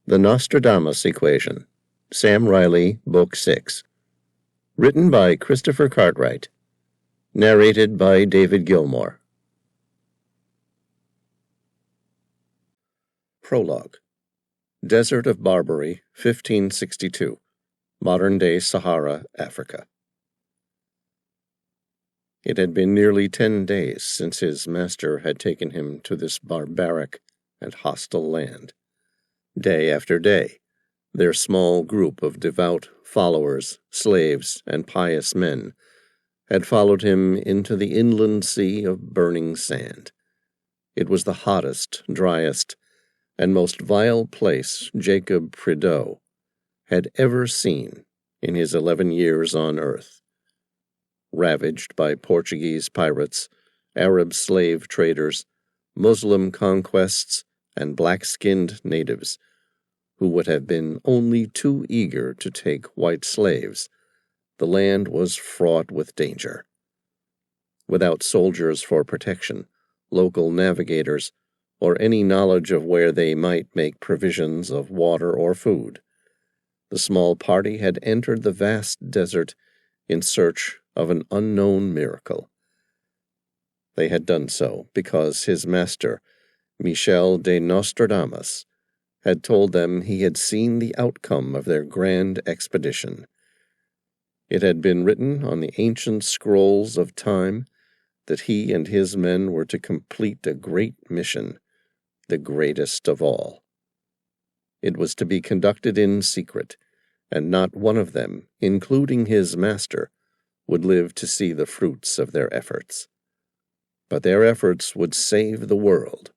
The Nostradamus Equation, Sam Reilly, Book 6. Written by Christopher Cartwright. Narrated by David Gilmore. Prologue. Desert of Barbary, 1562. Modern-day Sahara, Africa. It had been nearly 10 days since his master had taken him to this barbaric and hostile land. Day after day, their small group of devout followers, slaves, and pious men had followed him into the inland sea of burning sand. It was the hottest, driest, and most vile place Jacob Prideaux had ever seen in his 11 years on earth. Ravaged by Portuguese pirates, Arab slave traders, Muslim conquests, and black-skinned natives, who would have been only too eager to take white slaves, the land was fraught with danger. Without soldiers for protection, local navigators, or any knowledge of where they might make provisions of water or food, the small party had entered the vast desert in search of an unknown miracle. They had done so because his master, Michel de Nostradamus, had told them he had seen the outcome of their grand expedition. It had been written on the ancient scrolls of time that he and his men were to complete a great mission, the greatest of all. It was to be conducted in secret, and not one of them, including his master, would live to see the fruits of their efforts. But their efforts would save the world.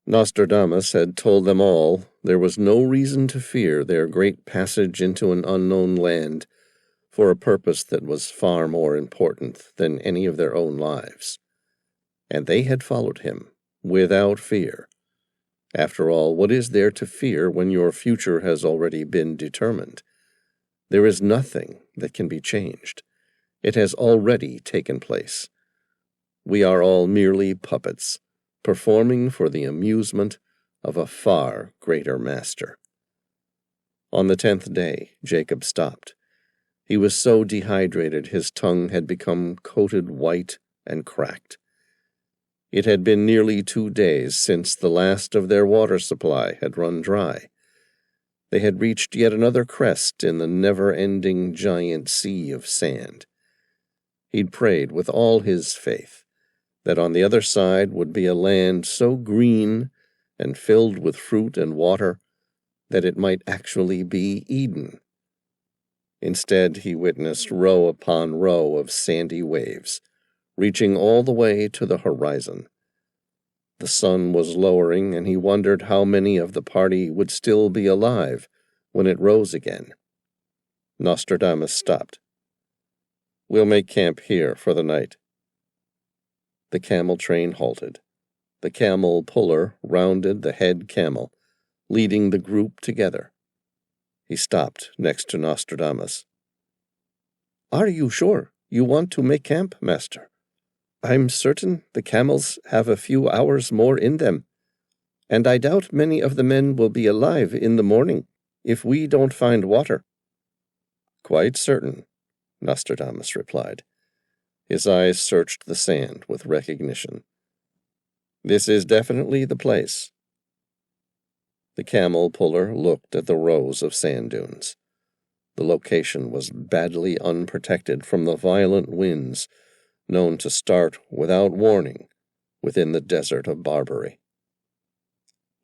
Nostradamus had told them all there was no reason to fear their great passage into an unknown land for a purpose that was far more important than any of their own lives. And they had followed him without fear. After all, what is there to fear when your future has already been determined? There is nothing that can be changed. It has already taken place. We are all merely puppets, performing for the amusement of a far greater master. On the 10th day, Jacob stopped. He was so dehydrated his tongue had become coated white and cracked. It had been nearly 2 days since the last of their water supply had run dry. They had reached yet another crest in the never-ending giant sea of sand. He'd prayed with all his faith that on the other side would be a land so green and filled with fruit and water that it might actually be Eden. Instead, he witnessed row upon row of sandy waves, reaching all the way to the horizon. The sun was lowering, and he wondered how many of the party would still be alive when it rose again. Nostradamus stopped. "We'll make camp here for the night." The camel train halted. The camel puller rounded the head camel, leading the group together. He stopped next to Nostradamus. "Are you sure you want to make camp, master? I'm certain the camels have a few hours more in them, and I doubt many of the men will be alive in the morning if we don't find water." "Quite certain," Nostradamus replied. His eyes searched the sand with recognition. "This is definitely the place." The camel puller looked at the rows of sand dunes. The location was badly unprotected from the violent winds known to start without warning within the Desert of Barbary.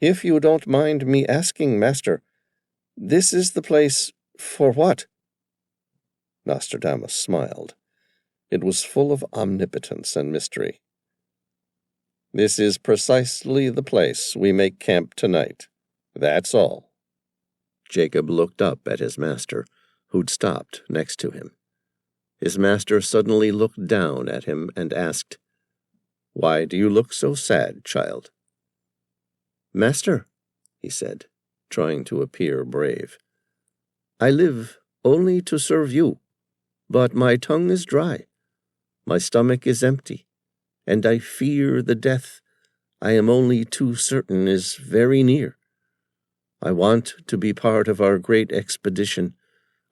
"If you don't mind me asking, master, this is the place for what?" Nostradamus smiled. It was full of omnipotence and mystery. "This is precisely the place we make camp tonight. That's all." Jacob looked up at his master, who'd stopped next to him. His master suddenly looked down at him and asked, "Why do you look so sad, child?" "Master," he said, trying to appear brave, "I live only to serve you, but my tongue is dry. My stomach is empty, and I fear the death I am only too certain is very near. I want to be part of our great expedition.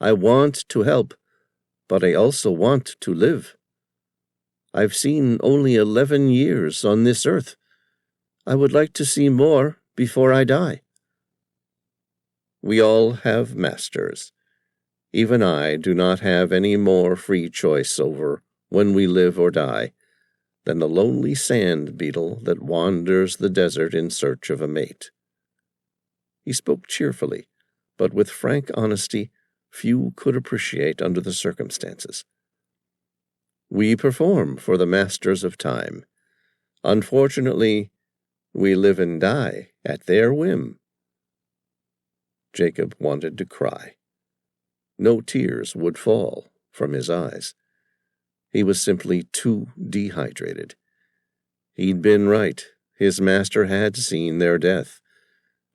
I want to help, but I also want to live. I've seen only 11 years on this earth. I would like to see more before I die. We all have masters. Even I do not have any more free choice over when we live or die than the lonely sand beetle that wanders the desert in search of a mate. He spoke cheerfully, but with frank honesty few could appreciate under the circumstances. We perform for the masters of time. Unfortunately, we live and die at their whim. Jacob wanted to cry. No tears would fall from his eyes. He was simply too dehydrated. He'd been right. His master had seen their death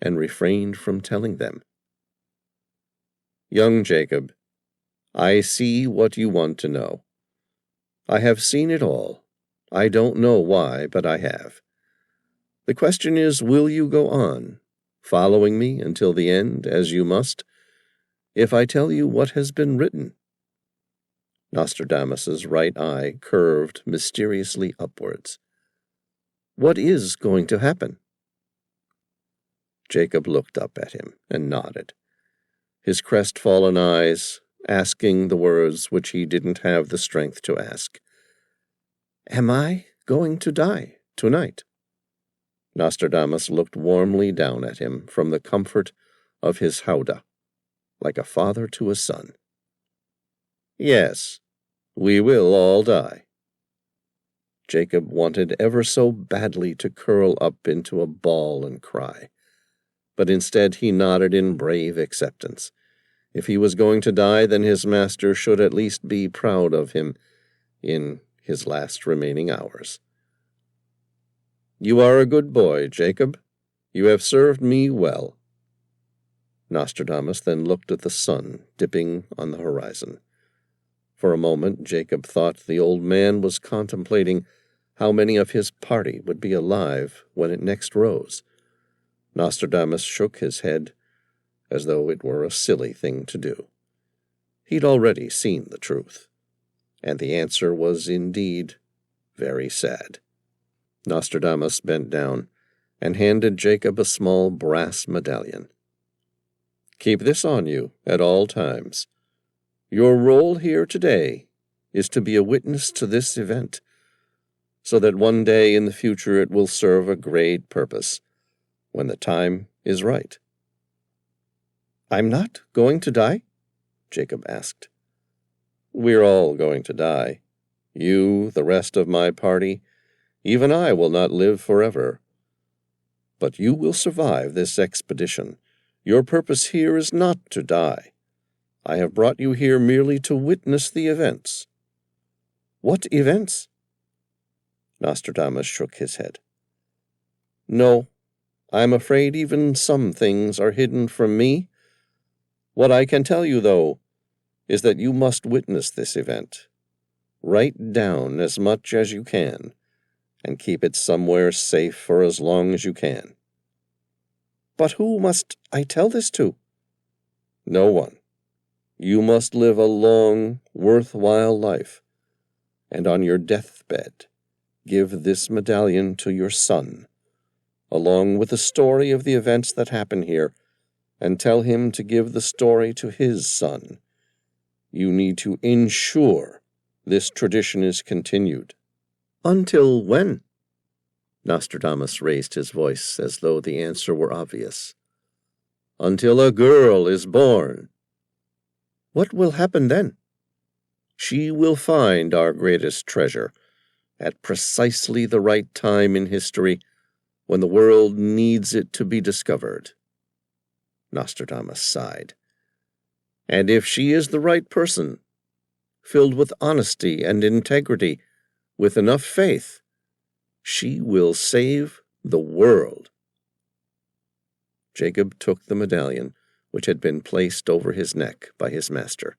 and refrained from telling them. Young Jacob, I see what you want to know. I have seen it all. I don't know why, but I have. The question is, will you go on, following me until the end, as you must, if I tell you what has been written? Nostradamus's right eye curved mysteriously upwards. What is going to happen? Jacob looked up at him and nodded, his crestfallen eyes asking the words which he didn't have the strength to ask. Am I going to die tonight? Nostradamus looked warmly down at him from the comfort of his howdah, like a father to a son. Yes, we will all die. Jacob wanted ever so badly to curl up into a ball and cry, but instead he nodded in brave acceptance. If he was going to die, then his master should at least be proud of him in his last remaining hours. You are a good boy, Jacob. You have served me well. Nostradamus then looked at the sun dipping on the horizon. For a moment, Jacob thought the old man was contemplating how many of his party would be alive when it next rose. Nostradamus shook his head as though it were a silly thing to do. He'd already seen the truth, and the answer was indeed very sad. Nostradamus bent down and handed Jacob a small brass medallion. Keep this on you at all times. Your role here today is to be a witness to this event, so that one day in the future it will serve a great purpose, when the time is right. I'm not going to die? Jacob asked. We're all going to die. You, the rest of my party, even I will not live forever. But you will survive this expedition. Your purpose here is not to die. I have brought you here merely to witness the events. What events? Nostradamus shook his head. No, I'm afraid even some things are hidden from me. What I can tell you, though, is that you must witness this event. Write down as much as you can, and keep it somewhere safe for as long as you can. But who must I tell this to? No one. You must live a long, worthwhile life, and on your deathbed, give this medallion to your son, along with the story of the events that happen here, and tell him to give the story to his son. You need to ensure this tradition is continued. Until when? Nostradamus raised his voice as though the answer were obvious. Until a girl is born. What will happen then? She will find our greatest treasure at precisely the right time in history when the world needs it to be discovered. Nostradamus sighed. And if she is the right person, filled with honesty and integrity, with enough faith, she will save the world. Jacob took the medallion, which had been placed over his neck by his master.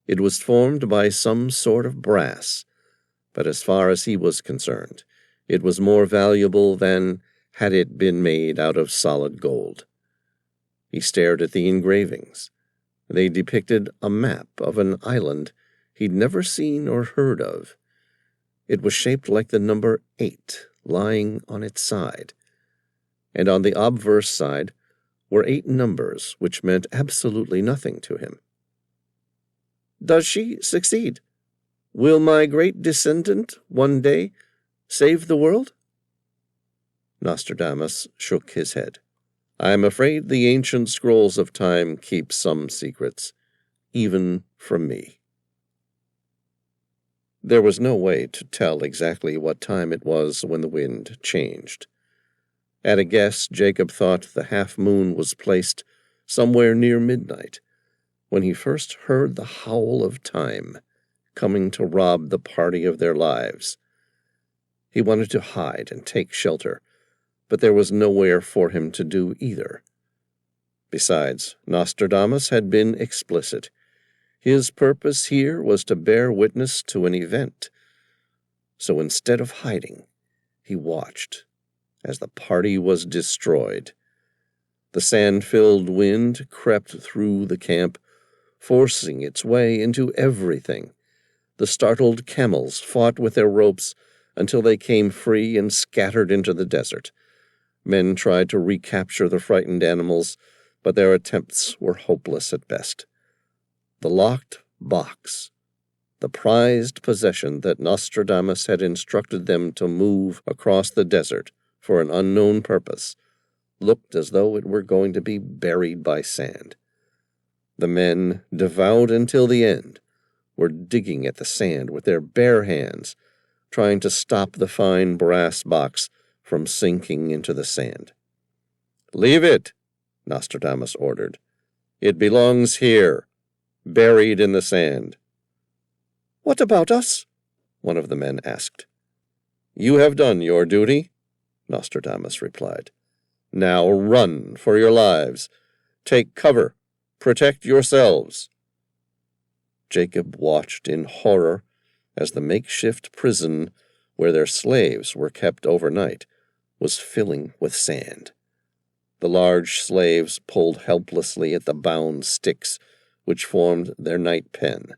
It was formed by some sort of brass, but as far as he was concerned, it was more valuable than had it been made out of solid gold. He stared at the engravings. They depicted a map of an island he'd never seen or heard of. It was shaped like the number 8 lying on its side, and on the obverse side were 8 numbers which meant absolutely nothing to him. "Does she succeed? Will my great descendant one day save the world?" Nostradamus shook his head. "I'm afraid the ancient scrolls of time keep some secrets, even from me." There was no way to tell exactly what time it was when the wind changed. At a guess, Jacob thought the half-moon was placed somewhere near midnight, when he first heard the howl of time coming to rob the party of their lives. He wanted to hide and take shelter, but there was nowhere for him to do either. Besides, Nostradamus had been explicit. His purpose here was to bear witness to an event. So instead of hiding, he watched as the party was destroyed. The sand-filled wind crept through the camp, forcing its way into everything. The startled camels fought with their ropes until they came free and scattered into the desert. Men tried to recapture the frightened animals, but their attempts were hopeless at best. The locked box, the prized possession that Nostradamus had instructed them to move across the desert for an unknown purpose, looked as though it were going to be buried by sand. The men, devout until the end, were digging at the sand with their bare hands, trying to stop the fine brass box from sinking into the sand. "Leave it," Nostradamus ordered. "It belongs here, buried in the sand." "What about us?" one of the men asked. "You have done your duty," Nostradamus replied. "Now run for your lives. Take cover. Protect yourselves." Jacob watched in horror as the makeshift prison where their slaves were kept overnight was filling with sand. The large slaves pulled helplessly at the bound sticks which formed their night pen.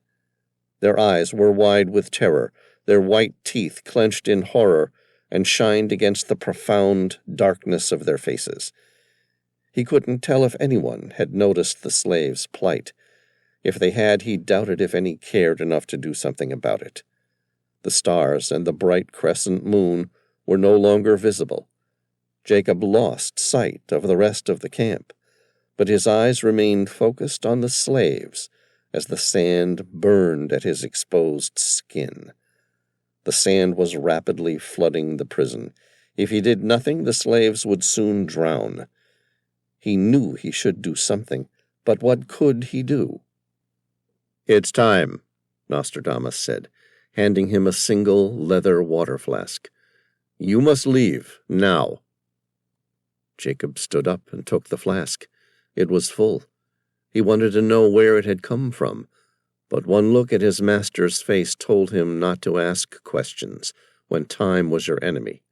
Their eyes were wide with terror, their white teeth clenched in horror and shined against the profound darkness of their faces. He couldn't tell if anyone had noticed the slaves' plight. If they had, he doubted if any cared enough to do something about it. The stars and the bright crescent moon were no longer visible. Jacob lost sight of the rest of the camp, but his eyes remained focused on the slaves as the sand burned at his exposed skin. The sand was rapidly flooding the prison. If he did nothing, the slaves would soon drown. He knew he should do something, but what could he do? "It's time," Nostradamus said, handing him a single leather water flask. "You must leave, now." Jacob stood up and took the flask. It was full. He wanted to know where it had come from, but one look at his master's face told him not to ask questions when time was your enemy.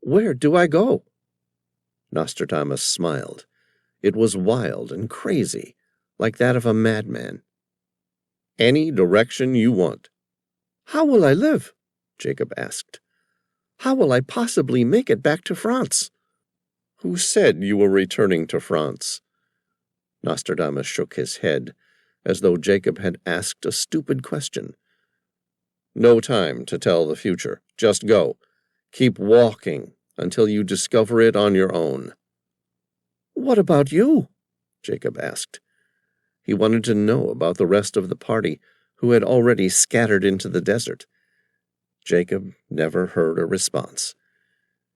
"Where do I go?" Nostradamus smiled. It was wild and crazy, like that of a madman. "Any direction you want." "How will I live?" Jacob asked. "How will I possibly make it back to France?" "Who said you were returning to France?" Nostradamus shook his head, as though Jacob had asked a stupid question. "No time to tell the future. Just go. Keep walking until you discover it on your own." "What about you?" Jacob asked. He wanted to know about the rest of the party, who had already scattered into the desert. Jacob never heard a response.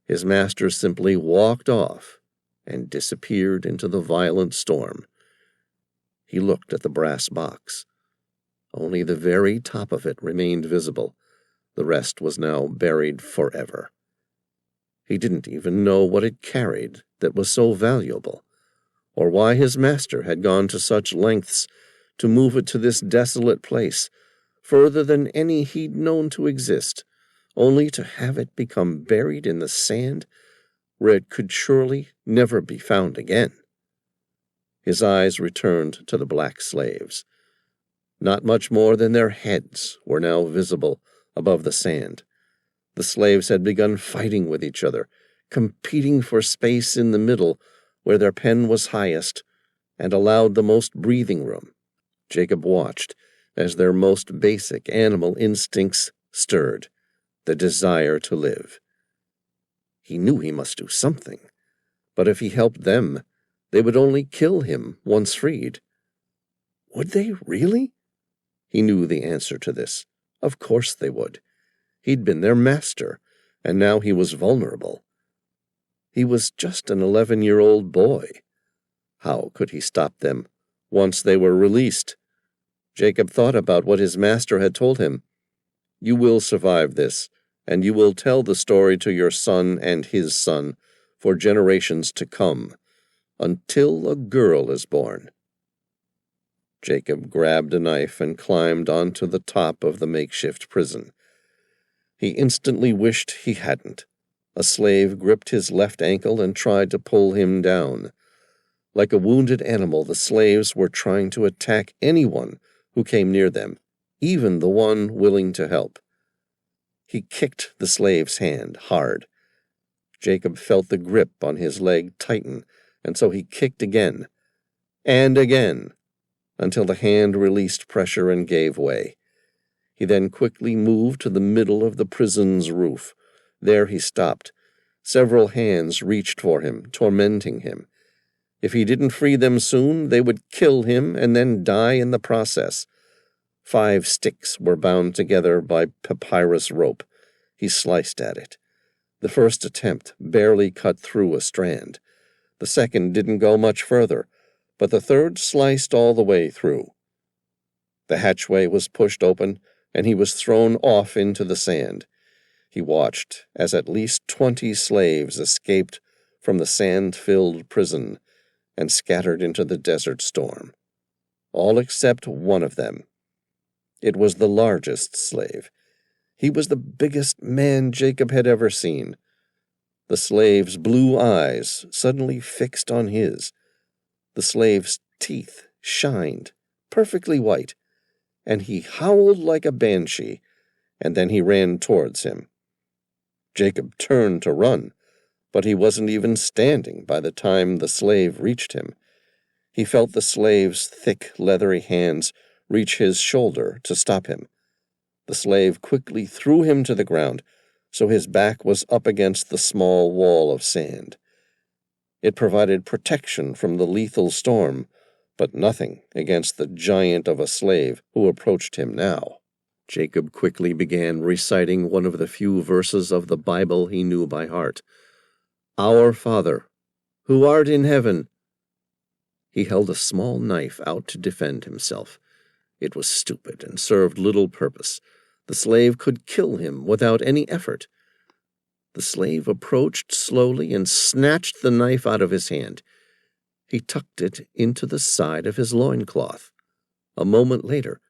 His master simply walked off and disappeared into the violent storm. He looked at the brass box. Only the very top of it remained visible. The rest was now buried forever. He didn't even know what it carried that was so valuable, or why his master had gone to such lengths to move it to this desolate place, further than any he'd known to exist, only to have it become buried in the sand where it could surely never be found again. His eyes returned to the black slaves. Not much more than their heads were now visible above the sand. The slaves had begun fighting with each other, competing for space in the middle where their pen was highest and allowed the most breathing room. Jacob watched as their most basic animal instincts stirred, the desire to live. He knew he must do something, but if he helped them, they would only kill him once freed. Would they really? He knew the answer to this. Of course they would. He'd been their master, and now he was vulnerable. He was just an 11-year-old boy. How could he stop them once they were released? Jacob thought about what his master had told him. You will survive this, and you will tell the story to your son and his son for generations to come, until a girl is born. Jacob grabbed a knife and climbed onto the top of the makeshift prison. He instantly wished he hadn't. A slave gripped his left ankle and tried to pull him down. Like a wounded animal, the slaves were trying to attack anyone who came near them, even the one willing to help. He kicked the slave's hand hard. Jacob felt the grip on his leg tighten, and so he kicked again, and again, until the hand released pressure and gave way. He then quickly moved to the middle of the prison's roof. There he stopped. Several hands reached for him, tormenting him. If he didn't free them soon, they would kill him and then die in the process. 5 sticks were bound together by papyrus rope. He sliced at it. The first attempt barely cut through a strand. The second didn't go much further, but the third sliced all the way through. The hatchway was pushed open, and he was thrown off into the sand. He watched as at least 20 slaves escaped from the sand-filled prison and scattered into the desert storm. All except one of them. It was the largest slave. He was the biggest man Jacob had ever seen. The slave's blue eyes suddenly fixed on his. The slave's teeth shined, perfectly white, and he howled like a banshee, and then he ran towards him. Jacob turned to run, but he wasn't even standing by the time the slave reached him. He felt the slave's thick, leathery hands reach his shoulder to stop him. The slave quickly threw him to the ground, so his back was up against the small wall of sand. It provided protection from the lethal storm, but nothing against the giant of a slave who approached him now. Jacob quickly began reciting one of the few verses of the Bible he knew by heart. Our Father, who art in heaven. He held a small knife out to defend himself. It was stupid and served little purpose. The slave could kill him without any effort. The slave approached slowly and snatched the knife out of his hand. He tucked it into the side of his loincloth. A moment later,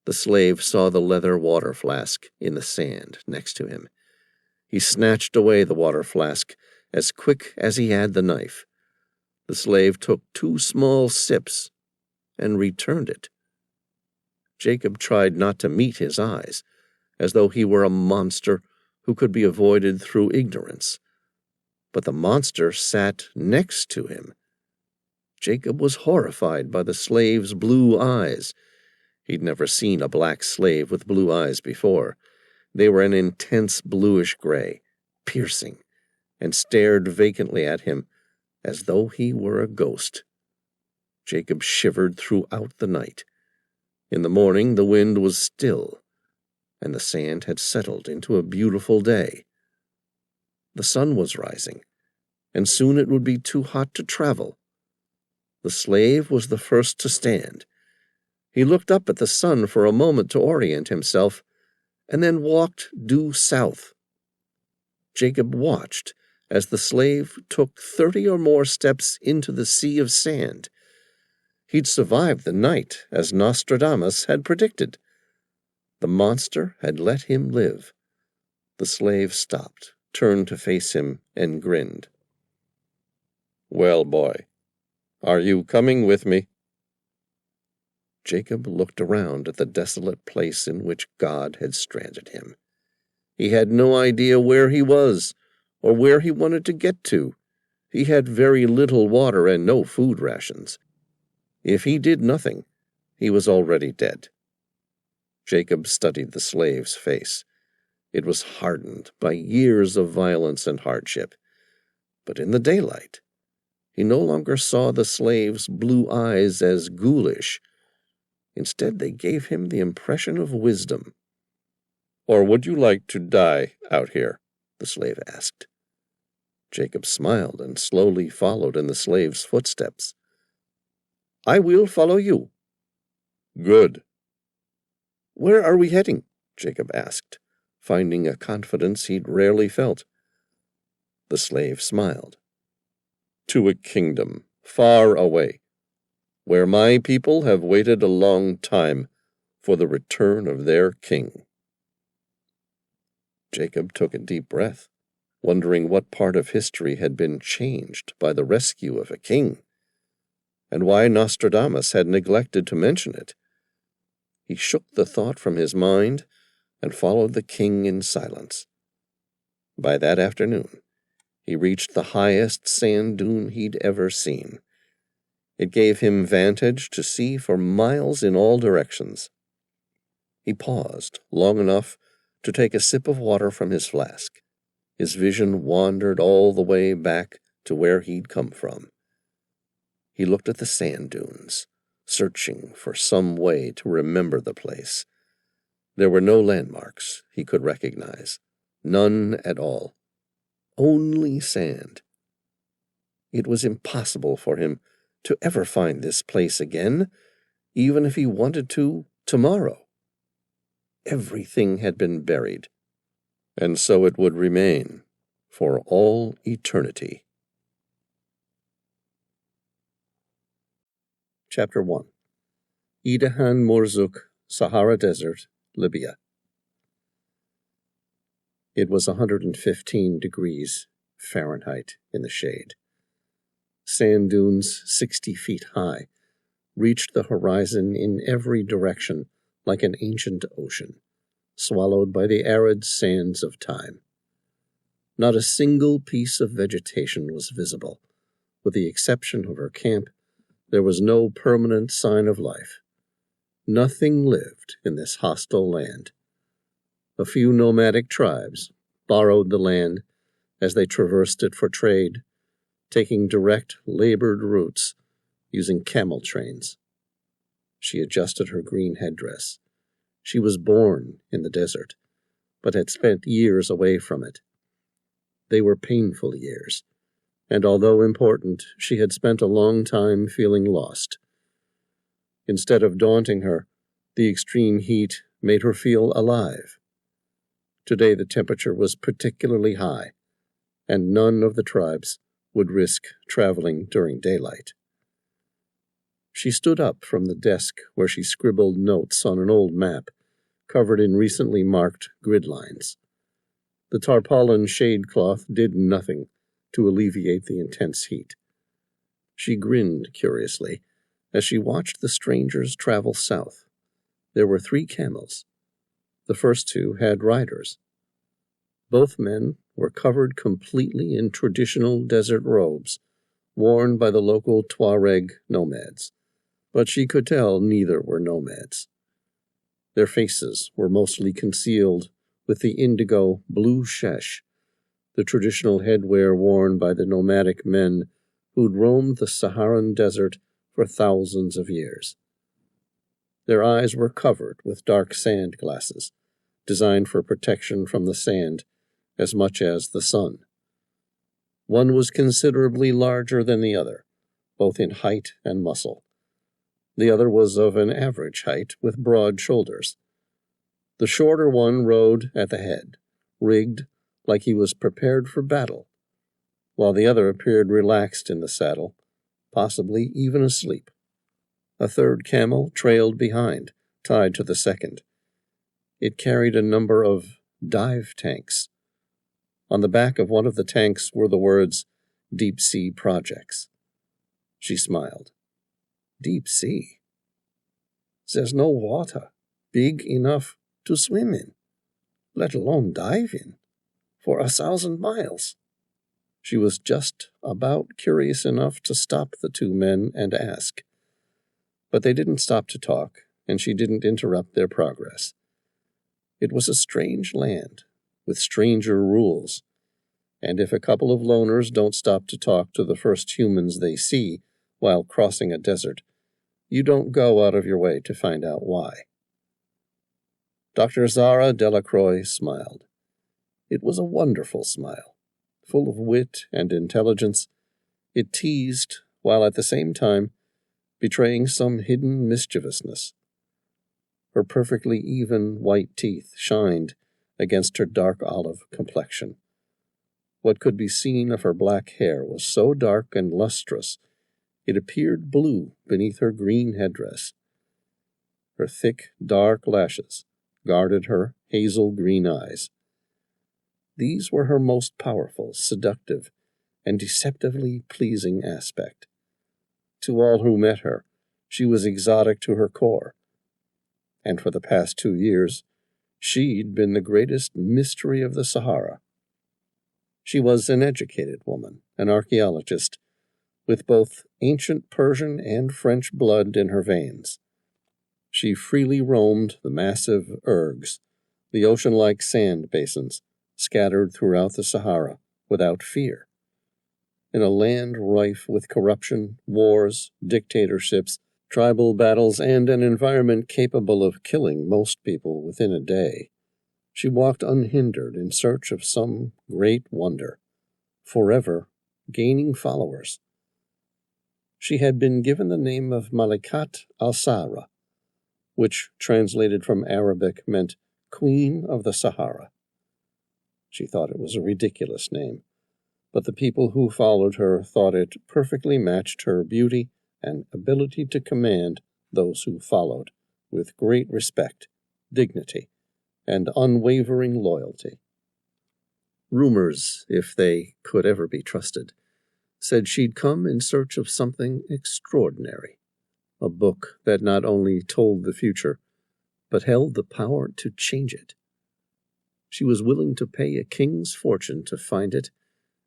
the slave saw the leather water flask in the sand next to him. He snatched away the water flask as quick as he had the knife. The slave took 2 small sips and returned it. Jacob tried not to meet his eyes, as though he were a monster who could be avoided through ignorance. But the monster sat next to him. Jacob was horrified by the slave's blue eyes. He'd never seen a black slave with blue eyes before. They were an intense bluish gray, piercing, and stared vacantly at him as though he were a ghost. Jacob shivered throughout the night. In the morning the wind was still, and the sand had settled into a beautiful day. The sun was rising, and soon it would be too hot to travel. The slave was the first to stand. He looked up at the sun for a moment to orient himself, and then walked due south. Jacob watched as the slave took 30 or more steps into the sea of sand. He'd survived the night, as Nostradamus had predicted. The monster had let him live. The slave stopped, turned to face him, and grinned. "Well, boy, Are you coming with me?" Jacob looked around at the desolate place in which God had stranded him. He had no idea where he was, or where he wanted to get to. He had very little water and no food rations. If he did nothing, he was already dead. Jacob studied the slave's face. It was hardened by years of violence and hardship. But in the daylight, he no longer saw the slave's blue eyes as ghoulish. Instead, they gave him the impression of wisdom. "Or would you like to die out here?" the slave asked. Jacob smiled and slowly followed in the slave's footsteps. "I will follow you." "Good." "Where are we heading?" Jacob asked, finding a confidence he'd rarely felt. The slave smiled. "To a kingdom, far away, where my people have waited a long time for the return of their king." Jacob took a deep breath, wondering what part of history had been changed by the rescue of a king, and why Nostradamus had neglected to mention it. He shook the thought from his mind and followed the king in silence. By that afternoon, he reached the highest sand dune he'd ever seen. It gave him vantage to see for miles in all directions. He paused long enough to take a sip of water from his flask. His vision wandered all the way back to where he'd come from. He looked at the sand dunes, searching for some way to remember the place. There were no landmarks he could recognize, none at all. Only sand. It was impossible for him to ever find this place again, even if he wanted to tomorrow. Everything had been buried, and so it would remain for all eternity. Chapter 1. Idahan Murzuk, Sahara Desert, Libya. It was 115 degrees Fahrenheit in the shade. Sand dunes 60 feet high reached the horizon in every direction like an ancient ocean, swallowed by the arid sands of time. Not a single piece of vegetation was visible. With the exception of her camp, there was no permanent sign of life. Nothing lived in this hostile land. A few nomadic tribes borrowed the land as they traversed it for trade, taking direct, labored routes using camel trains. She adjusted her green headdress. She was born in the desert, but had spent years away from it. They were painful years, and although important, she had spent a long time feeling lost. Instead of daunting her, the extreme heat made her feel alive. Today the temperature was particularly high, and none of the tribes would risk traveling during daylight. She stood up from the desk where she scribbled notes on an old map covered in recently marked grid lines. The tarpaulin shade cloth did nothing to alleviate the intense heat. She grinned curiously as she watched the strangers travel south. There were 3 camels. The first 2 had riders. Both men were covered completely in traditional desert robes, worn by the local Tuareg nomads, but she could tell neither were nomads. Their faces were mostly concealed with the indigo blue shesh, the traditional headwear worn by the nomadic men who'd roamed the Saharan desert for thousands of years. Their eyes were covered with dark sand glasses, designed for protection from the sand as much as the sun. One was considerably larger than the other, both in height and muscle. The other was of an average height with broad shoulders. The shorter one rode at the head, rigged like he was prepared for battle, while the other appeared relaxed in the saddle, possibly even asleep. A third camel trailed behind, tied to the second. It carried a number of dive tanks. On the back of one of the tanks were the words, "Deep Sea Projects." She smiled. Deep sea. There's no water big enough to swim in, let alone dive in, for 1,000 miles. She was just about curious enough to stop the two men and ask. But they didn't stop to talk, and she didn't interrupt their progress. It was a strange land, with stranger rules, and if a couple of loners don't stop to talk to the first humans they see while crossing a desert, you don't go out of your way to find out why. Dr. Zara Delacroix smiled. It was a wonderful smile, full of wit and intelligence. It teased, while at the same time betraying some hidden mischievousness. Her perfectly even white teeth shined against her dark olive complexion. What could be seen of her black hair was so dark and lustrous it appeared blue beneath her green headdress. Her thick, dark lashes guarded her hazel-green eyes. These were her most powerful, seductive, and deceptively pleasing aspect. To all who met her, she was exotic to her core, and for the past 2 years, she'd been the greatest mystery of the Sahara. She was an educated woman, an archaeologist, with both ancient Persian and French blood in her veins. She freely roamed the massive ergs, the ocean-like sand basins, scattered throughout the Sahara, without fear. In a land rife with corruption, wars, dictatorships, tribal battles, and an environment capable of killing most people within a day, she walked unhindered in search of some great wonder, forever gaining followers. She had been given the name of Malikat al-Sahara, which, translated from Arabic, meant Queen of the Sahara. She thought it was a ridiculous name, but the people who followed her thought it perfectly matched her beauty and ability to command those who followed with great respect, dignity, and unwavering loyalty. Rumors, if they could ever be trusted, said she'd come in search of something extraordinary, a book that not only told the future, but held the power to change it. She was willing to pay a king's fortune to find it,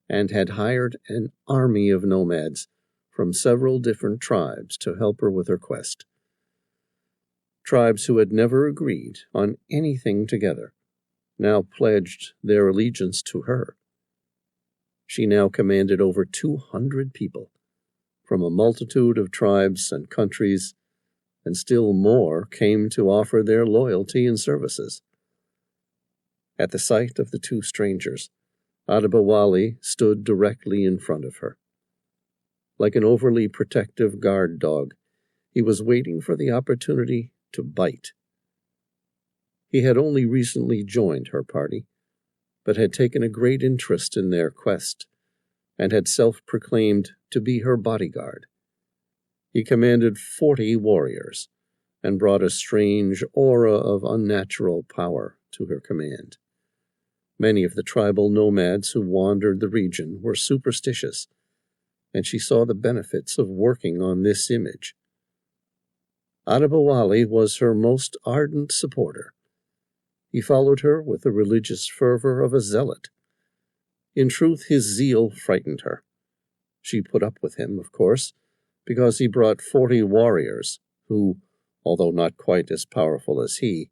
and had hired an army of nomads from several different tribes to help her with her quest. Tribes who had never agreed on anything together now pledged their allegiance to her. She now commanded over 200 people from a multitude of tribes and countries, and still more came to offer their loyalty and services. At the sight of the two strangers, Adali stood directly in front of her. Like an overly protective guard dog, he was waiting for the opportunity to bite. He had only recently joined her party, but had taken a great interest in their quest, and had self-proclaimed to be her bodyguard. He commanded 40 warriors, and brought a strange aura of unnatural power to her command. Many of the tribal nomads who wandered the region were superstitious, and she saw the benefits of working on this image. Adali was her most ardent supporter. He followed her with the religious fervor of a zealot. In truth, his zeal frightened her. She put up with him, of course, because he brought 40 warriors who, although not quite as powerful as he,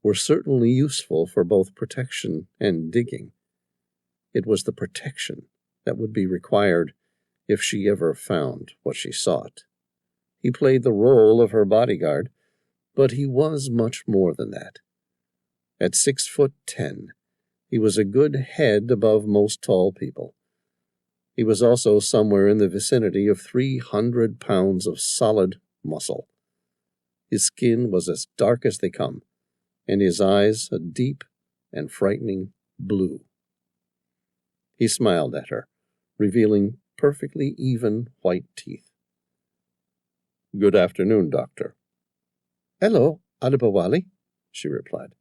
were certainly useful for both protection and digging. It was the protection that would be required if she ever found what she sought. He played the role of her bodyguard, but he was much more than that. At 6'10", he was a good head above most tall people. He was also somewhere in the vicinity of 300 pounds of solid muscle. His skin was as dark as they come, and his eyes a deep and frightening blue. He smiled at her, revealing perfectly even white teeth. "Good afternoon, Doctor." "Hello, Adali," she replied.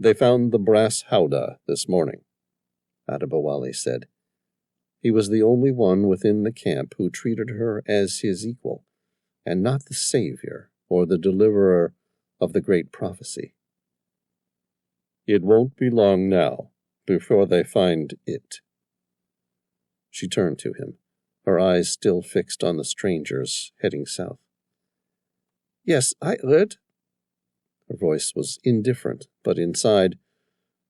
"They found the brass howdah this morning," Adali said. He was the only one within the camp who treated her as his equal, and not the savior or the deliverer of the great prophecy. It won't be long now before they find it. She turned to him, her eyes still fixed on the strangers heading south. Yes, I heard. Her voice was indifferent, but inside,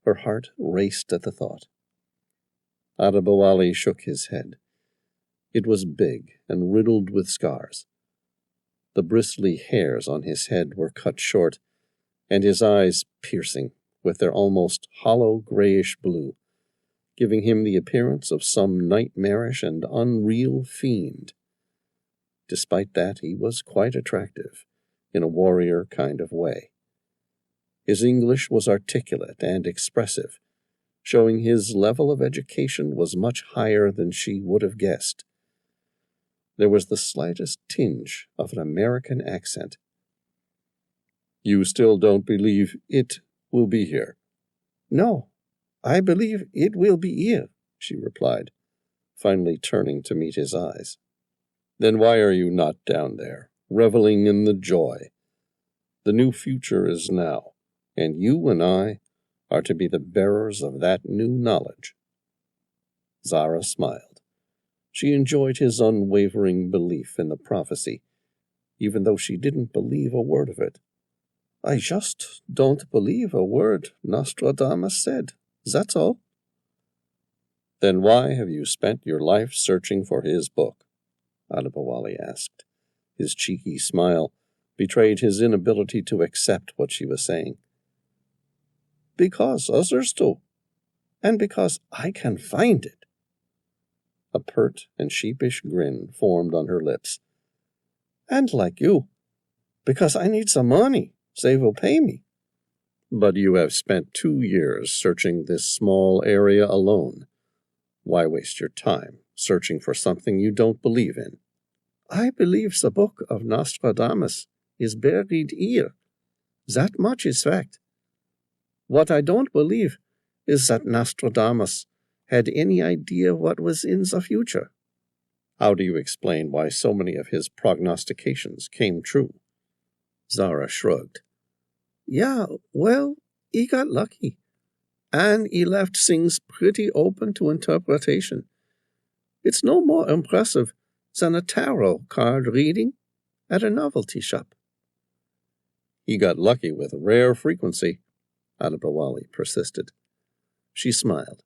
her heart raced at the thought. Adali shook his head. It was big and riddled with scars. The bristly hairs on his head were cut short, and his eyes piercing, with their almost hollow grayish blue, giving him the appearance of some nightmarish and unreal fiend. Despite that, he was quite attractive, in a warrior kind of way. His English was articulate and expressive, showing his level of education was much higher than she would have guessed. There was the slightest tinge of an American accent. You still don't believe it will be here? No, I believe it will be here, she replied, finally turning to meet his eyes. Then why are you not down there, reveling in the joy? The new future is now, and you and I are to be the bearers of that new knowledge. Zara smiled. She enjoyed his unwavering belief in the prophecy, even though she didn't believe a word of it. I just don't believe a word Nostradamus said, that's all. Then why have you spent your life searching for his book? Adali asked. His cheeky smile betrayed his inability to accept what she was saying. Because others do, and because I can find it. A pert and sheepish grin formed on her lips. And like you, because I need some money, they will pay me. But you have spent 2 years searching this small area alone. Why waste your time searching for something you don't believe in? I believe the Book of Nostradamus is buried here. That much is fact. What I don't believe is that Nostradamus had any idea what was in the future. How do you explain why so many of his prognostications came true? Zara shrugged. Yeah, well, he got lucky, and he left things pretty open to interpretation. It's no more impressive than a tarot card reading at a novelty shop. He got lucky with rare frequency, Adali persisted. She smiled.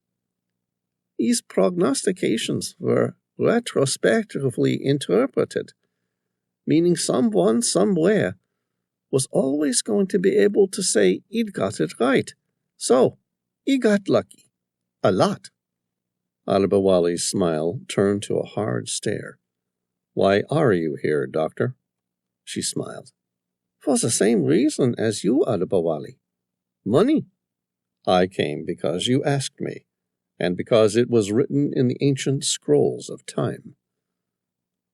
His prognostications were retrospectively interpreted, meaning someone somewhere was always going to be able to say he'd got it right. So, he got lucky. A lot. Adali's smile turned to a hard stare. Why are you here, Doctor? She smiled. For the same reason as you, Adali. Money. I came because you asked me, and because it was written in the ancient scrolls of time.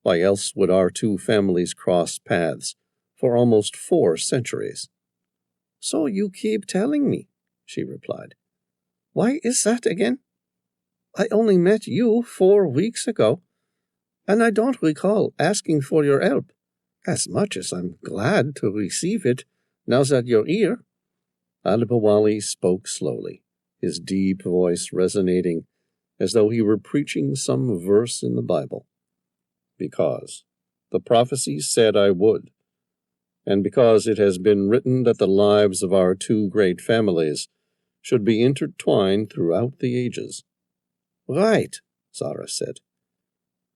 Why else would our two families cross paths for almost 4 centuries? So you keep telling me, she replied. Why is that again? I only met you 4 weeks ago, and I don't recall asking for your help, as much as I'm glad to receive it now that you're here. Adali spoke slowly, his deep voice resonating as though he were preaching some verse in the Bible. Because the prophecy said I would, and because it has been written that the lives of our 2 great families should be intertwined throughout the ages. Right, Zara said.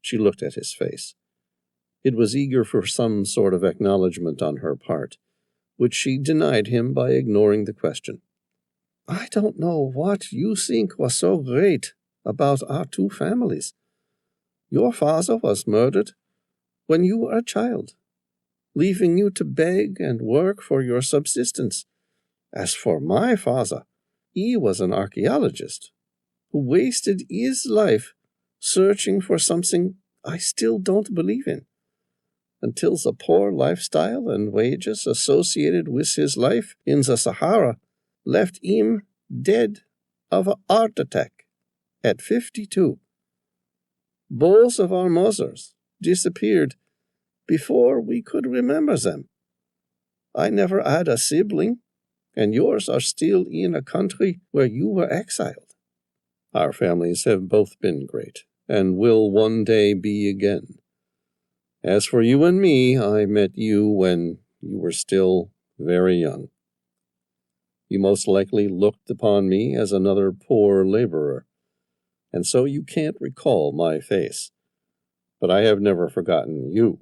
She looked at his face. It was eager for some sort of acknowledgement on her part, which she denied him by ignoring the question. I don't know what you think was so great about our 2 families. Your father was murdered when you were a child, leaving you to beg and work for your subsistence. As for my father, he was an archaeologist who wasted his life searching for something I still don't believe in, until the poor lifestyle and wages associated with his life in the Sahara left him dead of a heart attack at 52. Both of our mothers disappeared before we could remember them. I never had a sibling, and yours are still in a country where you were exiled. Our families have both been great, and will one day be again. As for you and me, I met you when you were still very young. You most likely looked upon me as another poor laborer, and so you can't recall my face. But I have never forgotten you.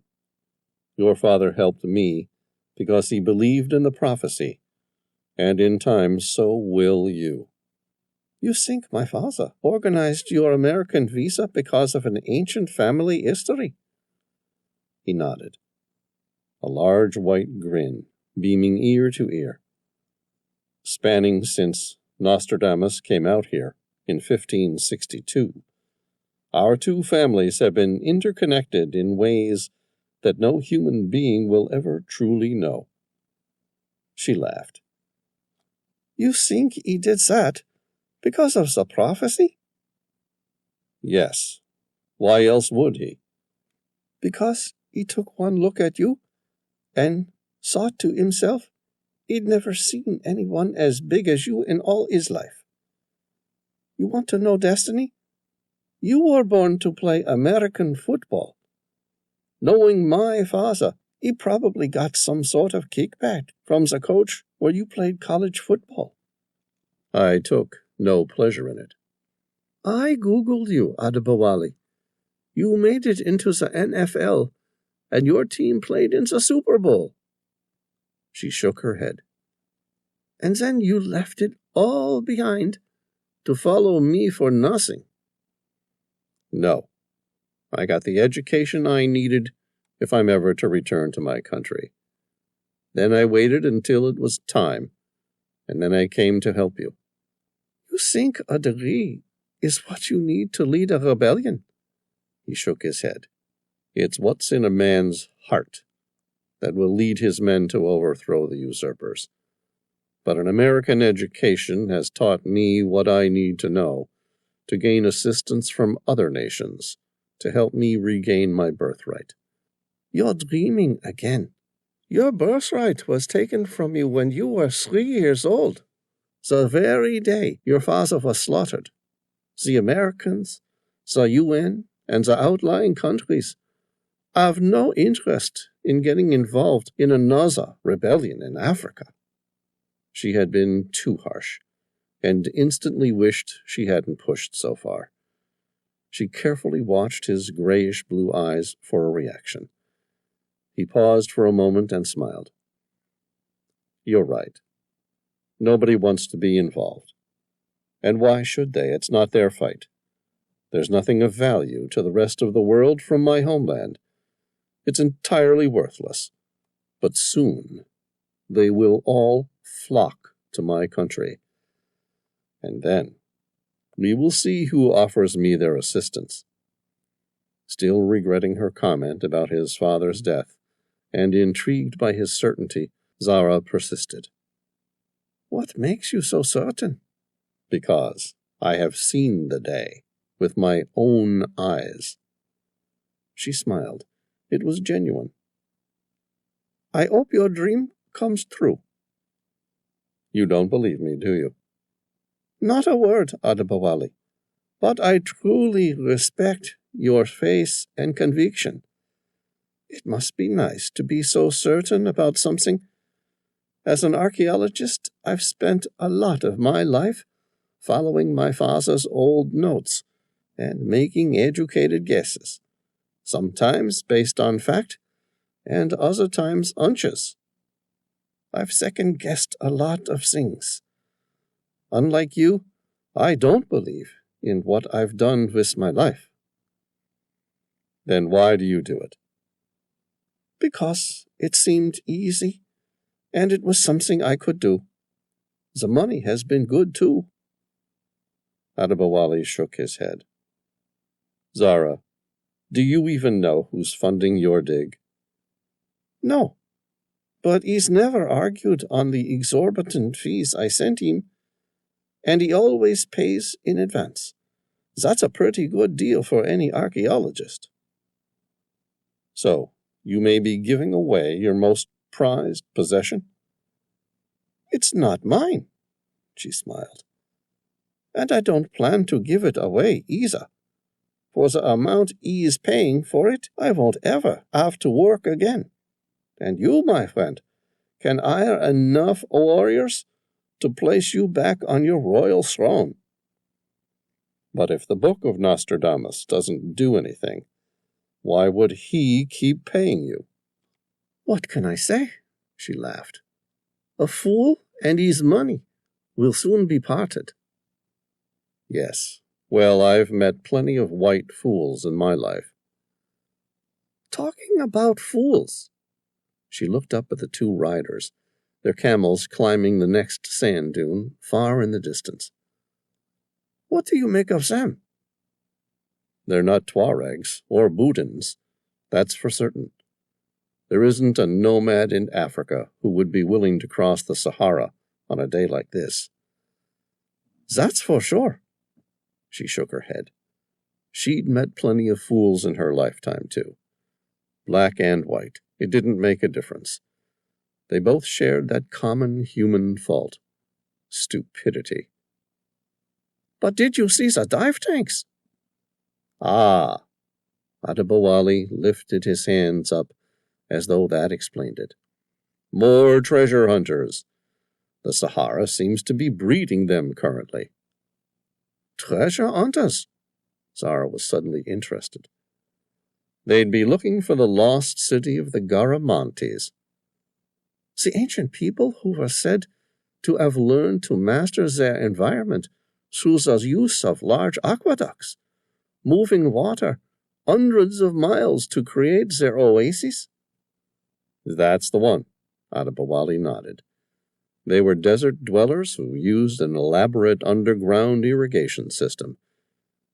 Your father helped me because he believed in the prophecy, and in time so will you. You think my father organized your American visa because of an ancient family history? He nodded, a large white grin beaming ear to ear. Spanning since Nostradamus came out here in 1562, our two families have been interconnected in ways that no human being will ever truly know. She laughed. You think he did that because of the prophecy? Yes. Why else would he? Because he took one look at you and thought to himself he'd never seen anyone as big as you in all his life. You want to know destiny? You were born to play American football. Knowing my father, he probably got some sort of kickback from the coach where you played college football. I took no pleasure in it. I Googled you, Adali. You made it into the NFL, and your team played in the Super Bowl. She shook her head. And then you left it all behind to follow me for nothing. No. I got the education I needed if I'm ever to return to my country. Then I waited until it was time, and then I came to help you. You think a degree is what you need to lead a rebellion? He shook his head. It's what's in a man's heart that will lead his men to overthrow the usurpers. But an American education has taught me what I need to know to gain assistance from other nations to help me regain my birthright. You're dreaming again. Your birthright was taken from you when you were 3 years old, the very day your father was slaughtered. The Americans, the UN, and the outlying countries have no interest in getting involved in another rebellion in Africa. She had been too harsh, and instantly wished she hadn't pushed so far. She carefully watched his grayish-blue eyes for a reaction. He paused for a moment and smiled. You're right. Nobody wants to be involved. And why should they? It's not their fight. There's nothing of value to the rest of the world from my homeland. It's entirely worthless. But soon they will all flock to my country. And then we will see who offers me their assistance. Still regretting her comment about his father's death, and intrigued by his certainty, Zara persisted. What makes you so certain? Because I have seen the day with my own eyes. She smiled. It was genuine. I hope your dream comes true. You don't believe me, do you? Not a word, Adali. But I truly respect your faith and conviction. It must be nice to be so certain about something. As an archaeologist, I've spent a lot of my life following my father's old notes and making educated guesses, sometimes based on fact, and other times hunches. I've second-guessed a lot of things. Unlike you, I don't believe in what I've done with my life. Then why do you do it? Because it seemed easy, and it was something I could do. The money has been good, too. Adali shook his head. Zara, do you even know who's funding your dig? No, but he's never argued on the exorbitant fees I sent him, and he always pays in advance. That's a pretty good deal for any archaeologist. So, you may be giving away your most prized possession? It's not mine, she smiled. And I don't plan to give it away either. For the amount he is paying for it, I won't ever have to work again. And you, my friend, can hire enough warriors to place you back on your royal throne. But if the Book of Nostradamus doesn't do anything, why would he keep paying you? What can I say? She laughed. A fool and his money will soon be parted. Yes. Well, I've met plenty of white fools in my life. Talking about fools. She looked up at the two riders, their camels climbing the next sand dune far in the distance. What do you make of them? They're not Tuaregs or Boudins, that's for certain. There isn't a nomad in Africa who would be willing to cross the Sahara on a day like this. That's for sure. She shook her head. She'd met plenty of fools in her lifetime, too. Black and white, it didn't make a difference. They both shared that common human fault, stupidity. But did you see the dive tanks? Ah! Adali lifted his hands up as though that explained it. More treasure hunters. The Sahara seems to be breeding them currently. Treasure hunters? Zara was suddenly interested. They'd be looking for the lost city of the Garamantes. The ancient people who were said to have learned to master their environment through the use of large aqueducts, moving water hundreds of miles to create their oasis? That's the one, Adali nodded. They were desert dwellers who used an elaborate underground irrigation system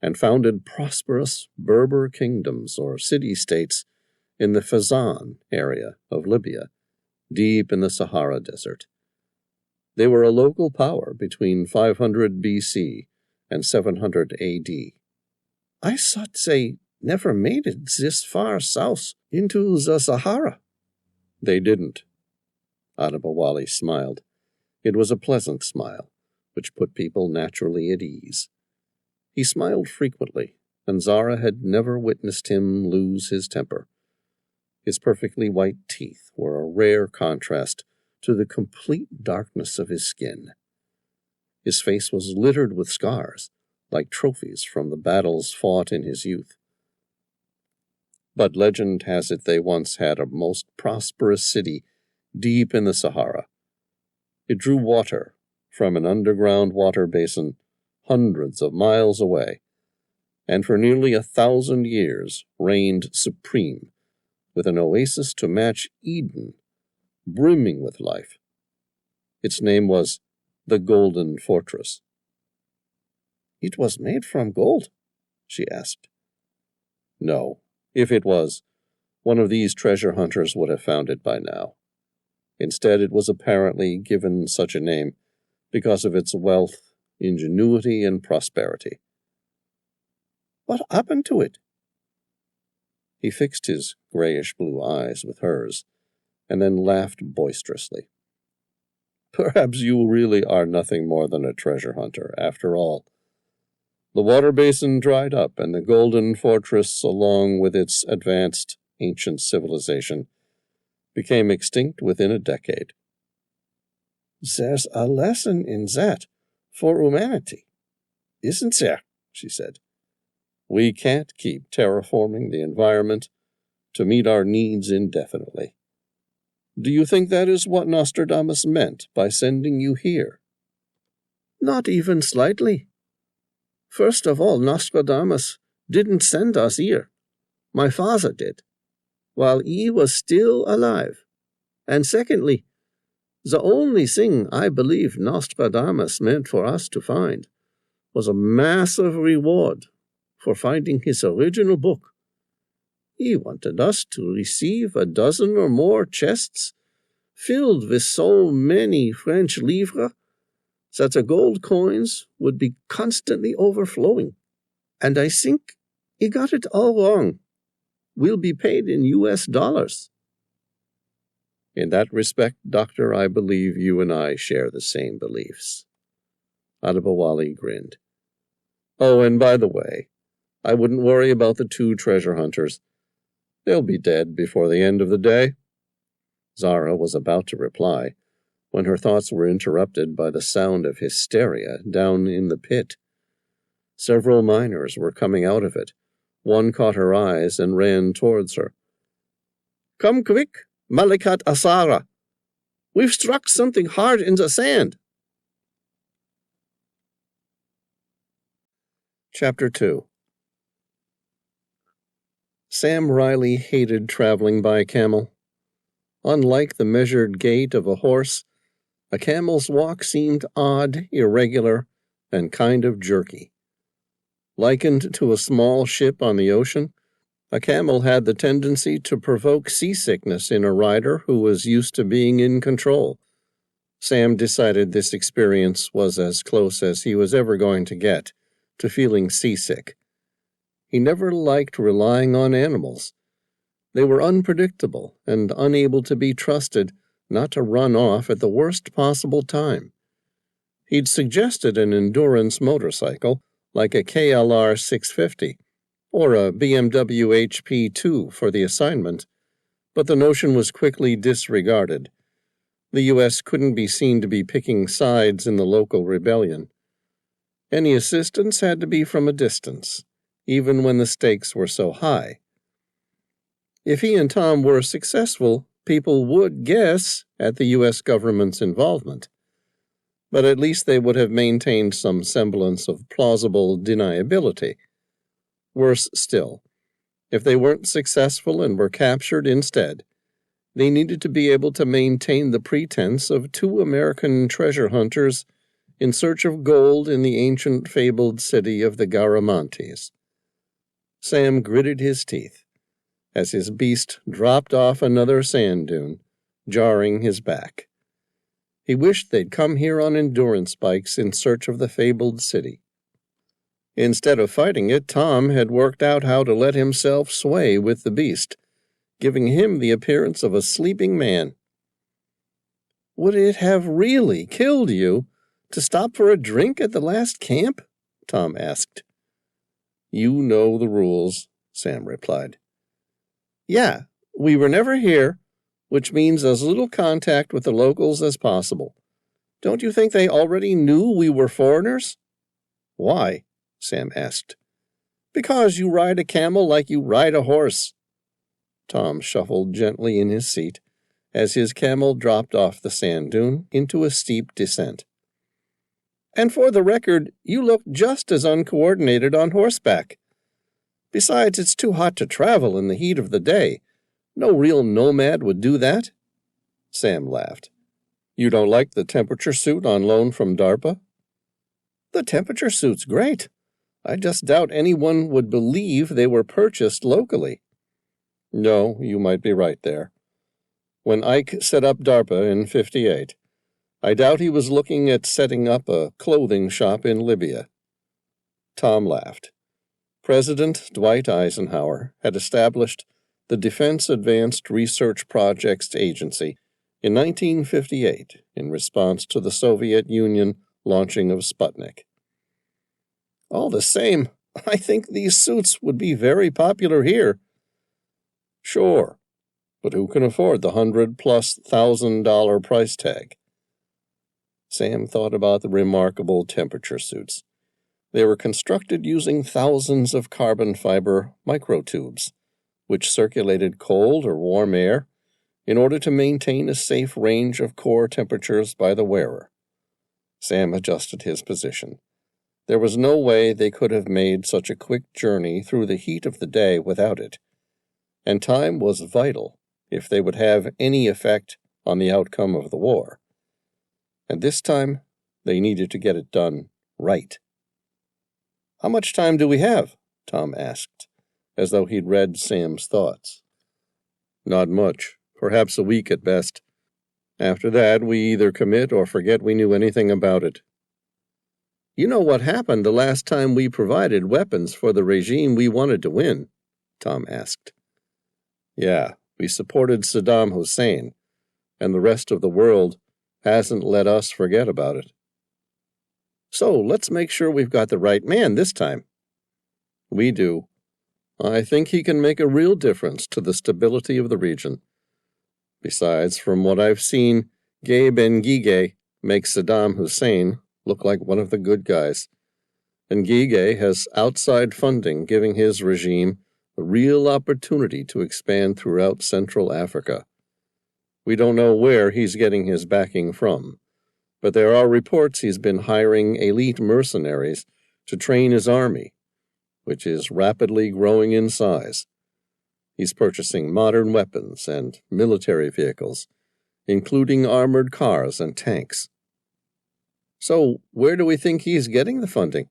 and founded prosperous Berber kingdoms or city-states in the Fezzan area of Libya, deep in the Sahara Desert. They were a local power between 500 BC and 700 AD. I thought they never made it this far south into the Sahara. They didn't. Adali smiled. It was a pleasant smile, which put people naturally at ease. He smiled frequently, and Zara had never witnessed him lose his temper. His perfectly white teeth were a rare contrast to the complete darkness of his skin. His face was littered with scars, like trophies from the battles fought in his youth. But legend has it they once had a most prosperous city deep in the Sahara. It drew water from an underground water basin hundreds of miles away, and for nearly 1,000 years reigned supreme, with an oasis to match Eden, brimming with life. Its name was the Golden Fortress. It was made from gold? She asked. No, if it was, one of these treasure hunters would have found it by now. Instead, it was apparently given such a name because of its wealth, ingenuity, and prosperity. What happened to it? He fixed his grayish-blue eyes with hers, and then laughed boisterously. Perhaps you really are nothing more than a treasure hunter, after all. The water basin dried up, and the Golden Fortress, along with its advanced ancient civilization, became extinct within a decade. There's a lesson in that for humanity, isn't there? She said. We can't keep terraforming the environment to meet our needs indefinitely. Do you think that is what Nostradamus meant by sending you here? Not even slightly. First of all, Nostradamus didn't send us here. My father did, while he was still alive. And secondly, the only thing I believe Nostradamus meant for us to find was a massive reward for finding his original book. He wanted us to receive a dozen or more chests filled with so many French livres that the gold coins would be constantly overflowing. And I think he got it all wrong. We'll be paid in US dollars. In that respect, Doctor, I believe you and I share the same beliefs. Adabawali grinned. Oh, and by the way, I wouldn't worry about the 2 treasure hunters. They'll be dead before the end of the day. Zara was about to reply, when her thoughts were interrupted by the sound of hysteria down in the pit. Several miners were coming out of it. One caught her eyes and ran towards her. Come quick, Malikat Asara. We've struck something hard in the sand. Chapter 2. Sam Reilly hated traveling by camel. Unlike the measured gait of a horse, a camel's walk seemed odd, irregular, and kind of jerky. Likened to a small ship on the ocean, a camel had the tendency to provoke seasickness in a rider who was used to being in control. Sam decided this experience was as close as he was ever going to get to feeling seasick. He never liked relying on animals. They were unpredictable and unable to be trusted not to run off at the worst possible time. He'd suggested an endurance motorcycle like a KLR 650 or a BMW HP2 for the assignment, but the notion was quickly disregarded. The U.S. couldn't be seen to be picking sides in the local rebellion. Any assistance had to be from a distance, even when the stakes were so high. If he and Tom were successful, people would guess at the U.S. government's involvement, but at least they would have maintained some semblance of plausible deniability. Worse still, if they weren't successful and were captured instead, they needed to be able to maintain the pretense of 2 American treasure hunters in search of gold in the ancient fabled city of the Garamantes. Sam gritted his teeth as his beast dropped off another sand dune, jarring his back. He wished they'd come here on endurance bikes in search of the fabled city. Instead of fighting it, Tom had worked out how to let himself sway with the beast, giving him the appearance of a sleeping man. Would it have really killed you to stop for a drink at the last camp? Tom asked. You know the rules, Sam replied. Yeah, we were never here, which means as little contact with the locals as possible. Don't you think they already knew we were foreigners? Why? Sam asked. Because you ride a camel like you ride a horse. Tom shuffled gently in his seat as his camel dropped off the sand dune into a steep descent. And for the record, you look just as uncoordinated on horseback. Besides, it's too hot to travel in the heat of the day. No real nomad would do that. Sam laughed. You don't like the temperature suit on loan from DARPA? The temperature suit's great. I just doubt anyone would believe they were purchased locally. No, you might be right there. When Ike set up DARPA in '58, I doubt he was looking at setting up a clothing shop in Libya. Tom laughed. President Dwight Eisenhower had established the Defense Advanced Research Projects Agency in 1958 in response to the Soviet Union launching of Sputnik. All the same, I think these suits would be very popular here. Sure, but who can afford the $100,000+ price tag? Sam thought about the remarkable temperature suits. They were constructed using thousands of carbon fiber microtubes, which circulated cold or warm air in order to maintain a safe range of core temperatures by the wearer. Sam adjusted his position. There was no way they could have made such a quick journey through the heat of the day without it, and time was vital if they would have any effect on the outcome of the war. And this time, they needed to get it done right. How much time do we have? Tom asked, as though he'd read Sam's thoughts. Not much, perhaps a week at best. After that, we either commit or forget we knew anything about it. You know what happened the last time we provided weapons for the regime we wanted to win? Tom asked. Yeah, we supported Saddam Hussein, and the rest of the world hasn't let us forget about it. So let's make sure we've got the right man this time. We do. I think he can make a real difference to the stability of the region. Besides, from what I've seen, Gabe Ngige makes Saddam Hussein look like one of the good guys. Ngige has outside funding giving his regime a real opportunity to expand throughout Central Africa. We don't know where he's getting his backing from, but there are reports he's been hiring elite mercenaries to train his army, which is rapidly growing in size. He's purchasing modern weapons and military vehicles, including armored cars and tanks. So where do we think he's getting the funding?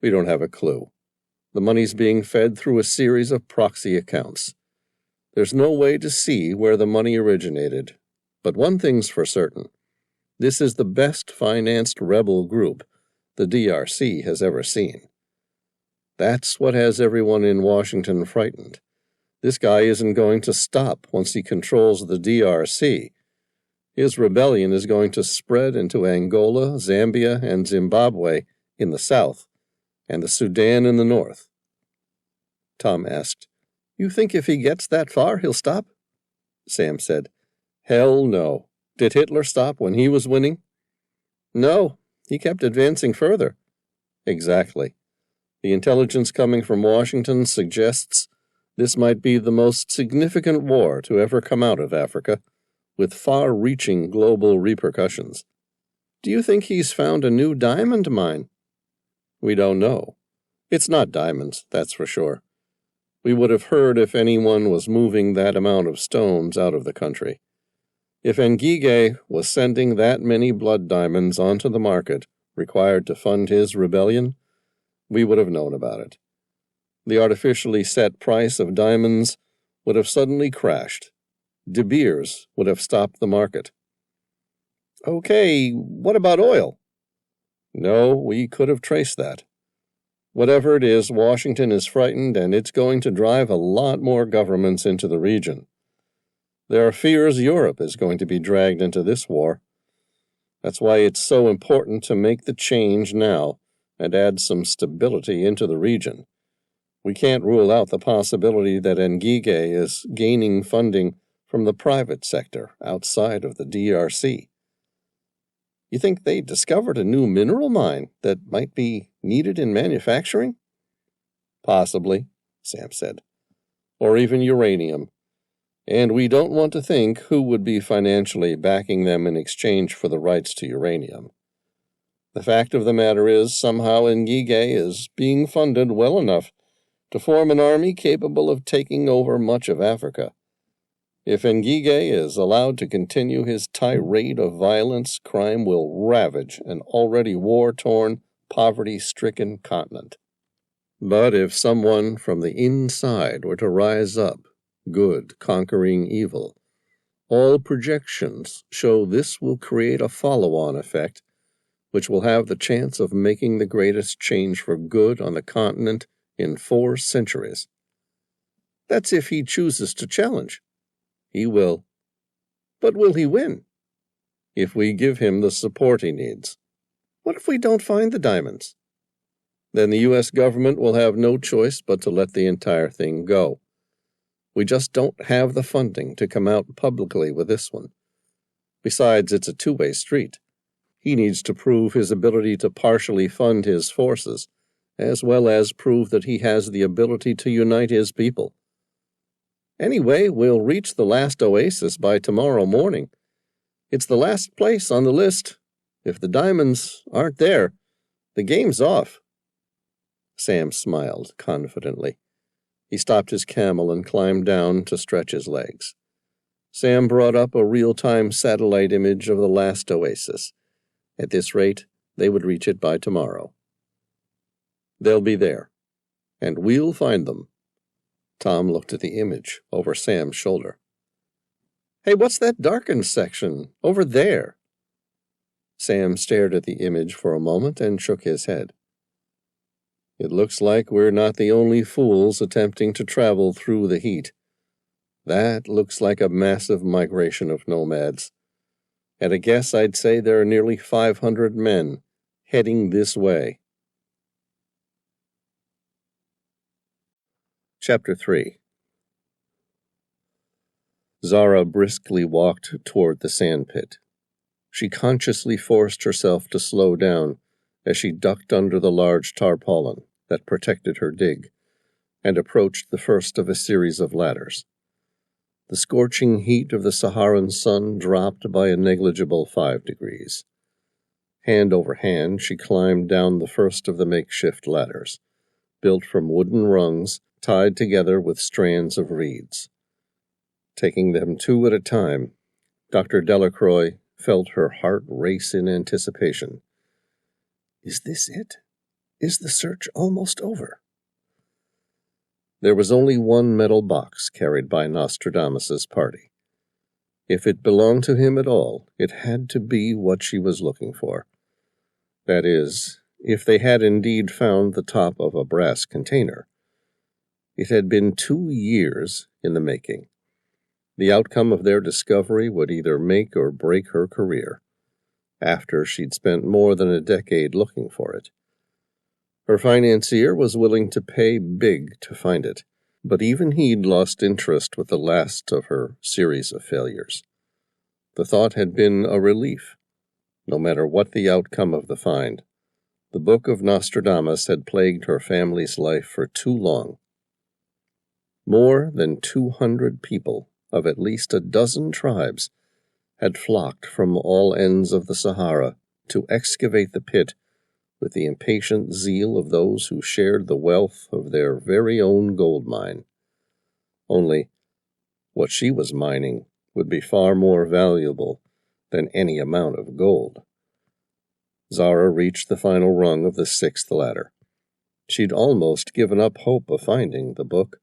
We don't have a clue. The money's being fed through a series of proxy accounts. There's no way to see where the money originated, but one thing's for certain. This is the best financed rebel group the DRC has ever seen. That's what has everyone in Washington frightened. This guy isn't going to stop once he controls the DRC. His rebellion is going to spread into Angola, Zambia, and Zimbabwe in the south, and the Sudan in the north. Tom asked, You think if he gets that far, he'll stop? Sam said, Hell no. Did Hitler stop when he was winning? No, he kept advancing further. Exactly. The intelligence coming from Washington suggests this might be the most significant war to ever come out of Africa, with far-reaching global repercussions. Do you think he's found a new diamond mine? We don't know. It's not diamonds, that's for sure. We would have heard if anyone was moving that amount of stones out of the country. If Ngige was sending that many blood diamonds onto the market required to fund his rebellion, we would have known about it. The artificially set price of diamonds would have suddenly crashed. De Beers would have stopped the market. Okay, what about oil? No, we could have traced that. Whatever it is, Washington is frightened, and it's going to drive a lot more governments into the region. There are fears Europe is going to be dragged into this war. That's why it's so important to make the change now and add some stability into the region. We can't rule out the possibility that Ngige is gaining funding from the private sector outside of the DRC. You think they discovered a new mineral mine that might be needed in manufacturing? Possibly, Sam said. Or even uranium. And we don't want to think who would be financially backing them in exchange for the rights to uranium. The fact of the matter is, somehow Ngige is being funded well enough to form an army capable of taking over much of Africa. If Ngige is allowed to continue his tirade of violence, crime will ravage an already war-torn, poverty-stricken continent. But if someone from the inside were to rise up, good conquering evil, all projections show this will create a follow-on effect, which will have the chance of making the greatest change for good on the continent in 4 centuries. That's if he chooses to challenge. He will. But will he win? If we give him the support he needs. What if we don't find the diamonds? Then the U.S. government will have no choice but to let the entire thing go. We just don't have the funding to come out publicly with this one. Besides, it's a two-way street. He needs to prove his ability to partially fund his forces, as well as prove that he has the ability to unite his people. Anyway, we'll reach the last oasis by tomorrow morning. It's the last place on the list. If the diamonds aren't there, the game's off. Sam smiled confidently. He stopped his camel and climbed down to stretch his legs. Sam brought up a real-time satellite image of the last oasis. At this rate, they would reach it by tomorrow. They'll be there, and we'll find them. Tom looked at the image over Sam's shoulder. Hey, what's that darkened section over there? Sam stared at the image for a moment and shook his head. It looks like we're not the only fools attempting to travel through the heat. That looks like a massive migration of nomads. At a guess, I'd say there are nearly 500 men heading this way. Chapter 3. Zara briskly walked toward the sandpit. She consciously forced herself to slow down as she ducked under the large tarpaulin that protected her dig and approached the first of a series of ladders. The scorching heat of the Saharan sun dropped by a negligible 5 degrees. Hand over hand, she climbed down the first of the makeshift ladders, built from wooden rungs tied together with strands of reeds. Taking them 2 at a time, Dr. Delacroix felt her heart race in anticipation. Is this it? Is the search almost over? There was only one metal box carried by Nostradamus's party. If it belonged to him at all, it had to be what she was looking for. That is, if they had indeed found the top of a brass container. It had been 2 years in the making. The outcome of their discovery would either make or break her career, after she'd spent more than a decade looking for it. Her financier was willing to pay big to find it, but even he'd lost interest with the last of her series of failures. The thought had been a relief. No matter what the outcome of the find, the Book of Nostradamus had plagued her family's life for too long. More than 200 people of at least a dozen tribes had flocked from all ends of the Sahara to excavate the pit with the impatient zeal of those who shared the wealth of their very own gold mine. Only, what she was mining would be far more valuable than any amount of gold. Zara reached the final rung of the 6th ladder. She'd almost given up hope of finding the book.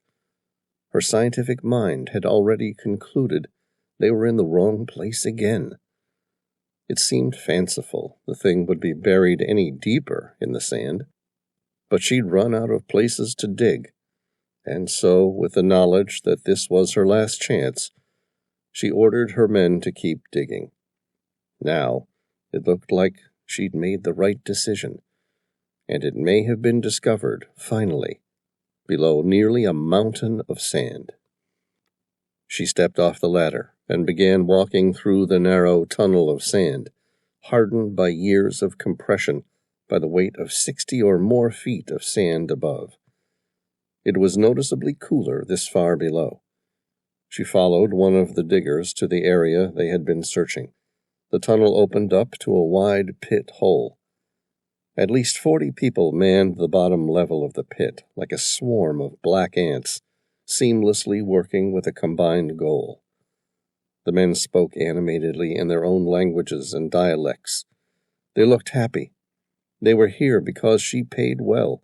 Her scientific mind had already concluded they were in the wrong place again. It seemed fanciful the thing would be buried any deeper in the sand, but she'd run out of places to dig, and so, with the knowledge that this was her last chance, she ordered her men to keep digging. Now, it looked like she'd made the right decision, and it may have been discovered, finally, below nearly a mountain of sand. She stepped off the ladder and began walking through the narrow tunnel of sand, hardened by years of compression by the weight of 60 or more feet of sand above. It was noticeably cooler this far below. She followed one of the diggers to the area they had been searching. The tunnel opened up to a wide pit hole. At least 40 people manned the bottom level of the pit, like a swarm of black ants, seamlessly working with a combined goal. The men spoke animatedly in their own languages and dialects. They looked happy. They were here because she paid well,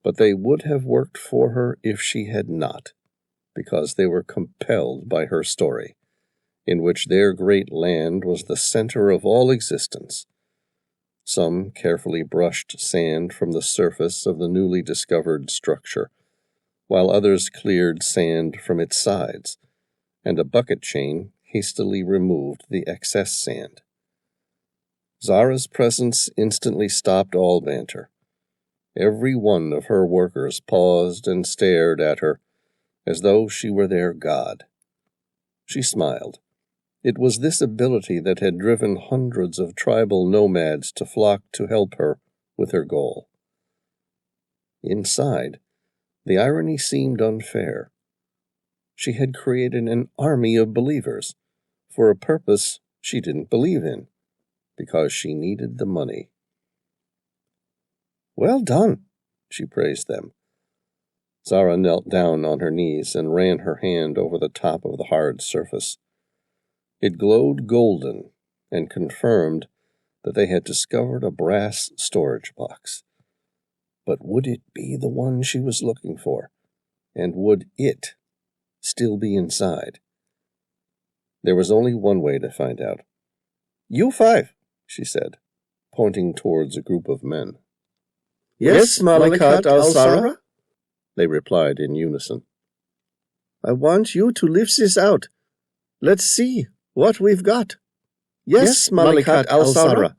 but they would have worked for her if she had not, because they were compelled by her story, in which their great land was the center of all existence. Some carefully brushed sand from the surface of the newly discovered structure, while others cleared sand from its sides, and a bucket chain hastily removed the excess sand. Zara's presence instantly stopped all banter. Every one of her workers paused and stared at her as though she were their god. She smiled. It was this ability that had driven hundreds of tribal nomads to flock to help her with her goal. Inside, the irony seemed unfair. She had created an army of believers for a purpose she didn't believe in, because she needed the money. "Well done," she praised them. Zara knelt down on her knees and ran her hand over the top of the hard surface. It glowed golden and confirmed that they had discovered a brass storage box. But would it be the one she was looking for? And would it still be inside? There was only one way to find out. "You 5," she said, pointing towards a group of men. Yes, Malikat al-Sara? They replied in unison. I want you to lift this out. Let's see what we've got. Yes, Malikat al-Sara.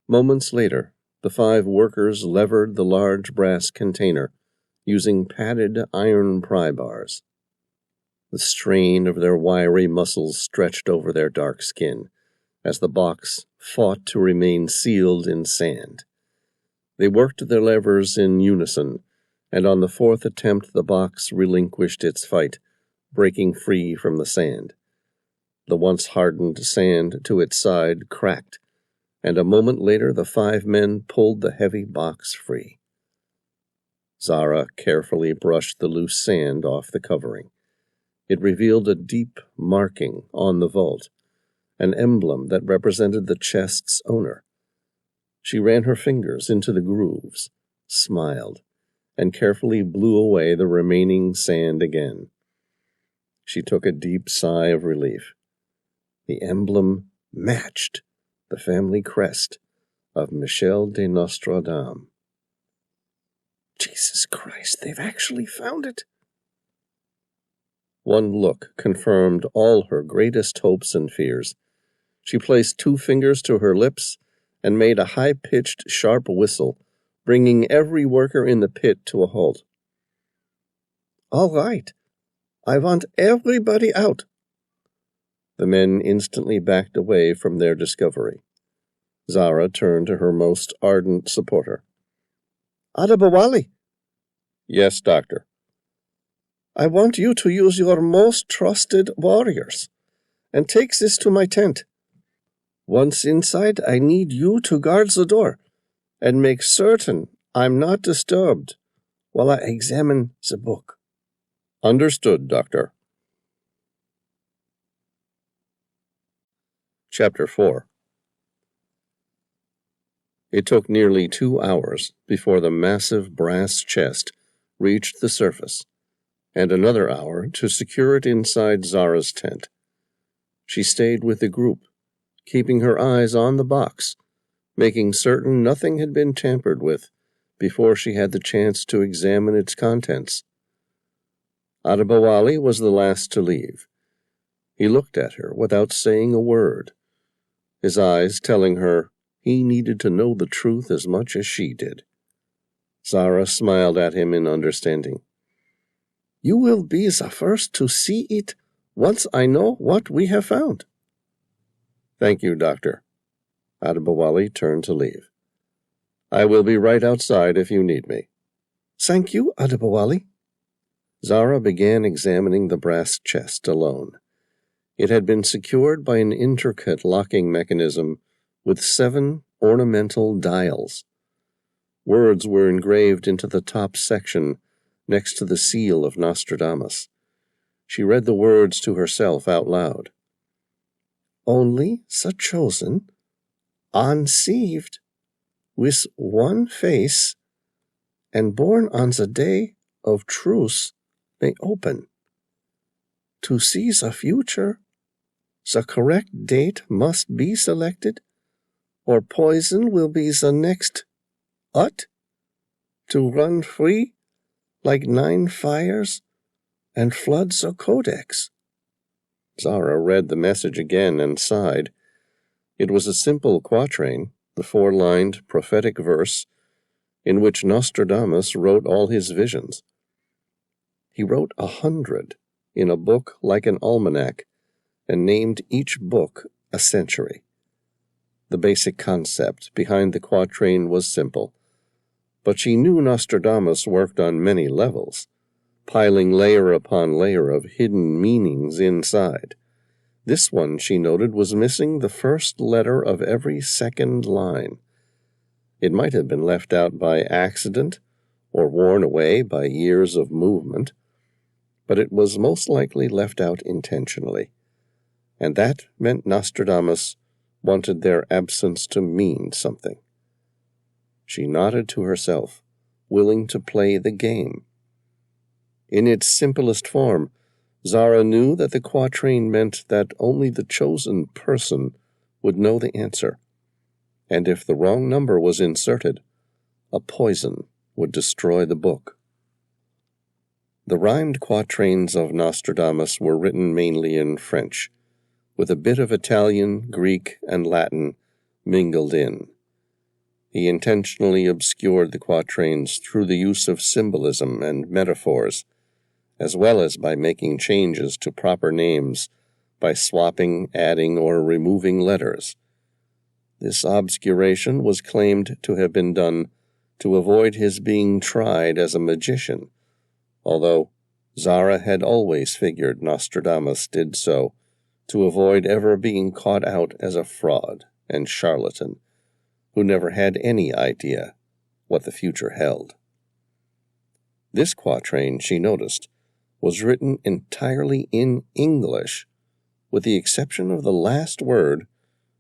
Moments later, the 5 workers levered the large brass container using padded iron pry bars. The strain of their wiry muscles stretched over their dark skin as the box fought to remain sealed in sand. They worked their levers in unison, and on the 4th attempt the box relinquished its fight, breaking free from the sand. The once hardened sand to its side cracked, and a moment later the 5 men pulled the heavy box free. Zara carefully brushed the loose sand off the covering. It revealed a deep marking on the vault, an emblem that represented the chest's owner. She ran her fingers into the grooves, smiled, and carefully blew away the remaining sand again. She took a deep sigh of relief. The emblem matched the family crest of Michel de Nostradamus. Jesus Christ, they've actually found it. One look confirmed all her greatest hopes and fears. She placed 2 fingers to her lips and made a high-pitched, sharp whistle, bringing every worker in the pit to a halt. All right. I want everybody out. The men instantly backed away from their discovery. Zara turned to her most ardent supporter. Adabawali. Yes, Doctor. I want you to use your most trusted warriors and take this to my tent. Once inside, I need you to guard the door and make certain I'm not disturbed while I examine the book. Understood, Doctor. Chapter 4. It took nearly 2 hours before the massive brass chest reached the surface, and another hour to secure it inside Zara's tent. She stayed with the group, keeping her eyes on the box, making certain nothing had been tampered with before she had the chance to examine its contents. Adabawali was the last to leave. He looked at her without saying a word, his eyes telling her he needed to know the truth as much as she did. Zara smiled at him in understanding. You will be the first to see it once I know what we have found. Thank you, Doctor. Adabawali turned to leave. I will be right outside if you need me. Thank you, Adabawali. Zara began examining the brass chest alone. It had been secured by an intricate locking mechanism with 7 ornamental dials. Words were engraved into the top section next to the seal of Nostradamus. She read the words to herself out loud. Only the chosen, unsaved, with one face, and born on the day of truth may open. To see the future, the correct date must be selected, or poison will be the next to run free like 9 fires and flood the codex. Zara read the message again and sighed. It was a simple quatrain, the 4-lined prophetic verse, in which Nostradamus wrote all his visions. He wrote 100 in a book like an almanac, and named each book a century. The basic concept behind the quatrain was simple, but she knew Nostradamus worked on many levels, piling layer upon layer of hidden meanings inside. This one, she noted, was missing the first letter of every second line. It might have been left out by accident or worn away by years of movement, but it was most likely left out intentionally, and that meant Nostradamus wanted their absence to mean something. She nodded to herself, willing to play the game. In its simplest form, Zara knew that the quatrain meant that only the chosen person would know the answer. and if the wrong number was inserted, a poison would destroy the book. The rhymed quatrains of Nostradamus were written mainly in French, with a bit of Italian, Greek, and Latin mingled in. He intentionally obscured the quatrains through the use of symbolism and metaphors, as well as by making changes to proper names by swapping, adding, or removing letters. This obscuration was claimed to have been done to avoid his being tried as a magician, although Zara had always figured Nostradamus did so to avoid ever being caught out as a fraud and charlatan who never had any idea what the future held. This quatrain, she noticed, was written entirely in English, with the exception of the last word,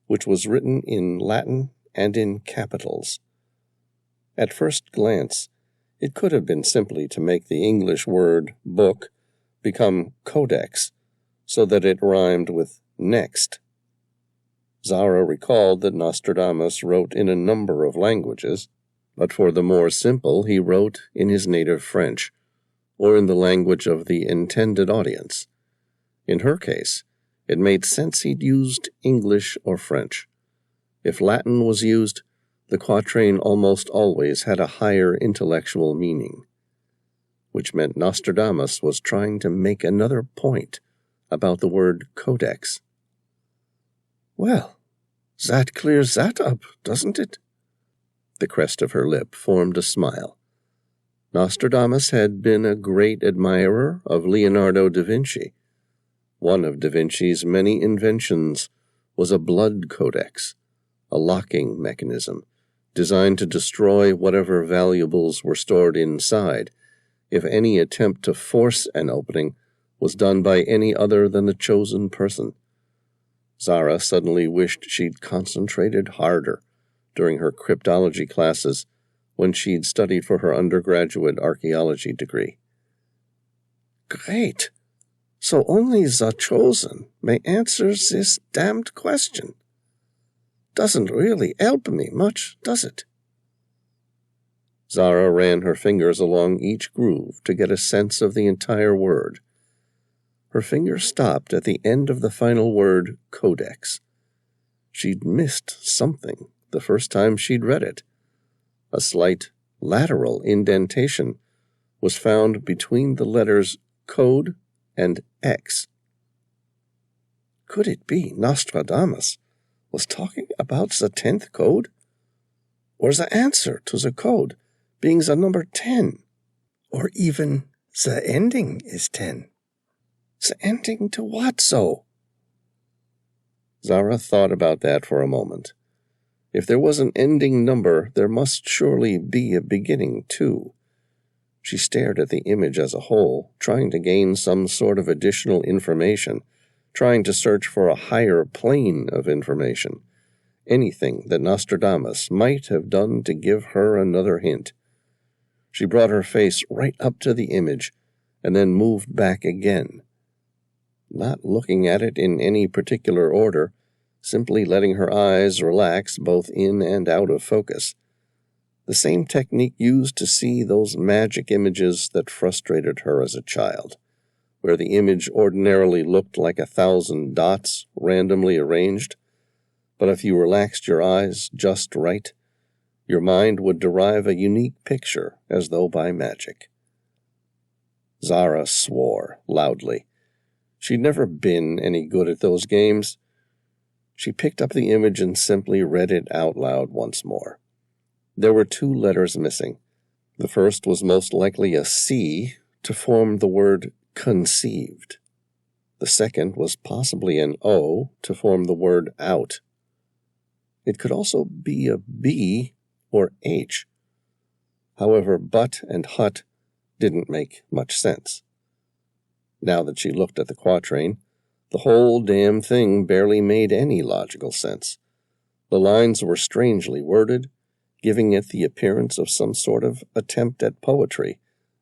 which was written in Latin and in capitals. At first glance, it could have been simply to make the English word book become codex, so that it rhymed with next. Zara recalled that Nostradamus wrote in a number of languages, but for the more simple he wrote in his native French, or in the language of the intended audience. In her case, it made sense he'd used English or French. If Latin was used, the quatrain almost always had a higher intellectual meaning, which meant Nostradamus was trying to make another point about the word codex. Well, that clears that up, doesn't it? The crest of her lip formed a smile. Nostradamus had been a great admirer of Leonardo da Vinci. One of da Vinci's many inventions was a blood codex, a locking mechanism designed to destroy whatever valuables were stored inside if any attempt to force an opening was done by any other than the chosen person. Zara suddenly wished she'd concentrated harder during her cryptology classes when she'd studied for her undergraduate archaeology degree. Great! So only the chosen may answer this damned question. Doesn't really help me much, does it? Zara ran her fingers along each groove to get a sense of the entire word. Her finger stopped at the end of the final word, codex. She'd missed something the first time she'd read it. A slight lateral indentation was found between the letters code and X. Could it be Nostradamus was talking about the 10th code? Or the answer to the code being the number 10? Or even the ending is 10? The ending to what, so? Zara thought about that for a moment. If there was an ending number, there must surely be a beginning, too. She stared at the image as a whole, trying to gain some sort of additional information, trying to search for a higher plane of information, anything that Nostradamus might have done to give her another hint. She brought her face right up to the image, and then moved back again, not looking at it in any particular order, simply letting her eyes relax both in and out of focus. The same technique used to see those magic images that frustrated her as a child, where the image ordinarily looked like 1,000 dots randomly arranged, but if you relaxed your eyes just right, your mind would derive a unique picture as though by magic. Zara swore loudly. She'd never been any good at those games. She picked up the image and simply read it out loud once more. There were 2 letters missing. The first was most likely a C to form the word conceived. The second was possibly an O to form the word out. It could also be a B or H. However, but and hut didn't make much sense. Now that she looked at the quatrain, the whole damn thing barely made any logical sense. The lines were strangely worded, giving it the appearance of some sort of attempt at poetry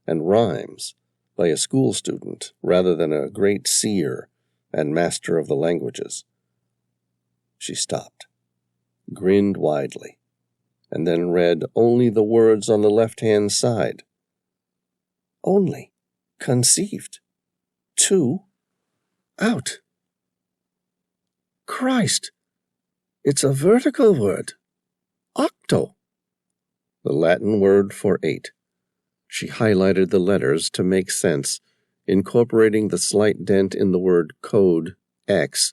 and rhymes by a school student rather than a great seer and master of the languages. She stopped. grinned widely, and then read only the words on the left-hand side. Only. Conceived. 2. Out. Christ! It's a vertical word. Octo. The Latin word for 8. She highlighted the letters to make sense, incorporating the slight dent in the word code, X,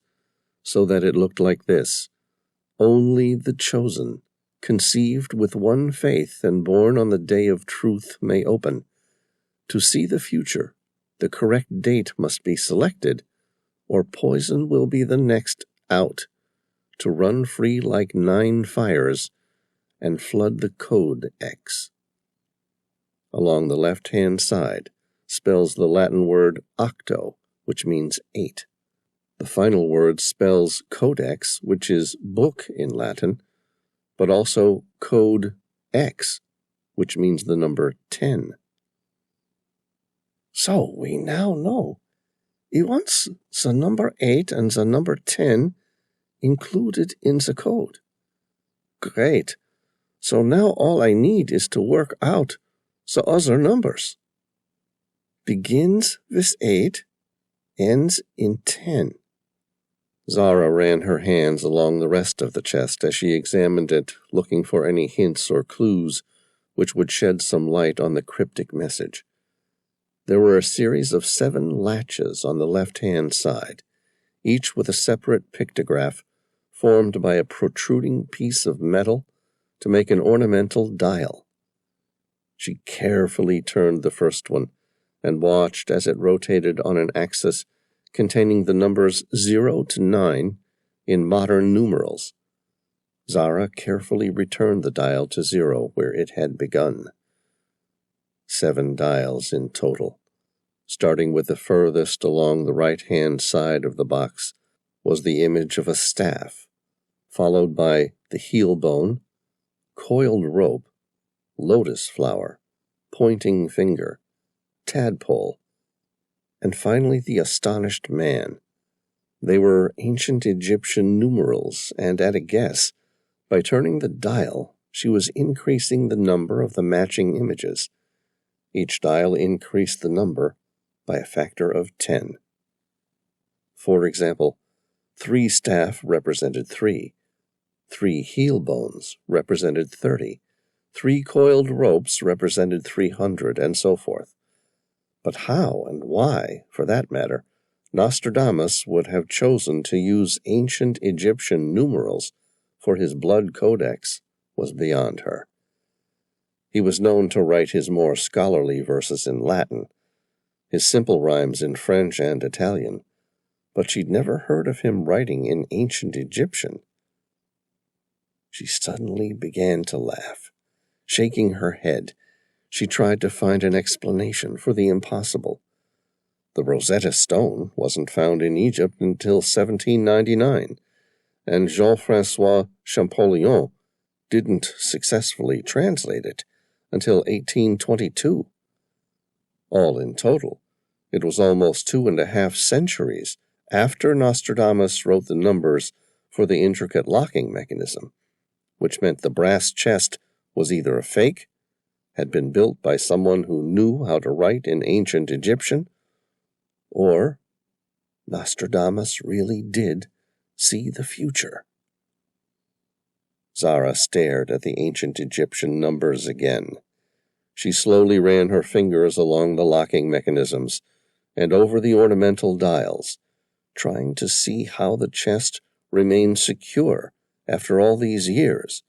so that it looked like this. Only the chosen, conceived with one faith and born on the day of truth, may open. To see the future, the correct date must be selected, or poison will be the next out, to run free like 9 fires and flood the code X. Along the left-hand side spells the Latin word octo, which means 8. The final word spells codex, which is book in Latin, but also code X, which means the number 10. So we now know he wants the number 8 and the number 10 included in the code. Great. So now all I need is to work out the other numbers. Begins with 8, ends in 10. Zara ran her hands along the rest of the chest as she examined it, looking for any hints or clues which would shed some light on the cryptic message. There were a series of 7 latches on the left-hand side, each with a separate pictograph formed by a protruding piece of metal to make an ornamental dial. She carefully turned the first one and watched as it rotated on an axis containing the numbers 0 to 9 in modern numerals. Zara carefully returned the dial to 0 where it had begun. 7 dials in total. Starting with the furthest along the right-hand side of the box was the image of a staff, followed by the heel bone, coiled rope, lotus flower, pointing finger, tadpole, and finally the astonished man. They were ancient Egyptian numerals, and at a guess, by turning the dial, she was increasing the number of the matching images. Each dial increased the number by a factor of 10. For example, 3 staff represented 3, 3 heel bones represented 30, 3 coiled ropes represented 300, and so forth. But how and why, for that matter, Nostradamus would have chosen to use ancient Egyptian numerals for his blood codex was beyond her. He was known to write his more scholarly verses in Latin, his simple rhymes in French and Italian, but she'd never heard of him writing in ancient Egyptian. She suddenly began to laugh. Shaking her head, she tried to find an explanation for the impossible. The Rosetta Stone wasn't found in Egypt until 1799, and Jean-François Champollion didn't successfully translate it until 1822. All in total, it was almost 2.5 centuries after Nostradamus wrote the numbers for the intricate locking mechanism, which meant the brass chest was either a fake, had been built by someone who knew how to write in ancient Egyptian, or Nostradamus really did see the future. Zara stared at the ancient Egyptian numbers again. She slowly ran her fingers along the locking mechanisms and over the ornamental dials, trying to see how the chest remained secure after all these years.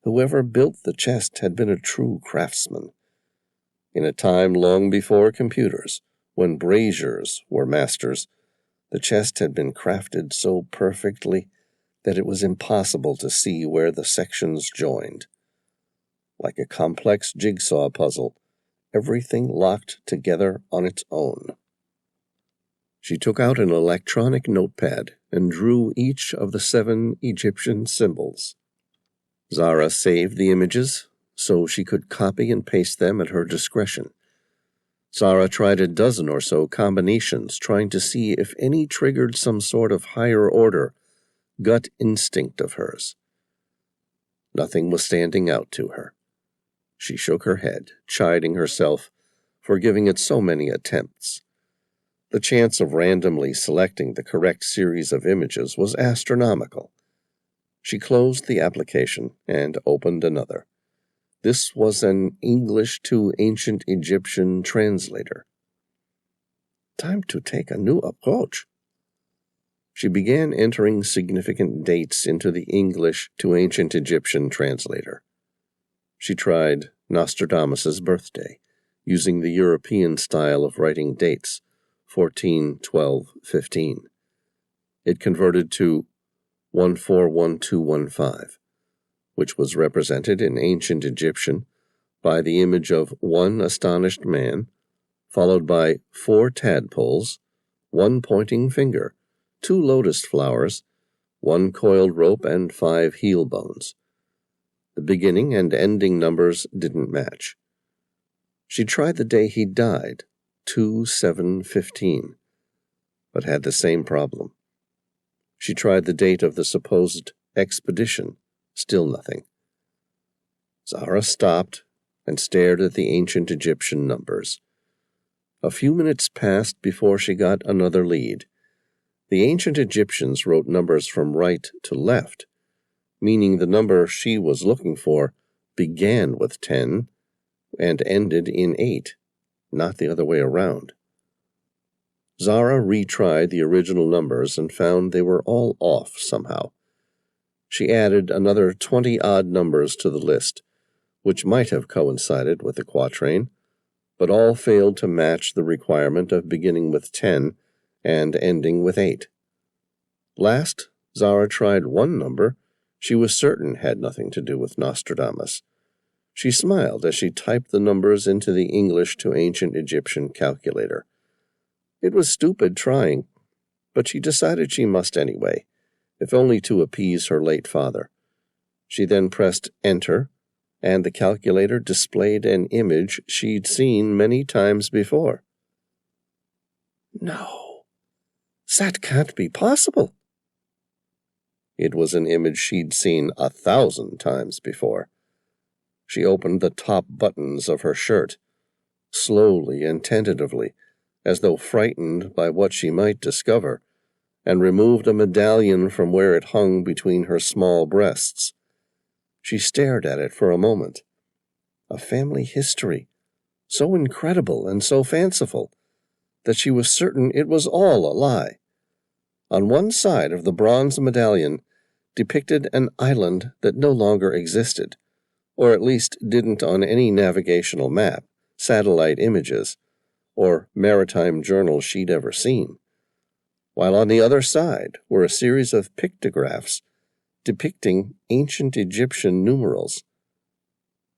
Whoever built the chest had been a true craftsman. In a time long before computers, when braziers were masters, the chest had been crafted so perfectly that it was impossible to see where the sections joined. Like a complex jigsaw puzzle, everything locked together on its own. She took out an electronic notepad and drew each of the 7 Egyptian symbols. Zara saved the images so she could copy and paste them at her discretion. Zara tried a dozen or so combinations, trying to see if any triggered some sort of higher order, gut instinct of hers. Nothing was standing out to her. She shook her head, chiding herself for giving it so many attempts. The chance of randomly selecting the correct series of images was astronomical. She closed the application and opened another. This was an English to Ancient Egyptian translator. Time to take a new approach. She began entering significant dates into the English to Ancient Egyptian translator. She tried Nostradamus's birthday, using the European style of writing dates, 14, 12, 15. It converted to 141215, which was represented in ancient Egyptian by the image of one astonished man, followed by 4 tadpoles, 1 pointing finger, 2 lotus flowers, 1 coiled rope, and 5 heel bones. The beginning and ending numbers didn't match. She tried the day he died, 2/7/15, but had the same problem. She tried the date of the supposed expedition, still nothing. Zara stopped and stared at the ancient Egyptian numbers. A few minutes passed before she got another lead. The ancient Egyptians wrote numbers from right to left, meaning the number she was looking for began with 10 and ended in 8, not the other way around. Zara retried the original numbers and found they were all off somehow. She added another 20 odd numbers to the list, which might have coincided with the quatrain, but all failed to match the requirement of beginning with 10 and ending with 8. Last, Zara tried one number she was certain had nothing to do with Nostradamus. She smiled as she typed the numbers into the English to Ancient Egyptian calculator. It was stupid trying, but she decided she must anyway, if only to appease her late father. She then pressed Enter, and the calculator displayed an image she'd seen many times before. No, that can't be possible. It was an image she'd seen 1,000 times before. She opened the top buttons of her shirt, slowly and tentatively, as though frightened by what she might discover, and removed a medallion from where it hung between her small breasts. She stared at it for a moment. A family history, so incredible and so fanciful, that she was certain it was all a lie. On one side of the bronze medallion depicted an island that no longer existed, or at least didn't on any navigational map, satellite images, or maritime journal she'd ever seen, while on the other side were a series of pictographs depicting ancient Egyptian numerals.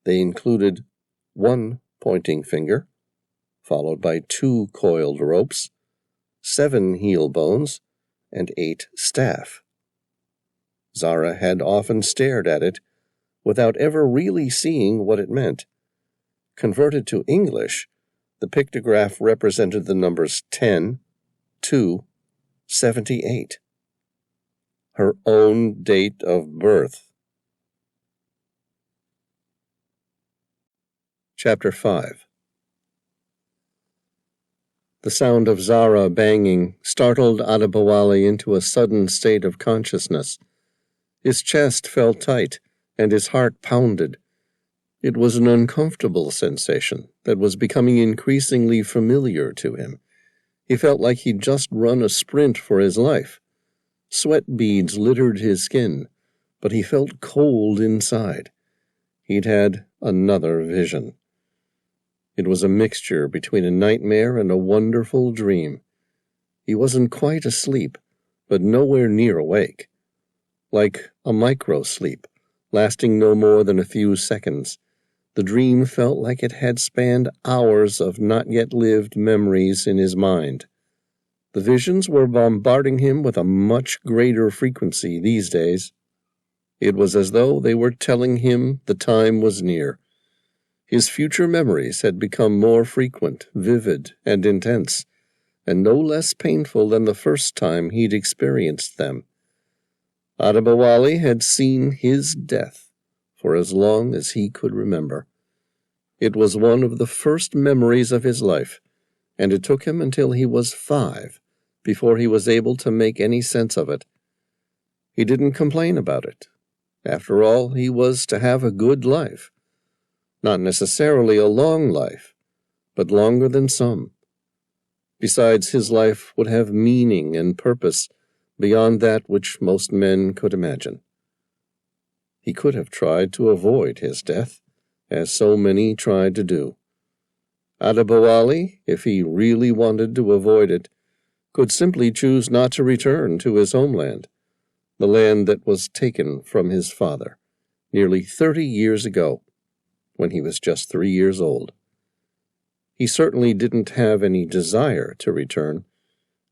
They included 1 pointing finger, followed by 2 coiled ropes, 7 heel bones, and 8 staff. Zara had often stared at it without ever really seeing what it meant. Converted to English, the pictograph represented the numbers 10, 2, 78. Her own date of birth. Chapter 5. The sound of Zara banging startled Adali into a sudden state of consciousness. His chest felt tight, and his heart pounded. It was an uncomfortable sensation that was becoming increasingly familiar to him. He felt like he'd just run a sprint for his life. Sweat beads littered his skin, but he felt cold inside. He'd had another vision. It was a mixture between a nightmare and a wonderful dream. He wasn't quite asleep, but nowhere near awake. Like a micro-sleep, lasting no more than a few seconds, the dream felt like it had spanned hours of not-yet-lived memories in his mind. The visions were bombarding him with a much greater frequency these days. It was as though they were telling him the time was near. His future memories had become more frequent, vivid, and intense, and no less painful than the first time he'd experienced them. Adali had seen his death for as long as he could remember. It was one of the first memories of his life, and it took him until he was 5 before he was able to make any sense of it. He didn't complain about it. After all, he was to have a good life. Not necessarily a long life, but longer than some. Besides, his life would have meaning and purpose beyond that which most men could imagine. He could have tried to avoid his death, as so many tried to do. Adali, if he really wanted to avoid it, could simply choose not to return to his homeland, the land that was taken from his father nearly 30 years ago, when he was just 3 years old. He certainly didn't have any desire to return,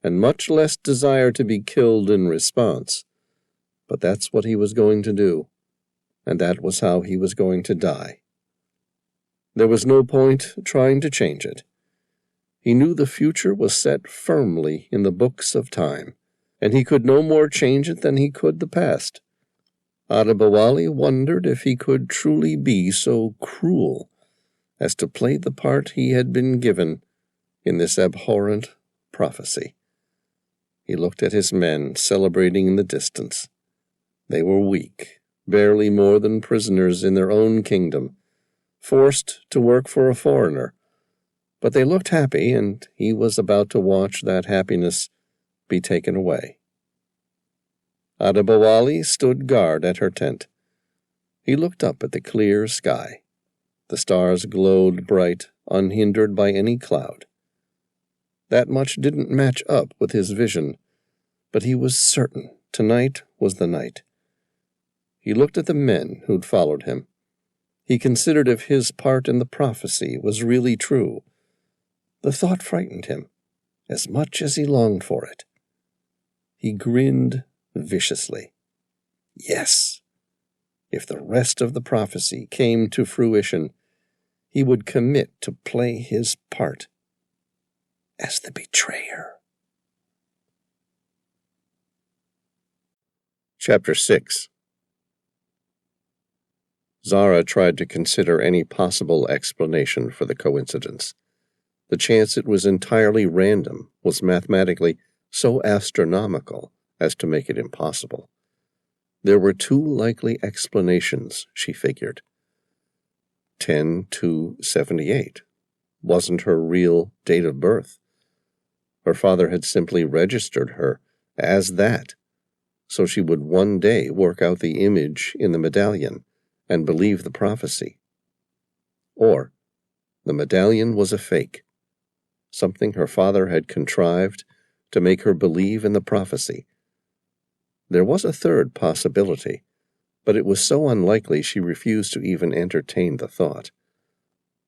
and much less desire to be killed in response. But that's what he was going to do, and that was how he was going to die. There was no point trying to change it. He knew the future was set firmly in the books of time, and he could no more change it than he could the past. Adali wondered if he could truly be so cruel as to play the part he had been given in this abhorrent prophecy. He looked at his men celebrating in the distance. They were weak, barely more than prisoners in their own kingdom, forced to work for a foreigner. But they looked happy, and he was about to watch that happiness be taken away. Adali stood guard at her tent. He looked up at the clear sky. The stars glowed bright, unhindered by any cloud. That much didn't match up with his vision, but he was certain tonight was the night. He looked at the men who'd followed him. He considered if his part in the prophecy was really true. The thought frightened him, as much as he longed for it. He grinned viciously. Yes, if the rest of the prophecy came to fruition, he would commit to play his part as the betrayer. Chapter 6. Zara tried to consider any possible explanation for the coincidence. The chance it was entirely random was mathematically so astronomical as to make it impossible. There were 2 likely explanations, she figured. 10/2/78 wasn't her real date of birth. Her father had simply registered her as that, so she would one day work out the image in the medallion and believe the prophecy. Or the medallion was a fake, something her father had contrived to make her believe in the prophecy. There was a third possibility, but it was so unlikely she refused to even entertain the thought.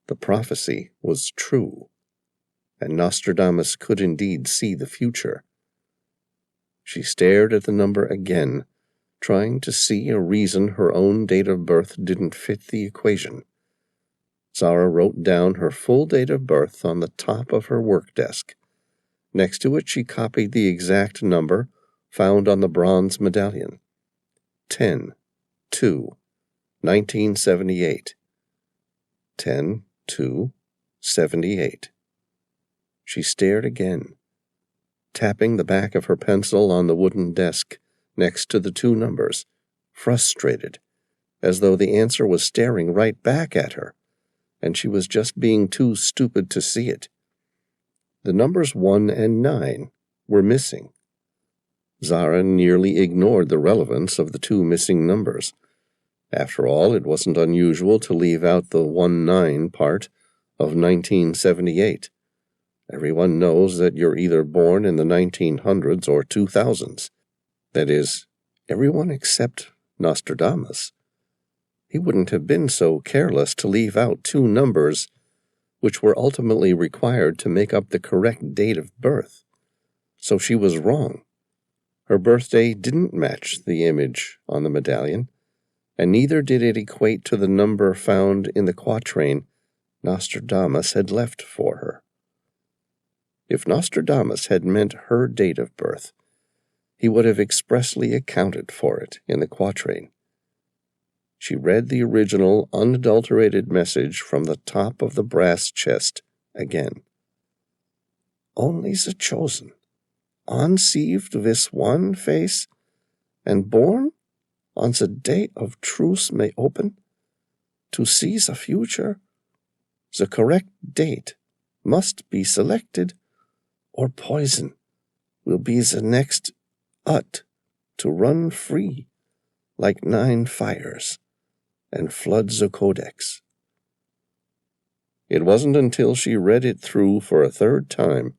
The prophecy was true, and Nostradamus could indeed see the future. She stared at the number again, trying to see a reason her own date of birth didn't fit the equation. Zara wrote down her full date of birth on the top of her work desk. Next to it, she copied the exact number found on the bronze medallion. 10/2/1978. 10/2/78. She stared again, tapping the back of her pencil on the wooden desk next to the 2 numbers, frustrated, as though the answer was staring right back at her, and she was just being too stupid to see it. The numbers 1 and 9 were missing. Zara nearly ignored the relevance of the 2 missing numbers. After all, it wasn't unusual to leave out the 1-9 part of 1978. Everyone knows that you're either born in the 1900s or 2000s. That is, everyone except Nostradamus. He wouldn't have been so careless to leave out 2 numbers which were ultimately required to make up the correct date of birth. So she was wrong. Her birthday didn't match the image on the medallion, and neither did it equate to the number found in the quatrain Nostradamus had left for her. If Nostradamus had meant her date of birth, he would have expressly accounted for it in the quatrain. She read the original, unadulterated message from the top of the brass chest again. Only the chosen, unsieved this one face, and born on the day of truth may open, to see the future. The correct date must be selected, or poison will be the next ut to run free like 9 fires and flood the codex. It wasn't until she read it through for a third time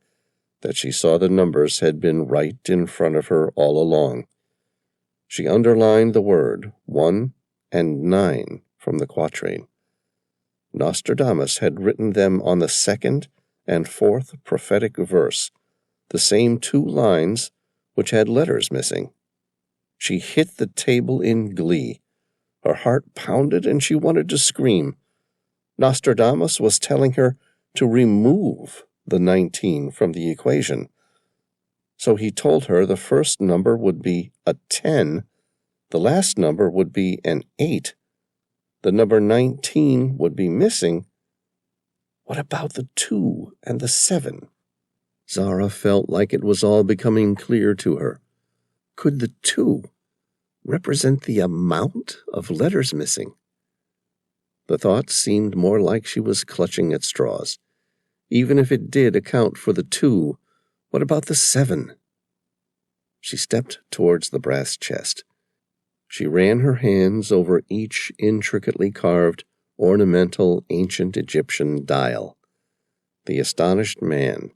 that she saw the numbers had been right in front of her all along. She underlined the word 1 and 9 from the quatrain. Nostradamus had written them on the 2nd and 4th prophetic verse, the same 2 lines which had letters missing. She hit the table in glee. Her heart pounded and she wanted to scream. Nostradamus was telling her to remove the 19 from the equation. So he told her the first number would be a 10, the last number would be an 8, the number 19 would be missing. What about the 2 and the 7? Zara felt like it was all becoming clear to her. Could the 2 represent the amount of letters missing? The thought seemed more like she was clutching at straws. Even if it did account for the 2, what about the 7? She stepped towards the brass chest. She ran her hands over each intricately carved, ornamental ancient Egyptian dial. The astonished man,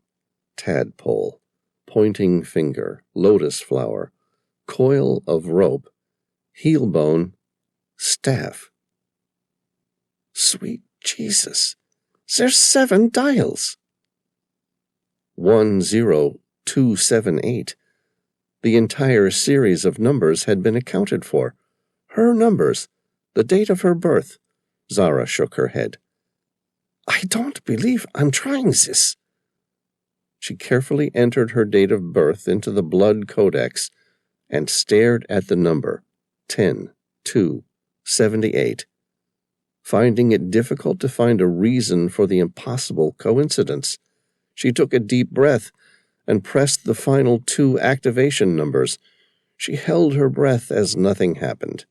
tadpole, pointing finger, lotus flower, coil of rope, heel bone, staff. Sweet Jesus, there's 7 dials. 10278. The entire series of numbers had been accounted for. Her numbers, the date of her birth. Zara shook her head. I don't believe I'm trying this. She carefully entered her date of birth into the blood codex and stared at the number 10-2-78, finding it difficult to find a reason for the impossible coincidence. She took a deep breath and pressed the final 2 activation numbers. She held her breath as nothing happened.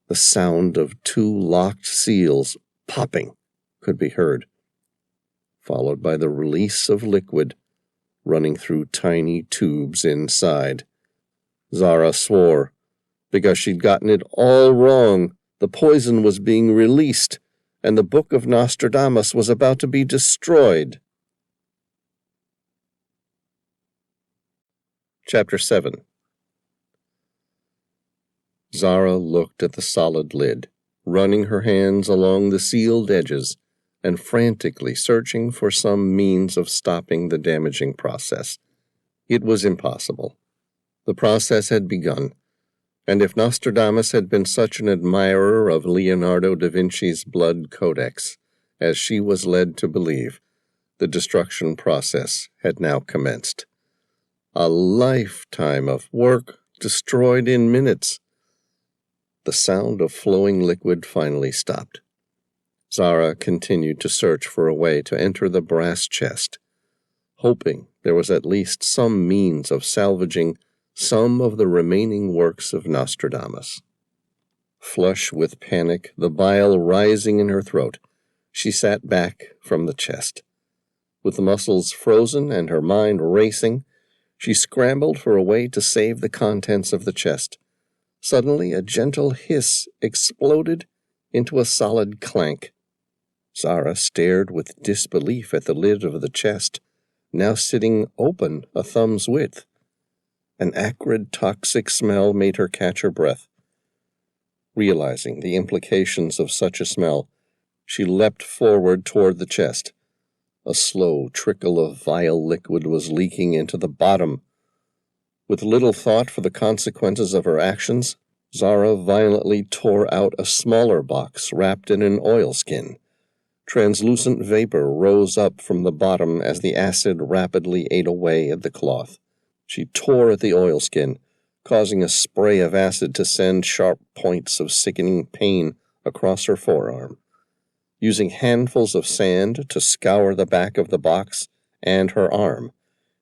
The sound of 2 locked seals popping could be heard, followed by the release of liquid running through tiny tubes inside. Zara swore, because she'd gotten it all wrong. The poison was being released, and the Book of Nostradamus was about to be destroyed. Chapter 7. Zara looked at the solid lid, running her hands along the sealed edges and frantically searching for some means of stopping the damaging process. It was impossible. The process had begun, and if Nostradamus had been such an admirer of Leonardo da Vinci's blood codex as she was led to believe, the destruction process had now commenced. A lifetime of work destroyed in minutes. The sound of flowing liquid finally stopped. Zara continued to search for a way to enter the brass chest, hoping there was at least some means of salvaging some of the remaining works of Nostradamus. Flush with panic, the bile rising in her throat, she sat back from the chest. With the muscles frozen and her mind racing, she scrambled for a way to save the contents of the chest. Suddenly, a gentle hiss exploded into a solid clank. Zara stared with disbelief at the lid of the chest, now sitting open a thumb's width. An acrid, toxic smell made her catch her breath. Realizing the implications of such a smell, she leapt forward toward the chest. A slow trickle of vile liquid was leaking into the bottom. With little thought for the consequences of her actions, Zara violently tore out a smaller box wrapped in an oilskin. Translucent vapor rose up from the bottom as the acid rapidly ate away at the cloth. She tore at the oilskin, causing a spray of acid to send sharp points of sickening pain across her forearm. Using handfuls of sand to scour the back of the box and her arm,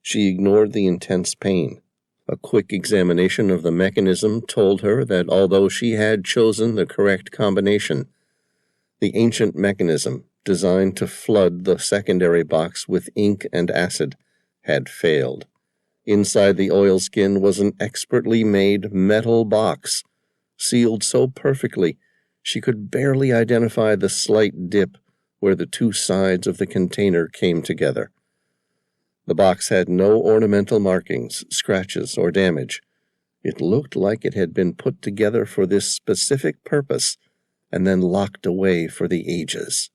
she ignored the intense pain. A quick examination of the mechanism told her that although she had chosen the correct combination, the ancient mechanism designed to flood the secondary box with ink and acid had failed. Inside the oilskin was an expertly made metal box, sealed so perfectly she could barely identify the slight dip where the two sides of the container came together. The box had no ornamental markings, scratches, or damage. It looked like it had been put together for this specific purpose and then locked away for the ages.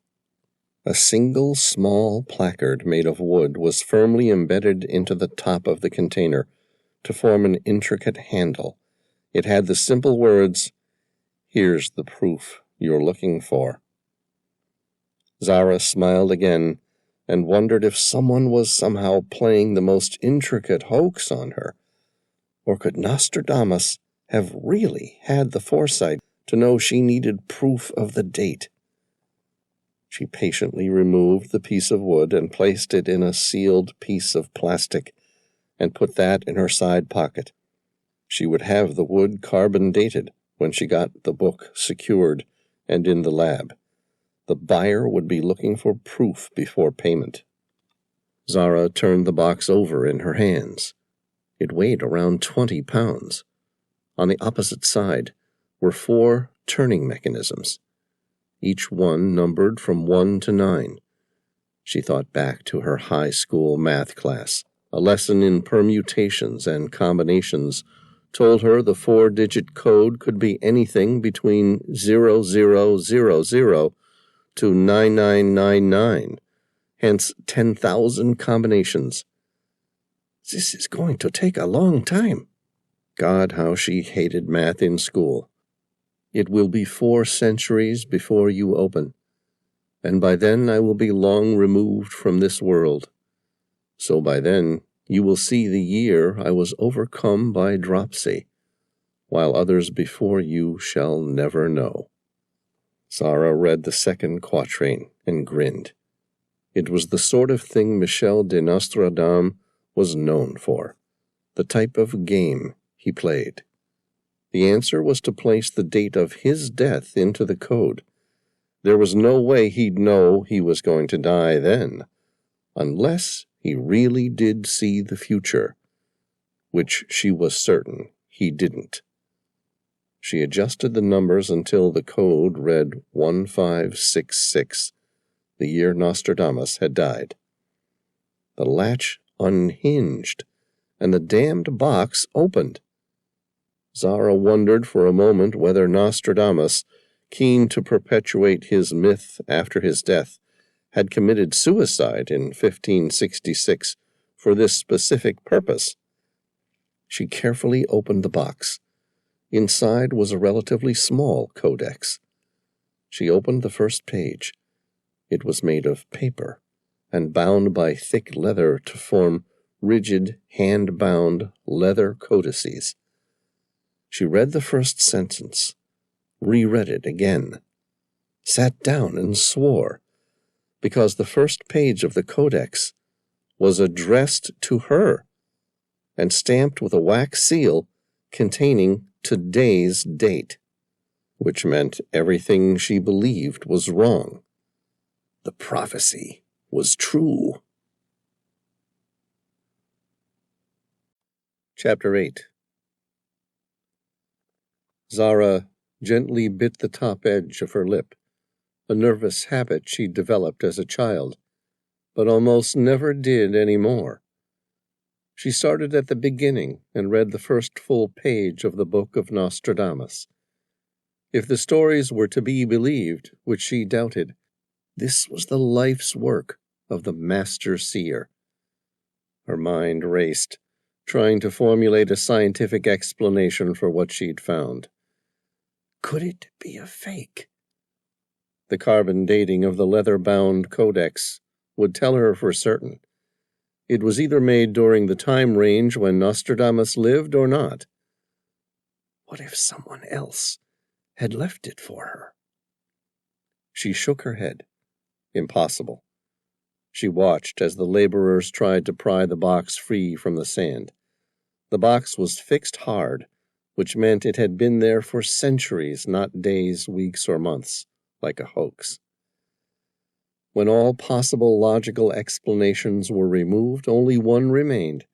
A single small placard made of wood was firmly embedded into the top of the container to form an intricate handle. It had the simple words, "Here's the proof you're looking for." Zara smiled again and wondered if someone was somehow playing the most intricate hoax on her. Or could Nostradamus have really had the foresight to know she needed proof of the date? She patiently removed the piece of wood and placed it in a sealed piece of plastic and put that in her side pocket. She would have the wood carbon dated when she got the book secured and in the lab. The buyer would be looking for proof before payment. Zara turned the box over in her hands. It weighed around 20 pounds. On the opposite side were 4 turning mechanisms, each one numbered from 1 to 9. She thought back to her high school math class. A lesson in permutations and combinations told her the 4-digit code could be anything between 0000 to 9999, hence 10,000 combinations. This is going to take a long time. God, how she hated math in school. It will be 4 centuries before you open, and by then I will be long removed from this world. So by then you will see the year I was overcome by dropsy, while others before you shall never know. Zara read the second quatrain and grinned. It was the sort of thing Michel de Nostradamus was known for, the type of game he played. The answer was to place the date of his death into the code. There was no way he'd know he was going to die then, unless he really did see the future, which she was certain he didn't. She adjusted the numbers until the code read 1566, the year Nostradamus had died. The latch unhinged, and the damned box opened. Zara wondered for a moment whether Nostradamus, keen to perpetuate his myth after his death, had committed suicide in 1566 for this specific purpose. She carefully opened the box. Inside was a relatively small codex. She opened the first page. It was made of paper and bound by thick leather to form rigid, hand-bound leather codices. She read the first sentence, reread it again, sat down and swore, because the first page of the codex was addressed to her and stamped with a wax seal containing today's date, which meant everything she believed was wrong. The prophecy was true. Chapter 8. Zara gently bit the top edge of her lip, a nervous habit she'd developed as a child, but almost never did any more. She started at the beginning and read the first full page of the Book of Nostradamus. If the stories were to be believed, which she doubted, this was the life's work of the master seer. Her mind raced, trying to formulate a scientific explanation for what she'd found. Could it be a fake? The carbon dating of the leather-bound codex would tell her for certain. It was either made during the time range when Nostradamus lived or not. What if someone else had left it for her? She shook her head. Impossible. She watched as the laborers tried to pry the box free from the sand. The box was fixed hard, which meant it had been there for centuries, not days, weeks, or months, like a hoax. When all possible logical explanations were removed, only one remained,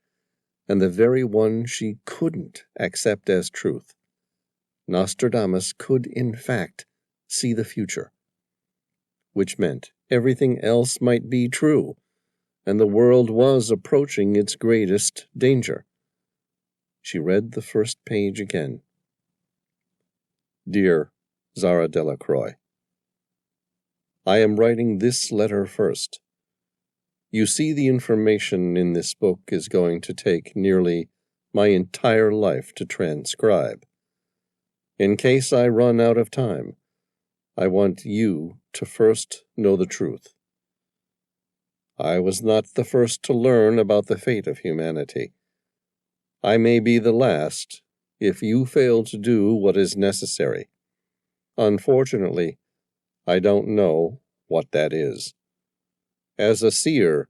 and the very one she couldn't accept as truth. Nostradamus could, in fact, see the future, which meant everything else might be true, and the world was approaching its greatest danger. She read the first page again. Dear Zara Delacroix, I am writing this letter first. You see, the information in this book is going to take nearly my entire life to transcribe. In case I run out of time, I want you to first know the truth. I was not the first to learn about the fate of humanity. I may be the last if you fail to do what is necessary. Unfortunately, I don't know what that is. As a seer,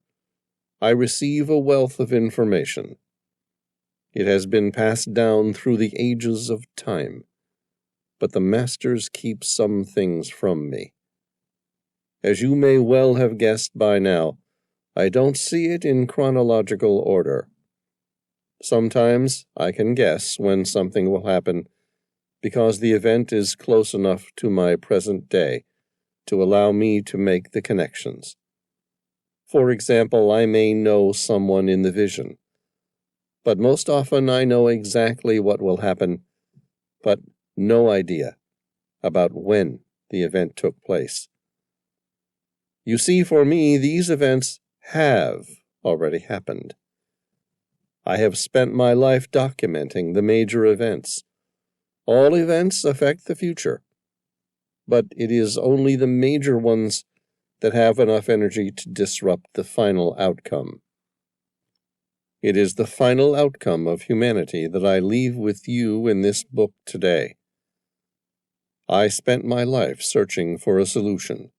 I receive a wealth of information. It has been passed down through the ages of time, but the masters keep some things from me. As you may well have guessed by now, I don't see it in chronological order. Sometimes I can guess when something will happen because the event is close enough to my present day to allow me to make the connections. For example, I may know someone in the vision, but most often I know exactly what will happen, but no idea about when the event took place. You see, for me, these events have already happened. I have spent my life documenting the major events. All events affect the future, but it is only the major ones that have enough energy to disrupt the final outcome. It is the final outcome of humanity that I leave with you in this book today. I spent my life searching for a solution.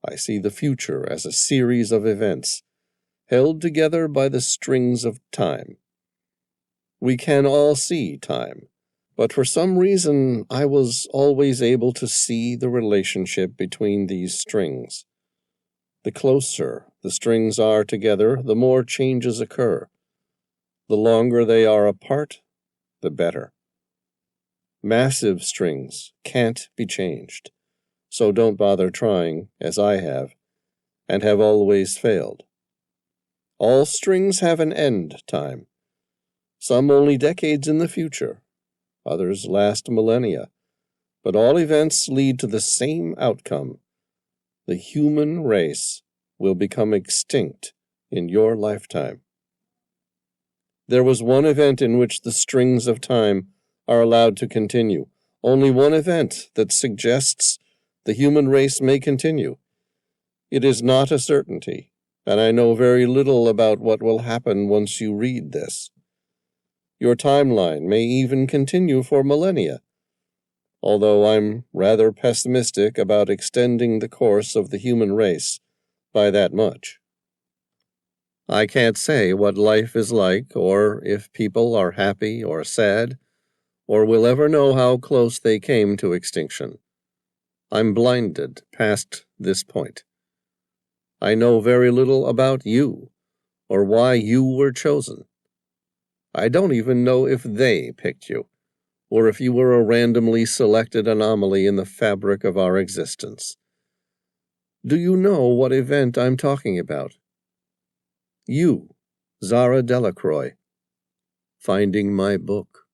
I see the future as a series of events held together by the strings of time. We can all see time, but for some reason I was always able to see the relationship between these strings. The closer the strings are together, the more changes occur. The longer they are apart, the better. Massive strings can't be changed, so don't bother trying, as I have, and have always failed. All strings have an end time, some only decades in the future, others last millennia, but all events lead to the same outcome. The human race will become extinct in your lifetime. There was one event in which the strings of time are allowed to continue, only one event that suggests the human race may continue. It is not a certainty, and I know very little about what will happen once you read this. Your timeline may even continue for millennia, although I'm rather pessimistic about extending the course of the human race by that much. I can't say what life is like, or if people are happy or sad, or will ever know how close they came to extinction. I'm blinded past this point. I know very little about you, or why you were chosen. I don't even know if they picked you, or if you were a randomly selected anomaly in the fabric of our existence. Do you know what event I'm talking about? You, Zara Delacroix, finding my book.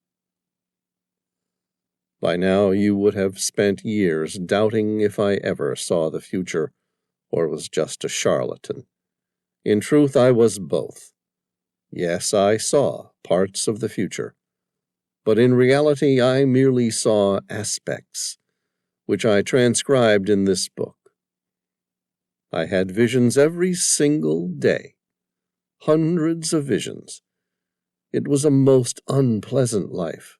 By now you would have spent years doubting if I ever saw the future, or was just a charlatan. In truth, I was both. Yes, I saw parts of the future, but in reality I merely saw aspects, which I transcribed in this book. I had visions every single day, hundreds of visions. It was a most unpleasant life.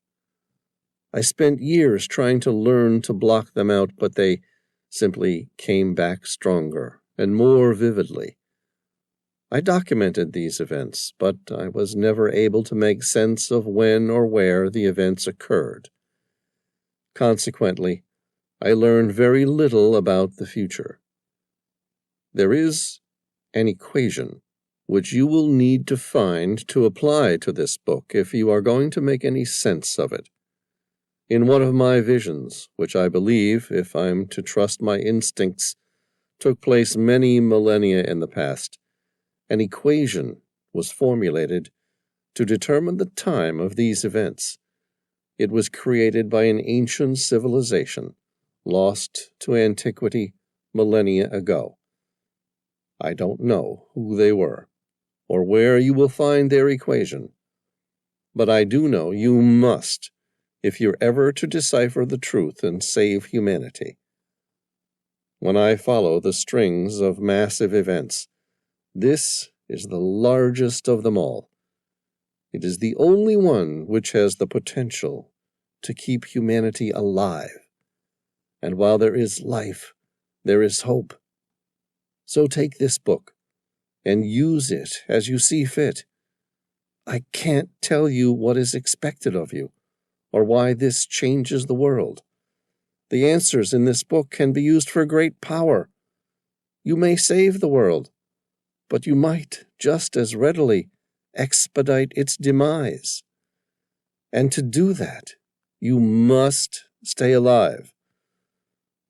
I spent years trying to learn to block them out, but they simply came back stronger and more vividly. I documented these events, but I was never able to make sense of when or where the events occurred. Consequently, I learned very little about the future. There is an equation which you will need to find to apply to this book if you are going to make any sense of it. In one of my visions, which I believe, if I'm to trust my instincts, took place many millennia in the past, an equation was formulated to determine the time of these events. It was created by an ancient civilization, lost to antiquity millennia ago. I don't know who they were, or where you will find their equation, but I do know you must, if you're ever to decipher the truth and save humanity. When I follow the strings of massive events, this is the largest of them all. It is the only one which has the potential to keep humanity alive. And while there is life, there is hope. So take this book and use it as you see fit. I can't tell you what is expected of you, or why this changes the world. The answers in this book can be used for great power. You may save the world, but you might just as readily expedite its demise. And to do that, you must stay alive.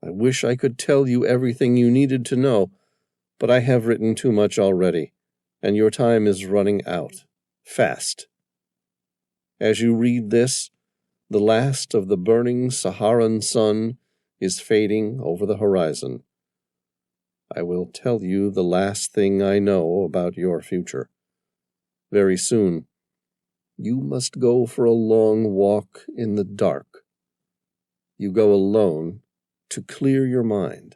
I wish I could tell you everything you needed to know, but I have written too much already, and your time is running out, fast. As you read this, the last of the burning Saharan sun is fading over the horizon. I will tell you the last thing I know about your future. Very soon, you must go for a long walk in the dark. You go alone to clear your mind.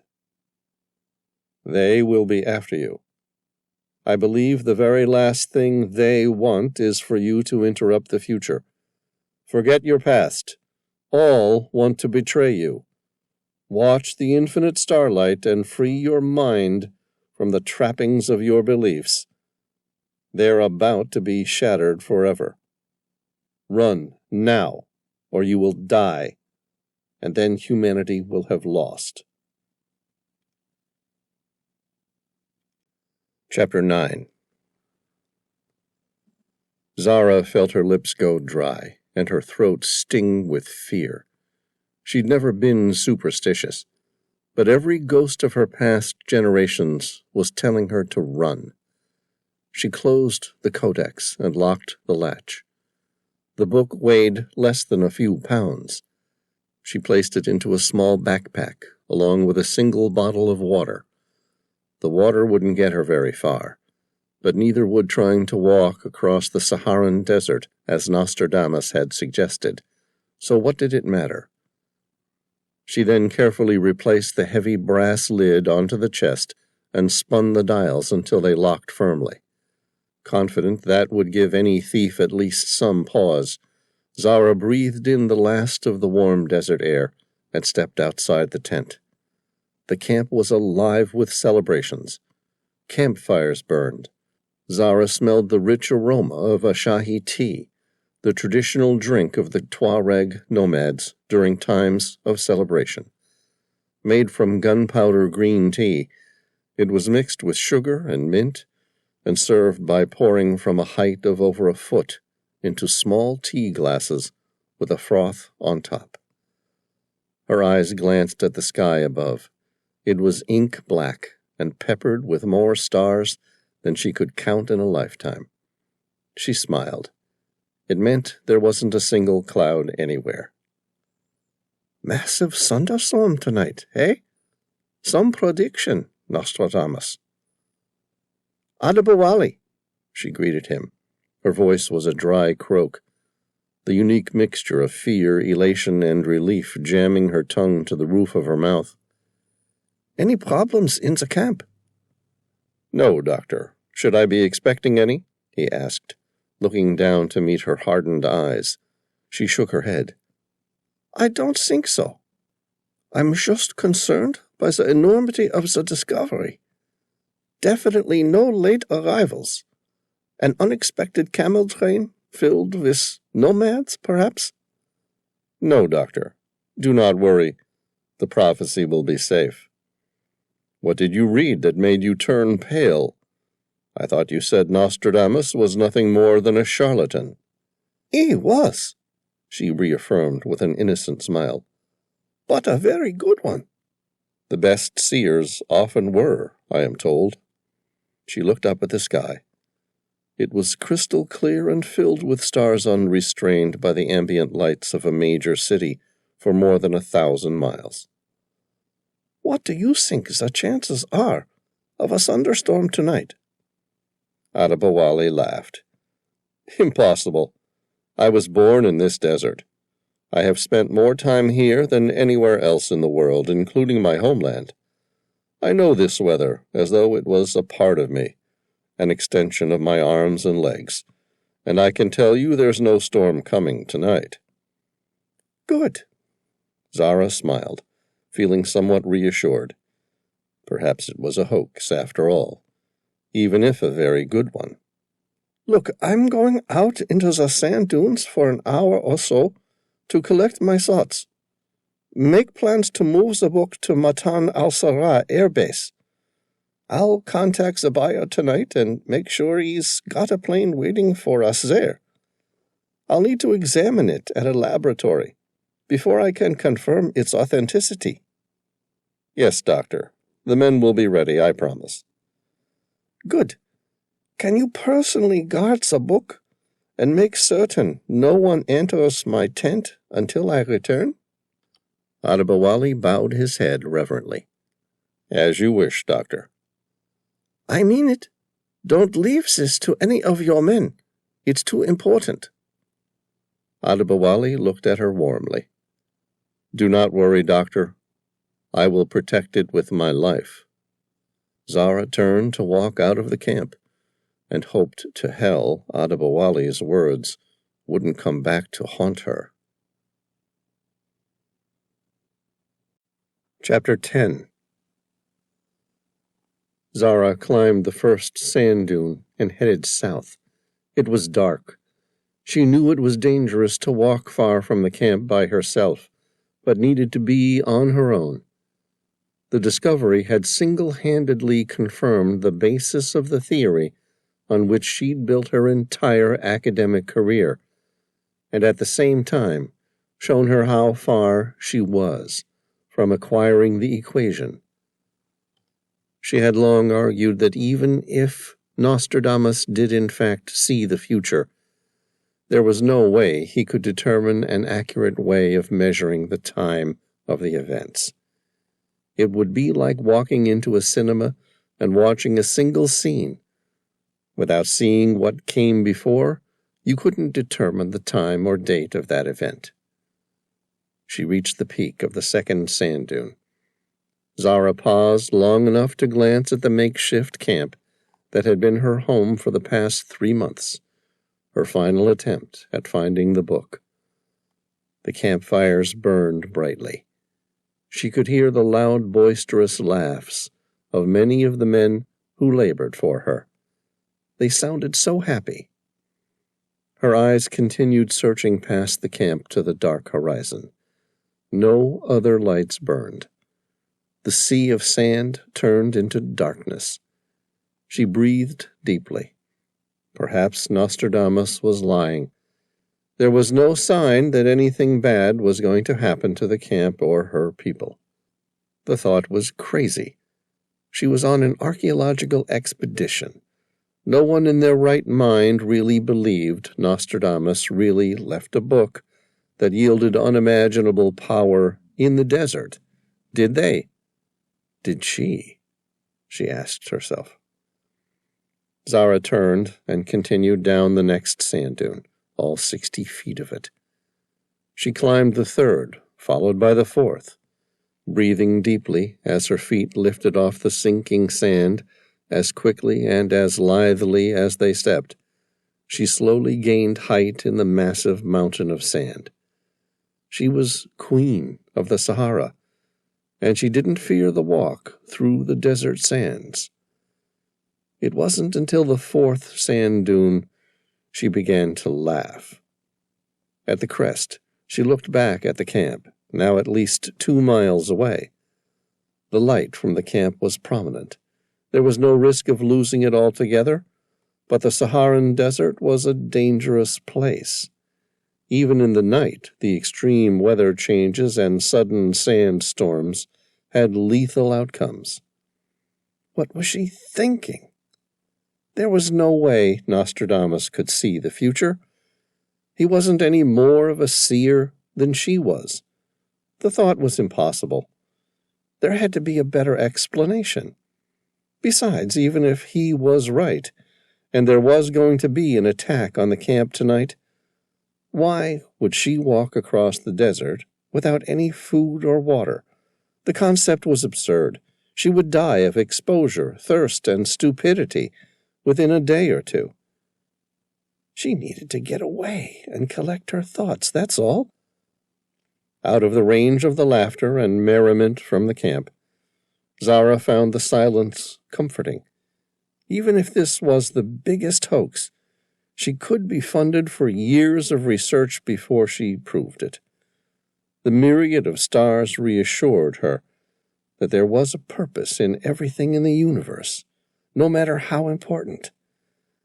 They will be after you. I believe the very last thing they want is for you to interrupt the future. Forget your past. All want to betray you. Watch the infinite starlight and free your mind from the trappings of your beliefs. They're about to be shattered forever. Run now, or you will die, and then humanity will have lost. Chapter 9. Zara felt her lips go dry and her throat sting with fear. She'd never been superstitious, but every ghost of her past generations was telling her to run. She closed the codex and locked the latch. The book weighed less than a few pounds. She placed it into a small backpack, along with a single bottle of water. The water wouldn't get her very far, but neither would trying to walk across the Saharan desert, as Nostradamus had suggested. So what did it matter? She then carefully replaced the heavy brass lid onto the chest and spun the dials until they locked firmly. Confident that would give any thief at least some pause, Zara breathed in the last of the warm desert air and stepped outside the tent. The camp was alive with celebrations. Campfires burned. Zara smelled the rich aroma of Ashahi tea, the traditional drink of the Tuareg nomads during times of celebration. Made from gunpowder green tea, it was mixed with sugar and mint and served by pouring from a height of over a foot into small tea glasses with a froth on top. Her eyes glanced at the sky above. It was ink black and peppered with more stars than she could count in a lifetime. She smiled. It meant there wasn't a single cloud anywhere. Massive thunderstorm tonight, eh? Some prediction, Nostradamus. Adali, she greeted him. Her voice was a dry croak, the unique mixture of fear, elation, and relief jamming her tongue to the roof of her mouth. Any problems in the camp? No, Doctor. Should I be expecting any? He asked, looking down to meet her hardened eyes. She shook her head. I don't think so. I'm just concerned by the enormity of the discovery. Definitely no late arrivals. An unexpected camel train filled with nomads, perhaps? No, Doctor. Do not worry. The prophecy will be safe. What did you read that made you turn pale? I thought you said Nostradamus was nothing more than a charlatan. He was, she reaffirmed with an innocent smile. But a very good one. The best seers often were, I am told. She looked up at the sky. It was crystal clear and filled with stars unrestrained by the ambient lights of a major city for more than 1,000 miles. What do you think the chances are of a thunderstorm tonight? Adali laughed. Impossible. I was born in this desert. I have spent more time here than anywhere else in the world, including my homeland. I know this weather as though it was a part of me, an extension of my arms and legs, and I can tell you there's no storm coming tonight. Good. Zara smiled, feeling somewhat reassured. Perhaps it was a hoax, after all, even if a very good one. Look, I'm going out into the sand dunes for an hour or so to collect my thoughts. Make plans to move the book to Matan al-Sara Air Base. I'll contact the buyer tonight and make sure he's got a plane waiting for us there. I'll need to examine it at a laboratory before I can confirm its authenticity. Yes, Doctor. The men will be ready, I promise. Good. Can you personally guard the book and make certain no one enters my tent until I return? Adali bowed his head reverently. As you wish, Doctor. I mean it. Don't leave this to any of your men. It's too important. Adali looked at her warmly. Do not worry, Doctor. I will protect it with my life. Zara turned to walk out of the camp and hoped to hell Adali's words wouldn't come back to haunt her. Chapter 10. Zara climbed the first sand dune and headed south. It was dark. She knew it was dangerous to walk far from the camp by herself, but needed to be on her own. The discovery had single-handedly confirmed the basis of the theory on which she'd built her entire academic career, and at the same time shown her how far she was from acquiring the equation. She had long argued that even if Nostradamus did in fact see the future, there was no way he could determine an accurate way of measuring the time of the events. It would be like walking into a cinema and watching a single scene. Without seeing what came before, you couldn't determine the time or date of that event. She reached the peak of the second sand dune. Zara paused long enough to glance at the makeshift camp that had been her home for the past 3 months, her final attempt at finding the book. The campfires burned brightly. She could hear the loud, boisterous laughs of many of the men who labored for her. They sounded so happy. Her eyes continued searching past the camp to the dark horizon. No other lights burned. The sea of sand turned into darkness. She breathed deeply. Perhaps Nostradamus was lying. There was no sign that anything bad was going to happen to the camp or her people. The thought was crazy. She was on an archaeological expedition. No one in their right mind really believed Nostradamus really left a book that yielded unimaginable power in the desert. Did they? Did she? She asked herself. Zara turned and continued down the next sand dune, all 60 feet of it. She climbed the third, followed by the fourth. Breathing deeply as her feet lifted off the sinking sand, as quickly and as lithely as they stepped, she slowly gained height in the massive mountain of sand. She was queen of the Sahara, and she didn't fear the walk through the desert sands. It wasn't until the fourth sand dune she began to laugh. At the crest, she looked back at the camp, now at least 2 miles away. The light from the camp was prominent. There was no risk of losing it altogether, but the Saharan desert was a dangerous place. Even in the night, the extreme weather changes and sudden sandstorms had lethal outcomes. What was she thinking? There was no way Nostradamus could see the future. He wasn't any more of a seer than she was. The thought was impossible. There had to be a better explanation. Besides, even if he was right, and there was going to be an attack on the camp tonight, why would she walk across the desert without any food or water? The concept was absurd. She would die of exposure, thirst, and stupidity within a day or two. She needed to get away and collect her thoughts, that's all. Out of the range of the laughter and merriment from the camp, Zara found the silence comforting. Even if this was the biggest hoax, she could be funded for years of research before she proved it. The myriad of stars reassured her that there was a purpose in everything in the universe, no matter how important.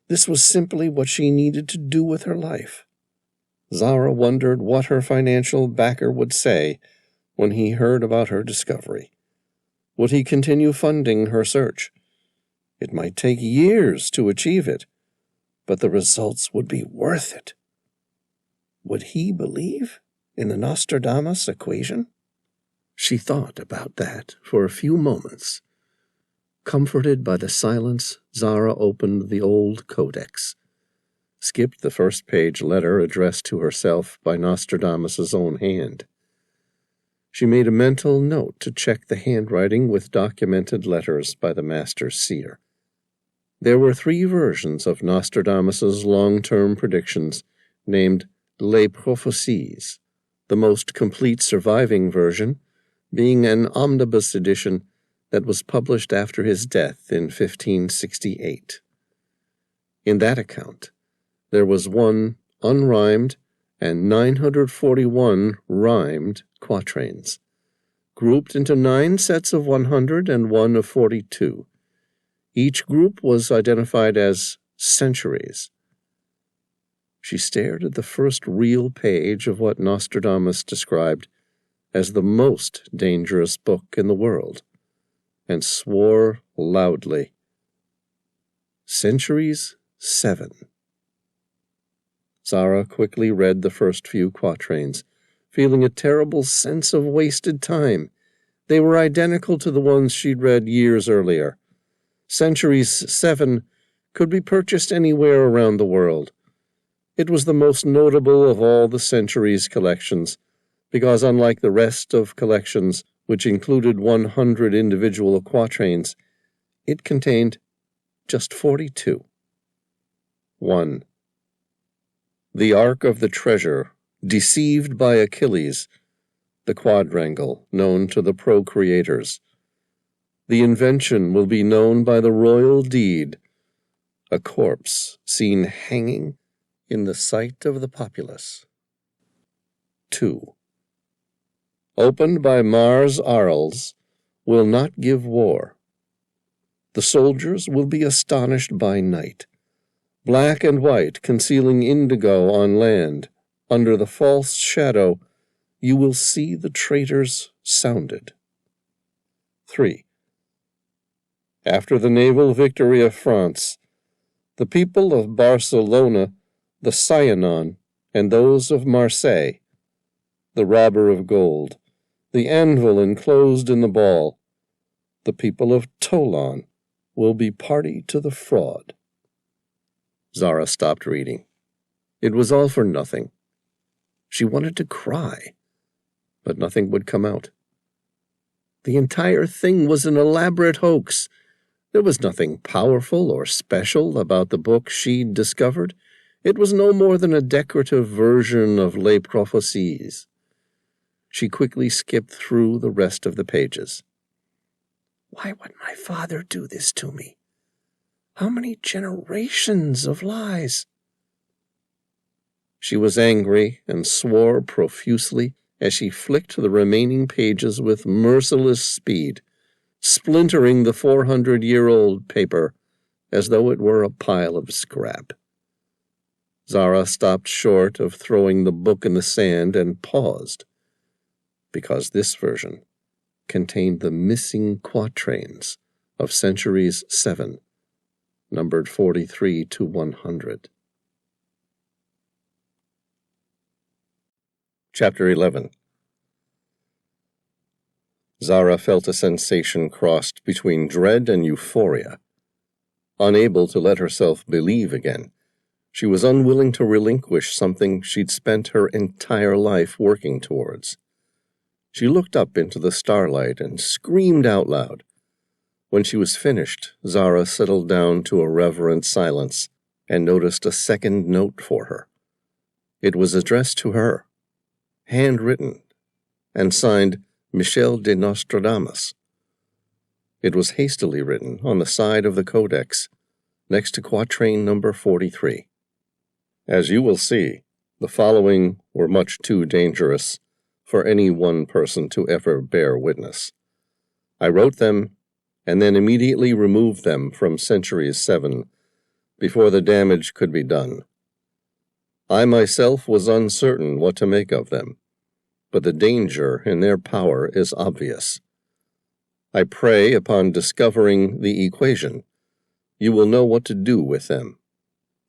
This was simply what she needed to do with her life. Zara wondered what her financial backer would say when he heard about her discovery. Would he continue funding her search? It might take years to achieve it, but the results would be worth it. Would he believe in the Nostradamus Equation? She thought about that for a few moments. Comforted by the silence, Zara opened the old codex, skipped the first-page letter addressed to herself by Nostradamus's own hand. She made a mental note to check the handwriting with documented letters by the master seer. There were 3 versions of Nostradamus's long-term predictions, named Les Prophéties, the most complete surviving version being an omnibus edition that was published after his death in 1568. In that account, there was 1 unrhymed and 941 rhymed quatrains, grouped into 9 sets of 100 and 1 of 42. Each group was identified as centuries. She stared at the first real page of what Nostradamus described as the most dangerous book in the world, and swore loudly. Centuries 7. Zara quickly read the first few quatrains, feeling a terrible sense of wasted time. They were identical to the ones she'd read years earlier. Centuries 7 could be purchased anywhere around the world. It was the most notable of all the Centuries collections, because unlike the rest of collections, which included 100 individual quatrains, it contained just 42. 1. The Ark of the Treasure, deceived by Achilles, the quadrangle known to the procreators. The invention will be known by the royal deed, a corpse seen hanging in the sight of the populace. 2. Opened by Mars Arles, will not give war. The soldiers will be astonished by night. Black and white concealing indigo on land, under the false shadow, you will see the traitors sounded. 3. After the naval victory of France, the people of Barcelona, the Cyanon, and those of Marseille, the robber of gold, the anvil enclosed in the ball, the people of Toulon will be party to the fraud. Zara stopped reading. It was all for nothing. She wanted to cry, but nothing would come out. The entire thing was an elaborate hoax. There was nothing powerful or special about the book she'd discovered. It was no more than a decorative version of Les Prophéties. She quickly skipped through the rest of the pages. Why would my father do this to me? How many generations of lies? She was angry and swore profusely as she flicked the remaining pages with merciless speed, splintering the 400-year-old paper as though it were a pile of scrap. Zara stopped short of throwing the book in the sand and paused, because this version contained the missing quatrains of Centuries 7, numbered 43 to 100. Chapter 11. Zara felt a sensation crossed between dread and euphoria. Unable to let herself believe again, she was unwilling to relinquish something she'd spent her entire life working towards. She looked up into the starlight and screamed out loud. When she was finished, Zara settled down to a reverent silence and noticed a second note for her. It was addressed to her, handwritten, and signed Michel de Nostradamus. It was hastily written on the side of the codex, next to quatrain number 43. As you will see, the following were much too dangerous for any one person to ever bear witness. I wrote them and then immediately removed them from Centuries 7 before the damage could be done. I myself was uncertain what to make of them, but the danger in their power is obvious. I pray upon discovering the equation, you will know what to do with them.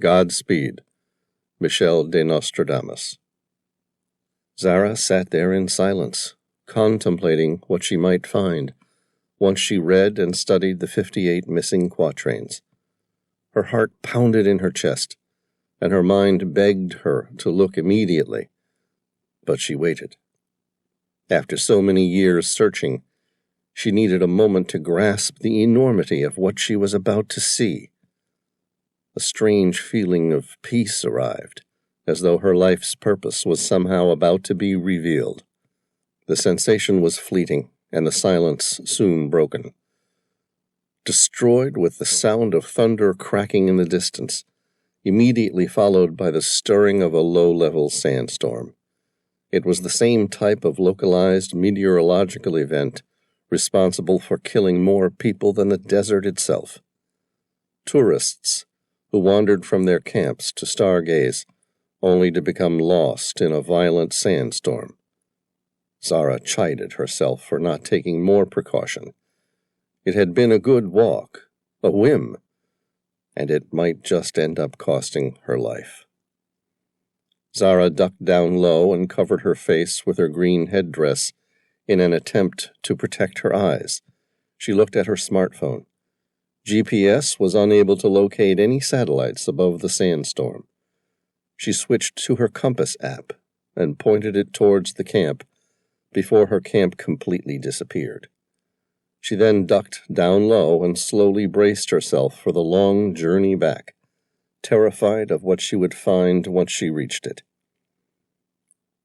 Godspeed, Michel de Nostradamus. Zara sat there in silence, contemplating what she might find, once she read and studied the 58 missing quatrains. Her heart pounded in her chest, and her mind begged her to look immediately, but she waited. After so many years searching, she needed a moment to grasp the enormity of what she was about to see. A strange feeling of peace arrived, as though her life's purpose was somehow about to be revealed. The sensation was fleeting, and the silence soon broken. Destroyed with the sound of thunder cracking in the distance, immediately followed by the stirring of a low-level sandstorm. It was the same type of localized meteorological event responsible for killing more people than the desert itself. Tourists who wandered from their camps to stargaze, only to become lost in a violent sandstorm. Zara chided herself for not taking more precaution. It had been a good walk, a whim, and it might just end up costing her life. Zara ducked down low and covered her face with her green headdress in an attempt to protect her eyes. She looked at her smartphone. GPS was unable to locate any satellites above the sandstorm. She switched to her compass app and pointed it towards the camp before her camp completely disappeared. She then ducked down low and slowly braced herself for the long journey back, terrified of what she would find once she reached it.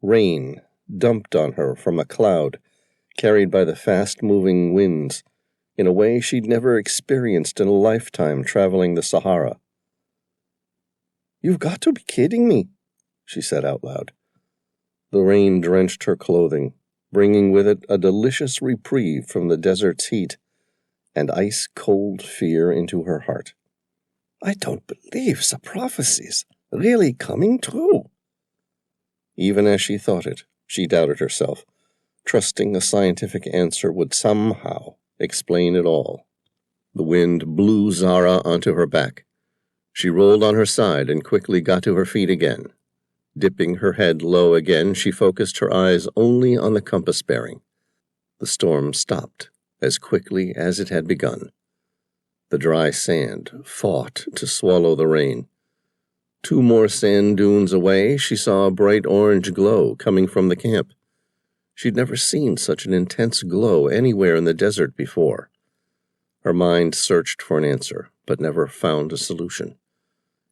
Rain dumped on her from a cloud carried by the fast-moving winds in a way she'd never experienced in a lifetime traveling the Sahara. "You've got to be kidding me," she said out loud. The rain drenched her clothing, bringing with it a delicious reprieve from the desert's heat and ice-cold fear into her heart. "I don't believe the prophecies really coming true." Even as she thought it, she doubted herself, trusting a scientific answer would somehow explain it all. The wind blew Zara onto her back. She rolled on her side and quickly got to her feet again. Dipping her head low again, she focused her eyes only on the compass bearing. The storm stopped as quickly as it had begun. The dry sand fought to swallow the rain. 2 more sand dunes away, she saw a bright orange glow coming from the camp. She'd never seen such an intense glow anywhere in the desert before. Her mind searched for an answer, but never found a solution.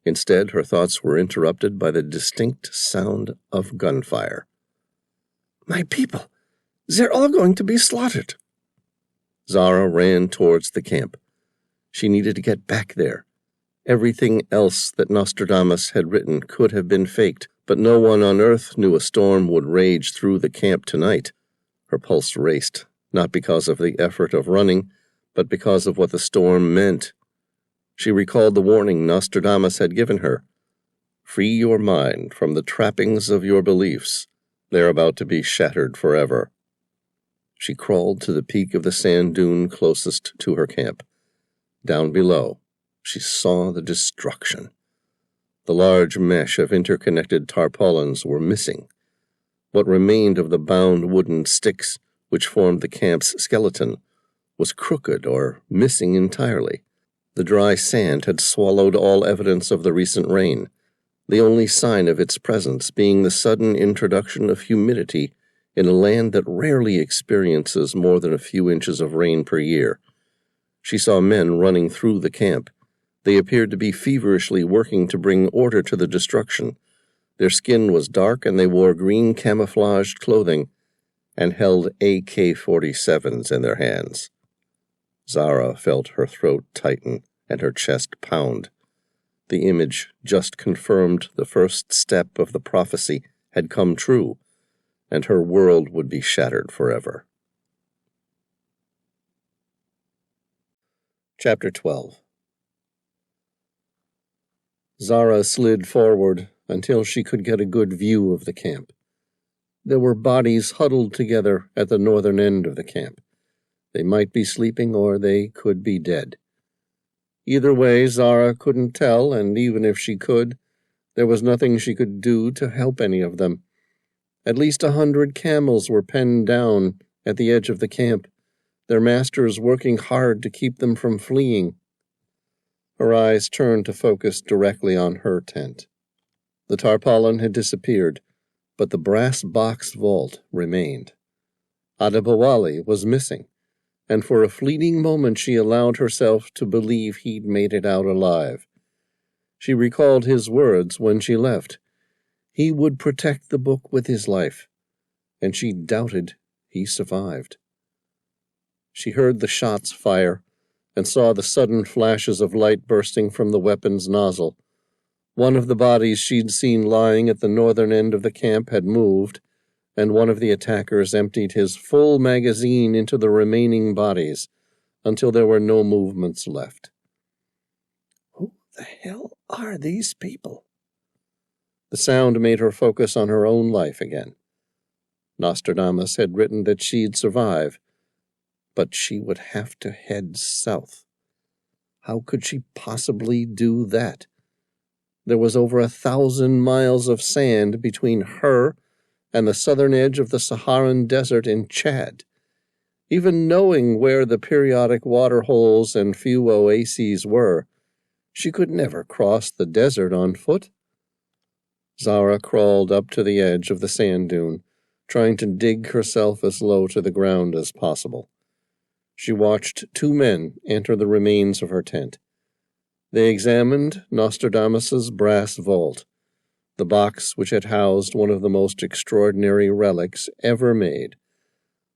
Instead, her thoughts were interrupted by the distinct sound of gunfire. "My people! They're all going to be slaughtered. Zara ran towards the camp. She needed to get back there. Everything else that Nostradamus had written could have been faked, but no one on earth knew a storm would rage through the camp tonight. Her pulse raced, not because of the effort of running, but because of what the storm meant. She recalled the warning Nostradamus had given her. Free your mind from the trappings of your beliefs. They're about to be shattered forever. She crawled to the peak of the sand dune closest to her camp. Down below, she saw the destruction. The large mesh of interconnected tarpaulins were missing. What remained of the bound wooden sticks, which formed the camp's skeleton, was crooked or missing entirely. The dry sand had swallowed all evidence of the recent rain, the only sign of its presence being the sudden introduction of humidity in a land that rarely experiences more than a few inches of rain per year. She saw men running through the camp. They appeared to be feverishly working to bring order to the destruction. Their skin was dark and they wore green camouflaged clothing and held AK-47s in their hands. Zara felt her throat tighten and her chest pound. The image just confirmed the first step of the prophecy had come true, and her world would be shattered forever. Chapter 12. Zara slid forward until she could get a good view of the camp. There were bodies huddled together at the northern end of the camp. They might be sleeping or they could be dead. Either way, Zara couldn't tell, and even if she could, there was nothing she could do to help any of them. At least 100 camels were penned down at the edge of the camp, their masters working hard to keep them from fleeing. Her eyes turned to focus directly on her tent. The tarpaulin had disappeared, but the brass box vault remained. Adali was missing, and for a fleeting moment she allowed herself to believe he'd made it out alive. She recalled his words when she left. He would protect the book with his life, and she doubted he survived. She heard the shots fire and saw the sudden flashes of light bursting from the weapon's nozzle. One of the bodies she'd seen lying at the northern end of the camp had moved, and one of the attackers emptied his full magazine into the remaining bodies until there were no movements left. Who the hell are these people? The sound made her focus on her own life again. Nostradamus had written that she'd survive, but she would have to head south. How could she possibly do that? There was over 1,000 miles of sand between her and the southern edge of the Saharan desert in Chad. Even knowing where the periodic water holes and few oases were, she could never cross the desert on foot. Zara crawled up to the edge of the sand dune, trying to dig herself as low to the ground as possible. She watched 2 men enter the remains of her tent. They examined Nostradamus's brass vault, the box which had housed one of the most extraordinary relics ever made.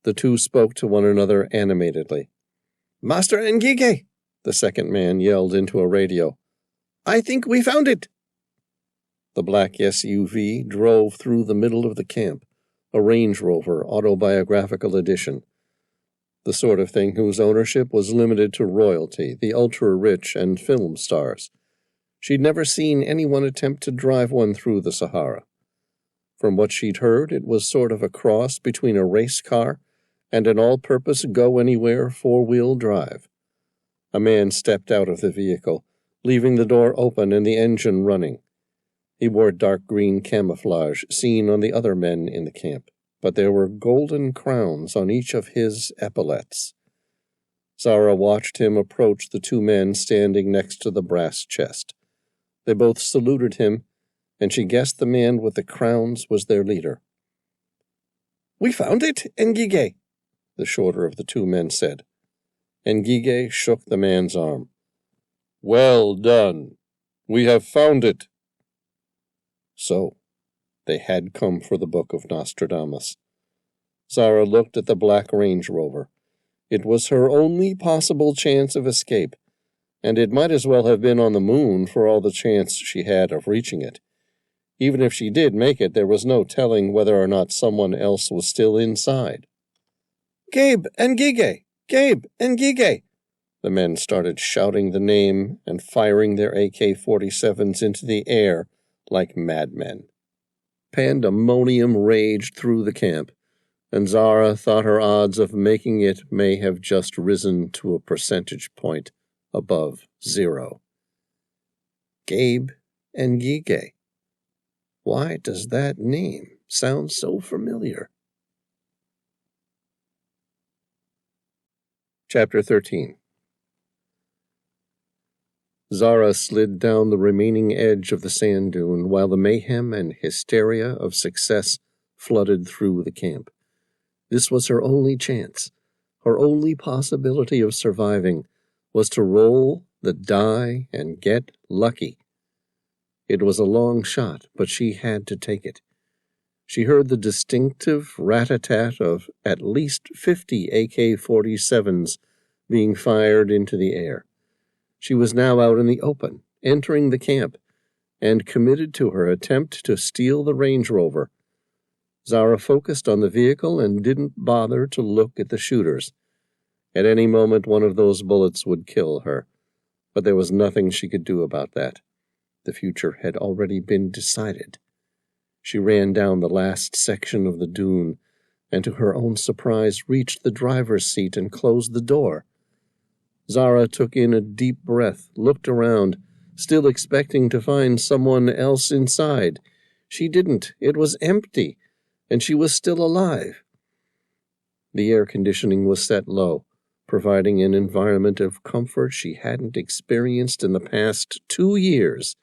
The 2 spoke to one another animatedly. "Master Ngige," the second man yelled into a radio. "I think we found it." The black SUV drove through the middle of the camp, a Range Rover autobiographical edition, the sort of thing whose ownership was limited to royalty, the ultra-rich, and film stars. She'd never seen anyone attempt to drive one through the Sahara. From what she'd heard, it was sort of a cross between a race car and an all-purpose go-anywhere 4-wheel drive. A man stepped out of the vehicle, leaving the door open and the engine running. He wore dark green camouflage seen on the other men in the camp, but there were golden crowns on each of his epaulets. Zara watched him approach the 2 men standing next to the brass chest. They both saluted him, and she guessed the man with the crowns was their leader. "We found it, Ngige," the shorter of the 2 men said. Ngige shook the man's arm. "Well done. We have found it." So, they had come for the Book of Nostradamus. Zara looked at the black Range Rover. It was her only possible chance of escape, and it might as well have been on the moon for all the chance she had of reaching it. Even if she did make it, there was no telling whether or not someone else was still inside. "Gabe and Gige! Gabe and Gige!" The men started shouting the name and firing their AK-47s into the air like madmen. Pandemonium raged through the camp, and Zara thought her odds of making it may have just risen to a percentage point above 0. Gabe and Gige. Why does that name sound so familiar? Chapter 13. Zara slid down the remaining edge of the sand dune while the mayhem and hysteria of success flooded through the camp. This was her only chance. Her only possibility of surviving was to roll the die and get lucky. It was a long shot, but she had to take it. She heard the distinctive rat-a-tat of at least 50 AK-47s being fired into the air. She was now out in the open, entering the camp, and committed to her attempt to steal the Range Rover. Zara focused on the vehicle and didn't bother to look at the shooters. At any moment, one of those bullets would kill her, but there was nothing she could do about that. The future had already been decided. She ran down the last section of the dune, and to her own surprise reached the driver's seat and closed the door. Zara took in a deep breath, looked around, still expecting to find someone else inside. She didn't. It was empty, and she was still alive. The air conditioning was set low, providing an environment of comfort she hadn't experienced in the past 2 years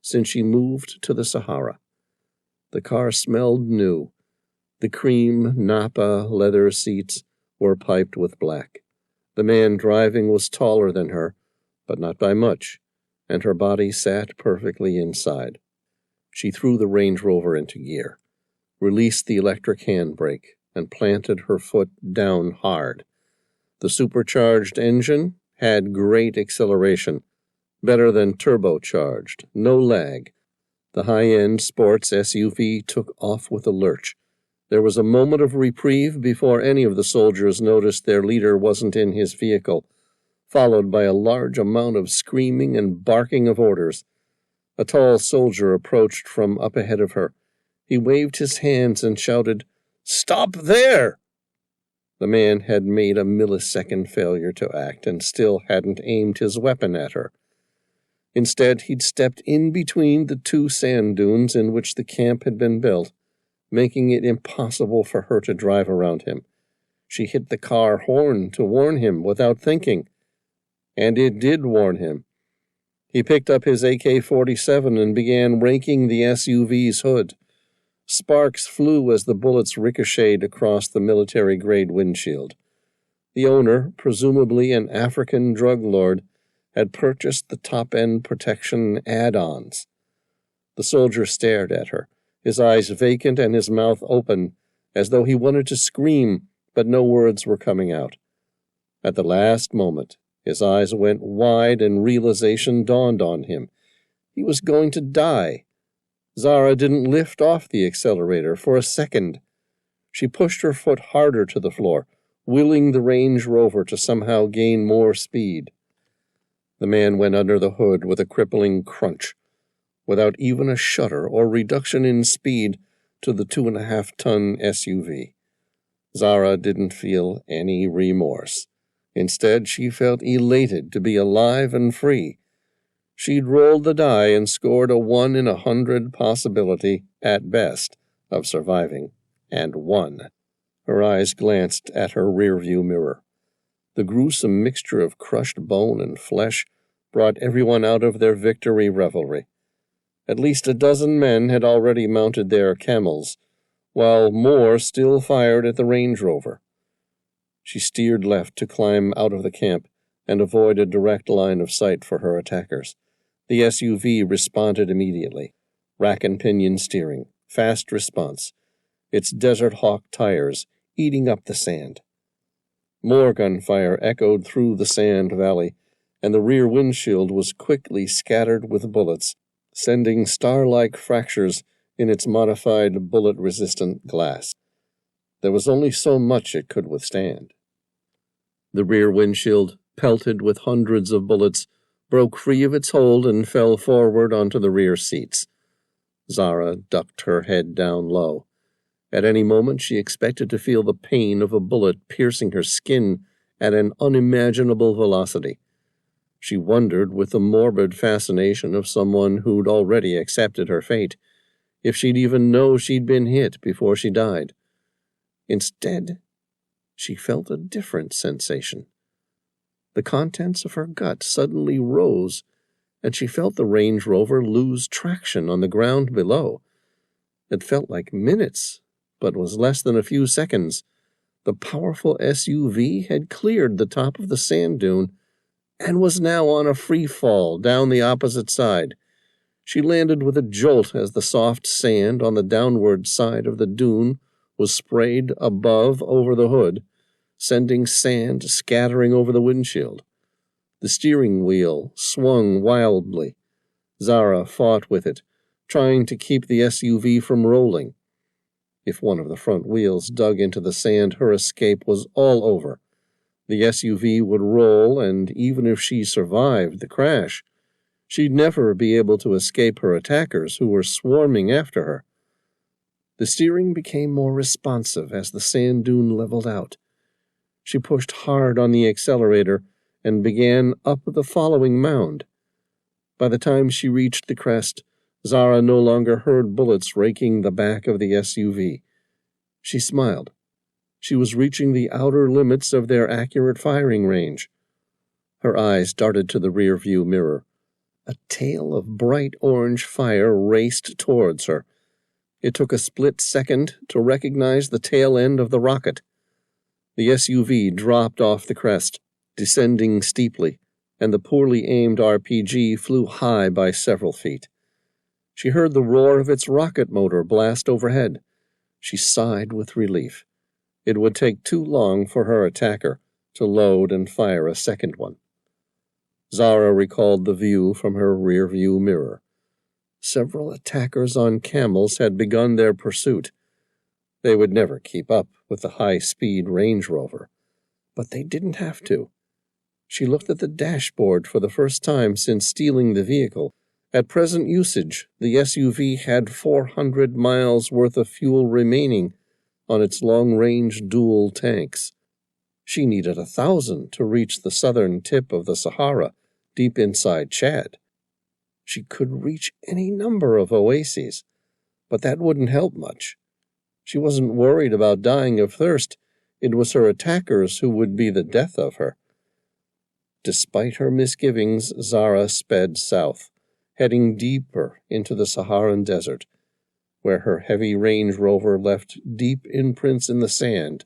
since she moved to the Sahara. The car smelled new. The cream Napa leather seats were piped with black. The man driving was taller than her, but not by much, and her body sat perfectly inside. She threw the Range Rover into gear, released the electric handbrake, and planted her foot down hard. The supercharged engine had great acceleration, better than turbocharged, no lag. The high-end sports SUV took off with a lurch. There was a moment of reprieve before any of the soldiers noticed their leader wasn't in his vehicle, followed by a large amount of screaming and barking of orders. A tall soldier approached from up ahead of her. He waved his hands and shouted, "Stop there!" The man had made a millisecond failure to act and still hadn't aimed his weapon at her. Instead, he'd stepped in between the 2 sand dunes in which the camp had been built, making it impossible for her to drive around him. She hit the car horn to warn him without thinking, and it did warn him. He picked up his AK-47 and began raking the SUV's hood. Sparks flew as the bullets ricocheted across the military-grade windshield. The owner, presumably an African drug lord, had purchased the top-end protection add-ons. The soldier stared at her, his eyes vacant and his mouth open, as though he wanted to scream, but no words were coming out. At the last moment, his eyes went wide and realization dawned on him. He was going to die. Zara didn't lift off the accelerator for a second. She pushed her foot harder to the floor, willing the Range Rover to somehow gain more speed. The man went under the hood with a crippling crunch, without even a shudder or reduction in speed to the 2.5-ton SUV. Zara didn't feel any remorse. Instead, she felt elated to be alive and free. She'd rolled the die and scored a 1 in 100 possibility, at best, of surviving, and won. Her eyes glanced at her rearview mirror. The gruesome mixture of crushed bone and flesh brought everyone out of their victory revelry. At least a dozen men had already mounted their camels, while more still fired at the Range Rover. She steered left to climb out of the camp and avoid a direct line of sight for her attackers. The SUV responded immediately. Rack and pinion steering, fast response. Its Desert Hawk tires eating up the sand. More gunfire echoed through the sand valley, and the rear windshield was quickly scattered with bullets, sending star-like fractures in its modified bullet-resistant glass. There was only so much it could withstand. The rear windshield, pelted with hundreds of bullets, broke free of its hold and fell forward onto the rear seats. Zara ducked her head down low. At any moment she expected to feel the pain of a bullet piercing her skin at an unimaginable velocity. She wondered, with the morbid fascination of someone who'd already accepted her fate, if she'd even know she'd been hit before she died. Instead, she felt a different sensation. The contents of her gut suddenly rose, and she felt the Range Rover lose traction on the ground below. It felt like minutes, but was less than a few seconds. The powerful SUV had cleared the top of the sand dune and was now on a free fall down the opposite side. She landed with a jolt as the soft sand on the downward side of the dune was sprayed above over the hood, sending sand scattering over the windshield. The steering wheel swung wildly. Zara fought with it, trying to keep the SUV from rolling. If one of the front wheels dug into the sand, her escape was all over. The SUV would roll, and even if she survived the crash, she'd never be able to escape her attackers, who were swarming after her. The steering became more responsive as the sand dune leveled out. She pushed hard on the accelerator and began up the following mound. By the time she reached the crest, Zara no longer heard bullets raking the back of the SUV. She smiled. She was reaching the outer limits of their accurate firing range. Her eyes darted to the rear-view mirror. A tail of bright orange fire raced towards her. It took a split second to recognize the tail end of the rocket. The SUV dropped off the crest, descending steeply, and the poorly aimed RPG flew high by several feet. She heard the roar of its rocket motor blast overhead. She sighed with relief. It would take too long for her attacker to load and fire a second one. Zara recalled the view from her rear-view mirror. Several attackers on camels had begun their pursuit. They would never keep up with the high-speed Range Rover, but they didn't have to. She looked at the dashboard for the first time since stealing the vehicle. At present usage, the SUV had 400 miles worth of fuel remaining on its long-range dual tanks. She needed 1,000 to reach the southern tip of the Sahara, deep inside Chad. She could reach any number of oases, but that wouldn't help much. She wasn't worried about dying of thirst. It was her attackers who would be the death of her. Despite her misgivings, Zara sped south, heading deeper into the Saharan desert, where her heavy Range Rover left deep imprints in the sand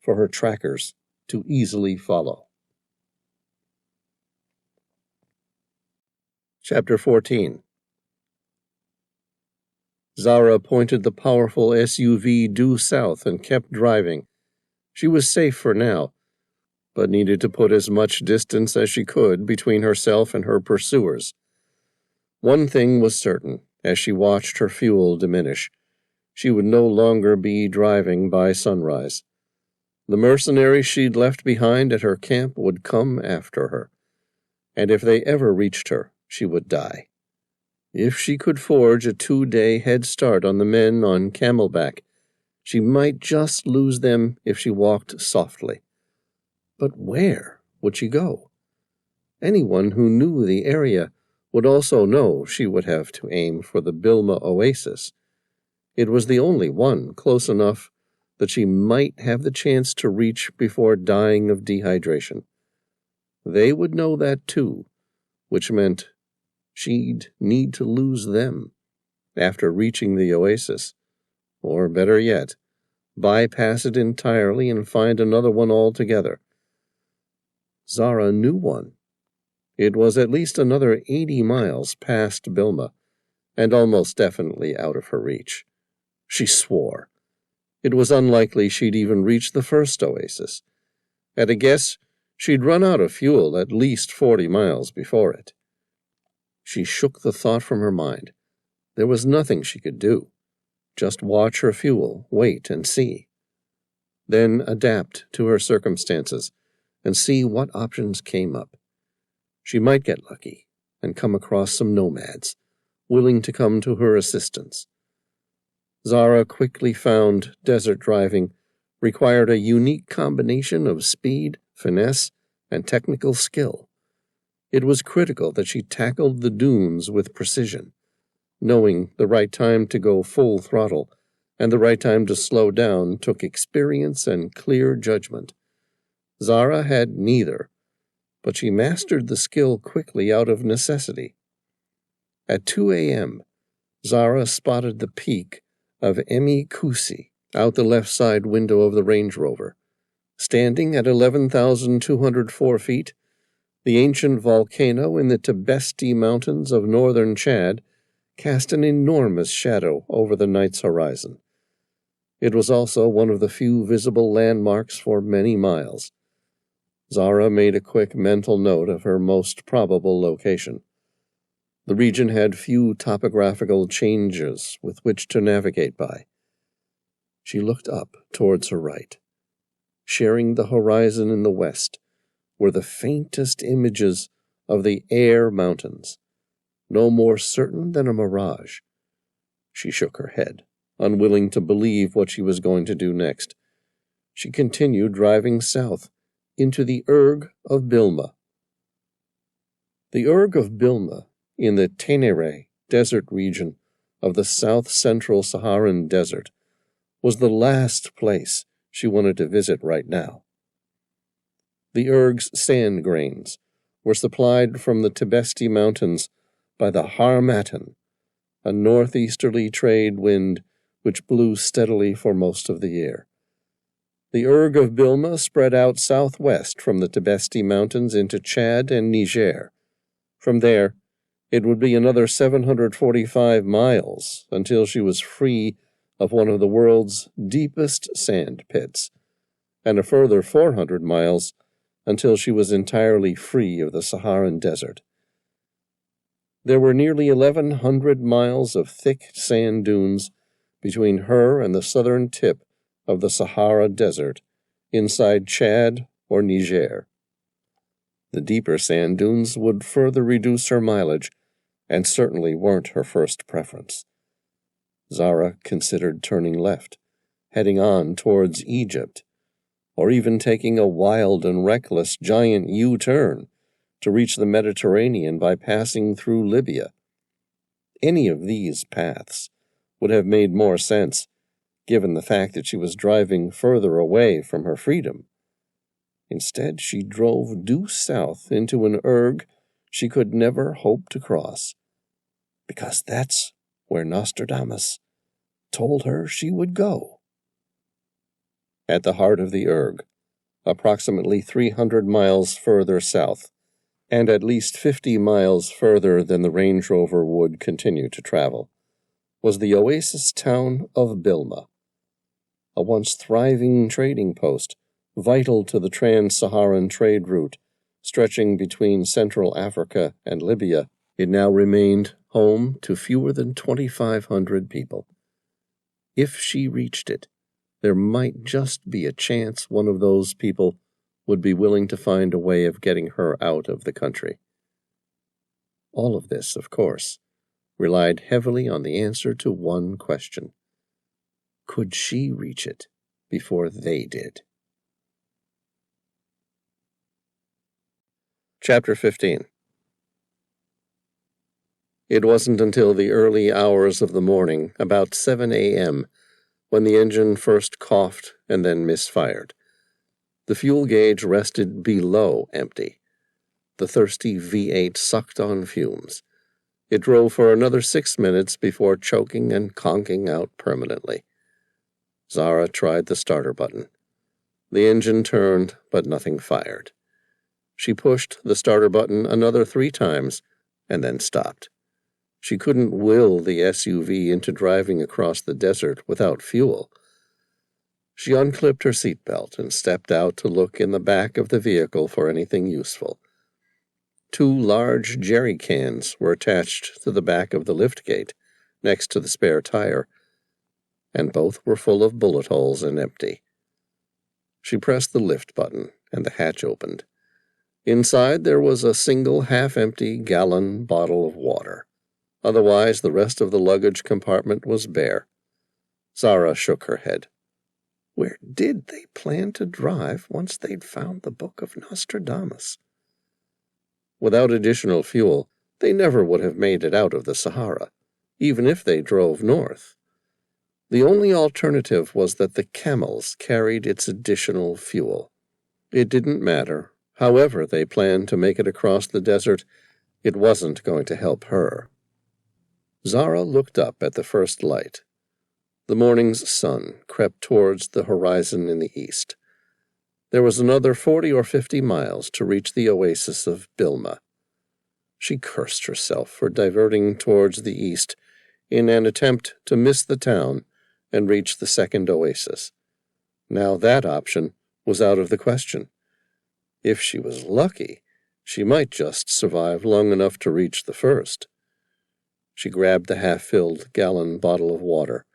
for her trackers to easily follow. Chapter 14. Zara pointed the powerful SUV due south and kept driving. She was safe for now, but needed to put as much distance as she could between herself and her pursuers. One thing was certain, as she watched her fuel diminish. She would no longer be driving by sunrise. The mercenaries she'd left behind at her camp would come after her, and if they ever reached her, she would die. If she could forge a 2-day head start on the men on Camelback, she might just lose them if she walked softly. But where would she go? Anyone who knew the area would also know she would have to aim for the Bilma oasis. It was the only one close enough that she might have the chance to reach before dying of dehydration. They would know that too, which meant she'd need to lose them after reaching the oasis, or better yet, bypass it entirely and find another one altogether. Zara knew one. It was at least another 80 miles past Bilma, and almost definitely out of her reach. She swore. It was unlikely she'd even reach the first oasis. At a guess, she'd run out of fuel at least 40 miles before it. She shook the thought from her mind. There was nothing she could do. Just watch her fuel, wait and see. Then adapt to her circumstances and see what options came up. She might get lucky and come across some nomads, willing to come to her assistance. Zara quickly found desert driving required a unique combination of speed, finesse, and technical skill. It was critical that she tackled the dunes with precision, knowing the right time to go full throttle and the right time to slow down took experience and clear judgment. Zara had neither, but she mastered the skill quickly out of necessity. At 2 a.m., Zara spotted the peak of Emi Kusi out the left side window of the Range Rover. Standing at 11,204 feet, the ancient volcano in the Tibesti Mountains of northern Chad cast an enormous shadow over the night's horizon. It was also one of the few visible landmarks for many miles. Zara made a quick mental note of her most probable location. The region had few topographical changes with which to navigate by. She looked up towards her right. Sharing the horizon in the west were the faintest images of the Air Mountains, no more certain than a mirage. She shook her head, unwilling to believe what she was going to do next. She continued driving south into the Erg of Bilma. The Erg of Bilma, in the Tenere desert region of the south-central Saharan desert, was the last place she wanted to visit right now. The Erg's sand grains were supplied from the Tibesti Mountains by the Harmattan, a northeasterly trade wind which blew steadily for most of the year. The Erg of Bilma spread out southwest from the Tibesti Mountains into Chad and Niger. From there, it would be another 745 miles until she was free of one of the world's deepest sand pits, and a further 400 miles until she was entirely free of the Saharan desert. There were nearly 1,100 miles of thick sand dunes between her and the southern tip of the Sahara Desert, inside Chad or Niger. The deeper sand dunes would further reduce her mileage, and certainly weren't her first preference. Zara considered turning left, heading on towards Egypt, or even taking a wild and reckless giant U-turn to reach the Mediterranean by passing through Libya. Any of these paths would have made more sense, given the fact that she was driving further away from her freedom. Instead, she drove due south into an erg she could never hope to cross, because that's where Nostradamus told her she would go. At the heart of the erg, approximately 300 miles further south, and at least 50 miles further than the Range Rover would continue to travel, was the oasis town of Bilma, a once thriving trading post, vital to the trans-Saharan trade route stretching between Central Africa and Libya. It now remained home to fewer than 2,500 people. If she reached it, there might just be a chance one of those people would be willing to find a way of getting her out of the country. All of this, of course, relied heavily on the answer to one question. Could she reach it before they did? Chapter 15. It wasn't until the early hours of the morning, about 7 a.m., when the engine first coughed and then misfired. The fuel gauge rested below empty. The thirsty V8 sucked on fumes. It drove for another 6 minutes before choking and conking out permanently. Zara tried the starter button. The engine turned, but nothing fired. She pushed the starter button another 3 times and then stopped. She couldn't will the SUV into driving across the desert without fuel. She unclipped her seatbelt and stepped out to look in the back of the vehicle for anything useful. 2 large jerry cans were attached to the back of the liftgate, next to the spare tire, and both were full of bullet holes and empty. She pressed the lift button, and the hatch opened. Inside there was a single half-empty gallon bottle of water. Otherwise, the rest of the luggage compartment was bare. Zara shook her head. Where did they plan to drive once they'd found the Book of Nostradamus? Without additional fuel, they never would have made it out of the Sahara, even if they drove north. The only alternative was that the camels carried its additional fuel. It didn't matter. However they planned to make it across the desert, it wasn't going to help her. Zara looked up at the first light. The morning's sun crept towards the horizon in the east. There was another 40 or 50 miles to reach the oasis of Bilma. She cursed herself for diverting towards the east in an attempt to miss the town and reach the second oasis. Now that option was out of the question. If she was lucky, she might just survive long enough to reach the first. She grabbed the half-filled gallon bottle of water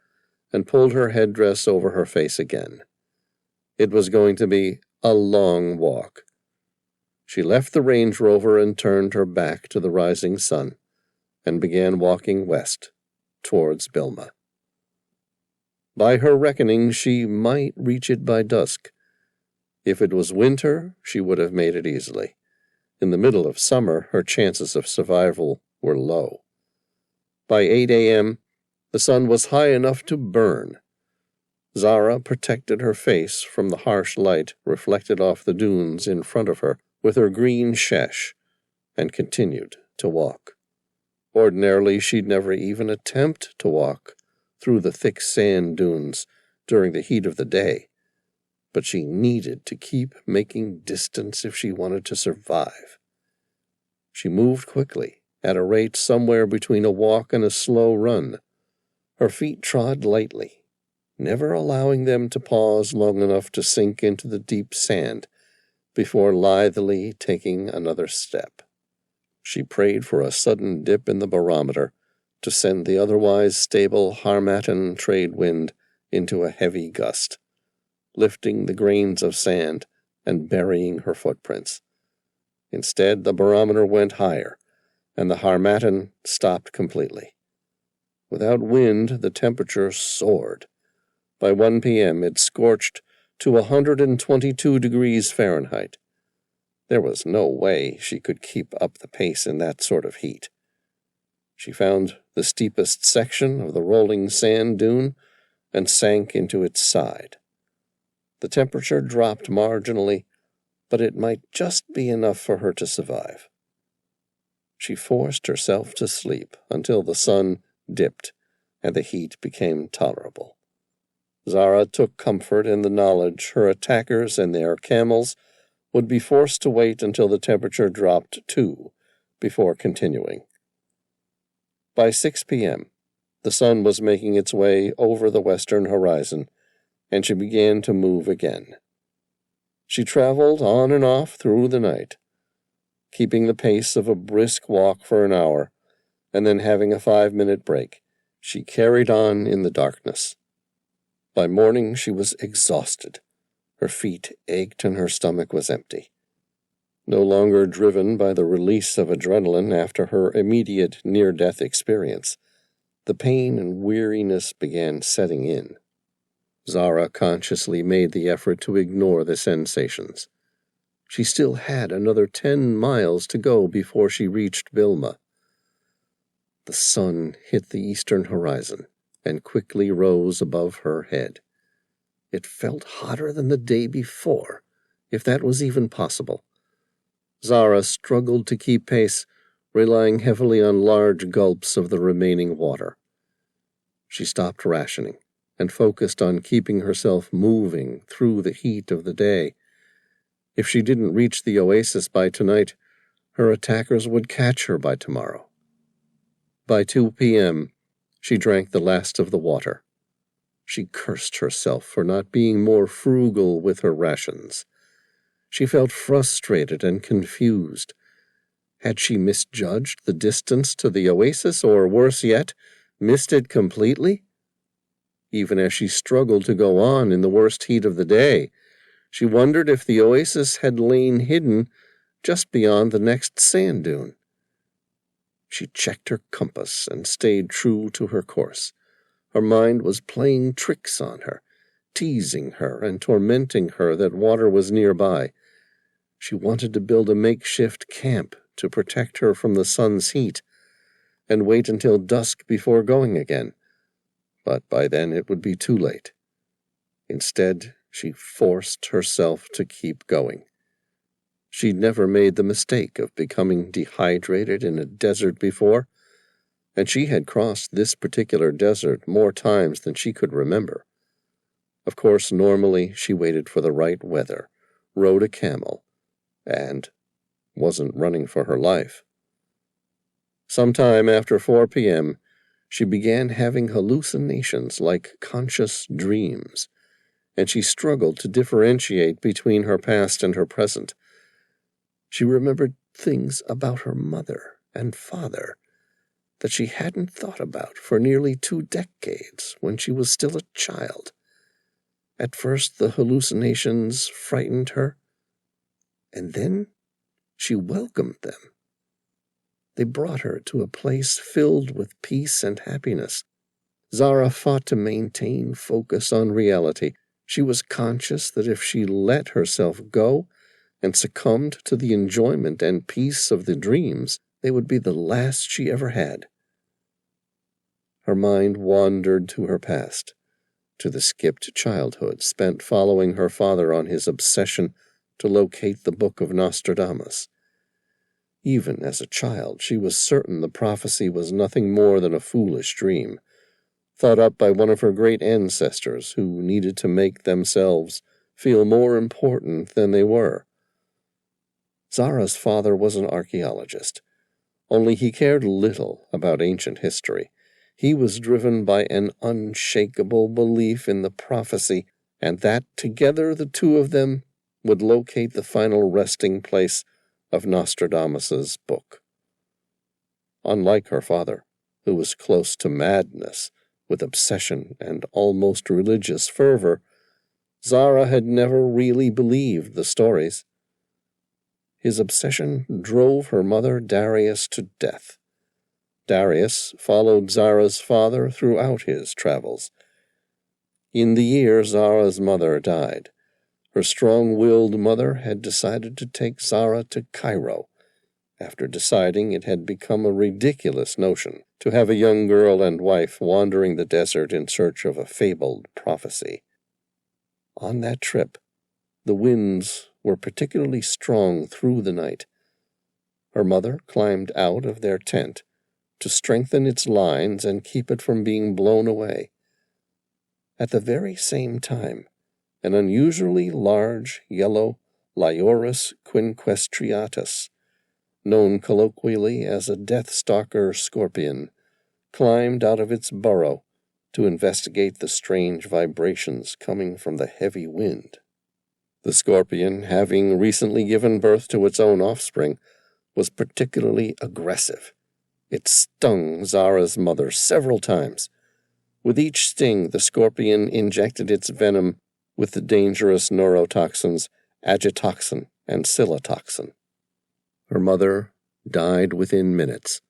and pulled her headdress over her face again. It was going to be a long walk. She left the Range Rover and turned her back to the rising sun and began walking west towards Bilma. By her reckoning, she might reach it by dusk. If it was winter, she would have made it easily. In the middle of summer, her chances of survival were low. By 8 a.m., the sun was high enough to burn. Zara protected her face from the harsh light reflected off the dunes in front of her with her green shesh and continued to walk. Ordinarily, she'd never even attempt to walk through the thick sand dunes during the heat of the day, but she needed to keep making distance if she wanted to survive. She moved quickly, at a rate somewhere between a walk and a slow run. Her feet trod lightly, never allowing them to pause long enough to sink into the deep sand before lithely taking another step. She prayed for a sudden dip in the barometer to send the otherwise stable Harmattan trade wind into a heavy gust, lifting the grains of sand and burying her footprints. Instead, the barometer went higher, and the Harmattan stopped completely. Without wind, the temperature soared. By 1 p.m., it scorched to 122 degrees Fahrenheit. There was no way she could keep up the pace in that sort of heat. She found the steepest section of the rolling sand dune and sank into its side. The temperature dropped marginally, but it might just be enough for her to survive. She forced herself to sleep until the sun dipped and the heat became tolerable. Zara took comfort in the knowledge her attackers and their camels would be forced to wait until the temperature dropped too before continuing. By 6 p.m., the sun was making its way over the western horizon, and she began to move again. She traveled on and off through the night, keeping the pace of a brisk walk for an hour, and then having a 5-minute break. She carried on in the darkness. By morning she was exhausted. Her feet ached and her stomach was empty. No longer driven by the release of adrenaline after her immediate near-death experience, the pain and weariness began setting in. Zara consciously made the effort to ignore the sensations. She still had another 10 miles to go before she reached Bilma. The sun hit the eastern horizon and quickly rose above her head. It felt hotter than the day before, if that was even possible. Zara struggled to keep pace, relying heavily on large gulps of the remaining water. She stopped rationing and focused on keeping herself moving through the heat of the day. If she didn't reach the oasis by tonight, her attackers would catch her by tomorrow. By 2 p.m., she drank the last of the water. She cursed herself for not being more frugal with her rations. She felt frustrated and confused. Had she misjudged the distance to the oasis, or worse yet, missed it completely? Even as she struggled to go on in the worst heat of the day, she wondered if the oasis had lain hidden just beyond the next sand dune. She checked her compass and stayed true to her course. Her mind was playing tricks on her, teasing her and tormenting her that water was nearby. She wanted to build a makeshift camp to protect her from the sun's heat, and wait until dusk before going again. But by then it would be too late. Instead, she forced herself to keep going. She'd never made the mistake of becoming dehydrated in a desert before, and she had crossed this particular desert more times than she could remember. Of course, normally she waited for the right weather, rode a camel, and wasn't running for her life. Sometime after 4 p.m., she began having hallucinations like conscious dreams, and she struggled to differentiate between her past and her present. She remembered things about her mother and father that she hadn't thought about for nearly 2 decades when she was still a child. At first, the hallucinations frightened her, and then she welcomed them. They brought her to a place filled with peace and happiness. Zara fought to maintain focus on reality. She was conscious that if she let herself go and succumbed to the enjoyment and peace of the dreams, they would be the last she ever had. Her mind wandered to her past, to the skipped childhood spent following her father on his obsession to locate the Book of Nostradamus. Even as a child, she was certain the prophecy was nothing more than a foolish dream, thought up by one of her great ancestors who needed to make themselves feel more important than they were. Zara's father was an archaeologist, only he cared little about ancient history. He was driven by an unshakable belief in the prophecy, and that together the two of them would locate the final resting place of Nostradamus's book. Unlike her father, who was close to madness with obsession and almost religious fervor, Zara had never really believed the stories. His obsession drove her mother Darius to death. Darius followed Zara's father throughout his travels. In the year Zara's mother died, her strong-willed mother had decided to take Zara to Cairo, after deciding it had become a ridiculous notion to have a young girl and wife wandering the desert in search of a fabled prophecy. On that trip, the winds were particularly strong through the night. Her mother climbed out of their tent to strengthen its lines and keep it from being blown away. At the very same time, an unusually large yellow Liorus quinquestriatus, known colloquially as a death-stalker scorpion, climbed out of its burrow to investigate the strange vibrations coming from the heavy wind. The scorpion, having recently given birth to its own offspring, was particularly aggressive. It stung Zara's mother several times. With each sting, the scorpion injected its venom with the dangerous neurotoxins agitoxin and silatoxin. Her mother died within minutes.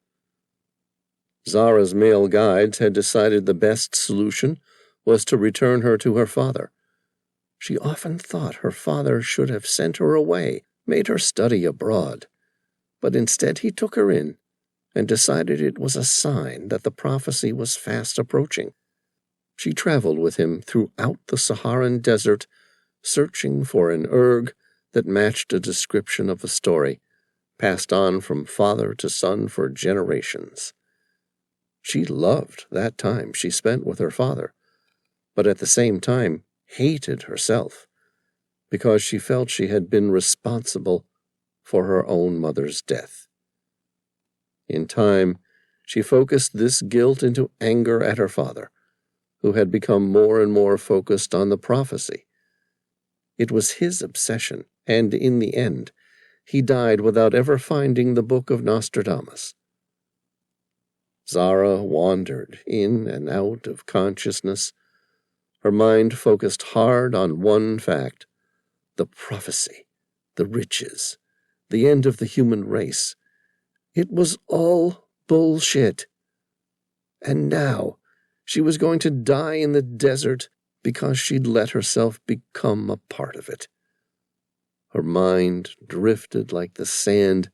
Zara's male guides had decided the best solution was to return her to her father. She often thought her father should have sent her away, made her study abroad, but instead he took her in and decided it was a sign that the prophecy was fast approaching. She traveled with him throughout the Saharan desert, searching for an erg that matched a description of the story, passed on from father to son for generations. She loved that time she spent with her father, but at the same time hated herself, because she felt she had been responsible for her own mother's death. In time, she focused this guilt into anger at her father, who had become more and more focused on the prophecy. It was his obsession, and in the end, he died without ever finding the Book of Nostradamus. Zara wandered in and out of consciousness, her mind focused hard on one fact: the prophecy, the riches, the end of the human race. It was all bullshit. And now she was going to die in the desert because she'd let herself become a part of it. Her mind drifted like the sand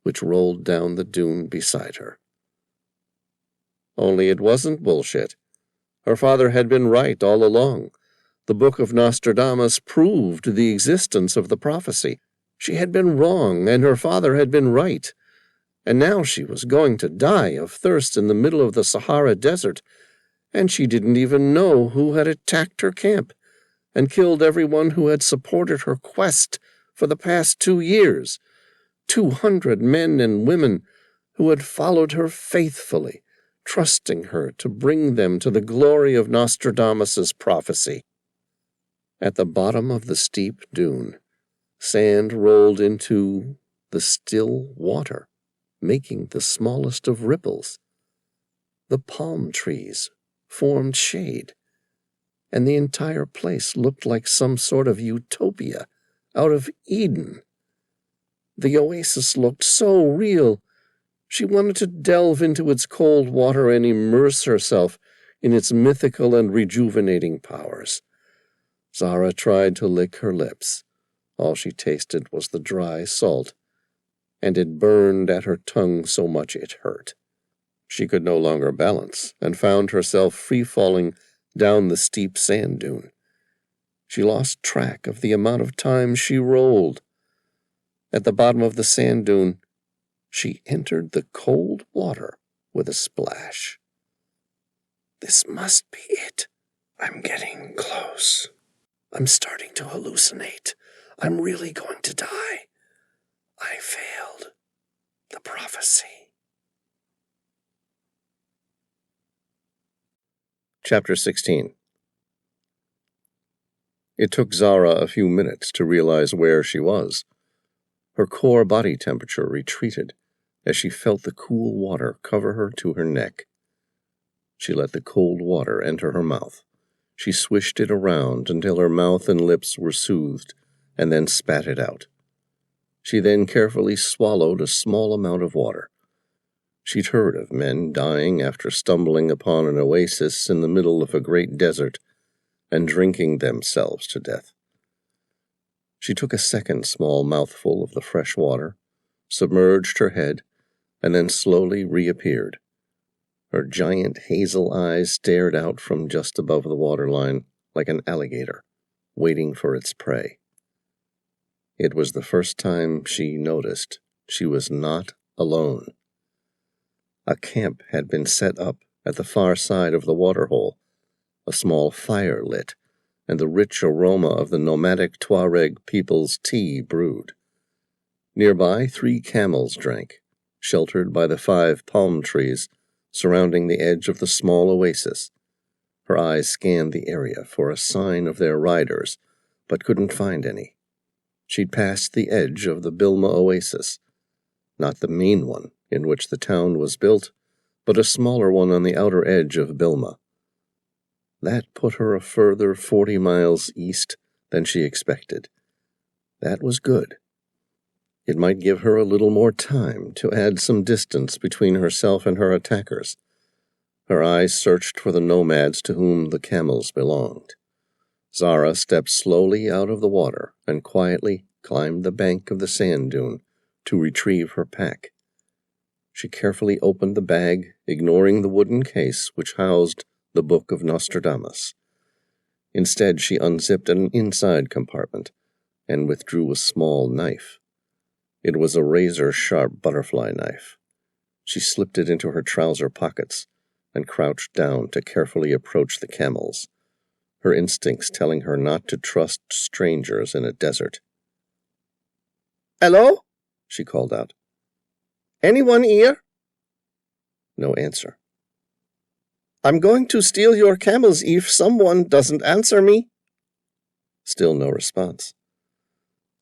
which rolled down the dune beside her. Only it wasn't bullshit. Her father had been right all along. The Book of Nostradamus proved the existence of the prophecy. She had been wrong, and her father had been right. And now she was going to die of thirst in the middle of the Sahara Desert, and she didn't even know who had attacked her camp and killed everyone who had supported her quest for the past 2 years. 200 men and women who had followed her faithfully, trusting her to bring them to the glory of Nostradamus's prophecy. At the bottom of the steep dune, sand rolled into the still water, making the smallest of ripples. The palm trees formed shade, and the entire place looked like some sort of utopia out of Eden. The oasis looked so real. She wanted to delve into its cold water and immerse herself in its mythical and rejuvenating powers. Zara tried to lick her lips. All she tasted was the dry salt, and it burned at her tongue so much it hurt. She could no longer balance, and found herself free-falling down the steep sand dune. She lost track of the amount of time she rolled. At the bottom of the sand dune, she entered the cold water with a splash. This must be it. I'm getting close. I'm starting to hallucinate. I'm really going to die. I failed the prophecy. Chapter 16. It took Zara a few minutes to realize where she was. Her core body temperature retreated as she felt the cool water cover her to her neck. She let the cold water enter her mouth. She swished it around until her mouth and lips were soothed, and then spat it out. She then carefully swallowed a small amount of water. She'd heard of men dying after stumbling upon an oasis in the middle of a great desert and drinking themselves to death. She took a second small mouthful of the fresh water, submerged her head, and then slowly reappeared. Her giant hazel eyes stared out from just above the waterline like an alligator, waiting for its prey. It was the first time she noticed she was not alone. A camp had been set up at the far side of the waterhole, a small fire lit, and the rich aroma of the nomadic Tuareg people's tea brewed. Nearby, 3 camels drank, sheltered by the 5 palm trees surrounding the edge of the small oasis. Her eyes scanned the area for a sign of their riders, but couldn't find any. She'd passed the edge of the Bilma oasis, not the main one in which the town was built, but a smaller one on the outer edge of Bilma. That put her a further 40 miles east than she expected. That was good. It might give her a little more time to add some distance between herself and her attackers. Her eyes searched for the nomads to whom the camels belonged. Zara stepped slowly out of the water and quietly climbed the bank of the sand dune to retrieve her pack. She carefully opened the bag, ignoring the wooden case which housed the Book of Nostradamus. Instead, she unzipped an inside compartment and withdrew a small knife. It was a razor-sharp butterfly knife. She slipped it into her trouser pockets and crouched down to carefully approach the camels, her instincts telling her not to trust strangers in a desert. "Hello?" she called out. "Anyone here?" No answer. I'm going to steal your camels if someone doesn't answer me. Still no response.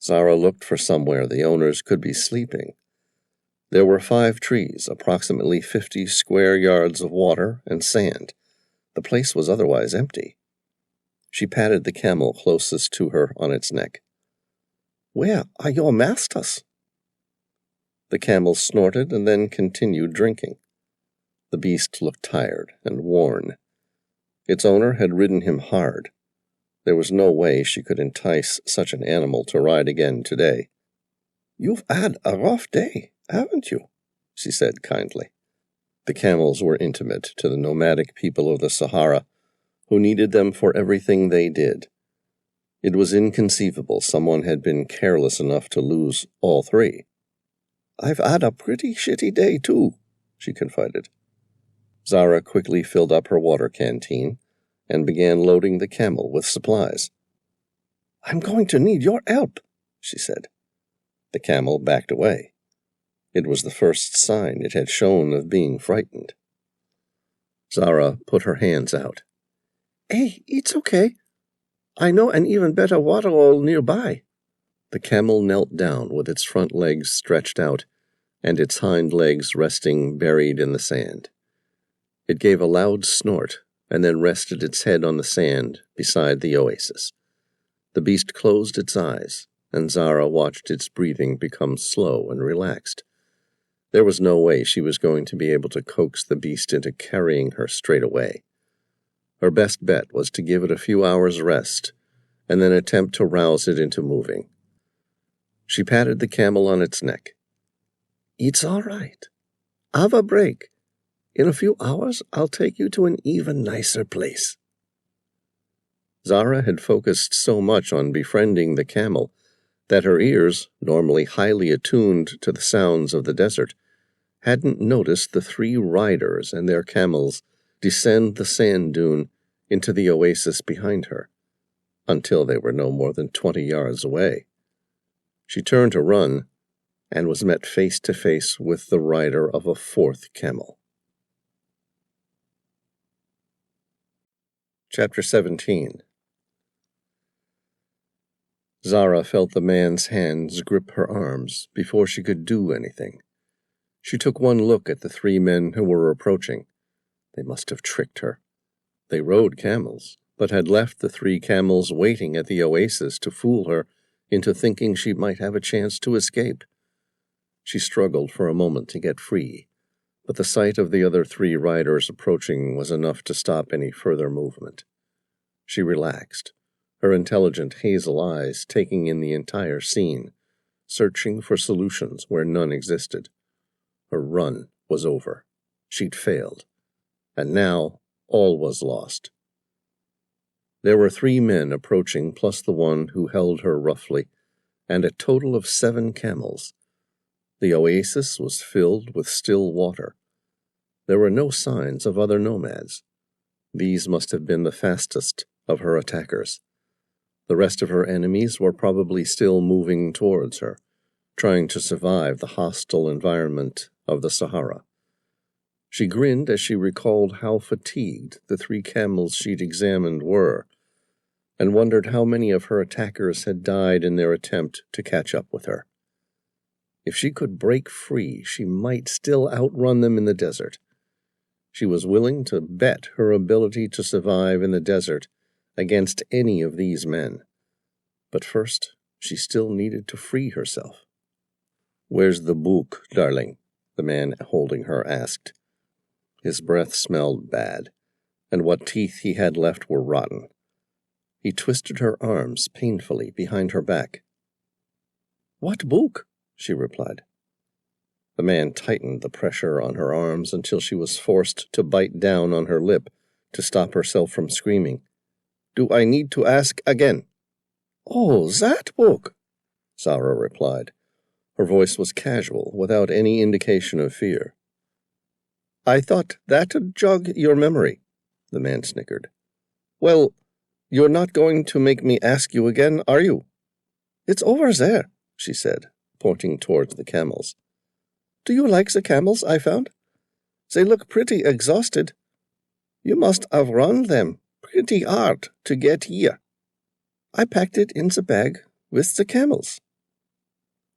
Zara looked for somewhere the owners could be sleeping. There were 5 trees, approximately 50 square yards of water and sand. The place was otherwise empty. She patted the camel closest to her on its neck. Where are your masters? The camel snorted and then continued drinking. The beast looked tired and worn. Its owner had ridden him hard. There was no way she could entice such an animal to ride again today. You've had a rough day, haven't you? She said kindly. The camels were intimate to the nomadic people of the Sahara, who needed them for everything they did. It was inconceivable someone had been careless enough to lose all 3. I've had a pretty shitty day, too, she confided. Zara quickly filled up her water canteen and began loading the camel with supplies. I'm going to need your help, she said. The camel backed away. It was the first sign it had shown of being frightened. Zara put her hands out. Hey, it's okay. I know an even better waterhole nearby. The camel knelt down with its front legs stretched out and its hind legs resting buried in the sand. It gave a loud snort and then rested its head on the sand beside the oasis. The beast closed its eyes, and Zara watched its breathing become slow and relaxed. There was no way she was going to be able to coax the beast into carrying her straight away. Her best bet was to give it a few hours' rest, and then attempt to rouse it into moving. She patted the camel on its neck. It's all right. Have a break. In a few hours, I'll take you to an even nicer place. Zara had focused so much on befriending the camel that her ears, normally highly attuned to the sounds of the desert, hadn't noticed the 3 riders and their camels descend the sand dune into the oasis behind her, until they were no more than 20 yards away. She turned to run, and was met face to face with the rider of a 4th camel. Chapter 17. Zara felt the man's hands grip her arms before she could do anything. She took one look at the 3 men who were approaching. They must have tricked her. They rode camels, but had left the 3 camels waiting at the oasis to fool her into thinking she might have a chance to escape. She struggled for a moment to get free, but the sight of the other 3 riders approaching was enough to stop any further movement. She relaxed, her intelligent hazel eyes taking in the entire scene, searching for solutions where none existed. Her run was over. She'd failed. And now all was lost. There were 3 men approaching, plus the one who held her roughly, and a total of 7 camels. The oasis was filled with still water. There were no signs of other nomads. These must have been the fastest of her attackers. The rest of her enemies were probably still moving towards her, trying to survive the hostile environment of the Sahara. She grinned as she recalled how fatigued the 3 camels she'd examined were, and wondered how many of her attackers had died in their attempt to catch up with her. If she could break free, she might still outrun them in the desert. She was willing to bet her ability to survive in the desert against any of these men. But first, she still needed to free herself. "Where's the book, darling?" the man holding her asked. His breath smelled bad, and what teeth he had left were rotten. He twisted her arms painfully behind her back. "What book?" she replied. The man tightened the pressure on her arms until she was forced to bite down on her lip to stop herself from screaming. "Do I need to ask again?" "Oh, that book," Zara replied. Her voice was casual, without any indication of fear. "I thought that'd jog your memory," the man snickered. "Well, you're not going to make me ask you again, are you?" "It's over there," she said, pointing towards the camels. "Do you like the camels I found? They look pretty exhausted." You must have run them pretty hard to get here. I packed it in the bag with the camels.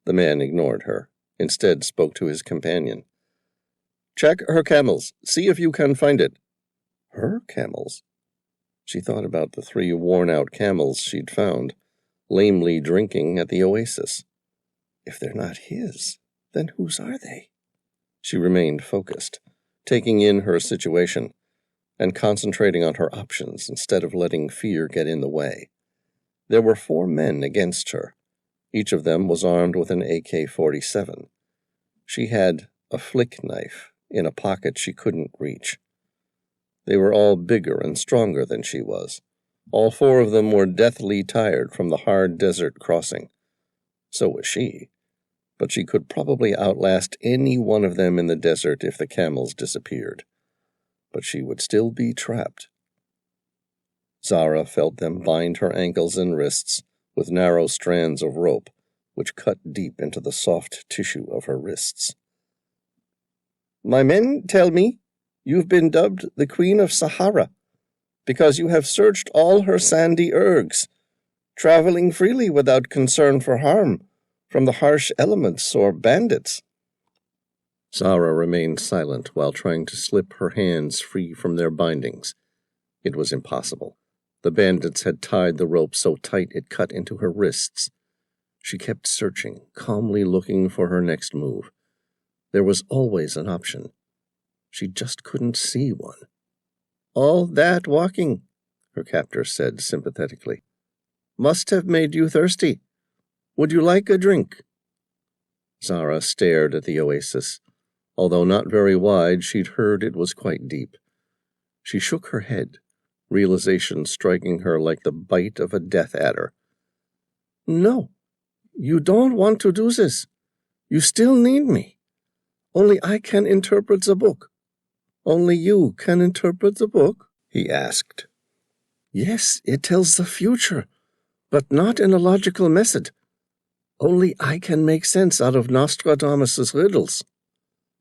The man ignored her, instead spoke to his companion. Check her camels. See if you can find it. Her camels? She thought about the 3 worn-out camels she'd found, lamely drinking at the oasis. If they're not his, then whose are they? She remained focused, taking in her situation, and concentrating on her options instead of letting fear get in the way. There were 4 men against her. Each of them was armed with an AK-47. She had a flick knife in a pocket she couldn't reach. They were all bigger and stronger than she was. All 4 of them were deathly tired from the hard desert crossing. So was she. But she could probably outlast any one of them in the desert if the camels disappeared. But she would still be trapped. Zara felt them bind her ankles and wrists with narrow strands of rope, which cut deep into the soft tissue of her wrists. My men tell me you've been dubbed the Queen of Sahara, because you have searched all her sandy ergs, traveling freely without concern for harm from the harsh elements or bandits. Zara remained silent while trying to slip her hands free from their bindings. It was impossible. The bandits had tied the rope so tight it cut into her wrists. She kept searching, calmly looking for her next move. There was always an option. She just couldn't see one. All that walking, her captor said sympathetically, must have made you thirsty. Would you like a drink? Zara stared at the oasis. Although not very wide, she'd heard it was quite deep. She shook her head, realization striking her like the bite of a death adder. No, you don't want to do this. You still need me. Only I can interpret the book. Only you can interpret the book? He asked. Yes, it tells the future, but not in a logical method. Only I can make sense out of Nostradamus's riddles.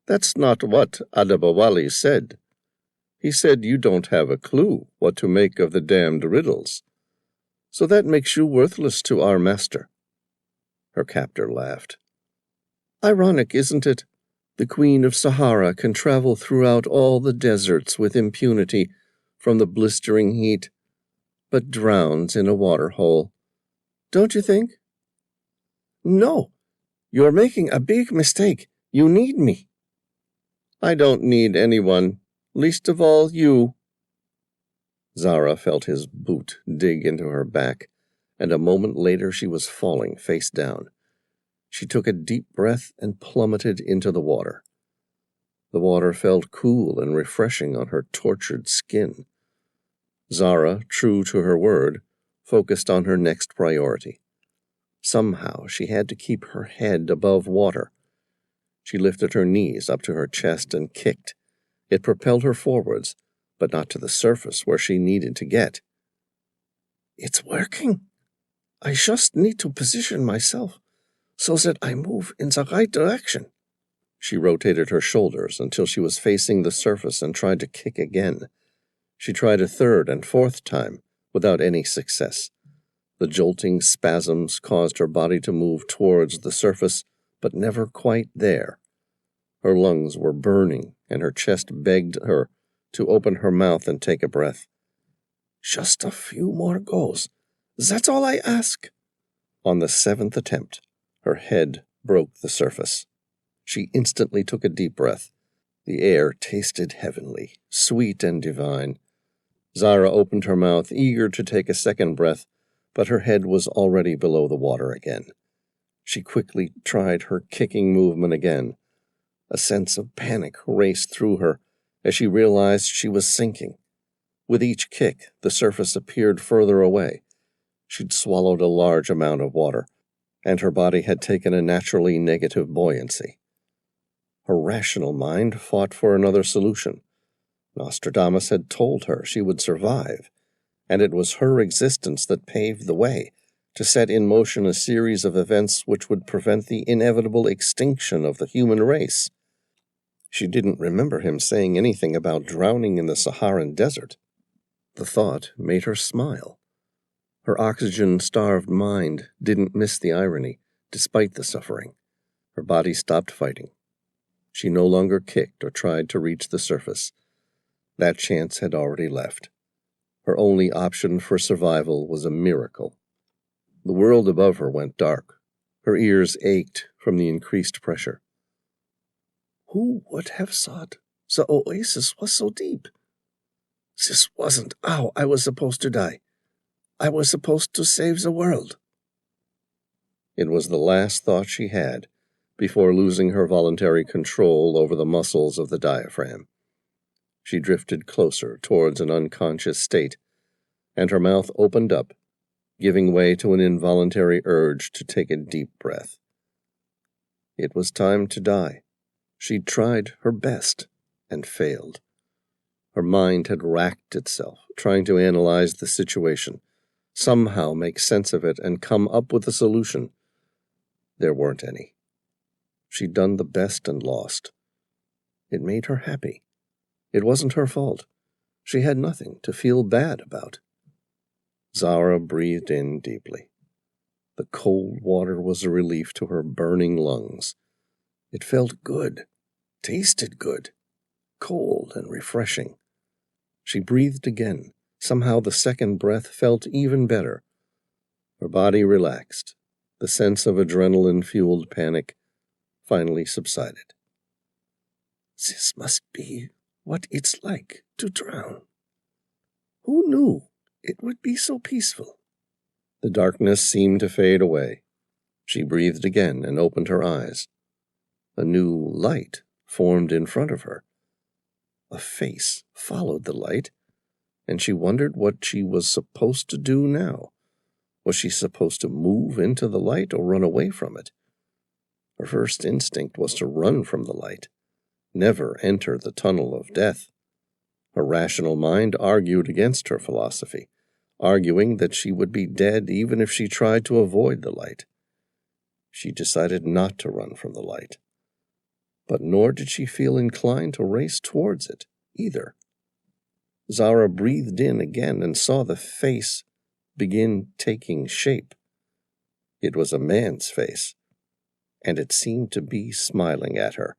That's not what Adali said. He said you don't have a clue what to make of the damned riddles. So that makes you worthless to our master. Her captor laughed. Ironic, isn't it? The Queen of Sahara can travel throughout all the deserts with impunity from the blistering heat, but drowns in a water hole. Don't you think? No, you're making a big mistake. You need me. I don't need anyone, least of all you. Zara felt his boot dig into her back, and a moment later she was falling face down. She took a deep breath and plummeted into the water. The water felt cool and refreshing on her tortured skin. Zara, true to her word, focused on her next priority. Somehow she had to keep her head above water. She lifted her knees up to her chest and kicked. It propelled her forwards, but not to the surface where she needed to get. It's working. I just need to position myself so that I move in the right direction. She rotated her shoulders until she was facing the surface and tried to kick again. She tried a 3rd and 4th time, without any success. The jolting spasms caused her body to move towards the surface, but never quite there. Her lungs were burning, and her chest begged her to open her mouth and take a breath. Just a few more goes. That's all I ask. On the 7th attempt, her head broke the surface. She instantly took a deep breath. The air tasted heavenly, sweet and divine. Zara opened her mouth, eager to take a second breath, but her head was already below the water again. She quickly tried her kicking movement again. A sense of panic raced through her as she realized she was sinking. With each kick, the surface appeared further away. She'd swallowed a large amount of water, and her body had taken a naturally negative buoyancy. Her rational mind fought for another solution. Nostradamus had told her she would survive, and it was her existence that paved the way to set in motion a series of events which would prevent the inevitable extinction of the human race. She didn't remember him saying anything about drowning in the Saharan desert. The thought made her smile. Her oxygen-starved mind didn't miss the irony, despite the suffering. Her body stopped fighting. She no longer kicked or tried to reach the surface. That chance had already left. Her only option for survival was a miracle. The world above her went dark. Her ears ached from the increased pressure. Who would have thought the oasis was so deep? This wasn't how I was supposed to die. I was supposed to save the world. It was the last thought she had before losing her voluntary control over the muscles of the diaphragm. She drifted closer towards an unconscious state, and her mouth opened up, giving way to an involuntary urge to take a deep breath. It was time to die. She'd tried her best and failed. Her mind had racked itself, trying to analyze the situation, somehow make sense of it and come up with a solution. There weren't any. She'd done the best and lost. It made her happy. It wasn't her fault. She had nothing to feel bad about. Zara breathed in deeply. The cold water was a relief to her burning lungs. It felt good, tasted good, cold and refreshing. She breathed again. Somehow the second breath felt even better. Her body relaxed. The sense of adrenaline-fueled panic finally subsided. This must be what it's like to drown. Who knew it would be so peaceful? The darkness seemed to fade away. She breathed again and opened her eyes. A new light formed in front of her. A face followed the light, and she wondered what she was supposed to do now. Was she supposed to move into the light or run away from it? Her first instinct was to run from the light, never enter the tunnel of death. Her rational mind argued against her philosophy, arguing that she would be dead even if she tried to avoid the light. She decided not to run from the light, but nor did she feel inclined to race towards it, either. Zara breathed in again and saw the face begin taking shape. It was a man's face, and it seemed to be smiling at her.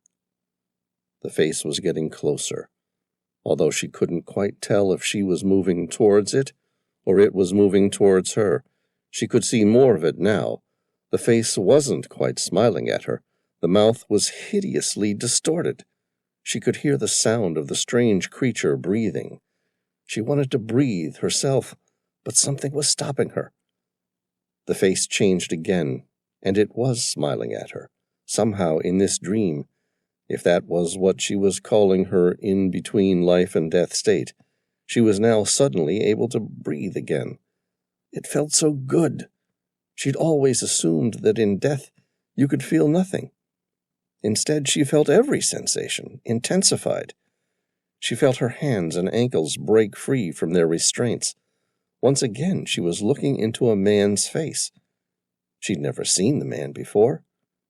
The face was getting closer, although she couldn't quite tell if she was moving towards it or it was moving towards her. She could see more of it now. The face wasn't quite smiling at her. The mouth was hideously distorted. She could hear the sound of the strange creature breathing. She wanted to breathe herself, but something was stopping her. The face changed again, and it was smiling at her, somehow in this dream, if that was what she was calling her in-between life and death state. She was now suddenly able to breathe again. It felt so good. She'd always assumed that in death you could feel nothing. Instead, she felt every sensation, intensified. She felt her hands and ankles break free from their restraints. Once again, she was looking into a man's face. She'd never seen the man before.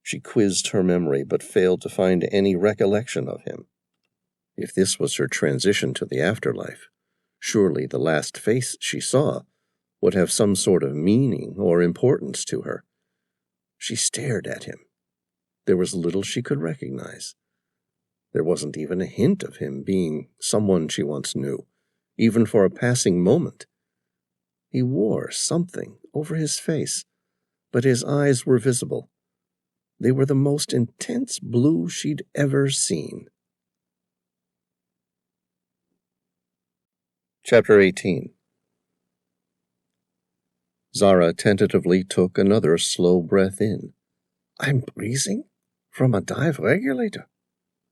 She quizzed her memory, but failed to find any recollection of him. If this was her transition to the afterlife, surely the last face she saw would have some sort of meaning or importance to her. She stared at him. There was little she could recognize. There wasn't even a hint of him being someone she once knew, even for a passing moment. He wore something over his face, but his eyes were visible. They were the most intense blue she'd ever seen. Chapter 18. Zara tentatively took another slow breath in. I'm breathing from a dive regulator.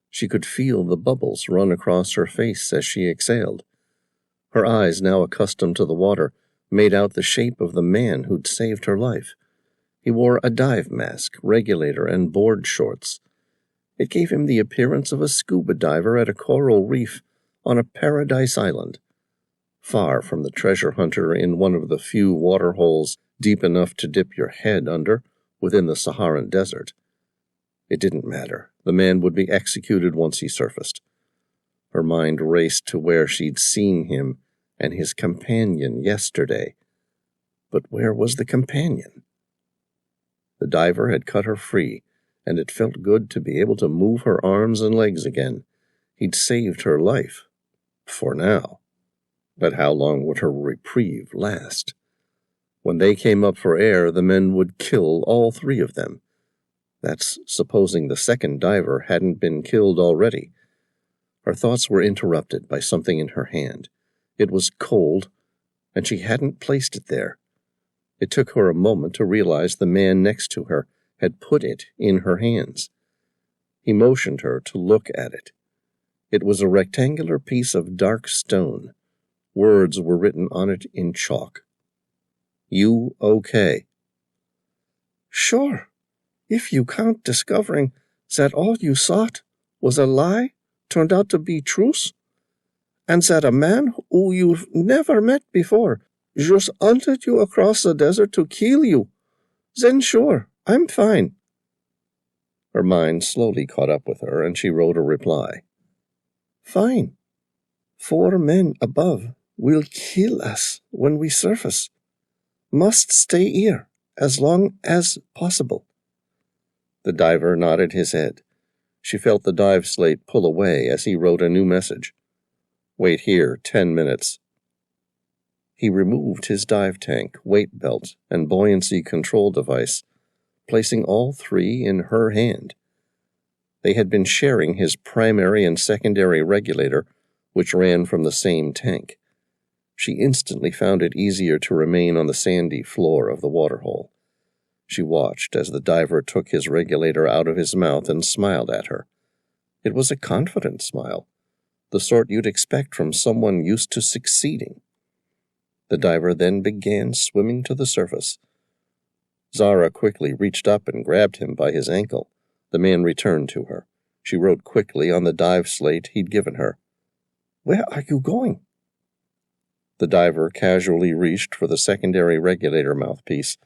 She could feel the bubbles run across her face as she exhaled. Her eyes, now accustomed to the water, made out the shape of the man who'd saved her life. He wore a dive mask, regulator, and board shorts. It gave him the appearance of a scuba diver at a coral reef on a paradise island, far from the treasure hunter in one of the few waterholes deep enough to dip your head under within the Saharan desert. It didn't matter. The man would be executed once he surfaced. Her mind raced to where she'd seen him and his companion yesterday. But where was the companion? The diver had cut her free, and it felt good to be able to move her arms and legs again. He'd saved her life. For now. But how long would her reprieve last? When they came up for air, the men would kill all three of them. That's supposing the second diver hadn't been killed already. Her thoughts were interrupted by something in her hand. It was cold, and she hadn't placed it there. It took her a moment to realize the man next to her had put it in her hands. He motioned her to look at it. It was a rectangular piece of dark stone. Words were written on it in chalk. "You okay?" "Sure. If you count discovering that all you thought was a lie turned out to be truth, and that a man who you've never met before just hunted you across the desert to kill you, then sure, I'm fine." Her mind slowly caught up with her, and she wrote a reply. "Fine. 4 men above will kill us when we surface. Must stay here as long as possible." The diver nodded his head. She felt the dive slate pull away as he wrote a new message. "Wait here 10 minutes. He removed his dive tank, weight belt, and buoyancy control device, placing all three in her hand. They had been sharing his primary and secondary regulator, which ran from the same tank. She instantly found it easier to remain on the sandy floor of the waterhole. She watched as the diver took his regulator out of his mouth and smiled at her. It was a confident smile, the sort you'd expect from someone used to succeeding. The diver then began swimming to the surface. Zara quickly reached up and grabbed him by his ankle. The man returned to her. She wrote quickly on the dive slate he'd given her. "Where are you going?" The diver casually reached for the secondary regulator mouthpiece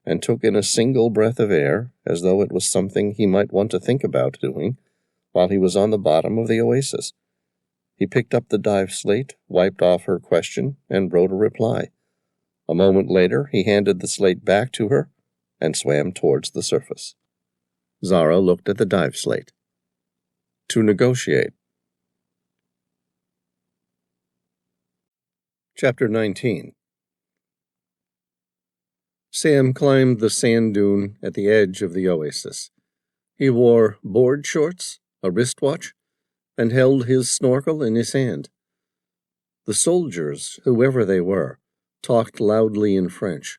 and took in a single breath of air, as though it was something he might want to think about doing while he was on the bottom of the oasis. He picked up the dive slate, wiped off her question, and wrote a reply. A moment later, he handed the slate back to her and swam towards the surface. Zara looked at the dive slate. To negotiate. Chapter 19. Sam climbed the sand dune at the edge of the oasis. He wore board shorts, a wristwatch, and held his snorkel in his hand. The soldiers, whoever they were, talked loudly in French,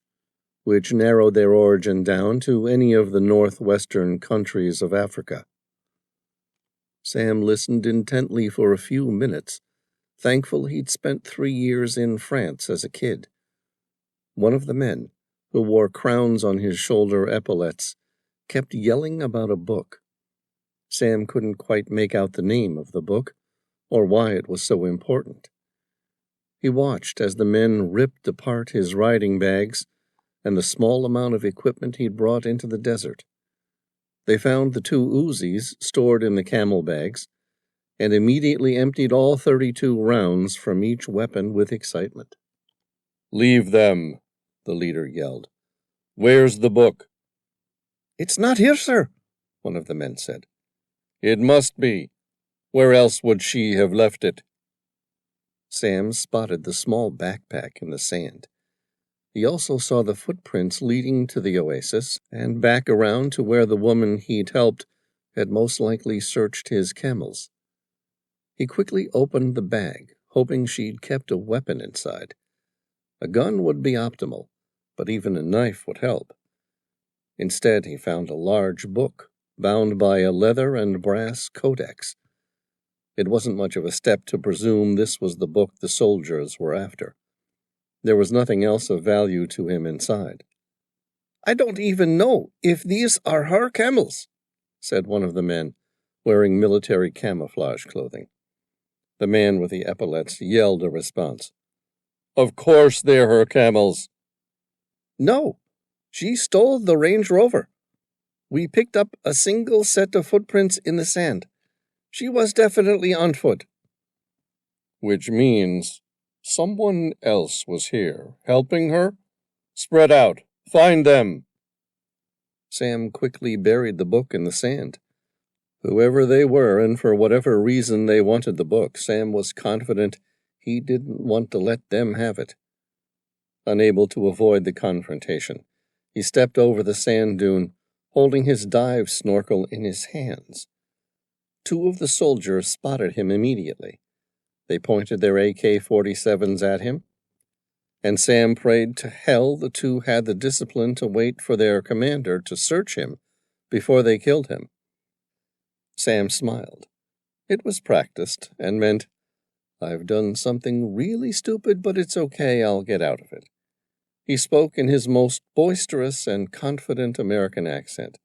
which narrowed their origin down to any of the northwestern countries of Africa. Sam listened intently for a few minutes, thankful he'd spent 3 years in France as a kid. One of the men, who wore crowns on his shoulder epaulets, kept yelling about a book. Sam couldn't quite make out the name of the book, or why it was so important. He watched as the men ripped apart his riding bags and the small amount of equipment he'd brought into the desert. They found the 2 Uzis stored in the camel bags, and immediately emptied all 32 rounds from each weapon with excitement. "Leave them," the leader yelled. "Where's the book?" "It's not here, sir," one of the men said. "It must be. Where else would she have left it?" Sam spotted the small backpack in the sand. He also saw the footprints leading to the oasis and back around to where the woman he'd helped had most likely searched his camels. He quickly opened the bag, hoping she'd kept a weapon inside. A gun would be optimal, but even a knife would help. Instead, he found a large book, bound by a leather and brass codex. It wasn't much of a step to presume this was the book the soldiers were after. There was nothing else of value to him inside. "I don't even know if these are her camels," said one of the men, wearing military camouflage clothing. The man with the epaulets yelled a response. "Of course they're her camels." "No, she stole the Range Rover." We picked up a single set of footprints in the sand. She was definitely on foot. Which means someone else was here, helping her? Spread out. Find them. Sam quickly buried the book in the sand. Whoever they were, and for whatever reason they wanted the book, Sam was confident he didn't want to let them have it. Unable to avoid the confrontation, he stepped over the sand dune, holding his dive snorkel in his hands. 2 of the soldiers spotted him immediately. They pointed their AK-47s at him, and Sam prayed to hell the 2 had the discipline to wait for their commander to search him before they killed him. Sam smiled. It was practiced and meant, I've done something really stupid, but it's okay, I'll get out of it. He spoke in his most boisterous and confident American accent.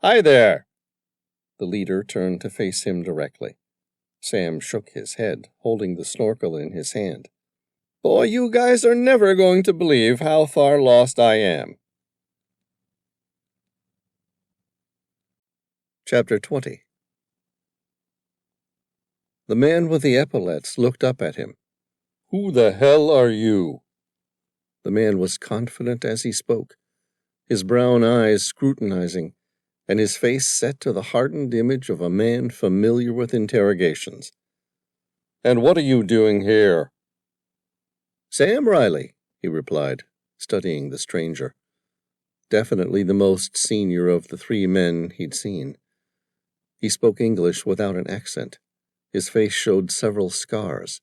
Hi there! The leader turned to face him directly. Sam shook his head, holding the snorkel in his hand. Boy, you guys are never going to believe how far lost I am. Chapter 20. The man with the epaulets looked up at him. Who the hell are you? The man was confident as he spoke, his brown eyes scrutinizing, and his face set to the hardened image of a man familiar with interrogations. And what are you doing here? Sam Reilly, he replied, studying the stranger. Definitely the most senior of the 3 men he'd seen. He spoke English without an accent. His face showed several scars,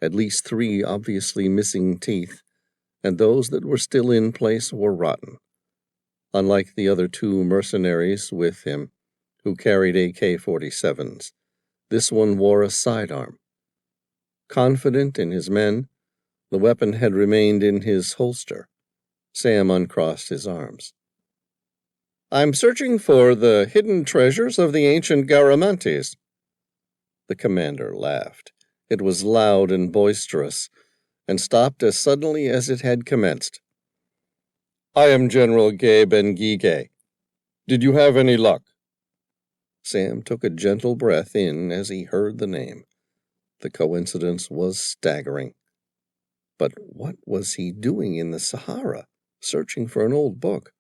at least 3 obviously missing teeth, and those that were still in place were rotten. Unlike the other 2 mercenaries with him, who carried AK-47s, this one wore a sidearm. Confident in his men, the weapon had remained in his holster. Sam uncrossed his arms. I'm searching for the hidden treasures of the ancient Garamantes. The commander laughed. It was loud and boisterous, and stopped as suddenly as it had commenced. I am General Gabe Ngige. Did you have any luck? Sam took a gentle breath in as he heard the name. The coincidence was staggering. But what was he doing in the Sahara, searching for an old book?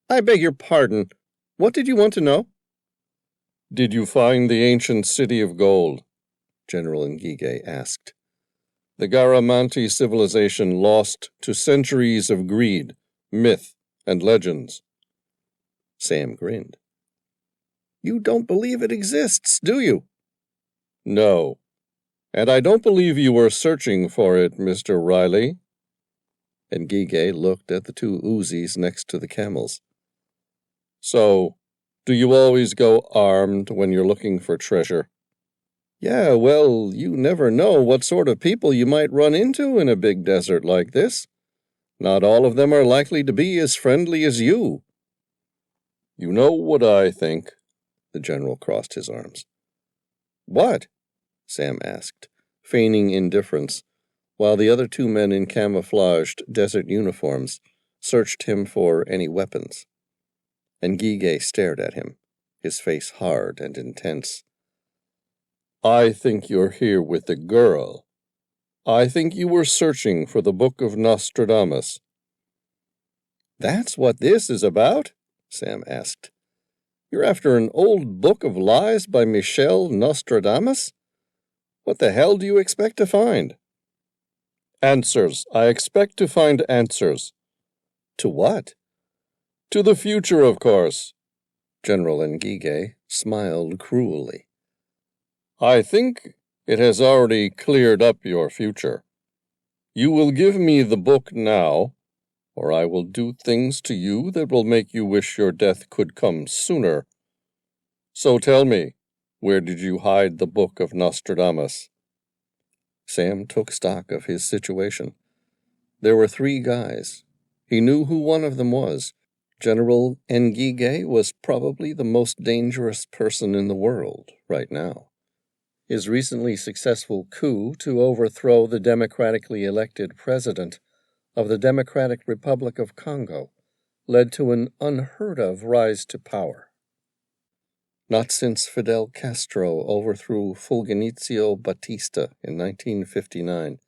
I beg your pardon. What did you want to know? Did you find the ancient city of gold? General Ngige asked. The Garamanti civilization lost to centuries of greed, myth, and legends. Sam grinned. You don't believe it exists, do you? No. And I don't believe you were searching for it, Mr. Reilly. Ngige looked at the 2 Uzis next to the camels. So, do you always go armed when you're looking for treasure? Yeah, well, you never know what sort of people you might run into in a big desert like this. Not all of them are likely to be as friendly as you. You know what I think? The general crossed his arms. What? Sam asked, feigning indifference, while the other 2 men in camouflaged desert uniforms searched him for any weapons. Ngige stared at him, his face hard and intense. I think you're here with the girl. I think you were searching for the Book of Nostradamus. That's what this is about? Sam asked. You're after an old book of lies by Michel Nostradamus? What the hell do you expect to find? Answers. I expect to find answers. To what? To the future, of course. General Ngige smiled cruelly. I think it has already cleared up your future. You will give me the book now, or I will do things to you that will make you wish your death could come sooner. So tell me, where did you hide the Book of Nostradamus? Sam took stock of his situation. There were 3 guys. He knew who one of them was. General Ngige was probably the most dangerous person in the world right now. His recently successful coup to overthrow the democratically elected president of the Democratic Republic of Congo led to an unheard-of rise to power. Not since Fidel Castro overthrew Fulgencio Batista in 1959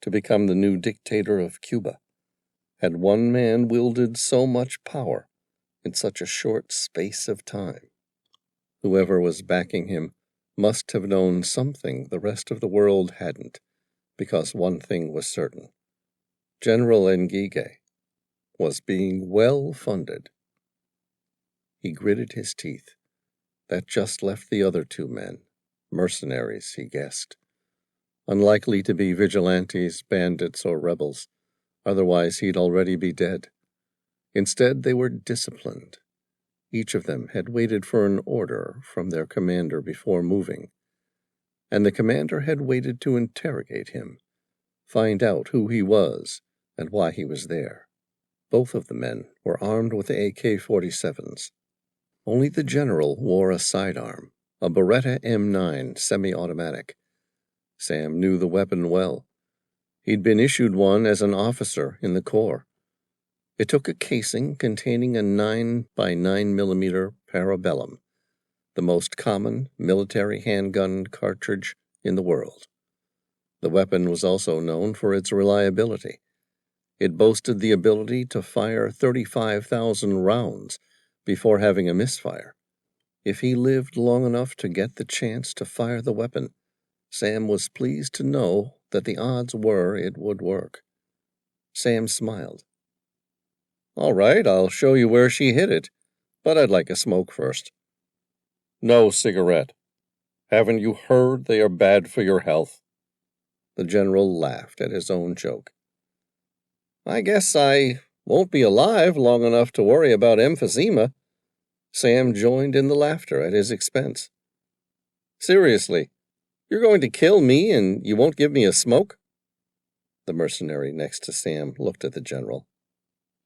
to become the new dictator of Cuba had one man wielded so much power in such a short space of time. Whoever was backing him must have known something the rest of the world hadn't, because one thing was certain. General Nguige was being well funded. He gritted his teeth. That just left the other two men, mercenaries, he guessed. Unlikely to be vigilantes, bandits, or rebels. Otherwise, he'd already be dead. Instead, they were disciplined. Each of them had waited for an order from their commander before moving, and the commander had waited to interrogate him, find out who he was and why he was there. Both of the men were armed with AK-47s. Only the general wore a sidearm, a Beretta M9 semi-automatic. Sam knew the weapon well. He'd been issued one as an officer in the Corps. It took a casing containing a 9 by 9 millimeter parabellum, the most common military handgun cartridge in the world. The weapon was also known for its reliability. It boasted the ability to fire 35,000 rounds before having a misfire. If he lived long enough to get the chance to fire the weapon, Sam was pleased to know that the odds were it would work. Sam smiled. "All right, I'll show you where she hit it, but I'd like a smoke first." "No cigarette. Haven't you heard they are bad for your health?" The general laughed at his own joke. "I guess I won't be alive long enough to worry about emphysema." Sam joined in the laughter at his expense. "Seriously, you're going to kill me and you won't give me a smoke?" The mercenary next to Sam looked at the general.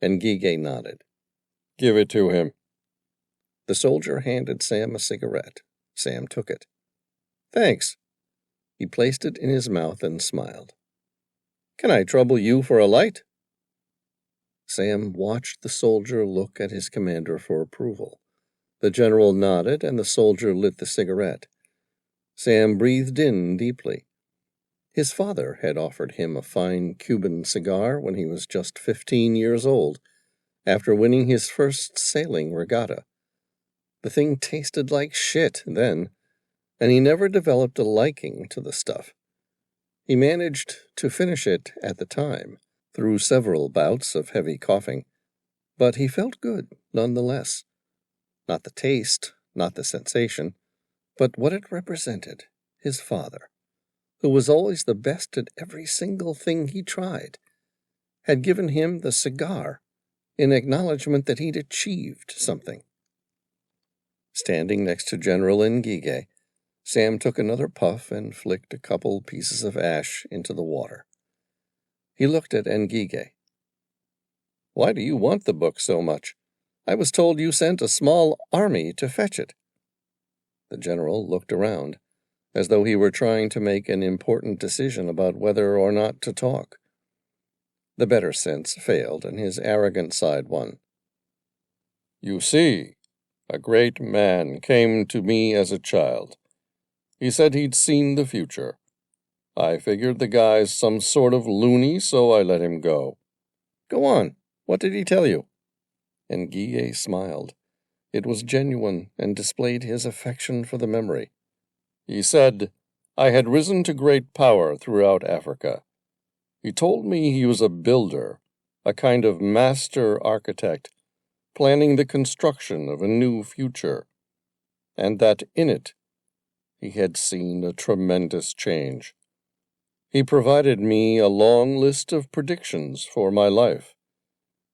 Nguige nodded. "Give it to him." The soldier handed Sam a cigarette. Sam took it. "Thanks." He placed it in his mouth and smiled. "Can I trouble you for a light?" Sam watched the soldier look at his commander for approval. The general nodded, and the soldier lit the cigarette. Sam breathed in deeply. His father had offered him a fine Cuban cigar when he was just 15 years old, after winning his first sailing regatta. The thing tasted like shit then, and he never developed a liking to the stuff. He managed to finish it at the time, through several bouts of heavy coughing, but he felt good nonetheless. Not the taste, not the sensation, but what it represented, his father, who was always the best at every single thing he tried, had given him the cigar in acknowledgement that he'd achieved something. Standing next to General Nguige, Sam took another puff and flicked a couple pieces of ash into the water. He looked at Nguige. "Why do you want the book so much? I was told you sent a small army to fetch it." The general looked around, as though he were trying to make an important decision about whether or not to talk. The better sense failed, and his arrogant side won. "You see, a great man came to me as a child. He said he'd seen the future. I figured the guy's some sort of loony, so I let him go." "Go on. What did he tell you?" Nguige smiled. It was genuine and displayed his affection for the memory. "He said I had risen to great power throughout Africa. He told me he was a builder, a kind of master architect, planning the construction of a new future, and that in it he had seen a tremendous change. He provided me a long list of predictions for my life,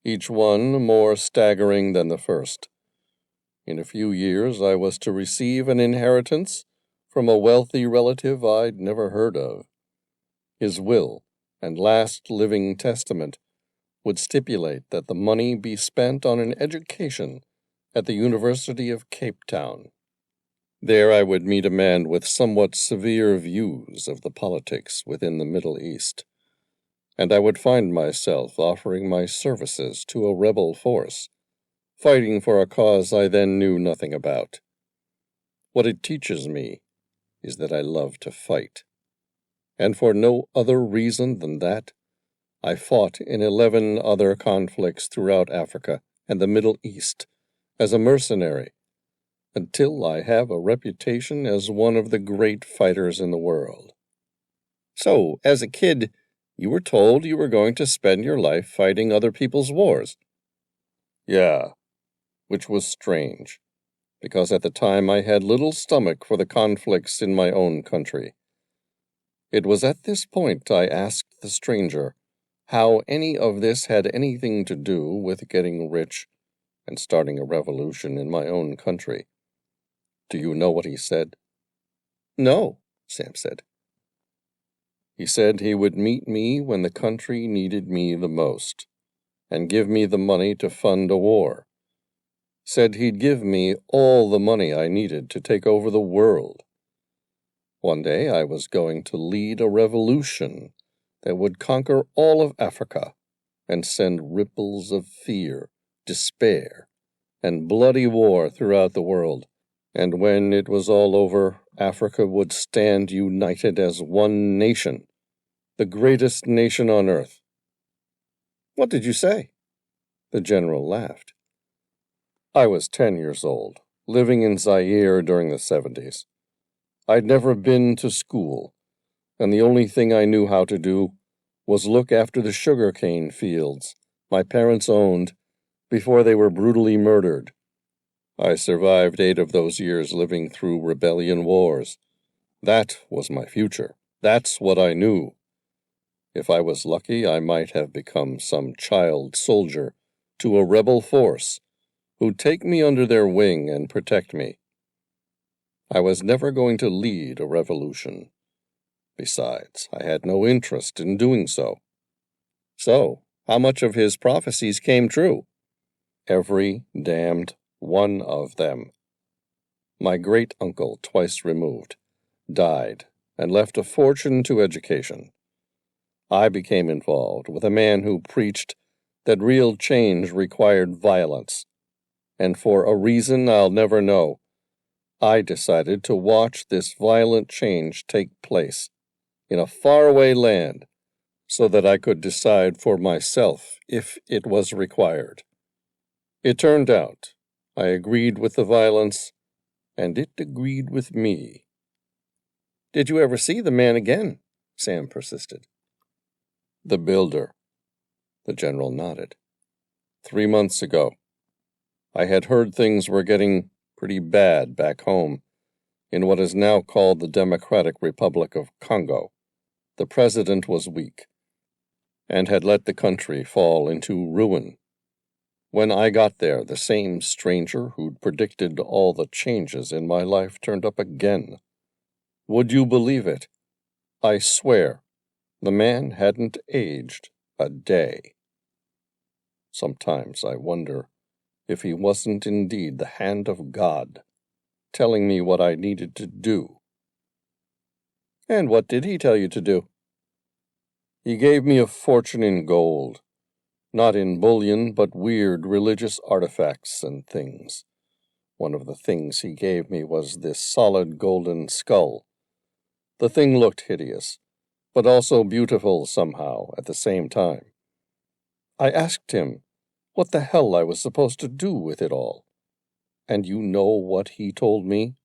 each one more staggering than the first. In a few years I was to receive an inheritance from a wealthy relative I'd never heard of. His will and last living testament would stipulate that the money be spent on an education at the University of Cape Town. There I would meet a man with somewhat severe views of the politics within the Middle East, and I would find myself offering my services to a rebel force fighting for a cause I then knew nothing about. What it teaches me is that I love to fight, and for no other reason than that, I fought in 11 other conflicts throughout Africa and the Middle East as a mercenary, until I have a reputation as one of the great fighters in the world. So, as a kid, you were told you were going to spend your life fighting other people's wars. Yeah, which was strange, because at the time I had little stomach for the conflicts in my own country. It was at this point I asked the stranger how any of this had anything to do with getting rich and starting a revolution in my own country. Do you know what he said? No, Sam said. He said he would meet me when the country needed me the most, and give me the money to fund a war. Said he'd give me all the money I needed to take over the world. One day I was going to lead a revolution that would conquer all of Africa and send ripples of fear, despair, and bloody war throughout the world. And when it was all over, Africa would stand united as one nation, the greatest nation on earth. What did you say? The general laughed. I was 10 years old, living in Zaire during the 70s. I'd never been to school, and the only thing I knew how to do was look after the sugarcane fields my parents owned before they were brutally murdered. I survived 8 of those years living through rebellion wars. That was my future. That's what I knew. If I was lucky, I might have become some child soldier to a rebel force who'd take me under their wing and protect me. I was never going to lead a revolution. Besides, I had no interest in doing so. So, how much of his prophecies came true? Every damned one of them. My great-uncle, twice removed, died and left a fortune to education. I became involved with a man who preached that real change required violence, and for a reason I'll never know, I decided to watch this violent change take place in a faraway land so that I could decide for myself if it was required. It turned out I agreed with the violence, and it agreed with me. Did you ever see the man again? Sam persisted. The builder. The general nodded. 3 months ago. I had heard things were getting pretty bad back home in what is now called the Democratic Republic of Congo. The president was weak and had let the country fall into ruin. When I got there, the same stranger who'd predicted all the changes in my life turned up again. Would you believe it? I swear, the man hadn't aged a day. Sometimes I wonder if he wasn't indeed the hand of God, telling me what I needed to do. And what did he tell you to do? He gave me a fortune in gold. Not in bullion, but weird religious artifacts and things. One of the things he gave me was this solid golden skull. The thing looked hideous, but also beautiful somehow at the same time. I asked him what the hell I was supposed to do with it all. And you know what he told me?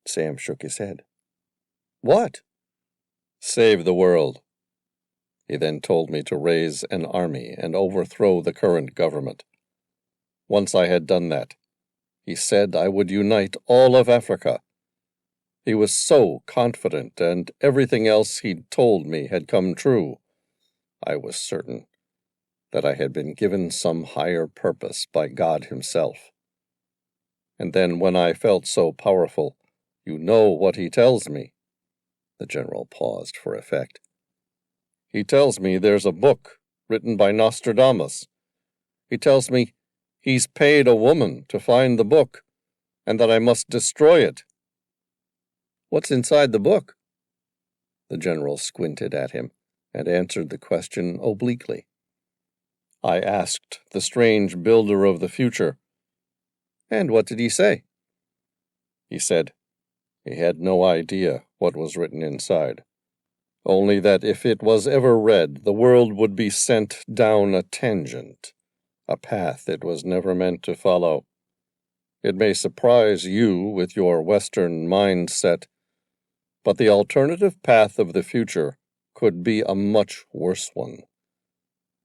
Sam shook his head. What? Save the world. He then told me to raise an army and overthrow the current government. Once I had done that, he said I would unite all of Africa. He was so confident, and everything else he'd told me had come true. I was certain that I had been given some higher purpose by God himself. And then when I felt so powerful, you know what he tells me. The general paused for effect. He tells me there's a book written by Nostradamus. He tells me he's paid a woman to find the book, and that I must destroy it. What's inside the book? The general squinted at him and answered the question obliquely. I asked the strange builder of the future And what did he say? He said he had no idea what was written inside, only that if it was ever read, the world would be sent down a tangent, a path it was never meant to follow. It may surprise you with your Western mindset, but the alternative path of the future could be a much worse one.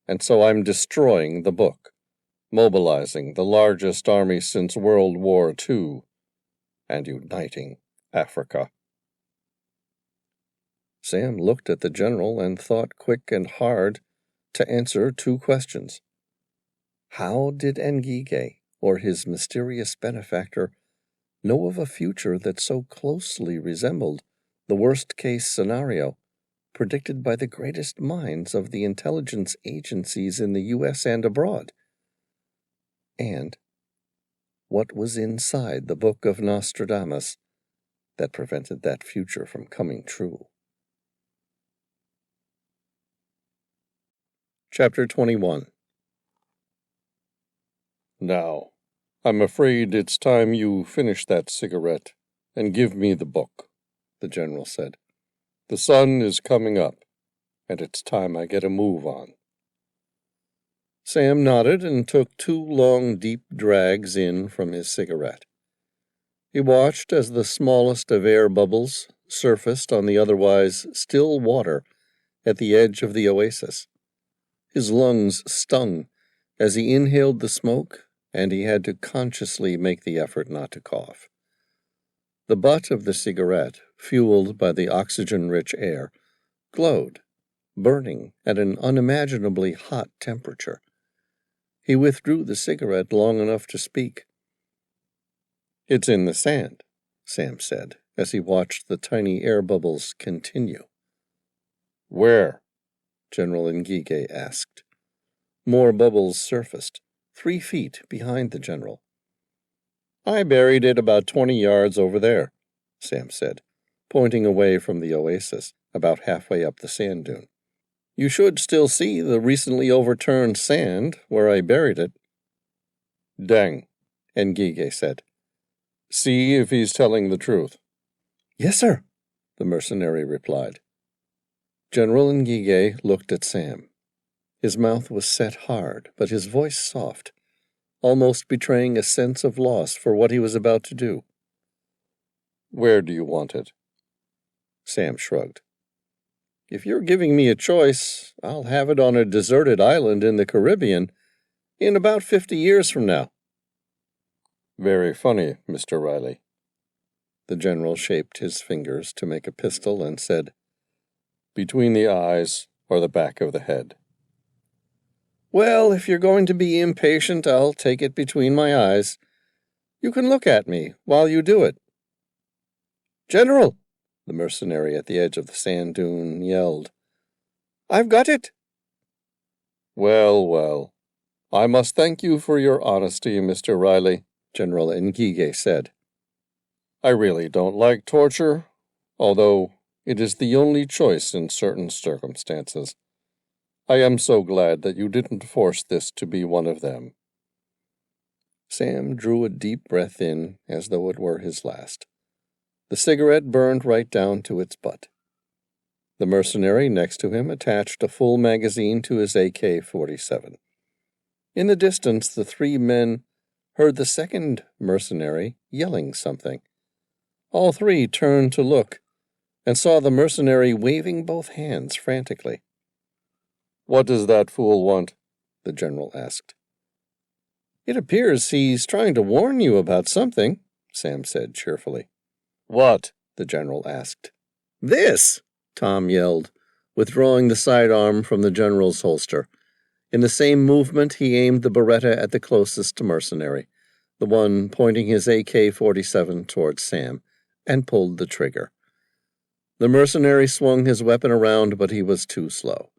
And so I'm destroying the book, mobilizing the largest army since World War II, and uniting Africa. Sam looked at the general and thought quick and hard to answer two questions. How did Ngige, or his mysterious benefactor, know of a future that so closely resembled the worst-case scenario predicted by the greatest minds of the intelligence agencies in the U.S. and abroad? And what was inside the Book of Nostradamus that prevented that future from coming true? Chapter 21. Now, I'm afraid it's time you finish that cigarette and give me the book, the general said. The sun is coming up, and it's time I get a move on. Sam nodded and took 2 long, deep drags in from his cigarette. He watched as the smallest of air bubbles surfaced on the otherwise still water at the edge of the oasis. His lungs stung as he inhaled the smoke, and he had to consciously make the effort not to cough. The butt of the cigarette, fueled by the oxygen-rich air, glowed, burning at an unimaginably hot temperature. He withdrew the cigarette long enough to speak. "It's in the sand," Sam said, as he watched the tiny air bubbles continue. "Where?" General Ngige asked. More bubbles surfaced, 3 feet behind the general. "I buried it about 20 yards over there," Sam said, pointing away from the oasis, about halfway up the sand dune. "You should still see the recently overturned sand where I buried it." "Dang," Ngige said. "See if he's telling the truth." "Yes, sir," the mercenary replied. General Ngige looked at Sam. His mouth was set hard, but his voice soft, almost betraying a sense of loss for what he was about to do. "Where do you want it?" Sam shrugged. "If you're giving me a choice, I'll have it on a deserted island in the Caribbean in about 50 years from now." "Very funny, Mr. Reilly." The general shaped his fingers to make a pistol and said, "Between the eyes or the back of the head?" "Well, if you're going to be impatient, I'll take it between my eyes. You can look at me while you do it." "General!" the mercenary at the edge of the sand dune yelled. "I've got it!" Well, well. I must thank you for your honesty, Mr. Reilly," General Ngige said. "I really don't like torture, although it is the only choice in certain circumstances. I am so glad that you didn't force this to be one of them." Sam drew a deep breath in as though it were his last. The cigarette burned right down to its butt. The mercenary next to him attached a full magazine to his AK-47. In the distance, the 3 men heard the second mercenary yelling something. All 3 turned to look and saw the mercenary waving both hands frantically. "What does that fool want?" the general asked. "It appears he's trying to warn you about something," Sam said cheerfully. "What?" the general asked. "This!" Tom yelled, withdrawing the sidearm from the general's holster. In the same movement, he aimed the Beretta at the closest mercenary, the one pointing his AK-47 towards Sam, and pulled the trigger. The mercenary swung his weapon around, but he was too slow.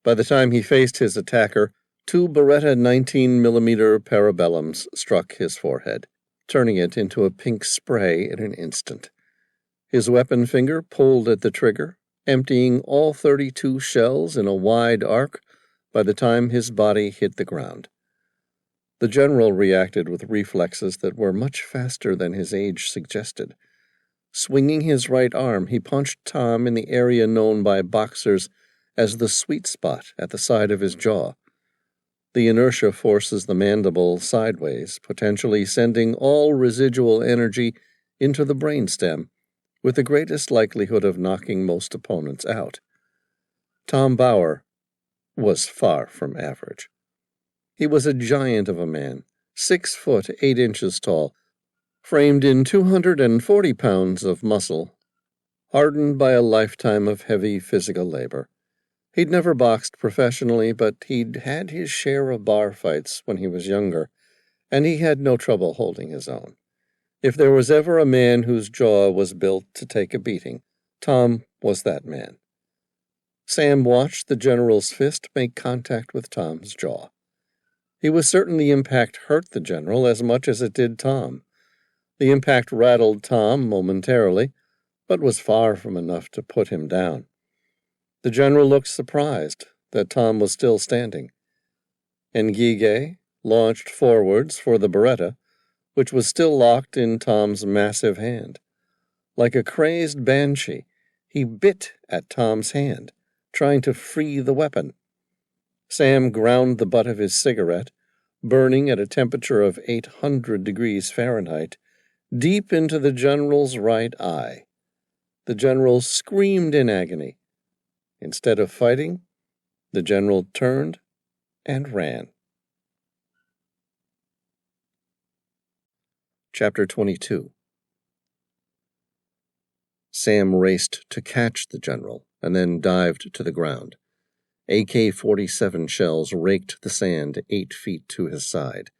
By the time he faced his attacker, 2 Beretta 19mm parabellums struck his forehead, turning it into a pink spray in an instant. His weapon finger pulled at the trigger, emptying all 32 shells in a wide arc by the time his body hit the ground. The general reacted with reflexes that were much faster than his age suggested. Swinging his right arm, he punched Tom in the area known by boxers as the sweet spot at the side of his jaw. The inertia forces the mandible sideways, potentially sending all residual energy into the brainstem, with the greatest likelihood of knocking most opponents out. Tom Bauer was far from average. He was a giant of a man, 6 foot 8 inches tall, framed in 240 pounds of muscle, hardened by a lifetime of heavy physical labor. He'd never boxed professionally, but he'd had his share of bar fights when he was younger, and he had no trouble holding his own. If there was ever a man whose jaw was built to take a beating, Tom was that man. Sam watched the general's fist make contact with Tom's jaw. He was certain the impact hurt the general as much as it did Tom. The impact rattled Tom momentarily, but was far from enough to put him down. The general looked surprised that Tom was still standing. Ngige launched forwards for the beretta, which was still locked in Tom's massive hand. Like a crazed banshee, he bit at Tom's hand, trying to free the weapon. Sam ground the butt of his cigarette, burning at a temperature of 800 degrees Fahrenheit, deep into the general's right eye. The general screamed in agony. Instead of fighting, the general turned and ran. Chapter 22. Sam raced to catch the general and then dived to the ground. AK-47 shells raked the sand 8 feet to his side.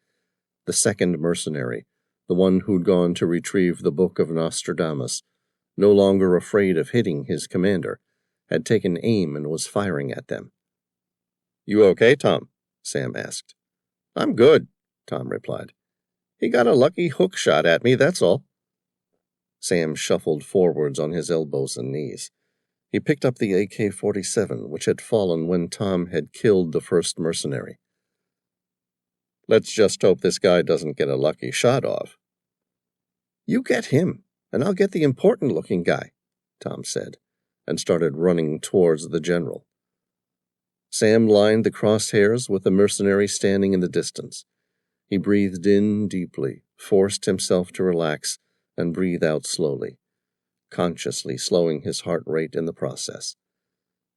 The second mercenary, the one who'd gone to retrieve the Book of Nostradamus, no longer afraid of hitting his commander, had taken aim and was firing at them. "You okay, Tom?" Sam asked. "I'm good," Tom replied. "He got a lucky hook shot at me, that's all." Sam shuffled forwards on his elbows and knees. He picked up the AK-47, which had fallen when Tom had killed the first mercenary. "Let's just hope this guy doesn't get a lucky shot off." "You get him, and I'll get the important-looking guy," Tom said, and started running towards the general. Sam lined the crosshairs with the mercenary standing in the distance. He breathed in deeply, forced himself to relax, and breathe out slowly, consciously slowing his heart rate in the process.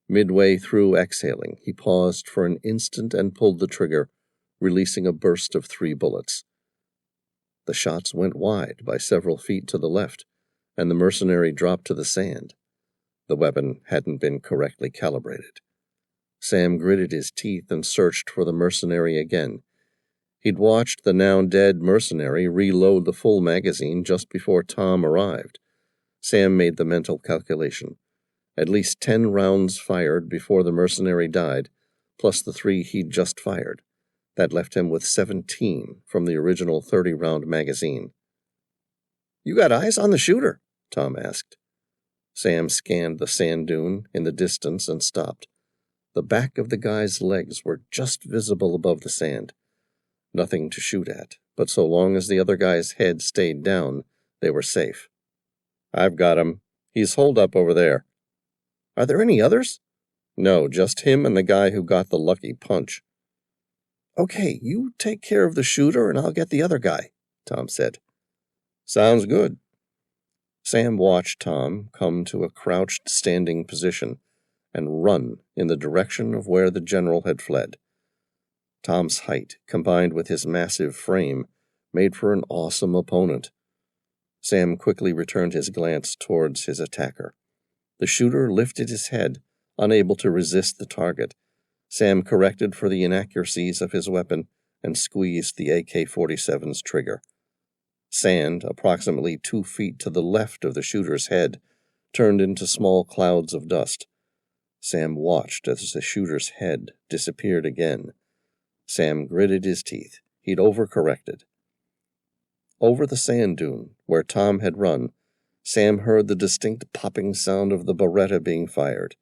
Midway through exhaling, he paused for an instant and pulled the trigger, releasing a burst of 3 bullets. The shots went wide by several feet to the left, and the mercenary dropped to the sand. The weapon hadn't been correctly calibrated. Sam gritted his teeth and searched for the mercenary again. He'd watched the now-dead mercenary reload the full magazine just before Tom arrived. Sam made the mental calculation. At least 10 rounds fired before the mercenary died, plus the 3 he'd just fired. That left him with 17 from the original 30-round magazine. "You got eyes on the shooter?" Tom asked. Sam scanned the sand dune in the distance and stopped. The back of the guy's legs were just visible above the sand. Nothing to shoot at, but so long as the other guy's head stayed down, they were safe. "I've got him. He's holed up over there." "Are there any others?" "No, just him and the guy who got the lucky punch." "Okay, you take care of the shooter and I'll get the other guy," Tom said. "Sounds good." Sam watched Tom come to a crouched standing position and run in the direction of where the general had fled. Tom's height, combined with his massive frame, made for an awesome opponent. Sam quickly returned his glance towards his attacker. The shooter lifted his head, unable to resist the target. Sam corrected for the inaccuracies of his weapon and squeezed the AK-47's trigger. Sand, approximately 2 feet to the left of the shooter's head, turned into small clouds of dust. Sam watched as the shooter's head disappeared again. Sam gritted his teeth. He'd overcorrected. Over the sand dune, where Tom had run, Sam heard the distinct popping sound of the beretta being fired.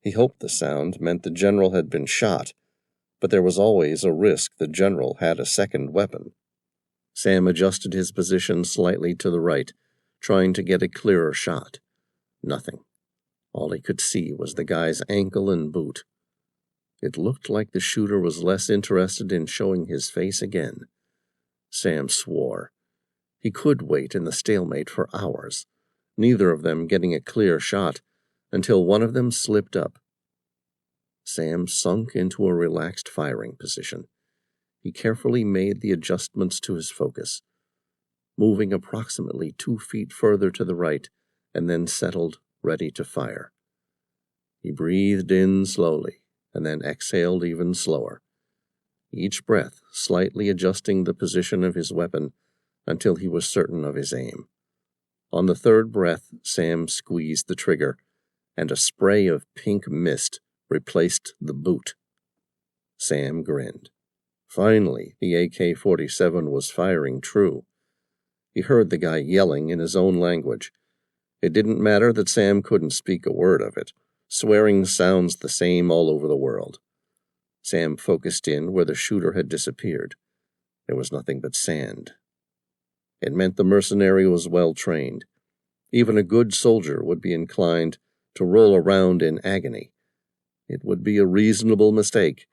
He hoped the sound meant the general had been shot, but there was always a risk the general had a second weapon. Sam adjusted his position slightly to the right, trying to get a clearer shot. Nothing. All he could see was the guy's ankle and boot. It looked like the shooter was less interested in showing his face again. Sam swore. He could wait in the stalemate for hours, neither of them getting a clear shot, until one of them slipped up. Sam sunk into a relaxed firing position. He carefully made the adjustments to his focus, moving approximately 2 feet further to the right, and then settled, ready to fire. He breathed in slowly, and then exhaled even slower, each breath slightly adjusting the position of his weapon until he was certain of his aim. On the third breath, Sam squeezed the trigger, and a spray of pink mist replaced the boot. Sam grinned. Finally, the AK-47 was firing true. He heard the guy yelling in his own language. It didn't matter that Sam couldn't speak a word of it. Swearing sounds the same all over the world. Sam focused in where the shooter had disappeared. There was nothing but sand. It meant the mercenary was well trained. Even a good soldier would be inclined to roll around in agony. It would be a reasonable mistake,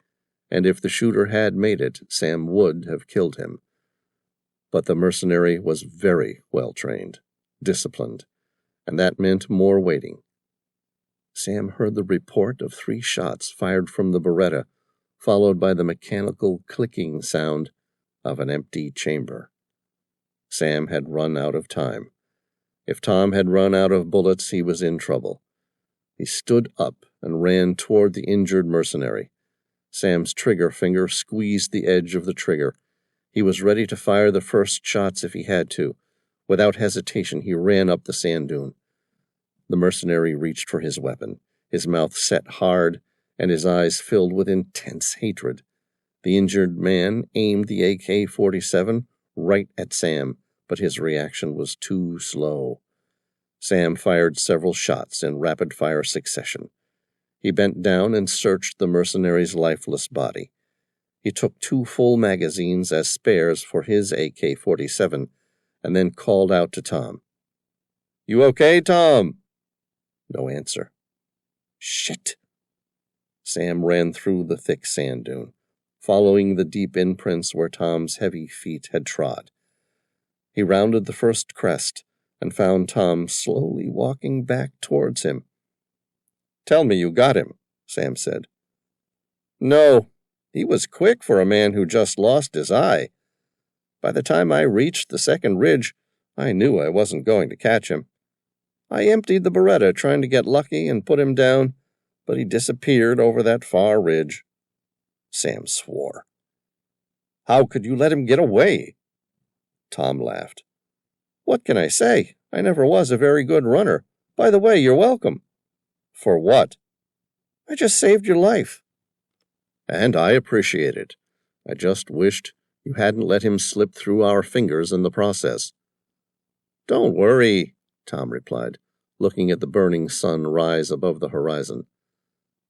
and if the shooter had made it, Sam would have killed him. But the mercenary was very well trained, disciplined, and that meant more waiting. Sam heard the report of 3 shots fired from the Beretta, followed by the mechanical clicking sound of an empty chamber. Sam had run out of time. If Tom had run out of bullets, he was in trouble. He stood up and ran toward the injured mercenary. Sam's trigger finger squeezed the edge of the trigger. He was ready to fire the first shots if he had to. Without hesitation, he ran up the sand dune. The mercenary reached for his weapon, his mouth set hard and his eyes filled with intense hatred. The injured man aimed the AK-47 right at Sam, but his reaction was too slow. Sam fired several shots in rapid-fire succession. He bent down and searched the mercenary's lifeless body. He took 2 full magazines as spares for his AK-47 and then called out to Tom. "You okay, Tom?" No answer. Shit! Sam ran through the thick sand dune, following the deep imprints where Tom's heavy feet had trod. He rounded the first crest and found Tom slowly walking back towards him. "Tell me you got him," Sam said. "No, he was quick for a man who just lost his eye. By the time I reached the second ridge, I knew I wasn't going to catch him. I emptied the Beretta trying to get lucky and put him down, but he disappeared over that far ridge." Sam swore. "How could you let him get away?" Tom laughed. "What can I say? I never was a very good runner. By the way, you're welcome." "For what?" "I just saved your life." "And I appreciate it. I just wished you hadn't let him slip through our fingers in the process." "Don't worry," Tom replied, looking at the burning sun rise above the horizon.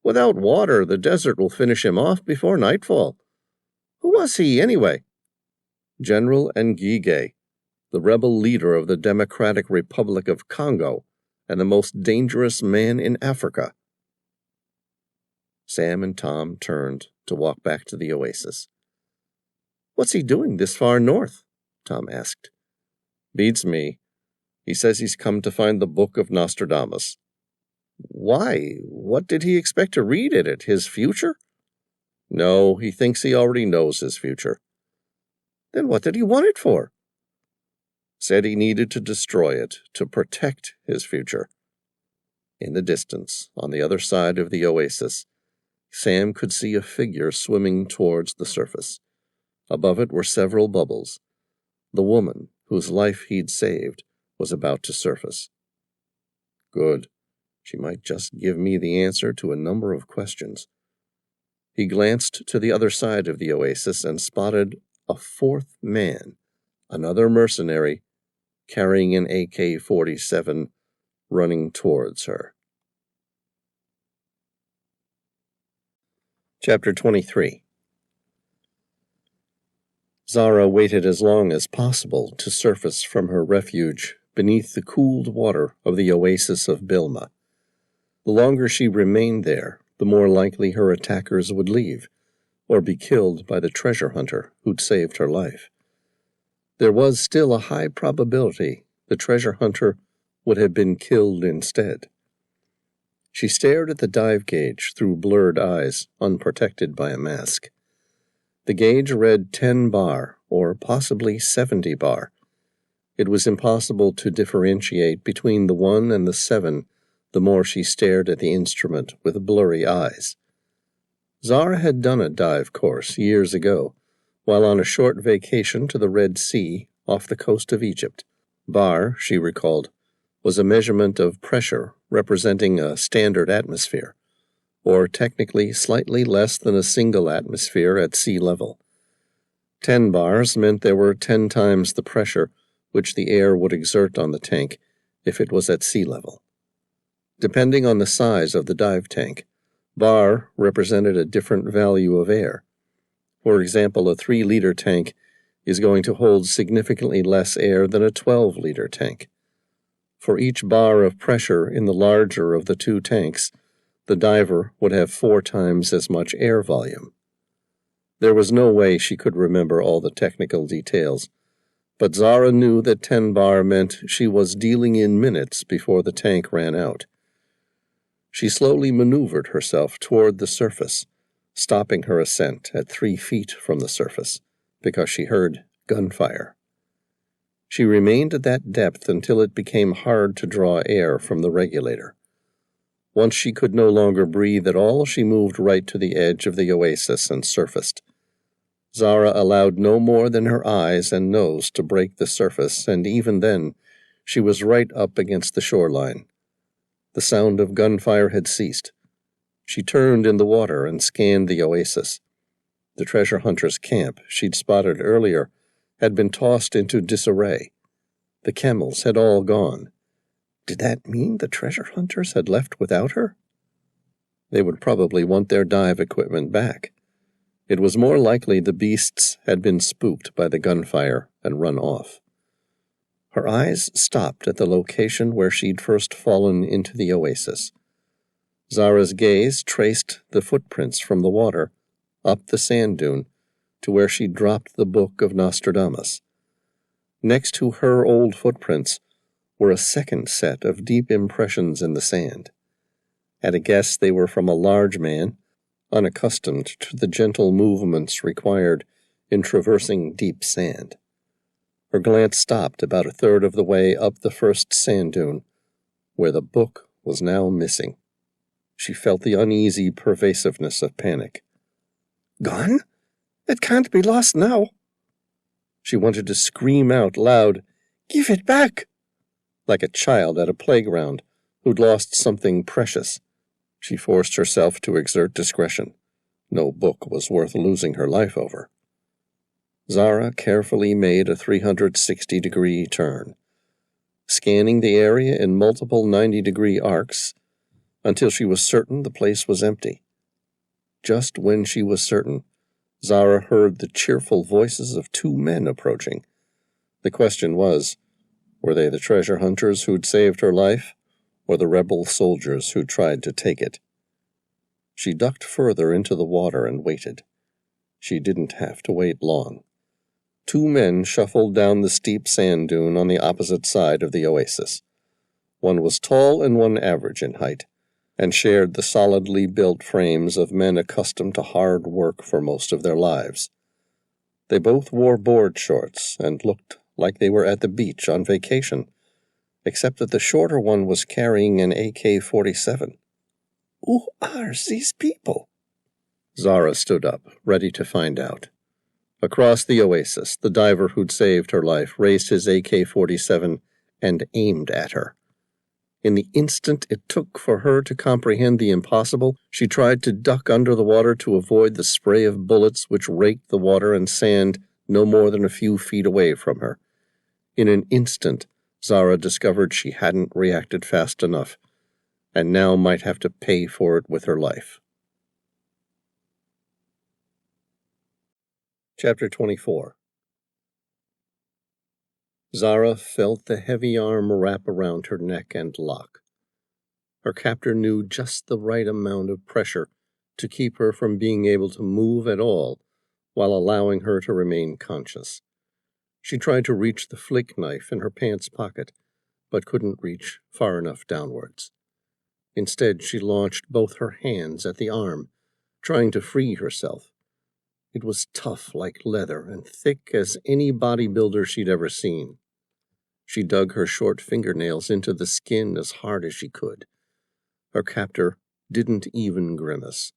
"Without water, the desert will finish him off before nightfall. Who was he, anyway?" "General Nguige, the rebel leader of the Democratic Republic of Congo, and the most dangerous man in Africa." Sam and Tom turned to walk back to the oasis. "What's he doing this far north?" Tom asked. "Beats me. He says he's come to find the Book of Nostradamus." "Why? What did he expect to read in it? His future?" "No, he thinks he already knows his future." "Then what did he want it for?" "Said he needed to destroy it, to protect his future." In the distance, on the other side of the oasis, Sam could see a figure swimming towards the surface. Above it were several bubbles. The woman, whose life he'd saved, was about to surface. Good. She might just give me the answer to a number of questions. He glanced to the other side of the oasis and spotted a 4th man, another mercenary, carrying an AK-47, running towards her. Chapter 23. Zara waited as long as possible to surface from her refuge beneath the cooled water of the oasis of Bilma. The longer she remained there, the more likely her attackers would leave, or be killed by the treasure hunter who'd saved her life. There was still a high probability the treasure hunter would have been killed instead. She stared at the dive gauge through blurred eyes, unprotected by a mask. The gauge read 10 bar, or possibly 70 bar. It was impossible to differentiate between the 1 and the 7 the more she stared at the instrument with blurry eyes. Zara had done a dive course years ago, while on a short vacation to the Red Sea off the coast of Egypt. Bar, she recalled, was a measurement of pressure representing a standard atmosphere, or technically slightly less than a single atmosphere at sea level. 10 bars meant there were 10 times the pressure which the air would exert on the tank if it was at sea level. Depending on the size of the dive tank, bar represented a different value of air. For example, a 3-liter tank is going to hold significantly less air than a 12-liter tank. For each bar of pressure in the larger of the 2 tanks, the diver would have 4 times as much air volume. There was no way she could remember all the technical details, but Zara knew that 10 bar meant she was dealing in minutes before the tank ran out. She slowly maneuvered herself toward the surface, stopping her ascent at 3 feet from the surface, because she heard gunfire. She remained at that depth until it became hard to draw air from the regulator. Once she could no longer breathe at all, she moved right to the edge of the oasis and surfaced. Zara allowed no more than her eyes and nose to break the surface, and even then, she was right up against the shoreline. The sound of gunfire had ceased. She turned in the water and scanned the oasis. The treasure hunter's camp, she'd spotted earlier, had been tossed into disarray. The camels had all gone. Did that mean the treasure hunters had left without her? They would probably want their dive equipment back. It was more likely the beasts had been spooked by the gunfire and run off. Her eyes stopped at the location where she'd first fallen into the oasis. Zara's gaze traced the footprints from the water up the sand dune to where she'd dropped the Book of Nostradamus. Next to her old footprints were a second set of deep impressions in the sand. At a guess, they were from a large man, unaccustomed to the gentle movements required in traversing deep sand. Her glance stopped about a third of the way up the first sand dune, where the book was now missing. She felt the uneasy pervasiveness of panic. Gone? It can't be lost now. She wanted to scream out loud, "Give it back!" like a child at a playground who'd lost something precious. She forced herself to exert discretion. No book was worth losing her life over. Zara carefully made a 360-degree turn, scanning the area in multiple 90-degree arcs until she was certain the place was empty. Just when she was certain, Zara heard the cheerful voices of 2 men approaching. The question was, were they the treasure hunters who'd saved her life, or the rebel soldiers who tried to take it? She ducked further into the water and waited. She didn't have to wait long. 2 men shuffled down the steep sand dune on the opposite side of the oasis. One was tall and one average in height, and shared the solidly built frames of men accustomed to hard work for most of their lives. They both wore board shorts and looked like they were at the beach on vacation, except that the shorter one was carrying an AK-47. Who are these people? Zara stood up, ready to find out. Across the oasis, the diver who'd saved her life raised his AK-47 and aimed at her. In the instant it took for her to comprehend the impossible, she tried to duck under the water to avoid the spray of bullets which raked the water and sand no more than a few feet away from her. In an instant, Zara discovered she hadn't reacted fast enough, and now might have to pay for it with her life. Chapter 24. Zara felt the heavy arm wrap around her neck and lock. Her captor knew just the right amount of pressure to keep her from being able to move at all while allowing her to remain conscious. She tried to reach the flick knife in her pants pocket, but couldn't reach far enough downwards. Instead, she launched both her hands at the arm, trying to free herself. It was tough like leather and thick as any bodybuilder she'd ever seen. She dug her short fingernails into the skin as hard as she could. Her captor didn't even grimace.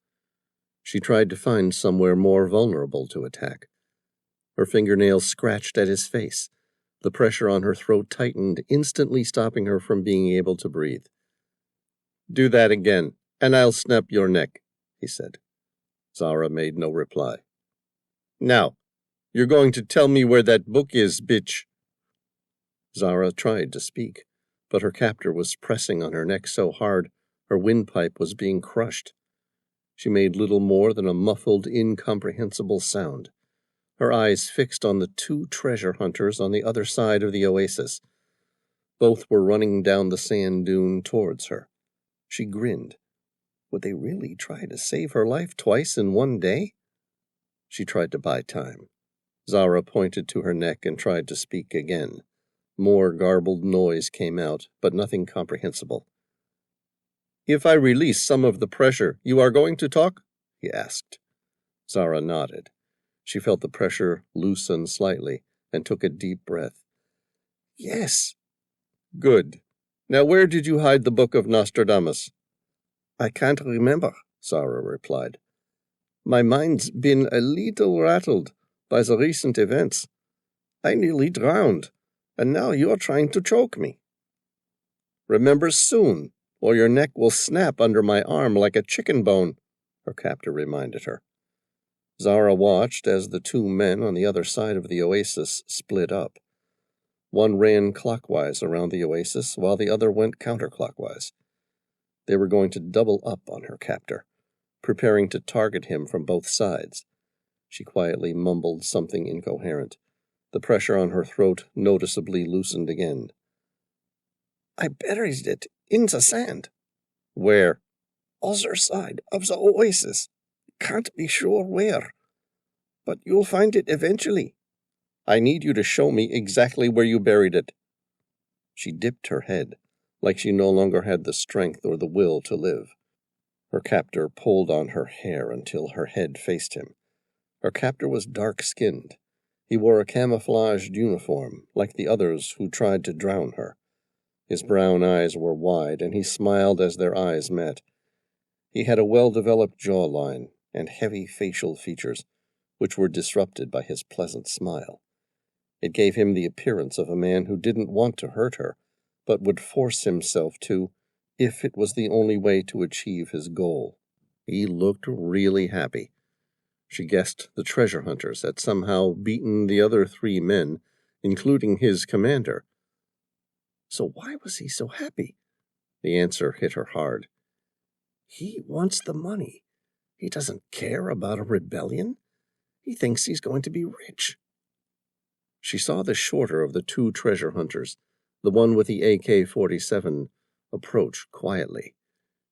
She tried to find somewhere more vulnerable to attack. Her fingernails scratched at his face. The pressure on her throat tightened, instantly stopping her from being able to breathe. "Do that again, and I'll snap your neck," he said. Zara made no reply. "Now, you're going to tell me where that book is, bitch." Zara tried to speak, but her captor was pressing on her neck so hard her windpipe was being crushed. She made little more than a muffled, incomprehensible sound, her eyes fixed on the two treasure hunters on the other side of the oasis. Both were running down the sand dune towards her. She grinned. Would they really try to save her life twice in one day? She tried to buy time. Zara pointed to her neck and tried to speak again. More garbled noise came out, but nothing comprehensible. "If I release some of the pressure, you are going to talk?" he asked. Zara nodded. She felt the pressure loosen slightly and took a deep breath. "Yes." "Good. Now where did you hide the Book of Nostradamus?" "I can't remember," Zara replied. "My mind's been a little rattled by the recent events. I nearly drowned, and now you're trying to choke me." "Remember soon, or your neck will snap under my arm like a chicken bone," her captor reminded her. Zara watched as the two men on the other side of the oasis split up. One ran clockwise around the oasis, while the other went counterclockwise. They were going to double up on her captor, preparing to target him from both sides. She quietly mumbled something incoherent. The pressure on her throat noticeably loosened again. "I buried it in the sand." "Where?" "Other side of the oasis. Can't be sure where. But you'll find it eventually." "I need you to show me exactly where you buried it." She dipped her head, like she no longer had the strength or the will to live. Her captor pulled on her hair until her head faced him. Her captor was dark-skinned. He wore a camouflaged uniform, like the others who tried to drown her. His brown eyes were wide, and he smiled as their eyes met. He had a well-developed jawline and heavy facial features, which were disrupted by his pleasant smile. It gave him the appearance of a man who didn't want to hurt her, but would force himself to, if it was the only way to achieve his goal. He looked really happy. She guessed the treasure hunters had somehow beaten the other three men, including his commander. So why was he so happy? The answer hit her hard. He wants the money. He doesn't care about a rebellion. He thinks he's going to be rich. She saw the shorter of the two treasure hunters, the one with the AK-47, approach quietly.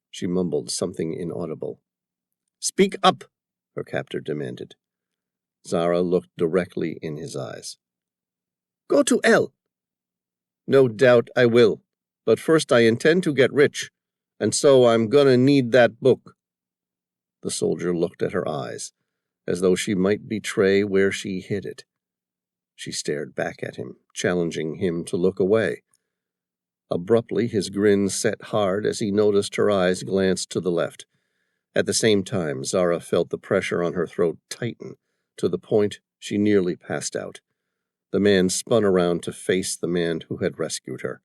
She mumbled something inaudible. "Speak up," her captor demanded. Zara looked directly in his eyes. "Go to L." "No doubt I will, but first I intend to get rich, and so I'm gonna need that book." The soldier looked at her eyes, as though she might betray where she hid it. She stared back at him, challenging him to look away. Abruptly, his grin set hard as he noticed her eyes glance to the left. At the same time, Zara felt the pressure on her throat tighten to the point she nearly passed out. The man spun around to face the man who had rescued her.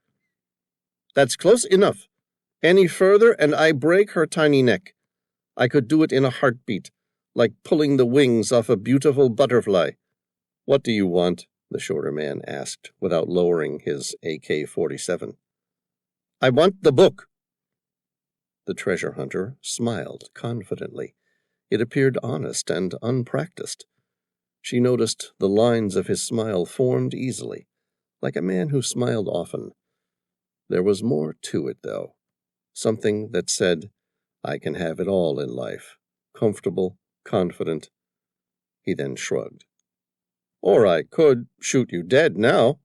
"That's close enough. Any further and I break her tiny neck. I could do it in a heartbeat, like pulling the wings off a beautiful butterfly." "What do you want?" the shorter man asked, without lowering his AK-47. "I want the book." The treasure hunter smiled confidently. It appeared honest and unpracticed. She noticed the lines of his smile formed easily, like a man who smiled often. There was more to it, though. Something that said, I can have it all in life. Comfortable, confident. He then shrugged. Or I could shoot you dead now.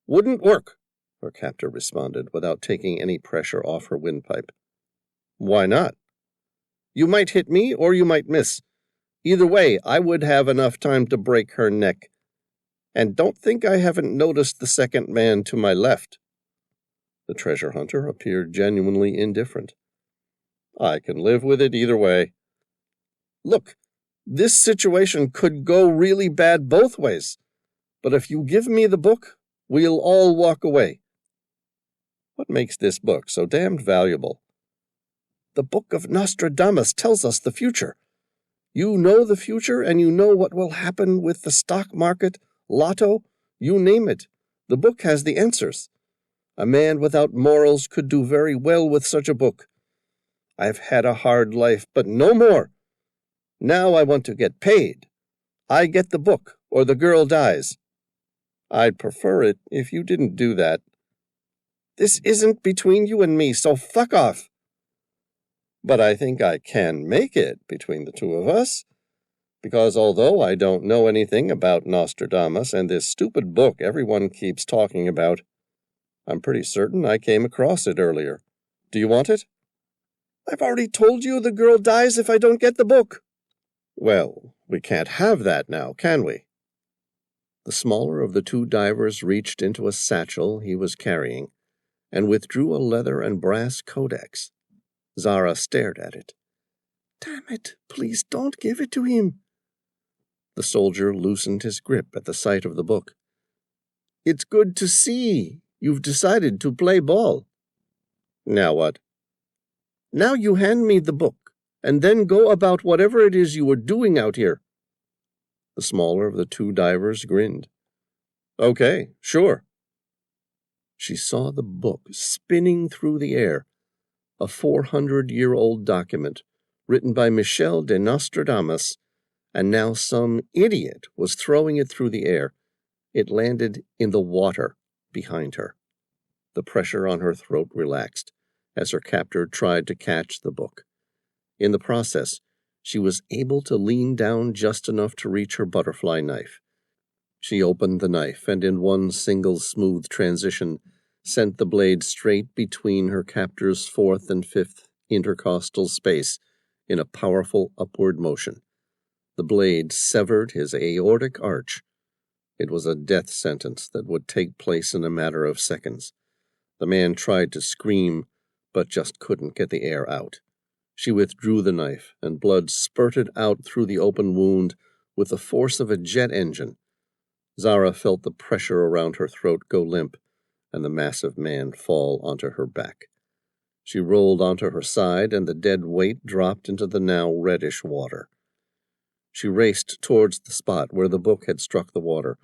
Wouldn't work, her captor responded, without taking any pressure off her windpipe. Why not? You might hit me, or you might miss. Either way, I would have enough time to break her neck. And don't think I haven't noticed the second man to my left. The treasure hunter appeared genuinely indifferent. I can live with it either way. Look, this situation could go really bad both ways. But if you give me the book, we'll all walk away. What makes this book so damned valuable? The Book of Nostradamus tells us the future. You know the future, and you know what will happen with the stock market, lotto, you name it. The book has the answers. A man without morals could do very well with such a book. I've had a hard life, but no more. Now I want to get paid. I get the book, or the girl dies. I'd prefer it if you didn't do that. This isn't between you and me, so fuck off. But I think I can make it between the two of us, because although I don't know anything about Nostradamus and this stupid book everyone keeps talking about, I'm pretty certain I came across it earlier. Do you want it? I've already told you the girl dies if I don't get the book. Well, we can't have that now, can we? The smaller of the two divers reached into a satchel he was carrying and withdrew a leather and brass codex. Zara stared at it. Damn it, please don't give it to him. The soldier loosened his grip at the sight of the book. It's good to see. You've decided to play ball. Now what? Now you hand me the book, and then go about whatever it is you were doing out here. The smaller of the two divers grinned. Okay, sure. She saw the book spinning through the air, a 400-year-old document written by Michel de Nostradamus, and now some idiot was throwing it through the air. It landed in the water behind her. The pressure on her throat relaxed as her captor tried to catch the book. In the process, she was able to lean down just enough to reach her butterfly knife. She opened the knife and in one single smooth transition sent the blade straight between her captor's fourth and fifth intercostal space in a powerful upward motion. The blade severed his aortic arch. It was a death sentence that would take place in a matter of seconds. The man tried to scream, but just couldn't get the air out. She withdrew the knife, and blood spurted out through the open wound with the force of a jet engine. Zara felt the pressure around her throat go limp, and the massive man fall onto her back. She rolled onto her side, and the dead weight dropped into the now reddish water. She raced towards the spot where the book had struck the water.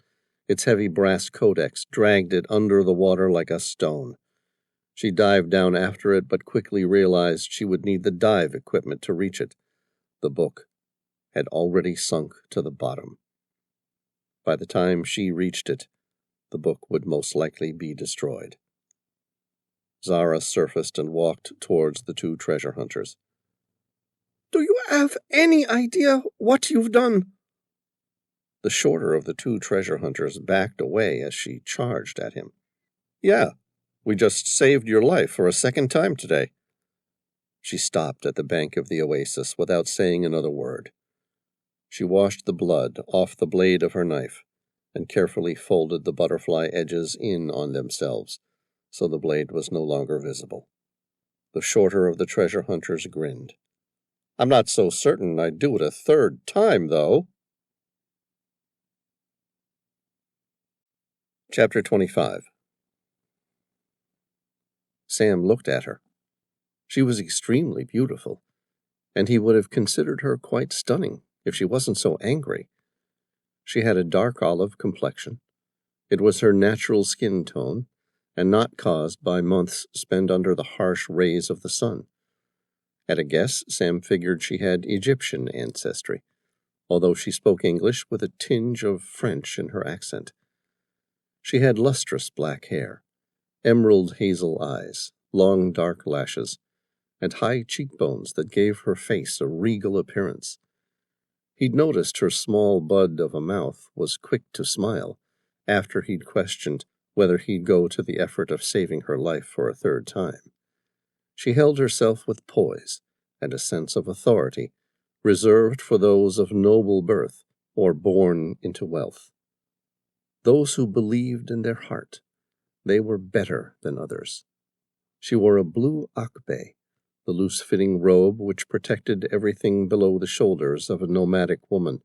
Its heavy brass codex dragged it under the water like a stone. She dived down after it, but quickly realized she would need the dive equipment to reach it. The book had already sunk to the bottom. By the time she reached it, the book would most likely be destroyed. Zara surfaced and walked towards the two treasure hunters. Do you have any idea what you've done? The shorter of the two treasure hunters backed away as she charged at him. Yeah, we just saved your life for a second time today. She stopped at the bank of the oasis without saying another word. She washed the blood off the blade of her knife and carefully folded the butterfly edges in on themselves, so the blade was no longer visible. The shorter of the treasure hunters grinned. I'm not so certain I'd do it a third time, though. Chapter 25. Sam looked at her. She was extremely beautiful, and he would have considered her quite stunning if she wasn't so angry. She had a dark olive complexion. It was her natural skin tone, and not caused by months spent under the harsh rays of the sun. At a guess, Sam figured she had Egyptian ancestry, although she spoke English with a tinge of French in her accent. She had lustrous black hair, emerald hazel eyes, long dark lashes, and high cheekbones that gave her face a regal appearance. He'd noticed her small bud of a mouth was quick to smile after he'd questioned whether he'd go to the effort of saving her life for a third time. She held herself with poise and a sense of authority reserved for those of noble birth or born into wealth. Those who believed in their heart they were better than others. She wore a blue akbe, the loose-fitting robe which protected everything below the shoulders of a nomadic woman,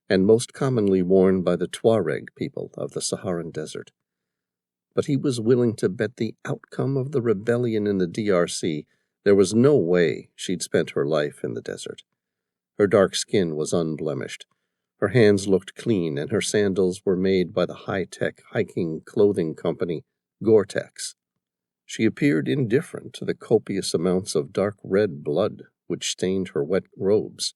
and most commonly worn by the Tuareg people of the Saharan desert. But he was willing to bet the outcome of the rebellion in the DRC there was no way she'd spent her life in the desert. Her dark skin was unblemished. Her hands looked clean, and her sandals were made by the high-tech hiking clothing company Gore-Tex. She appeared indifferent to the copious amounts of dark red blood which stained her wet robes.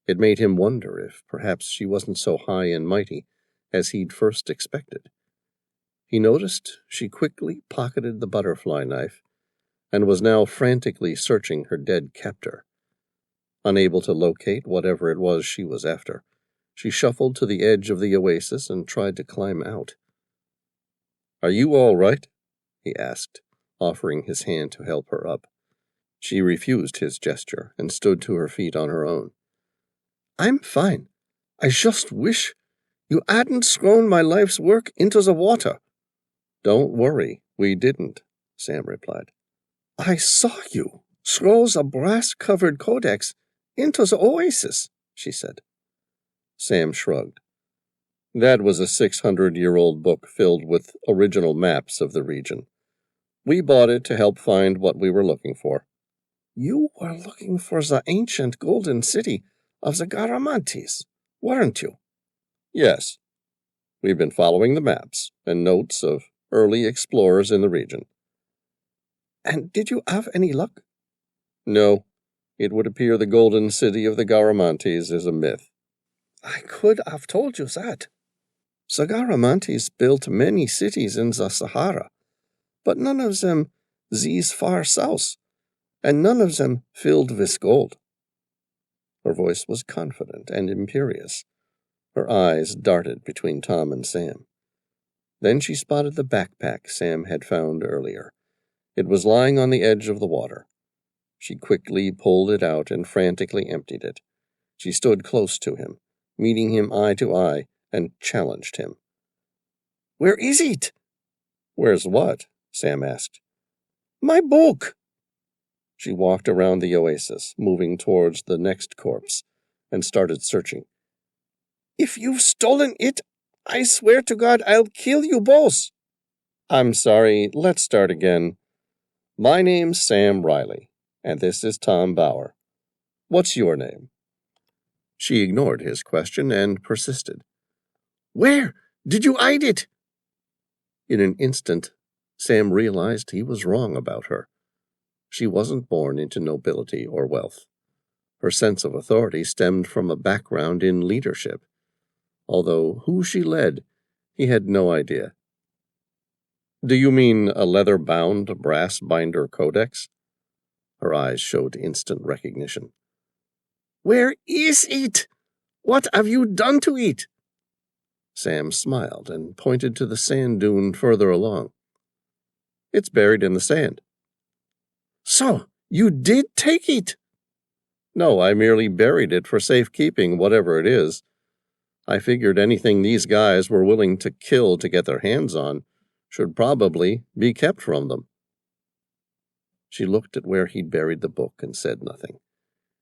It made him wonder if perhaps she wasn't so high and mighty as he'd first expected. He noticed she quickly pocketed the butterfly knife and was now frantically searching her dead captor. Unable to locate whatever it was she was after, she shuffled to the edge of the oasis and tried to climb out. "Are you all right?" he asked, offering his hand to help her up. She refused his gesture and stood to her feet on her own. "I'm fine. I just wish you hadn't thrown my life's work into the water." "Don't worry, we didn't," Sam replied. "I saw you throw the brass-covered codex into the oasis," she said. Sam shrugged. "That was a 600-year-old book filled with original maps of the region. We bought it to help find what we were looking for." "You were looking for the ancient golden city of the Garamantes, weren't you?" "Yes. We've been following the maps and notes of early explorers in the region." "And did you have any luck?" "No. It would appear the golden city of the Garamantes is a myth." "I could have told you that. The Garamantes built many cities in the Sahara, but none of them these far south, and none of them filled with gold." Her voice was confident and imperious. Her eyes darted between Tom and Sam. Then she spotted the backpack Sam had found earlier. It was lying on the edge of the water. She quickly pulled it out and frantically emptied it. She stood close to him, meeting him eye to eye, and challenged him. "Where is it?" "Where's what?" Sam asked. "My book." She walked around the oasis, moving towards the next corpse, and started searching. "If you've stolen it, I swear to God I'll kill you both." "I'm sorry, let's start again. My name's Sam Reilly, and this is Tom Bauer. What's your name?" She ignored his question and persisted. "Where did you hide it?" In an instant, Sam realized he was wrong about her. She wasn't born into nobility or wealth. Her sense of authority stemmed from a background in leadership, although who she led, he had no idea. "Do you mean a leather-bound, brass-binder codex?" Her eyes showed instant recognition. "Where is it? What have you done to it?" Sam smiled and pointed to the sand dune further along. "It's buried in the sand." "So, you did take it?" "No, I merely buried it for safekeeping, whatever it is. I figured anything these guys were willing to kill to get their hands on should probably be kept from them." She looked at where he'd buried the book and said nothing.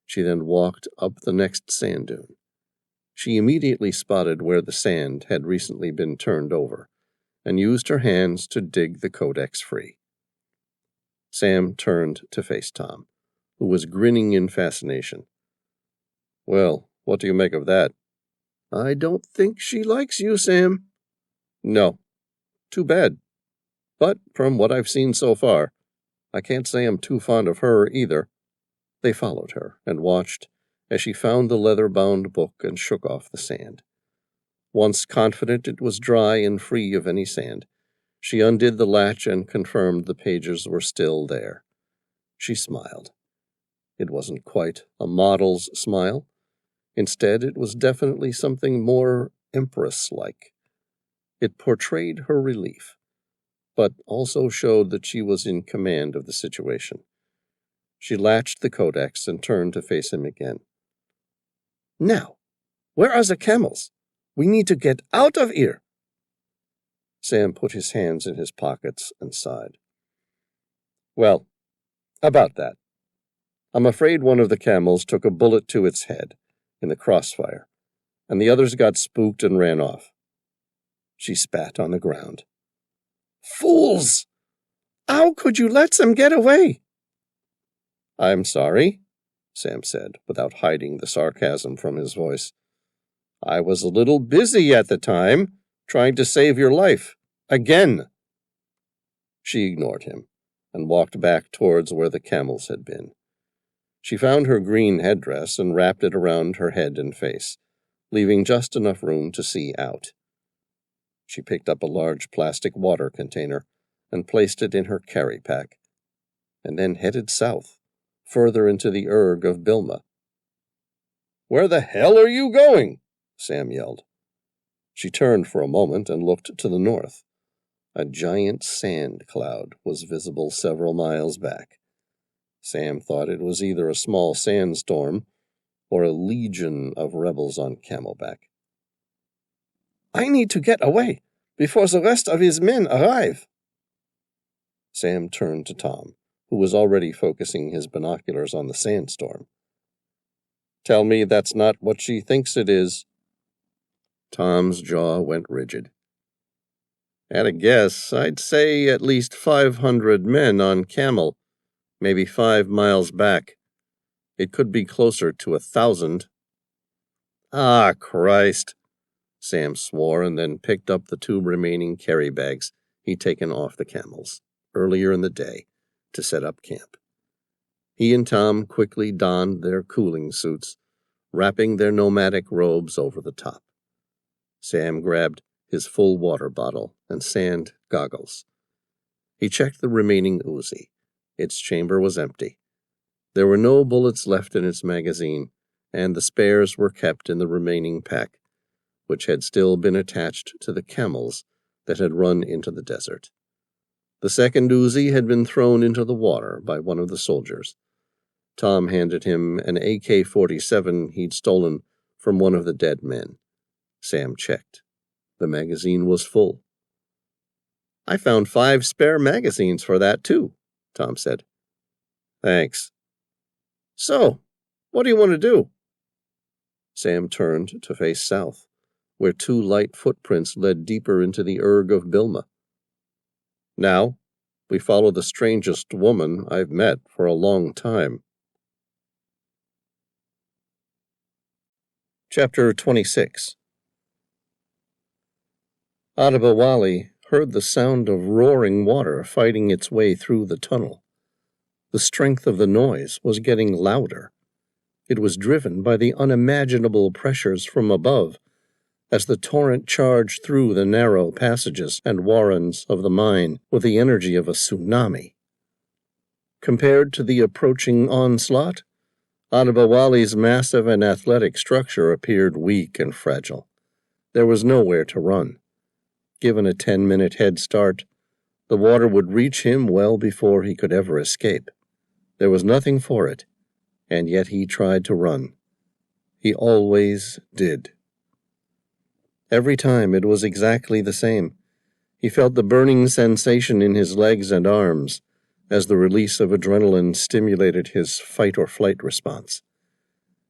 She then walked up the next sand dune. She immediately spotted where the sand had recently been turned over, and used her hands to dig the codex free. Sam turned to face Tom, who was grinning in fascination. "Well, what do you make of that?" "I don't think she likes you, Sam." "No. Too bad. But from what I've seen so far, I can't say I'm too fond of her either." They followed her and watched as she found the leather-bound book and shook off the sand. Once confident it was dry and free of any sand, she undid the latch and confirmed the pages were still there. She smiled. It wasn't quite a model's smile. Instead, it was definitely something more empress-like. It portrayed her relief, but also showed that she was in command of the situation. She latched the codex and turned to face him again. "Now, where are the camels? We need to get out of here." Sam put his hands in his pockets and sighed. "Well, about that. I'm afraid one of the camels took a bullet to its head in the crossfire, and the others got spooked and ran off." She spat on the ground. "Fools! How could you let them get away?" "I'm sorry," Sam said, without hiding the sarcasm from his voice. "I was a little busy at the time, trying to save your life. Again." She ignored him and walked back towards where the camels had been. She found her green headdress and wrapped it around her head and face, leaving just enough room to see out. She picked up a large plastic water container and placed it in her carry pack, and then headed south, further into the erg of Bilma. "Where the hell are you going?" Sam yelled. She turned for a moment and looked to the north. A giant sand cloud was visible several miles back. Sam thought it was either a small sandstorm or a legion of rebels on camelback. "I need to get away before the rest of his men arrive." Sam turned to Tom, who was already focusing his binoculars on the sandstorm. "Tell me that's not what she thinks it is." Tom's jaw went rigid. "At a guess, I'd say at least 500 men on camel, maybe 5 miles back. It could be closer to 1,000. "Ah, Christ!" Sam swore and then picked up the 2 remaining carry bags he'd taken off the camels earlier in the day to set up camp. He and Tom quickly donned their cooling suits, wrapping their nomadic robes over the top. Sam grabbed his full water bottle and sand goggles. He checked the remaining Uzi. Its chamber was empty. There were no bullets left in its magazine, and the spares were kept in the remaining pack, which had still been attached to the camels that had run into the desert. The second Uzi had been thrown into the water by one of the soldiers. Tom handed him an AK-47 he'd stolen from one of the dead men. Sam checked. The magazine was full. "I found 5 spare magazines for that, too," Tom said. "Thanks. So, what do you want to do?" Sam turned to face south, where 2 light footprints led deeper into the erg of Bilma. "Now, we follow the strangest woman I've met for a long time." Chapter 26. Adali heard the sound of roaring water fighting its way through the tunnel. The strength of the noise was getting louder. It was driven by the unimaginable pressures from above, as the torrent charged through the narrow passages and warrens of the mine with the energy of a tsunami. Compared to the approaching onslaught, Adali's massive and athletic structure appeared weak and fragile. There was nowhere to run. Given a 10-minute head start, the water would reach him well before he could ever escape. There was nothing for it, and yet he tried to run. He always did. Every time it was exactly the same. He felt the burning sensation in his legs and arms as the release of adrenaline stimulated his fight-or-flight response.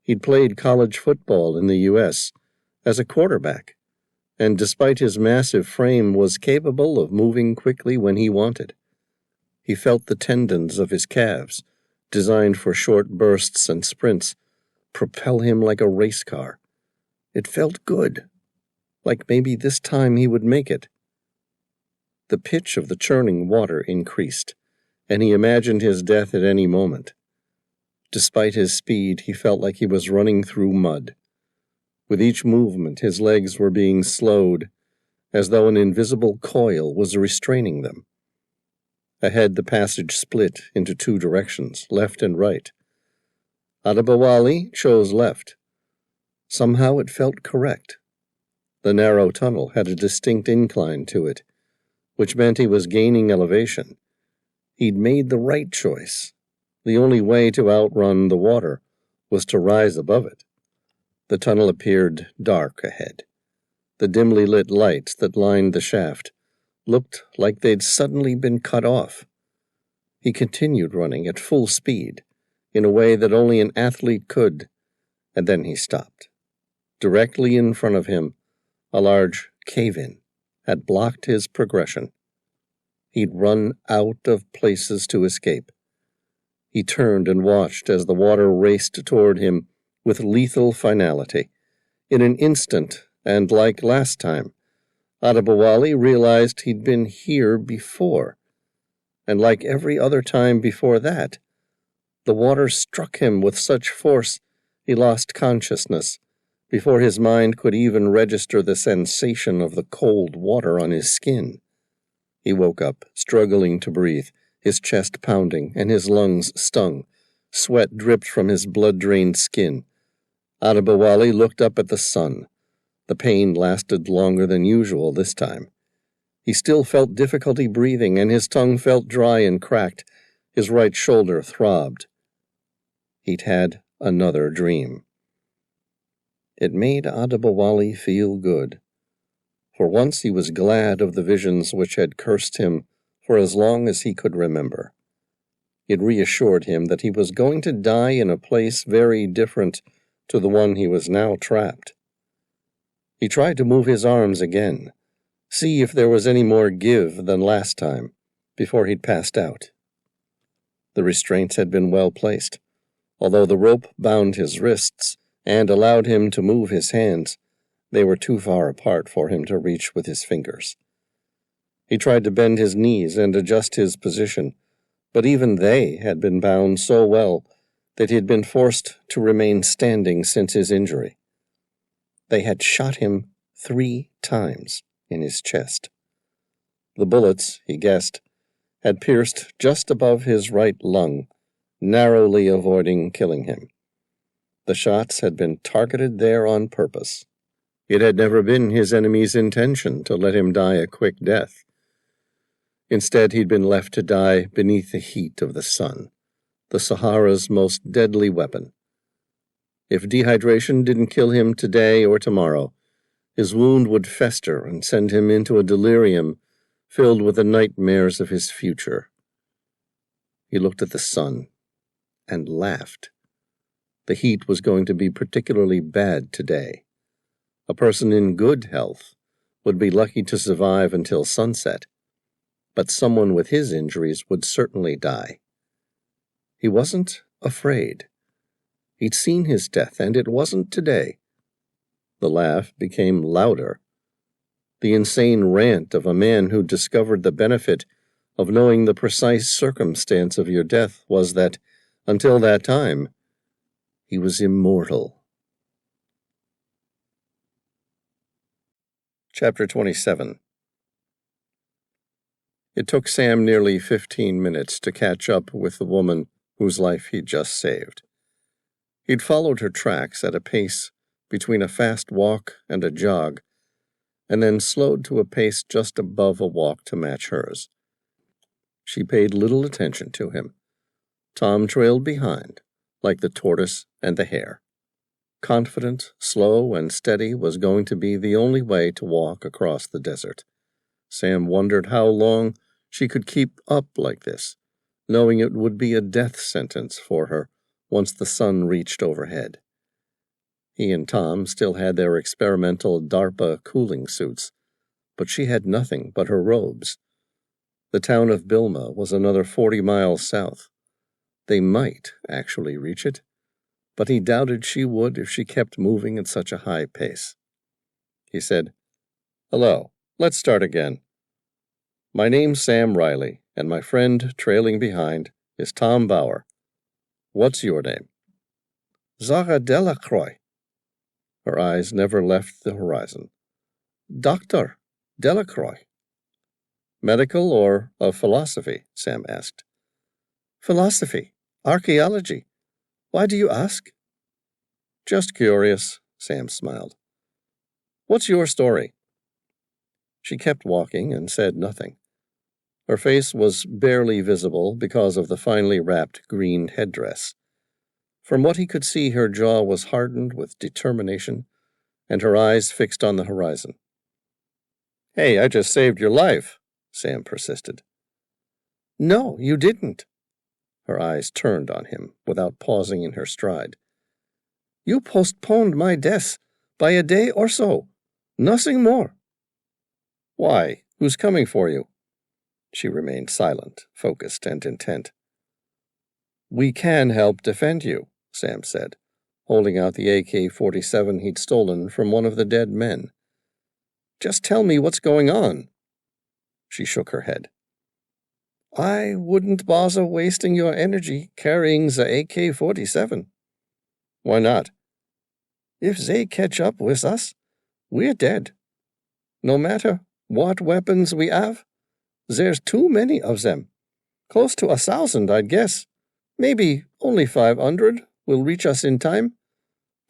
He'd played college football in the U.S. as a quarterback, and despite his massive frame was capable of moving quickly when he wanted. He felt the tendons of his calves, designed for short bursts and sprints, propel him like a race car. It felt good, like maybe this time he would make it. The pitch of the churning water increased, and he imagined his death at any moment. Despite his speed, he felt like he was running through mud. With each movement, his legs were being slowed, as though an invisible coil was restraining them. Ahead, the passage split into two directions, left and right. Adali chose left. Somehow it felt correct. The narrow tunnel had a distinct incline to it, which meant he was gaining elevation. He'd made the right choice. The only way to outrun the water was to rise above it. The tunnel appeared dark ahead. The dimly lit lights that lined the shaft looked like they'd suddenly been cut off. He continued running at full speed, in a way that only an athlete could, and then he stopped. Directly in front of him, a large cave-in had blocked his progression. He'd run out of places to escape. He turned and watched as the water raced toward him with lethal finality. In an instant, and like last time, Adali realized he'd been here before. And like every other time before that, the water struck him with such force he lost consciousness before his mind could even register the sensation of the cold water on his skin. He woke up, struggling to breathe, his chest pounding and his lungs stung. Sweat dripped from his blood-drained skin. Adali looked up at the sun. The pain lasted longer than usual this time. He still felt difficulty breathing, and his tongue felt dry and cracked. His right shoulder throbbed. He'd had another dream. It made Adali feel good. For once he was glad of the visions which had cursed him for as long as he could remember. It reassured him that he was going to die in a place very different to the one he was now trapped. He tried to move his arms again, see if there was any more give than last time, before he'd passed out. The restraints had been well placed. Although the rope bound his wrists and allowed him to move his hands, they were too far apart for him to reach with his fingers. He tried to bend his knees and adjust his position, but even they had been bound so well that he had been forced to remain standing since his injury. They had shot him 3 times in his chest. The bullets, he guessed, had pierced just above his right lung, narrowly avoiding killing him. The shots had been targeted there on purpose. It had never been his enemy's intention to let him die a quick death. Instead, he'd been left to die beneath the heat of the sun, the Sahara's most deadly weapon. If dehydration didn't kill him today or tomorrow, his wound would fester and send him into a delirium filled with the nightmares of his future. He looked at the sun and laughed. The heat was going to be particularly bad today. A person in good health would be lucky to survive until sunset, but someone with his injuries would certainly die. He wasn't afraid. He'd seen his death, and it wasn't today. The laugh became louder. The insane rant of a man who discovered the benefit of knowing the precise circumstance of your death was that, until that time, he was immortal. Chapter 27. It took Sam nearly 15 minutes to catch up with the woman whose life he'd just saved. He'd followed her tracks at a pace between a fast walk and a jog, and then slowed to a pace just above a walk to match hers. She paid little attention to him. Tom trailed behind, like the tortoise and the hare. Confident, slow, and steady was going to be the only way to walk across the desert. Sam wondered how long she could keep up like this, knowing it would be a death sentence for her once the sun reached overhead. He and Tom still had their experimental DARPA cooling suits, but she had nothing but her robes. The town of Bilma was another 40 miles south. They might actually reach it, but he doubted she would if she kept moving at such a high pace. He said, "Hello, let's start again. My name's Sam Reilly, and my friend trailing behind is Tom Bauer. What's your name?" Zara Delacroix. Her eyes never left the horizon. Dr. Delacroix. Medical or of philosophy? Sam asked. Philosophy. Archeology. Why do you ask? Just curious, Sam smiled. What's your story? She kept walking and said nothing. Her face was barely visible because of the finely wrapped green headdress. From what he could see, her jaw was hardened with determination, and her eyes fixed on the horizon. Hey, I just saved your life, Sam persisted. No, you didn't. Her eyes turned on him without pausing in her stride. You postponed my death by a day or so. Nothing more. Why? Who's coming for you? She remained silent, focused, and intent. We can help defend you, Sam said, holding out the AK-47 he'd stolen from one of the dead men. Just tell me what's going on. She shook her head. I wouldn't bother wasting your energy carrying the AK-47. Why not? If they catch up with us, we're dead. No matter what weapons we have, there's too many of them. Close to 1,000, I'd guess. Maybe only 500 will reach us in time,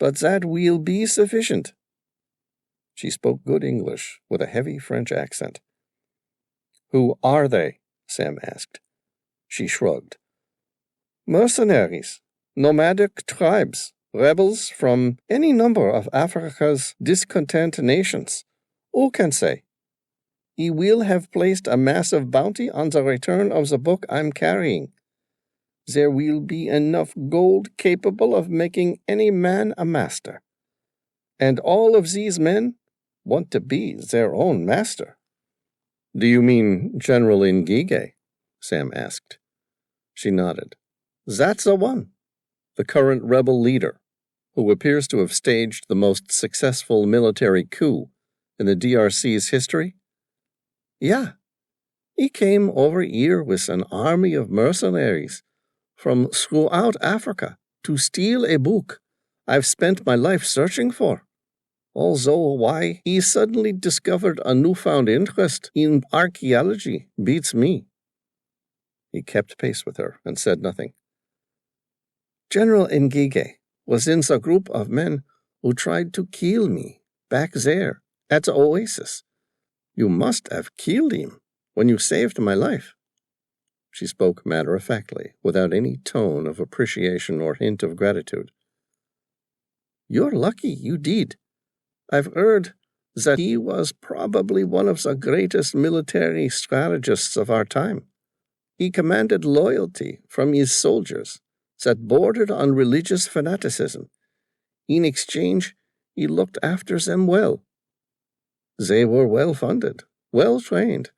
but that will be sufficient. She spoke good English with a heavy French accent. Who are they? Sam asked. She shrugged. Mercenaries, nomadic tribes, rebels from any number of Africa's discontent nations. Who can say? He will have placed a massive bounty on the return of the book I'm carrying. There will be enough gold capable of making any man a master. And all of these men want to be their own master. Do you mean General Ngige? Sam asked. She nodded. That's the one. The current rebel leader, who appears to have staged the most successful military coup in the DRC's history? Yeah. He came over here with an army of mercenaries from throughout Africa to steal a book I've spent my life searching for. Although why he suddenly discovered a newfound interest in archaeology beats me. He kept pace with her and said nothing. General Ngige was in the group of men who tried to kill me back there at the oasis. You must have killed him when you saved my life. She spoke matter-of-factly, without any tone of appreciation or hint of gratitude. You're lucky you did. I've heard that he was probably one of the greatest military strategists of our time. He commanded loyalty from his soldiers that bordered on religious fanaticism. In exchange, he looked after them well. They were well-funded, well-trained,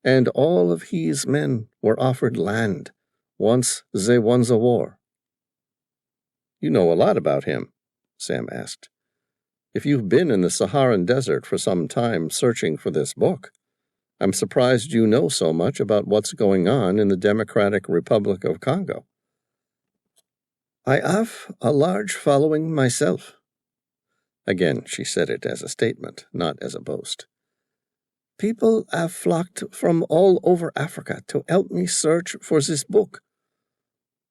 and all of his men were offered land once they won the war. You know a lot about him, Sam asked. If you've been in the Saharan desert for some time searching for this book, I'm surprised you know so much about what's going on in the Democratic Republic of Congo. I have a large following myself. Again, she said it as a statement, not as a boast. People have flocked from all over Africa to help me search for this book.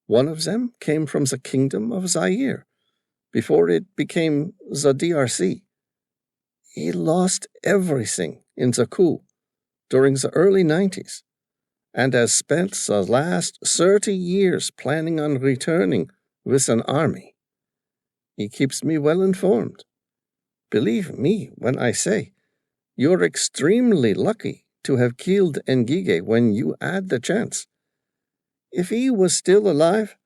One of them came from the Kingdom of Zaire, before it became the DRC. He lost everything in the coup during the early 90s, and has spent the last 30 years planning on returning with an army. He keeps me well informed. Believe me when I say, you're extremely lucky to have killed Ngige when you had the chance. If he was still alive,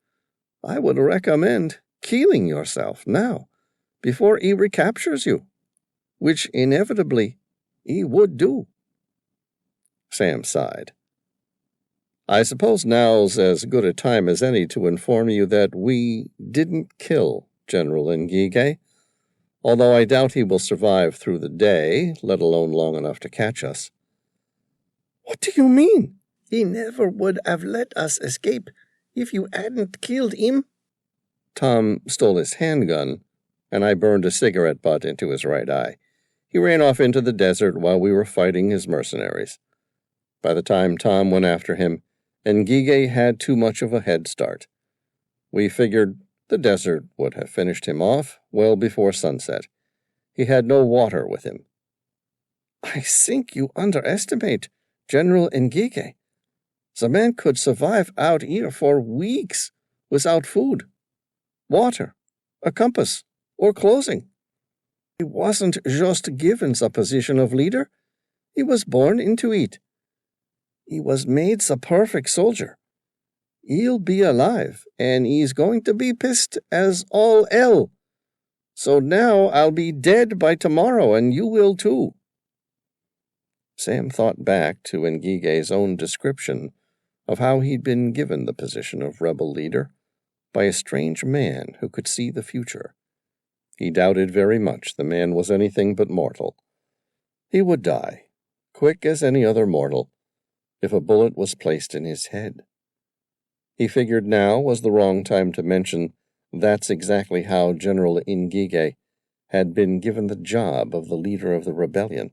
I would recommend killing yourself now, before he recaptures you, which inevitably he would do. Sam sighed. I suppose now's as good a time as any to inform you that we didn't kill General Ngige, although I doubt he will survive through the day, let alone long enough to catch us. What do you mean? He never would have let us escape if you hadn't killed him. Tom stole his handgun and I burned a cigarette butt into his right eye. He ran off into the desert while we were fighting his mercenaries. By the time Tom went after him, Ngige had too much of a head start. We figured the desert would have finished him off well before sunset. He had no water with him. I think you underestimate General Ngige. The man could survive out here for weeks without food, water, a compass, or clothing. He wasn't just given the position of leader, he was born into it. He was made the perfect soldier. He'll be alive, and he's going to be pissed as all hell. So now I'll be dead by tomorrow, and you will too. Sam thought back to Ngige's own description of how he'd been given the position of rebel leader by a strange man who could see the future. He doubted very much the man was anything but mortal. He would die, quick as any other mortal, if a bullet was placed in his head. He figured now was the wrong time to mention that's exactly how General Ngige had been given the job of the leader of the rebellion.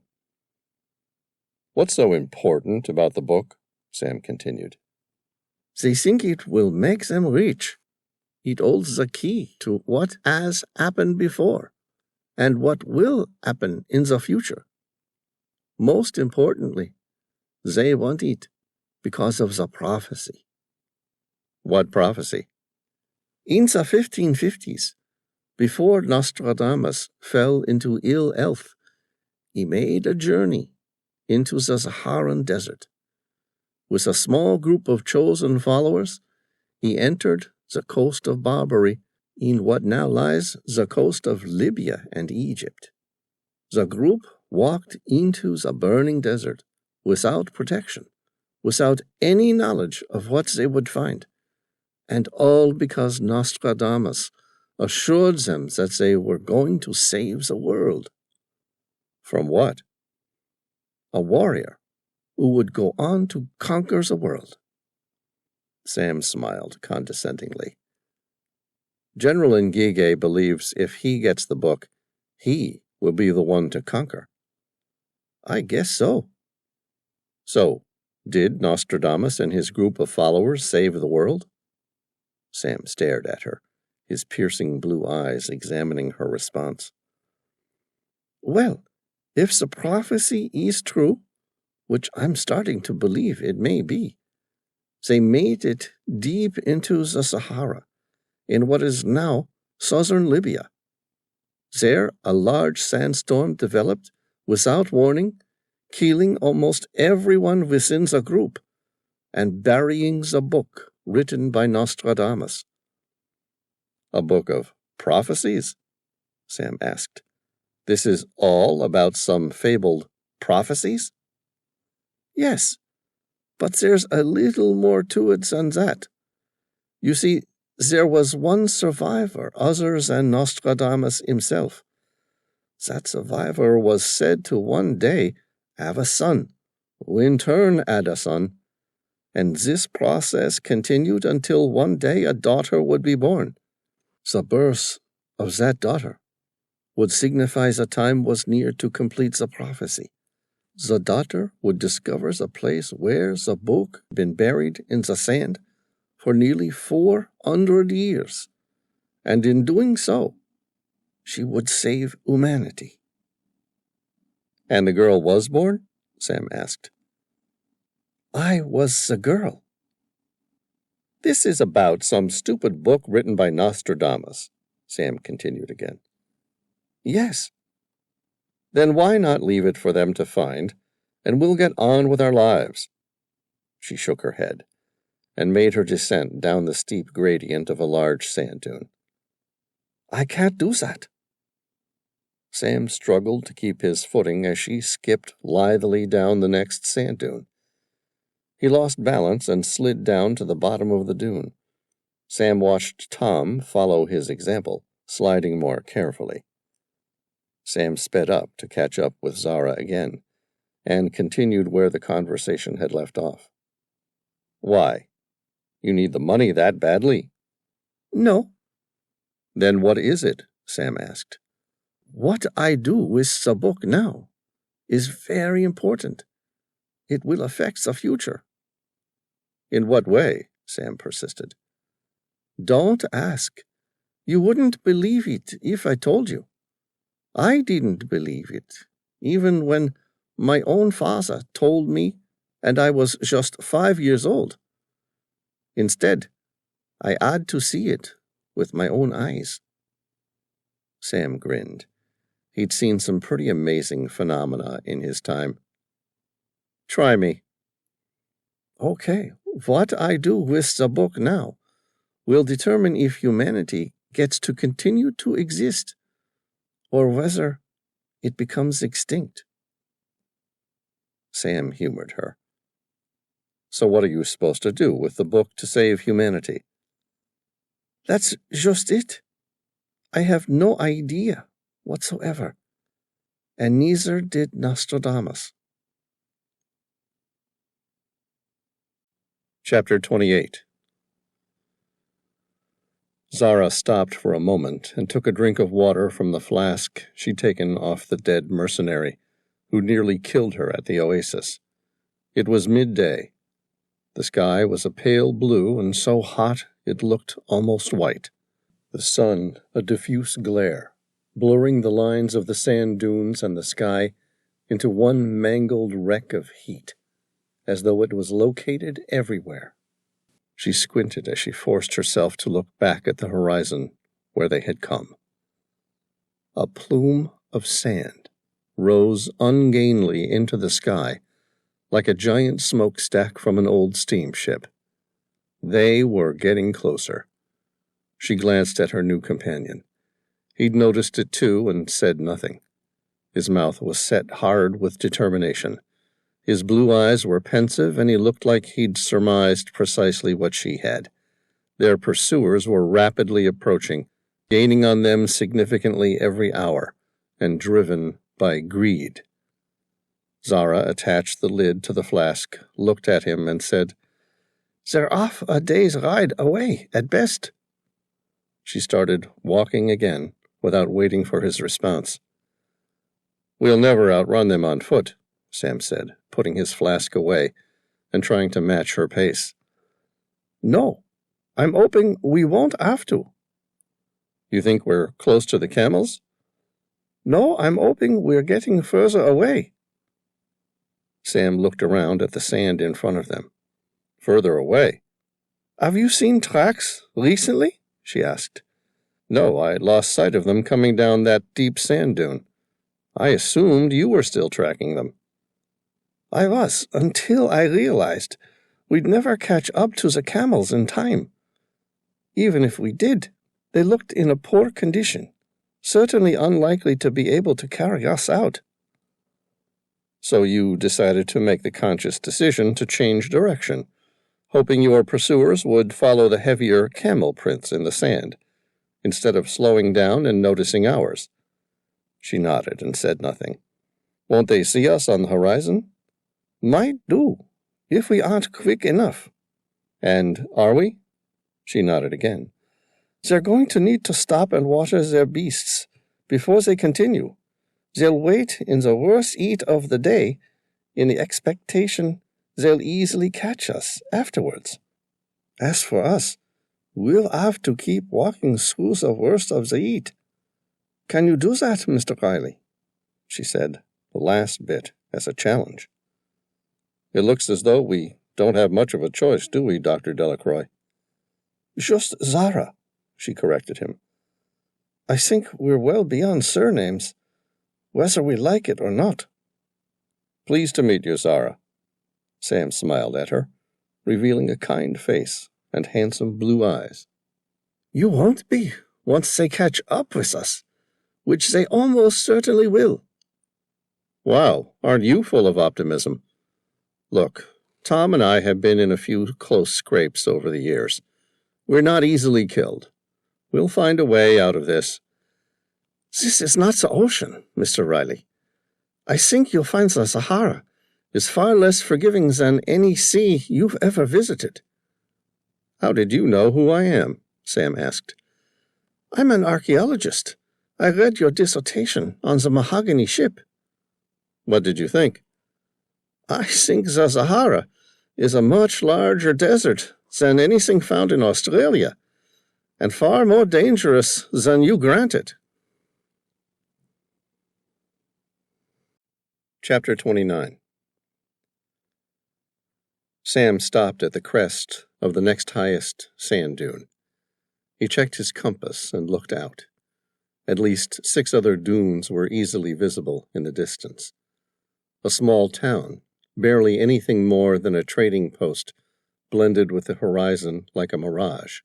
"What's so important about the book?" Sam continued. They think it will make them rich. It holds the key to what has happened before and what will happen in the future. Most importantly, they want it because of the prophecy. What prophecy? In the 1550s, before Nostradamus fell into ill health, he made a journey into the Saharan desert. With a small group of chosen followers, he entered the coast of Barbary in what now lies the coast of Libya and Egypt. The group walked into the burning desert without protection, without any knowledge of what they would find, and all because Nostradamus assured them that they were going to save the world. From what? A warrior who would go on to conquer the world. Sam smiled condescendingly. General Ngige believes if he gets the book, he will be the one to conquer. I guess so. So, did Nostradamus and his group of followers save the world? Sam stared at her, his piercing blue eyes examining her response. Well, if the prophecy is true, which I'm starting to believe it may be, they made it deep into the Sahara, in what is now southern Libya. There, a large sandstorm developed without warning, killing almost everyone within the group, and burying the book written by Nostradamus. A book of prophecies? Sam asked. This is all about some fabled prophecies? Yes, but there's a little more to it than that. You see, there was one survivor other than Nostradamus himself. That survivor was said to one day have a son, who in turn had a son, and this process continued until one day a daughter would be born. The birth of that daughter would signify the time was near to complete the prophecy. The daughter would discover the place where the book had been buried in the sand for nearly 400 years, and in doing so, she would save humanity. And the girl was born? Sam asked. I was the girl. This is about some stupid book written by Nostradamus, Sam continued again. Yes. Then why not leave it for them to find, and we'll get on with our lives? She shook her head and made her descent down the steep gradient of a large sand dune. I can't do that. Sam struggled to keep his footing as she skipped lithely down the next sand dune. He lost balance and slid down to the bottom of the dune. Sam watched Tom follow his example, sliding more carefully. Sam sped up to catch up with Zara again, and continued where the conversation had left off. Why? You need the money that badly? No. Then what is it? Sam asked. What I do with the book now is very important. It will affect the future. In what way? Sam persisted. Don't ask. You wouldn't believe it if I told you. I didn't believe it, even when my own father told me and I was just 5 years old. Instead, I had to see it with my own eyes. Sam grinned. He'd seen some pretty amazing phenomena in his time. Try me. Okay, what I do with the book now will determine if humanity gets to continue to exist or whether it becomes extinct. Sam humored her. So what are you supposed to do with the book to save humanity? That's just it. I have no idea whatsoever, and neither did Nostradamus. Chapter 28. Zara stopped for a moment and took a drink of water from the flask she'd taken off the dead mercenary who nearly killed her at the oasis. It was midday. The sky was a pale blue and so hot it looked almost white. The sun a diffuse glare, blurring the lines of the sand dunes and the sky into one mangled wreck of heat, as though it was located everywhere. She squinted as she forced herself to look back at the horizon where they had come. A plume of sand rose ungainly into the sky, like a giant smokestack from an old steamship. They were getting closer. She glanced at her new companion. He'd noticed it too and said nothing. His mouth was set hard with determination. His blue eyes were pensive, and he looked like he'd surmised precisely what she had. Their pursuers were rapidly approaching, gaining on them significantly every hour, and driven by greed. Zara attached the lid to the flask, looked at him, and said, "They're off a day's ride away, at best." She started walking again, without waiting for his response. "We'll never outrun them on foot," Sam said, putting his flask away and trying to match her pace. "No, I'm hoping we won't have to." "You think we're close to the camels?" "No, I'm hoping we're getting further away." Sam looked around at the sand in front of them. "Further away?" "Have you seen tracks recently?" she asked. "No, I lost sight of them coming down that deep sand dune. I assumed you were still tracking them." "I was, until I realized we'd never catch up to the camels in time. Even if we did, they looked in a poor condition, certainly unlikely to be able to carry us out." "So you decided to make the conscious decision to change direction, hoping your pursuers would follow the heavier camel prints in the sand, instead of slowing down and noticing ours." She nodded and said nothing. "Won't they see us on the horizon?" "Might do, if we aren't quick enough." "And are we?" She nodded again. "They're going to need to stop and water their beasts before they continue. They'll wait in the worst heat of the day in the expectation they'll easily catch us afterwards. As for us, we'll have to keep walking through the worst of the heat. Can you do that, Mr. Reilly?" she said, the last bit as a challenge. "It looks as though we don't have much of a choice, do we, Dr. Delacroix?" "Just Zara," she corrected him. "I think we're well beyond surnames, whether we like it or not." "Pleased to meet you, Zara." Sam smiled at her, revealing a kind face and handsome blue eyes. "You won't be, once they catch up with us, which they almost certainly will." "Wow, aren't you full of optimism? Look, Tom and I have been in a few close scrapes over the years. We're not easily killed. We'll find a way out of this." "This is not the ocean, Mr. Reilly. I think you'll find the Sahara is far less forgiving than any sea you've ever visited." "How did you know who I am?" Sam asked. "I'm an archaeologist, I read your dissertation on the mahogany ship. What did you think? I think the Sahara is a much larger desert than anything found in Australia, and far more dangerous than you granted. Chapter 29. Sam stopped at the crest of the next highest sand dune. He checked his compass and looked out. At least 6 other dunes were easily visible in the distance. A small town, barely anything more than a trading post, blended with the horizon like a mirage.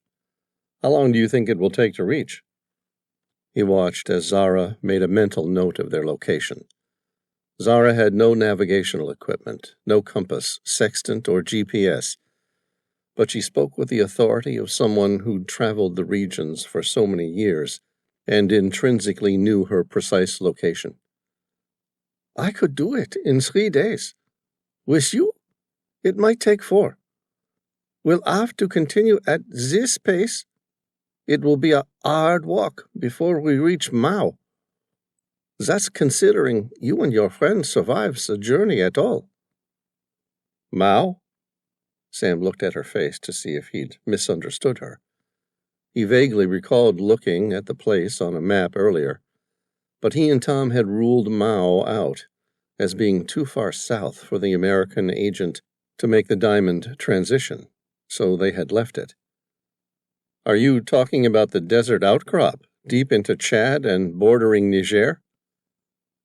How long do you think it will take to reach? He watched as Zara made a mental note of their location. Zara had no navigational equipment, no compass, sextant, or GPS, but she spoke with the authority of someone who'd traveled the regions for so many years and intrinsically knew her precise location. I could do it in 3 days. With you, it might take 4. We'll have to continue at this pace. It will be a hard walk before we reach Mao. That's considering you and your friend survives the journey at all. Mao? Sam looked at her face to see if he'd misunderstood her. He vaguely recalled looking at the place on a map earlier, but he and Tom had ruled Mao out as being too far south for the American agent to make the diamond transition, so they had left it. Are you talking about the desert outcrop, deep into Chad and bordering Niger?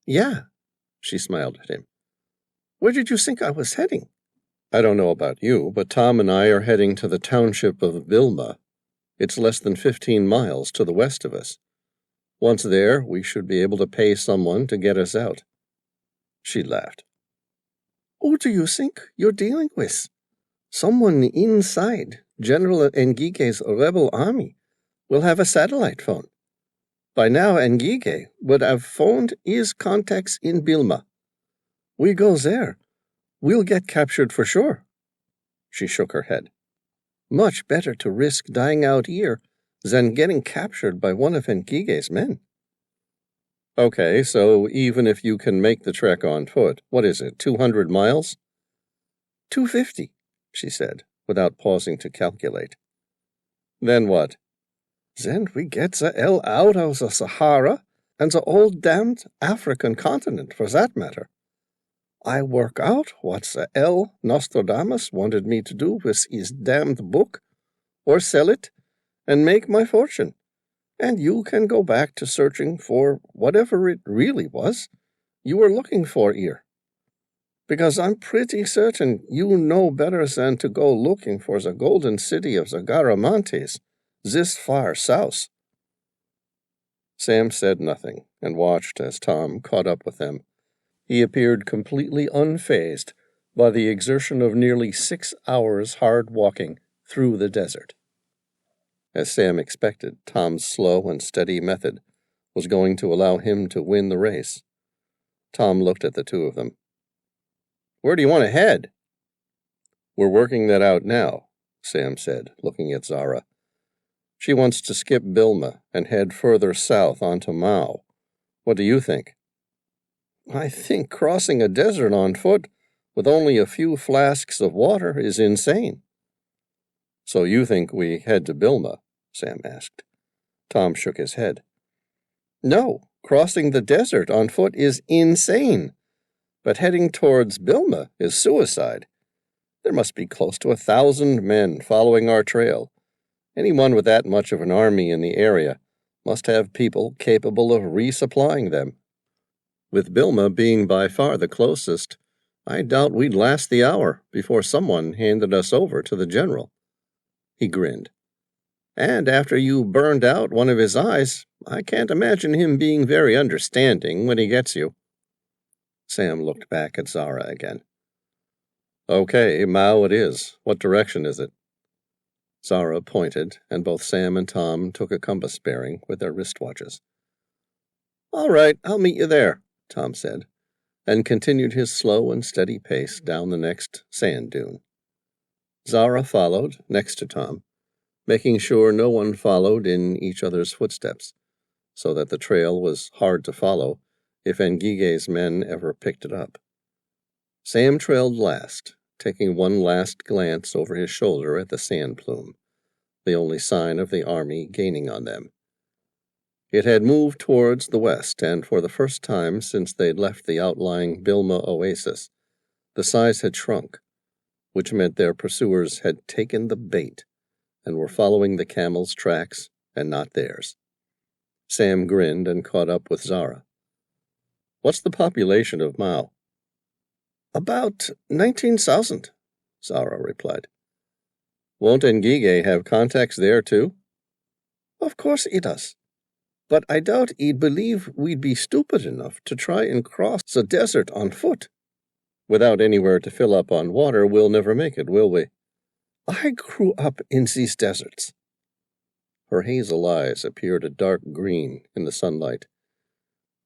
Yeah, she smiled at him. Where did you think I was heading? I don't know about you, but Tom and I are heading to the township of Bilma. It's less than 15 miles to the west of us. Once there, we should be able to pay someone to get us out. She laughed. Who do you think you're dealing with? Someone inside General Nguige's rebel army will have a satellite phone. By now, Nguige would have phoned his contacts in Bilma. We go there, we'll get captured for sure. She shook her head. Much better to risk dying out here than getting captured by one of Nguige's men. Okay, so even if you can make the trek on foot, what is it, 200 miles? 250, she said, without pausing to calculate. Then what? Then we get the hell out of the Sahara and the old damned African continent, for that matter. I work out what the hell Nostradamus wanted me to do with his damned book, or sell it, and make my fortune. And you can go back to searching for whatever it really was you were looking for here. Because I'm pretty certain you know better than to go looking for the golden city of the Garamantes this far south. Sam said nothing and watched as Tom caught up with them. He appeared completely unfazed by the exertion of nearly 6 hours hard walking through the desert. As Sam expected, Tom's slow and steady method was going to allow him to win the race. Tom looked at the two of them. Where do you want to head? We're working that out now, Sam said, looking at Zara. She wants to skip Bilma and head further south onto Mao. What do you think? I think crossing a desert on foot with only a few flasks of water is insane. So you think we head to Bilma? Sam asked. Tom shook his head. No, crossing the desert on foot is insane. But heading towards Bilma is suicide. There must be close to 1,000 men following our trail. Anyone with that much of an army in the area must have people capable of resupplying them. With Bilma being by far the closest, I doubt we'd last the hour before someone handed us over to the general. He grinned. And after you burned out one of his eyes, I can't imagine him being very understanding when he gets you. Sam looked back at Zara again. Okay, Mao it is. What direction is it? Zara pointed, and both Sam and Tom took a compass bearing with their wristwatches. All right, I'll meet you there, Tom said, and continued his slow and steady pace down the next sand dune. Zara followed, next to Tom, making sure no one followed in each other's footsteps, so that the trail was hard to follow if Ngugi's men ever picked it up. Sam trailed last, taking one last glance over his shoulder at the sand plume, the only sign of the army gaining on them. It had moved towards the west, and for the first time since they'd left the outlying Bilma oasis, the size had shrunk, which meant their pursuers had taken the bait and were following the camels' tracks and not theirs. Sam grinned and caught up with Zara. "What's the population of Mao?" "About 19,000, Zara replied. "Won't Ngugi have contacts there, too?" "Of course he does. But I doubt he'd believe we'd be stupid enough to try and cross the desert on foot." "Without anywhere to fill up on water, we'll never make it, will we?" "I grew up in these deserts." Her hazel eyes appeared a dark green in the sunlight.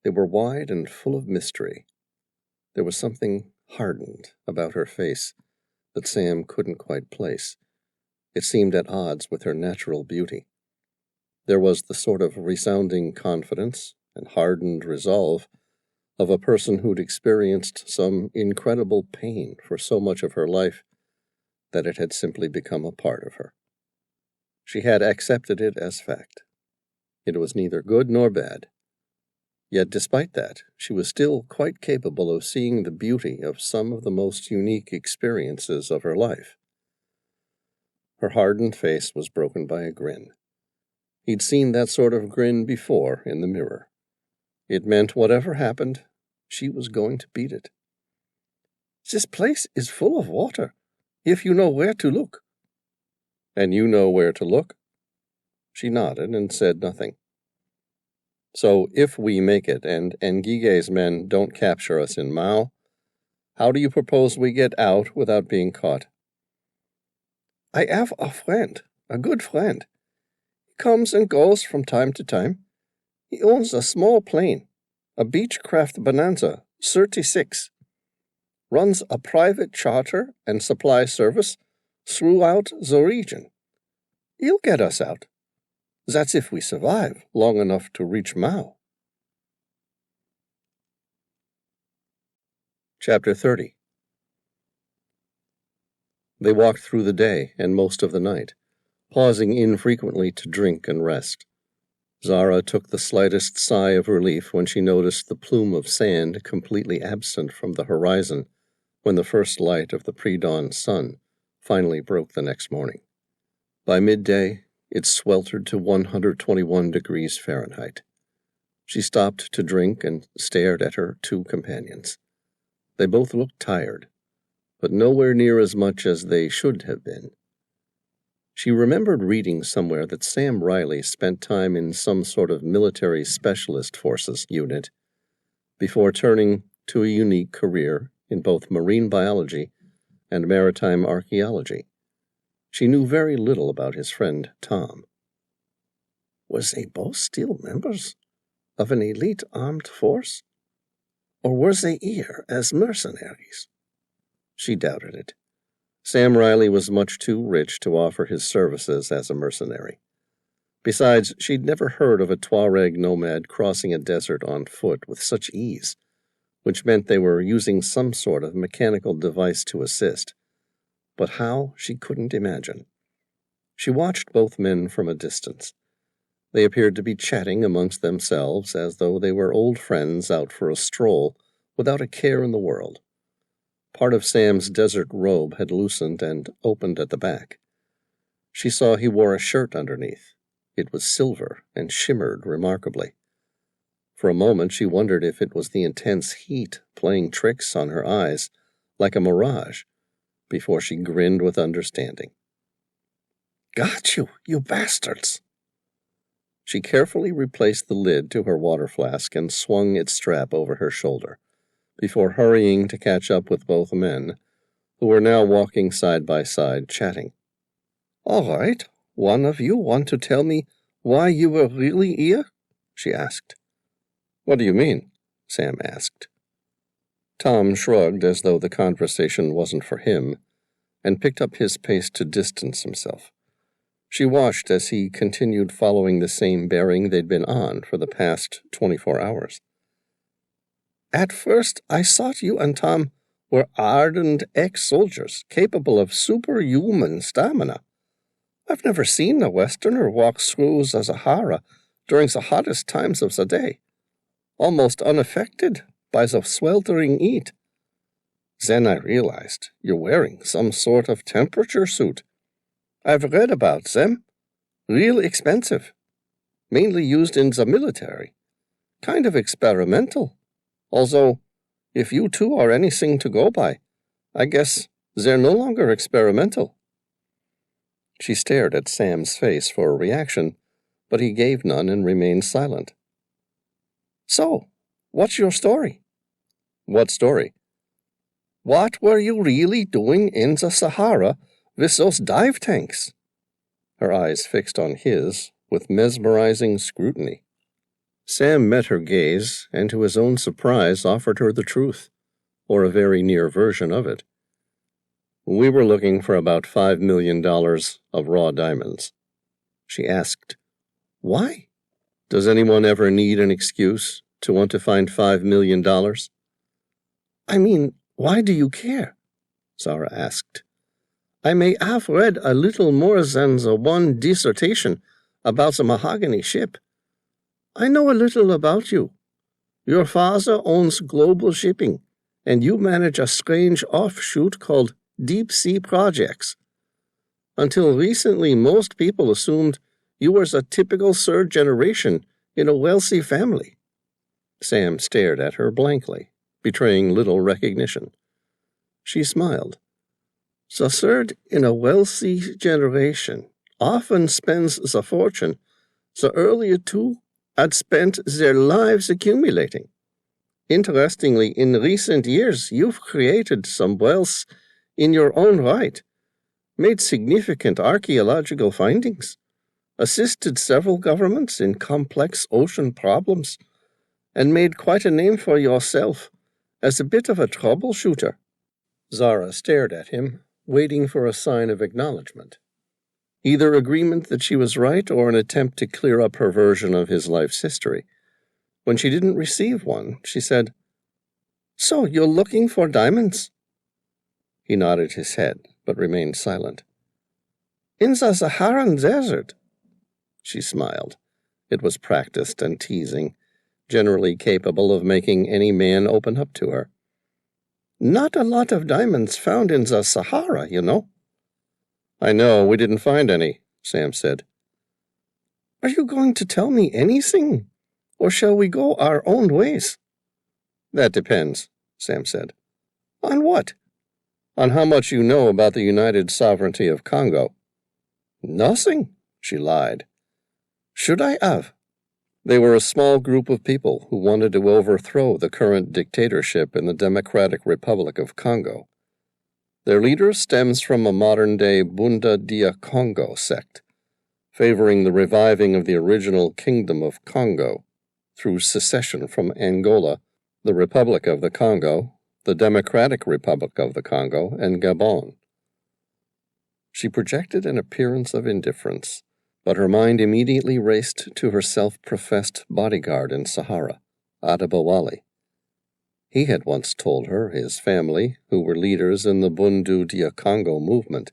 They were wide and full of mystery. There was something hardened about her face that Sam couldn't quite place. It seemed at odds with her natural beauty. There was the sort of resounding confidence and hardened resolve of a person who'd experienced some incredible pain for so much of her life that it had simply become a part of her. She had accepted it as fact. It was neither good nor bad. Yet despite that, she was still quite capable of seeing the beauty of some of the most unique experiences of her life. Her hardened face was broken by a grin. He'd seen that sort of grin before in the mirror. It meant whatever happened, she was going to beat it. "This place is full of water, if you know where to look." "And you know where to look?" She nodded and said nothing. "So if we make it and Ngugi's men don't capture us in Mao, how do you propose we get out without being caught?" "I have a friend, a good friend. He comes and goes from time to time. He owns a small plane, a Beechcraft Bonanza 36. Runs a private charter and supply service throughout the region. He'll get us out. That's if we survive long enough to reach Mao." Chapter 30. They walked through the day and most of the night, pausing infrequently to drink and rest. Zara took the slightest sigh of relief when she noticed the plume of sand completely absent from the horizon when the first light of the pre-dawn sun finally broke the next morning. By midday, it sweltered to 121 degrees Fahrenheit. She stopped to drink and stared at her two companions. They both looked tired, but nowhere near as much as they should have been. She remembered reading somewhere that Sam Reilly spent time in some sort of military specialist forces unit before turning to a unique career in both marine biology and maritime archaeology. She knew very little about his friend Tom. Was they both still members of an elite armed force? Or were they here as mercenaries? She doubted it. Sam Reilly was much too rich to offer his services as a mercenary. Besides, she'd never heard of a Tuareg nomad crossing a desert on foot with such ease, which meant they were using some sort of mechanical device to assist. But how, she couldn't imagine. She watched both men from a distance. They appeared to be chatting amongst themselves as though they were old friends out for a stroll without a care in the world. Part of Sam's desert robe had loosened and opened at the back. She saw he wore a shirt underneath. It was silver and shimmered remarkably. For a moment she wondered if it was the intense heat playing tricks on her eyes, like a mirage, before she grinned with understanding. "Got you, you bastards!" She carefully replaced the lid to her water flask and swung its strap over her shoulder, before hurrying to catch up with both men, who were now walking side by side, chatting. "All right, one of you want to tell me why you were really here?" she asked. "What do you mean?" Sam asked. Tom shrugged as though the conversation wasn't for him, and picked up his pace to distance himself. She watched as he continued following the same bearing they'd been on for the past 24 hours. At first, I thought you and Tom were ardent ex-soldiers capable of superhuman stamina. I've never seen a Westerner walk through the Sahara during the hottest times of the day, almost unaffected by the sweltering heat. Then I realized you're wearing some sort of temperature suit. I've read about them. Real expensive. Mainly used in the military. Kind of experimental. Although, if you two are anything to go by, I guess they're no longer experimental. She stared at Sam's face for a reaction, but he gave none and remained silent. So, what's your story? What story? What were you really doing in the Sahara with those dive tanks? Her eyes fixed on his with mesmerizing scrutiny. Sam met her gaze, and to his own surprise offered her the truth, or a very near version of it. We were looking for about $5 million of raw diamonds. She asked, Why? Does anyone ever need an excuse to want to find $5 million? I mean, why do you care? Zara asked. I may have read a little more than the one dissertation about the mahogany ship. I know a little about you. Your father owns global shipping, and you manage a strange offshoot called Deep Sea Projects. Until recently, most people assumed you were the typical third generation in a wealthy family. Sam stared at her blankly, betraying little recognition. She smiled. The third in a wealthy generation often spends the fortune the earlier two had spent their lives accumulating. Interestingly, in recent years, you've created some wealth in your own right, made significant archaeological findings, assisted several governments in complex ocean problems, and made quite a name for yourself as a bit of a troubleshooter. Zara stared at him, waiting for a sign of acknowledgement. Either agreement that she was right or an attempt to clear up her version of his life's history. When she didn't receive one, she said, So you're looking for diamonds? He nodded his head, but remained silent. In the Saharan desert? She smiled. It was practiced and teasing, generally capable of making any man open up to her. Not a lot of diamonds found in the Sahara, you know. I know, we didn't find any, Sam said. Are you going to tell me anything, or shall we go our own ways? That depends, Sam said. On what? On how much you know about the United Sovereignty of Congo. Nothing, she lied. Should I have? They were a small group of people who wanted to overthrow the current dictatorship in the Democratic Republic of Congo. Their leader stems from a modern-day Bunda dia Congo sect, favoring the reviving of the original Kingdom of Congo through secession from Angola, the Republic of the Congo, the Democratic Republic of the Congo, and Gabon. She projected an appearance of indifference, but her mind immediately raced to her self-professed bodyguard in Sahara, Adali. He had once told her his family, who were leaders in the Bundu dia Congo movement,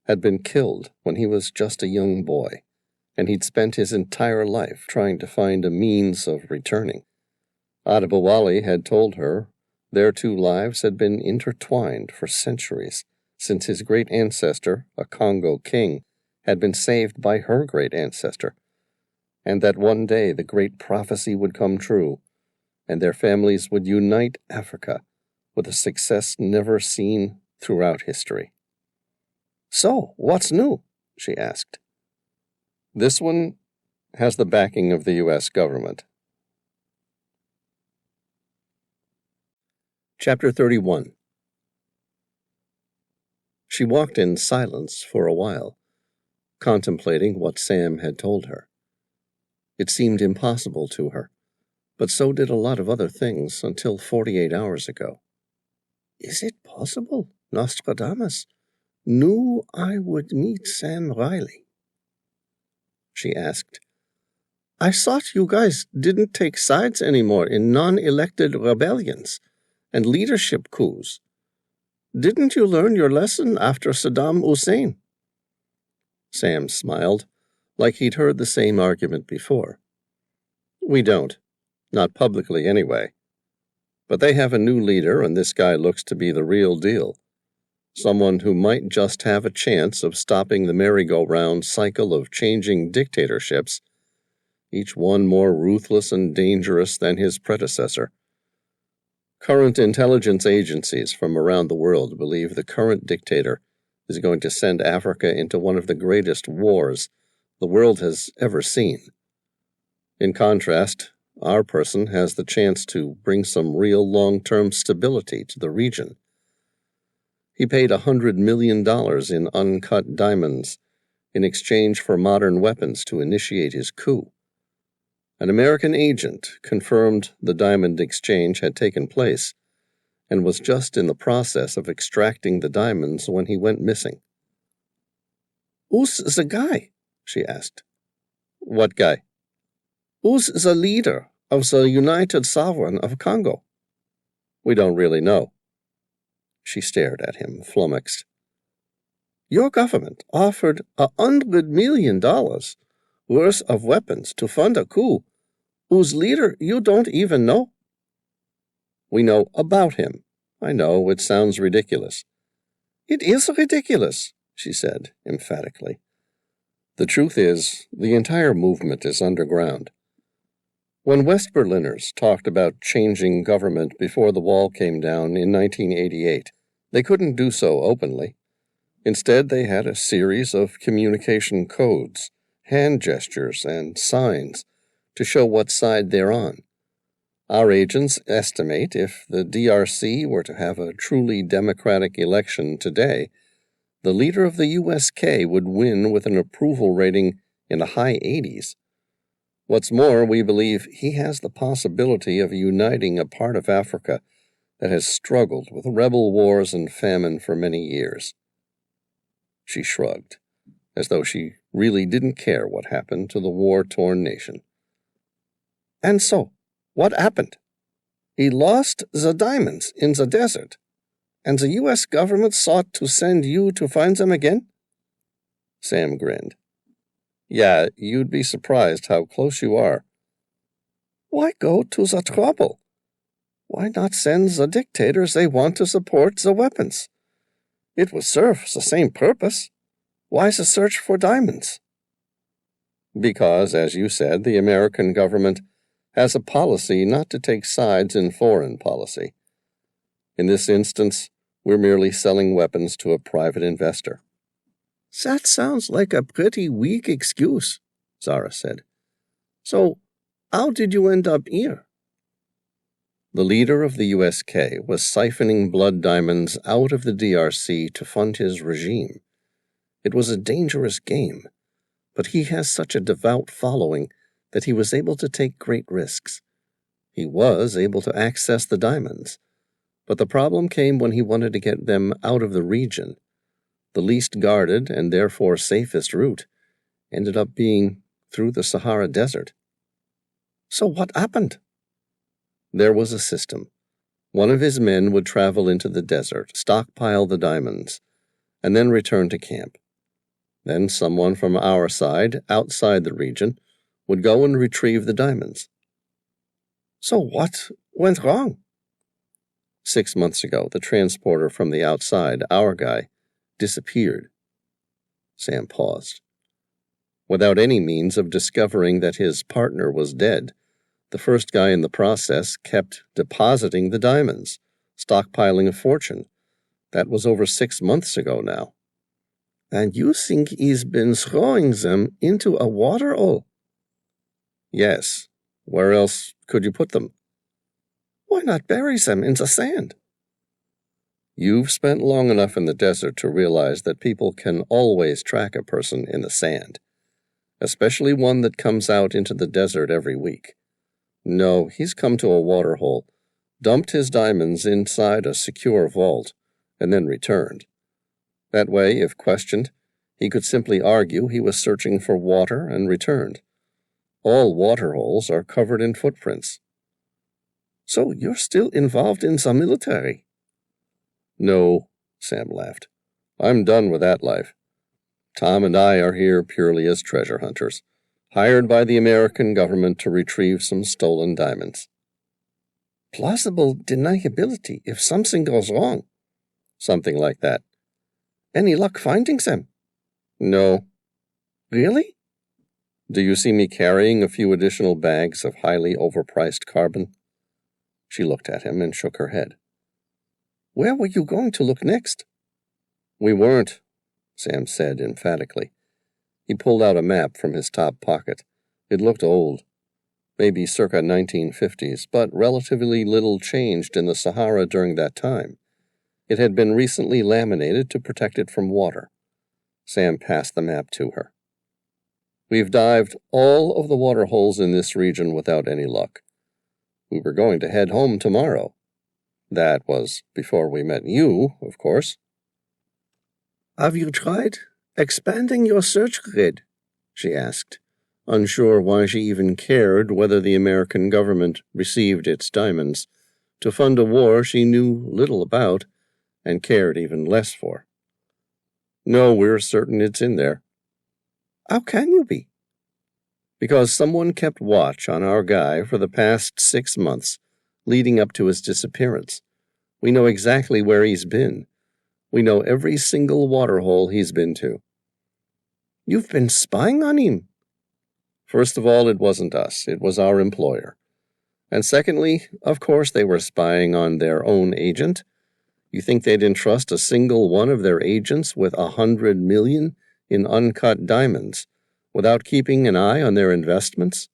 had been killed when he was just a young boy, and he'd spent his entire life trying to find a means of returning. Adali had told her their two lives had been intertwined for centuries, since his great ancestor, a Congo king, had been saved by her great ancestor, and that one day the great prophecy would come true, and their families would unite Africa with a success never seen throughout history. So, what's new? She asked. This one has the backing of the U.S. government. Chapter 31. She walked in silence for a while, contemplating what Sam had told her. It seemed impossible to her, but so did a lot of other things until 48 hours ago. Is it possible Nostradamus knew I would meet Sam Reilly? she asked. I thought you guys didn't take sides anymore in non-elected rebellions and leadership coups. Didn't you learn your lesson after Saddam Hussein? Sam smiled, like he'd heard the same argument before. We don't. Not publicly, anyway. But they have a new leader, and this guy looks to be the real deal. Someone who might just have a chance of stopping the merry-go-round cycle of changing dictatorships, each one more ruthless and dangerous than his predecessor. Current intelligence agencies from around the world believe the current dictator is going to send Africa into one of the greatest wars the world has ever seen. In contrast, our person has the chance to bring some real long-term stability to the region. He paid $100 million in uncut diamonds in exchange for modern weapons to initiate his coup. An American agent confirmed the diamond exchange had taken place and was just in the process of extracting the diamonds when he went missing. Who's the guy? She asked. What guy? Who's the leader of the United Sovereign of Congo? We don't really know. She stared at him, flummoxed. Your government offered $100 million worth of weapons to fund a coup whose leader you don't even know? We know about him. I know, it sounds ridiculous. It is ridiculous, she said emphatically. The truth is, the entire movement is underground. When West Berliners talked about changing government before the wall came down in 1988, they couldn't do so openly. Instead, they had a series of communication codes, hand gestures, and signs to show what side they're on. Our agents estimate if the DRC were to have a truly democratic election today, the leader of the USK would win with an approval rating in the high 80s. What's more, we believe he has the possibility of uniting a part of Africa that has struggled with rebel wars and famine for many years. She shrugged, as though she really didn't care what happened to the war-torn nation. And so, what happened? He lost the diamonds in the desert, and the U.S. government sought to send you to find them again? Sam grinned. Yeah, you'd be surprised how close you are. Why go to the trouble? Why not send the dictators they want to support the weapons? It would serve the same purpose. Why the search for diamonds? Because, as you said, the American government has a policy not to take sides in foreign policy. In this instance, we're merely selling weapons to a private investor. That sounds like a pretty weak excuse, Zara said. So, how did you end up here? The leader of the USK was siphoning blood diamonds out of the DRC to fund his regime. It was a dangerous game, but he has such a devout following that he was able to take great risks. He was able to access the diamonds, but the problem came when he wanted to get them out of the region. The least guarded and therefore safest route ended up being through the Sahara Desert. So what happened? There was a system. One of his men would travel into the desert, stockpile the diamonds, and then return to camp. Then someone from our side, outside the region, would go and retrieve the diamonds. So what went wrong? 6 months ago, the transporter from the outside, our guy, disappeared. Sam paused. Without any means of discovering that his partner was dead, the first guy in the process kept depositing the diamonds, stockpiling a fortune. That was over 6 months ago now. And you think he's been throwing them into a water hole? Yes. Where else could you put them? Why not bury them in the sand? You've spent long enough in the desert to realize that people can always track a person in the sand, especially one that comes out into the desert every week. No, he's come to a water hole, dumped his diamonds inside a secure vault, and then returned. That way, if questioned, He could simply argue he was searching for water and returned. All waterholes are covered in footprints. So you're still involved in the military? No, Sam laughed. I'm done with that life. Tom and I are here purely as treasure hunters, hired by the American government to retrieve some stolen diamonds. Plausible deniability if something goes wrong. Something like that. Any luck finding them? No. Really? Do you see me carrying a few additional bags of highly overpriced carbon? She looked at him and shook her head. Where were you going to look next? We weren't, Sam said emphatically. He pulled out a map from his top pocket. It looked old, maybe circa 1950s, but relatively little changed in the Sahara during that time. It had been recently laminated to protect it from water. Sam passed the map to her. We've dived all of the water holes in this region without any luck. We were going to head home tomorrow. That was before we met you, of course. Have you tried expanding your search grid? She asked, unsure why she even cared whether the American government received its diamonds to fund a war she knew little about and cared even less for. No, we're certain it's in there. How can you be? Because someone kept watch on our guy for the past 6 months, leading up to his disappearance. We know exactly where he's been. We know every single waterhole he's been to. You've been spying on him? First of all, it wasn't us. It was our employer. And secondly, of course they were spying on their own agent. You think they'd entrust a single one of their agents with 100 million in uncut diamonds without keeping an eye on their investments?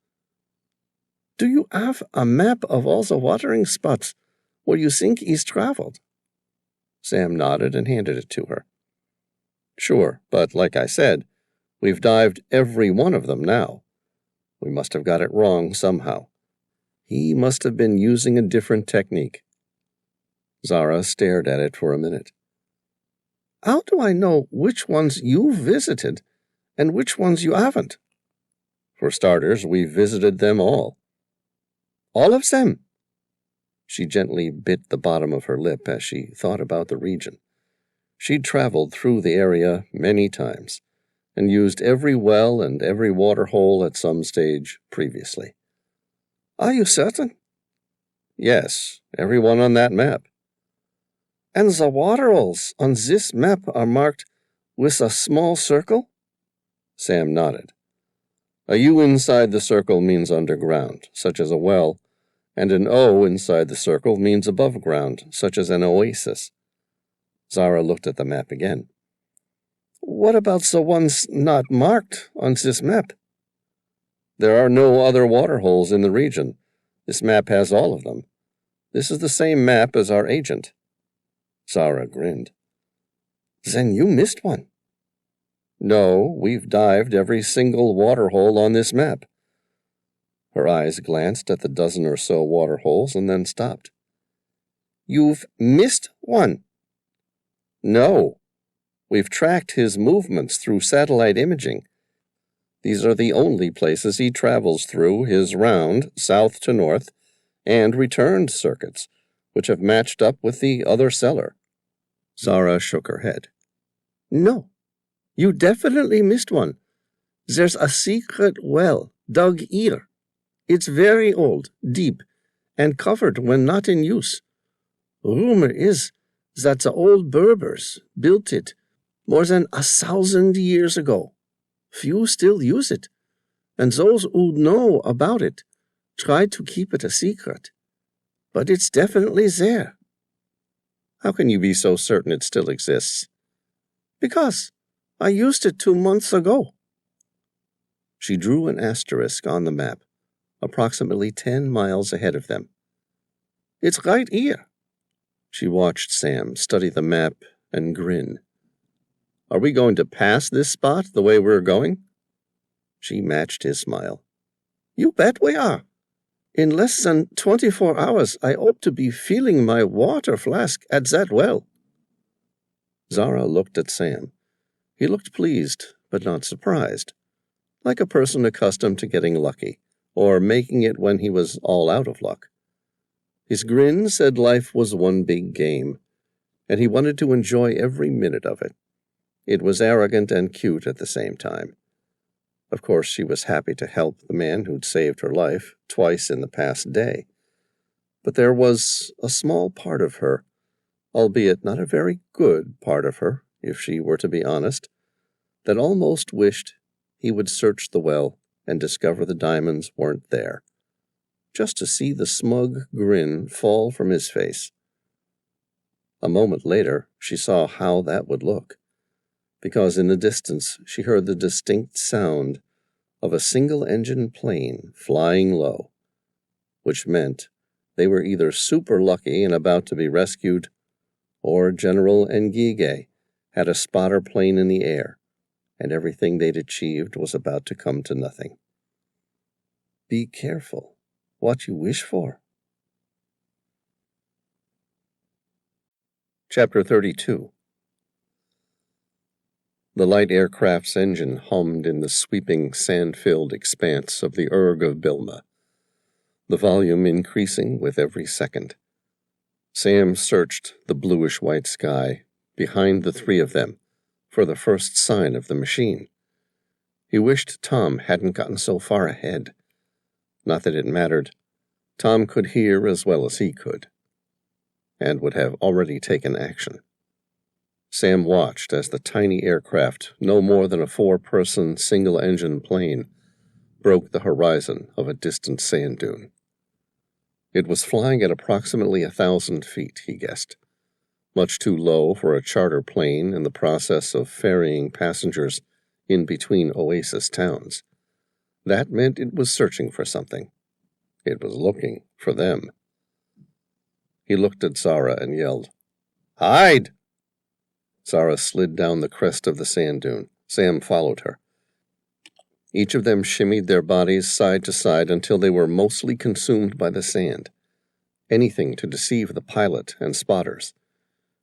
Do you have a map of all the watering spots where you think he's traveled? Sam nodded and handed it to her. Sure, but like I said, we've dived every one of them now. We must have got it wrong somehow. He must have been using a different technique. Zara stared at it for a minute. How do I know which ones you've visited and which ones you haven't? For starters, we've visited them all. All of them? She gently bit the bottom of her lip as she thought about the region. She'd traveled through the area many times and used every well and every water hole at some stage previously. Are you certain? Yes, every one on that map. And the waterholes on this map are marked with a small circle? Sam nodded. A U inside the circle means underground, such as a well, and an O inside the circle means above ground, such as an oasis. Zara looked at the map again. What about the ones not marked on this map? There are no other waterholes in the region. This map has all of them. This is the same map as our agent. Zara grinned. Then you missed one. No, we've dived every single waterhole on this map. Her eyes glanced at the dozen or so waterholes and then stopped. You've missed one? No. We've tracked his movements through satellite imaging. These are the only places he travels through his round, south to north, and returned circuits, which have matched up with the other cellar. Zara shook her head. No, you definitely missed one. There's a secret well dug here. It's very old, deep, and covered when not in use. Rumor is that the old Berbers built it more than 1,000 years ago. Few still use it, and those who know about it try to keep it a secret. But it's definitely there. How can you be so certain it still exists? Because I used it 2 months ago. She drew an asterisk on the map, approximately 10 miles ahead of them. It's right here. She watched Sam study the map and grin. Are we going to pass this spot the way we're going? She matched his smile. You bet we are. In less than 24 hours, I hope to be filling my water flask at that well. Zara looked at Sam. He looked pleased, but not surprised, like a person accustomed to getting lucky, or making it when he was all out of luck. His grin said life was one big game, and he wanted to enjoy every minute of it. It was arrogant and cute at the same time. Of course, she was happy to help the man who'd saved her life twice in the past day. But there was a small part of her, albeit not a very good part of her, if she were to be honest, that almost wished he would search the well and discover the diamonds weren't there, just to see the smug grin fall from his face. A moment later, she saw how that would look, because in the distance she heard the distinct sound of a single-engine plane flying low, which meant they were either super lucky and about to be rescued, or General Ngige had a spotter plane in the air, and everything they'd achieved was about to come to nothing. Be careful what you wish for. Chapter 32. The light aircraft's engine hummed in the sweeping, sand-filled expanse of the Erg of Bilma, the volume increasing with every second. Sam searched the bluish-white sky behind the three of them for the first sign of the machine. He wished Tom hadn't gotten so far ahead. Not that it mattered. Tom could hear as well as he could, and would have already taken action. Sam watched as the tiny aircraft, no more than a 4-person single-engine plane, broke the horizon of a distant sand dune. It was flying at approximately 1,000 feet, he guessed, much too low for a charter plane in the process of ferrying passengers in between oasis towns. That meant it was searching for something. It was looking for them. He looked at Zara and yelled, "Hide!" Zara slid down the crest of the sand dune. Sam followed her. Each of them shimmied their bodies side to side until they were mostly consumed by the sand. Anything to deceive the pilot and spotters.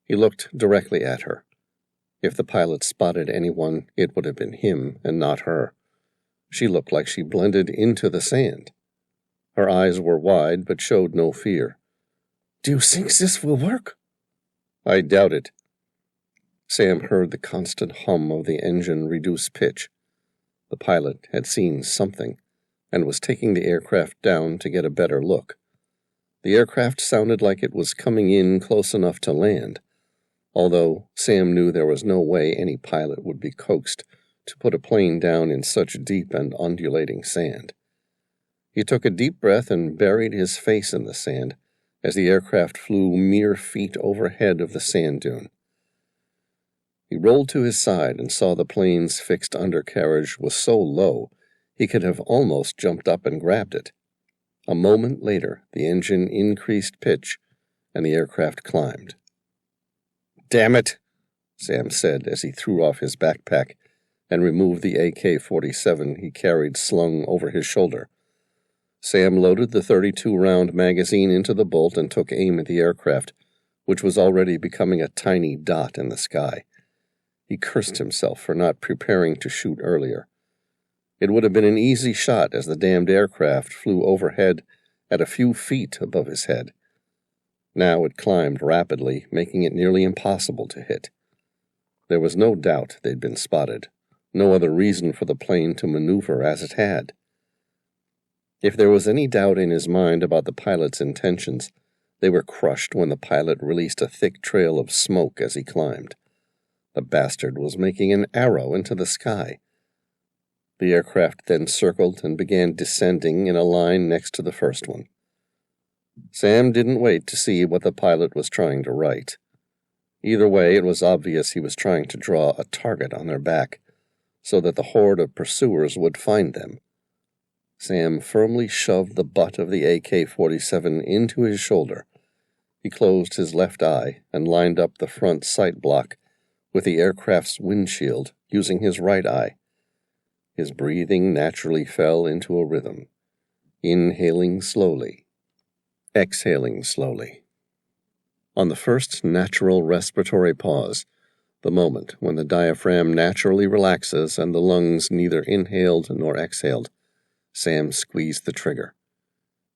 He looked directly at her. If the pilot spotted anyone, it would have been him and not her. She looked like she blended into the sand. Her eyes were wide but showed no fear. "Do you think this will work?" "I doubt it." Sam heard the constant hum of the engine reduce pitch. The pilot had seen something, and was taking the aircraft down to get a better look. The aircraft sounded like it was coming in close enough to land, although Sam knew there was no way any pilot would be coaxed to put a plane down in such deep and undulating sand. He took a deep breath and buried his face in the sand as the aircraft flew mere feet overhead of the sand dune. He rolled to his side and saw the plane's fixed undercarriage was so low he could have almost jumped up and grabbed it. A moment later, the engine increased pitch, and the aircraft climbed. "Damn it," Sam said as he threw off his backpack and removed the AK-47 he carried slung over his shoulder. Sam loaded the 32-round magazine into the bolt and took aim at the aircraft, which was already becoming a tiny dot in the sky. He cursed himself for not preparing to shoot earlier. It would have been an easy shot as the damned aircraft flew overhead at a few feet above his head. Now it climbed rapidly, making it nearly impossible to hit. There was no doubt they'd been spotted, no other reason for the plane to maneuver as it had. If there was any doubt in his mind about the pilot's intentions, they were crushed when the pilot released a thick trail of smoke as he climbed. The bastard was making an arrow into the sky. The aircraft then circled and began descending in a line next to the first one. Sam didn't wait to see what the pilot was trying to write. Either way, it was obvious he was trying to draw a target on their back, so that the horde of pursuers would find them. Sam firmly shoved the butt of the AK-47 into his shoulder. He closed his left eye and lined up the front sight block with the aircraft's windshield using his right eye. His breathing naturally fell into a rhythm, inhaling slowly, exhaling slowly. On the first natural respiratory pause, the moment when the diaphragm naturally relaxes and the lungs neither inhaled nor exhaled. Sam squeezed the trigger.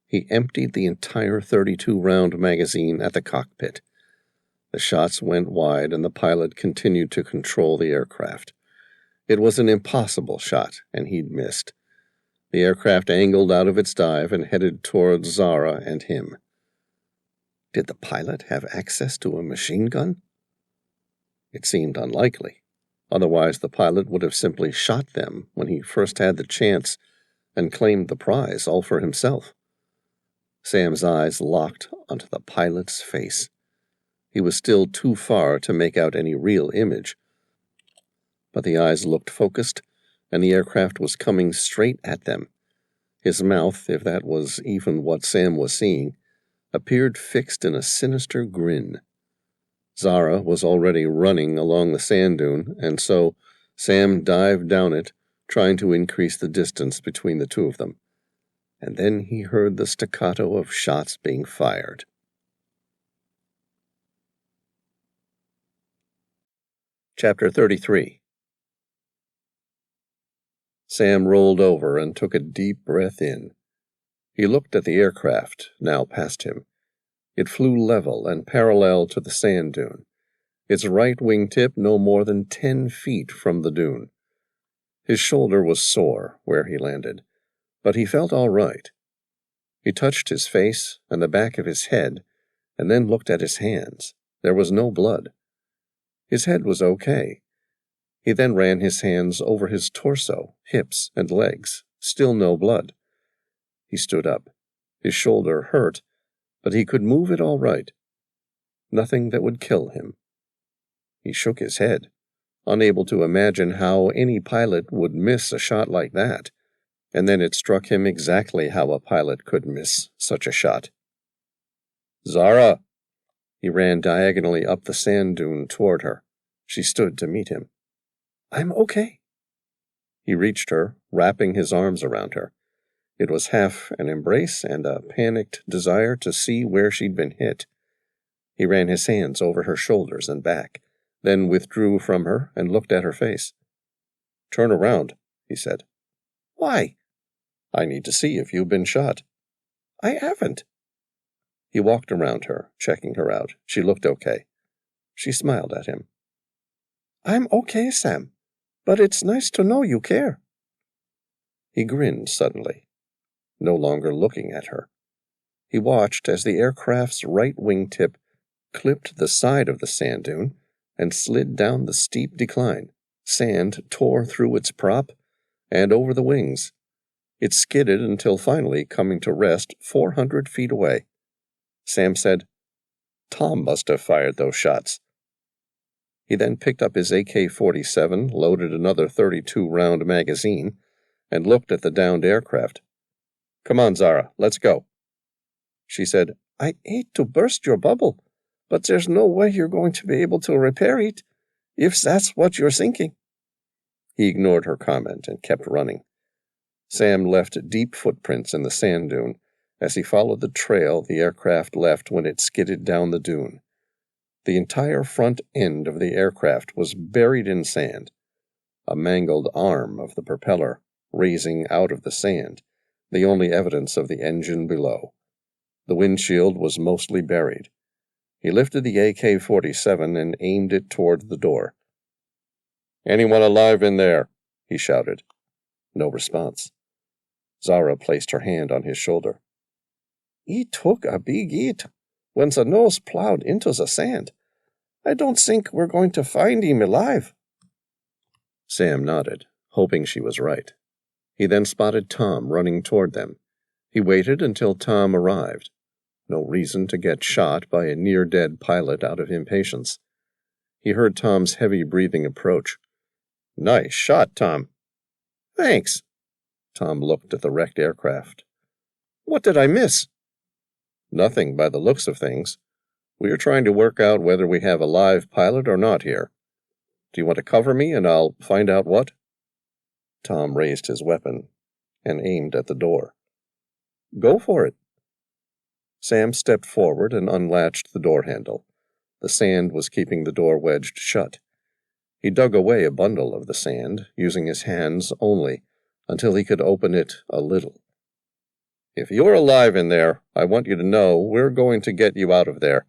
He emptied the entire 32-round magazine at the cockpit. The shots went wide and the pilot continued to control the aircraft. It was an impossible shot, and he'd missed. The aircraft angled out of its dive and headed towards Zara and him. Did the pilot have access to a machine gun? It seemed unlikely. Otherwise, the pilot would have simply shot them when he first had the chance and claimed the prize all for himself. Sam's eyes locked onto the pilot's face. He was still too far to make out any real image, but the eyes looked focused, and the aircraft was coming straight at them. His mouth, if that was even what Sam was seeing, appeared fixed in a sinister grin. Zara was already running along the sand dune, and so Sam dived down it, trying to increase the distance between the two of them. And then he heard the staccato of shots being fired. Chapter 33. Sam rolled over and took a deep breath in. He looked at the aircraft, now past him. It flew level and parallel to the sand dune, its right wingtip no more than 10 feet from the dune. His shoulder was sore where he landed, but he felt all right. He touched his face and the back of his head, and then looked at his hands. There was no blood. His head was okay. He then ran his hands over his torso, hips, and legs. Still no blood. He stood up. His shoulder hurt, but he could move it all right. Nothing that would kill him. He shook his head, unable to imagine how any pilot would miss a shot like that, and then it struck him exactly how a pilot could miss such a shot. "Zara!" He ran diagonally up the sand dune toward her. She stood to meet him. "I'm okay." He reached her, wrapping his arms around her. It was half an embrace and a panicked desire to see where she'd been hit. He ran his hands over her shoulders and back, then withdrew from her and looked at her face. "Turn around," he said. "Why?" "I need to see if you've been shot." "I haven't." He walked around her, checking her out. She looked okay. She smiled at him. "I'm okay, Sam, but it's nice to know you care." He grinned suddenly, no longer looking at her. He watched as the aircraft's right wingtip clipped the side of the sand dune and slid down the steep decline. Sand tore through its prop and over the wings. It skidded until finally coming to rest 400 feet away. Sam said, "Tom must have fired those shots." He then picked up his AK-47, loaded another 32-round magazine, and looked at the downed aircraft. "Come on, Zara, let's go." She said, "I hate to burst your bubble, but there's no way you're going to be able to repair it, if that's what you're thinking." He ignored her comment and kept running. Sam left deep footprints in the sand dune as he followed the trail the aircraft left when it skidded down the dune. The entire front end of the aircraft was buried in sand, a mangled arm of the propeller raising out of the sand, the only evidence of the engine below. The windshield was mostly buried. He lifted the AK-47 and aimed it toward the door. "Anyone alive in there?" he shouted. No response. Zara placed her hand on his shoulder. "He took a big hit when the nose plowed into the sand. I don't think we're going to find him alive." Sam nodded, hoping she was right. He then spotted Tom running toward them. He waited until Tom arrived. No reason to get shot by a near-dead pilot out of impatience. He heard Tom's heavy breathing approach. "Nice shot, Tom." "Thanks." Tom looked at the wrecked aircraft. "What did I miss?" "Nothing by the looks of things. We are trying to work out whether we have a live pilot or not here. Do you want to cover me and I'll find out what?" Tom raised his weapon and aimed at the door. "Go for it." Sam stepped forward and unlatched the door handle. The sand was keeping the door wedged shut. He dug away a bundle of the sand, using his hands only, until he could open it a little. "If you're alive in there, I want you to know we're going to get you out of there,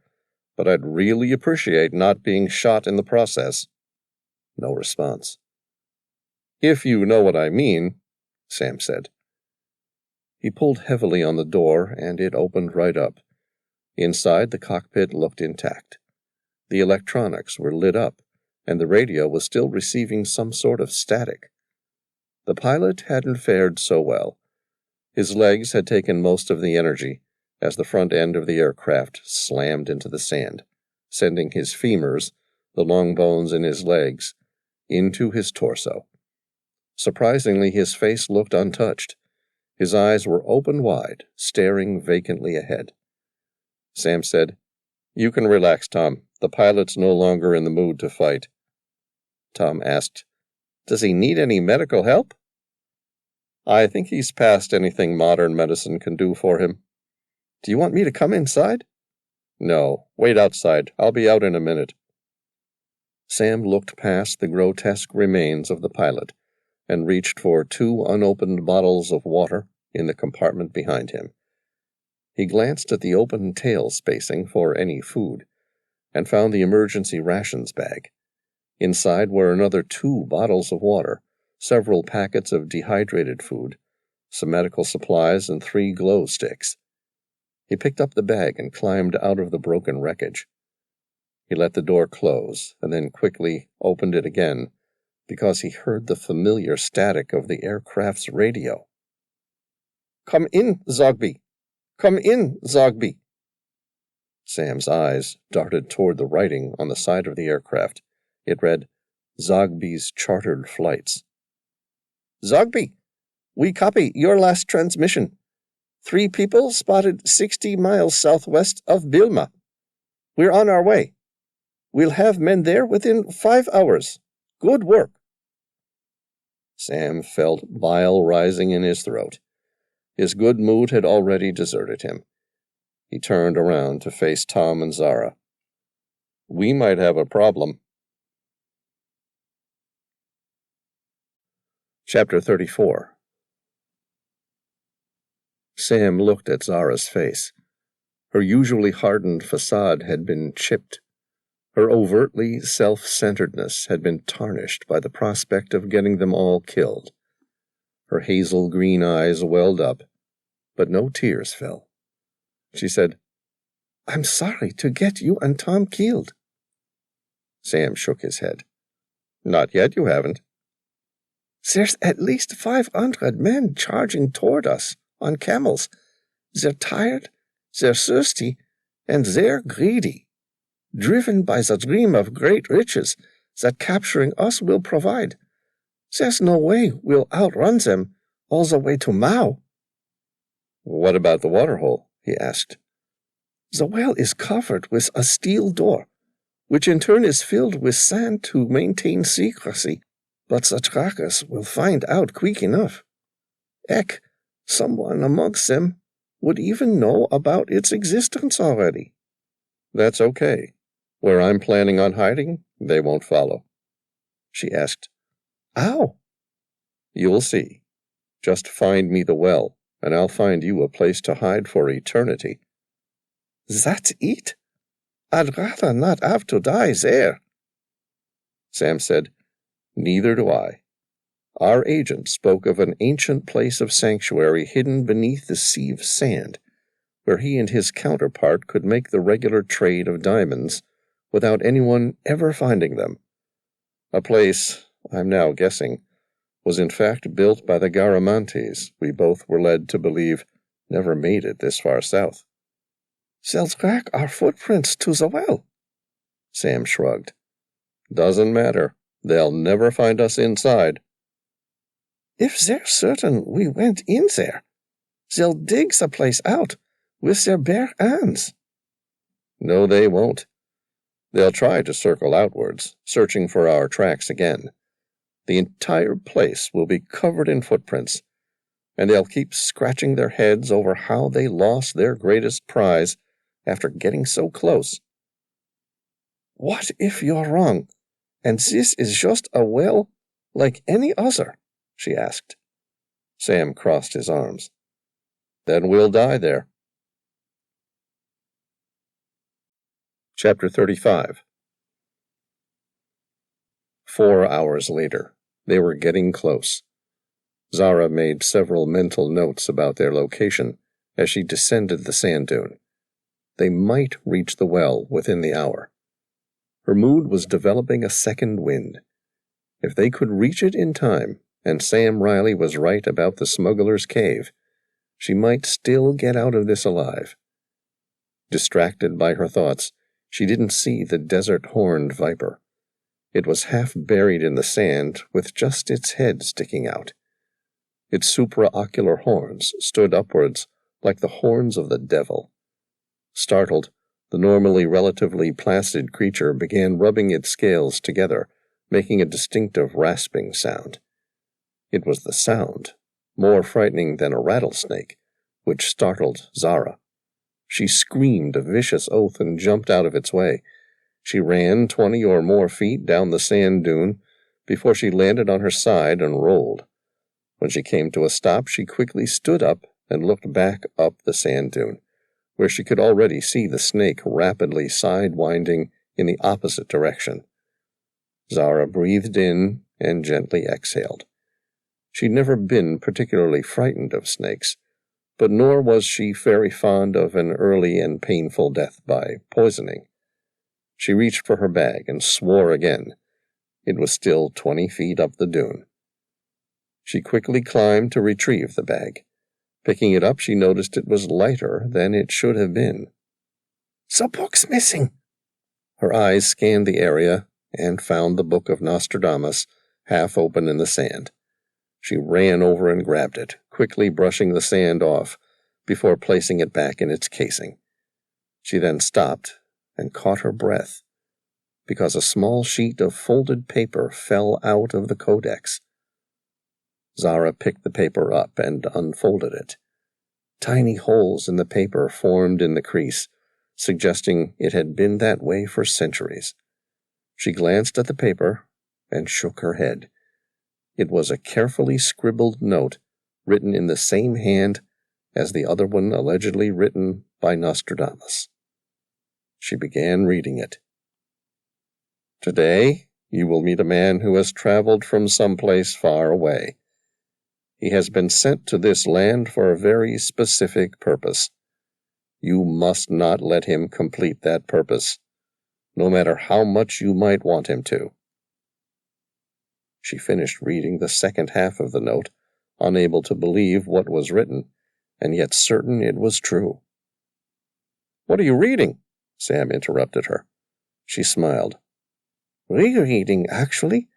but I'd really appreciate not being shot in the process." No response. "If you know what I mean," Sam said. He pulled heavily on the door, and it opened right up. Inside, the cockpit looked intact. The electronics were lit up, and the radio was still receiving some sort of static. The pilot hadn't fared so well. His legs had taken most of the energy as the front end of the aircraft slammed into the sand, sending his femurs, the long bones in his legs, into his torso. Surprisingly, his face looked untouched. His eyes were open wide, staring vacantly ahead. Sam said, "You can relax, Tom. The pilot's no longer in the mood to fight." Tom asked, "Does he need any medical help?" "I think he's past anything modern medicine can do for him." "Do you want me to come inside?" "No, wait outside. I'll be out in a minute." Sam looked past the grotesque remains of the pilot and reached for 2 unopened bottles of water in the compartment behind him. He glanced at the open tail spacing for any food and found the emergency rations bag. Inside were another 2 bottles of water, several packets of dehydrated food, some medical supplies, and 3 glow sticks. He picked up the bag and climbed out of the broken wreckage. He let the door close and then quickly opened it again because he heard the familiar static of the aircraft's radio. "Come in, Zogby! Come in, Zogby!" Sam's eyes darted toward the writing on the side of the aircraft. It read, "Zogby's Chartered Flights." "Zogby, we copy your last transmission. 3 people spotted 60 miles southwest of Bilma. We're on our way. We'll have men there within 5 hours. Good work." Sam felt bile rising in his throat. His good mood had already deserted him. He turned around to face Tom and Zara. "We might have a problem." Chapter 34. Sam looked at Zara's face. Her usually hardened facade had been chipped. Her overtly self-centeredness had been tarnished by the prospect of getting them all killed. Her hazel green eyes welled up, but no tears fell. She said, "I'm sorry to get you and Tom killed." Sam shook his head. "Not yet, you haven't." "There's at least 500 men charging toward us on camels. They're tired, they're thirsty, and they're greedy, driven by the dream of great riches that capturing us will provide. There's no way we'll outrun them all the way to Mao." "What about the waterhole?" he asked. "The well is covered with a steel door, which in turn is filled with sand to maintain secrecy, but the trackers will find out quick enough. Heck, someone amongst them would even know about its existence already." "That's okay. Where I'm planning on hiding, they won't follow." She asked, "How?" "You'll see. Just find me the well, and I'll find you a place to hide for eternity." "That's it? I'd rather not have to die there." Sam said, "Neither do I. Our agent spoke of an ancient place of sanctuary hidden beneath the sea of sand, where he and his counterpart could make the regular trade of diamonds without anyone ever finding them. A place, I'm now guessing, was in fact built by the Garamantes we both were led to believe never made it this far south." "They'll track our footprints to the well." Sam shrugged. "Doesn't matter. They'll never find us inside." "If they're certain we went in there, they'll dig the place out with their bare hands." "No, they won't. They'll try to circle outwards, searching for our tracks again. The entire place will be covered in footprints, and they'll keep scratching their heads over how they lost their greatest prize after getting so close." "What if you're wrong, And this is just a well like any other?" she asked. Sam crossed his arms. "Then we'll die there." Chapter 35. 4 hours later, they were getting close. Zara made several mental notes about their location as she descended the sand dune. They might reach the well within the hour. Her mood was developing a second wind. If they could reach it in time, and Sam Reilly was right about the smuggler's cave, she might still get out of this alive. Distracted by her thoughts, she didn't see the desert-horned viper. It was half buried in the sand, with just its head sticking out. Its supraocular horns stood upwards like the horns of the devil. Startled, the normally relatively placid creature began rubbing its scales together, making a distinctive rasping sound. It was the sound, more frightening than a rattlesnake, which startled Zara. She screamed a vicious oath and jumped out of its way. She ran 20 or more feet down the sand dune before she landed on her side and rolled. When she came to a stop, she quickly stood up and looked back up the sand dune, where she could already see the snake rapidly sidewinding in the opposite direction. Zara breathed in and gently exhaled. She'd never been particularly frightened of snakes, but nor was she very fond of an early and painful death by poisoning. She reached for her bag and swore again. It was still 20 feet up the dune. She quickly climbed to retrieve the bag. Picking it up, she noticed it was lighter than it should have been. "The book's missing." Her eyes scanned the area and found the Book of Nostradamus half open in the sand. She ran over and grabbed it, quickly brushing the sand off before placing it back in its casing. She then stopped and caught her breath, because a small sheet of folded paper fell out of the codex. Zara picked the paper up and unfolded it. Tiny holes in the paper formed in the crease, suggesting it had been that way for centuries. She glanced at the paper and shook her head. It was a carefully scribbled note written in the same hand as the other one allegedly written by Nostradamus. She began reading it. "Today, you will meet a man who has traveled from some place far away. He has been sent to this land for a very specific purpose. You must not let him complete that purpose, no matter how much you might want him to." She finished reading the second half of the note, unable to believe what was written, and yet certain it was true. "What are you reading?" Sam interrupted her. She smiled. "Rereading, actually.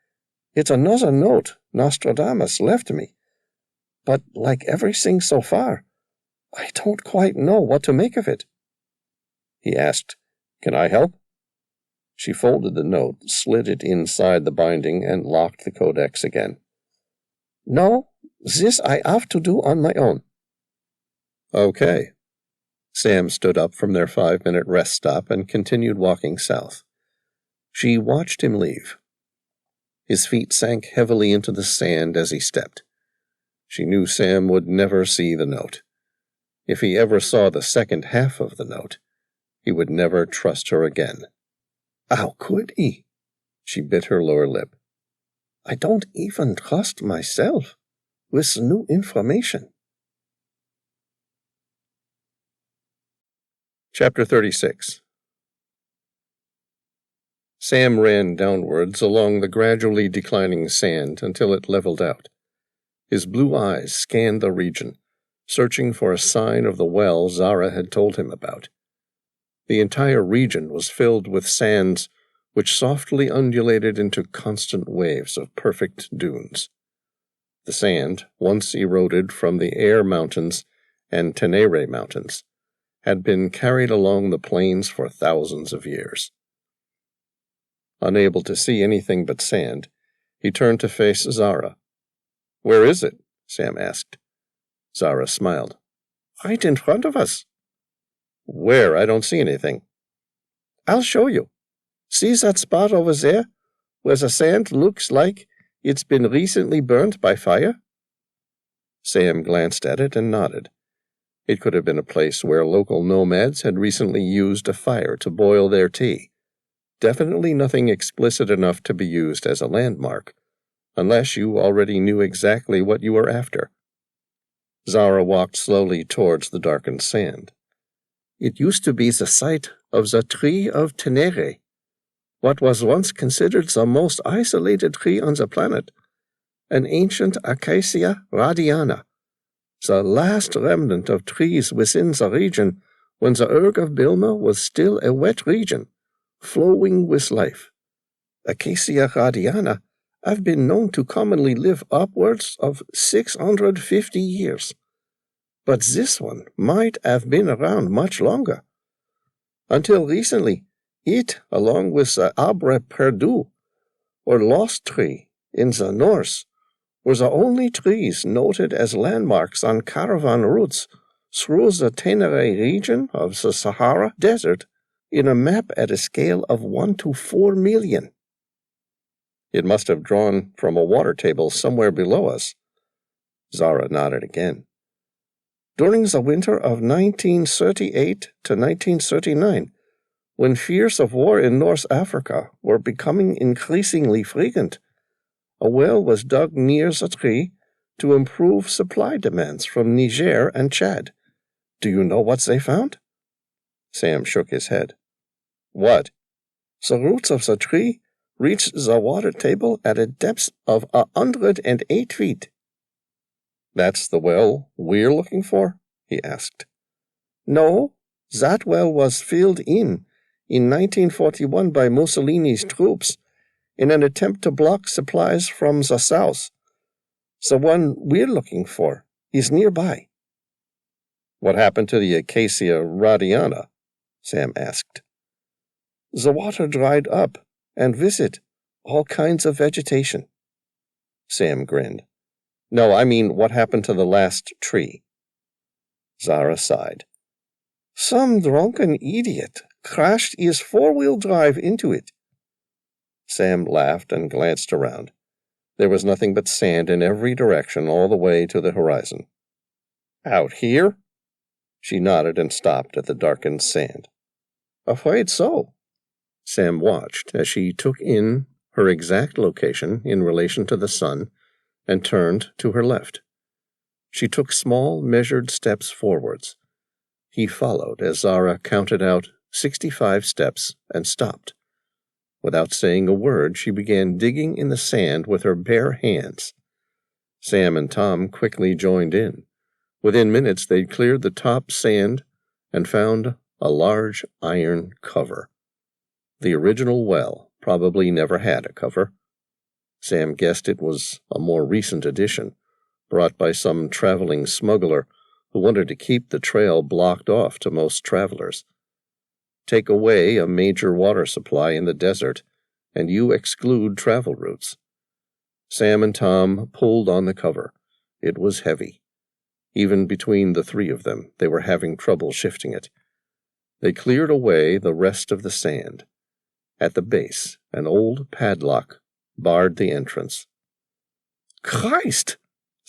It's another note Nostradamus left me. But like everything so far, I don't quite know what to make of it." He asked, "Can I help?" She folded the note, slid it inside the binding, and locked the codex again. "No, this I have to do on my own." "Okay." Sam stood up from their 5-minute rest stop and continued walking south. She watched him leave. His feet sank heavily into the sand as he stepped. She knew Sam would never see the note. If he ever saw the second half of the note, he would never trust her again. "How could he?" She bit her lower lip. "I don't even trust myself with new information." Chapter 36. Sam ran downwards along the gradually declining sand until it leveled out. His blue eyes scanned the region, searching for a sign of the well Zara had told him about. The entire region was filled with sands which softly undulated into constant waves of perfect dunes. The sand, once eroded from the Air Mountains and Tenere Mountains, had been carried along the plains for thousands of years. Unable to see anything but sand, he turned to face Zara. "Where is it?" Sam asked. Zara smiled. "Right in front of us." "Where? I don't see anything." "I'll show you. See that spot over there? where the sand looks like it's been recently burnt by fire? Sam glanced at it and nodded. It could have been a place where local nomads had recently used a fire to boil their tea. Definitely nothing explicit enough to be used as a landmark, unless you already knew exactly what you were after. Zara walked slowly towards the darkened sand. It used to be the site of the tree of Tenere, what was once considered the most isolated tree on the planet, an ancient Acacia radiana, the last remnant of trees within the region when the Erg of Bilma was still a wet region, flowing with life. Acacia radiana have been known to commonly live upwards of 650 years. But this one might have been around much longer. Until recently, it, along with the arbre perdu, or lost tree, in the north, were the only trees noted as landmarks on caravan routes through the Tenere region of the Sahara Desert in a map at a scale of 1 to 4 million. It must have drawn from a water table somewhere below us. Zara nodded again. During the winter of 1938 to 1939, when fears of war in North Africa were becoming increasingly frequent, a well was dug near the tree to improve supply demands from Niger and Chad. Do you know what they found? Sam shook his head. What? The roots of the tree reached the water table at a depth of 108 feet. That's the well we're looking for? He asked. No, that well was filled in 1941 by Mussolini's troops in an attempt to block supplies from the south. The one we're looking for is nearby. What happened to the Acacia radiana? Sam asked. The water dried up, and with it, all kinds of vegetation. Sam grinned. No, I mean, what happened to the last tree? Zara sighed. Some drunken idiot crashed his four-wheel drive into it. Sam laughed and glanced around. There was nothing but sand in every direction all the way to the horizon. Out here? She nodded and stopped at the darkened sand. Afraid so. Sam watched as she took in her exact location in relation to the sun and turned to her left. She took small, measured steps forwards. He followed as Zara counted out 65 steps and stopped. Without saying a word, she began digging in the sand with her bare hands. Sam and Tom quickly joined in. Within minutes, they'd cleared the top sand and found a large iron cover. The original well probably never had a cover. Sam guessed it was a more recent addition, brought by some traveling smuggler who wanted to keep the trail blocked off to most travelers. Take away a major water supply in the desert, and you exclude travel routes. Sam and Tom pulled on the cover. It was heavy. Even between the three of them, they were having trouble shifting it. They cleared away the rest of the sand. At the base, an old padlock barred the entrance. Christ,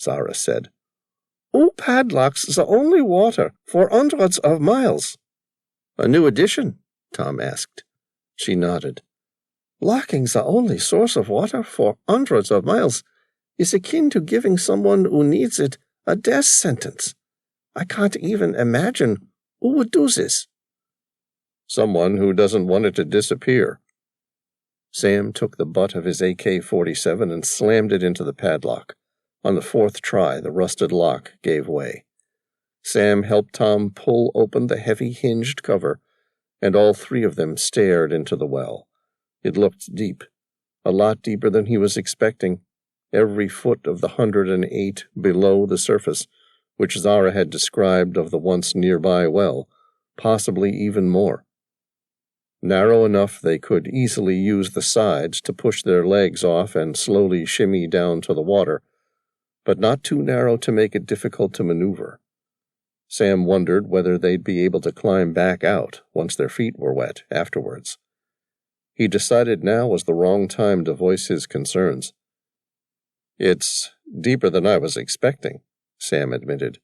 Zara said. Who padlocks the only water for hundreds of miles? A new addition? Tom asked. She nodded. Locking the only source of water for hundreds of miles is akin to giving someone who needs it a death sentence. I can't even imagine who would do this. Someone who doesn't want it to disappear. Sam took the butt of his AK-47 and slammed it into the padlock. On the fourth try, the rusted lock gave way. Sam helped Tom pull open the heavy hinged cover, and all three of them stared into the well. It looked deep, a lot deeper than he was expecting, every foot of the 108 below the surface, which Zara had described of the once nearby well, possibly even more. Narrow enough they could easily use the sides to push their legs off and slowly shimmy down to the water, but not too narrow to make it difficult to maneuver. Sam wondered whether they'd be able to climb back out once their feet were wet afterwards. He decided now was the wrong time to voice his concerns. "It's deeper than I was expecting," Sam admitted.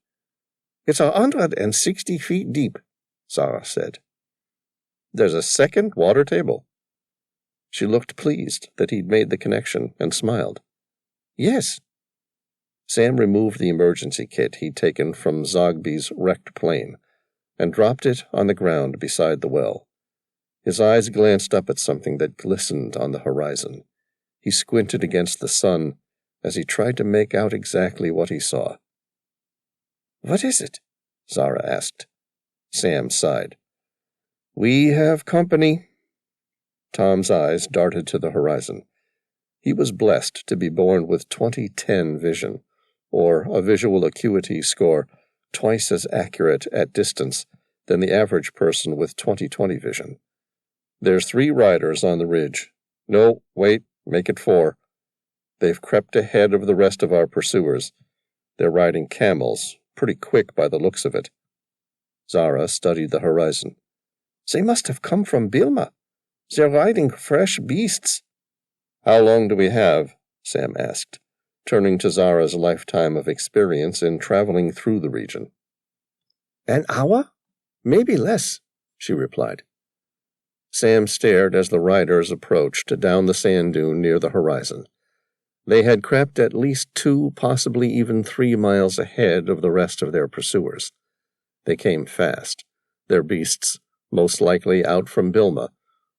"It's 160 feet deep," Zara said. "There's a second water table?" She looked pleased that he'd made the connection and smiled. "Yes." Sam removed the emergency kit he'd taken from Zogby's wrecked plane and dropped it on the ground beside the well. His eyes glanced up at something that glistened on the horizon. He squinted against the sun as he tried to make out exactly what he saw. "What is it?" Zara asked. Sam sighed. "We have company." Tom's eyes darted to the horizon. He was blessed to be born with 20/10 vision, or a visual acuity score twice as accurate at distance than the average person with 20/20 vision. "There's 3 riders on the ridge. No, wait, make it 4. They've crept ahead of the rest of our pursuers. They're riding camels, pretty quick by the looks of it." Zara studied the horizon. "They must have come from Bilma. They're riding fresh beasts." "How long do we have?" Sam asked, turning to Zara's lifetime of experience in traveling through the region. "An hour? Maybe less," she replied. Sam stared as the riders approached down the sand dune near the horizon. They had crept at least 2, possibly even 3 miles ahead of the rest of their pursuers. They came fast. Their beasts, most likely out from Bilma,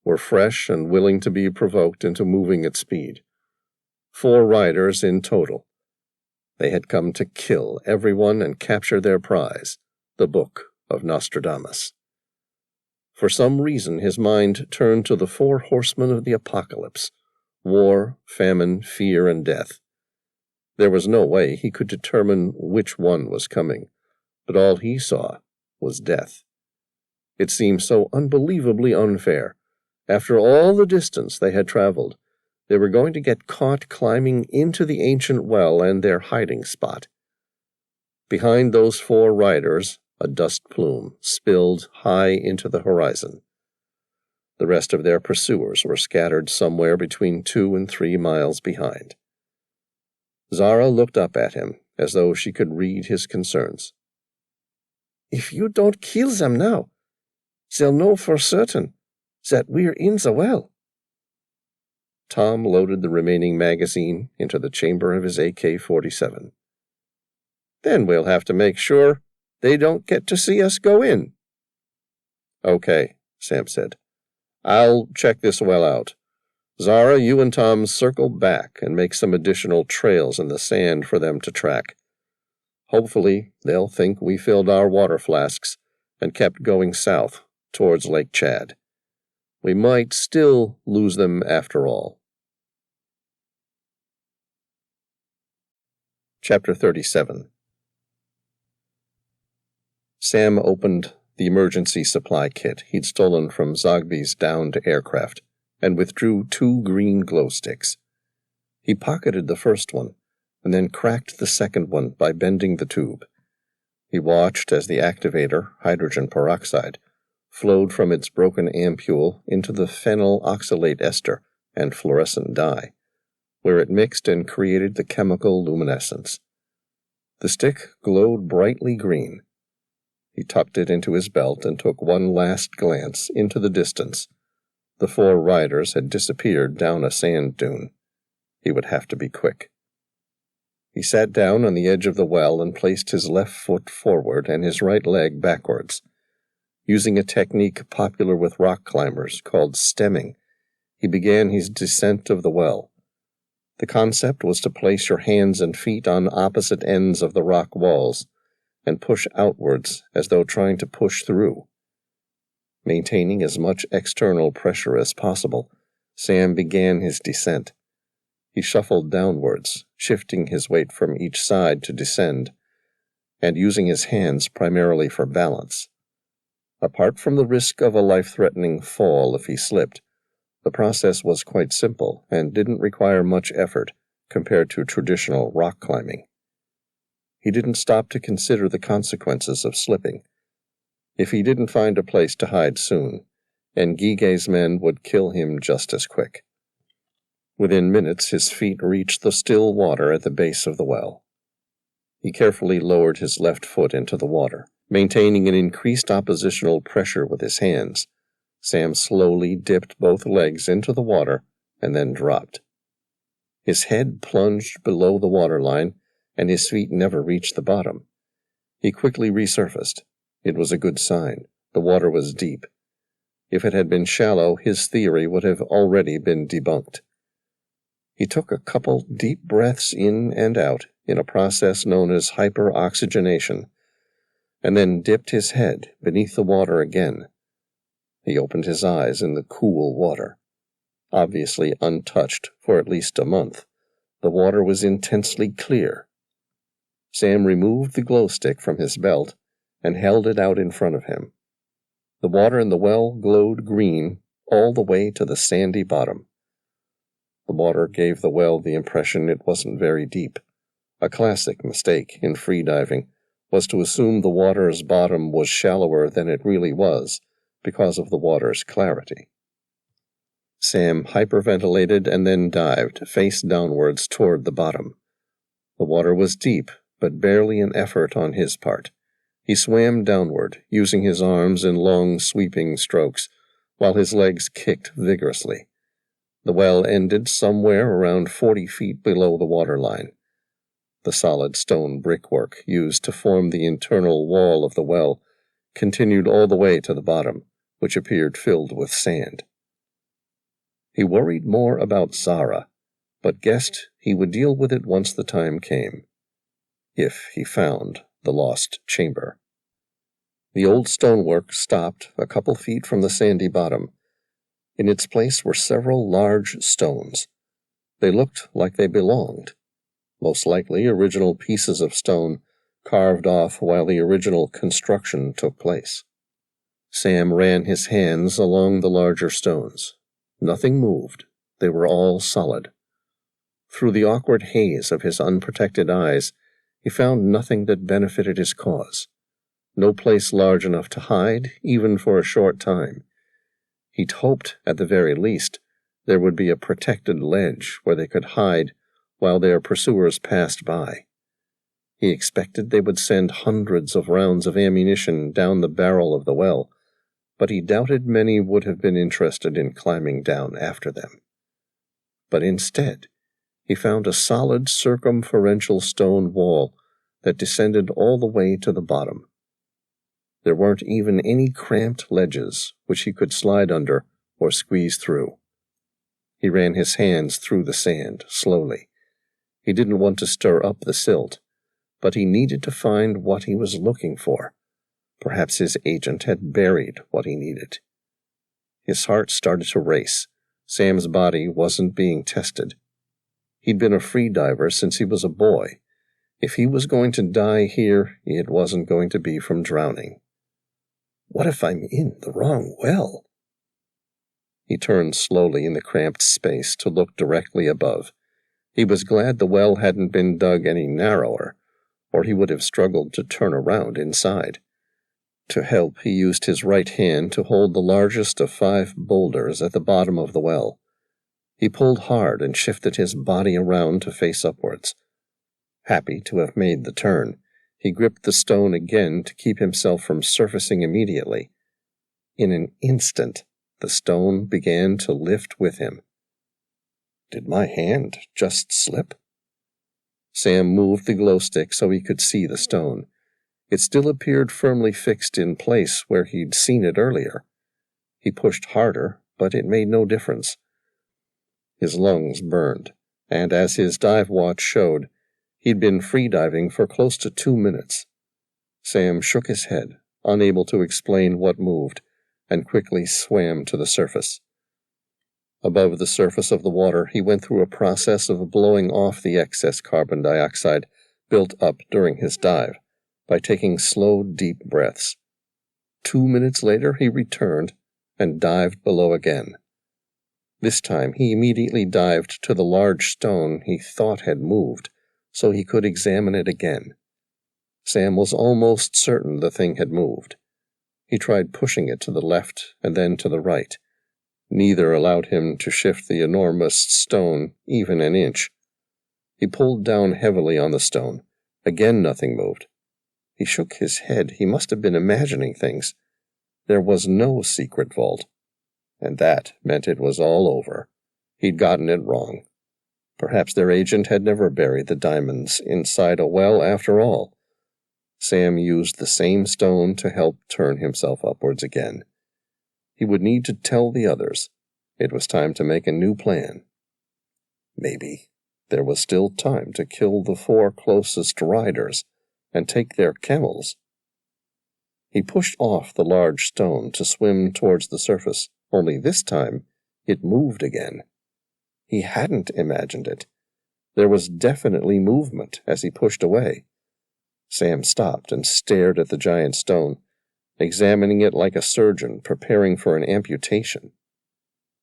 were fresh and willing to be provoked into moving at speed. 4 riders in total. They had come to kill everyone and capture their prize, the Book of Nostradamus. For some reason his mind turned to the 4 horsemen of the apocalypse: war, famine, fear, and death. There was no way he could determine which one was coming, but all he saw was death. It seemed so unbelievably unfair. After all the distance they had traveled, they were going to get caught climbing into the ancient well and their hiding spot. Behind those 4 riders, a dust plume spilled high into the horizon. The rest of their pursuers were scattered somewhere between 2 and 3 miles behind. Zara looked up at him as though she could read his concerns. "If you don't kill them now, they'll know for certain that we're in the well." Tom loaded the remaining magazine into the chamber of his AK-47. "Then we'll have to make sure they don't get to see us go in." "Okay," Sam said. "I'll check this well out. Zara, you and Tom circle back and make some additional trails in the sand for them to track. Hopefully, they'll think we filled our water flasks and kept going south towards Lake Chad. We might still lose them after all." Chapter 37. Sam opened the emergency supply kit he'd stolen from Zogby's downed aircraft and withdrew 2 green glow sticks. He pocketed the first one and then cracked the second one by bending the tube. He watched as the activator, hydrogen peroxide, flowed from its broken ampule into the phenyl oxalate ester and fluorescent dye, where it mixed and created the chemical luminescence. The stick glowed brightly green. He tucked it into his belt and took one last glance into the distance. The 4 riders had disappeared down a sand dune. He would have to be quick. He sat down on the edge of the well and placed his left foot forward and his right leg backwards. Using a technique popular with rock climbers called stemming, he began his descent of the well. The concept was to place your hands and feet on opposite ends of the rock walls and push outwards as though trying to push through. Maintaining as much external pressure as possible, Sam began his descent. He shuffled downwards, shifting his weight from each side to descend, and using his hands primarily for balance. Apart from the risk of a life-threatening fall if he slipped, the process was quite simple and didn't require much effort compared to traditional rock climbing. He didn't stop to consider the consequences of slipping. If he didn't find a place to hide soon, and Gige's men would kill him just as quick. Within minutes, his feet reached the still water at the base of the well. He carefully lowered his left foot into the water, maintaining an increased oppositional pressure with his hands. Sam slowly dipped both legs into the water and then dropped. His head plunged below the waterline, and his feet never reached the bottom. He quickly resurfaced. It was a good sign. The water was deep. If it had been shallow, his theory would have already been debunked. He took a couple deep breaths in and out in a process known as hyperoxygenation, and then dipped his head beneath the water again. He opened his eyes in the cool water. Obviously untouched for at least a month, the water was intensely clear. Sam removed the glow stick from his belt and held it out in front of him. The water in the well glowed green all the way to the sandy bottom. The water gave the well the impression it wasn't very deep. A classic mistake in freediving was to assume the water's bottom was shallower than it really was because of the water's clarity. Sam hyperventilated and then dived face downwards toward the bottom. The water was deep, but barely an effort on his part. He swam downward, using his arms in long, sweeping strokes, while his legs kicked vigorously. The well ended somewhere around 40 feet below the waterline. The solid stone brickwork used to form the internal wall of the well continued all the way to the bottom, which appeared filled with sand. He worried more about Zara, but guessed he would deal with it once the time came, if he found the lost chamber. The old stonework stopped a couple feet from the sandy bottom. In its place were several large stones. They looked like they belonged. Most likely original pieces of stone carved off while the original construction took place. Sam ran his hands along the larger stones. Nothing moved. They were all solid. Through the awkward haze of his unprotected eyes, he found nothing that benefited his cause. No place large enough to hide, even for a short time. He'd hoped, at the very least, there would be a protected ledge where they could hide while their pursuers passed by. He expected they would send hundreds of rounds of ammunition down the barrel of the well, but he doubted many would have been interested in climbing down after them. But instead, he found a solid circumferential stone wall that descended all the way to the bottom. There weren't even any cramped ledges which he could slide under or squeeze through. He ran his hands through the sand, slowly. He didn't want to stir up the silt, but he needed to find what he was looking for. Perhaps his agent had buried what he needed. His heart started to race. Sam's body wasn't being tested. He'd been a free diver since he was a boy. If he was going to die here, it wasn't going to be from drowning. What if I'm in the wrong well? He turned slowly in the cramped space to look directly above. He was glad the well hadn't been dug any narrower, or he would have struggled to turn around inside. To help, he used his right hand to hold the largest of 5 boulders at the bottom of the well. He pulled hard and shifted his body around to face upwards. Happy to have made the turn, he gripped the stone again to keep himself from surfacing immediately. In an instant, the stone began to lift with him. Did my hand just slip? Sam moved the glow stick so he could see the stone. It still appeared firmly fixed in place where he'd seen it earlier. He pushed harder, but it made no difference. His lungs burned, and as his dive watch showed, he'd been freediving for close to 2 minutes. Sam shook his head, unable to explain what moved, and quickly swam to the surface. Above the surface of the water, he went through a process of blowing off the excess carbon dioxide built up during his dive by taking slow, deep breaths. 2 minutes later, he returned and dived below again. This time, he immediately dived to the large stone he thought had moved, so he could examine it again. Sam was almost certain the thing had moved. He tried pushing it to the left and then to the right. Neither allowed him to shift the enormous stone even an inch. He pulled down heavily on the stone. Again nothing moved. He shook his head. He must have been imagining things. There was no secret vault. And that meant it was all over. He'd gotten it wrong. Perhaps their agent had never buried the diamonds inside a well after all. Sam used the same stone to help turn himself upwards again. He would need to tell the others. It was time to make a new plan. Maybe there was still time to kill the 4 closest riders and take their camels. He pushed off the large stone to swim towards the surface, only this time it moved again. He hadn't imagined it. There was definitely movement as he pushed away. Sam stopped and stared at the giant stone, examining it like a surgeon preparing for an amputation.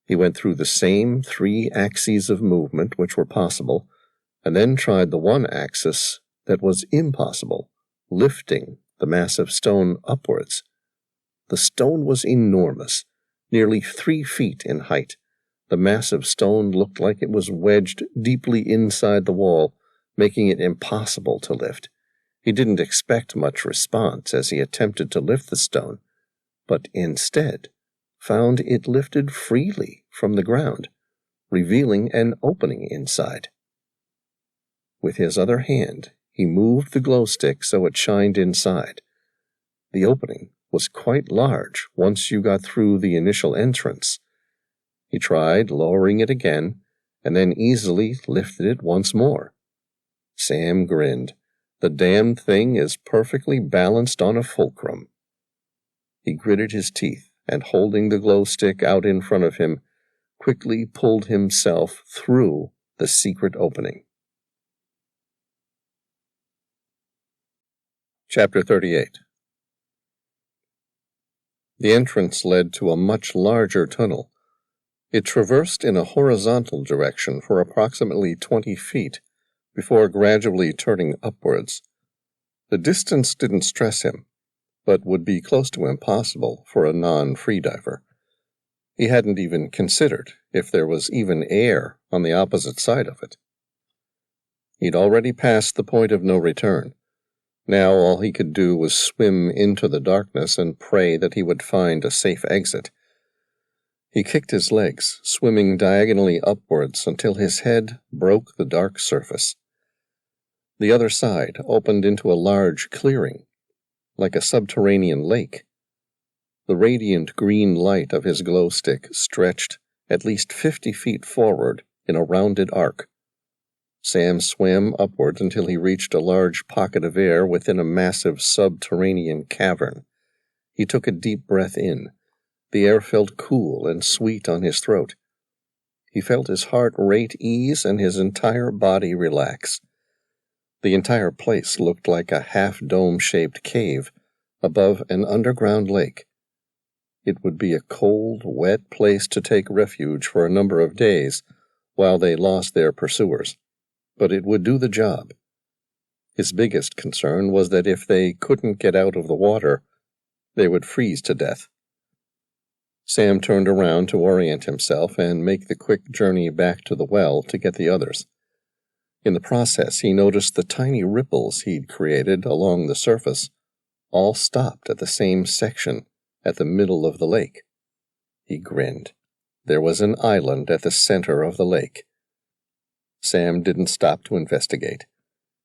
He went through the same 3 axes of movement which were possible, and then tried the one axis that was impossible, lifting the massive stone upwards. The stone was enormous, nearly 3 feet in height. The massive stone looked like it was wedged deeply inside the wall, making it impossible to lift. He didn't expect much response as he attempted to lift the stone, but instead found it lifted freely from the ground, revealing an opening inside. With his other hand, he moved the glow stick so it shined inside. The opening was quite large once you got through the initial entrance. He tried lowering it again, and then easily lifted it once more. Sam grinned. The damned thing is perfectly balanced on a fulcrum. He gritted his teeth, and holding the glow stick out in front of him, quickly pulled himself through the secret opening. Chapter 38. The entrance led to a much larger tunnel. It traversed in a horizontal direction for approximately 20 feet, before gradually turning upwards. The distance didn't stress him, but would be close to impossible for a non-freediver. He hadn't even considered if there was even air on the opposite side of it. He'd already passed the point of no return. Now all he could do was swim into the darkness and pray that he would find a safe exit. He kicked his legs, swimming diagonally upwards until his head broke the dark surface. The other side opened into a large clearing, like a subterranean lake. The radiant green light of his glow stick stretched at least 50 feet forward in a rounded arc. Sam swam upward until he reached a large pocket of air within a massive subterranean cavern. He took a deep breath in. The air felt cool and sweet on his throat. He felt his heart rate ease and his entire body relax. The entire place looked like a half-dome-shaped cave above an underground lake. It would be a cold, wet place to take refuge for a number of days while they lost their pursuers, but it would do the job. His biggest concern was that if they couldn't get out of the water, they would freeze to death. Sam turned around to orient himself and make the quick journey back to the well to get the others. In the process, he noticed the tiny ripples he'd created along the surface all stopped at the same section at the middle of the lake. He grinned. There was an island at the center of the lake. Sam didn't stop to investigate.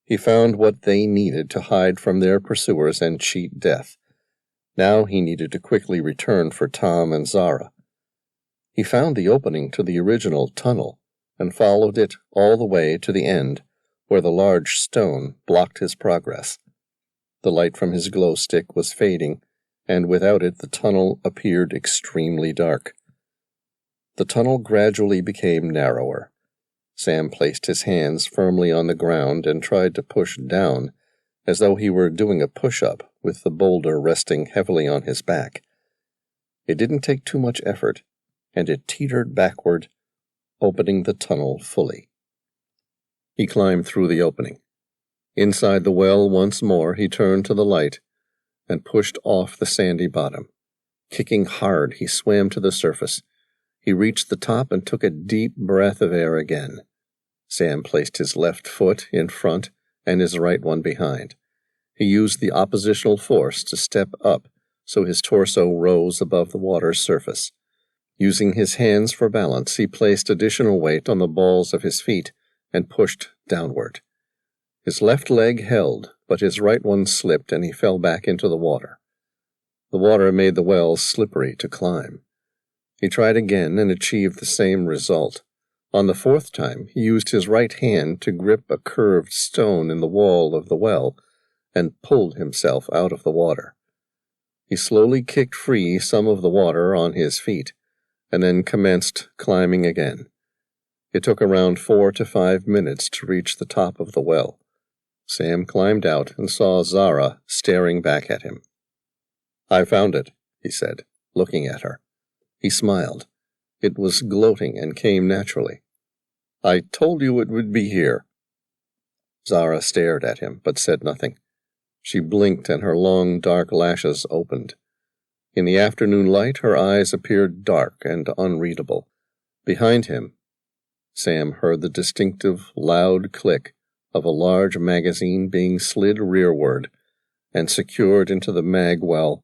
He found what they needed to hide from their pursuers and cheat death. Now he needed to quickly return for Tom and Zara. He found the opening to the original tunnel and followed it all the way to the end, where the large stone blocked his progress. The light from his glow stick was fading, and without it the tunnel appeared extremely dark. The tunnel gradually became narrower. Sam placed his hands firmly on the ground and tried to push down, as though he were doing a push-up with the boulder resting heavily on his back. It didn't take too much effort, and it teetered backward, opening the tunnel fully. He climbed through the opening. Inside the well once more, he turned to the light and pushed off the sandy bottom. Kicking hard, he swam to the surface. He reached the top and took a deep breath of air again. Sam placed his left foot in front and his right one behind. He used the oppositional force to step up so his torso rose above the water's surface. Using his hands for balance, he placed additional weight on the balls of his feet and pushed downward. His left leg held, but his right one slipped and he fell back into the water. The water made the well slippery to climb. He tried again and achieved the same result. On the fourth time, he used his right hand to grip a curved stone in the wall of the well and pulled himself out of the water. He slowly kicked free some of the water on his feet and then commenced climbing again. It took around 4 to 5 minutes to reach the top of the well. Sam climbed out and saw Zara staring back at him. "I found it," he said, looking at her. He smiled. It was gloating and came naturally. "I told you it would be here." Zara stared at him, but said nothing. She blinked and her long, dark lashes opened. In the afternoon light, her eyes appeared dark and unreadable. Behind him, Sam heard the distinctive, loud click of a large magazine being slid rearward and secured into the mag well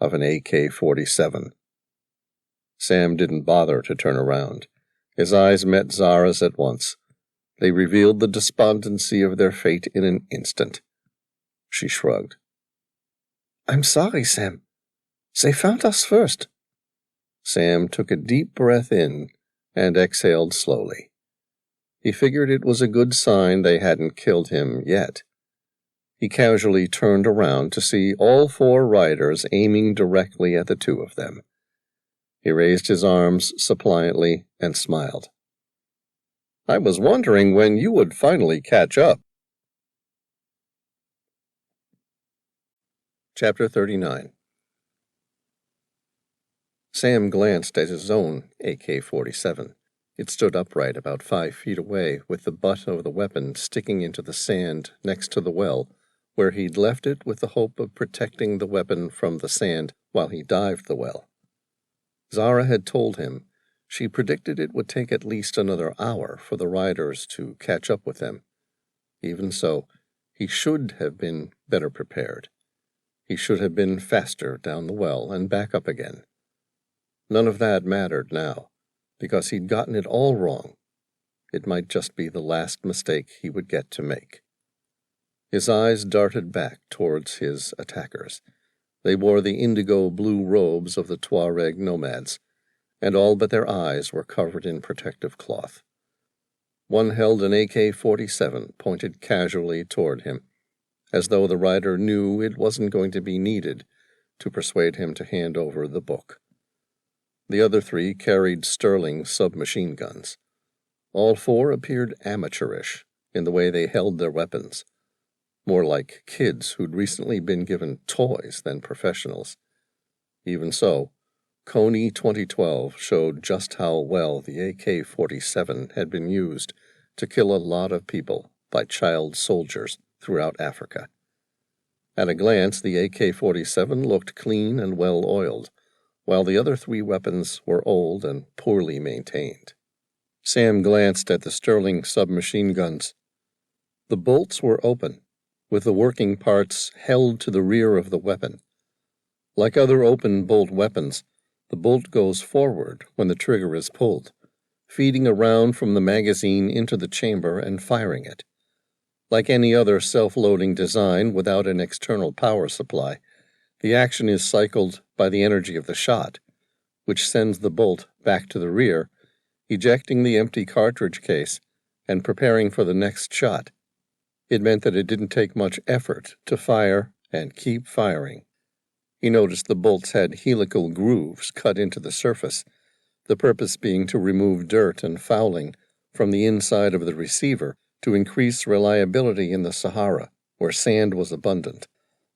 of an AK-47. Sam didn't bother to turn around. His eyes met Zara's at once. They revealed the despondency of their fate in an instant. She shrugged. "I'm sorry, Sam. They found us first." Sam took a deep breath in and exhaled slowly. He figured it was a good sign they hadn't killed him yet. He casually turned around to see all 4 riders aiming directly at the 2 of them. He raised his arms suppliantly and smiled. "I was wondering when you would finally catch up." Chapter 39. Sam glanced at his own AK-47. It stood upright about 5 feet away, with the butt of the weapon sticking into the sand next to the well, where he'd left it with the hope of protecting the weapon from the sand while he dived the well. Zara had told him she predicted it would take at least another hour for the riders to catch up with them. Even so, he should have been better prepared. He should have been faster down the well and back up again. None of that mattered now, because he'd gotten it all wrong. It might just be the last mistake he would get to make. His eyes darted back towards his attackers. They wore the indigo-blue robes of the Tuareg nomads, and all but their eyes were covered in protective cloth. One held an AK-47 pointed casually toward him, as though the rider knew it wasn't going to be needed to persuade him to hand over the book. The other 3 carried Sterling submachine guns. All 4 appeared amateurish in the way they held their weapons, more like kids who'd recently been given toys than professionals. Even so, Coney 2012 showed just how well the AK-47 had been used to kill a lot of people by child soldiers throughout Africa. At a glance, the AK-47 looked clean and well-oiled, while the other 3 weapons were old and poorly maintained. Sam glanced at the Sterling submachine guns. The bolts were open, with the working parts held to the rear of the weapon. Like other open bolt weapons, the bolt goes forward when the trigger is pulled, feeding a round from the magazine into the chamber and firing it. Like any other self-loading design without an external power supply, the action is cycled by the energy of the shot, which sends the bolt back to the rear, ejecting the empty cartridge case and preparing for the next shot. It meant that it didn't take much effort to fire and keep firing. He noticed the bolts had helical grooves cut into the surface, the purpose being to remove dirt and fouling from the inside of the receiver to increase reliability in the Sahara, where sand was abundant.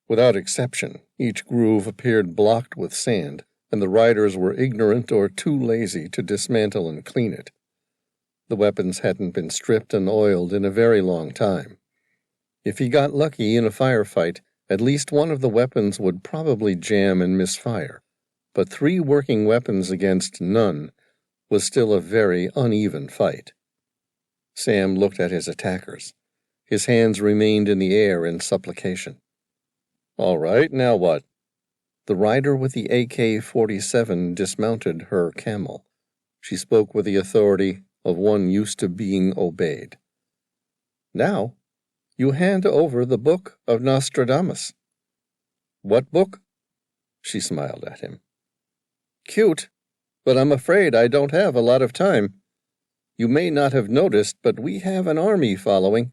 Without exception, each groove appeared blocked with sand, and the riders were ignorant or too lazy to dismantle and clean it. The weapons hadn't been stripped and oiled in a very long time. If he got lucky in a firefight At least one of the weapons would probably jam and misfire, but 3 working weapons against none was still a very uneven fight. Sam looked at his attackers. His hands remained in the air in supplication. "All right, now what?" The rider with the AK-47 dismounted her camel. She spoke with the authority of one used to being obeyed. "Now, you hand over the Book of Nostradamus." "What book?" She smiled at him. "Cute, but I'm afraid I don't have a lot of time. You may not have noticed, but we have an army following,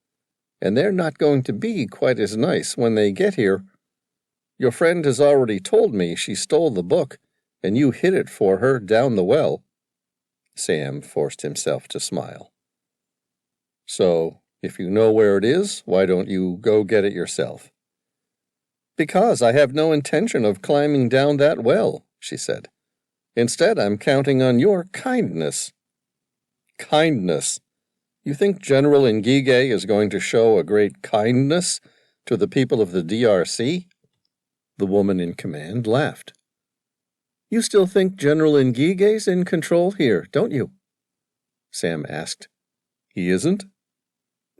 and they're not going to be quite as nice when they get here. Your friend has already told me she stole the book, and you hid it for her down the well." Sam forced himself to smile. "So, if you know where it is, why don't you go get it yourself?" "Because I have no intention of climbing down that well," she said. "Instead, I'm counting on your kindness." "Kindness? You think General Ngige is going to show a great kindness to the people of the DRC? The woman in command laughed. "You still think General Nguige's in control here, don't you?" Sam asked. "He isn't?"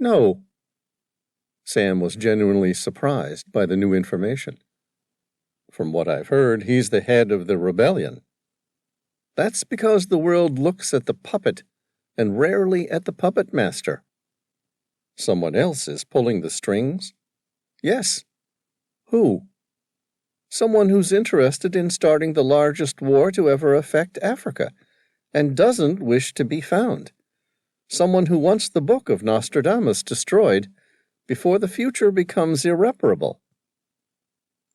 "No." Sam was genuinely surprised by the new information. "From what I've heard, he's the head of the rebellion." "That's because the world looks at the puppet and rarely at the puppet master." "Someone else is pulling the strings?" "Yes." "Who?" "Someone who's interested in starting the largest war to ever affect Africa, and doesn't wish to be found. Someone who wants the Book of Nostradamus destroyed before the future becomes irreparable."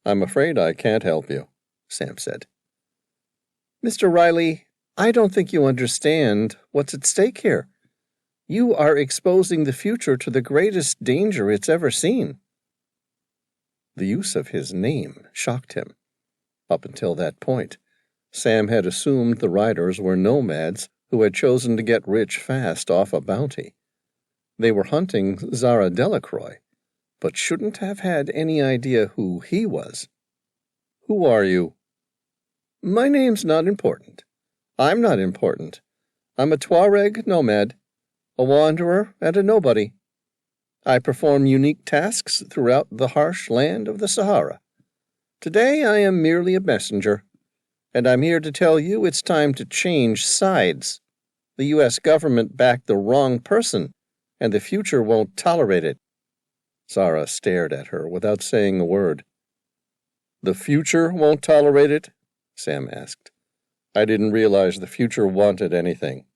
"I'm afraid I can't help you," Sam said. "Mr. Reilly, I don't think you understand what's at stake here. You are exposing the future to the greatest danger it's ever seen." The use of his name shocked him. Up until that point, Sam had assumed the riders were nomads who had chosen to get rich fast off a bounty. They were hunting Zara Delacroix, but shouldn't have had any idea who he was. "Who are you?" "My name's not important. I'm not important. I'm a Tuareg nomad, a wanderer and a nobody. I perform unique tasks throughout the harsh land of the Sahara. Today I am merely a messenger, and I'm here to tell you it's time to change sides. The U.S. government backed the wrong person, and the future won't tolerate it." Zara stared at her without saying a word. "The future won't tolerate it?" Sam asked. "I didn't realize the future wanted anything."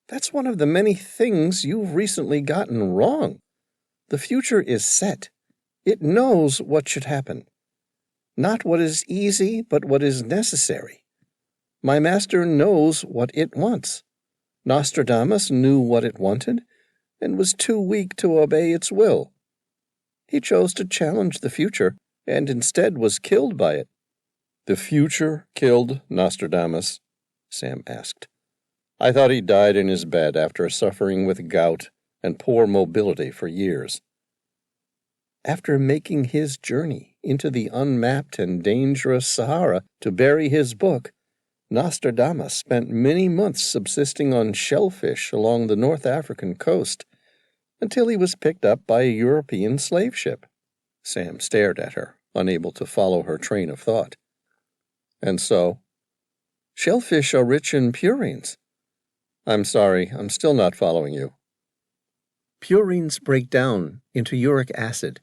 "That's one of the many things you've recently gotten wrong. The future is set. It knows what should happen. Not what is easy, but what is necessary. My master knows what it wants. Nostradamus knew what it wanted, and was too weak to obey its will. He chose to challenge the future, and instead was killed by it." "The future killed Nostradamus?" Sam asked. "I thought he died in his bed after suffering with gout and poor mobility for years." "After making his journey into the unmapped and dangerous Sahara to bury his book, Nostradamus spent many months subsisting on shellfish along the North African coast until he was picked up by a European slave ship." Sam stared at her, unable to follow her train of thought. "And so?" "Shellfish are rich in purines." "I'm sorry, I'm still not following you." "Purines break down into uric acid,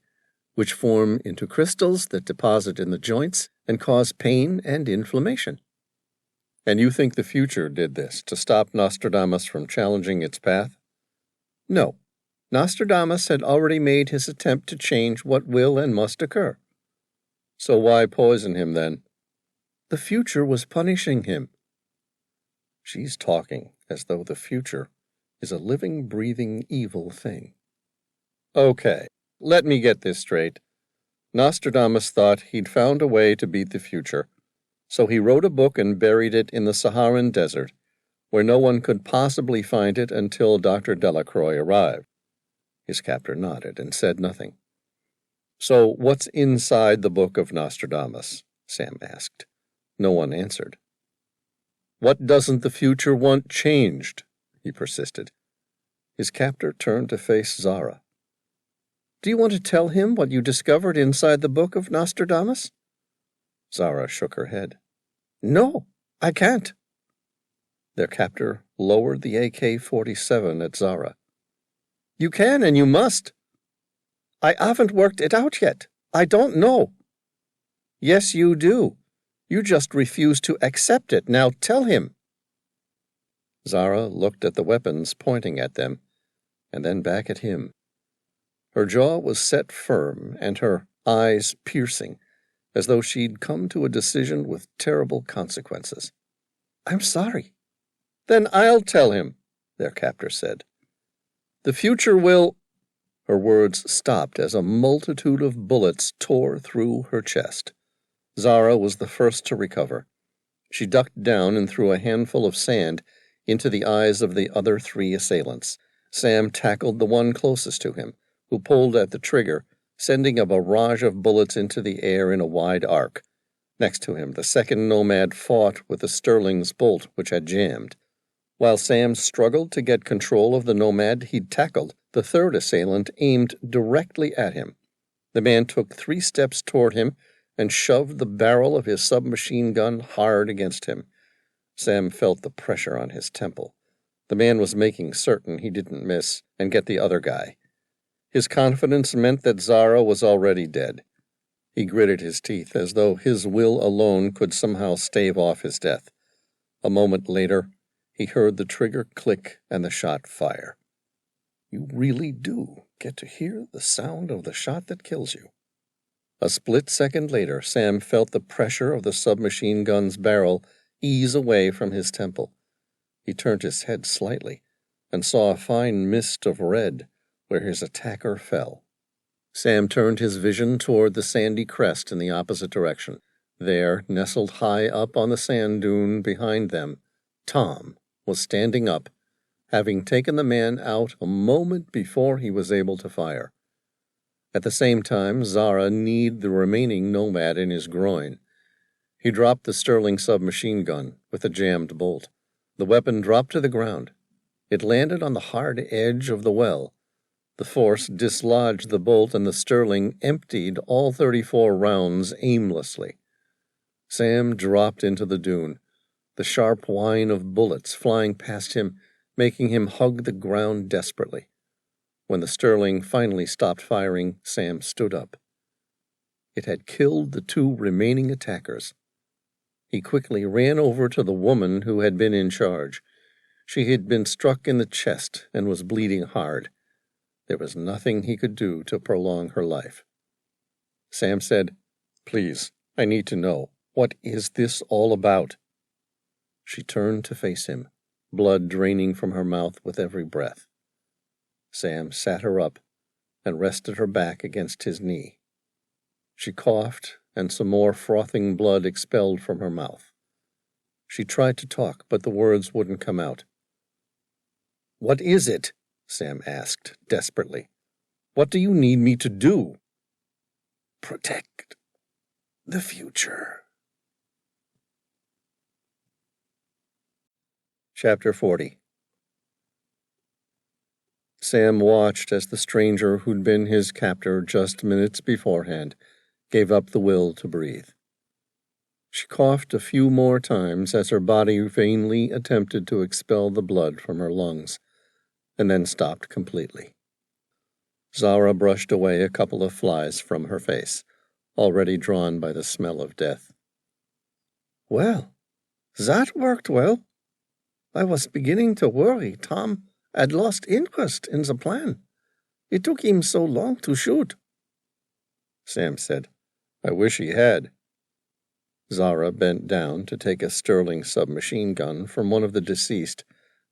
which form into crystals that deposit in the joints and cause pain and inflammation." "And you think the future did this to stop Nostradamus from challenging its path?" "No. Nostradamus had already made his attempt to change what will and must occur." "So why poison him then?" "The future was punishing him." She's talking as though the future is a living, breathing, evil thing. "Okay, let me get this straight. Nostradamus thought he'd found a way to beat the future, so he wrote a book and buried it in the Saharan desert, where no one could possibly find it until Dr. Delacroix arrived." His captor nodded and said nothing. "So what's inside the Book of Nostradamus?" Sam asked. No one answered. "What doesn't the future want changed?" he persisted. His captor turned to face Zara. "Do you want to tell him what you discovered inside the Book of Nostradamus?" Zara shook her head. "No, I can't." Their captor lowered the AK-47 at Zara. "You can and you must." "I haven't worked it out yet. I don't know." "Yes, you do. You just refuse to accept it. Now tell him." Zara looked at the weapons pointing at them, and then back at him. Her jaw was set firm and her eyes piercing, as though she'd come to a decision with terrible consequences. "I'm sorry." "Then I'll tell him," their captor said. "The future will—" Her words stopped as a multitude of bullets tore through her chest. Zara was the first to recover. She ducked down and threw a handful of sand into the eyes of the other three assailants. Sam tackled the one closest to him, who pulled at the trigger, sending a barrage of bullets into the air in a wide arc. Next to him, the second nomad fought with the Sterling's bolt, which had jammed. While Sam struggled to get control of the nomad he'd tackled, the third assailant aimed directly at him. The man took 3 steps toward him and shoved the barrel of his submachine gun hard against him. Sam felt the pressure on his temple. The man was making certain he didn't miss and get the other guy. His confidence meant that Zara was already dead. He gritted his teeth as though his will alone could somehow stave off his death. A moment later, he heard the trigger click and the shot fire. You really do get to hear the sound of the shot that kills you. A split second later, Sam felt the pressure of the submachine gun's barrel ease away from his temple. He turned his head slightly and saw a fine mist of red where his attacker fell. Sam turned his vision toward the sandy crest in the opposite direction. There, nestled high up on the sand dune behind them, Tom was standing up, having taken the man out a moment before he was able to fire. At the same time, Zara kneed the remaining nomad in his groin. He dropped the Sterling submachine gun with a jammed bolt. The weapon dropped to the ground. It landed on the hard edge of the well. The force dislodged the bolt, and the Sterling emptied all 34 rounds aimlessly. Sam dropped into the dune, the sharp whine of bullets flying past him, making him hug the ground desperately. When the Sterling finally stopped firing, Sam stood up. It had killed the 2 remaining attackers. He quickly ran over to the woman who had been in charge. She had been struck in the chest and was bleeding hard. There was nothing he could do to prolong her life. Sam said, "Please, I need to know. What is this all about?" She turned to face him, blood draining from her mouth with every breath. Sam sat her up and rested her back against his knee. She coughed, and some more frothing blood expelled from her mouth. She tried to talk, but the words wouldn't come out. "What is it?" Sam asked desperately. "What do you need me to do?" "Protect the future." Chapter 40. Sam watched as the stranger who'd been his captor just minutes beforehand gave up the will to breathe. She coughed a few more times as her body vainly attempted to expel the blood from her lungs, and then stopped completely. Zara brushed away a couple of flies from her face, already drawn by the smell of death. "Well, that worked well. I was beginning to worry Tom had lost interest in the plan. It took him so long to shoot." Sam said, "I wish he had." Zara bent down to take a Sterling submachine gun from one of the deceased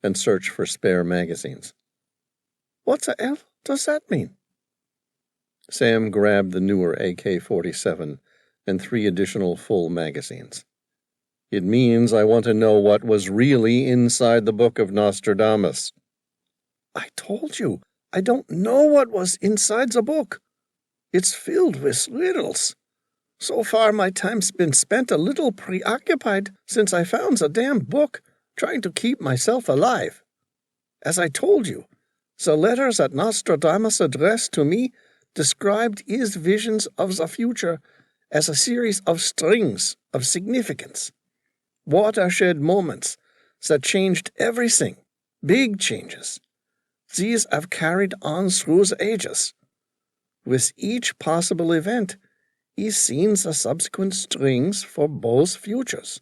and search for spare magazines. "What the hell does that mean?" Sam grabbed the newer AK-47 and 3 additional full magazines. "It means I want to know what was really inside the Book of Nostradamus." "I told you, I don't know what was inside the book. It's filled with riddles. So far my time's been spent a little preoccupied since I found the damn book, trying to keep myself alive. As I told you, the letters that Nostradamus addressed to me described his visions of the future as a series of strings of significance, watershed moments that changed everything, big changes. These have carried on through the ages. With each possible event, he's seen the subsequent strings for both futures.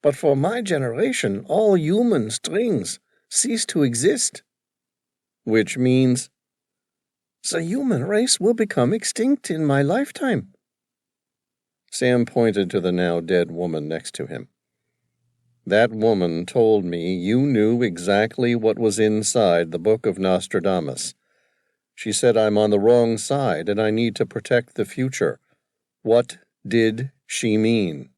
But for my generation, all human strings cease to exist. Which means? The human race will become extinct in my lifetime. Sam pointed to the now dead woman next to him. That woman told me you knew exactly what was inside the Book of Nostradamus. She said I'm on the wrong side and I need to protect the future. What did she mean?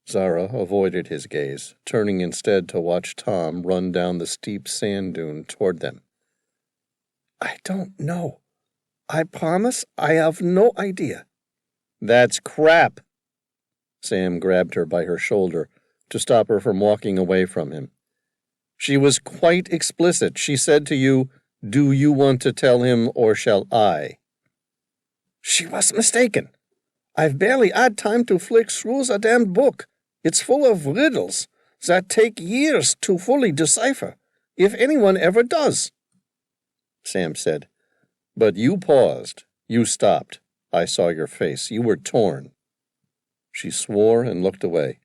Zara avoided his gaze, turning instead to watch Tom run down the steep sand dune toward them. I don't know. I promise I have no idea. That's crap! Sam grabbed her by her shoulder to stop her from walking away from him. She was quite explicit. She said to you, "Do you want to tell him or shall I?" She was mistaken. I've barely had time to flick through the damned book. It's full of riddles that take years to fully decipher, if anyone ever does. Sam said, "But you paused. You stopped. I saw your face. You were torn." She swore and looked away.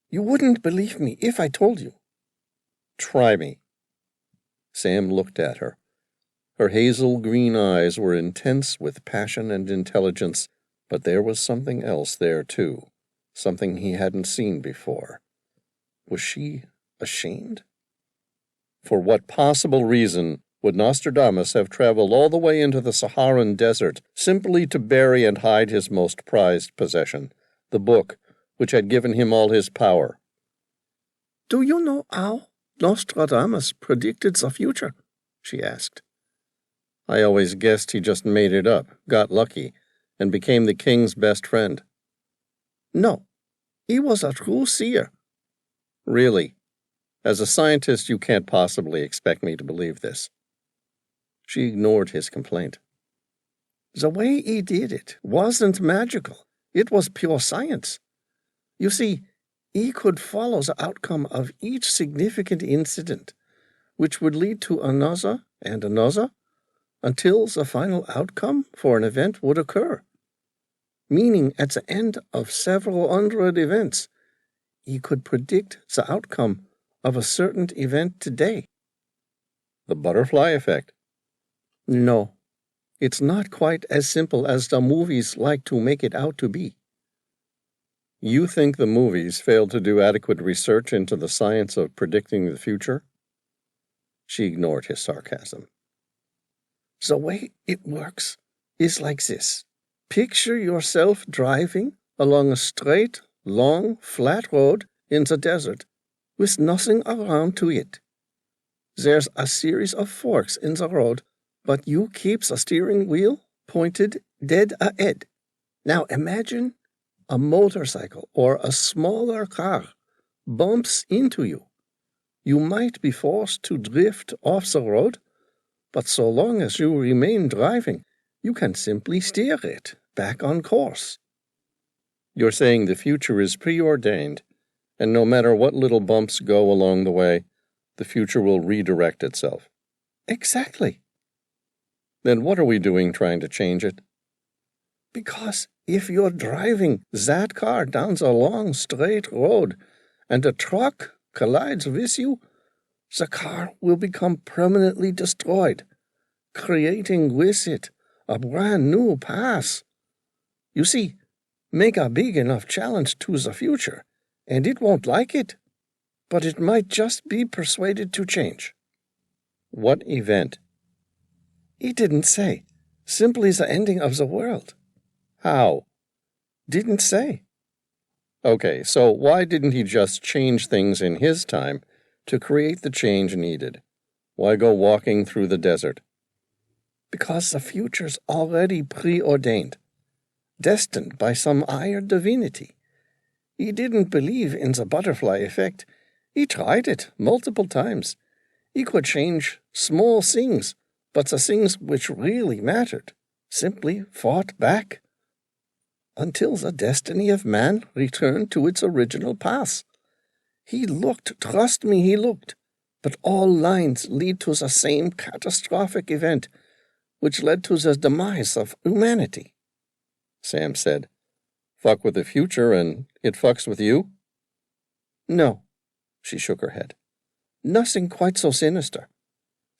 You wouldn't believe me if I told you. Try me. Sam looked at her. Her hazel green eyes were intense with passion and intelligence, but there was something else there, too, something he hadn't seen before. Was she ashamed? For what possible reason would Nostradamus have traveled all the way into the Saharan desert simply to bury and hide his most prized possession, the book which had given him all his power? Do you know how Nostradamus predicted the future? She asked. I always guessed he just made it up, got lucky, and became the king's best friend. No, he was a true seer. Really? As a scientist, you can't possibly expect me to believe this. She ignored his complaint. The way he did it wasn't magical. It was pure science. You see, he could follow the outcome of each significant incident, which would lead to another and another, until the final outcome for an event would occur. Meaning, at the end of several hundred events, he could predict the outcome of a certain event today. The butterfly effect? No, it's not quite as simple as the movies like to make it out to be. You think the movies failed to do adequate research into the science of predicting the future? She ignored his sarcasm. The way it works is like this. Picture yourself driving along a straight, long, flat road in the desert with nothing around to it. There's a series of forks in the road, but you keep the steering wheel pointed dead ahead. Now imagine a motorcycle or a smaller car bumps into you. You might be forced to drift off the road, but so long as you remain driving, you can simply steer it back on course. You're saying the future is preordained, and no matter what little bumps go along the way, the future will redirect itself. Exactly. Then what are we doing trying to change it? Because if you're driving that car down the long, straight road and a truck collides with you, the car will become permanently destroyed, creating with it a brand new path. You see, make a big enough challenge to the future, and it won't like it, but it might just be persuaded to change. What event? He didn't say. Simply the ending of the world. How? Didn't say. Okay, so why didn't he just change things in his time to create the change needed? Why go walking through the desert? Because the future's already preordained, destined by some higher divinity. He didn't believe in the butterfly effect. He tried it multiple times. He could change small things, but the things which really mattered simply fought back until the destiny of man returned to its original path. He looked, trust me, he looked, but all lines lead to the same catastrophic event, which led to the demise of humanity. Sam said, "Fuck with the future and it fucks with you?" No, she shook her head. Nothing quite so sinister.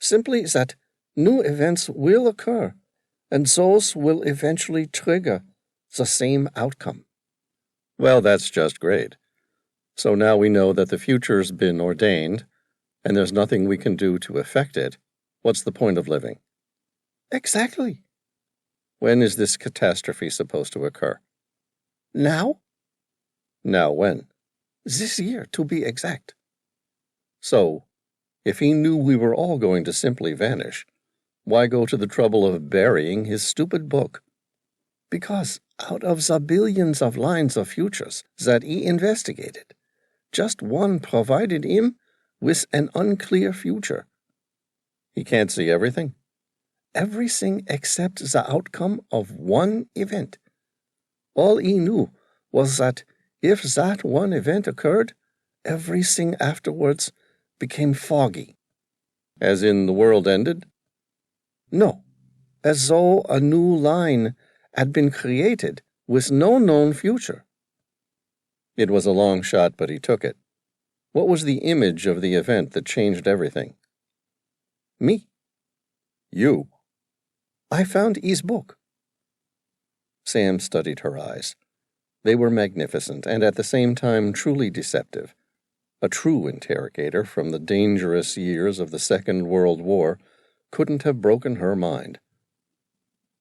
Simply that new events will occur, and those will eventually trigger the same outcome. Well, that's just great. So now we know that the future's been ordained, and there's nothing we can do to affect it. What's the point of living? Exactly. When is this catastrophe supposed to occur? Now? Now when? This year, to be exact. So, if he knew we were all going to simply vanish, why go to the trouble of burying his stupid book? Because out of the billions of lines of futures that he investigated, just one provided him with an unclear future. He can't see everything? Everything except the outcome of one event. All he knew was that if that one event occurred, everything afterwards became foggy. As in the world ended? No, as though a new line had been created with no known future. It was a long shot, but he took it. What was the image of the event that changed everything? Me. You. I found his book. Sam studied her eyes. They were magnificent and at the same time truly deceptive. A true interrogator from the dangerous years of the Second World War couldn't have broken her mind.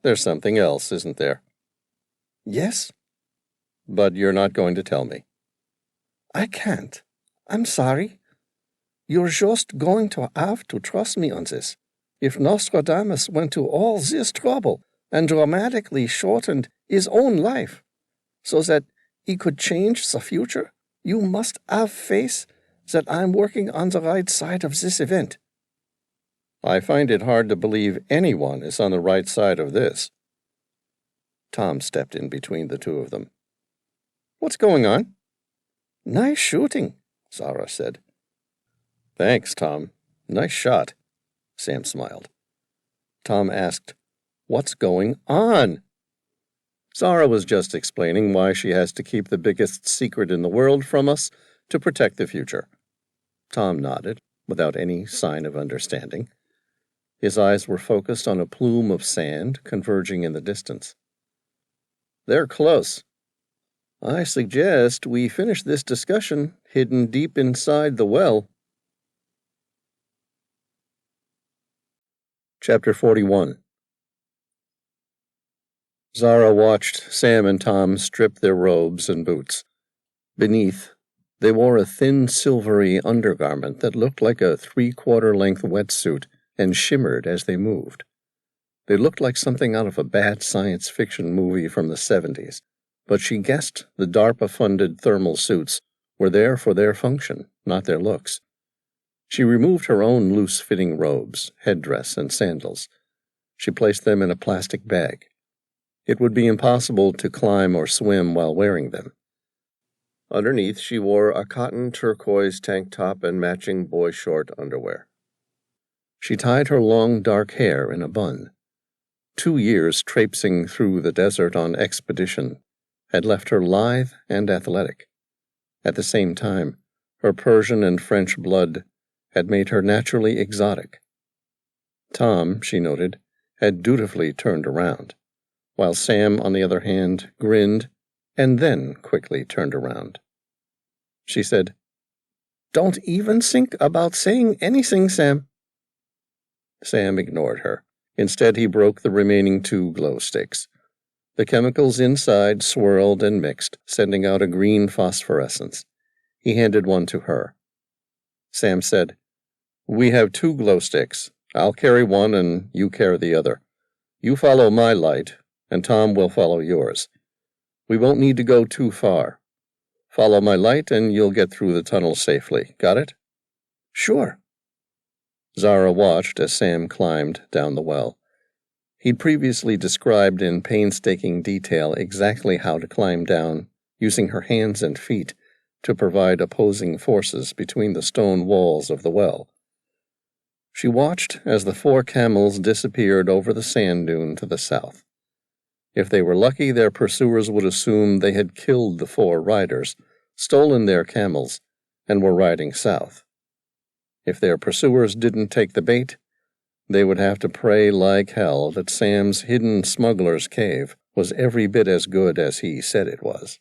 There's something else, isn't there? Yes. But you're not going to tell me. I can't. I'm sorry. You're just going to have to trust me on this. If Nostradamus went to all this trouble and dramatically shortened his own life so that he could change the future, you must have faith that I'm working on the right side of this event. I find it hard to believe anyone is on the right side of this. Tom stepped in between the two of them. What's going on? Nice shooting, Zara said. Thanks, Tom. Nice shot. Sam smiled. Tom asked, "What's going on?" Zara was just explaining why she has to keep the biggest secret in the world from us to protect the future. Tom nodded, without any sign of understanding. His eyes were focused on a plume of sand converging in the distance. "They're close. I suggest we finish this discussion hidden deep inside the well." Chapter 41. Zara watched Sam and Tom strip their robes and boots. Beneath, they wore a thin silvery undergarment that looked like a 3/4-length wetsuit and shimmered as they moved. They looked like something out of a bad science fiction movie from the 70s, but she guessed the DARPA-funded thermal suits were there for their function, not their looks. She removed her own loose-fitting robes, headdress, and sandals. She placed them in a plastic bag. It would be impossible to climb or swim while wearing them. Underneath, she wore a cotton turquoise tank top and matching boy short underwear. She tied her long dark hair in a bun. 2 years traipsing through the desert on expedition had left her lithe and athletic. At the same time, her Persian and French blood had made her naturally exotic. Tom, she noted, had dutifully turned around, while Sam, on the other hand, grinned and then quickly turned around. She said, "Don't even think about saying anything, Sam." Sam ignored her. Instead, he broke the remaining 2 glow sticks. The chemicals inside swirled and mixed, sending out a green phosphorescence. He handed one to her. Sam said, "We have 2 glow sticks. I'll carry one and you carry the other. You follow my light, and Tom will follow yours. We won't need to go too far. Follow my light, and you'll get through the tunnel safely. Got it?" "Sure." Zara watched as Sam climbed down the well. He'd previously described in painstaking detail exactly how to climb down, using her hands and feet to provide opposing forces between the stone walls of the well. She watched as the 4 camels disappeared over the sand dune to the south. If they were lucky, their pursuers would assume they had killed the 4 riders, stolen their camels, and were riding south. If their pursuers didn't take the bait, they would have to pray like hell that Sam's hidden smuggler's cave was every bit as good as he said it was.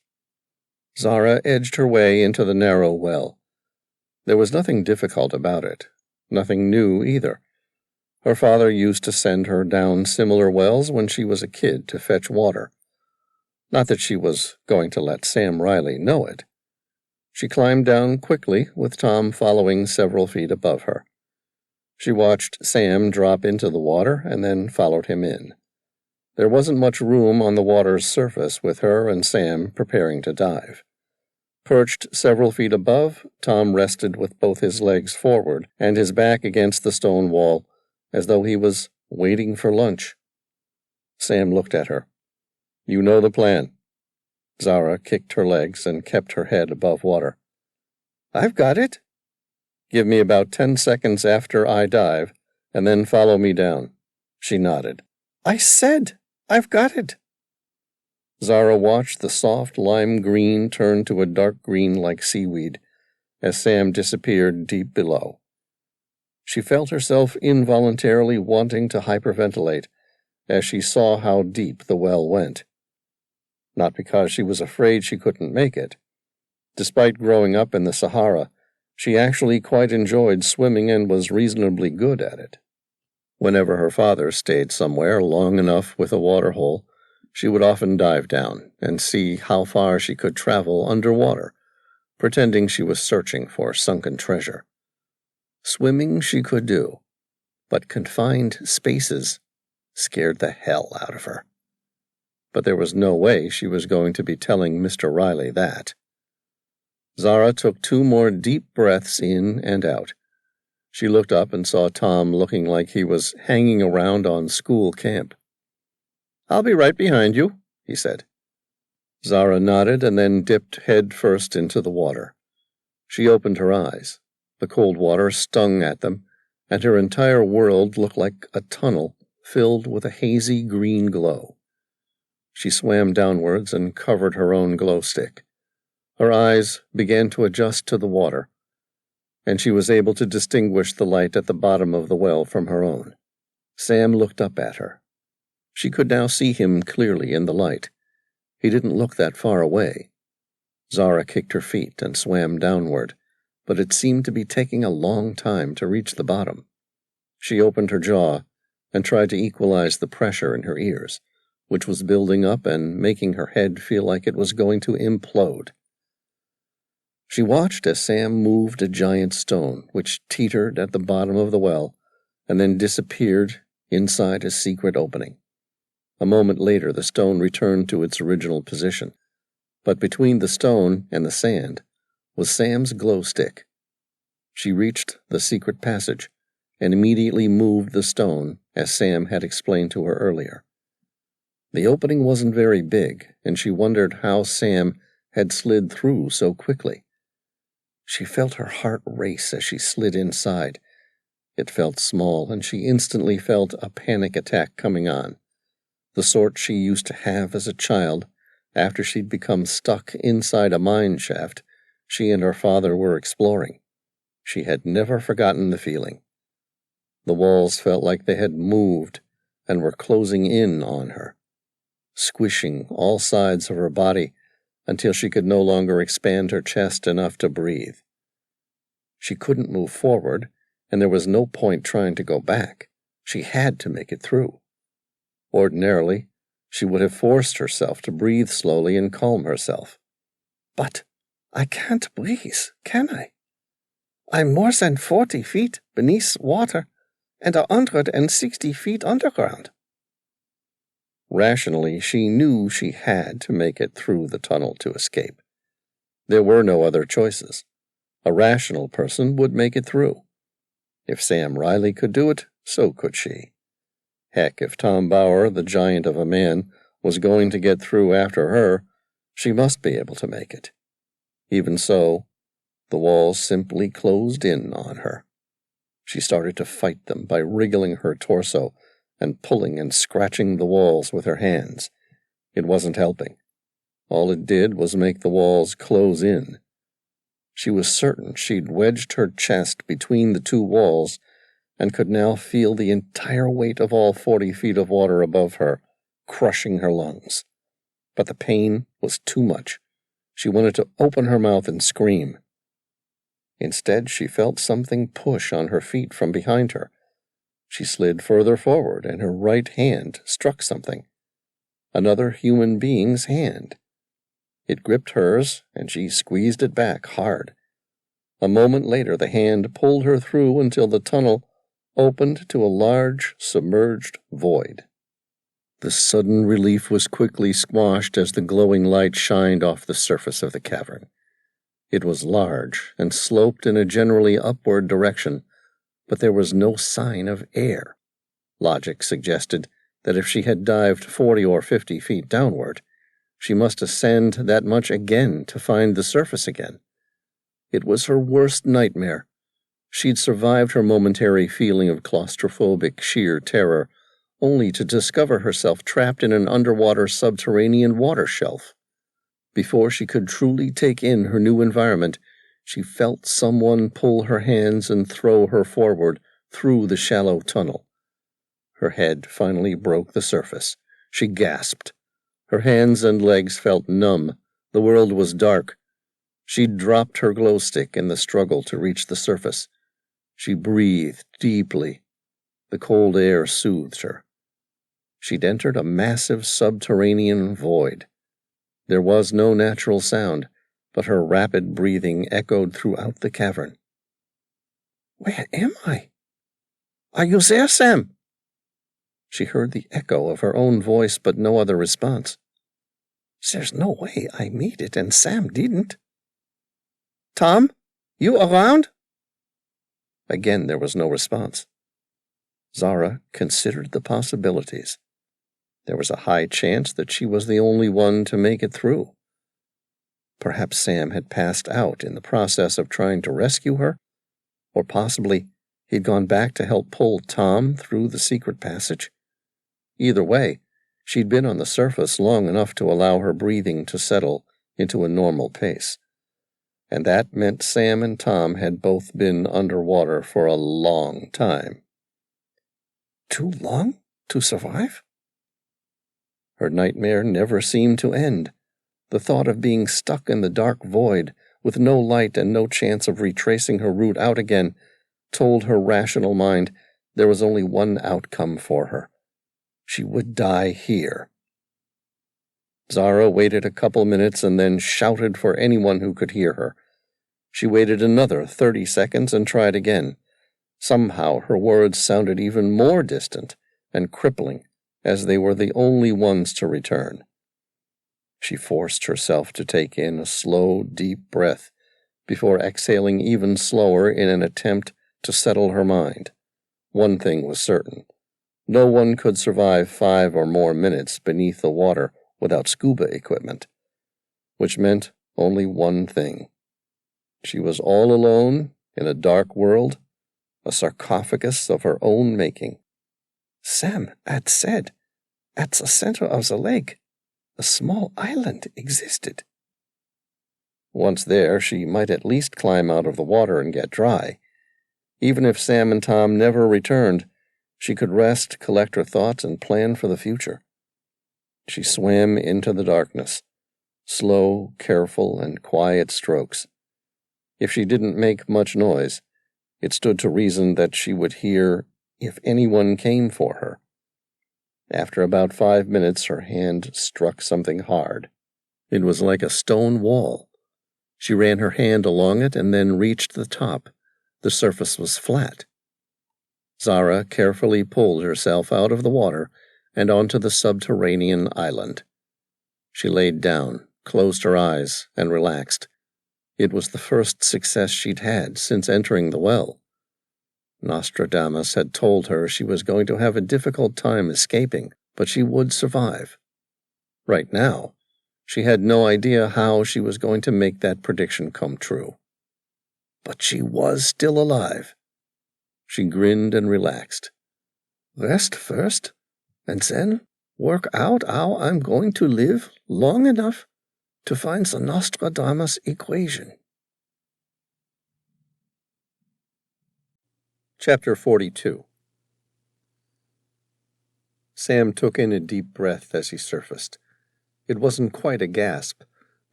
Zara edged her way into the narrow well. There was nothing difficult about it, nothing new either. Her father used to send her down similar wells when she was a kid to fetch water. Not that she was going to let Sam Reilly know it. She climbed down quickly, with Tom following several feet above her. She watched Sam drop into the water and then followed him in. There wasn't much room on the water's surface, with her and Sam preparing to dive. Perched several feet above, Tom rested with both his legs forward and his back against the stone wall, as though he was waiting for lunch. Sam looked at her. "You know the plan." Zara kicked her legs and kept her head above water. "I've got it." "Give me about 10 seconds after I dive, and then follow me down." She nodded. "I said I've got it." Zara watched the soft lime green turn to a dark green like seaweed as Sam disappeared deep below. She felt herself involuntarily wanting to hyperventilate as she saw how deep the well went. Not because she was afraid she couldn't make it. Despite growing up in the Sahara, she actually quite enjoyed swimming and was reasonably good at it. Whenever her father stayed somewhere long enough with a waterhole, she would often dive down and see how far she could travel underwater, pretending she was searching for sunken treasure. Swimming she could do, but confined spaces scared the hell out of her. But there was no way she was going to be telling Mr. Reilly that. Zara took 2 more deep breaths in and out. She looked up and saw Tom looking like he was hanging around on school camp. "I'll be right behind you," he said. Zara nodded and then dipped head first into the water. She opened her eyes. The cold water stung at them, and her entire world looked like a tunnel filled with a hazy green glow. She swam downwards and covered her own glow stick. Her eyes began to adjust to the water, and she was able to distinguish the light at the bottom of the well from her own. Sam looked up at her. She could now see him clearly in the light. He didn't look that far away. Zara kicked her feet and swam downward, but it seemed to be taking a long time to reach the bottom. She opened her jaw and tried to equalize the pressure in her ears, which was building up and making her head feel like it was going to implode. She watched as Sam moved a giant stone, which teetered at the bottom of the well, and then disappeared inside a secret opening. A moment later, the stone returned to its original position, but between the stone and the sand was Sam's glow stick. She reached the secret passage and immediately moved the stone, as Sam had explained to her earlier. The opening wasn't very big, and she wondered how Sam had slid through so quickly. She felt her heart race as she slid inside. It felt small, and she instantly felt a panic attack coming on, the sort she used to have as a child after she'd become stuck inside a mine shaft she and her father were exploring. She had never forgotten the feeling. The walls felt like they had moved and were closing in on her, squishing all sides of her body until she could no longer expand her chest enough to breathe. She couldn't move forward, and there was no point trying to go back. She had to make it through. Ordinarily, she would have forced herself to breathe slowly and calm herself. "But I can't breathe, can I? I'm more than 40 feet beneath water and 160 feet underground." Rationally, she knew she had to make it through the tunnel to escape. There were no other choices. A rational person would make it through. If Sam Reilly could do it, so could she. Heck, if Tom Bauer, the giant of a man, was going to get through after her, she must be able to make it. Even so, the walls simply closed in on her. She started to fight them by wriggling her torso and pulling and scratching the walls with her hands. It wasn't helping. All it did was make the walls close in. She was certain she'd wedged her chest between the two walls and could now feel the entire weight of all 40 feet of water above her, crushing her lungs. But the pain was too much. She wanted to open her mouth and scream. Instead, she felt something push on her feet from behind her. She slid further forward, and her right hand struck something. Another human being's hand. It gripped hers, and she squeezed it back hard. A moment later, the hand pulled her through until the tunnel opened to a large, submerged void. The sudden relief was quickly squashed as the glowing light shined off the surface of the cavern. It was large and sloped in a generally upward direction, but there was no sign of air. Logic suggested that if she had dived 40 or 50 feet downward, she must ascend that much again to find the surface again. It was her worst nightmare. She'd survived her momentary feeling of claustrophobic sheer terror, only to discover herself trapped in an underwater subterranean water shelf. Before she could truly take in her new environment, she felt someone pull her hands and throw her forward through the shallow tunnel. Her head finally broke the surface. She gasped. Her hands and legs felt numb. The world was dark. She'd dropped her glow stick in the struggle to reach the surface. She breathed deeply. The cold air soothed her. She'd entered a massive subterranean void. There was no natural sound, but her rapid breathing echoed throughout the cavern. "Where am I? Are you there, Sam?" She heard the echo of her own voice, but no other response. "There's no way I made it and Sam didn't. Tom, you around?" Again there was no response. Zara considered the possibilities. There was a high chance that she was the only one to make it through. Perhaps Sam had passed out in the process of trying to rescue her, or possibly he'd gone back to help pull Tom through the secret passage. Either way, she'd been on the surface long enough to allow her breathing to settle into a normal pace. And that meant Sam and Tom had both been underwater for a long time. Too long to survive? Her nightmare never seemed to end. The thought of being stuck in the dark void, with no light and no chance of retracing her route out again, told her rational mind there was only one outcome for her. She would die here. Zara waited a couple minutes and then shouted for anyone who could hear her. She waited another 30 seconds and tried again. Somehow her words sounded even more distant and crippling, as they were the only ones to return. She forced herself to take in a slow, deep breath before exhaling even slower in an attempt to settle her mind. One thing was certain. No one could survive 5 or more minutes beneath the water without scuba equipment, which meant only one thing. She was all alone in a dark world, a sarcophagus of her own making. Sam had said, at the center of the lake, a small island existed. Once there, she might at least climb out of the water and get dry. Even if Sam and Tom never returned, she could rest, collect her thoughts, and plan for the future. She swam into the darkness, slow, careful, and quiet strokes. If she didn't make much noise, it stood to reason that she would hear if anyone came for her. After about 5 minutes, her hand struck something hard. It was like a stone wall. She ran her hand along it and then reached the top. The surface was flat. Zara carefully pulled herself out of the water and onto the subterranean island. She laid down, closed her eyes, and relaxed. It was the first success she'd had since entering the well. Nostradamus had told her she was going to have a difficult time escaping, but she would survive. Right now, she had no idea how she was going to make that prediction come true. But she was still alive. She grinned and relaxed. Rest first, and then work out how I'm going to live long enough to find the Nostradamus Equation. Chapter 42. Sam took in a deep breath as he surfaced. It wasn't quite a gasp,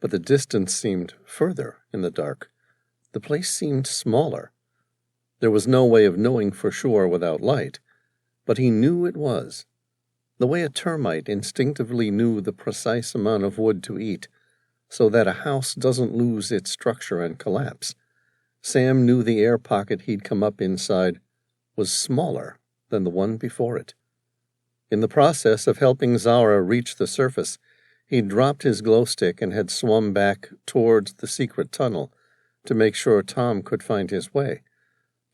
but the distance seemed further in the dark. The place seemed smaller. There was no way of knowing for sure without light, but he knew it was. The way a termite instinctively knew the precise amount of wood to eat, so that a house doesn't lose its structure and collapse. Sam knew the air pocket he'd come up inside was smaller than the one before it. In the process of helping Zara reach the surface, he'd dropped his glow stick and had swum back towards the secret tunnel to make sure Tom could find his way.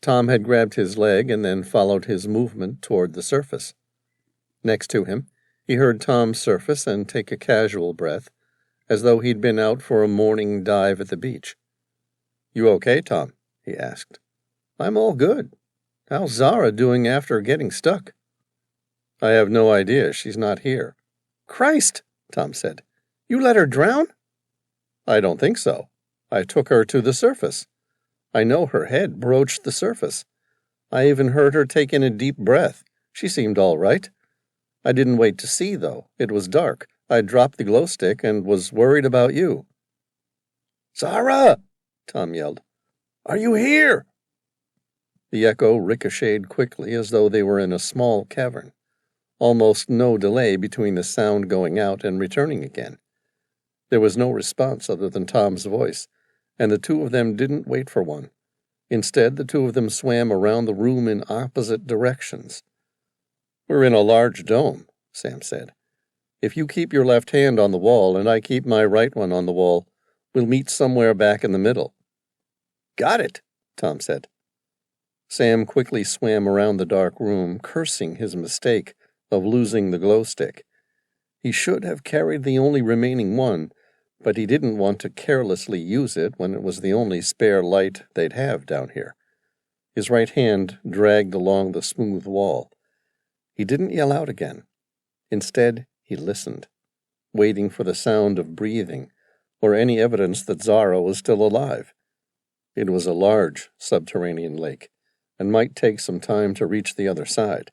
Tom had grabbed his leg and then followed his movement toward the surface. Next to him, he heard Tom surface and take a casual breath, as though he'd been out for a morning dive at the beach. "You okay, Tom?" he asked. "I'm all good. How's Zara doing after getting stuck?" "I have no idea. She's not here." "Christ!" Tom said. "You let her drown?" "I don't think so. I took her to the surface. I know her head broached the surface. I even heard her take in a deep breath. She seemed all right. I didn't wait to see, though. It was dark. I dropped the glow stick and was worried about you." "Zara!" Tom yelled. "Are you here?" The echo ricocheted quickly as though they were in a small cavern. Almost no delay between the sound going out and returning again. There was no response other than Tom's voice, and the two of them didn't wait for one. Instead, the two of them swam around the room in opposite directions. "We're in a large dome," Sam said. "If you keep your left hand on the wall and I keep my right one on the wall, we'll meet somewhere back in the middle." "Got it," Tom said. Sam quickly swam around the dark room, cursing his mistake of losing the glow stick. He should have carried the only remaining one, but he didn't want to carelessly use it when it was the only spare light they'd have down here. His right hand dragged along the smooth wall. He didn't yell out again. Instead, he listened, waiting for the sound of breathing or any evidence that Zara was still alive. It was a large subterranean lake, and might take some time to reach the other side.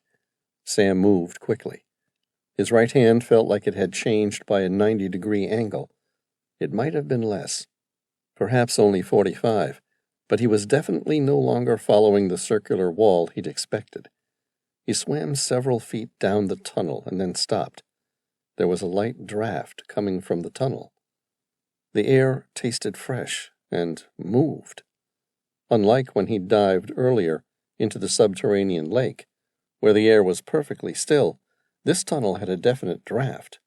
Sam moved quickly. His right hand felt like it had changed by a 90-degree angle. It might have been less, perhaps only 45, but he was definitely no longer following the circular wall he'd expected. He swam several feet down the tunnel and then stopped. There was a light draft coming from the tunnel. The air tasted fresh and moved. Unlike when he'd dived earlier into the subterranean lake, where the air was perfectly still, this tunnel had a definite draft.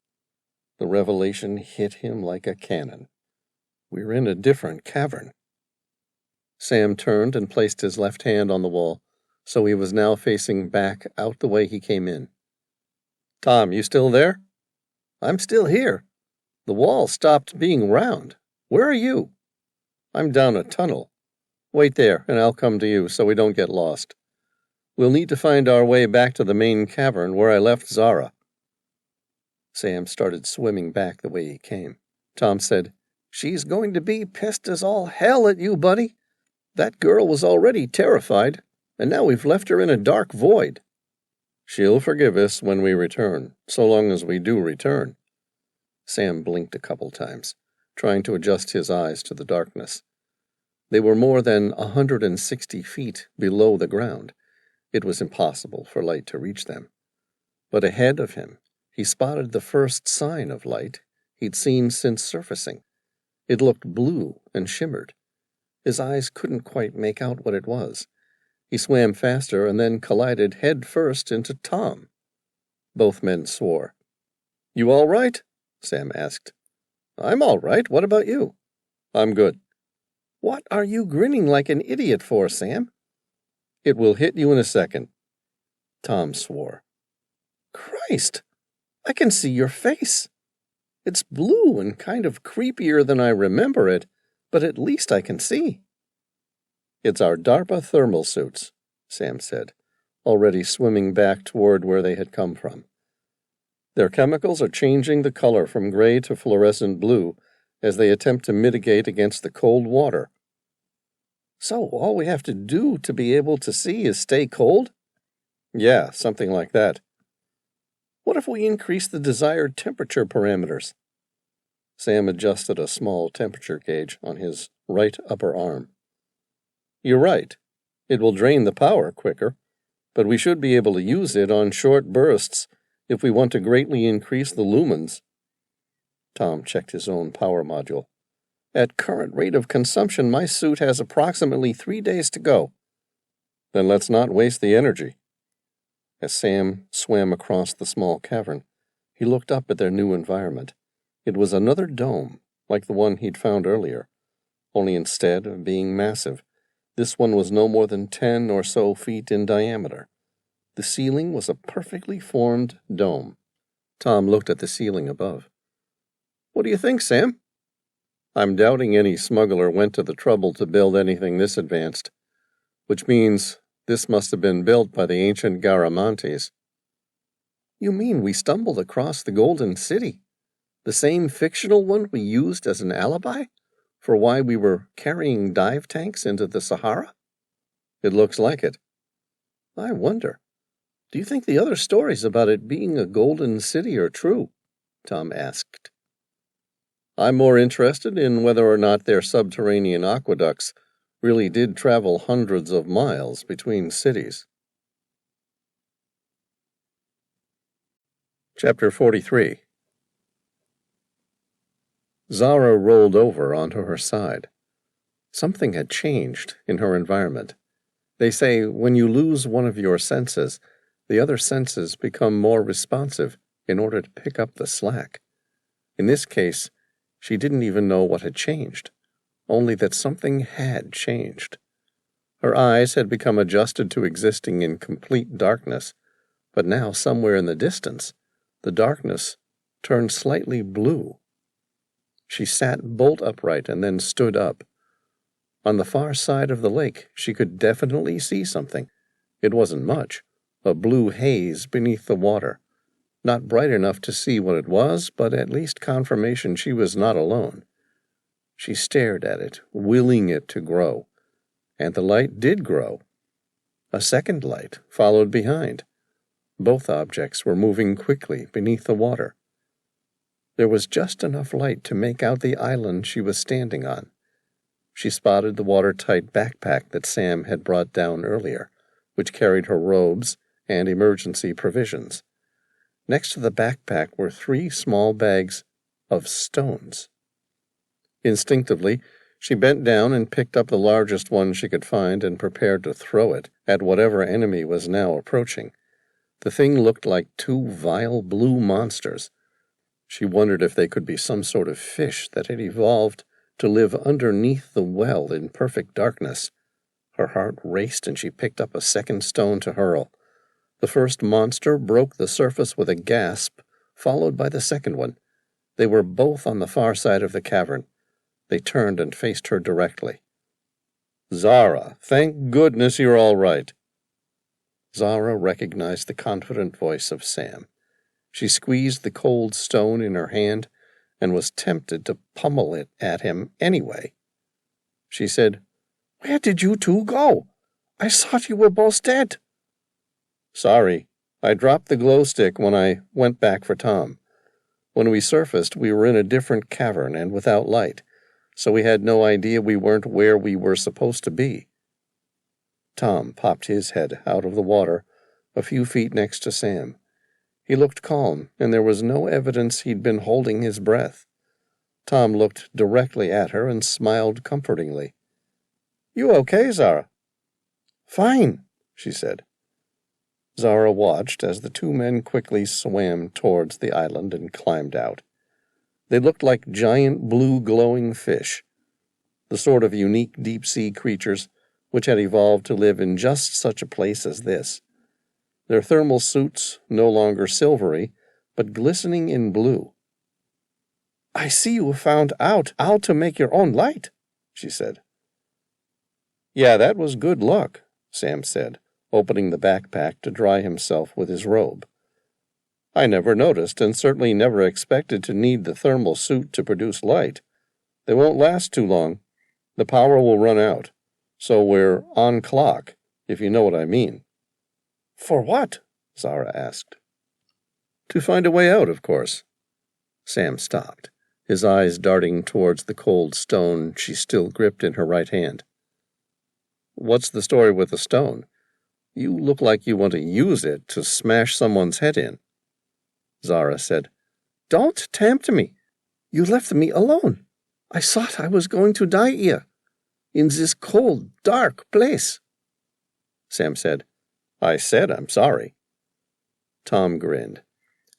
The revelation hit him like a cannon. We're in a different cavern. Sam turned and placed his left hand on the wall, so he was now facing back out the way he came in. "Tom, you still there?" "I'm still here. The wall stopped being round. Where are you?" "I'm down a tunnel. Wait there, and I'll come to you so we don't get lost. We'll need to find our way back to the main cavern where I left Zara." Sam started swimming back the way he came. Tom said, "She's going to be pissed as all hell at you, buddy. That girl was already terrified, and now we've left her in a dark void." "She'll forgive us when we return, so long as we do return." Sam blinked a couple times, trying to adjust his eyes to the darkness. They were more than 160 feet below the ground. It was impossible for light to reach them. But ahead of him, he spotted the first sign of light he'd seen since surfacing. It looked blue and shimmered. His eyes couldn't quite make out what it was. He swam faster and then collided head first into Tom. Both men swore. "You all right?" Sam asked. "I'm all right. What about you?" "I'm good." "What are you grinning like an idiot for, Sam?" "It will hit you in a second." Tom swore. "Christ, I can see your face. It's blue and kind of creepier than I remember it, but at least I can see." "It's our DARPA thermal suits," Sam said, already swimming back toward where they had come from. "Their chemicals are changing the color from gray to fluorescent blue as they attempt to mitigate against the cold water." "So all we have to do to be able to see is stay cold?" "Yeah, something like that." "What if we increase the desired temperature parameters?" Sam adjusted a small temperature gauge on his right upper arm. "You're right. It will drain the power quicker, but we should be able to use it on short bursts if we want to greatly increase the lumens." Tom checked his own power module. "At current rate of consumption, my suit has approximately 3 days to go." "Then let's not waste the energy." As Sam swam across the small cavern, he looked up at their new environment. It was another dome, like the one he'd found earlier, only instead of being massive, this one was no more than 10 or so feet in diameter. The ceiling was a perfectly formed dome. Tom looked at the ceiling above. "What do you think, Sam?" "I'm doubting any smuggler went to the trouble to build anything this advanced, which means this must have been built by the ancient Garamantes." "You mean we stumbled across the Golden City? The same fictional one we used as an alibi for why we were carrying dive tanks into the Sahara?" "It looks like it." "I wonder. Do you think the other stories about it being a golden city are true?" Tom asked. "I'm more interested in whether or not their subterranean aqueducts really did travel hundreds of miles between cities." Chapter 43. Zara rolled over onto her side. Something had changed in her environment. They say when you lose one of your senses, the other senses become more responsive in order to pick up the slack. In this case, she didn't even know what had changed, only that something had changed. Her eyes had become adjusted to existing in complete darkness, but now somewhere in the distance, the darkness turned slightly blue. She sat bolt upright and then stood up. On the far side of the lake, she could definitely see something. It wasn't much, a blue haze beneath the water. Not bright enough to see what it was, but at least confirmation she was not alone. She stared at it, willing it to grow. And the light did grow. A second light followed behind. Both objects were moving quickly beneath the water. There was just enough light to make out the island she was standing on. She spotted the watertight backpack that Sam had brought down earlier, which carried her robes and emergency provisions. Next to the backpack were 3 small bags of stones. Instinctively, she bent down and picked up the largest one she could find and prepared to throw it at whatever enemy was now approaching. The thing looked like 2 vile blue monsters. She wondered if they could be some sort of fish that had evolved to live underneath the well in perfect darkness. Her heart raced and she picked up a second stone to hurl. The first monster broke the surface with a gasp, followed by the second one. They were both on the far side of the cavern. They turned and faced her directly. "Zara, thank goodness you're all right." Zara recognized the confident voice of Sam. She squeezed the cold stone in her hand and was tempted to pummel it at him anyway. She said, "Where did you 2 go? I thought you were both dead." "Sorry, I dropped the glow stick when I went back for Tom. When we surfaced, we were in a different cavern and without light, so we had no idea we weren't where we were supposed to be." Tom popped his head out of the water a few feet next to Sam. He looked calm, and there was no evidence he'd been holding his breath. Tom looked directly at her and smiled comfortingly. "You okay, Zara?" "Fine," she said. Zara watched as the two men quickly swam towards the island and climbed out. They looked like giant blue glowing fish, the sort of unique deep-sea creatures which had evolved to live in just such a place as this. Their thermal suits no longer silvery, but glistening in blue. "I see you found out how to make your own light," she said. "Yeah, that was good luck," Sam said, opening the backpack to dry himself with his robe. "I never noticed and certainly never expected to need the thermal suit to produce light. They won't last too long. The power will run out. So we're on clock, if you know what I mean." "For what?" Zara asked. "To find a way out, of course." Sam stopped, his eyes darting towards the cold stone she still gripped in her right hand. "What's the story with the stone? You look like you want to use it to smash someone's head in." Zara said, "Don't tempt me. You left me alone. I thought I was going to die here, in this cold, dark place." Sam said, "I said I'm sorry." Tom grinned.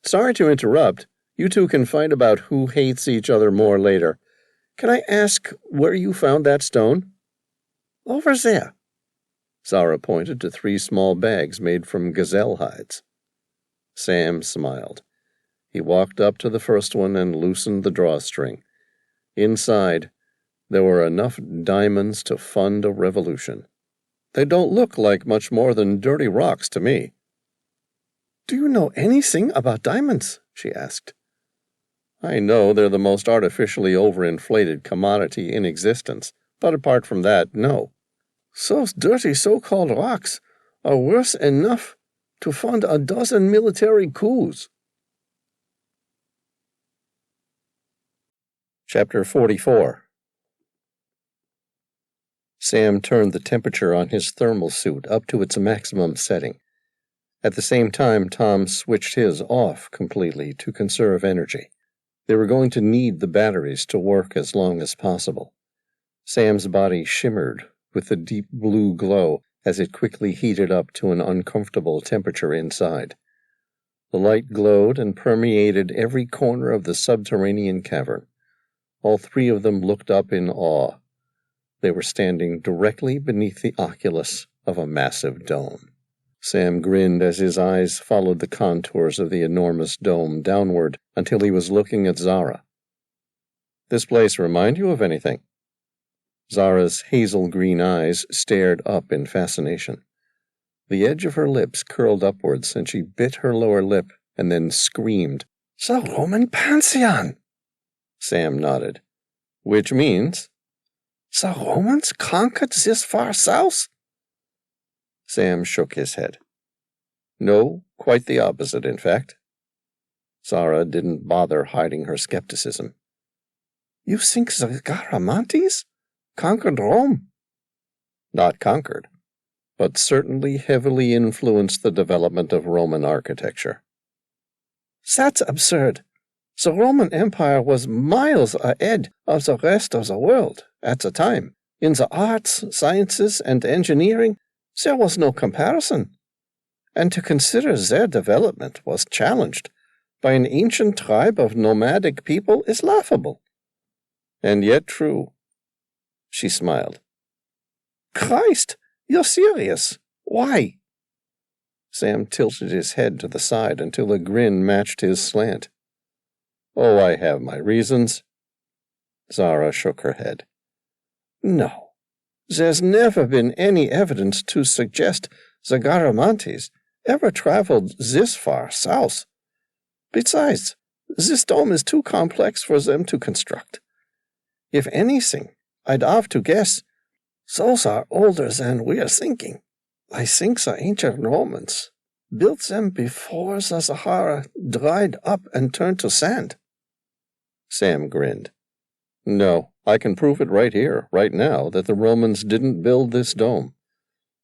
"Sorry to interrupt. You two can fight about who hates each other more later. Can I ask where you found that stone?" "Over there." Zara pointed to 3 small bags made from gazelle hides. Sam smiled. He walked up to the first one and loosened the drawstring. Inside, there were enough diamonds to fund a revolution. "They don't look like much more than dirty rocks to me." "Do you know anything about diamonds?" she asked. "I know they're the most artificially overinflated commodity in existence, but apart from that, no." "Those dirty so-called rocks are worth enough to fund a dozen military coups." Chapter 44. Sam turned the temperature on his thermal suit up to its maximum setting. At the same time, Tom switched his off completely to conserve energy. They were going to need the batteries to work as long as possible. Sam's body shimmered with the deep blue glow as it quickly heated up to an uncomfortable temperature inside. The light glowed and permeated every corner of the subterranean cavern. All 3 of them looked up in awe. They were standing directly beneath the oculus of a massive dome. Sam grinned as his eyes followed the contours of the enormous dome downward until he was looking at Zara. "This place remind you of anything?" Zara's hazel-green eyes stared up in fascination. The edge of her lips curled upwards, and she bit her lower lip and then screamed, "The Roman Pantheon!" Sam nodded. "Which means?" "The Romans conquered this far south?" Sam shook his head. "No, quite the opposite, in fact." Zara didn't bother hiding her skepticism. "You think the Garamantes conquered Rome?" "Not conquered, but certainly heavily influenced the development of Roman architecture." "That's absurd. The Roman Empire was miles ahead of the rest of the world at the time. In the arts, sciences, and engineering, there was no comparison. And to consider their development was challenged by an ancient tribe of nomadic people is laughable." "And yet true." She smiled. "Christ, you're serious. Why?" Sam tilted his head to the side until a grin matched his slant. "Oh, I have my reasons." Zara shook her head. "No, there's never been any evidence to suggest the Garamantes ever traveled this far south. Besides, this dome is too complex for them to construct. If anything, I'd have to guess those are older than we're thinking. I think the ancient Romans built them before the Sahara dried up and turned to sand." Sam grinned. "No, I can prove it right here, right now, that the Romans didn't build this dome.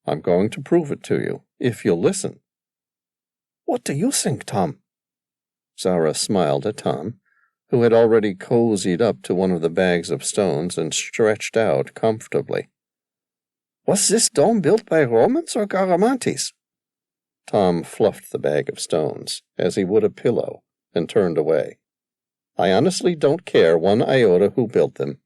I'm going to prove it to you, if you'll listen." "What do you think, Tom?" Zara smiled at Tom, who had already cozied up to one of the bags of stones and stretched out comfortably. "Was this dome built by Romans or Garamantes?" Tom fluffed the bag of stones, as he would a pillow, and turned away. "I honestly don't care one iota who built them.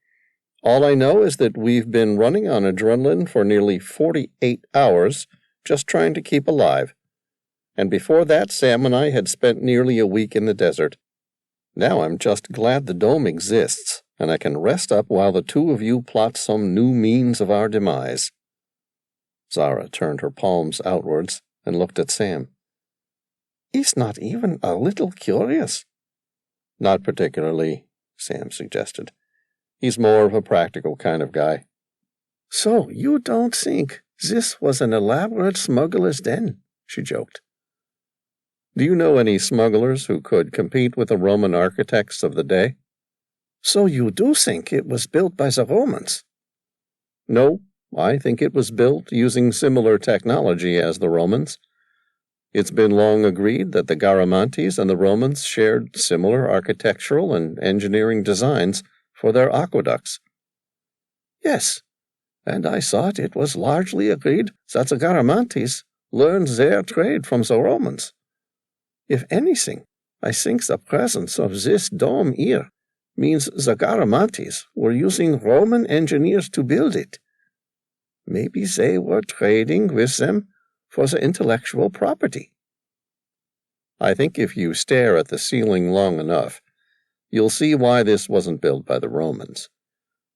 All I know is that we've been running on adrenaline for nearly 48 hours, just trying to keep alive. And before that, Sam and I had spent nearly a week in the desert. Now I'm just glad the dome exists, and I can rest up while the two of you plot some new means of our demise." Zara turned her palms outwards and looked at Sam. "He's not even a little curious." "Not particularly," Sam suggested. "He's more of a practical kind of guy." "So you don't think this was an elaborate smuggler's den?" she joked. "Do you know any smugglers who could compete with the Roman architects of the day?" "So you do think it was built by the Romans?" "No, I think it was built using similar technology as the Romans. It's been long agreed that the Garamantes and the Romans shared similar architectural and engineering designs for their aqueducts." "Yes, and I thought it was largely agreed that the Garamantes learned their trade from the Romans. If anything, I think the presence of this dome here means the Garamantes were using Roman engineers to build it. Maybe they were trading with them for the intellectual property." "I think if you stare at the ceiling long enough, you'll see why this wasn't built by the Romans.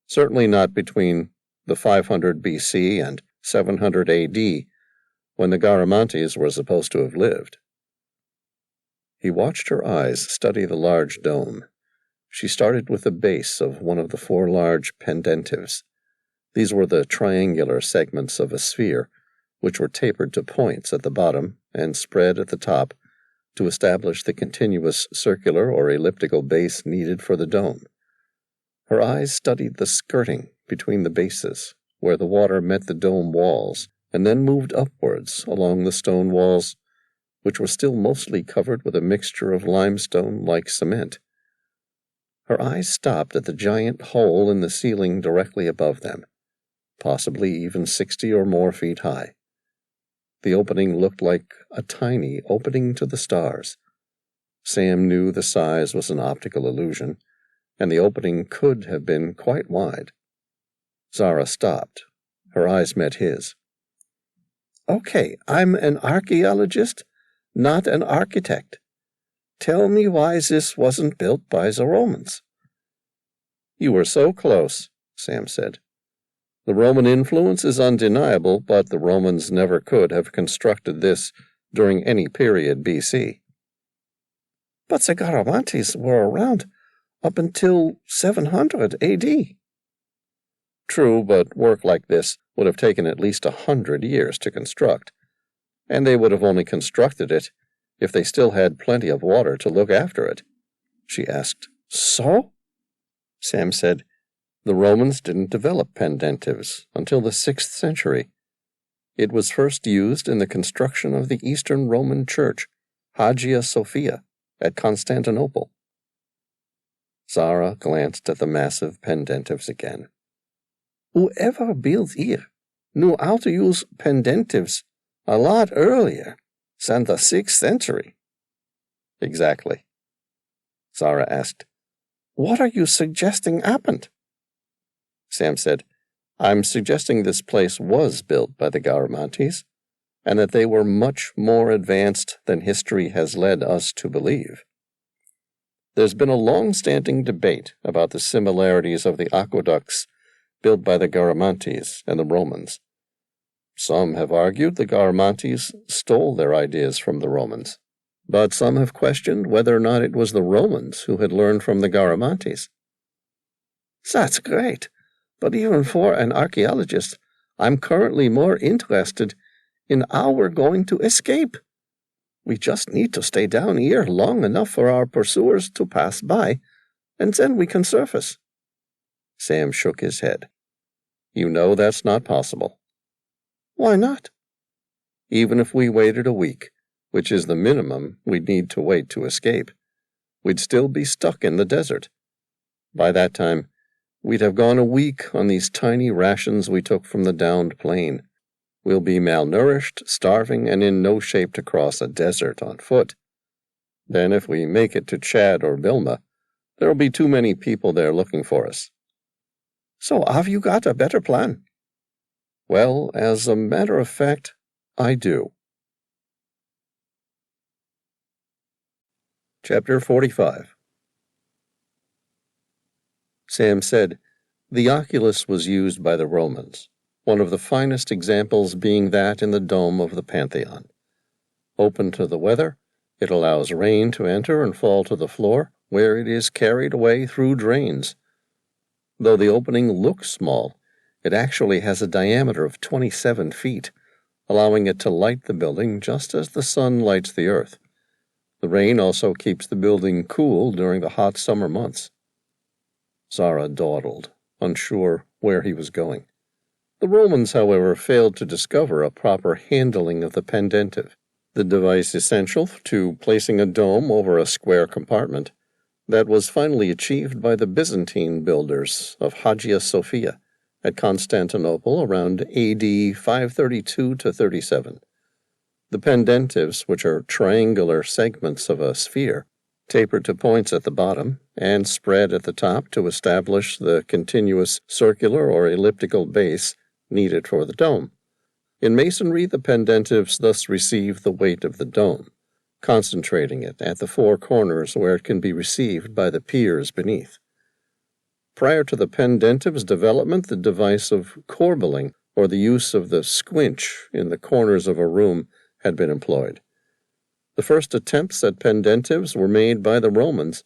Certainly not between the 500 BC and 700 AD, when the Garamantes were supposed to have lived." He watched her eyes study the large dome. She started with the base of one of the four large pendentives. These were the triangular segments of a sphere, which were tapered to points at the bottom and spread at the top to establish the continuous circular or elliptical base needed for the dome. Her eyes studied the skirting between the bases, where the water met the dome walls, and then moved upwards along the stone walls, which were still mostly covered with a mixture of limestone-like cement. Her eyes stopped at the giant hole in the ceiling directly above them, possibly even 60 or more feet high. The opening looked like a tiny opening to the stars. Sam knew the size was an optical illusion, and the opening could have been quite wide. Zara stopped. Her eyes met his. "Okay, I'm an archaeologist, not an architect. Tell me why this wasn't built by the Romans." "You were so close," Sam said. "The Roman influence is undeniable, but the Romans never could have constructed this during any period BC. "But the Garamantes were around up until 700 AD. "True, but work like this would have taken at least 100 years to construct, and they would have only constructed it if they still had plenty of water to look after it," she asked. "So?" Sam said, "The Romans didn't develop pendentives until the 6th century. It was first used in the construction of the Eastern Roman Church, Hagia Sophia, at Constantinople." Zara glanced at the massive pendentives again. "Whoever built here knew how to use pendentives a lot earlier than the 6th century. "Exactly." Zara asked, "What are you suggesting happened?" Sam said, "I'm suggesting this place was built by the Garamantes, and that they were much more advanced than history has led us to believe. There's been a long-standing debate about the similarities of the aqueducts built by the Garamantes and the Romans. Some have argued the Garamantes stole their ideas from the Romans, but some have questioned whether or not it was the Romans who had learned from the Garamantes." "That's great, but even for an archaeologist, I'm currently more interested in how we're going to escape. We just need to stay down here long enough for our pursuers to pass by, and then we can surface." Sam shook his head. "You know that's not possible." "Why not?" "Even if we waited a week, which is the minimum we'd need to wait to escape, we'd still be stuck in the desert. By that time, we'd have gone a week on these tiny rations we took from the downed plane. We'll be malnourished, starving, and in no shape to cross a desert on foot. Then if we make it to Chad or Bilma, there'll be too many people there looking for us. So have you got a better plan? Well, as a matter of fact, I do. Chapter 45. Sam said, the oculus was used by the Romans, one of the finest examples being that in the dome of the Pantheon. Open to the weather, it allows rain to enter and fall to the floor, where it is carried away through drains. Though the opening looks small, it actually has a diameter of 27 feet, allowing it to light the building just as the sun lights the earth. The rain also keeps the building cool during the hot summer months. Zara dawdled, unsure where he was going. The Romans, however, failed to discover a proper handling of the pendentive, the device essential to placing a dome over a square compartment, that was finally achieved by the Byzantine builders of Hagia Sophia at Constantinople around AD 532 to 37. The pendentives, which are triangular segments of a sphere, tapered to points at the bottom and spread at the top to establish the continuous circular or elliptical base needed for the dome. In masonry, the pendentives thus receive the weight of the dome, concentrating it at the four corners where it can be received by the piers beneath. Prior to the pendentive's development, the device of corbelling, or the use of the squinch in the corners of a room, had been employed. The first attempts at pendentives were made by the Romans,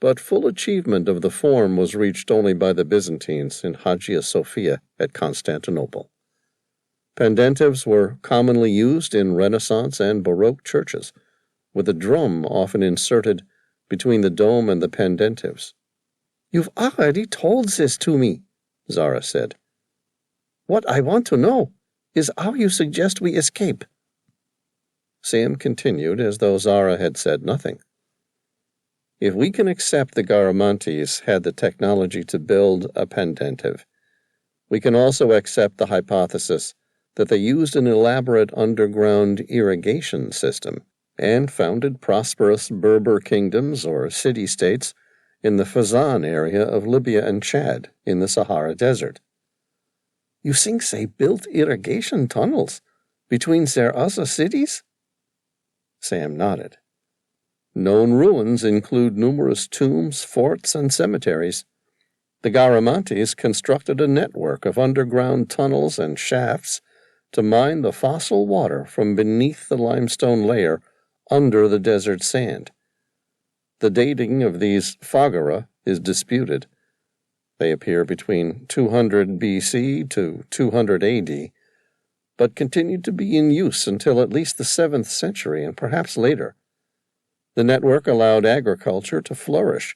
but full achievement of the form was reached only by the Byzantines in Hagia Sophia at Constantinople. Pendentives were commonly used in Renaissance and Baroque churches, with a drum often inserted between the dome and the pendentives. You've already told this to me, Zara said. What I want to know is how you suggest we escape. Sam continued as though Zara had said nothing. If we can accept the Garamantes had the technology to build a pendentive, we can also accept the hypothesis that they used an elaborate underground irrigation system and founded prosperous Berber kingdoms or city-states in the Fezzan area of Libya and Chad in the Sahara Desert. You think they built irrigation tunnels between their other cities? Sam nodded. Known ruins include numerous tombs, forts, and cemeteries. The Garamantes constructed a network of underground tunnels and shafts to mine the fossil water from beneath the limestone layer under the desert sand. The dating of these Fagara is disputed. They appear between 200 BC to 200 AD, but continued to be in use until at least the 7th century and perhaps later. The network allowed agriculture to flourish,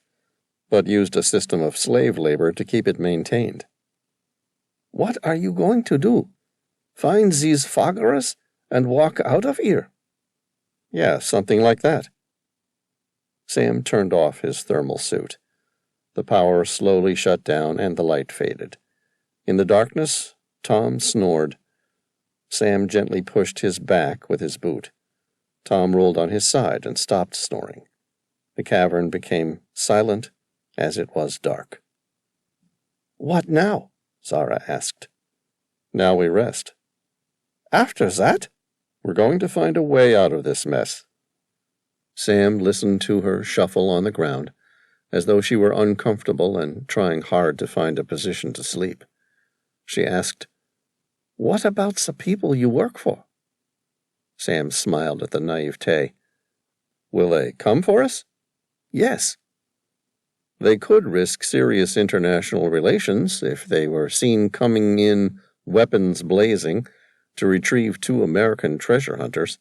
but used a system of slave labor to keep it maintained. What are you going to do? Find these Fagaras and walk out of here? Yeah, something like that. Sam turned off his thermal suit. The power slowly shut down and the light faded. In the darkness, Tom snored. Sam gently pushed his back with his boot. Tom rolled on his side and stopped snoring. The cavern became silent as it was dark. What now? Zara asked. Now we rest. After that? We're going to find a way out of this mess. Sam listened to her shuffle on the ground, as though she were uncomfortable and trying hard to find a position to sleep. She asked, What about the people you work for? Sam smiled at the naivete. Will they come for us? Yes. They could risk serious international relations if they were seen coming in, weapons blazing, to retrieve 2 American treasure hunters.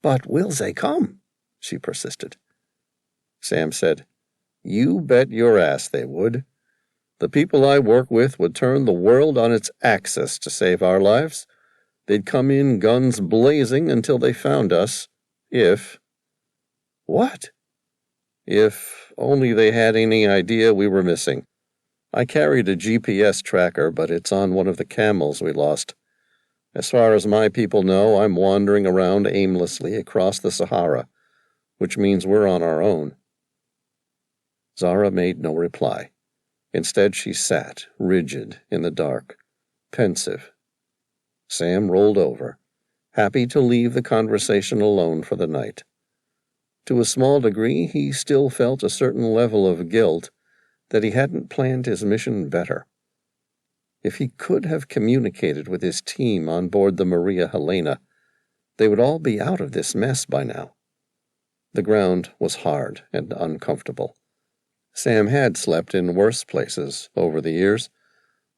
But will they come? She persisted. Sam said, You bet your ass they would. The people I work with would turn the world on its axis to save our lives. They'd come in guns blazing until they found us, if... What? If only they had any idea we were missing. I carried a GPS tracker, but it's on one of the camels we lost. As far as my people know, I'm wandering around aimlessly across the Sahara, which means we're on our own." Zara made no reply. Instead, she sat, rigid, in the dark, pensive. Sam rolled over, happy to leave the conversation alone for the night. To a small degree, he still felt a certain level of guilt that he hadn't planned his mission better. If he could have communicated with his team on board the Maria Helena, they would all be out of this mess by now. The ground was hard and uncomfortable. Sam had slept in worse places over the years,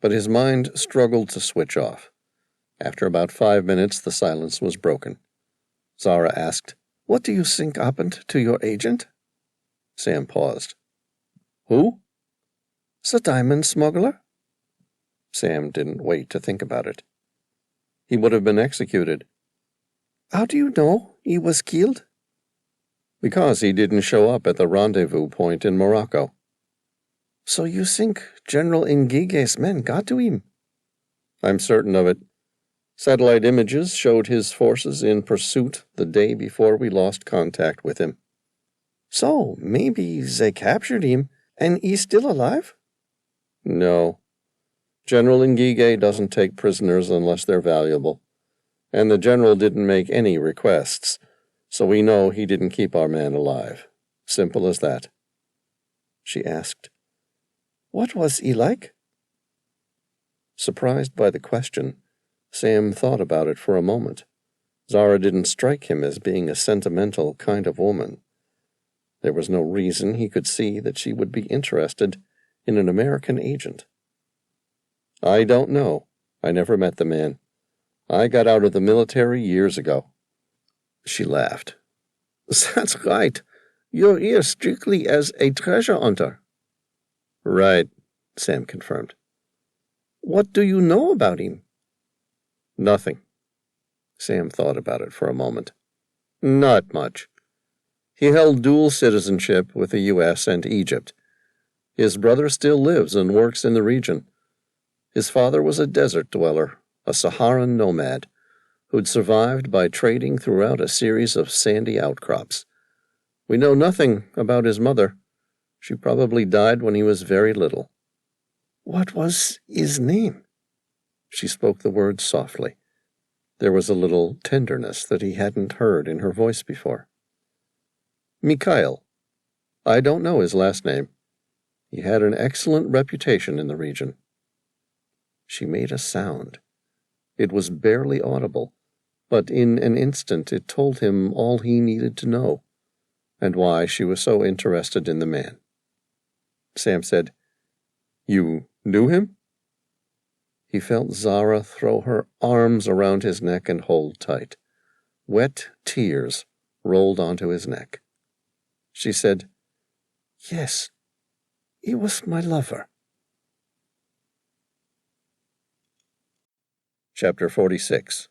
but his mind struggled to switch off. After about 5 minutes, the silence was broken. Zara asked, "What do you think happened to your agent?" Sam paused. "Who?" "The diamond smuggler." Sam didn't wait to think about it. "He would have been executed." "How do you know he was killed?" "Because he didn't show up at the rendezvous point in Morocco." "So you think General Nguige's men got to him?" "I'm certain of it. Satellite images showed his forces in pursuit the day before we lost contact with him." "So maybe they captured him, and he's still alive?" "No. General Nguige doesn't take prisoners unless they're valuable, and the general didn't make any requests, so we know he didn't keep our man alive. Simple as that." She asked, "What was he like?" Surprised by the question, Sam thought about it for a moment. Zara didn't strike him as being a sentimental kind of woman. There was no reason he could see that she would be interested in an American agent. "I don't know. I never met the man. I got out of the military years ago." She laughed. "That's right. You're here strictly as a treasure hunter." "Right," Sam confirmed. "What do you know about him?" "Nothing." Sam thought about it for a moment. "Not much. He held dual citizenship with the U.S. and Egypt. His brother still lives and works in the region. His father was a desert dweller, a Saharan nomad, who'd survived by trading throughout a series of sandy outcrops. We know nothing about his mother. She probably died when he was very little." "What was his name?" She spoke the words softly. There was a little tenderness that he hadn't heard in her voice before. "Mikhail. I don't know his last name. He had an excellent reputation in the region." She made a sound. It was barely audible, but in an instant it told him all he needed to know, and why she was so interested in the man. Sam said, "You knew him?" He felt Zara throw her arms around his neck and hold tight. Wet tears rolled onto his neck. She said, "Yes, he was my lover." Chapter 46.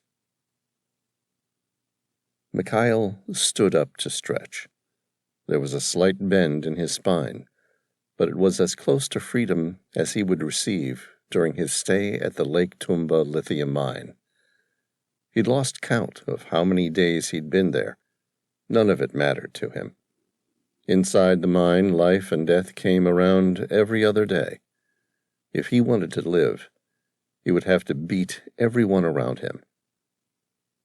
Mikhail stood up to stretch. There was a slight bend in his spine, but it was as close to freedom as he would receive during his stay at the Lake Tumba lithium mine. He'd lost count of how many days he'd been there. None of it mattered to him. Inside the mine, life and death came around every other day. If he wanted to live, he would have to beat everyone around him.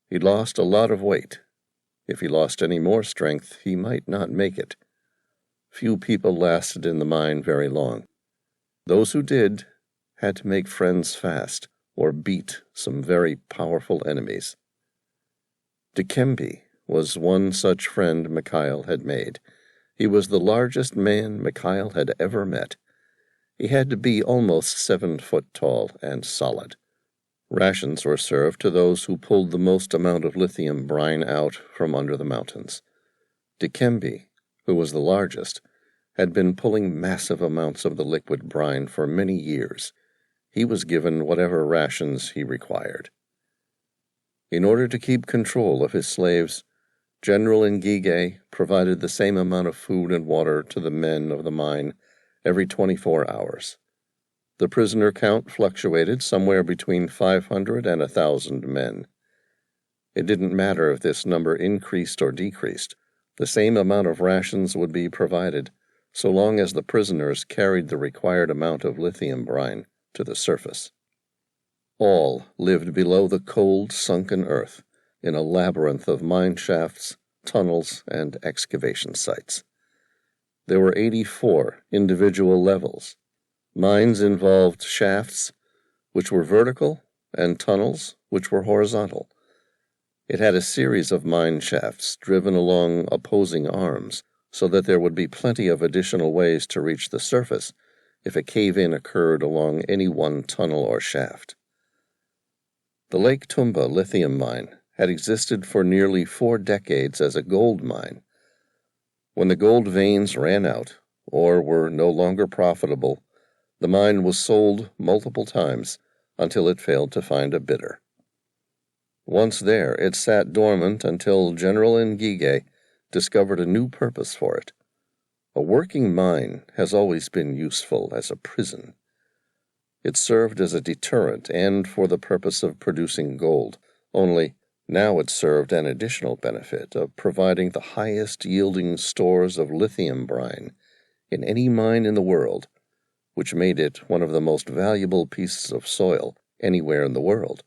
He'd lost a lot of weight. If he lost any more strength, he might not make it. Few people lasted in the mine very long. Those who did had to make friends fast or beat some very powerful enemies. Dikembe was one such friend Mikhail had made. He was the largest man Mikhail had ever met. He had to be almost 7 foot tall and solid. Rations were served to those who pulled the most amount of lithium brine out from under the mountains. Dikembe, who was the largest, had been pulling massive amounts of the liquid brine for many years. He was given whatever rations he required. In order to keep control of his slaves, General Nguige provided the same amount of food and water to the men of the mine every 24 hours. The prisoner count fluctuated somewhere between 500 and 1,000 men. It didn't matter if this number increased or decreased. The same amount of rations would be provided, so long as the prisoners carried the required amount of lithium brine to the surface. All lived below the cold, sunken earth, in a labyrinth of mine shafts, tunnels, and excavation sites. There were 84 individual levels. Mines involved shafts, which were vertical, and tunnels, which were horizontal. It had a series of mine shafts driven along opposing arms, so that there would be plenty of additional ways to reach the surface if a cave-in occurred along any one tunnel or shaft. The Lake Tumba lithium mine had existed for nearly 4 decades as a gold mine. When the gold veins ran out, or were no longer profitable, the mine was sold multiple times until it failed to find a bidder. Once there, it sat dormant until General Ngige discovered a new purpose for it. A working mine has always been useful as a prison. It served as a deterrent and for the purpose of producing gold, only now it served an additional benefit of providing the highest-yielding stores of lithium brine in any mine in the world, which made it one of the most valuable pieces of soil anywhere in the world.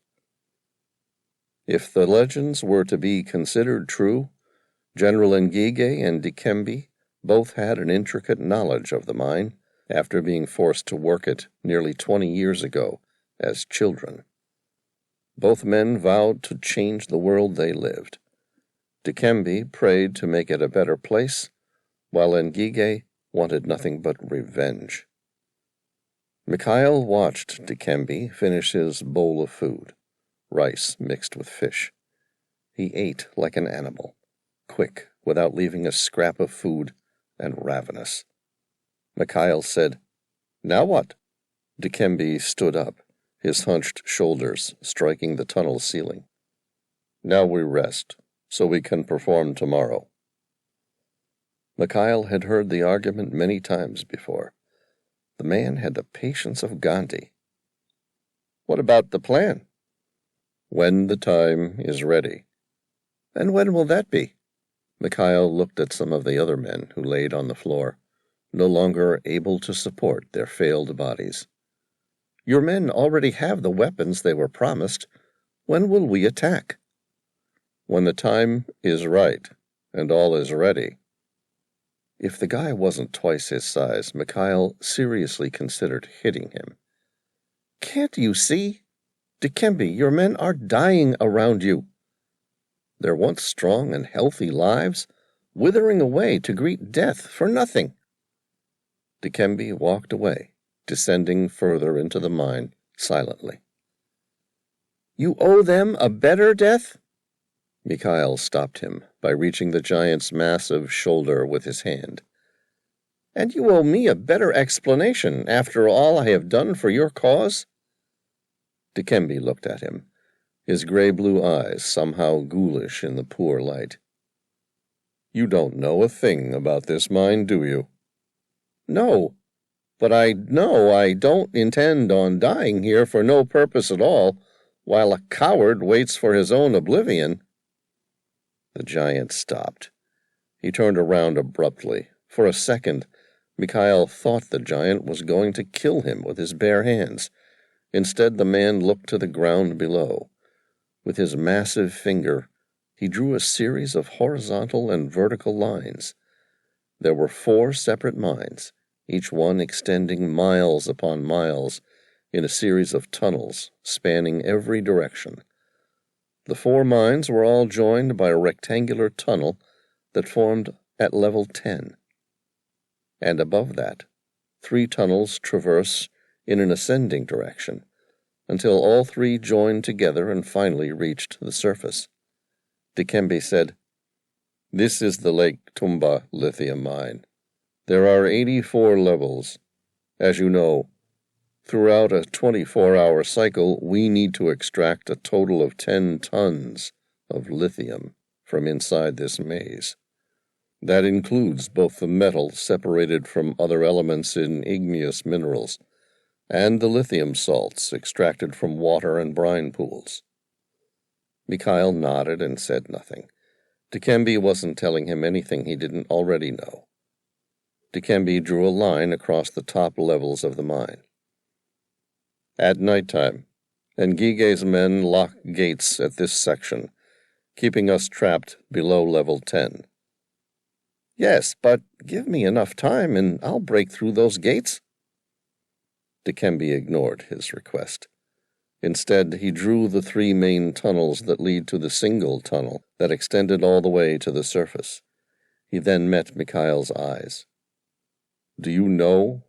If the legends were to be considered true, General Ngige and Dikembe both had an intricate knowledge of the mine after being forced to work it nearly 20 years ago as children. Both men vowed to change the world they lived. Dikembe prayed to make it a better place, while Ngige wanted nothing but revenge. Michel watched Dikembe finish his bowl of food, rice mixed with fish. He ate like an animal, quick, without leaving a scrap of food, and ravenous. Michel said, "Now what?" Dikembe stood up, his hunched shoulders striking the tunnel ceiling. "Now we rest, so we can perform tomorrow." Michel had heard the argument many times before. The man had the patience of Gandhi. "What about the plan?" "When the time is ready." "And when will that be?" Michel looked at some of the other men who laid on the floor, no longer able to support their failed bodies. "Your men already have the weapons they were promised. When will we attack?" "When the time is right, and all is ready." If the guy wasn't twice his size, Michel seriously considered hitting him. "Can't you see? Dikembe, your men are dying around you. Their once strong and healthy lives withering away to greet death for nothing." Dikembe walked away, descending further into the mine silently. "You owe them a better death?" Michel stopped him by reaching the giant's massive shoulder with his hand. "And you owe me a better explanation after all I have done for your cause?" Dikembe looked at him, his gray-blue eyes somehow ghoulish in the poor light. "You don't know a thing about this mine, do you?" "No, but I know I don't intend on dying here for no purpose at all, while a coward waits for his own oblivion." The giant stopped. He turned around abruptly. For a second, Michel thought the giant was going to kill him with his bare hands. Instead, the man looked to the ground below. With his massive finger, he drew a series of horizontal and vertical lines. There were 4 separate mines, each one extending miles upon miles in a series of tunnels spanning every direction. The 4 mines were all joined by a rectangular tunnel that formed at level 10. And above that, 3 tunnels traverse in an ascending direction, until all 3 joined together and finally reached the surface. Dikembe said, "This is the Lake Tumba lithium mine. There are 84 levels. As you know, throughout a 24-hour cycle, we need to extract a total of 10 tons of lithium from inside this maze. That includes both the metal separated from other elements in igneous minerals, and the lithium salts extracted from water and brine pools. Michel nodded and said nothing. Dikembe wasn't telling him anything he didn't already know. Dikembe drew a line across the top levels of the mine. At nighttime, Nguige's men lock gates at this section, keeping us trapped below level 10. Yes, but give me enough time and I'll break through those gates. Dikembe ignored his request. Instead, he drew the 3 main tunnels that lead to the single tunnel that extended all the way to the surface. He then met Michel's eyes. Do you know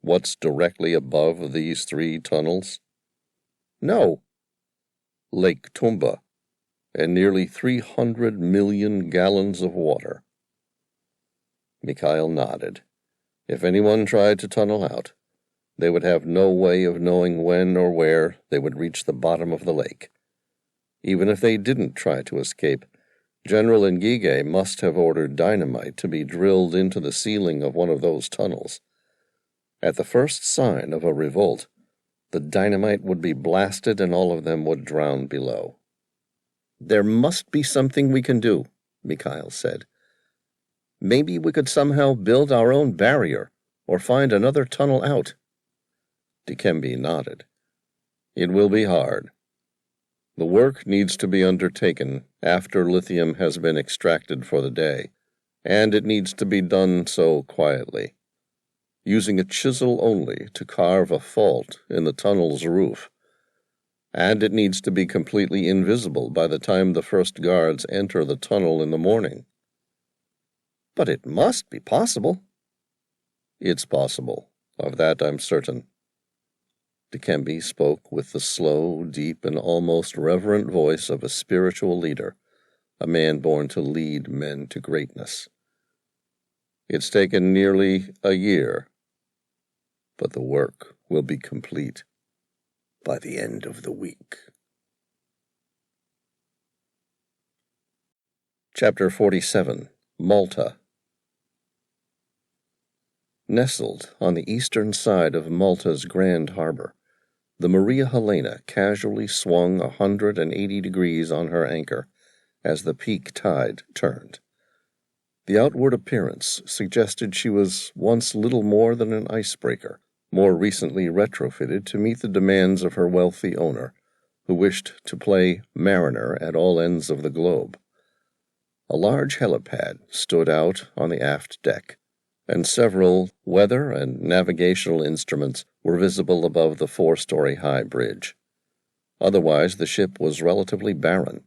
what's directly above these 3 tunnels? No. Lake Tumba, and nearly 300 million gallons of water. Michel nodded. If anyone tried to tunnel out, they would have no way of knowing when or where they would reach the bottom of the lake. Even if they didn't try to escape, General Nguige must have ordered dynamite to be drilled into the ceiling of one of those tunnels. At the first sign of a revolt, the dynamite would be blasted and all of them would drown below. There must be something we can do, Michel said. Maybe we could somehow build our own barrier or find another tunnel out. Dikembe nodded. It will be hard. The work needs to be undertaken after lithium has been extracted for the day, and it needs to be done so quietly, using a chisel only to carve a fault in the tunnel's roof. And it needs to be completely invisible by the time the first guards enter the tunnel in the morning. But it must be possible. It's possible. Of that I'm certain. Dikembe spoke with the slow, deep, and almost reverent voice of a spiritual leader, a man born to lead men to greatness. It's taken nearly a year, but the work will be complete by the end of the week. Chapter 47, Malta. Nestled on the eastern side of Malta's Grand Harbor, the Maria Helena casually swung 180 degrees on her anchor as the peak tide turned. The outward appearance suggested she was once little more than an icebreaker, more recently retrofitted to meet the demands of her wealthy owner, who wished to play mariner at all ends of the globe. A large helipad stood out on the aft deck, and several weather and navigational instruments were visible above the 4-story-high bridge. Otherwise, the ship was relatively barren.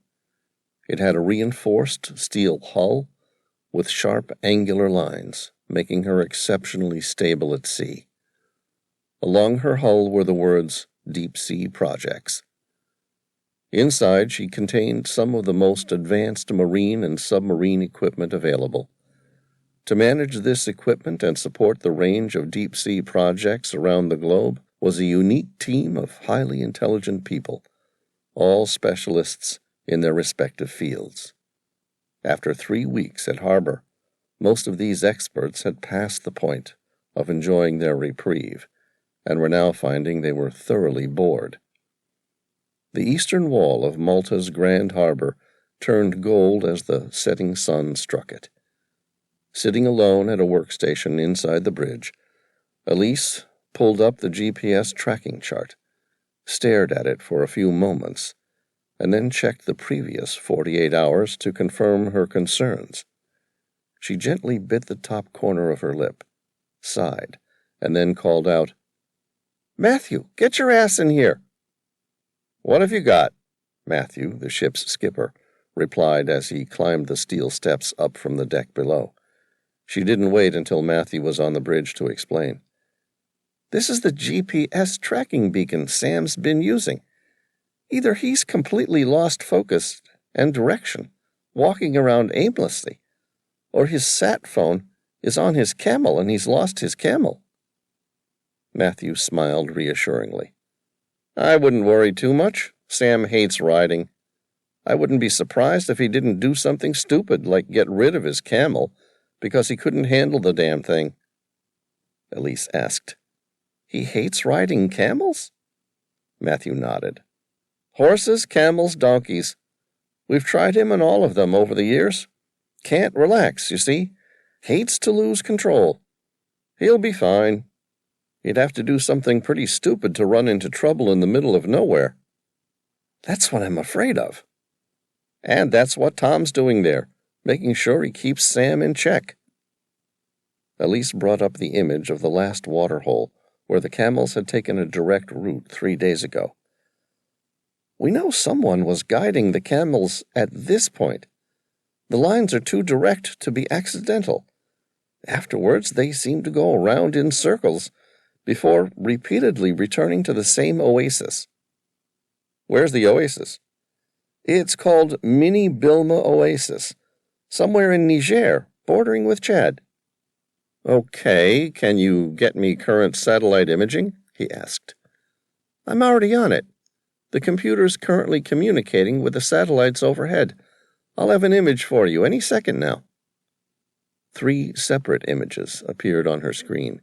It had a reinforced steel hull with sharp angular lines, making her exceptionally stable at sea. Along her hull were the words Deep Sea Projects. Inside, she contained some of the most advanced marine and submarine equipment available. To manage this equipment and support the range of deep-sea projects around the globe was a unique team of highly intelligent people, all specialists in their respective fields. After 3 weeks at harbor, most of these experts had passed the point of enjoying their reprieve, and were now finding they were thoroughly bored. The eastern wall of Malta's Grand Harbor turned gold as the setting sun struck it. Sitting alone at a workstation inside the bridge, Elise pulled up the GPS tracking chart, stared at it for a few moments, and then checked the previous 48 hours to confirm her concerns. She gently bit the top corner of her lip, sighed, and then called out, "Matthew, get your ass in here!" "What have you got?" Matthew, the ship's skipper, replied as he climbed the steel steps up from the deck below. She didn't wait until Matthew was on the bridge to explain. "This is the GPS tracking beacon Sam's been using. Either he's completely lost focus and direction, walking around aimlessly, or his sat phone is on his camel and he's lost his camel." Matthew smiled reassuringly. "I wouldn't worry too much. Sam hates riding. I wouldn't be surprised if he didn't do something stupid like get rid of his camel because he couldn't handle the damn thing." Elise asked, He hates riding camels? Matthew nodded. Horses, camels, donkeys. We've tried him on all of them over the years. Can't relax, you see. Hates to lose control. He'll be fine. He'd have to do something pretty stupid to run into trouble in the middle of nowhere. That's what I'm afraid of. And that's what Tom's doing there, making sure he keeps Sam in check. Elise brought up the image of the last waterhole where the camels had taken a direct route 3 days ago. We know someone was guiding the camels at this point. The lines are too direct to be accidental. Afterwards, they seem to go around in circles before repeatedly returning to the same oasis. Where's the oasis? It's called Mini Bilma Oasis, somewhere in Niger, bordering with Chad. Okay, can you get me current satellite imaging? He asked. I'm already on it. The computer's currently communicating with the satellites overhead. I'll have an image for you any second now. 3 separate images appeared on her screen,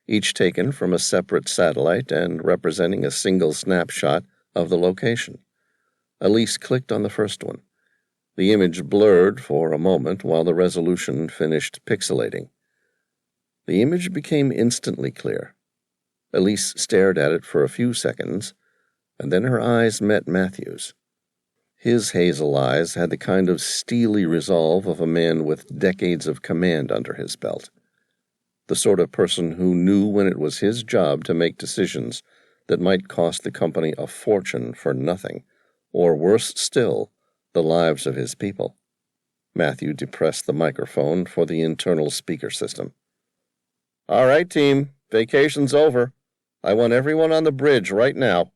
each taken from a separate satellite and representing a single snapshot of the location. Elise clicked on the first one. The image blurred for a moment while the resolution finished pixelating. The image became instantly clear. Elise stared at it for a few seconds, and then her eyes met Matthew's. His hazel eyes had the kind of steely resolve of a man with decades of command under his belt. The sort of person who knew when it was his job to make decisions that might cost the company a fortune for nothing, or worse still, the lives of his people. Matthew depressed the microphone for the internal speaker system. All right, team, vacation's over. I want everyone on the bridge right now.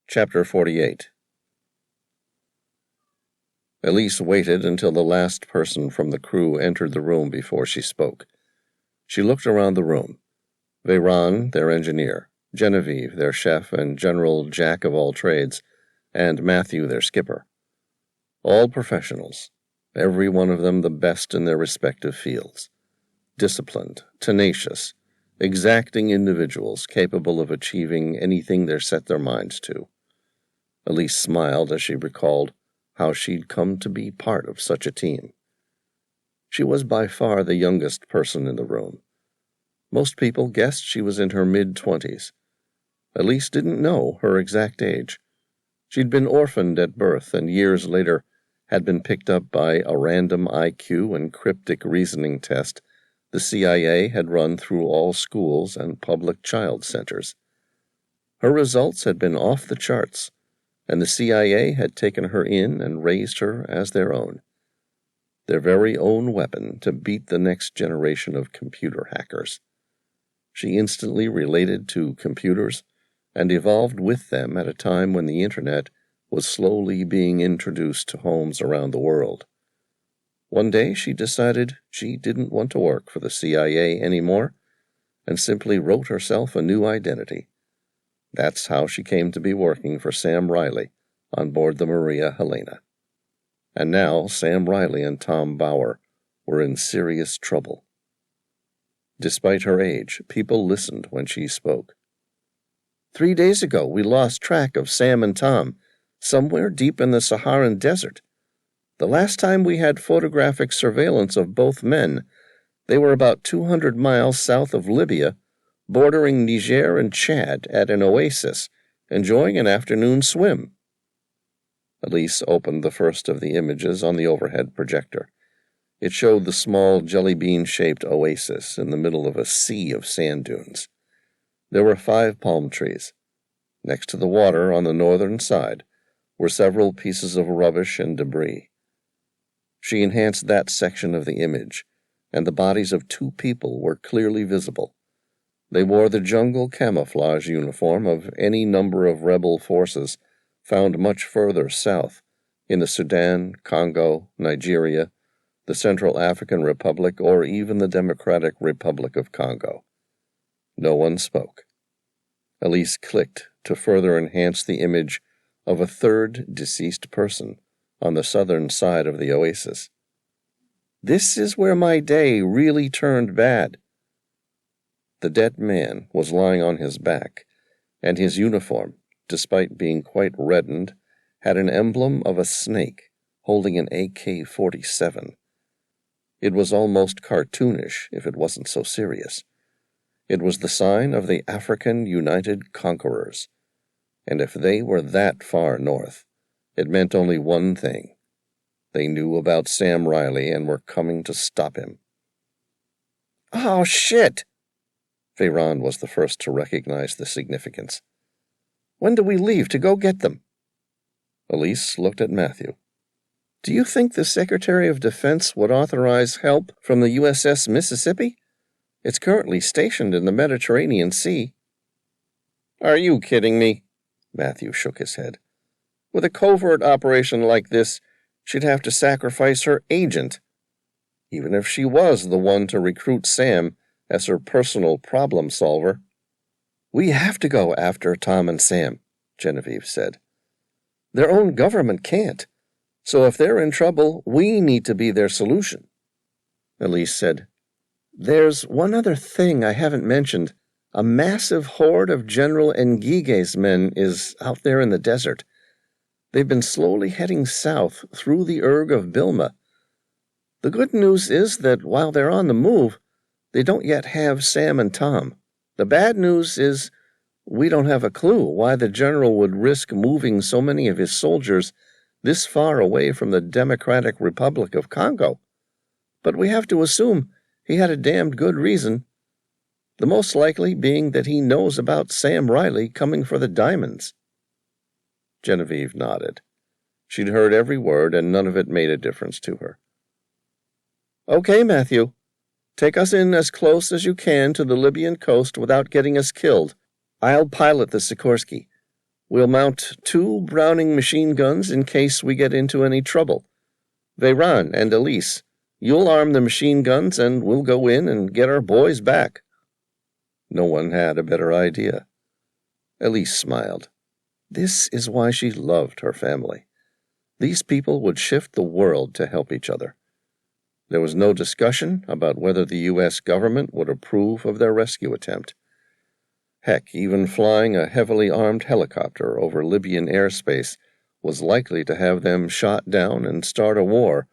Chapter 48. Elise waited until the last person from the crew entered the room before she spoke. She looked around the room. Veyron, their engineer, Genevieve, their chef and general jack-of-all-trades, and Matthew, their skipper. All professionals, every one of them the best in their respective fields. Disciplined, tenacious, exacting individuals capable of achieving anything they set their minds to. Elise smiled as she recalled how she'd come to be part of such a team. She was by far the youngest person in the room. Most people guessed she was in her mid-20s. Elise didn't know her exact age. She'd been orphaned at birth and years later had been picked up by a random IQ and cryptic reasoning test the CIA had run through all schools and public child centers. Her results had been off the charts, and the CIA had taken her in and raised her as their own. Their very own weapon to beat the next generation of computer hackers. She instantly related to computers and evolved with them at a time when the Internet was slowly being introduced to homes around the world. One day she decided she didn't want to work for the CIA anymore and simply wrote herself a new identity. That's how she came to be working for Sam Reilly on board the Maria Helena. And now Sam Reilly and Tom Bauer were in serious trouble. Despite her age, people listened when she spoke. 3 days ago, we lost track of Sam and Tom, somewhere deep in the Saharan desert. The last time we had photographic surveillance of both men, they were about 200 miles south of Libya, bordering Niger and Chad at an oasis, enjoying an afternoon swim. Elise opened the first of the images on the overhead projector. It showed the small jelly bean-shaped oasis in the middle of a sea of sand dunes. There were 5 palm trees. Next to the water on the northern side were several pieces of rubbish and debris. She enhanced that section of the image, and the bodies of 2 people were clearly visible. They wore the jungle camouflage uniform of any number of rebel forces found much further south, in the Sudan, Congo, Nigeria, the Central African Republic, or even the Democratic Republic of Congo. No one spoke. Elise clicked to further enhance the image of a 3rd deceased person on the southern side of the oasis. This is where my day really turned bad." The dead man was lying on his back, and his uniform, despite being quite reddened, had an emblem of a snake holding an AK-47. It was almost cartoonish if it wasn't so serious. It was the sign of the African United Conquerors, and if they were that far north, it meant only one thing. They knew about Sam Reilly and were coming to stop him. "Oh, shit!" Veyron was the first to recognize the significance. "When do we leave to go get them?" Elise looked at Matthew. "Do you think the Secretary of Defense would authorize help from the USS Mississippi? It's currently stationed in the Mediterranean Sea." "Are you kidding me?" Matthew shook his head. "With a covert operation like this, she'd have to sacrifice her agent. Even if she was the one to recruit Sam as her personal problem solver." "We have to go after Tom and Sam," Genevieve said. "Their own government can't. So if they're in trouble, we need to be their solution." Elise said, "There's one other thing I haven't mentioned. A massive horde of General Nguige's men is out there in the desert. They've been slowly heading south through the Erg of Bilma. The good news is that while they're on the move, they don't yet have Sam and Tom. The bad news is we don't have a clue why the general would risk moving so many of his soldiers this far away from the Democratic Republic of Congo. But we have to assume he had a damned good reason, the most likely being that he knows about Sam Reilly coming for the diamonds." Genevieve nodded. She'd heard every word, and none of it made a difference to her. "Okay, Matthew. Take us in as close as you can to the Libyan coast without getting us killed. I'll pilot the Sikorsky. We'll mount 2 Browning machine guns in case we get into any trouble. Veyron and Elise, you'll arm the machine guns and we'll go in and get our boys back." No one had a better idea. Elise smiled. This is why she loved her family. These people would shift the world to help each other. There was no discussion about whether the U.S. government would approve of their rescue attempt. Heck, even flying a heavily armed helicopter over Libyan airspace was likely to have them shot down and start a war,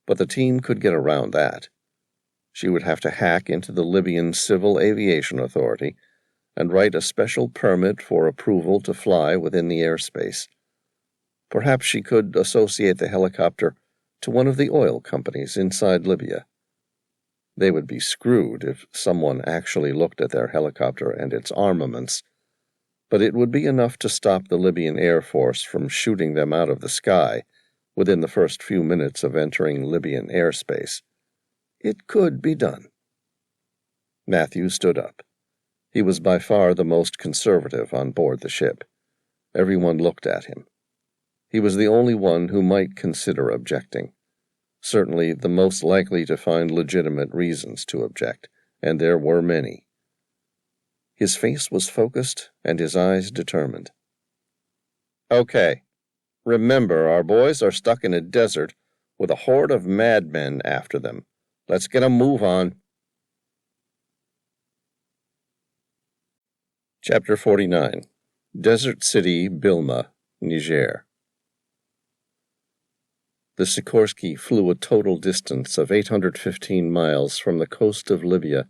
but the team could get around that. She would have to hack into the Libyan Civil Aviation Authority and write a special permit for approval to fly within the airspace. Perhaps she could associate the helicopter to one of the oil companies inside Libya. They would be screwed if someone actually looked at their helicopter and its armaments, but it would be enough to stop the Libyan Air Force from shooting them out of the sky within the first few minutes of entering Libyan airspace. It could be done. Matthew stood up. He was by far the most conservative on board the ship. Everyone looked at him. He was the only one who might consider objecting. Certainly the most likely to find legitimate reasons to object, and there were many. His face was focused and his eyes determined. "Okay, remember our boys are stuck in a desert with a horde of madmen after them. Let's get a move on." Chapter 49. Desert City, Bilma, Niger. The Sikorsky flew a total distance of 815 miles from the coast of Libya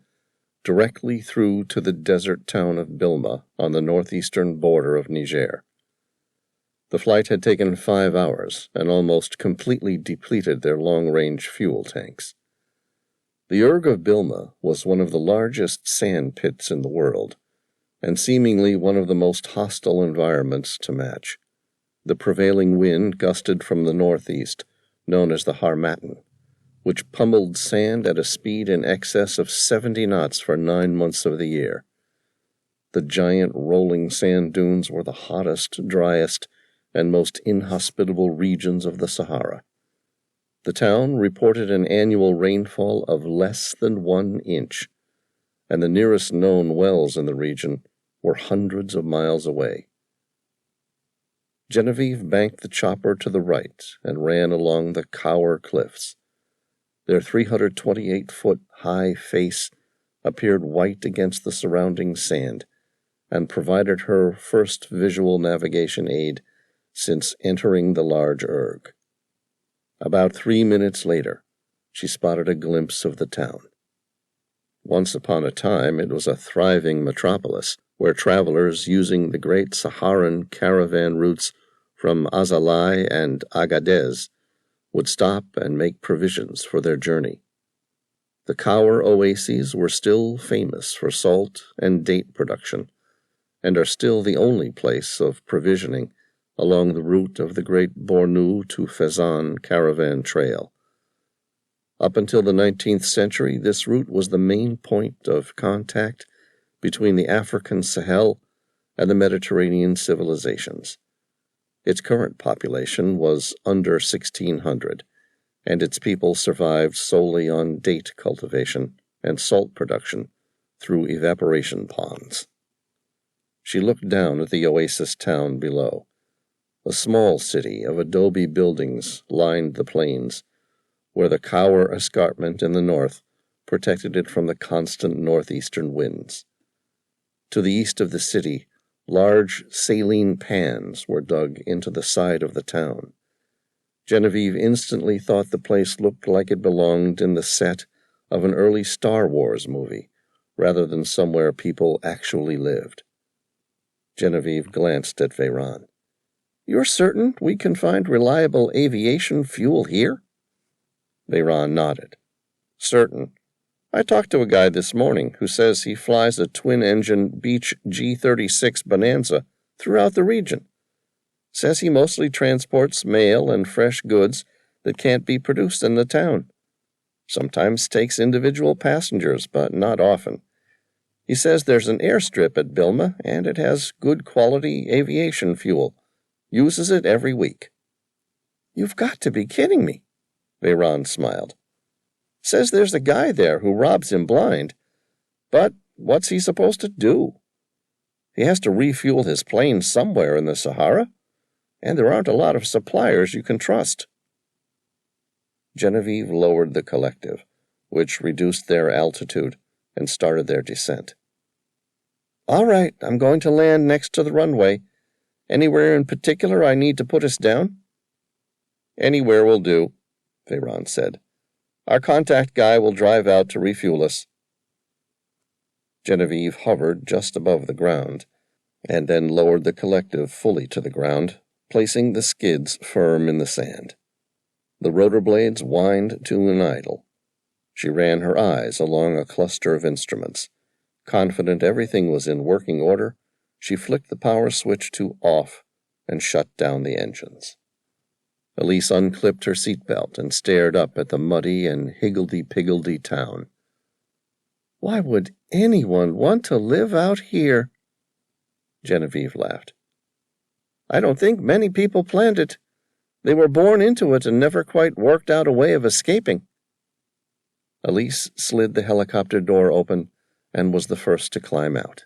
directly through to the desert town of Bilma on the northeastern border of Niger. The flight had taken 5 hours and almost completely depleted their long-range fuel tanks. The Erg of Bilma was one of the largest sand pits in the world, and seemingly one of the most hostile environments to match. The prevailing wind gusted from the northeast, known as the Harmattan, which pummeled sand at a speed in excess of 70 knots for 9 months of the year. The giant rolling sand dunes were the hottest, driest, and most inhospitable regions of the Sahara. The town reported an annual rainfall of less than 1 inch, and the nearest known wells in the region were hundreds of miles away. Genevieve banked the chopper to the right and ran along the Cower Cliffs. Their 328-foot-high face appeared white against the surrounding sand and provided her first visual navigation aid since entering the large erg. About 3 minutes later, she spotted a glimpse of the town. Once upon a time, it was a thriving metropolis where travelers using the great Saharan caravan routes from Azalai and Agadez would stop and make provisions for their journey. The Kaur oases were still famous for salt and date production, and are still the only place of provisioning along the route of the great Bornu to Fezzan caravan trail. Up until the 19th century, this route was the main point of contact between the African Sahel and the Mediterranean civilizations. Its current population was under 1,600, and its people survived solely on date cultivation and salt production through evaporation ponds. She looked down at the oasis town below. A small city of adobe buildings lined the plains, where the Kaur escarpment in the north protected it from the constant northeastern winds. To the east of the city, large saline pans were dug into the side of the town. Genevieve instantly thought the place looked like it belonged in the set of an early Star Wars movie, rather than somewhere people actually lived. Genevieve glanced at Veyron. "You're certain we can find reliable aviation fuel here?" Veyron nodded. "Certain. I talked to a guy this morning who says he flies a twin-engine Beech G-36 Bonanza throughout the region. Says he mostly transports mail and fresh goods that can't be produced in the town. Sometimes takes individual passengers, but not often. He says there's an airstrip at Bilma, and it has good quality aviation fuel. Uses it every week." "You've got to be kidding me," Veyron smiled. "Says there's a guy there who robs him blind. But what's he supposed to do? He has to refuel his plane somewhere in the Sahara, and there aren't a lot of suppliers you can trust." Genevieve lowered the collective, which reduced their altitude and started their descent. "All right, I'm going to land next to the runway. Anywhere in particular I need to put us down?" "Anywhere will do," Veyron said. "Our contact guy will drive out to refuel us." Genevieve hovered just above the ground, and then lowered the collective fully to the ground, placing the skids firm in the sand. The rotor blades whined to an idle. She ran her eyes along a cluster of instruments. Confident everything was in working order, she flicked the power switch to off and shut down the engines. Elise unclipped her seatbelt and stared up at the muddy and higgledy-piggledy town. "Why would anyone want to live out here?" Genevieve laughed. "I don't think many people planned it. They were born into it and never quite worked out a way of escaping." Elise slid the helicopter door open and was the first to climb out.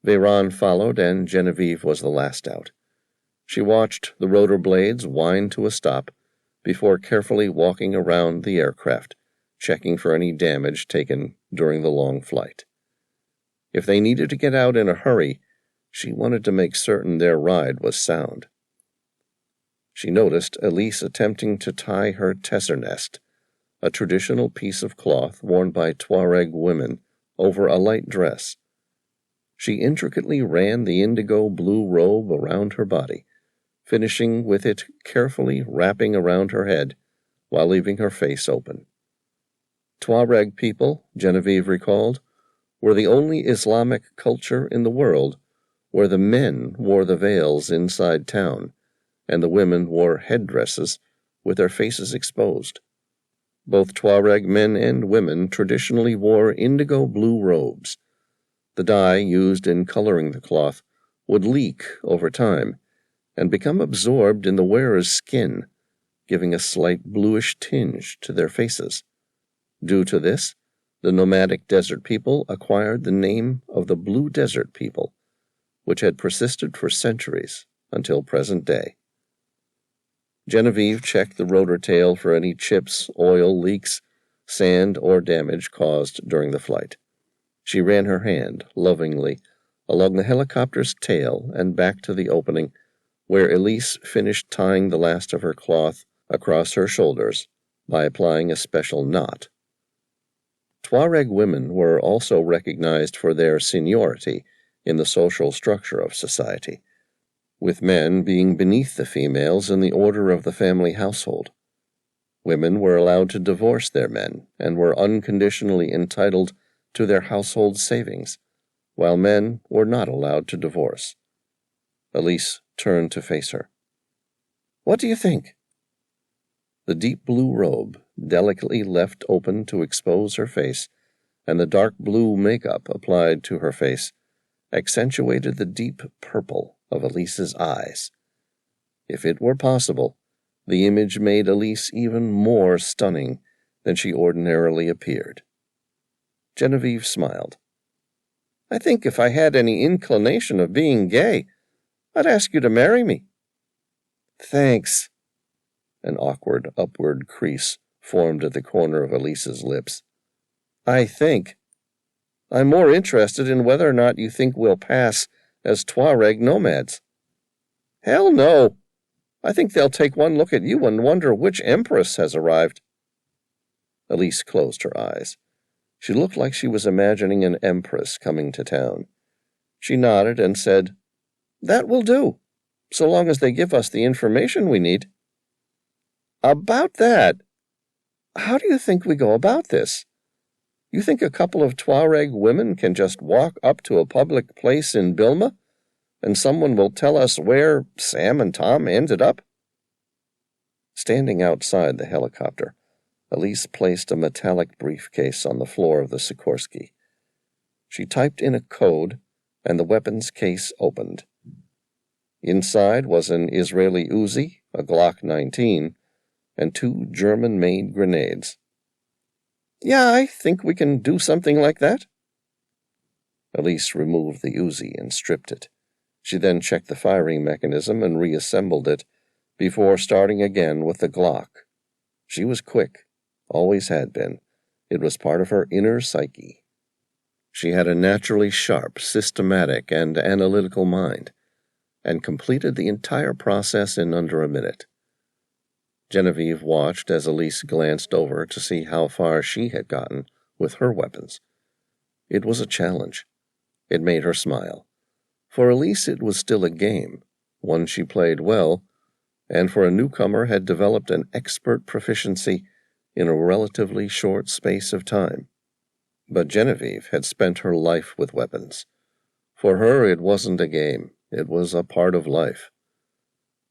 Veyron followed, and Genevieve was the last out. She watched the rotor blades wind to a stop before carefully walking around the aircraft, checking for any damage taken during the long flight. If they needed to get out in a hurry, she wanted to make certain their ride was sound. She noticed Elise attempting to tie her tesser nest, a traditional piece of cloth worn by Tuareg women, over a light dress. She intricately ran the indigo-blue robe around her body, finishing with it carefully wrapping around her head while leaving her face open. Tuareg people, Genevieve recalled, were the only Islamic culture in the world where the men wore the veils inside town, and the women wore headdresses with their faces exposed. Both Tuareg men and women traditionally wore indigo-blue robes. The dye used in coloring the cloth would leak over time and become absorbed in the wearer's skin, giving a slight bluish tinge to their faces. Due to this, the nomadic desert people acquired the name of the Blue Desert People, which had persisted for centuries until present day. Genevieve checked the rotor tail for any chips, oil leaks, sand or damage caused during the flight. She ran her hand, lovingly, along the helicopter's tail and back to the opening, where Elise finished tying the last of her cloth across her shoulders by applying a special knot. Tuareg women were also recognized for their seniority in the social structure of society, with men being beneath the females in the order of the family household. Women were allowed to divorce their men and were unconditionally entitled to their household savings, while men were not allowed to divorce. Elise turned to face her. "What do you think?" The deep blue robe, delicately left open to expose her face, and the dark blue makeup applied to her face, accentuated the deep purple of Elise's eyes. If it were possible, the image made Elise even more stunning than she ordinarily appeared. Genevieve smiled. "I think if I had any inclination of being gay, I'd ask you to marry me." "Thanks." An awkward upward crease formed at the corner of Elise's lips. "I think. I'm more interested in whether or not you think we'll pass as Tuareg nomads." "Hell no! I think they'll take one look at you and wonder which empress has arrived." Elise closed her eyes. She looked like she was imagining an empress coming to town. She nodded and said, "That will do, so long as they give us the information we need." "About that, how do you think we go about this? You think a couple of Tuareg women can just walk up to a public place in Bilma, and someone will tell us where Sam and Tom ended up?" Standing outside the helicopter, Elise placed a metallic briefcase on the floor of the Sikorsky. She typed in a code, and the weapons case opened. Inside was an Israeli Uzi, a Glock 19, and 2 German-made grenades. "Yeah, I think we can do something like that." Elise removed the Uzi and stripped it. She then checked the firing mechanism and reassembled it, before starting again with the Glock. She was quick, always had been. It was part of her inner psyche. She had a naturally sharp, systematic, and analytical mind, and completed the entire process in under a minute. Genevieve watched as Elise glanced over to see how far she had gotten with her weapons. It was a challenge. It made her smile. For Elise it was still a game, one she played well, and for a newcomer had developed an expert proficiency in a relatively short space of time. But Genevieve had spent her life with weapons. For her it wasn't a game, it was a part of life.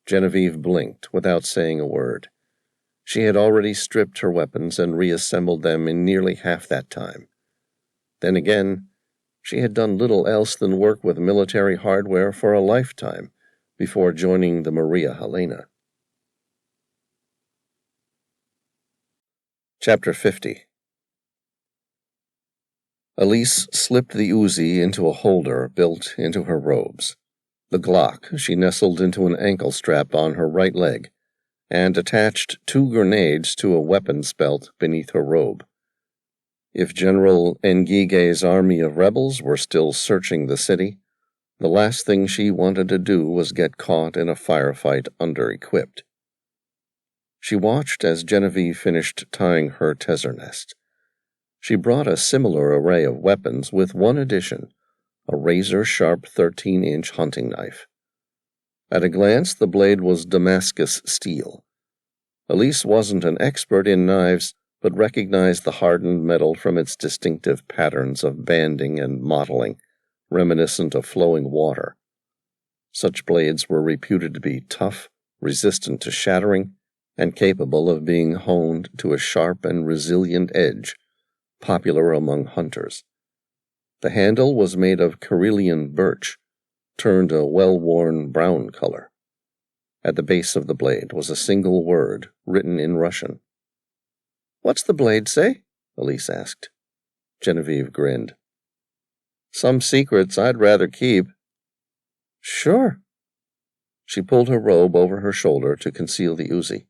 Genevieve blinked without saying a word. She had already stripped her weapons and reassembled them in nearly half that time. Then again, she had done little else than work with military hardware for a lifetime before joining the Maria Helena. Chapter 50. Elise slipped the Uzi into a holder built into her robes. The Glock she nestled into an ankle strap on her right leg, and attached 2 grenades to a weapons belt beneath her robe. If General Nguige's army of rebels were still searching the city, the last thing she wanted to do was get caught in a firefight under-equipped. She watched as Genevieve finished tying her tether nest. She brought a similar array of weapons with one addition, a razor-sharp 13-inch hunting knife. At a glance, the blade was Damascus steel. Elise wasn't an expert in knives, but recognized the hardened metal from its distinctive patterns of banding and mottling, reminiscent of flowing water. Such blades were reputed to be tough, resistant to shattering, and capable of being honed to a sharp and resilient edge, popular among hunters. The handle was made of Karelian birch, turned a well-worn brown color. At the base of the blade was a single word, written in Russian. "What's the blade say?" Elise asked. Genevieve grinned. "Some secrets I'd rather keep." "Sure." She pulled her robe over her shoulder to conceal the Uzi.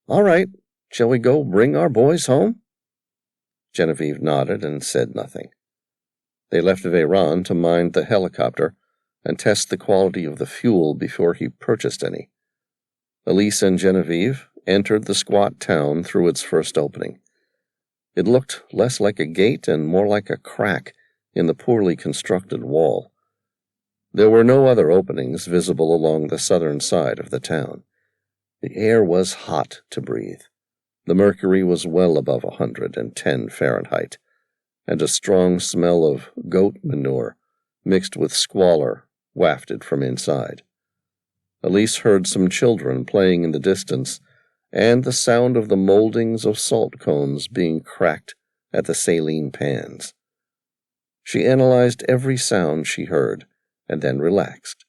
"All right, shall we go bring our boys home?" Genevieve nodded and said nothing. They left Veyron to mind the helicopter and test the quality of the fuel before he purchased any. Elise and Genevieve entered the squat town through its first opening. It looked less like a gate and more like a crack in the poorly constructed wall. There were no other openings visible along the southern side of the town. The air was hot to breathe. The mercury was well above 110 Fahrenheit, and a strong smell of goat manure mixed with squalor wafted from inside. Elise heard some children playing in the distance, and the sound of the moldings of salt cones being cracked at the saline pans. She analyzed every sound she heard, and then relaxed.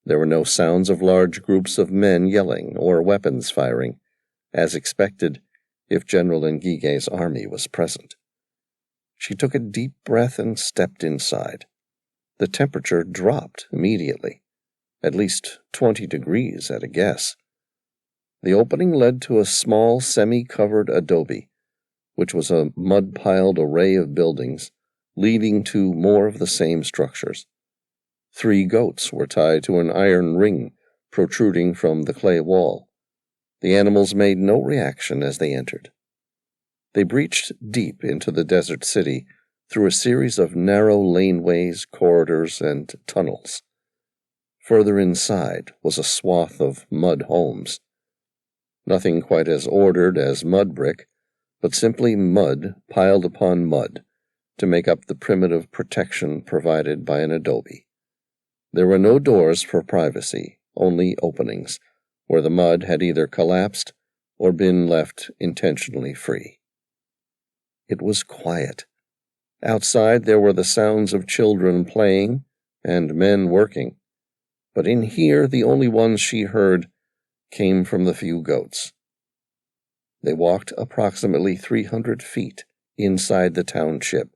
There were no sounds of large groups of men yelling or weapons firing, as expected if General Nguige's army was present. She took a deep breath and stepped inside. The temperature dropped immediately, at least 20 degrees at a guess. The opening led to a small semi-covered adobe, which was a mud-piled array of buildings leading to more of the same structures. 3 goats were tied to an iron ring protruding from the clay wall. The animals made no reaction as they entered. They breached deep into the desert city through a series of narrow laneways, corridors, and tunnels. Further inside was a swath of mud homes. Nothing quite as ordered as mud brick, but simply mud piled upon mud to make up the primitive protection provided by an adobe. There were no doors for privacy, only openings, where the mud had either collapsed or been left intentionally free. It was quiet. Outside there were the sounds of children playing and men working, but in here the only ones she heard came from the few goats. They walked approximately 300 feet inside the township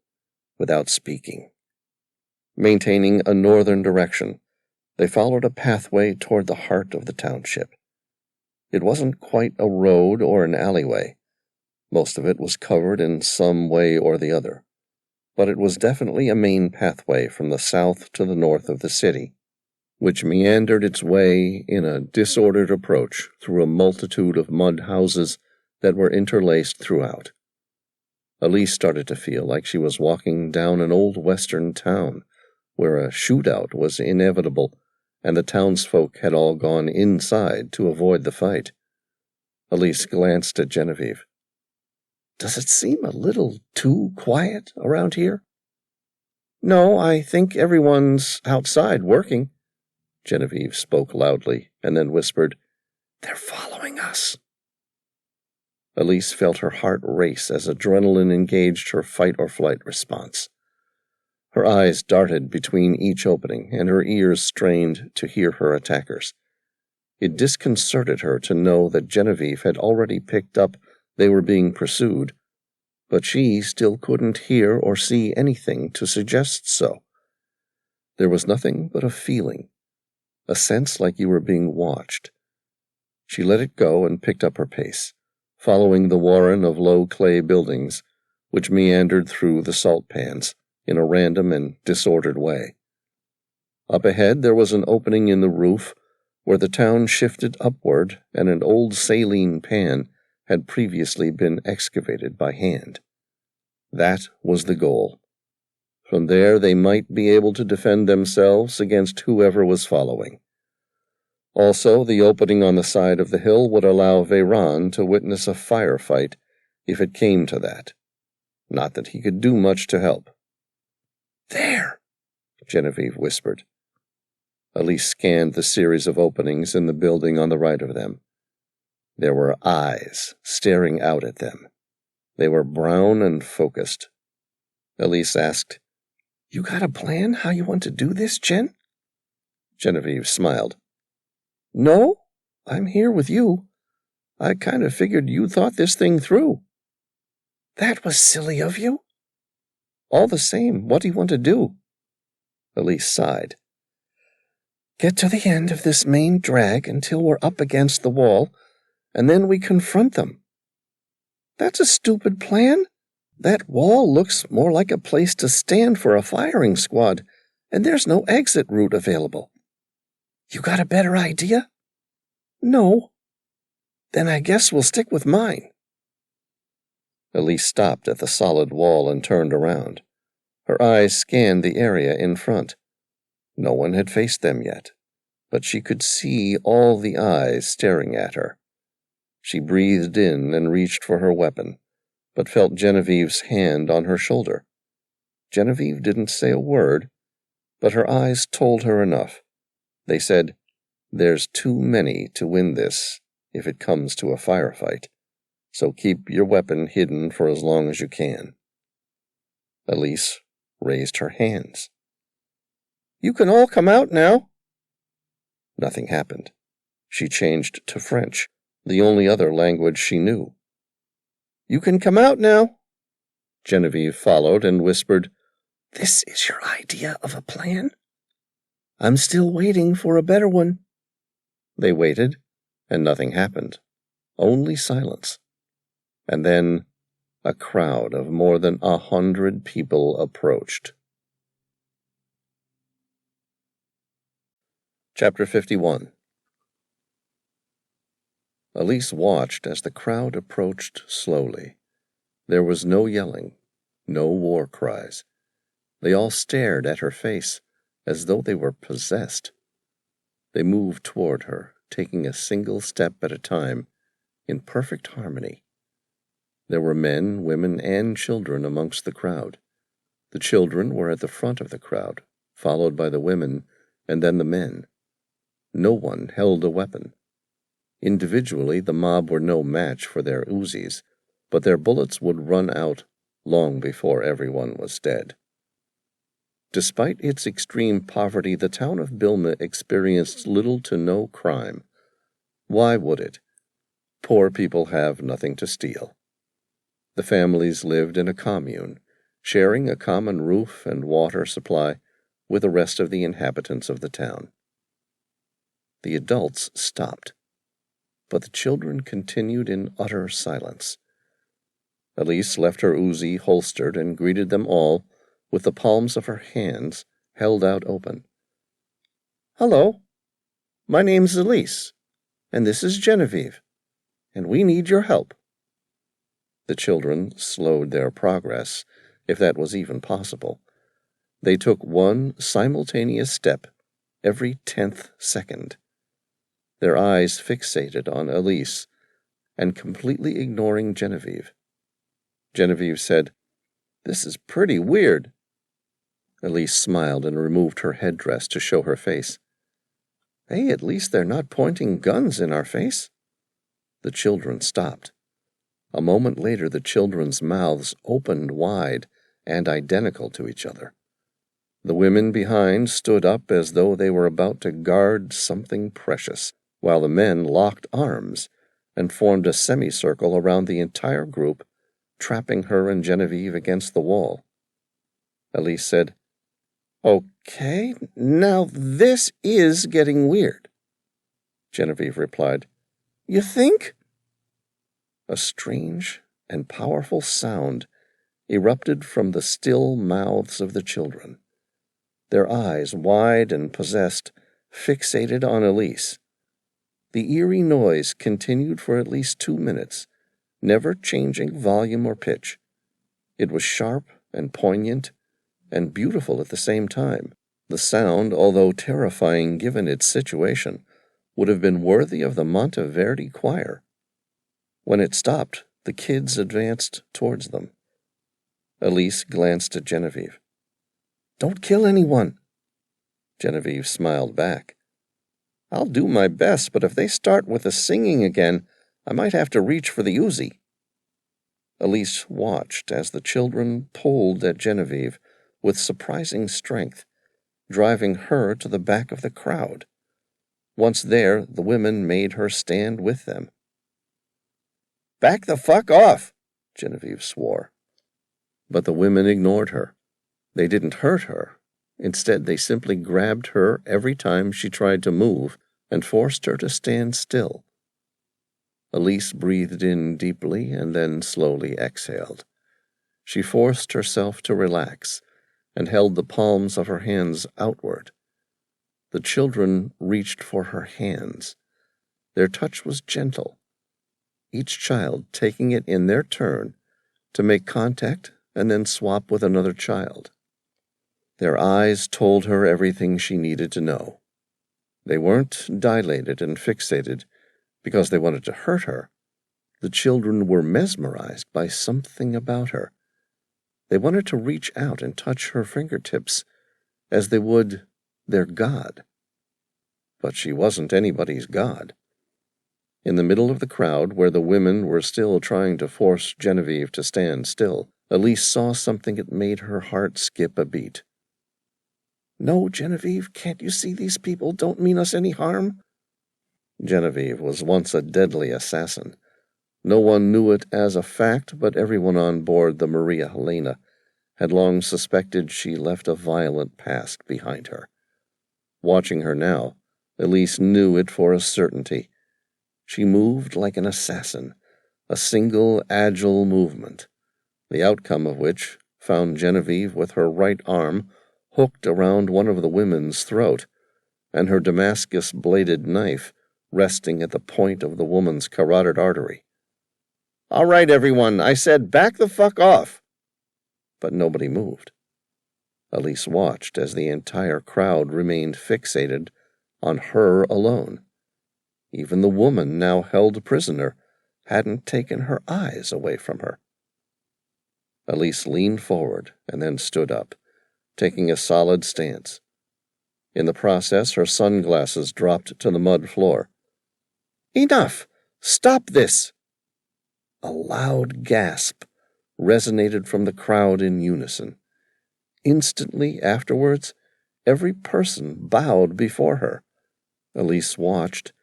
without speaking. Maintaining a northern direction, they followed a pathway toward the heart of the township. It wasn't quite a road or an alleyway. Most of it was covered in some way or the other, but it was definitely a main pathway from the south to the north of the city, which meandered its way in a disordered approach through a multitude of mud houses that were interlaced throughout. Elise started to feel like she was walking down an old western town, where a shootout was inevitable, and the townsfolk had all gone inside to avoid the fight. Elise glanced at Genevieve. "Does it seem a little too quiet around here?" "No, I think everyone's outside working." Genevieve spoke loudly, and then whispered, "They're following us." Elise felt her heart race as adrenaline engaged her fight-or-flight response. Her eyes darted between each opening, and her ears strained to hear her attackers. It disconcerted her to know that Genevieve had already picked up they were being pursued, but she still couldn't hear or see anything to suggest so. There was nothing but a feeling, a sense like you were being watched. She let it go and picked up her pace, following the warren of low clay buildings, which meandered through the salt pans in a random and disordered way. Up ahead there was an opening in the roof where the town shifted upward and an old saline pan had previously been excavated by hand. That was the goal. From there they might be able to defend themselves against whoever was following. Also, the opening on the side of the hill would allow Veyron to witness a firefight if it came to that. Not that he could do much to help. "There," Genevieve whispered. Elise scanned the series of openings in the building on the right of them. There were eyes staring out at them. They were brown and focused. Elise asked, "You got a plan how you want to do this, Jen?" Genevieve smiled. "No, I'm here with you. I kind of figured you thought this thing through." "That was silly of you." "All the same, what do you want to do?" Elise sighed. "Get to the end of this main drag until we're up against the wall, and then we confront them." "That's a stupid plan." That wall looks more like a place to stand for a firing squad, and there's no exit route available. You got a better idea? No. Then I guess we'll stick with mine. Elise stopped at the solid wall and turned around. Her eyes scanned the area in front. No one had faced them yet, but she could see all the eyes staring at her. She breathed in and reached for her weapon, but felt Genevieve's hand on her shoulder. Genevieve didn't say a word, but her eyes told her enough. They said, "There's too many to win this if it comes to a firefight, so keep your weapon hidden for as long as you can." Elise raised her hands. You can all come out now. Nothing happened. She changed to French, the only other language she knew. You can come out now. Genevieve followed and whispered, This is your idea of a plan? I'm still waiting for a better one. They waited, and nothing happened. Only silence. And then a crowd of more than 100 people approached. Chapter 51. Elise watched as the crowd approached slowly. There was no yelling, no war cries. They all stared at her face as though they were possessed. They moved toward her, taking a single step at a time, in perfect harmony. There were men, women, and children amongst the crowd. The children were at the front of the crowd, followed by the women, and then the men. No one held a weapon. Individually, the mob were no match for their Uzis, but their bullets would run out long before everyone was dead. Despite its extreme poverty, the town of Bilma experienced little to no crime. Why would it? Poor people have nothing to steal. The families lived in a commune, sharing a common roof and water supply with the rest of the inhabitants of the town. The adults stopped, but the children continued in utter silence. Elise left her Uzi holstered and greeted them all with the palms of her hands held out open. Hello, my name's Elise, and this is Genevieve, and we need your help. The children slowed their progress, if that was even possible. They took one simultaneous step every 10th second. Their eyes fixated on Elise and completely ignoring Genevieve. Genevieve said, "This is pretty weird." Elise smiled and removed her headdress to show her face. "Hey, at least they're not pointing guns in our face." The children stopped. A moment later, the children's mouths opened wide and identical to each other. The women behind stood up as though they were about to guard something precious, while the men locked arms and formed a semicircle around the entire group, trapping her and Genevieve against the wall. Elise said, "Okay, now this is getting weird." Genevieve replied, "You think?" A strange and powerful sound erupted from the still mouths of the children. Their eyes, wide and possessed, fixated on Elise. The eerie noise continued for at least 2 minutes, never changing volume or pitch. It was sharp and poignant and beautiful at the same time. The sound, although terrifying given its situation, would have been worthy of the Monteverdi choir. When it stopped, the kids advanced towards them. Elise glanced at Genevieve. "Don't kill anyone." Genevieve smiled back. "I'll do my best, but if they start with the singing again, I might have to reach for the Uzi." Elise watched as the children pulled at Genevieve with surprising strength, driving her to the back of the crowd. Once there, the women made her stand with them. "Back the fuck off," Genevieve swore. But the women ignored her. They didn't hurt her. Instead, they simply grabbed her every time she tried to move and forced her to stand still. Elise breathed in deeply and then slowly exhaled. She forced herself to relax and held the palms of her hands outward. The children reached for her hands. Their touch was gentle, each child taking it in their turn to make contact and then swap with another child. Their eyes told her everything she needed to know. They weren't dilated and fixated because they wanted to hurt her. The children were mesmerized by something about her. They wanted to reach out and touch her fingertips as they would their god. But she wasn't anybody's god. In the middle of the crowd, where the women were still trying to force Genevieve to stand still, Elise saw something that made her heart skip a beat. "No, Genevieve, can't you see these people don't mean us any harm?" Genevieve was once a deadly assassin. No one knew it as a fact, but everyone on board the Maria Helena had long suspected she left a violent past behind her. Watching her now, Elise knew it for a certainty. She moved like an assassin, a single agile movement, the outcome of which found Genevieve with her right arm hooked around one of the women's throat, and her Damascus-bladed knife resting at the point of the woman's carotid artery. "All right, everyone, I said back the fuck off!" But nobody moved. Elise watched as the entire crowd remained fixated on her alone. Even the woman now held prisoner hadn't taken her eyes away from her. Elise leaned forward and then stood up, taking a solid stance. In the process, her sunglasses dropped to the mud floor. "Enough! Stop this!" A loud gasp resonated from the crowd in unison. Instantly afterwards, every person bowed before her. Elise watched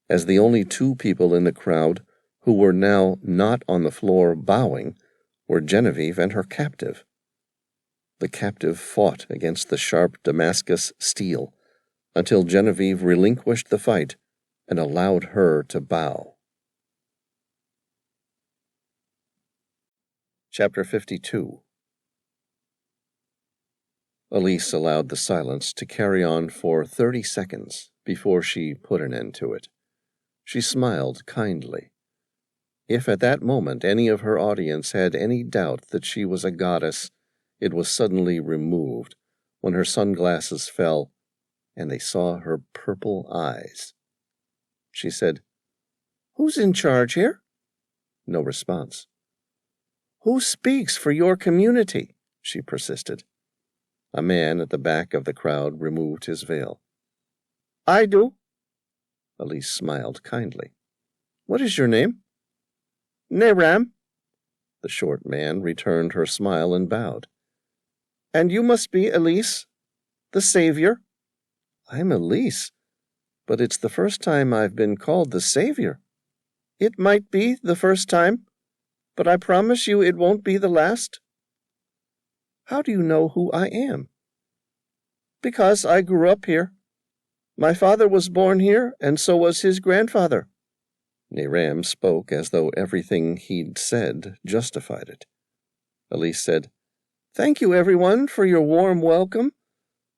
as the only two people in the crowd who were now not on the floor bowing were Genevieve and her captive. The captive fought against the sharp Damascus steel until Genevieve relinquished the fight and allowed her to bow. Chapter 52. Elise allowed the silence to carry on for 30 seconds before she put an end to it. She smiled kindly. If at that moment any of her audience had any doubt that she was a goddess, it was suddenly removed when her sunglasses fell and they saw her purple eyes. She said, "Who's in charge here?" No response. "Who speaks for your community?" she persisted. A man at the back of the crowd removed his veil. "I do." Elise smiled kindly. "What is your name?" "Nehram." The short man returned her smile and bowed. "And you must be Elise, the Savior?" "I'm Elise, but it's the first time I've been called the Savior." "It might be the first time, but I promise you it won't be the last." "How do you know who I am?" "Because I grew up here. My father was born here, and so was his grandfather." Nehram spoke as though everything he'd said justified it. Elise said, "Thank you, everyone, for your warm welcome,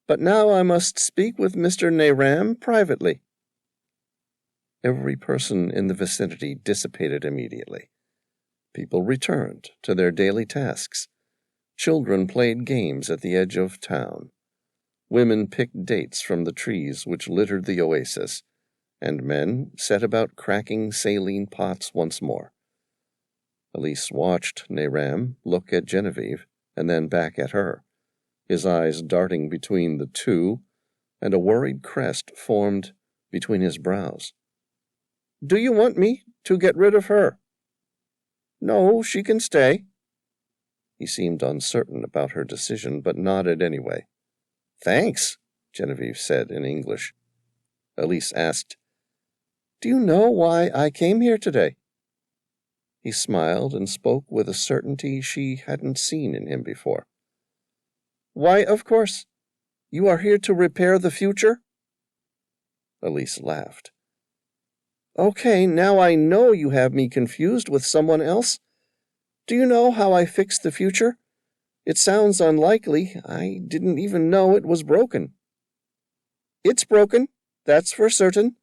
but now I must speak with Mr. Nehram privately." Every person in the vicinity dissipated immediately. People returned to their daily tasks. Children played games at the edge of town. Women picked dates from the trees which littered the oasis, and men set about cracking saline pots once more. Elise watched Nehram look at Genevieve and then back at her, his eyes darting between the two, and a worried crest formed between his brows. "Do you want me to get rid of her?" "No, she can stay." He seemed uncertain about her decision, but nodded anyway. "Thanks," Genevieve said in English. Elise asked, "Do you know why I came here today?" He smiled and spoke with a certainty she hadn't seen in him before. "Why, of course. You are here to repair the future?" Elise laughed. "Okay, now I know you have me confused with someone else. Do you know how I fixed the future? It sounds unlikely. I didn't even know it was broken. It's broken, that's for certain.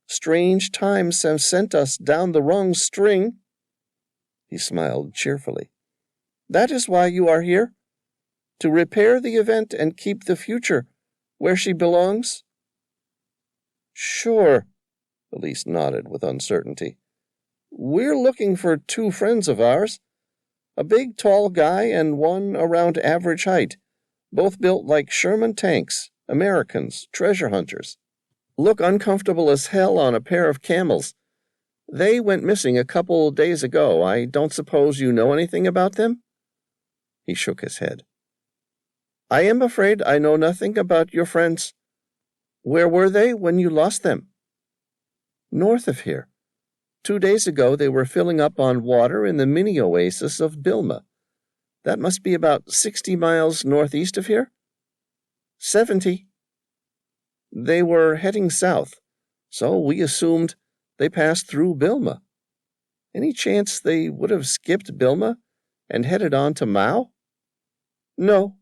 Strange times have sent us down the wrong string. He smiled cheerfully. That is why you are here, to repair the event and keep the future where she belongs? Sure, Elise nodded with uncertainty. We're looking for 2 friends of ours, a big tall guy and one around average height, both built like Sherman tanks, Americans, treasure hunters. Look uncomfortable as hell on a pair of camels. They went missing a couple days ago. I don't suppose you know anything about them? He shook his head. I am afraid I know nothing about your friends. Where were they when you lost them? North of here. 2 days ago they were filling up on water in the mini oasis of Bilma. That must be about 60 miles northeast of here? 70. They were heading south, so we assumed they passed through Bilma. Any chance they would have skipped Bilma and headed on to Mao? No.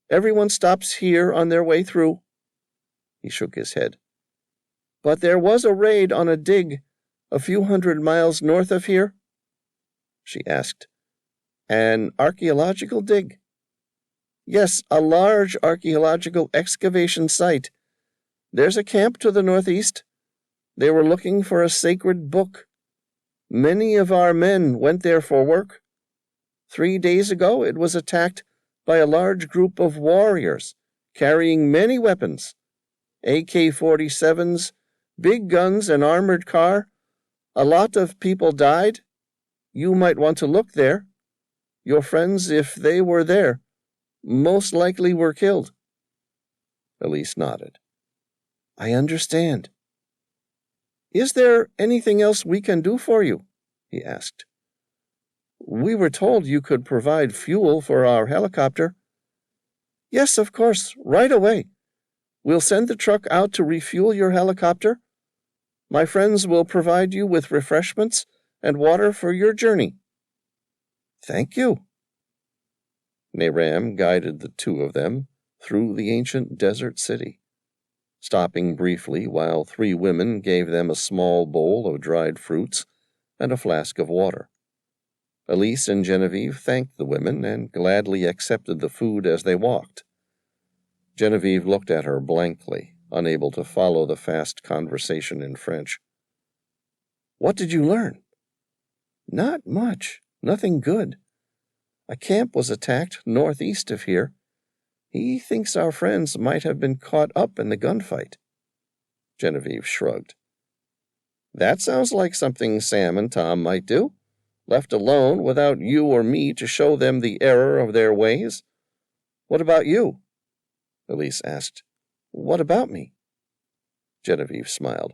Everyone stops here on their way through. He shook his head. But there was a raid on a dig a few hundred miles north of here? She asked. An archaeological dig? Yes, a large archaeological excavation site. There's a camp to the northeast. They were looking for a sacred book. Many of our men went there for work. 3 days ago it was attacked by a large group of warriors carrying many weapons, AK-47s, big guns, an armored car. A lot of people died. You might want to look there. Your friends, if they were there, most likely were killed. Elise nodded. I understand. Is there anything else we can do for you? He asked. We were told you could provide fuel for our helicopter. Yes, of course, right away. We'll send the truck out to refuel your helicopter. My friends will provide you with refreshments and water for your journey. Thank you. Naram guided the 2 of them through the ancient desert city, stopping briefly while 3 women gave them a small bowl of dried fruits and a flask of water. Elise and Genevieve thanked the women and gladly accepted the food as they walked. Genevieve looked at her blankly, unable to follow the fast conversation in French. What did you learn? Not much. Nothing good. A camp was attacked northeast of here. He thinks our friends might have been caught up in the gunfight. Genevieve shrugged. That sounds like something Sam and Tom might do, left alone without you or me to show them the error of their ways. What about you? Elise asked. What about me? Genevieve smiled.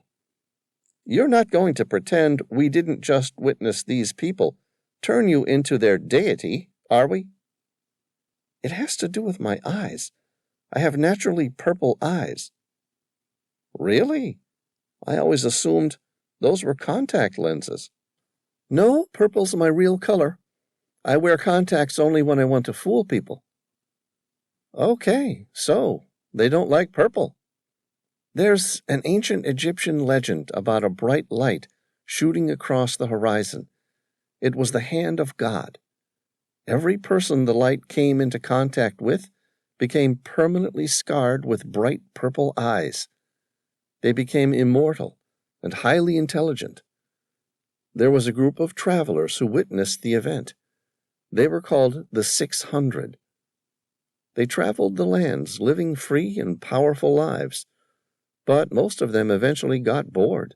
You're not going to pretend we didn't just witness these people turn you into their deity, are we? It has to do with my eyes. I have naturally purple eyes. Really? I always assumed those were contact lenses. No, purple's my real color. I wear contacts only when I want to fool people. Okay, so they don't like purple. There's an ancient Egyptian legend about a bright light shooting across the horizon. It was the hand of God. Every person the light came into contact with became permanently scarred with bright purple eyes. They became immortal and highly intelligent. There was a group of travelers who witnessed the event. They were called the 600. They traveled the lands, living free and powerful lives, but most of them eventually got bored.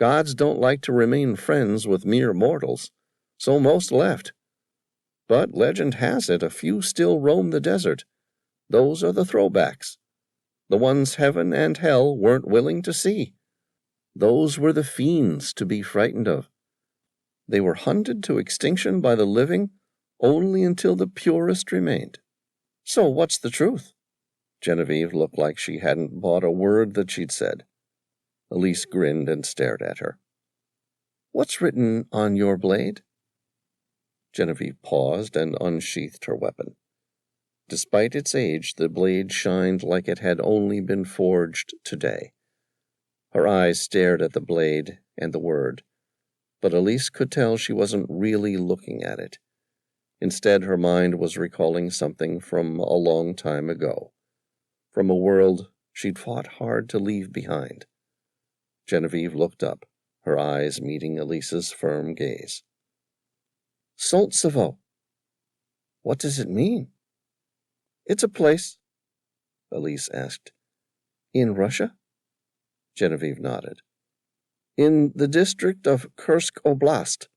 Gods don't like to remain friends with mere mortals, so most left. But legend has it a few still roam the desert. Those are the throwbacks, the ones heaven and hell weren't willing to see. Those were the fiends to be frightened of. They were hunted to extinction by the living only until the purest remained. So what's the truth? Genevieve looked like she hadn't bought a word that she'd said. Elise grinned and stared at her. What's written on your blade? Genevieve paused and unsheathed her weapon. Despite its age, the blade shined like it had only been forged today. Her eyes stared at the blade and the word, but Elise could tell she wasn't really looking at it. Instead, her mind was recalling something from a long time ago, from a world she'd fought hard to leave behind. Genevieve looked up, her eyes meeting Elise's firm gaze. Soltsevo. What does it mean? It's a place, Elise asked. In Russia? Genevieve nodded. In the district of Kursk Oblast.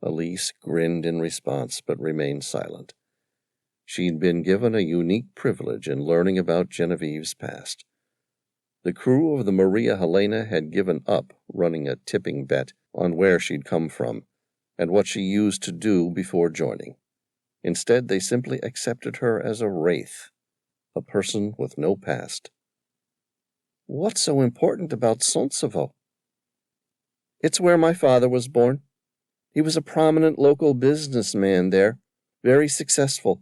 Elise grinned in response, but remained silent. She'd been given a unique privilege in learning about Genevieve's past. The crew of the Maria Helena had given up running a tipping bet on where she'd come from and what she used to do before joining. Instead, they simply accepted her as a wraith, a person with no past. What's so important about Soltsevo? It's where my father was born. He was a prominent local businessman there, very successful,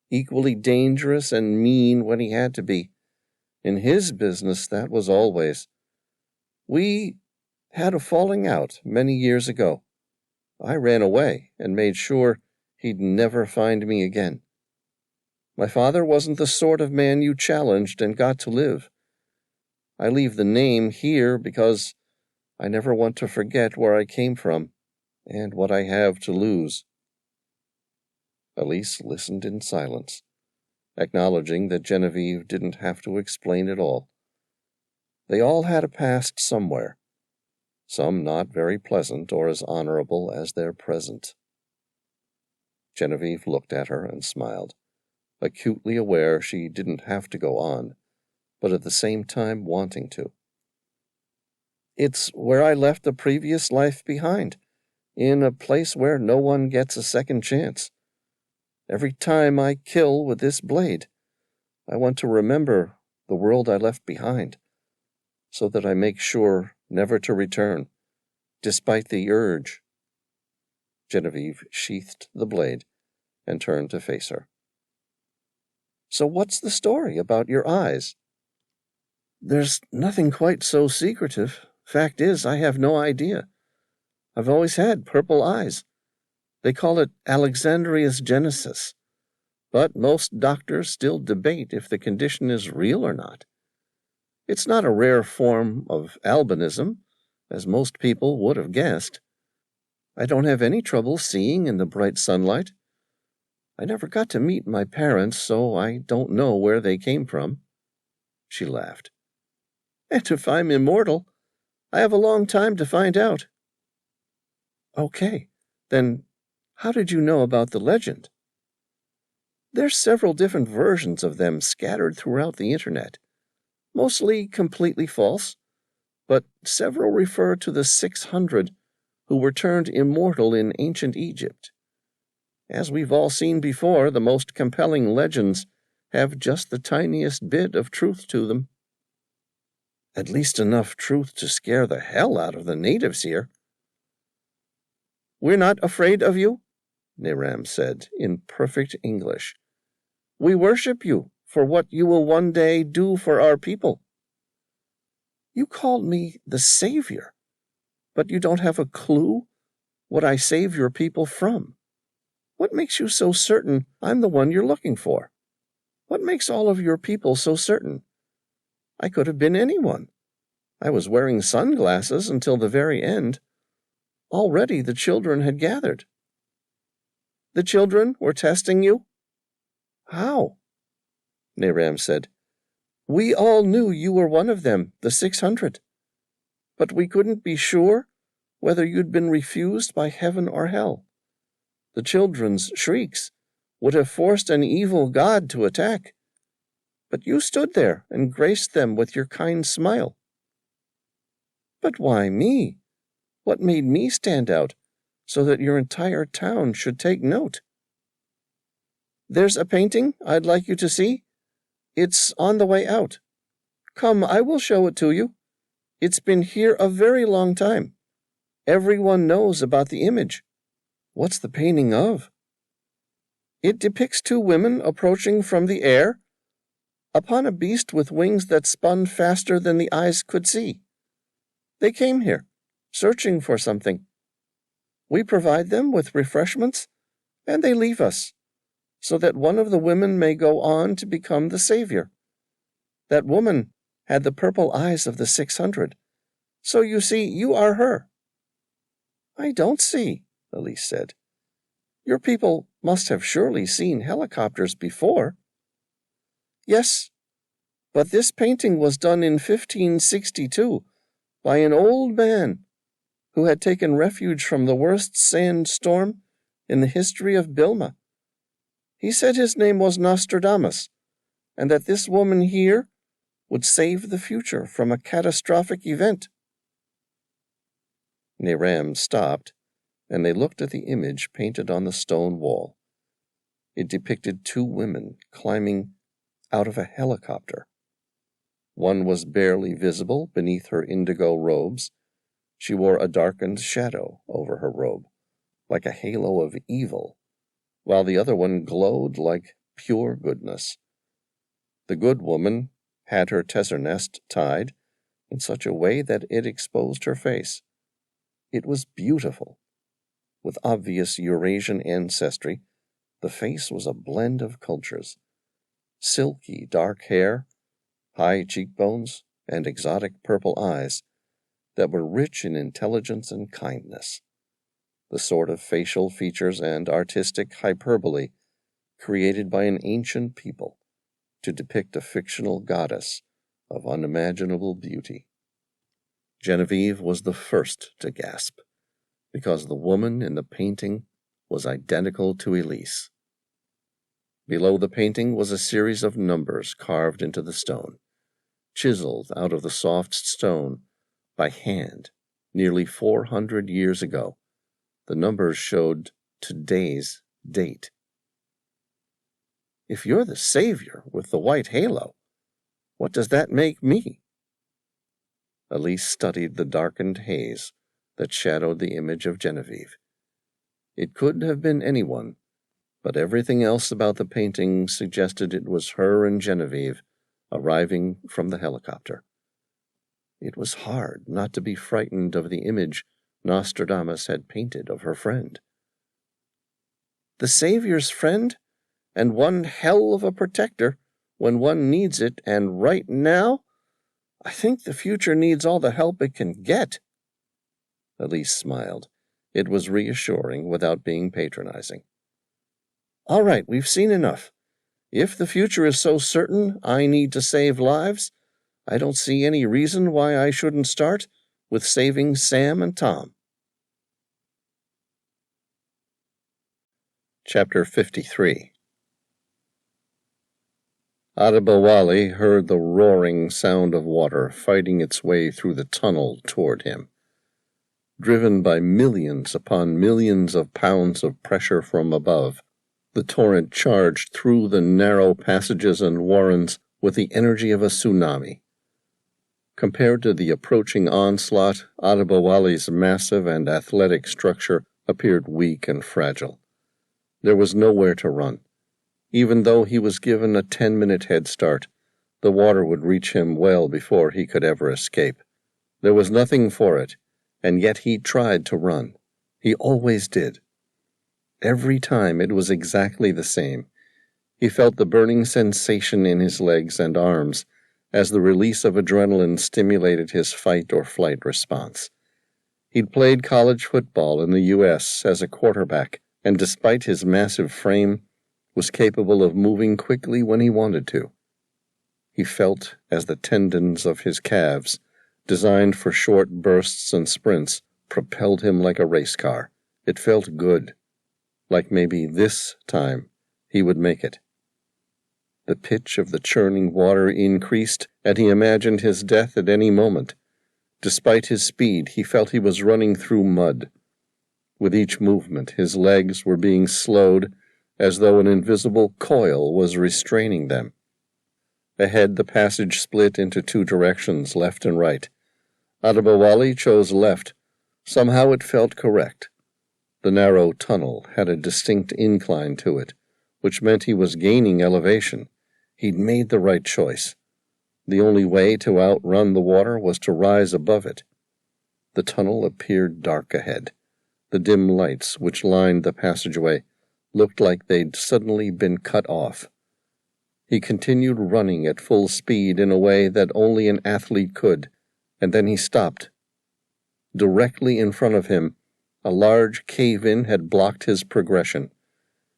equally dangerous and mean when he had to be. In his business, that was always. We had a falling out many years ago. I ran away and made sure he'd never find me again. My father wasn't the sort of man you challenged and got to live. I leave the name here because I never want to forget where I came from and what I have to lose. Elise listened in silence, acknowledging that Genevieve didn't have to explain it all. They all had a past somewhere, some not very pleasant or as honorable as their present. Genevieve looked at her and smiled, acutely aware she didn't have to go on, but at the same time wanting to. It's where I left the previous life behind, in a place where no one gets a second chance. Every time I kill with this blade, I want to remember the world I left behind, so that I make sure never to return, despite the urge. Genevieve sheathed the blade and turned to face her. So what's the story about your eyes? There's nothing quite so secretive. Fact is, I have no idea. I've always had purple eyes. They call it Alexandria's genesis, but most doctors still debate if the condition is real or not. It's not a rare form of albinism, as most people would have guessed. I don't have any trouble seeing in the bright sunlight. I never got to meet my parents, so I don't know where they came from. She laughed. And if I'm immortal, I have a long time to find out. Okay, then how did you know about the legend? There's several different versions of them scattered throughout the internet, mostly completely false, but several refer to the 600 who were turned immortal in ancient Egypt. As we've all seen before, the most compelling legends have just the tiniest bit of truth to them. At least enough truth to scare the hell out of the natives here. We're not afraid of you, Naram said in perfect English. We worship you for what you will one day do for our people. You called me the savior, but you don't have a clue what I save your people from. What makes you so certain I'm the one you're looking for? What makes all of your people so certain? I could have been anyone. I was wearing sunglasses until the very end. Already the children had gathered. The children were testing you? How? Naram said. We all knew you were one of them, the 600. But we couldn't be sure whether you'd been refused by heaven or hell. The children's shrieks would have forced an evil god to attack. But you stood there and graced them with your kind smile. But why me? What made me stand out so that your entire town should take note? There's a painting I'd like you to see. It's on the way out. Come, I will show it to you. It's been here a very long time. Everyone knows about the image. What's the painting of? It depicts two women approaching from the air upon a beast with wings that spun faster than the eyes could see. They came here, searching for something. We provide them with refreshments, and they leave us, so that one of the women may go on to become the savior. That woman had the purple eyes of the 600, so you see, you are her. I don't see, Elise said. Your people must have surely seen helicopters before. Yes, but this painting was done in 1562 by an old man who had taken refuge from the worst sandstorm in the history of Bilma. He said his name was Nostradamus, and that this woman here would save the future from a catastrophic event. Niram stopped, and they looked at the image painted on the stone wall. It depicted two women climbing out of a helicopter. One was barely visible beneath her indigo robes. She wore a darkened shadow over her robe, like a halo of evil, while the other one glowed like pure goodness. The good woman had her tesser nest tied in such a way that it exposed her face. It was beautiful. With obvious Eurasian ancestry, the face was a blend of cultures. Silky dark hair, high cheekbones, and exotic purple eyes that were rich in intelligence and kindness. The sort of facial features and artistic hyperbole created by an ancient people to depict a fictional goddess of unimaginable beauty. Genevieve was the first to gasp, because the woman in the painting was identical to Elise. Below the painting was a series of numbers carved into the stone, chiseled out of the soft stone by hand nearly 400 years ago. The numbers showed today's date. If you're the savior with the white halo, what does that make me? Elise studied the darkened haze that shadowed the image of Genevieve. It could have been anyone, but everything else about the painting suggested it was her and Genevieve arriving from the helicopter. It was hard not to be frightened of the image Nostradamus had painted of her friend. The Savior's friend, and one hell of a protector when one needs it, and right now, I think the future needs all the help it can get. Elise smiled. It was reassuring without being patronizing. All right, we've seen enough. If the future is so certain I need to save lives, I don't see any reason why I shouldn't start with saving Sam and Tom. Chapter 53. Adali heard the roaring sound of water fighting its way through the tunnel toward him. Driven by millions upon millions of pounds of pressure from above, the torrent charged through the narrow passages and warrens with the energy of a tsunami. Compared to the approaching onslaught, Adali's massive and athletic structure appeared weak and fragile. There was nowhere to run. Even though he was given a 10-minute head start, the water would reach him well before he could ever escape. There was nothing for it, and yet he tried to run. He always did. Every time it was exactly the same. He felt the burning sensation in his legs and arms as the release of adrenaline stimulated his fight-or-flight response. He'd played college football in the U.S. as a quarterback, and despite his massive frame, was capable of moving quickly when he wanted to. He felt as the tendons of his calves, designed for short bursts and sprints, propelled him like a race car. It felt good, like maybe this time he would make it. The pitch of the churning water increased, and he imagined his death at any moment. Despite his speed, he felt he was running through mud. With each movement, his legs were being slowed, as though an invisible coil was restraining them. Ahead, the passage split into two directions, left and right. Adali chose left. Somehow it felt correct. The narrow tunnel had a distinct incline to it, which meant he was gaining elevation. He'd made the right choice. The only way to outrun the water was to rise above it. The tunnel appeared dark ahead. The dim lights which lined the passageway looked like they'd suddenly been cut off. He continued running at full speed in a way that only an athlete could, and then he stopped. Directly in front of him, a large cave-in had blocked his progression.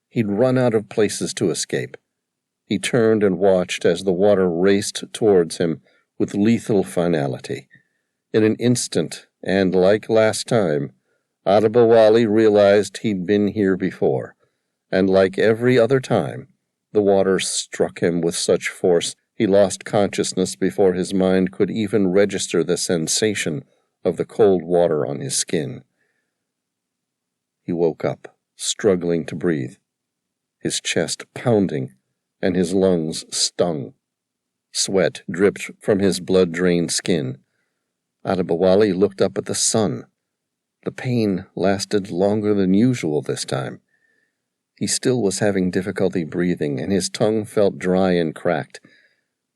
He'd run out of places to escape. He turned and watched as the water raced towards him with lethal finality. In an instant, and like last time, Adali realized he'd been here before, and like every other time, the water struck him with such force he lost consciousness before his mind could even register the sensation of the cold water on his skin. He woke up, struggling to breathe, his chest pounding, and his lungs stung. Sweat dripped from his blood-drained skin. Adali looked up at the sun. The pain lasted longer than usual this time. He still was having difficulty breathing, and his tongue felt dry and cracked.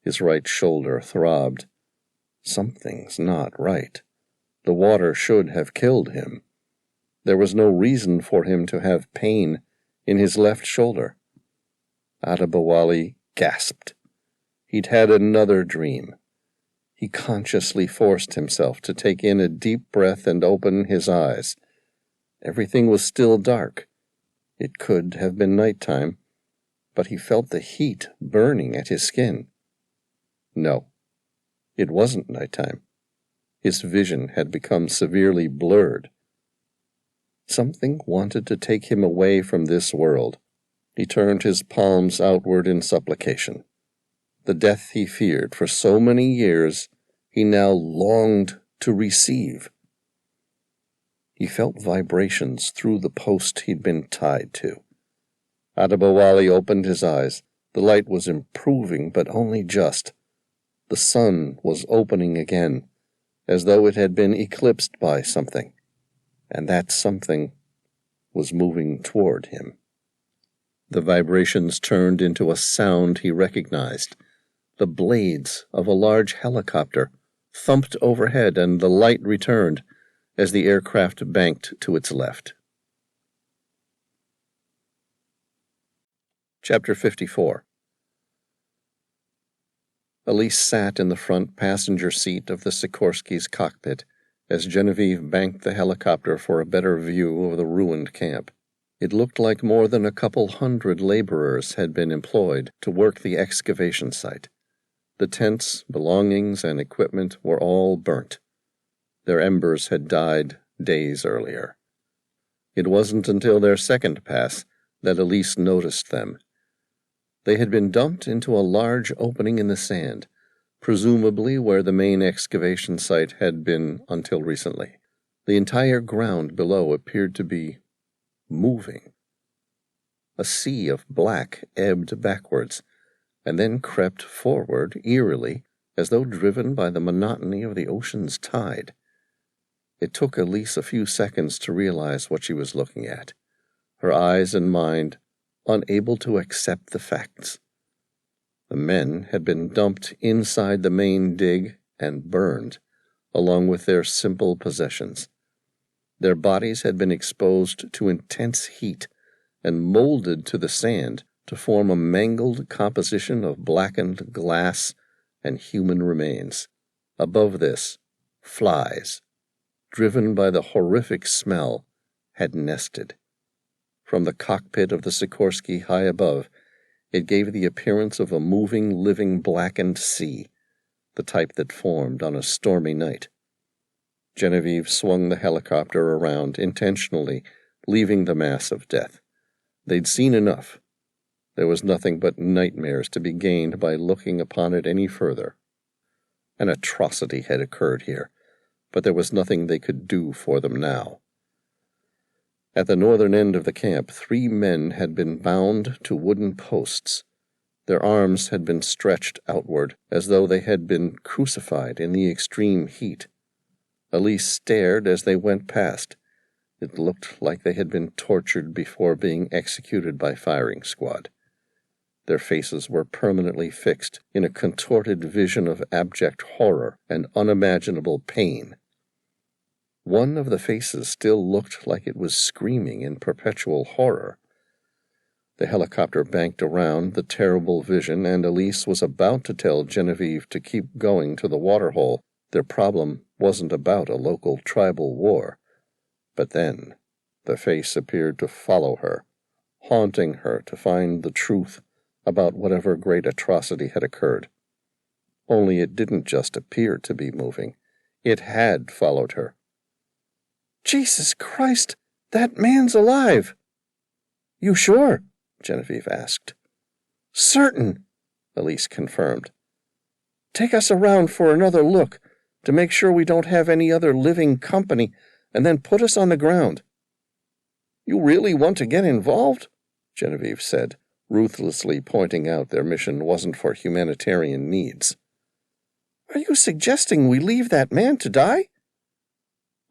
His right shoulder throbbed. Something's not right. The water should have killed him. There was no reason for him to have pain in his left shoulder. Adali gasped. He'd had another dream. He consciously forced himself to take in a deep breath and open his eyes. Everything was still dark. It could have been nighttime, but he felt the heat burning at his skin. No, it wasn't nighttime. His vision had become severely blurred. Something wanted to take him away from this world. He turned his palms outward in supplication. The death he feared for so many years, he now longed to receive. He felt vibrations through the post he'd been tied to. Adali opened his eyes. The light was improving, but only just. The sun was opening again, as though it had been eclipsed by something, and that something was moving toward him. The vibrations turned into a sound he recognized. The blades of a large helicopter thumped overhead, and the light returned as the aircraft banked to its left. Chapter 54. Elise sat in the front passenger seat of the Sikorsky's cockpit as Genevieve banked the helicopter for a better view of the ruined camp. It looked like more than a couple hundred laborers had been employed to work the excavation site. The tents, belongings, and equipment were all burnt. Their embers had died days earlier. It wasn't until their second pass that Elise noticed them. They had been dumped into a large opening in the sand, presumably where the main excavation site had been until recently. The entire ground below appeared to be moving. A sea of black ebbed backwards, and then crept forward eerily, as though driven by the monotony of the ocean's tide. It took Elise a few seconds to realize what she was looking at, her eyes and mind unable to accept the facts. The men had been dumped inside the main dig and burned, along with their simple possessions. Their bodies had been exposed to intense heat and molded to the sand to form a mangled composition of blackened glass and human remains. Above this, flies, driven by the horrific smell, had nested. From the cockpit of the Sikorsky high above, it gave the appearance of a moving, living, blackened sea, the type that formed on a stormy night. Genevieve swung the helicopter around intentionally, leaving the mass of death. They'd seen enough. There was nothing but nightmares to be gained by looking upon it any further. An atrocity had occurred here, but there was nothing they could do for them now. At the northern end of the camp, 3 men had been bound to wooden posts. Their arms had been stretched outward, as though they had been crucified in the extreme heat. Elise stared as they went past, It looked like they had been tortured before being executed by firing squad. Their faces were permanently fixed in a contorted vision of abject horror and unimaginable pain. One of the faces still looked like it was screaming in perpetual horror. The helicopter banked around the terrible vision, and Elise was about to tell Genevieve to keep going to the waterhole. Their problem wasn't about a local tribal war. But then the face appeared to follow her, haunting her to find the truth about whatever great atrocity had occurred. Only it didn't just appear to be moving. It had followed her. "Jesus Christ, that man's alive!" "You sure?" Genevieve asked. "Certain," Elise confirmed. "Take us around for another look, to make sure we don't have any other living company, and then put us on the ground." "You really want to get involved?" Genevieve said, ruthlessly pointing out their mission wasn't for humanitarian needs. "Are you suggesting we leave that man to die?"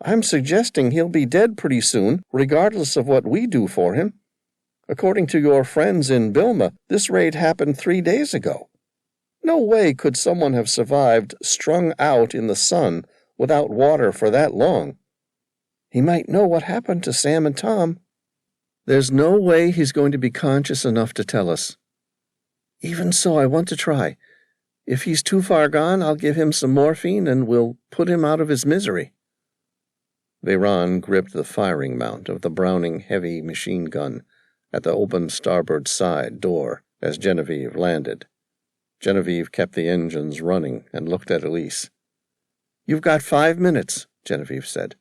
"I'm suggesting he'll be dead pretty soon, regardless of what we do for him. According to your friends in Bilma, this raid happened 3 days ago. No way could someone have survived strung out in the sun without water for that long. He might know what happened to Sam and Tom." "There's no way he's going to be conscious enough to tell us." "Even so, I want to try. If he's too far gone, I'll give him some morphine and we'll put him out of his misery." Veyron gripped the firing mount of the Browning heavy machine gun at the open starboard side door as Genevieve landed. Genevieve kept the engines running and looked at Elise. "You've got 5 minutes," Genevieve said.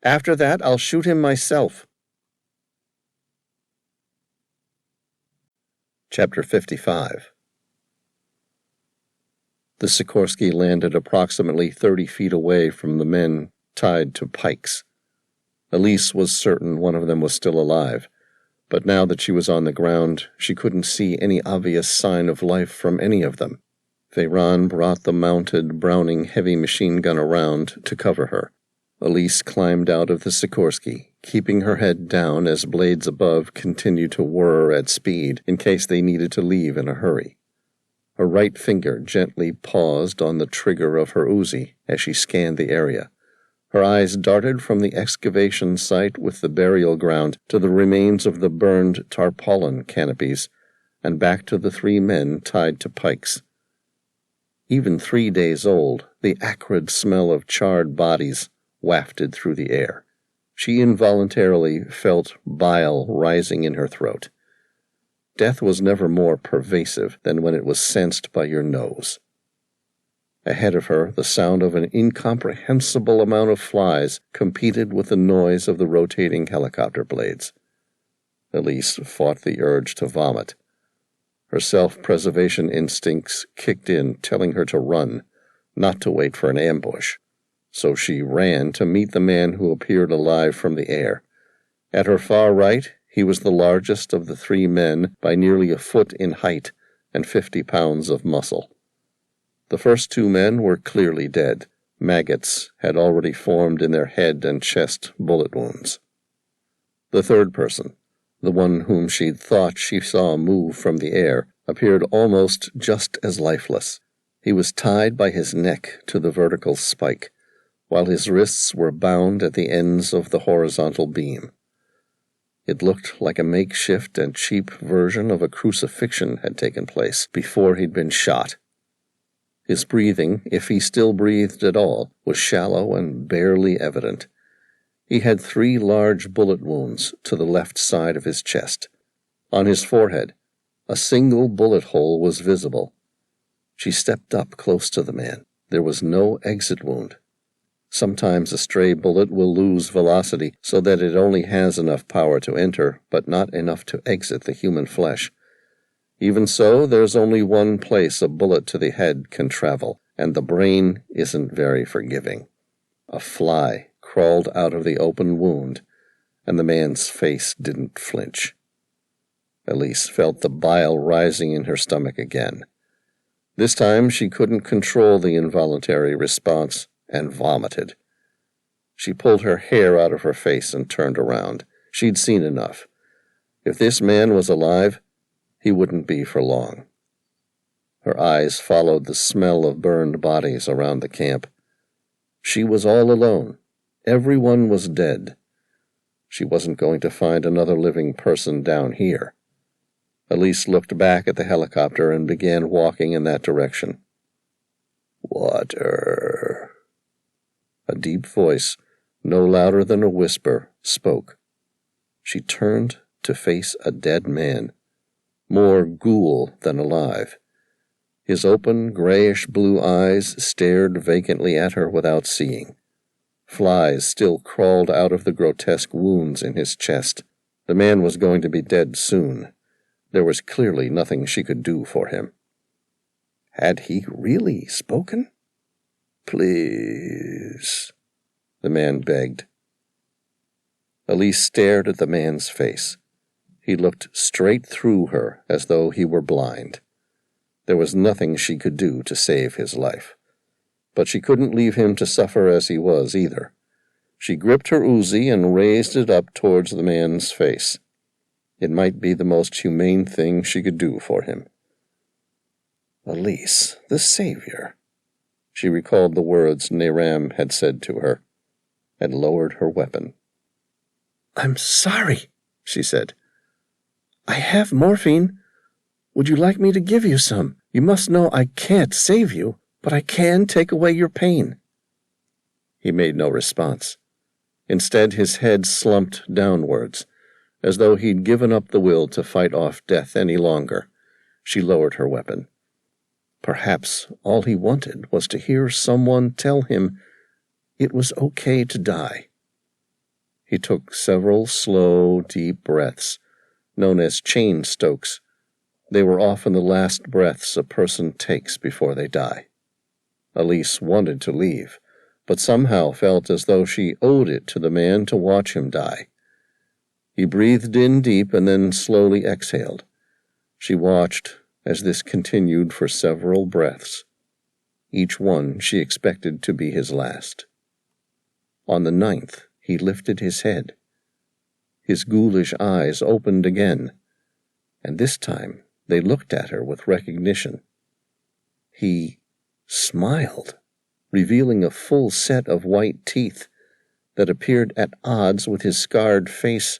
"After that, I'll shoot him myself." Chapter 55. The Sikorsky landed approximately 30 feet away from the men tied to pikes. Elise was certain one of them was still alive, but now that she was on the ground, she couldn't see any obvious sign of life from any of them. Veyron brought the mounted Browning heavy machine gun around to cover her. Elise climbed out of the Sikorsky, keeping her head down as blades above continued to whir at speed in case they needed to leave in a hurry. Her right finger gently paused on the trigger of her Uzi as she scanned the area. Her eyes darted from the excavation site with the burial ground to the remains of the burned tarpaulin canopies, and back to the 3 men tied to pikes. Even 3 days old, the acrid smell of charred bodies wafted through the air. She involuntarily felt bile rising in her throat. Death was never more pervasive than when it was sensed by your nose. Ahead of her, the sound of an incomprehensible amount of flies competed with the noise of the rotating helicopter blades. Elise fought the urge to vomit. Her self-preservation instincts kicked in, telling her to run, not to wait for an ambush. So she ran to meet the man who appeared alive from the air. At her far right, he was the largest of the 3 men by nearly a foot in height and 50 pounds of muscle. The first 2 men were clearly dead. Maggots had already formed in their head and chest bullet wounds. The third person, the one whom she'd thought she saw move from the air, appeared almost just as lifeless. He was tied by his neck to the vertical spike, while his wrists were bound at the ends of the horizontal beam. It looked like a makeshift and cheap version of a crucifixion had taken place before he'd been shot. His breathing, if he still breathed at all, was shallow and barely evident. He had 3 large bullet wounds to the left side of his chest. On his forehead, a single bullet hole was visible. She stepped up close to the man. There was no exit wound. Sometimes a stray bullet will lose velocity so that it only has enough power to enter, but not enough to exit the human flesh. Even so, there's only one place a bullet to the head can travel, and the brain isn't very forgiving. A fly crawled out of the open wound, and the man's face didn't flinch. Elise felt the bile rising in her stomach again. This time she couldn't control the involuntary response and vomited. She pulled her hair out of her face and turned around. She'd seen enough. If this man was alive, he wouldn't be for long. Her eyes followed the smell of burned bodies around the camp. She was all alone. Everyone was dead. She wasn't going to find another living person down here. Elise looked back at the helicopter and began walking in that direction. "Water." A deep voice, no louder than a whisper, spoke. She turned to face a dead man, more ghoul than alive. His open, grayish-blue eyes stared vacantly at her without seeing. Flies still crawled out of the grotesque wounds in his chest. The man was going to be dead soon. There was clearly nothing she could do for him. Had he really spoken? "Please," the man begged. Elise stared at the man's face. He looked straight through her as though he were blind. There was nothing she could do to save his life. But she couldn't leave him to suffer as he was either. She gripped her Uzi and raised it up towards the man's face. It might be the most humane thing she could do for him. Elise, the savior. She recalled the words Naram had said to her, and lowered her weapon. "I'm sorry," she said. "I have morphine. Would you like me to give you some? You must know I can't save you, but I can take away your pain." He made no response. Instead, his head slumped downwards, as though he'd given up the will to fight off death any longer. She lowered her weapon. Perhaps all he wanted was to hear someone tell him it was okay to die. He took several slow, deep breaths, known as chain stokes. They were often the last breaths a person takes before they die. Elise wanted to leave, but somehow felt as though she owed it to the man to watch him die. He breathed in deep and then slowly exhaled. She watched as this continued for several breaths. Each one she expected to be his last. On the 9th, he lifted his head. His ghoulish eyes opened again, and this time they looked at her with recognition. He smiled, revealing a full set of white teeth that appeared at odds with his scarred face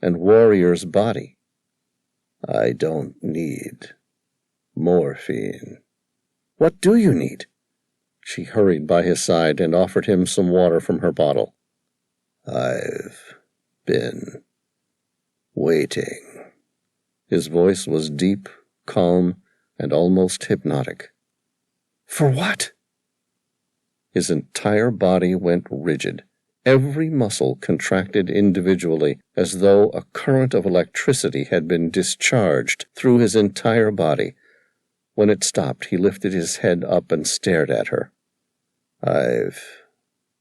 and warrior's body. "I don't need morphine." "What do you need?" She hurried by his side and offered him some water from her bottle. "I've been waiting." His voice was deep, calm, and almost hypnotic. "For what?" His entire body went rigid. Every muscle contracted individually, as though a current of electricity had been discharged through his entire body. When it stopped, he lifted his head up and stared at her. "I've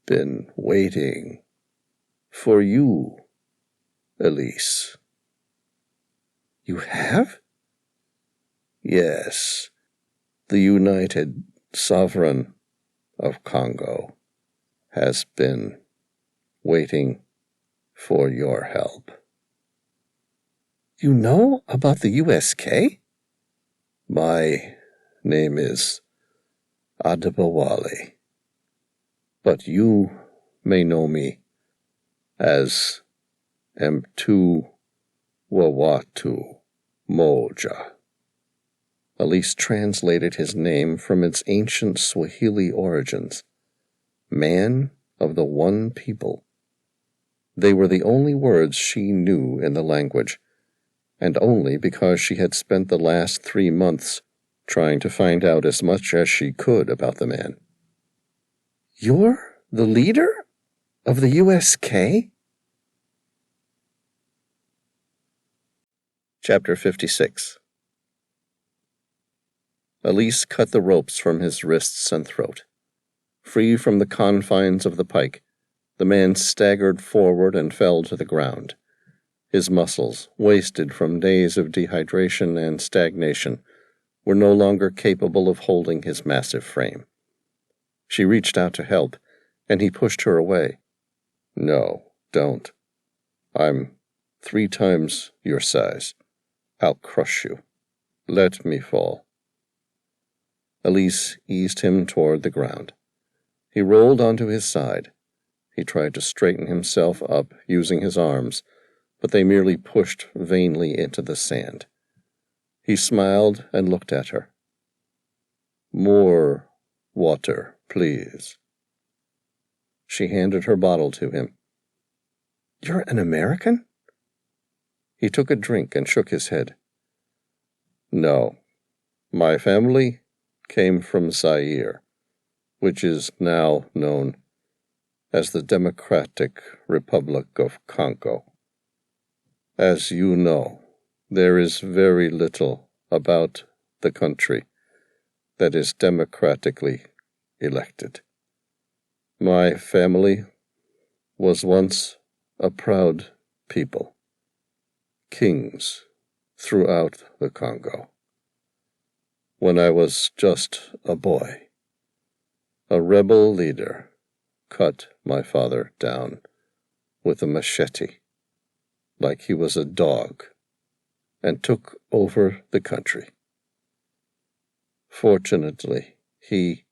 been waiting for you, Elise." "You have?" "Yes. The United Sovereign of Congo has been waiting for your help." "You know about the USK?" "My name is Adali, but you may know me as Mtu Wawatu Moja." Elise translated his name from its ancient Swahili origins. Man of the one people. They were the only words she knew in the language, and only because she had spent the last 3 months trying to find out as much as she could about the man. "You're the leader of the USK?" Chapter 56. Elise cut the ropes from his wrists and throat. Free from the confines of the pike, the man staggered forward and fell to the ground. His muscles, wasted from days of dehydration and stagnation, were no longer capable of holding his massive frame. She reached out to help, and he pushed her away. No, don't. I'm 3 times your size. I'll crush you. Let me fall. Elise eased him toward the ground. He rolled onto his side. He tried to straighten himself up using his arms, but they merely pushed vainly into the sand. He smiled and looked at her. More water, please. She handed her bottle to him. You're an American? He took a drink and shook his head. No. My family came from Zaire, which is now known as the Democratic Republic of Congo. As you know, there is very little about the country that is democratically elected. My family was once a proud people, kings throughout the Congo. When I was just a boy, a rebel leader cut my father down with a machete, like he was a dog, and took over the country. Fortunately, he,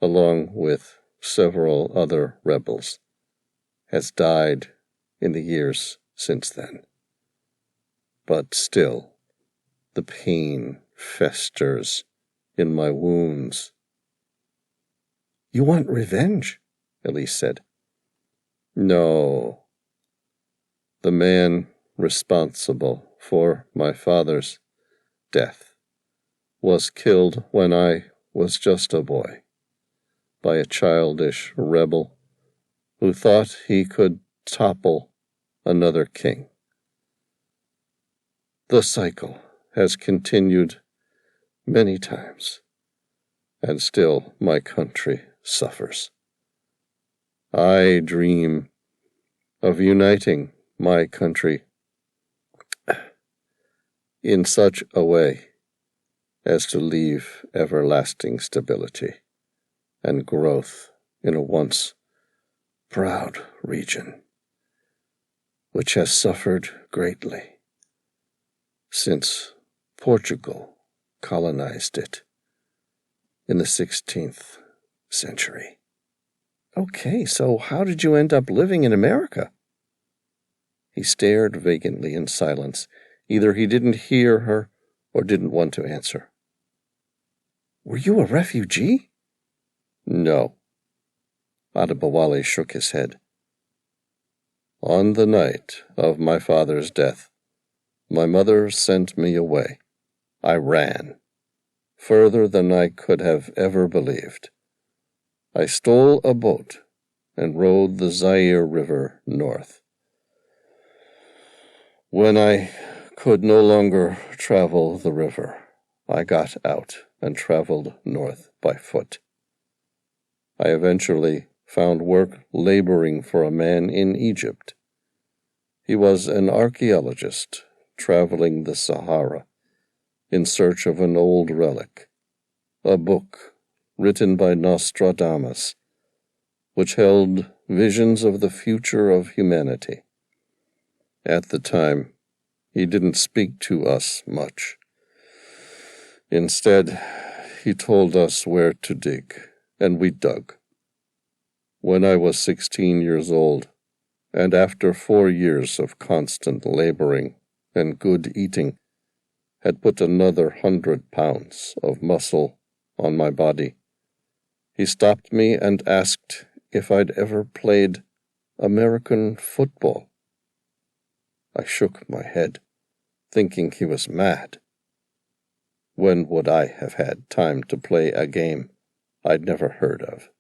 along with several other rebels, has died in the years since then. But still, the pain festers in my wounds. You want revenge? Elise said. No. The man responsible for my father's death was killed when I was just a boy by a childish rebel who thought he could topple another king. The cycle has continued many times, and still my country suffers. I dream of uniting my country in such a way as to leave everlasting stability and growth in a once proud region, which has suffered greatly since Portugal colonized it in the 16th century. Okay, so how did you end up living in America? He stared vacantly in silence. Either he didn't hear her or didn't want to answer. Were you a refugee? No. Adali shook his head. On the night of my father's death, my mother sent me away. I ran, further than I could have ever believed. I stole a boat and rowed the Zaire River north. When I could no longer travel the river, I got out and traveled north by foot. I eventually found work laboring for a man in Egypt. He was an archaeologist traveling the Sahara in search of an old relic, a book written by Nostradamus, which held visions of the future of humanity. At the time, he didn't speak to us much. Instead, he told us where to dig, and we dug. When I was 16 years old, and after 4 years of constant laboring and good eating, had put another 100 pounds of muscle on my body, he stopped me and asked if I'd ever played American football. I shook my head, thinking he was mad. When would I have had time to play a game I'd never heard of?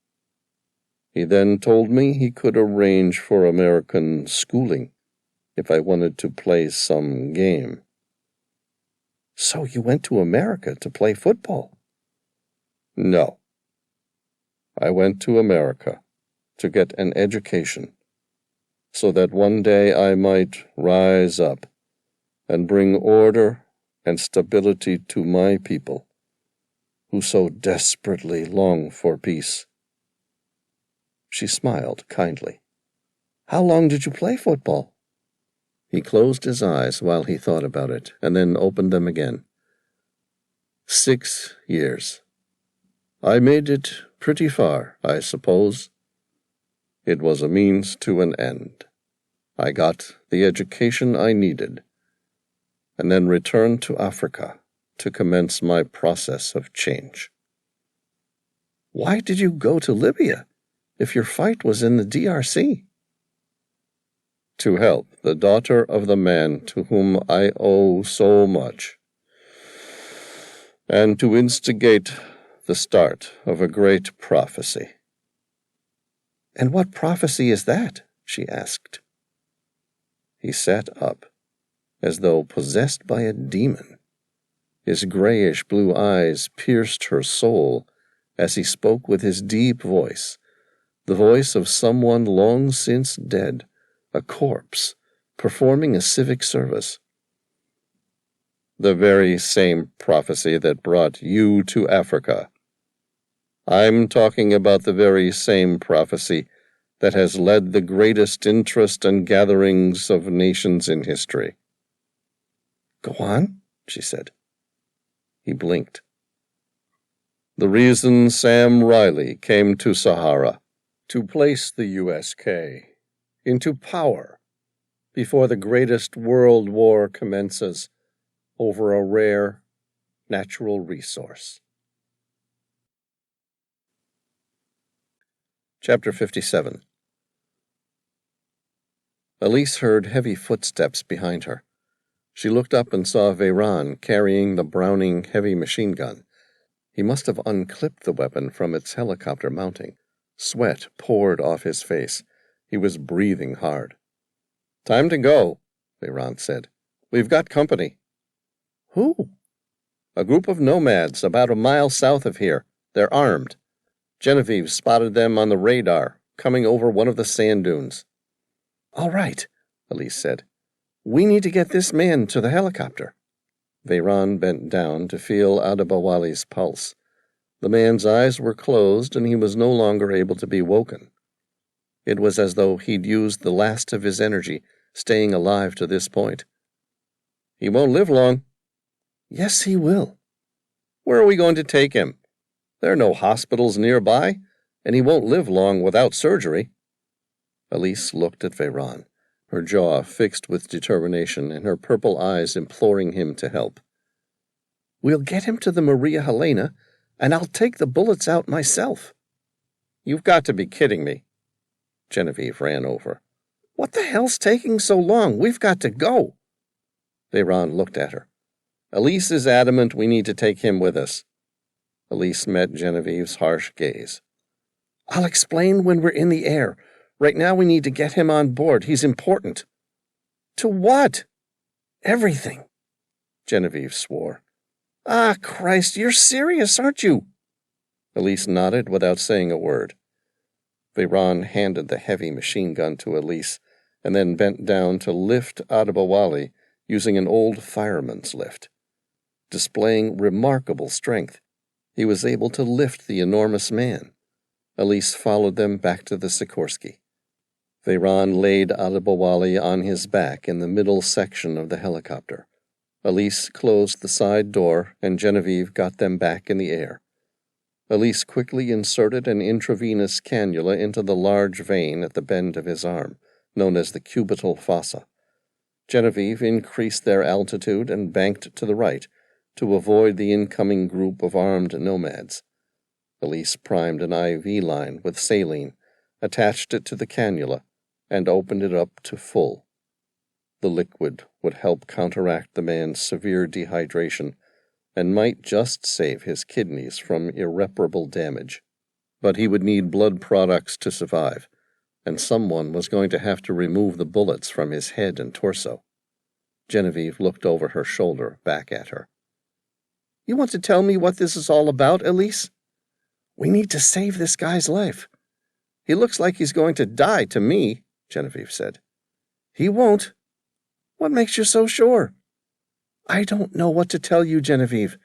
He then told me he could arrange for American schooling if I wanted to play some game. So you went to America to play football? No. I went to America to get an education, so that one day I might rise up and bring order and stability to my people, who so desperately long for peace. She smiled kindly. How long did you play football? He closed his eyes while he thought about it, and then opened them again. 6 years. I made it pretty far, I suppose. It was a means to an end. I got the education I needed, and then returned to Africa to commence my process of change. Why did you go to Libya if your fight was in the DRC? To help the daughter of the man to whom I owe so much, and to instigate the start of a great prophecy. And what prophecy is that? She asked. He sat up, as though possessed by a demon. His grayish blue eyes pierced her soul as he spoke with his deep voice, the voice of someone long since dead, a corpse, performing a civic service. The very same prophecy that brought you to Africa. I'm talking about the very same prophecy that has led the greatest interest and gatherings of nations in history. Go on, she said. He blinked. The reason Sam Reilly came to Sahara, to place the USK into power before the greatest world war commences over a rare natural resource. Chapter 57. Elise heard heavy footsteps behind her. She looked up and saw Veyran carrying the Browning heavy machine gun. He must have unclipped the weapon from its helicopter mounting. Sweat poured off his face. He was breathing hard. Time to go, Veyran said. We've got company. Who? A group of nomads about a mile south of here. They're armed. Genevieve spotted them on the radar, coming over one of the sand dunes. All right, Elise said. We need to get this man to the helicopter. Veyran bent down to feel Adabawali's pulse. The man's eyes were closed, and he was no longer able to be woken. It was as though he'd used the last of his energy, staying alive to this point. He won't live long. Yes, he will. Where are we going to take him? There are no hospitals nearby, and he won't live long without surgery. Elise looked at Veyran, her jaw fixed with determination and her purple eyes imploring him to help. We'll get him to the Maria Helena, and I'll take the bullets out myself. You've got to be kidding me. Genevieve ran over. What the hell's taking so long? We've got to go. Veyran looked at her. Elise is adamant we need to take him with us. Elise met Genevieve's harsh gaze. I'll explain when we're in the air. Right now we need to get him on board. He's important. To what? Everything. Genevieve swore. Ah, Christ, you're serious, aren't you? Elise nodded without saying a word. Veyran handed the heavy machine gun to Elise and then bent down to lift Adabawali using an old fireman's lift. Displaying remarkable strength, he was able to lift the enormous man. Elise followed them back to the Sikorsky. Veyran laid Adabawali on his back in the middle section of the helicopter. Elise closed the side door, and Genevieve got them back in the air. Elise quickly inserted an intravenous cannula into the large vein at the bend of his arm, known as the cubital fossa. Genevieve increased their altitude and banked to the right to avoid the incoming group of armed nomads. Elise primed an IV line with saline, attached it to the cannula, and opened it up to full. The liquid would help counteract the man's severe dehydration and might just save his kidneys from irreparable damage. But he would need blood products to survive, and someone was going to have to remove the bullets from his head and torso. Genevieve looked over her shoulder back at her. You want to tell me what this is all about, Elise? We need to save this guy's life. He looks like he's going to die to me, Genevieve said. He won't. What makes you so sure? I don't know what to tell you, Genevieve.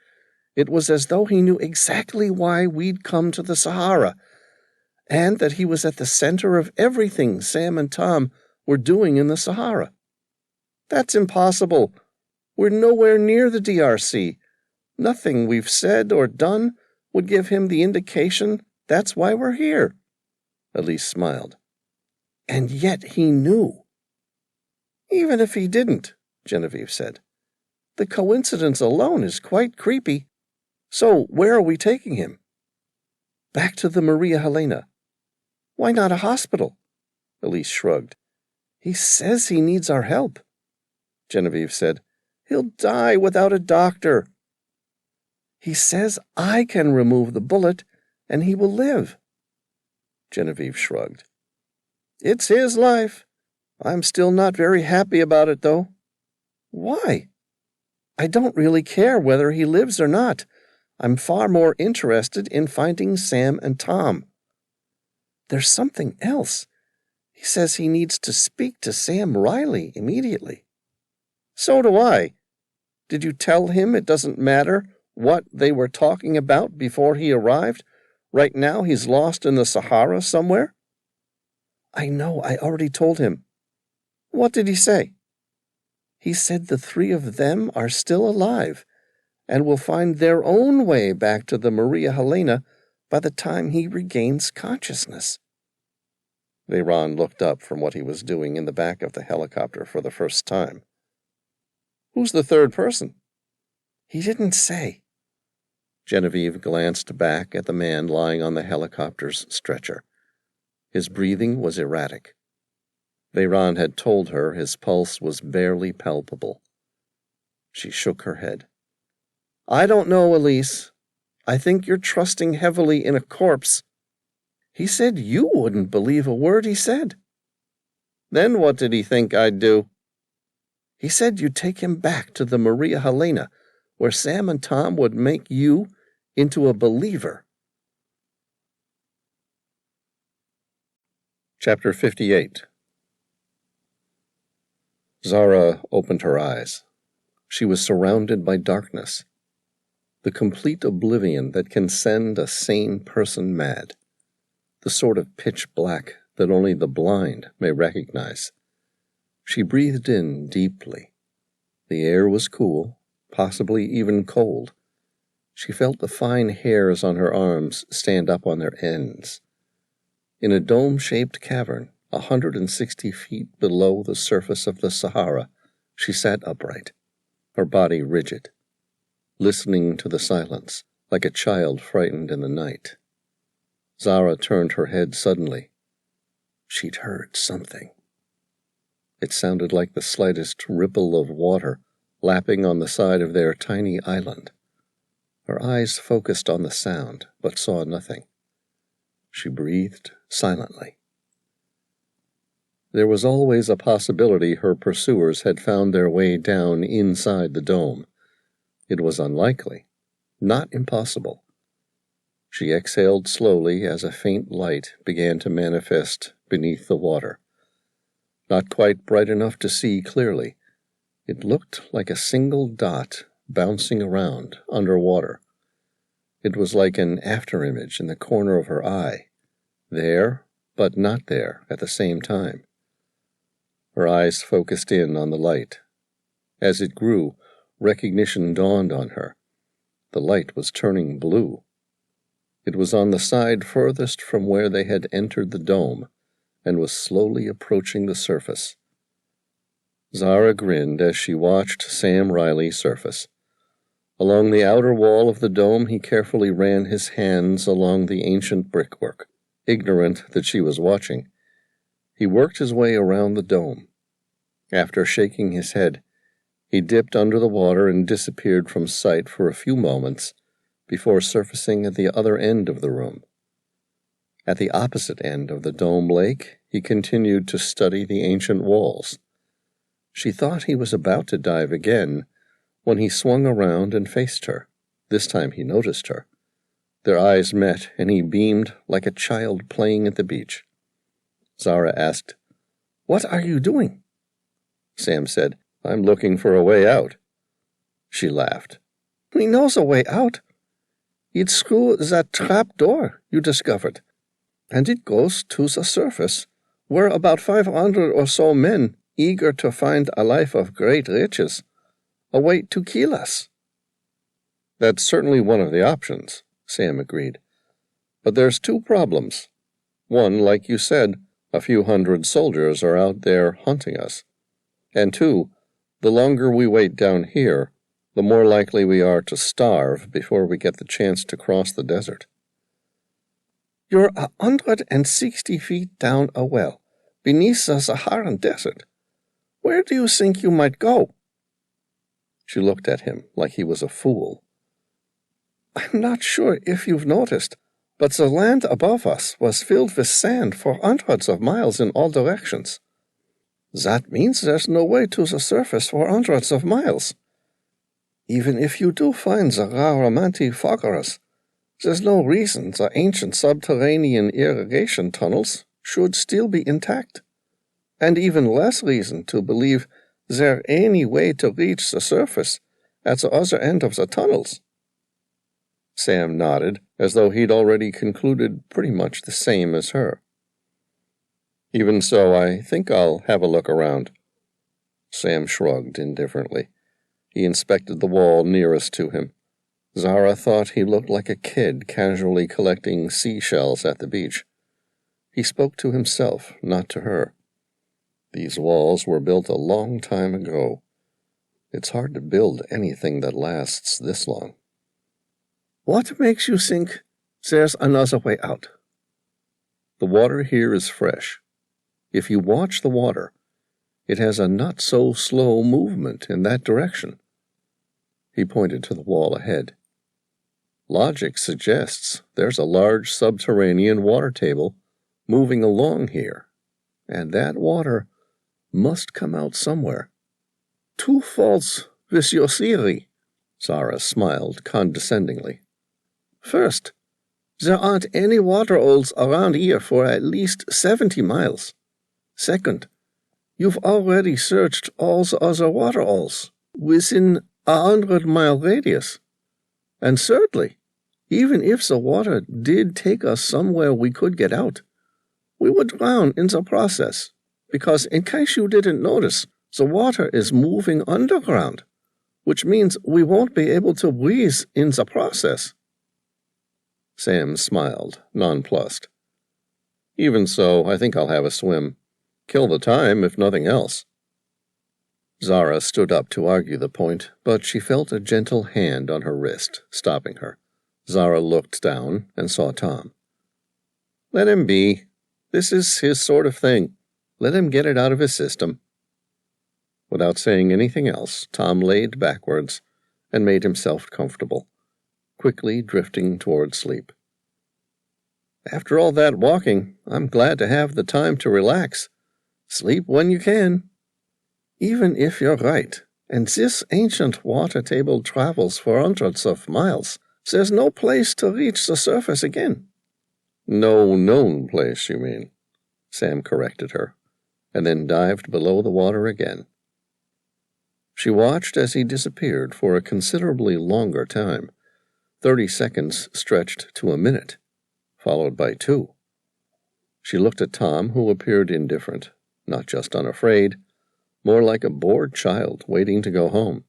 It was as though he knew exactly why we'd come to the Sahara. and that he was at the center of everything Sam and Tom were doing in the Sahara. That's impossible. We're nowhere near the DRC. Nothing we've said or done would give him the indication that's why we're here. Elise smiled. And yet he knew. Even if he didn't, Genevieve said. The coincidence alone is quite creepy. So where are we taking him? Back to the Maria Helena. Why not a hospital? Elise shrugged. He says he needs our help. Genevieve said, He'll die without a doctor. He says I can remove the bullet and he will live. Genevieve shrugged. It's his life. I'm still not very happy about it, though. Why? I don't really care whether he lives or not. I'm far more interested in finding Sam and Tom. There's something else. He says he needs to speak to Sam Reilly immediately. So do I. Did you tell him it doesn't matter what they were talking about before he arrived? Right now he's lost in the Sahara somewhere? I know, I already told him. What did he say? He said the three of them are still alive and will find their own way back to the Maria Helena by the time he regains consciousness. Veyron looked up from what he was doing in the back of the helicopter for the first time. Who's the third person? He didn't say. Genevieve glanced back at the man lying on the helicopter's stretcher. His breathing was erratic. Veyron had told her his pulse was barely palpable. She shook her head. I don't know, Elise. I think you're trusting heavily in a corpse. He said you wouldn't believe a word he said. Then what did he think I'd do? He said you'd take him back to the Maria Helena, where Sam and Tom would make you into a believer. Chapter 58. Zara opened her eyes. She was surrounded by darkness, the complete oblivion that can send a sane person mad, the sort of pitch black that only the blind may recognize. She breathed in deeply. The air was cool, possibly even cold. She felt the fine hairs on her arms stand up on their ends. In a dome-shaped cavern, 160 feet below the surface of the Sahara, she sat upright, her body rigid, listening to the silence, like a child frightened in the night. Zara turned her head suddenly. She'd heard something. It sounded like the slightest ripple of water lapping on the side of their tiny island. Her eyes focused on the sound, but saw nothing. She breathed silently. There was always a possibility her pursuers had found their way down inside the dome. It was unlikely, not impossible. She exhaled slowly as a faint light began to manifest beneath the water. Not quite bright enough to see clearly, it looked like a single dot bouncing around underwater. It was like an afterimage in the corner of her eye, there but not there at the same time. Her eyes focused in on the light. As it grew, recognition dawned on her. The light was turning blue. It was on the side furthest from where they had entered the dome, and was slowly approaching the surface. Zara grinned as she watched Sam Reilly surface. Along the outer wall of the dome he carefully ran his hands along the ancient brickwork, ignorant that she was watching. He worked his way around the dome. After shaking his head, he dipped under the water and disappeared from sight for a few moments before surfacing at the other end of the room. At the opposite end of the dome lake, he continued to study the ancient walls. She thought he was about to dive again when he swung around and faced her. This time he noticed her. Their eyes met, and he beamed like a child playing at the beach. Zara asked, "What are you doing?" Sam said, "I'm looking for a way out." She laughed. "He knows a way out. He'd screw that trap door you discovered." and it goes to the surface, where about 500 or so men, eager to find a life of great riches, await to kill us." "That's certainly one of the options," Sam agreed. "But there's two problems. One, like you said, a few hundred soldiers are out there hunting us. And two, the longer we wait down here, the more likely we are to starve before we get the chance to cross the desert." "You're 160 feet down a well, beneath the Saharan desert. Where do you think you might go?" She looked at him like he was a fool. "I'm not sure if you've noticed, but the land above us was filled with sand for hundreds of miles in all directions. That means there's no way to the surface for hundreds of miles. Even if you do find the Raramanti Foggers, there's no reason the ancient subterranean irrigation tunnels should still be intact, and even less reason to believe there's any way to reach the surface at the other end of the tunnels." Sam nodded, as though he'd already concluded pretty much the same as her. "Even so, I think I'll have a look around." Sam shrugged indifferently. He inspected the wall nearest to him. Zara thought he looked like a kid casually collecting seashells at the beach. He spoke to himself, not to her. These walls were built a long time ago. It's hard to build anything that lasts this long. "What makes you think there's another way out?" "The water here is fresh. If you watch the water, it has a not-so-slow movement in that direction." He pointed to the wall ahead. "Logic suggests there's a large subterranean water table moving along here, and that water must come out somewhere." "Two faults with your theory," Zara smiled condescendingly. "First, there aren't any water holes around here for at least 70 miles. Second, you've already searched all the other water holes within a 100-mile radius. And thirdly, even if the water did take us somewhere we could get out, we would drown in the process, because in case you didn't notice, the water is moving underground, which means we won't be able to breathe in the process." Sam smiled, nonplussed. "Even so, I think I'll have a swim. Kill the time, if nothing else." Zara stood up to argue the point, but she felt a gentle hand on her wrist, stopping her. Zara looked down and saw Tom. "Let him be. This is his sort of thing. Let him get it out of his system." Without saying anything else, Tom laid backwards and made himself comfortable, quickly drifting toward sleep. "After all that walking, I'm glad to have the time to relax. Sleep when you can." "Even if you're right, and this ancient water table travels for hundreds of miles, there's no place to reach the surface again." "No known place, you mean?" Sam corrected her, and then dived below the water again. She watched as he disappeared for a considerably longer time. 30 seconds stretched to a minute, followed by 2. She looked at Tom, who appeared indifferent, not just unafraid, more like a bored child waiting to go home.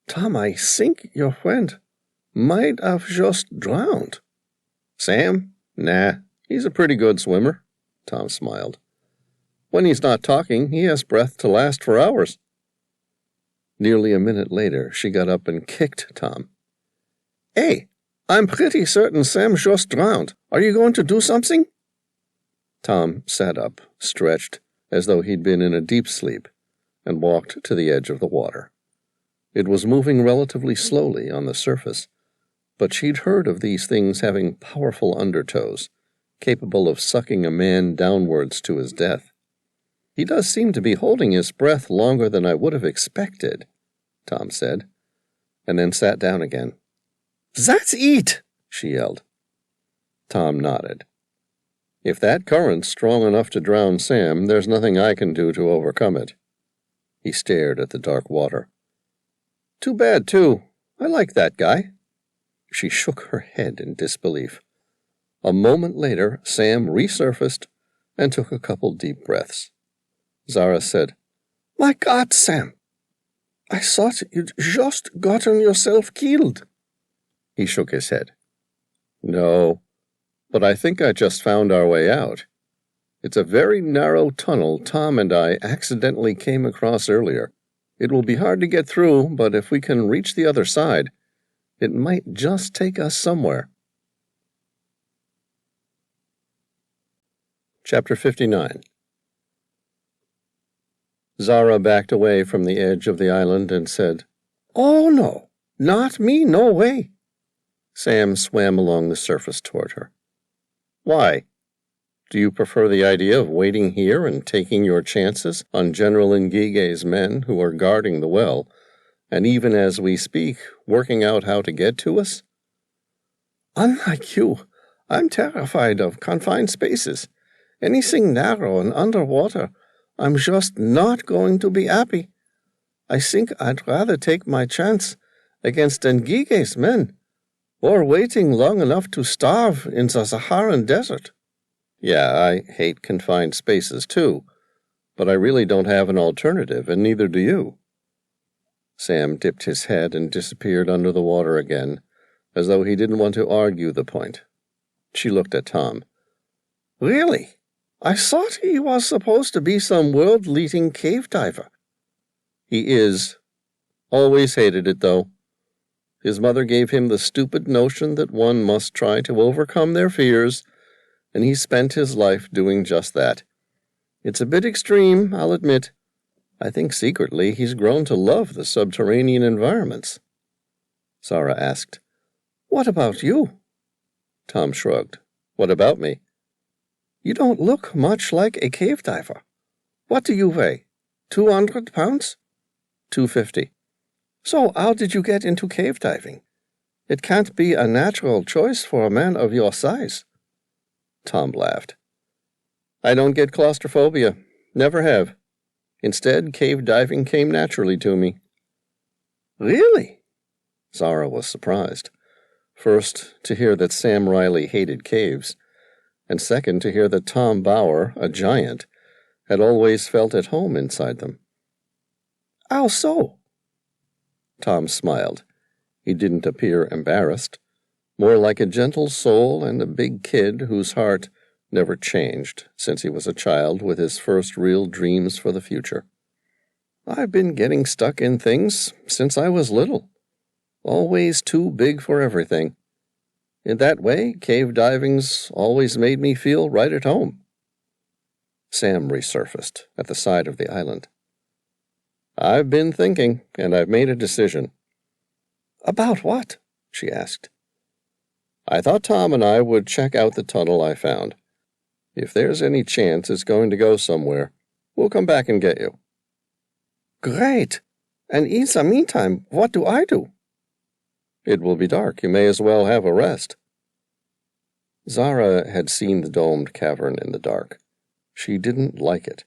"Tom, I think your friend might have just drowned." "Sam? Nah, he's a pretty good swimmer," Tom smiled. "When he's not talking, he has breath to last for hours." Nearly a minute later, she got up and kicked Tom. "Hey, I'm pretty certain Sam just drowned. Are you going to do something?" Tom sat up, stretched, as though he'd been in a deep sleep, and walked to the edge of the water. It was moving relatively slowly on the surface, but she'd heard of these things having powerful undertows, capable of sucking a man downwards to his death. "He does seem to be holding his breath longer than I would have expected," Tom said, and then sat down again. "That's it!" she yelled. Tom nodded. "If that current's strong enough to drown Sam, there's nothing I can do to overcome it." He stared at the dark water. "Too bad, too. I like that guy." She shook her head in disbelief. A moment later, Sam resurfaced and took a couple deep breaths. Zara said, "My God, Sam! I thought you'd just gotten yourself killed." He shook his head. "No, but I think I just found our way out. It's a very narrow tunnel Tom and I accidentally came across earlier. It will be hard to get through, but if we can reach the other side, it might just take us somewhere." Chapter 59. Zara backed away from the edge of the island and said, "Oh, no, not me, no way." Sam swam along the surface toward her. "Why? Do you prefer the idea of waiting here and taking your chances on General Nguige's men who are guarding the well, and even as we speak, working out how to get to us?" "Unlike you, I'm terrified of confined spaces. Anything narrow and underwater, I'm just not going to be happy. I think I'd rather take my chance against Nguige's men, or waiting long enough to starve in the Saharan desert." "Yeah, I hate confined spaces too, but I really don't have an alternative, and neither do you." Sam dipped his head and disappeared under the water again, as though he didn't want to argue the point. She looked at Tom. "Really? I thought he was supposed to be some world-leading cave diver." "He is. Always hated it, though. His mother gave him the stupid notion that one must try to overcome their fears, and he spent his life doing just that. It's a bit extreme, I'll admit. I think secretly he's grown to love the subterranean environments." Zara asked, "What about you?" Tom shrugged. "What about me?" "You don't look much like a cave diver. What do you weigh? 200 pounds? 250. So how did you get into cave diving? It can't be a natural choice for a man of your size." Tom laughed. "I don't get claustrophobia. Never have. Instead, cave diving came naturally to me." "Really?" Zara was surprised. First, to hear that Sam Reilly hated caves, and second, to hear that Tom Bauer, a giant, had always felt at home inside them. "How so?" Tom smiled. He didn't appear embarrassed, more like a gentle soul and a big kid whose heart never changed since he was a child with his first real dreams for the future. "I've been getting stuck in things since I was little. Always too big for everything. In that way, cave diving's always made me feel right at home." Sam resurfaced at the side of the island. "I've been thinking, and I've made a decision." "About what?" she asked. "I thought Tom and I would check out the tunnel I found. If there's any chance it's going to go somewhere, we'll come back and get you." "Great! And in the meantime, what do I do?" "It will be dark. You may as well have a rest." Zara had seen the domed cavern in the dark. She didn't like it.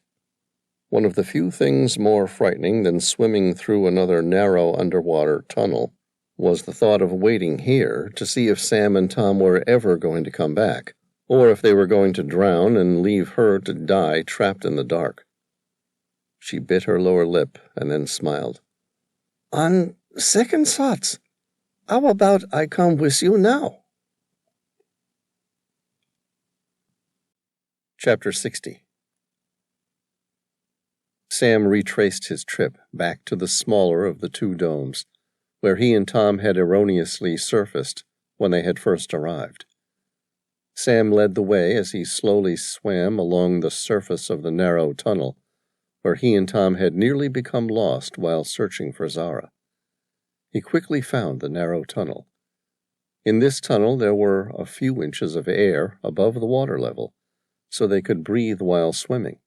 One of the few things more frightening than swimming through another narrow underwater tunnel was the thought of waiting here to see if Sam and Tom were ever going to come back, or if they were going to drown and leave her to die trapped in the dark. She bit her lower lip and then smiled. "On second thoughts, how about I come with you now?" Chapter 60. Sam retraced his trip back to the smaller of the two domes, where he and Tom had erroneously surfaced when they had first arrived. Sam led the way as he slowly swam along the surface of the narrow tunnel, where he and Tom had nearly become lost while searching for Zara. He quickly found the narrow tunnel. In this tunnel there were a few inches of air above the water level, so they could breathe while swimming.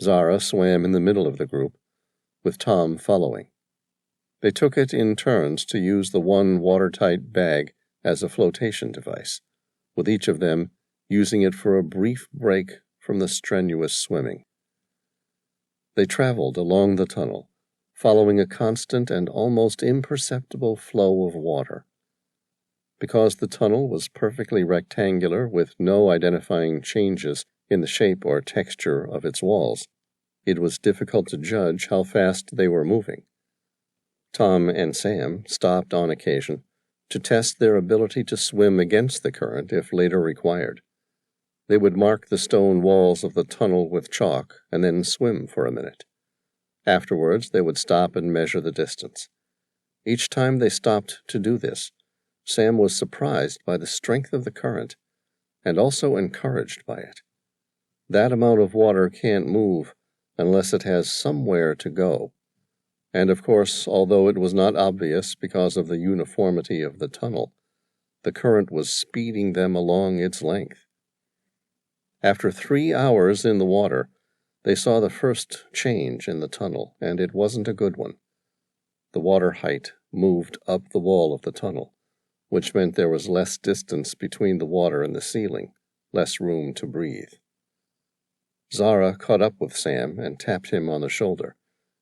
Zara swam in the middle of the group, with Tom following. They took it in turns to use the one watertight bag as a flotation device, with each of them using it for a brief break from the strenuous swimming. They traveled along the tunnel, following a constant and almost imperceptible flow of water. Because the tunnel was perfectly rectangular with no identifying changes in the shape or texture of its walls, it was difficult to judge how fast they were moving. Tom and Sam stopped on occasion to test their ability to swim against the current if later required. They would mark the stone walls of the tunnel with chalk and then swim for a minute. Afterwards, they would stop and measure the distance. Each time they stopped to do this, Sam was surprised by the strength of the current and also encouraged by it. That amount of water can't move unless it has somewhere to go. And of course, although it was not obvious because of the uniformity of the tunnel, the current was speeding them along its length. After 3 hours in the water, they saw the first change in the tunnel, and it wasn't a good one. The water height moved up the wall of the tunnel, which meant there was less distance between the water and the ceiling, less room to breathe. Zara caught up with Sam and tapped him on the shoulder.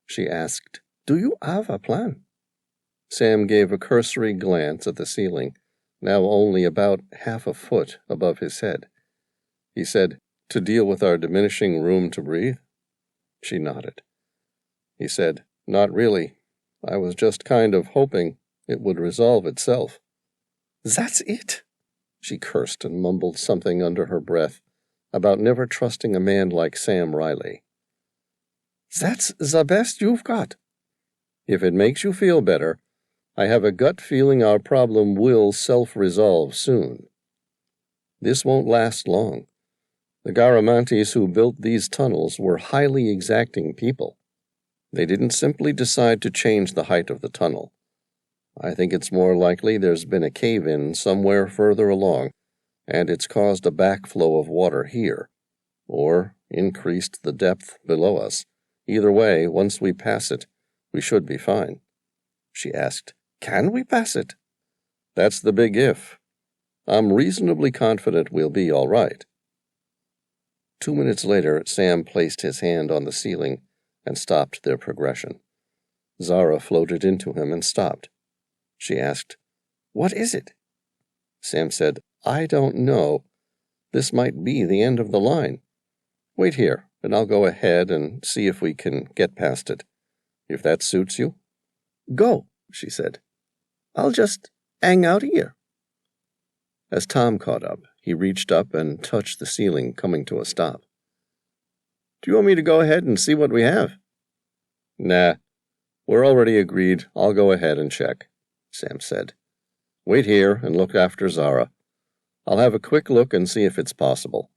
She asked, "Do you have a plan?" Sam gave a cursory glance at the ceiling, now only about half a foot above his head. He said, "To deal with our diminishing room to breathe?" She nodded. He said, "Not really. I was just kind of hoping it would resolve itself." "That's it!" She cursed and mumbled something under her breath about never trusting a man like Sam Reilly. "That's the best you've got." "If it makes you feel better, I have a gut feeling our problem will self-resolve soon. This won't last long. The Garamantes who built these tunnels were highly exacting people. They didn't simply decide to change the height of the tunnel. I think it's more likely there's been a cave-in somewhere further along, and it's caused a backflow of water here, or increased the depth below us. Either way, once we pass it, we should be fine." She asked, "Can we pass it?" "That's the big if. I'm reasonably confident we'll be all right." 2 minutes later, Sam placed his hand on the ceiling and stopped their progression. Zara floated into him and stopped. She asked, "What is it?" Sam said, "I don't know. This might be the end of the line. Wait here, and I'll go ahead and see if we can get past it. If that suits you." "Go," she said. "I'll just hang out here." As Tom caught up, he reached up and touched the ceiling, coming to a stop. "Do you want me to go ahead and see what we have?" "Nah, we're already agreed. I'll go ahead and check," Sam said. "Wait here and look after Zara. I'll have a quick look and see if it's possible.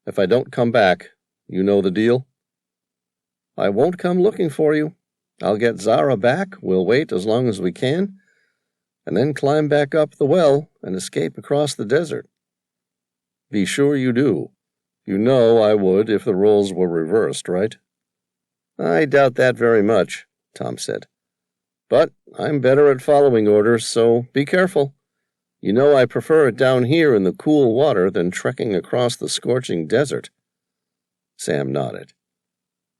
If I don't come back, you know the deal?" "I won't come looking for you. I'll get Zara back, we'll wait as long as we can, and then climb back up the well and escape across the desert." "Be sure you do. You know I would if the roles were reversed, right?" "I doubt that very much," Tom said. "But I'm better at following orders, so be careful. You know I prefer it down here in the cool water than trekking across the scorching desert." Sam nodded.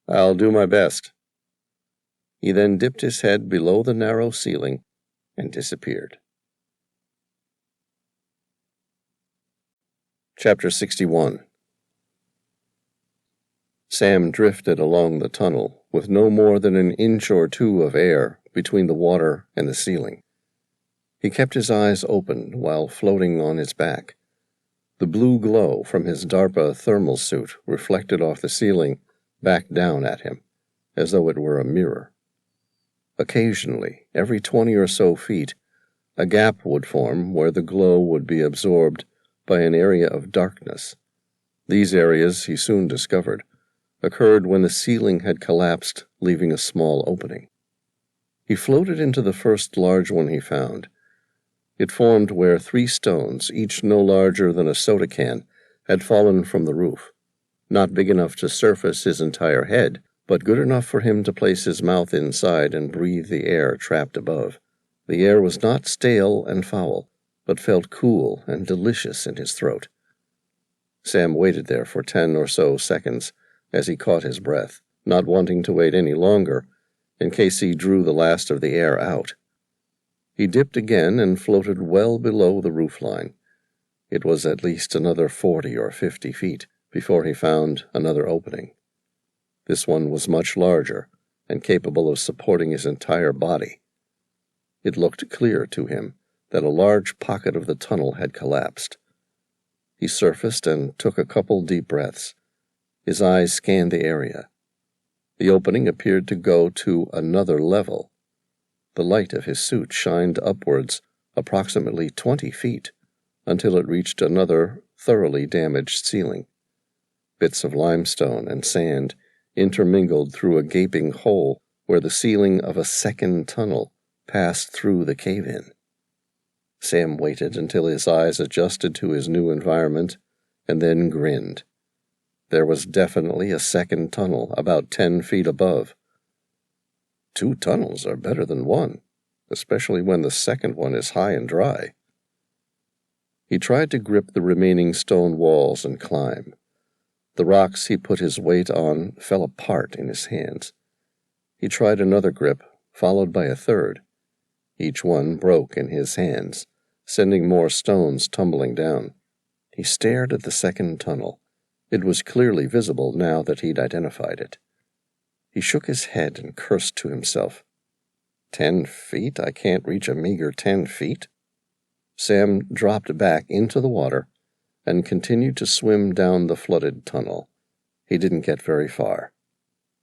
"I'll do my best." He then dipped his head below the narrow ceiling and disappeared. Chapter 61. Sam drifted along the tunnel with no more than an inch or two of air between the water and the ceiling. He kept his eyes open while floating on his back. The blue glow from his DARPA thermal suit reflected off the ceiling back down at him, as though it were a mirror. Occasionally, every 20 or so feet, a gap would form where the glow would be absorbed by an area of darkness. These areas, he soon discovered, occurred when the ceiling had collapsed, leaving a small opening. He floated into the first large one he found. It formed where 3 stones, each no larger than a soda can, had fallen from the roof, not big enough to surface his entire head, but good enough for him to place his mouth inside and breathe the air trapped above. The air was not stale and foul, but felt cool and delicious in his throat. Sam waited there for 10 or so seconds as he caught his breath, not wanting to wait any longer, in case he drew the last of the air out. He dipped again and floated well below the roofline. It was at least another 40 or 50 feet before he found another opening. This one was much larger and capable of supporting his entire body. It looked clear to him that a large pocket of the tunnel had collapsed. He surfaced and took a couple deep breaths. His eyes scanned the area. The opening appeared to go to another level. The light of his suit shined upwards approximately 20 feet until it reached another thoroughly damaged ceiling. Bits of limestone and sand intermingled through a gaping hole where the ceiling of a second tunnel passed through the cave-in. Sam waited until his eyes adjusted to his new environment and then grinned. There was definitely a second tunnel about 10 feet above. 2 tunnels are better than 1, especially when the second one is high and dry. He tried to grip the remaining stone walls and climb. The rocks he put his weight on fell apart in his hands. He tried another grip, followed by a third. Each one broke in his hands, sending more stones tumbling down. He stared at the second tunnel. It was clearly visible now that he'd identified it. He shook his head and cursed to himself. 10 feet? I can't reach a meager 10 feet. Sam dropped back into the water and continued to swim down the flooded tunnel. He didn't get very far.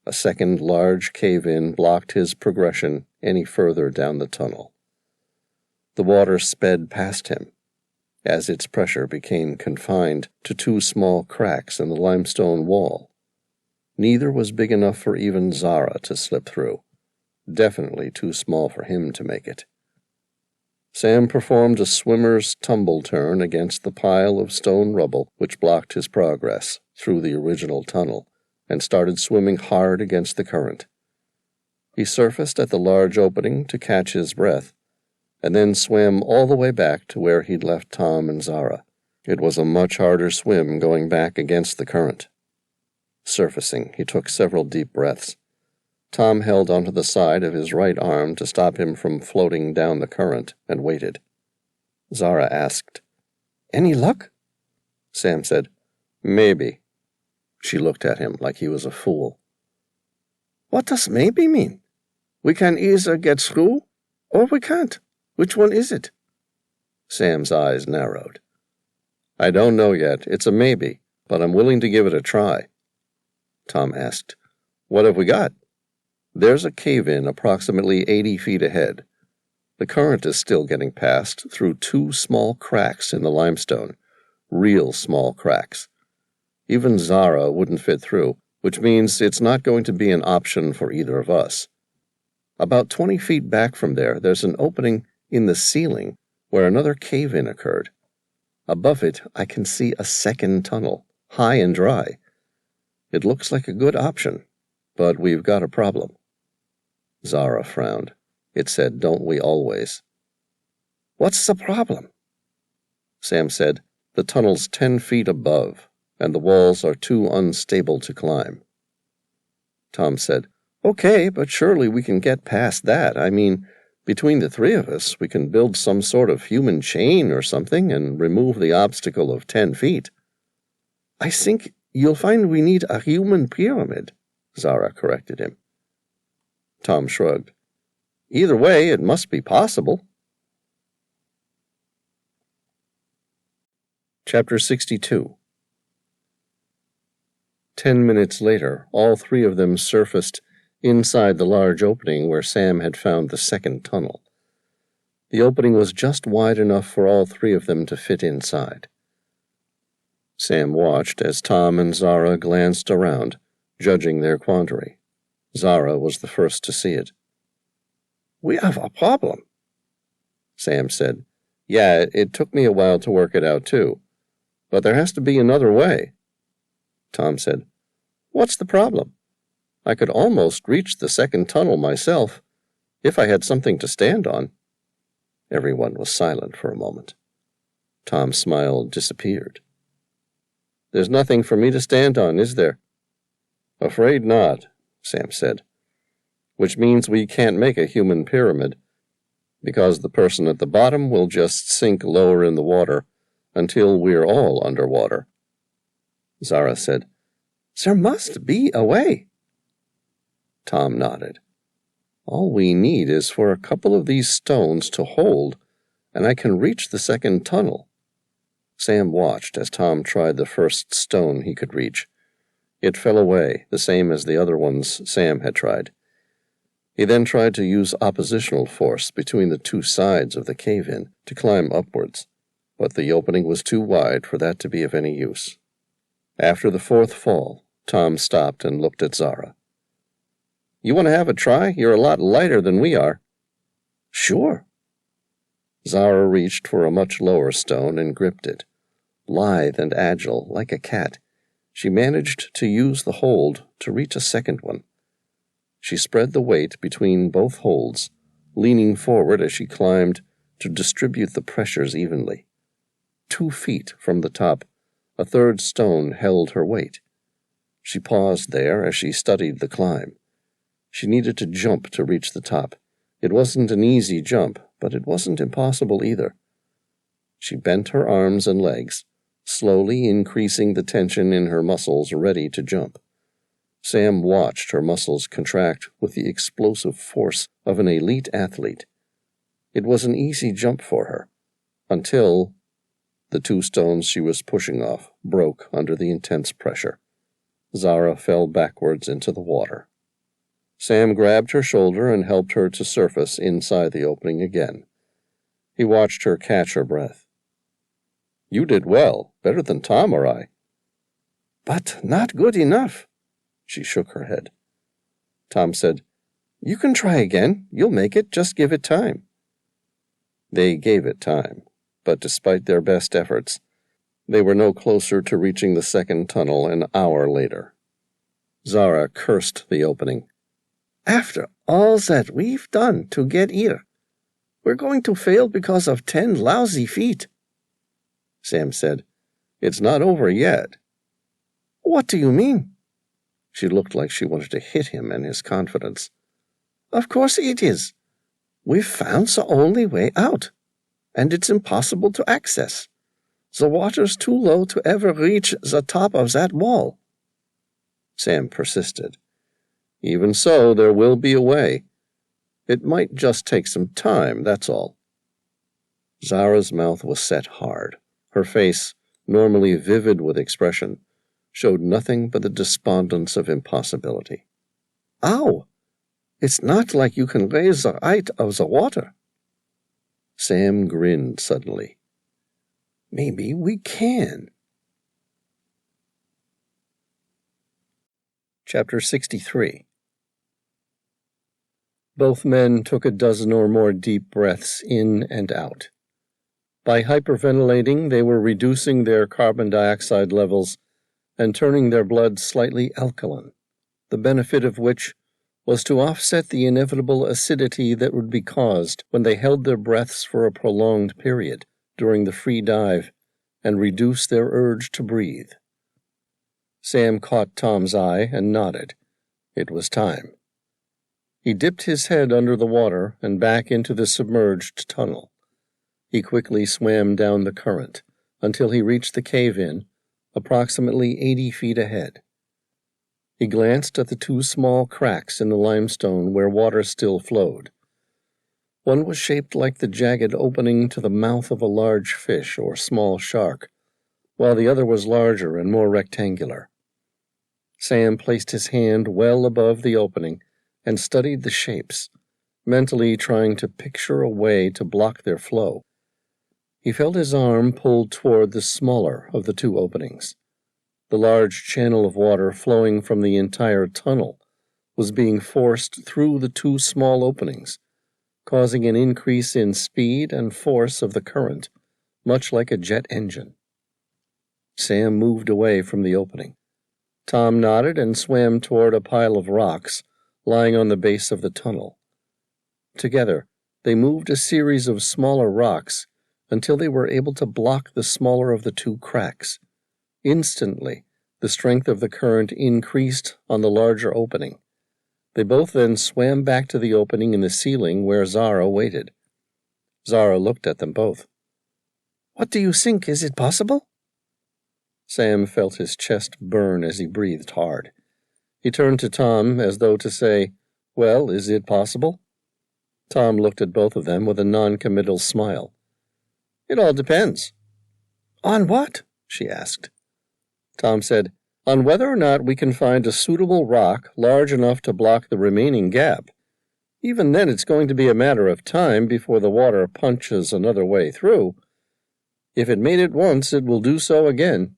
A second large cave-in blocked his progression any further down the tunnel. The water sped past him, as its pressure became confined to 2 small cracks in the limestone wall. Neither was big enough for even Zara to slip through, definitely too small for him to make it. Sam performed a swimmer's tumble turn against the pile of stone rubble which blocked his progress through the original tunnel, and started swimming hard against the current. He surfaced at the large opening to catch his breath, and then swam all the way back to where he'd left Tom and Zara. It was a much harder swim going back against the current. Surfacing, he took several deep breaths. Tom held onto the side of his right arm to stop him from floating down the current and waited. Zara asked, "Any luck?" Sam said, "Maybe." She looked at him like he was a fool. "What does maybe mean? We can either get through, or we can't. Which one is it?" Sam's eyes narrowed. "I don't know yet. It's a maybe, but I'm willing to give it a try." Tom asked, "What have we got?" "There's a cave-in approximately 80 feet ahead. The current is still getting passed through 2 small cracks in the limestone, real small cracks. Even Zara wouldn't fit through, which means it's not going to be an option for either of us. About 20 feet back from there, there's an opening in the ceiling where another cave-in occurred. Above it, I can see a second tunnel, high and dry. It looks like a good option, but we've got a problem." Zara frowned. It said, "Don't we always?" "What's the problem?" Sam said, "The tunnel's 10 feet above, and the walls are too unstable to climb." Tom said, "Okay, but surely we can get past that. I mean, between the 3 of us, we can build some sort of human chain or something and remove the obstacle of 10 feet. "I think you'll find we need a human pyramid," Zara corrected him. Tom shrugged. "Either way, it must be possible." Chapter 62. 10 minutes later, all 3 of them surfaced inside the large opening where Sam had found the second tunnel. The opening was just wide enough for all 3 of them to fit inside. Sam watched as Tom and Zara glanced around, judging their quandary. Zara was the first to see it. "We have a problem," Sam said. "Yeah, it took me a while to work it out, too. But there has to be another way." Tom said, "What's the problem? I could almost reach the second tunnel myself, if I had something to stand on." Everyone was silent for a moment. Tom's smile disappeared. "There's nothing for me to stand on, is there?" "Afraid not," Sam said. "Which means we can't make a human pyramid. Because the person at the bottom will just sink lower in the water until we're all underwater. Zara said, There must be a way. Tom nodded. All we need is for a couple of these stones to hold, and I can reach the second tunnel. Sam watched as Tom tried the first stone he could reach. It fell away, the same as the other ones Sam had tried. He then tried to use oppositional force between the two sides of the cave-in to climb upwards, but the opening was too wide for that to be of any use. After the fourth fall, Tom stopped and looked at Zara. You want to have a try? You're a lot lighter than we are. Sure. Zara reached for a much lower stone and gripped it. Lithe and agile, like a cat, she managed to use the hold to reach a second one. She spread the weight between both holds, leaning forward as she climbed to distribute the pressures evenly. 2 feet from the top, a third stone held her weight. She paused there as she studied the climb. She needed to jump to reach the top. It wasn't an easy jump, but it wasn't impossible either. She bent her arms and legs, slowly increasing the tension in her muscles ready to jump. Sam watched her muscles contract with the explosive force of an elite athlete. It was an easy jump for her, until the 2 stones she was pushing off broke under the intense pressure. Zara fell backwards into the water. Sam grabbed her shoulder and helped her to surface inside the opening again. He watched her catch her breath. You did well, better than Tom or I. But not good enough. She shook her head. Tom said, You can try again. You'll make it. Just give it time. They gave it time, but despite their best efforts, they were no closer to reaching the second tunnel an hour later. Zara cursed the opening. After all that we've done to get here, we're going to fail because of 10 lousy feet. Sam said, It's not over yet. What do you mean? She looked like she wanted to hit him and his confidence. Of course it is. We've found the only way out, and it's impossible to access. The water's too low to ever reach the top of that wall. Sam persisted. Even so, there will be a way. It might just take some time, that's all. Zara's mouth was set hard. Her face, normally vivid with expression, showed nothing but the despondence of impossibility. Ow! It's not like you can raise the height of the water. Sam grinned suddenly. Maybe we can. Chapter 63. Both men took a dozen or more deep breaths in and out. By hyperventilating, they were reducing their carbon dioxide levels and turning their blood slightly alkaline, the benefit of which was to offset the inevitable acidity that would be caused when they held their breaths for a prolonged period during the free dive and reduce their urge to breathe. Sam caught Tom's eye and nodded. It was time. He dipped his head under the water and back into the submerged tunnel. He quickly swam down the current until he reached the cave-in, approximately 80 feet ahead. He glanced at the 2 small cracks in the limestone where water still flowed. One was shaped like the jagged opening to the mouth of a large fish or small shark, while the other was larger and more rectangular. Sam placed his hand well above the opening and studied the shapes, mentally trying to picture a way to block their flow. He felt his arm pulled toward the smaller of the 2 openings. The large channel of water flowing from the entire tunnel was being forced through the 2 small openings, causing an increase in speed and force of the current, much like a jet engine. Sam moved away from the opening. Tom nodded and swam toward a pile of rocks lying on the base of the tunnel. Together, they moved a series of smaller rocks until they were able to block the smaller of the 2 cracks. Instantly, the strength of the current increased on the larger opening. They both then swam back to the opening in the ceiling where Zara waited. Zara looked at them both. "What do you think? Is it possible?" Sam felt his chest burn as he breathed hard. He turned to Tom as though to say, "Well, is it possible?" Tom looked at both of them with a non-committal smile. "It all depends." "On what?" she asked. Tom said, "On whether or not we can find a suitable rock large enough to block the remaining gap. Even then it's going to be a matter of time before the water punches another way through. If it made it once, it will do so again."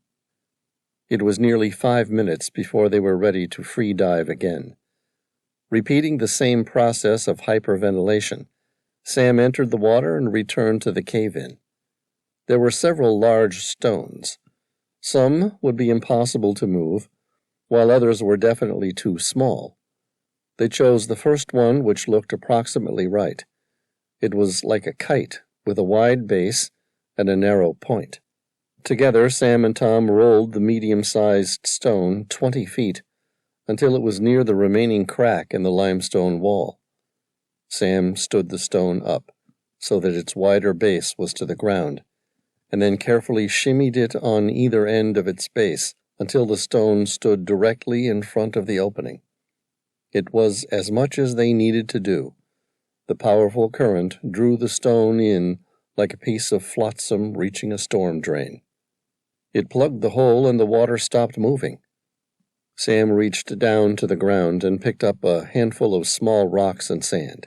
It was nearly 5 minutes before they were ready to free dive again. Repeating the same process of hyperventilation, Sam entered the water and returned to the cave-in. There were several large stones. Some would be impossible to move, while others were definitely too small. They chose the first one, which looked approximately right. It was like a kite, with a wide base and a narrow point. Together, Sam and Tom rolled the medium-sized stone 20 feet until it was near the remaining crack in the limestone wall. Sam stood the stone up so that its wider base was to the ground, and then carefully shimmied it on either end of its base until the stone stood directly in front of the opening. It was as much as they needed to do. The powerful current drew the stone in like a piece of flotsam reaching a storm drain. It plugged the hole and the water stopped moving. Sam reached down to the ground and picked up a handful of small rocks and sand.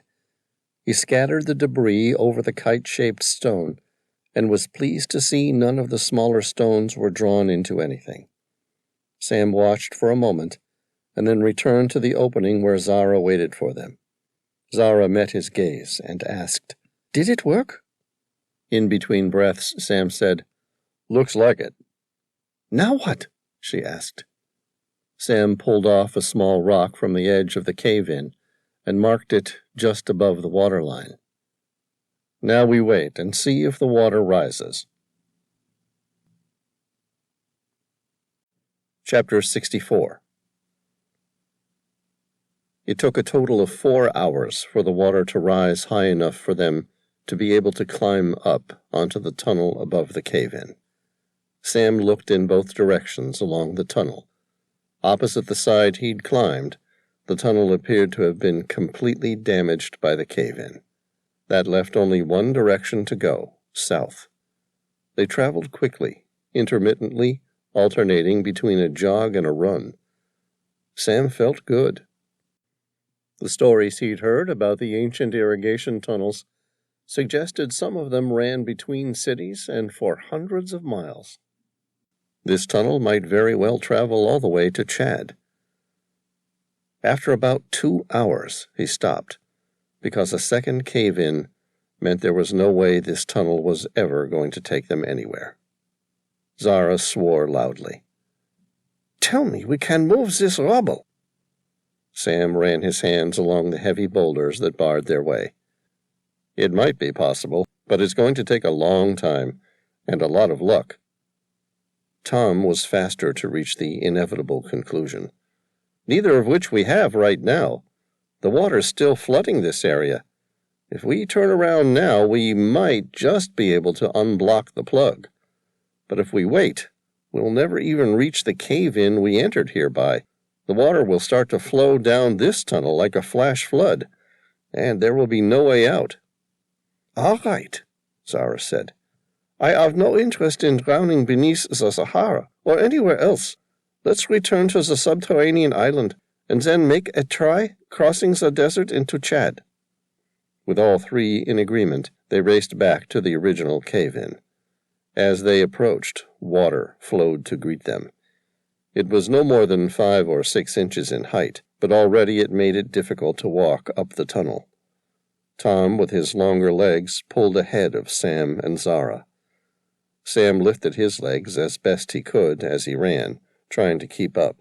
He scattered the debris over the kite-shaped stone and was pleased to see none of the smaller stones were drawn into anything. Sam watched for a moment and then returned to the opening where Zara waited for them. Zara met his gaze and asked, "Did it work?" In between breaths, Sam said, "Looks like it." "Now what?" she asked. Sam pulled off a small rock from the edge of the cave-in and marked it just above the waterline. "Now we wait and see if the water rises." Chapter 64. It took a total of 4 hours for the water to rise high enough for them to be able to climb up onto the tunnel above the cave-in. Sam looked in both directions along the tunnel. Opposite the side he'd climbed, the tunnel appeared to have been completely damaged by the cave-in. That left only one direction to go, south. They traveled quickly, intermittently, alternating between a jog and a run. Sam felt good. The stories he'd heard about the ancient irrigation tunnels suggested some of them ran between cities and for hundreds of miles. This tunnel might very well travel all the way to Chad. After about 2 hours, he stopped, because a second cave-in meant there was no way this tunnel was ever going to take them anywhere. Zara swore loudly. "Tell me we can move this rubble." Sam ran his hands along the heavy boulders that barred their way. "It might be possible, but it's going to take a long time, and a lot of luck." Tom was faster to reach the inevitable conclusion. "Neither of which we have right now. The water's still flooding this area. If we turn around now, we might just be able to unblock the plug. But if we wait, we'll never even reach the cave-in we entered here by. The water will start to flow down this tunnel like a flash flood, and there will be no way out." "All right," Zara said. "I have no interest in drowning beneath the Sahara or anywhere else. Let's return to the subterranean island and then make a try crossing the desert into Chad." With all three in agreement, they raced back to the original cave-in. As they approached, water flowed to greet them. It was no more than 5 or 6 inches in height, but already it made it difficult to walk up the tunnel. Tom, with his longer legs, pulled ahead of Sam and Zara. Sam lifted his legs as best he could as he ran, trying to keep up.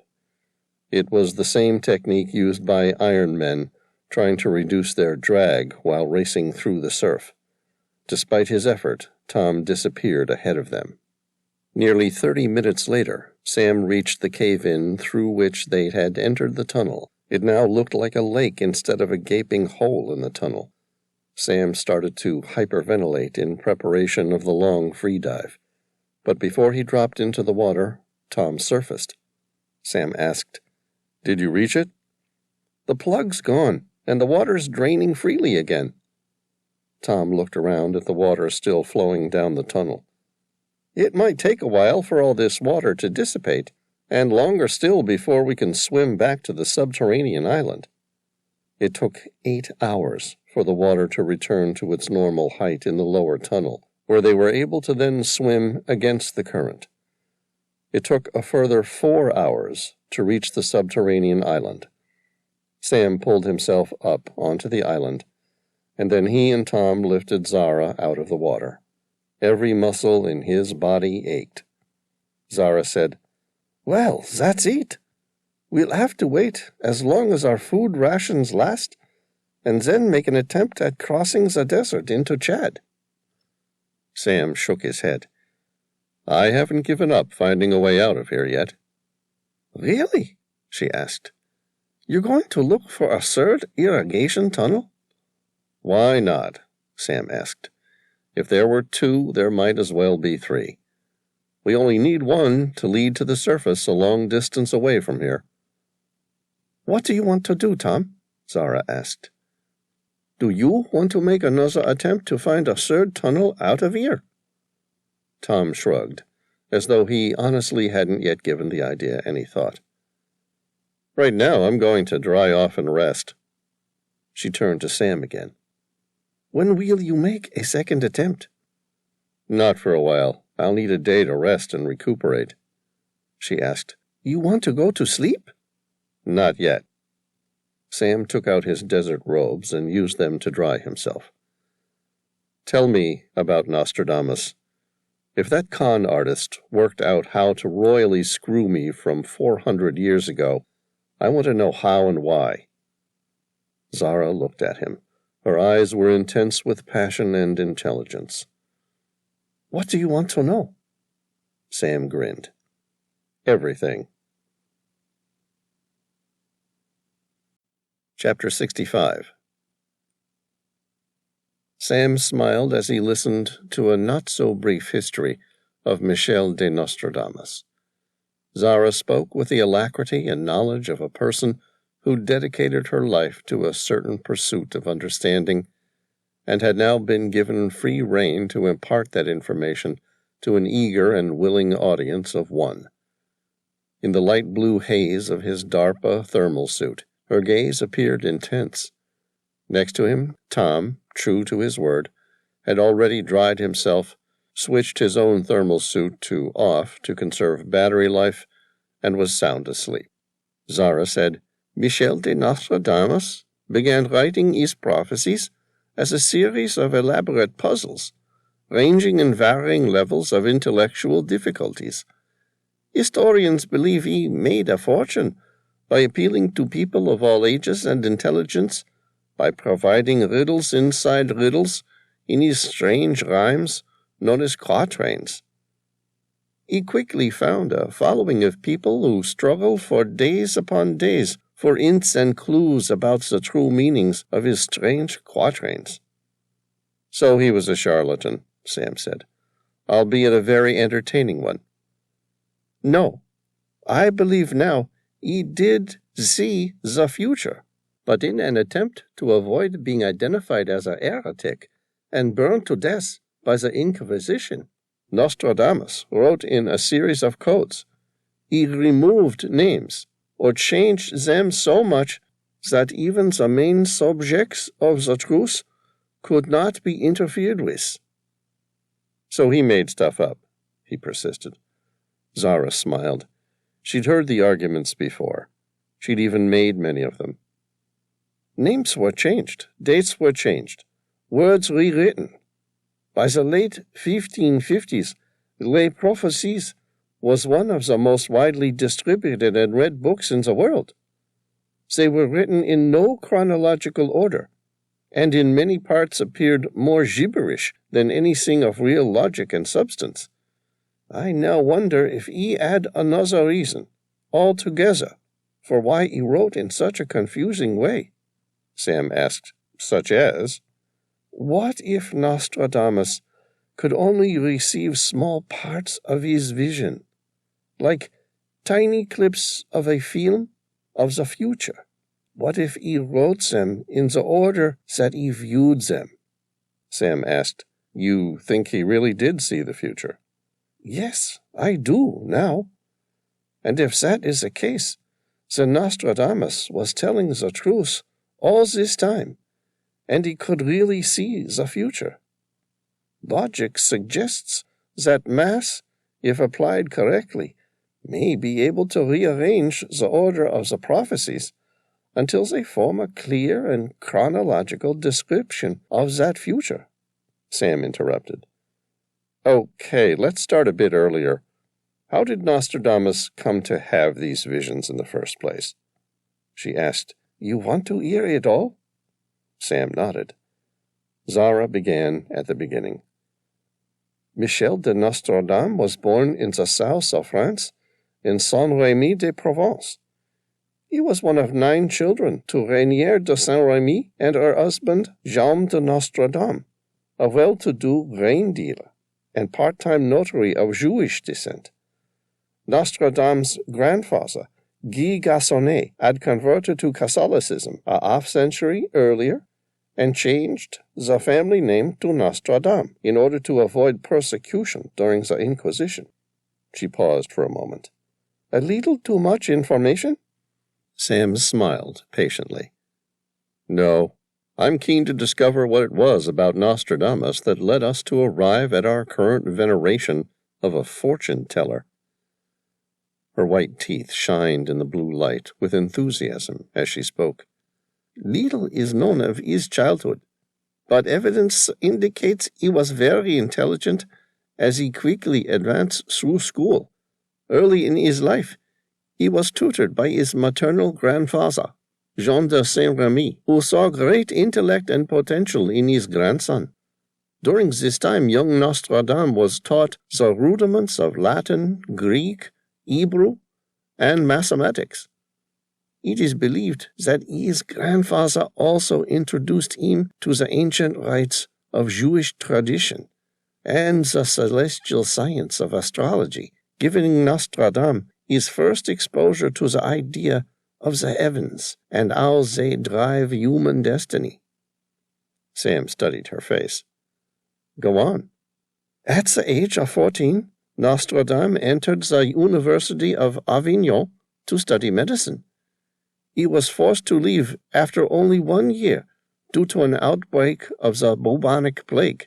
It was the same technique used by Iron Men trying to reduce their drag while racing through the surf. Despite his effort, Tom disappeared ahead of them. Nearly 30 minutes later, Sam reached the cave-in through which they had entered the tunnel. It now looked like a lake instead of a gaping hole in the tunnel. Sam started to hyperventilate in preparation of the long free dive. But before he dropped into the water, Tom surfaced. Sam asked, "Did you reach it?" "The plug's gone, and the water's draining freely again." Tom looked around at the water still flowing down the tunnel. "It might take a while for all this water to dissipate, and longer still before we can swim back to the subterranean island." It took 8 hours for the water to return to its normal height in the lower tunnel, where they were able to then swim against the current. It took a further 4 hours to reach the subterranean island. Sam pulled himself up onto the island, and then he and Tom lifted Zara out of the water. Every muscle in his body ached. Zara said, "Well, that's it. We'll have to wait as long as our food rations last, and then make an attempt at crossing the desert into Chad." Sam shook his head. "I haven't given up finding a way out of here yet." "Really?" she asked. "You're going to look for a third irrigation tunnel?" "Why not?" Sam asked. "If there were 2, there might as well be 3. We only need one to lead to the surface a long distance away from here." "What do you want to do, Tom?" Zara asked. "Do you want to make another attempt to find a third tunnel out of here?" Tom shrugged, as though he honestly hadn't yet given the idea any thought. "Right now I'm going to dry off and rest." She turned to Sam again. "When will you make a second attempt?" "Not for a while. I'll need a day to rest and recuperate." She asked, "You want to go to sleep?" "Not yet." Sam took out his desert robes and used them to dry himself. "Tell me about Nostradamus. If that con artist worked out how to royally screw me from 400 years ago, I want to know how and why." Zara looked at him. Her eyes were intense with passion and intelligence. "What do you want to know?" Sam grinned. "Everything." Chapter 65. Sam smiled as he listened to a not-so-brief history of Michel de Nostradamus. Zara spoke with the alacrity and knowledge of a person who dedicated her life to a certain pursuit of understanding and had now been given free rein to impart that information to an eager and willing audience of one. In the light blue haze of his DARPA thermal suit, her gaze appeared intense. Next to him, Tom, true to his word, had already dried himself, switched his own thermal suit to off to conserve battery life, and was sound asleep. Zara said, "Michel de Nostradamus began writing his prophecies as a series of elaborate puzzles, ranging in varying levels of intellectual difficulties. Historians believe he made a fortune by appealing to people of all ages and intelligence, by providing riddles inside riddles in his strange rhymes known as quatrains. He quickly found a following of people who struggled for days upon days for hints and clues about the true meanings of his strange quatrains." "So he was a charlatan," Sam said, "albeit a very entertaining one." "No, I believe now he did see the future, but in an attempt to avoid being identified as a heretic and burned to death by the Inquisition, Nostradamus wrote in a series of codes. He removed names or changed them so much that even the main subjects of the truth could not be interfered with." "So he made stuff up," he persisted. Zara smiled. She'd heard the arguments before. She'd even made many of them. "Names were changed, dates were changed, words rewritten. By the late 1550s, Les Prophéties was one of the most widely distributed and read books in the world. They were written in no chronological order, and in many parts appeared more gibberish than anything of real logic and substance. I now wonder if he had another reason, altogether, for why he wrote in such a confusing way." Sam asked, "Such as?" What if Nostradamus could only receive small parts of his vision, like tiny clips of a film of the future? What if he wrote them in the order that he viewed them? Sam asked. You think he really did see the future? Yes, I do now. And if that is the case, then Nostradamus was telling the truth all this time, and he could really see the future. Logic suggests that math, if applied correctly, may be able to rearrange the order of the prophecies until they form a clear and chronological description of that future. Sam interrupted. Okay, let's start a bit earlier. How did Nostradamus come to have these visions in the first place? She asked. You want to hear it all? Sam nodded. Zara began at the beginning. Michel de Nostradamus was born in the south of France, in Saint-Rémy-de-Provence. He was one of 9 children to Rainière de Saint-Rémy and her husband, Jean de Nostradamus, a well-to-do grain dealer and part-time notary of Jewish descent. Nostradamus' grandfather, Guy Gassonnet, had converted to Catholicism a half-century earlier and changed the family name to Nostradamus in order to avoid persecution during the Inquisition. She paused for a moment. A little too much information? Sam smiled patiently. No, I'm keen to discover what it was about Nostradamus that led us to arrive at our current veneration of a fortune-teller. Her white teeth shined in the blue light with enthusiasm as she spoke. Little is known of his childhood, but evidence indicates he was very intelligent as he quickly advanced through school. Early in his life, he was tutored by his maternal grandfather, Jean de Saint-Rémy, who saw great intellect and potential in his grandson. During this time, young Nostradamus was taught the rudiments of Latin, Greek, Hebrew, and mathematics. It is believed that his grandfather also introduced him to the ancient rites of Jewish tradition and the celestial science of astrology, giving Nostradamus his first exposure to the idea of the heavens and how they drive human destiny. Sam studied her face. Go on. At the age of 14, Nostradamus entered the University of Avignon to study medicine. He was forced to leave after only 1 year due to an outbreak of the bubonic plague.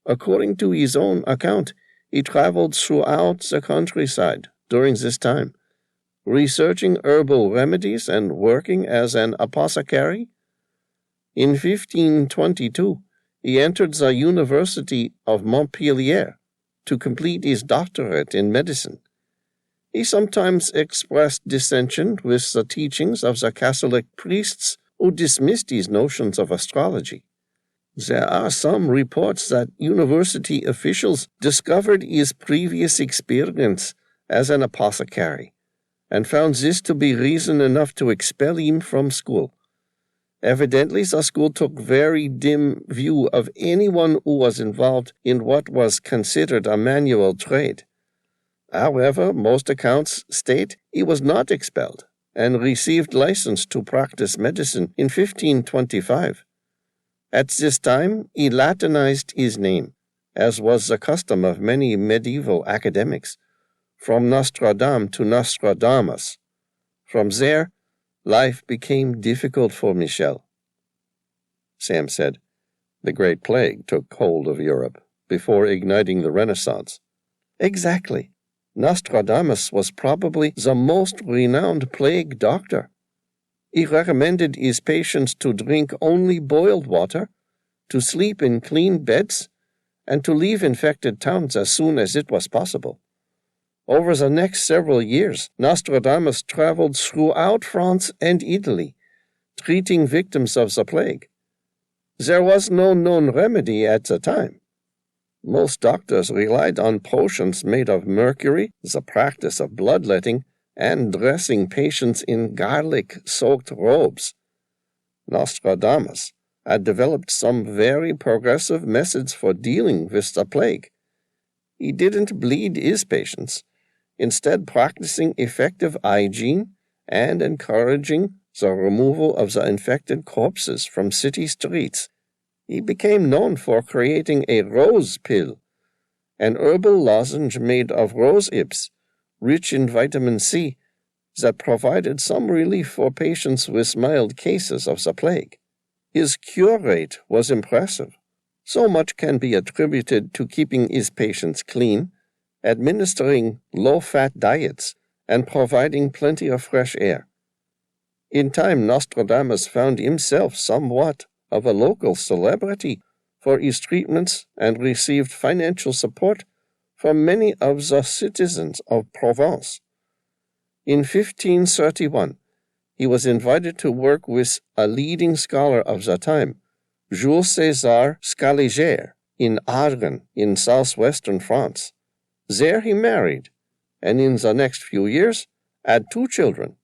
According to his own account, he traveled throughout the countryside during this time, researching herbal remedies and working as an apothecary. In 1522, he entered the University of Montpellier to complete his doctorate in medicine. He sometimes expressed dissension with the teachings of the Catholic priests who dismissed his notions of astrology. There are some reports that university officials discovered his previous experience as an apothecary and found this to be reason enough to expel him from school. Evidently, the school took very dim view of anyone who was involved in what was considered a manual trade. However, most accounts state he was not expelled and received license to practice medicine in 1525. At this time, he Latinized his name, as was the custom of many medieval academics, from Nostradamus to Nostradamus. From there, life became difficult for Michel. Sam said, The Great Plague took hold of Europe before igniting the Renaissance. Exactly. Nostradamus was probably the most renowned plague doctor. He recommended his patients to drink only boiled water, to sleep in clean beds, and to leave infected towns as soon as it was possible. Over the next several years, Nostradamus traveled throughout France and Italy, treating victims of the plague. There was no known remedy at the time. Most doctors relied on potions made of mercury, the practice of bloodletting, and dressing patients in garlic-soaked robes. Nostradamus, had developed some very progressive methods for dealing with the plague. He didn't bleed his patients, instead practicing effective hygiene and encouraging the removal of the infected corpses from city streets. He became known for creating a rose pill, an herbal lozenge made of rose hips, rich in vitamin C, that provided some relief for patients with mild cases of the plague. His cure rate was impressive. So much can be attributed to keeping his patients clean, administering low-fat diets, and providing plenty of fresh air. In time, Nostradamus found himself somewhat of a local celebrity for his treatments and received financial support from many of the citizens of Provence. In 1531, he was invited to work with a leading scholar of the time, Jules César Scaliger, in Ardres, in southwestern France. There he married, and in the next few years had 2 children.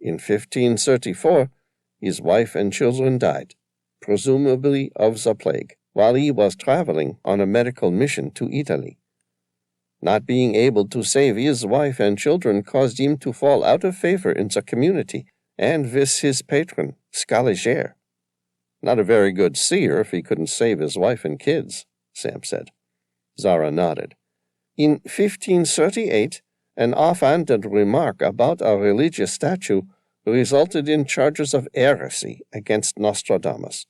In 1534, his wife and children died, presumably of the plague, while he was traveling on a medical mission to Italy. Not being able to save his wife and children caused him to fall out of favor in the community and with his patron, Scaliger. Not a very good seer if he couldn't save his wife and kids, Sam said. Zara nodded. In 1538, an offhanded remark about a religious statue resulted in charges of heresy against Nostradamus.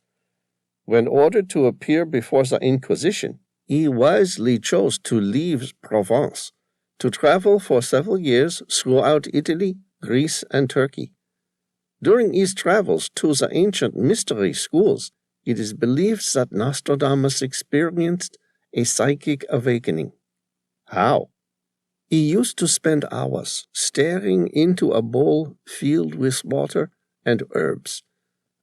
When ordered to appear before the Inquisition, he wisely chose to leave Provence, to travel for several years throughout Italy, Greece, and Turkey. During his travels to the ancient mystery schools, it is believed that Nostradamus experienced a psychic awakening. How? He used to spend hours staring into a bowl filled with water and herbs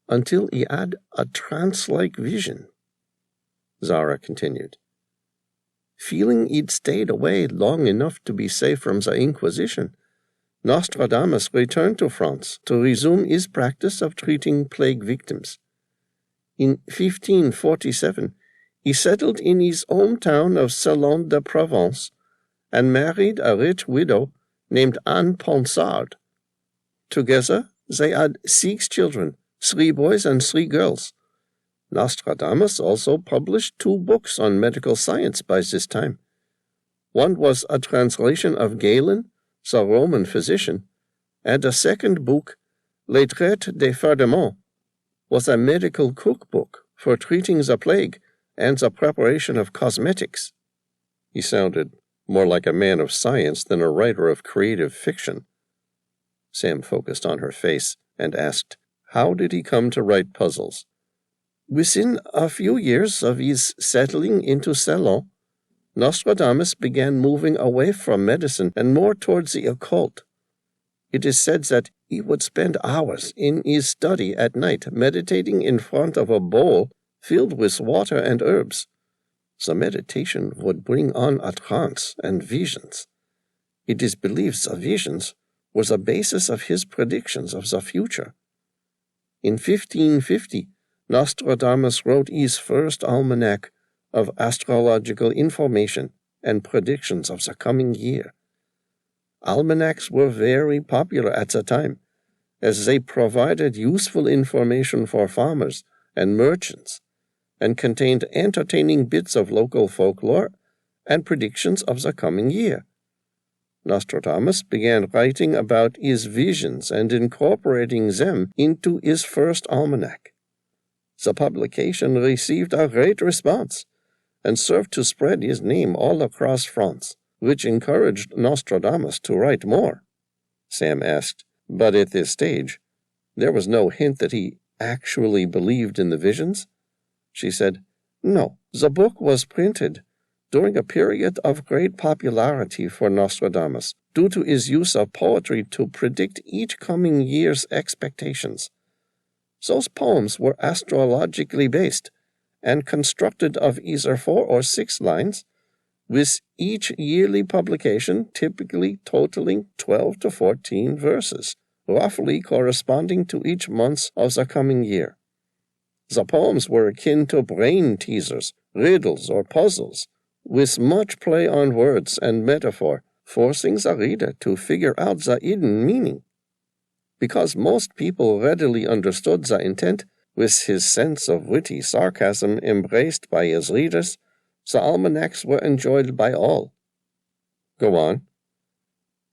until he had a trance-like vision. Zara continued. Feeling he'd stayed away long enough to be safe from the Inquisition, Nostradamus returned to France to resume his practice of treating plague victims. In 1547, he settled in his hometown of Salon de Provence and married a rich widow named Anne Ponsard. Together, they had 6 children, 3 boys and 3 girls. Nostradamus also published 2 books on medical science by this time. One was a translation of Galen, the Roman physician, and a second book, Les Traites des Fardements, was a medical cookbook for treating the plague and the preparation of cosmetics. He sounded more like a man of science than a writer of creative fiction. Sam focused on her face and asked, how did he come to write puzzles? Within a few years of his settling into Salon, Nostradamus began moving away from medicine and more towards the occult. It is said that he would spend hours in his study at night meditating in front of a bowl filled with water and herbs. The meditation would bring on a trance and visions. It is believed the visions were the basis of his predictions of the future. In 1550, Nostradamus wrote his first almanac of astrological information and predictions of the coming year. Almanacs were very popular at the time, as they provided useful information for farmers and merchants, and contained entertaining bits of local folklore and predictions of the coming year. Nostradamus began writing about his visions and incorporating them into his first almanac. The publication received a great response and served to spread his name all across France, which encouraged Nostradamus to write more. Sam asked, but at this stage, there was no hint that he actually believed in the visions? She said, no, the book was printed during a period of great popularity for Nostradamus, due to his use of poetry to predict each coming year's expectations. Those poems were astrologically based and constructed of either 4 or 6 lines, with each yearly publication typically totaling 12 to 14 verses, roughly corresponding to each month of the coming year. The poems were akin to brain teasers, riddles, or puzzles, with much play on words and metaphor, forcing the reader to figure out the hidden meaning. Because most people readily understood the intent, with his sense of witty sarcasm embraced by his readers, the almanacs were enjoyed by all. Go on.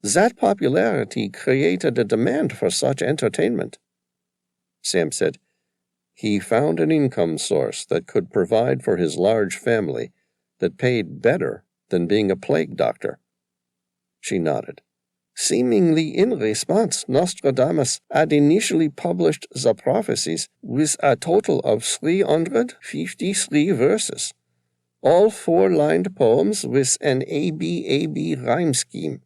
That popularity created a demand for such entertainment. Sam said, he found an income source that could provide for his large family that paid better than being a plague doctor. She nodded. Seemingly in response, Nostradamus had initially published the prophecies with a total of 353 verses, all four-lined poems with an ABAB rhyme scheme.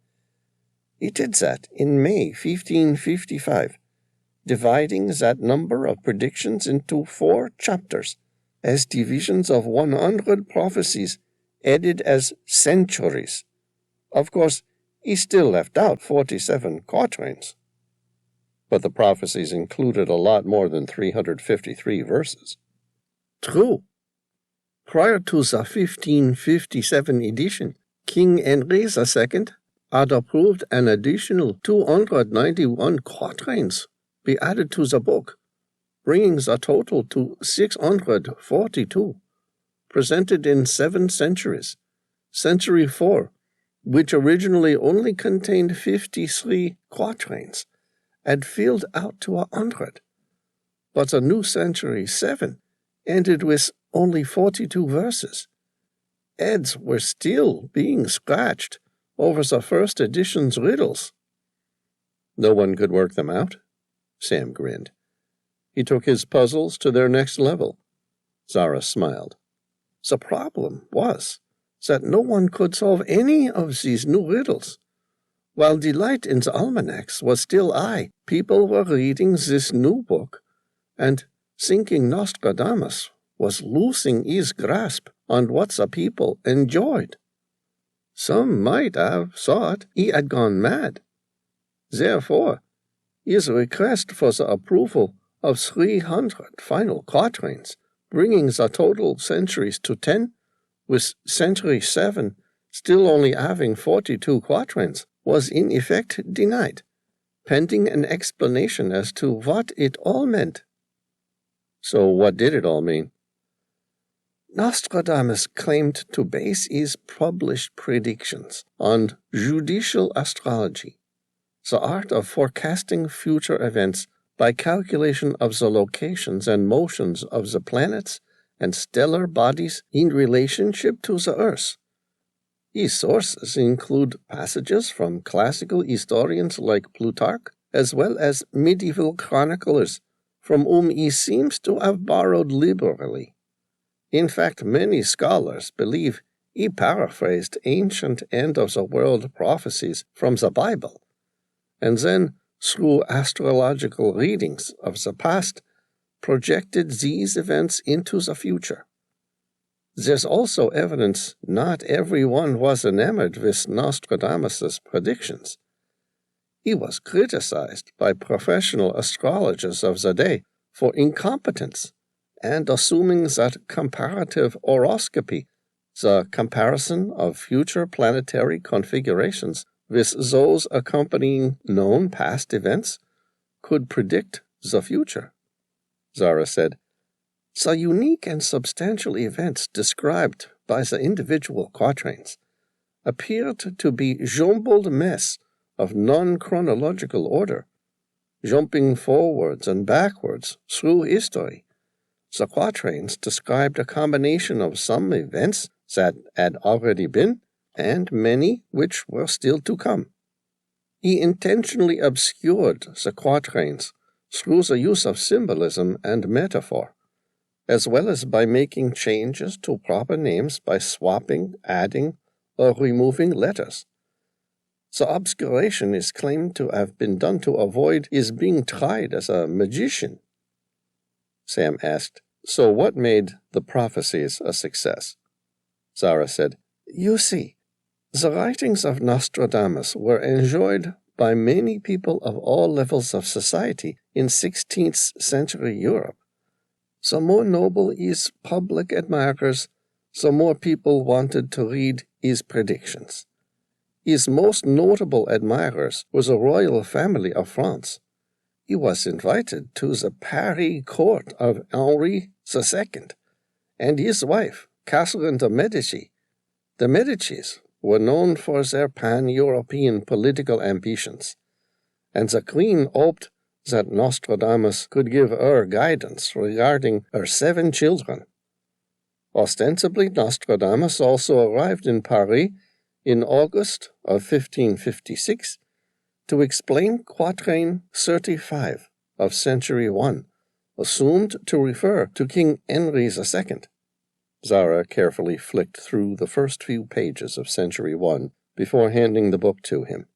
He did that in May 1555, dividing that number of predictions into 4 chapters, as divisions of 100 prophecies, added as centuries. Of course, he still left out 47 quatrains. But the prophecies included a lot more than 353 verses. True. Prior to the 1557 edition, King Henry II had approved an additional 291 quatrains be added to the book, bringing the total to 642, presented in 7 centuries. Century 4, which originally only contained 53 quatrains, had filled out to 100. But the new Century 7 ended with only 42 verses. Heads were still being scratched over the first edition's riddles. No one could work them out? Sam grinned. He took his puzzles to their next level. Zara smiled. The problem was that no one could solve any of these new riddles. While delight in the almanacs was still high, people were reading this new book and thinking Nostradamus was losing his grasp on what the people enjoyed. Some might have thought he had gone mad. Therefore, his request for the approval of 300 final quatrains, bringing the total centuries to 10, with Century 7 still only having 42 quatrains, was in effect denied, pending an explanation as to what it all meant. So what did it all mean? Nostradamus claimed to base his published predictions on judicial astrology, the art of forecasting future events by calculation of the locations and motions of the planets and stellar bodies in relationship to the Earth. His sources include passages from classical historians like Plutarch, as well as medieval chroniclers, from whom he seems to have borrowed liberally. In fact, many scholars believe he paraphrased ancient end-of-the-world prophecies from the Bible, and then, through astrological readings of the past, projected these events into the future. There's also evidence not everyone was enamored with Nostradamus's predictions. He was criticized by professional astrologers of the day for incompetence and assuming that comparative horoscopy, the comparison of future planetary configurations with those accompanying known past events, could predict the future. Zara said, the unique and substantial events described by the individual quatrains appeared to be jumbled mess of non-chronological order, jumping forwards and backwards through history. The quatrains described a combination of some events that had already been and many which were still to come. He intentionally obscured the quatrains through the use of symbolism and metaphor, as well as by making changes to proper names by swapping, adding, or removing letters. The obscuration is claimed to have been done to avoid his being tried as a magician. Sam asked, so what made the prophecies a success? Zara said, you see, the writings of Nostradamus were enjoyed by many people of all levels of society in 16th century Europe. The more noble his public admirers, the more people wanted to read his predictions. His most notable admirers were the royal family of France. He was invited to the Paris court of Henri II, and his wife, Catherine de Medici. The Medicis were known for their pan-European political ambitions, and the queen hoped that Nostradamus could give her guidance regarding her 7 children. Ostensibly, Nostradamus also arrived in Paris in August of 1556 to explain quatrain 35 of Century 1, assumed to refer to King Henry II. Zara carefully flicked through the first few pages of Century 1 before handing the book to him.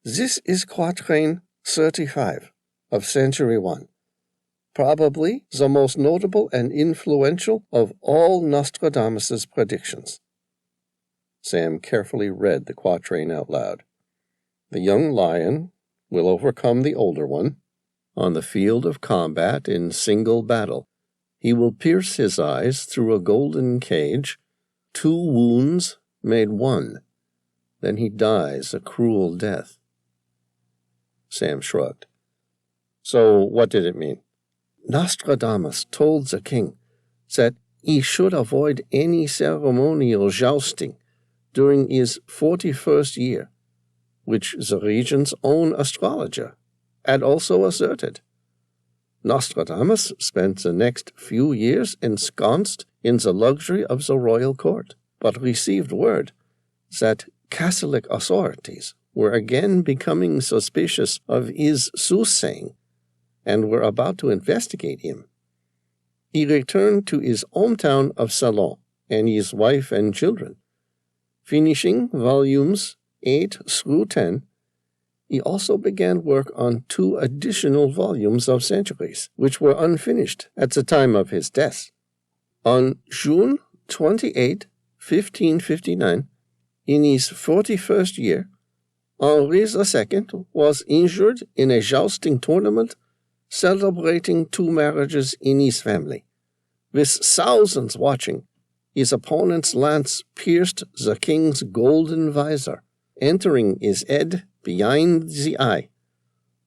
This is quatrain 35 of Century 1, probably the most notable and influential of all Nostradamus's predictions. Sam carefully read the quatrain out loud. The young lion will overcome the older one. On the field of combat in single battle, he will pierce his eyes through a golden cage. 2 wounds made 1. Then he dies a cruel death. Sam shrugged. So what did it mean? Nostradamus told the king that he should avoid any ceremonial jousting during his 41st year, which the regent's own astrologer had also asserted. Nostradamus spent the next few years ensconced in the luxury of the royal court, but received word that Catholic authorities were again becoming suspicious of his soothsaying and were about to investigate him. He returned to his hometown of Salon and his wife and children. Finishing volumes 8 through 10, he also began work on 2 additional volumes of Centuries, which were unfinished at the time of his death. On June 28, 1559, in his 41st year, Henri II was injured in a jousting tournament celebrating 2 marriages in his family. With thousands watching, his opponent's lance pierced the king's golden visor, entering his head behind the eye,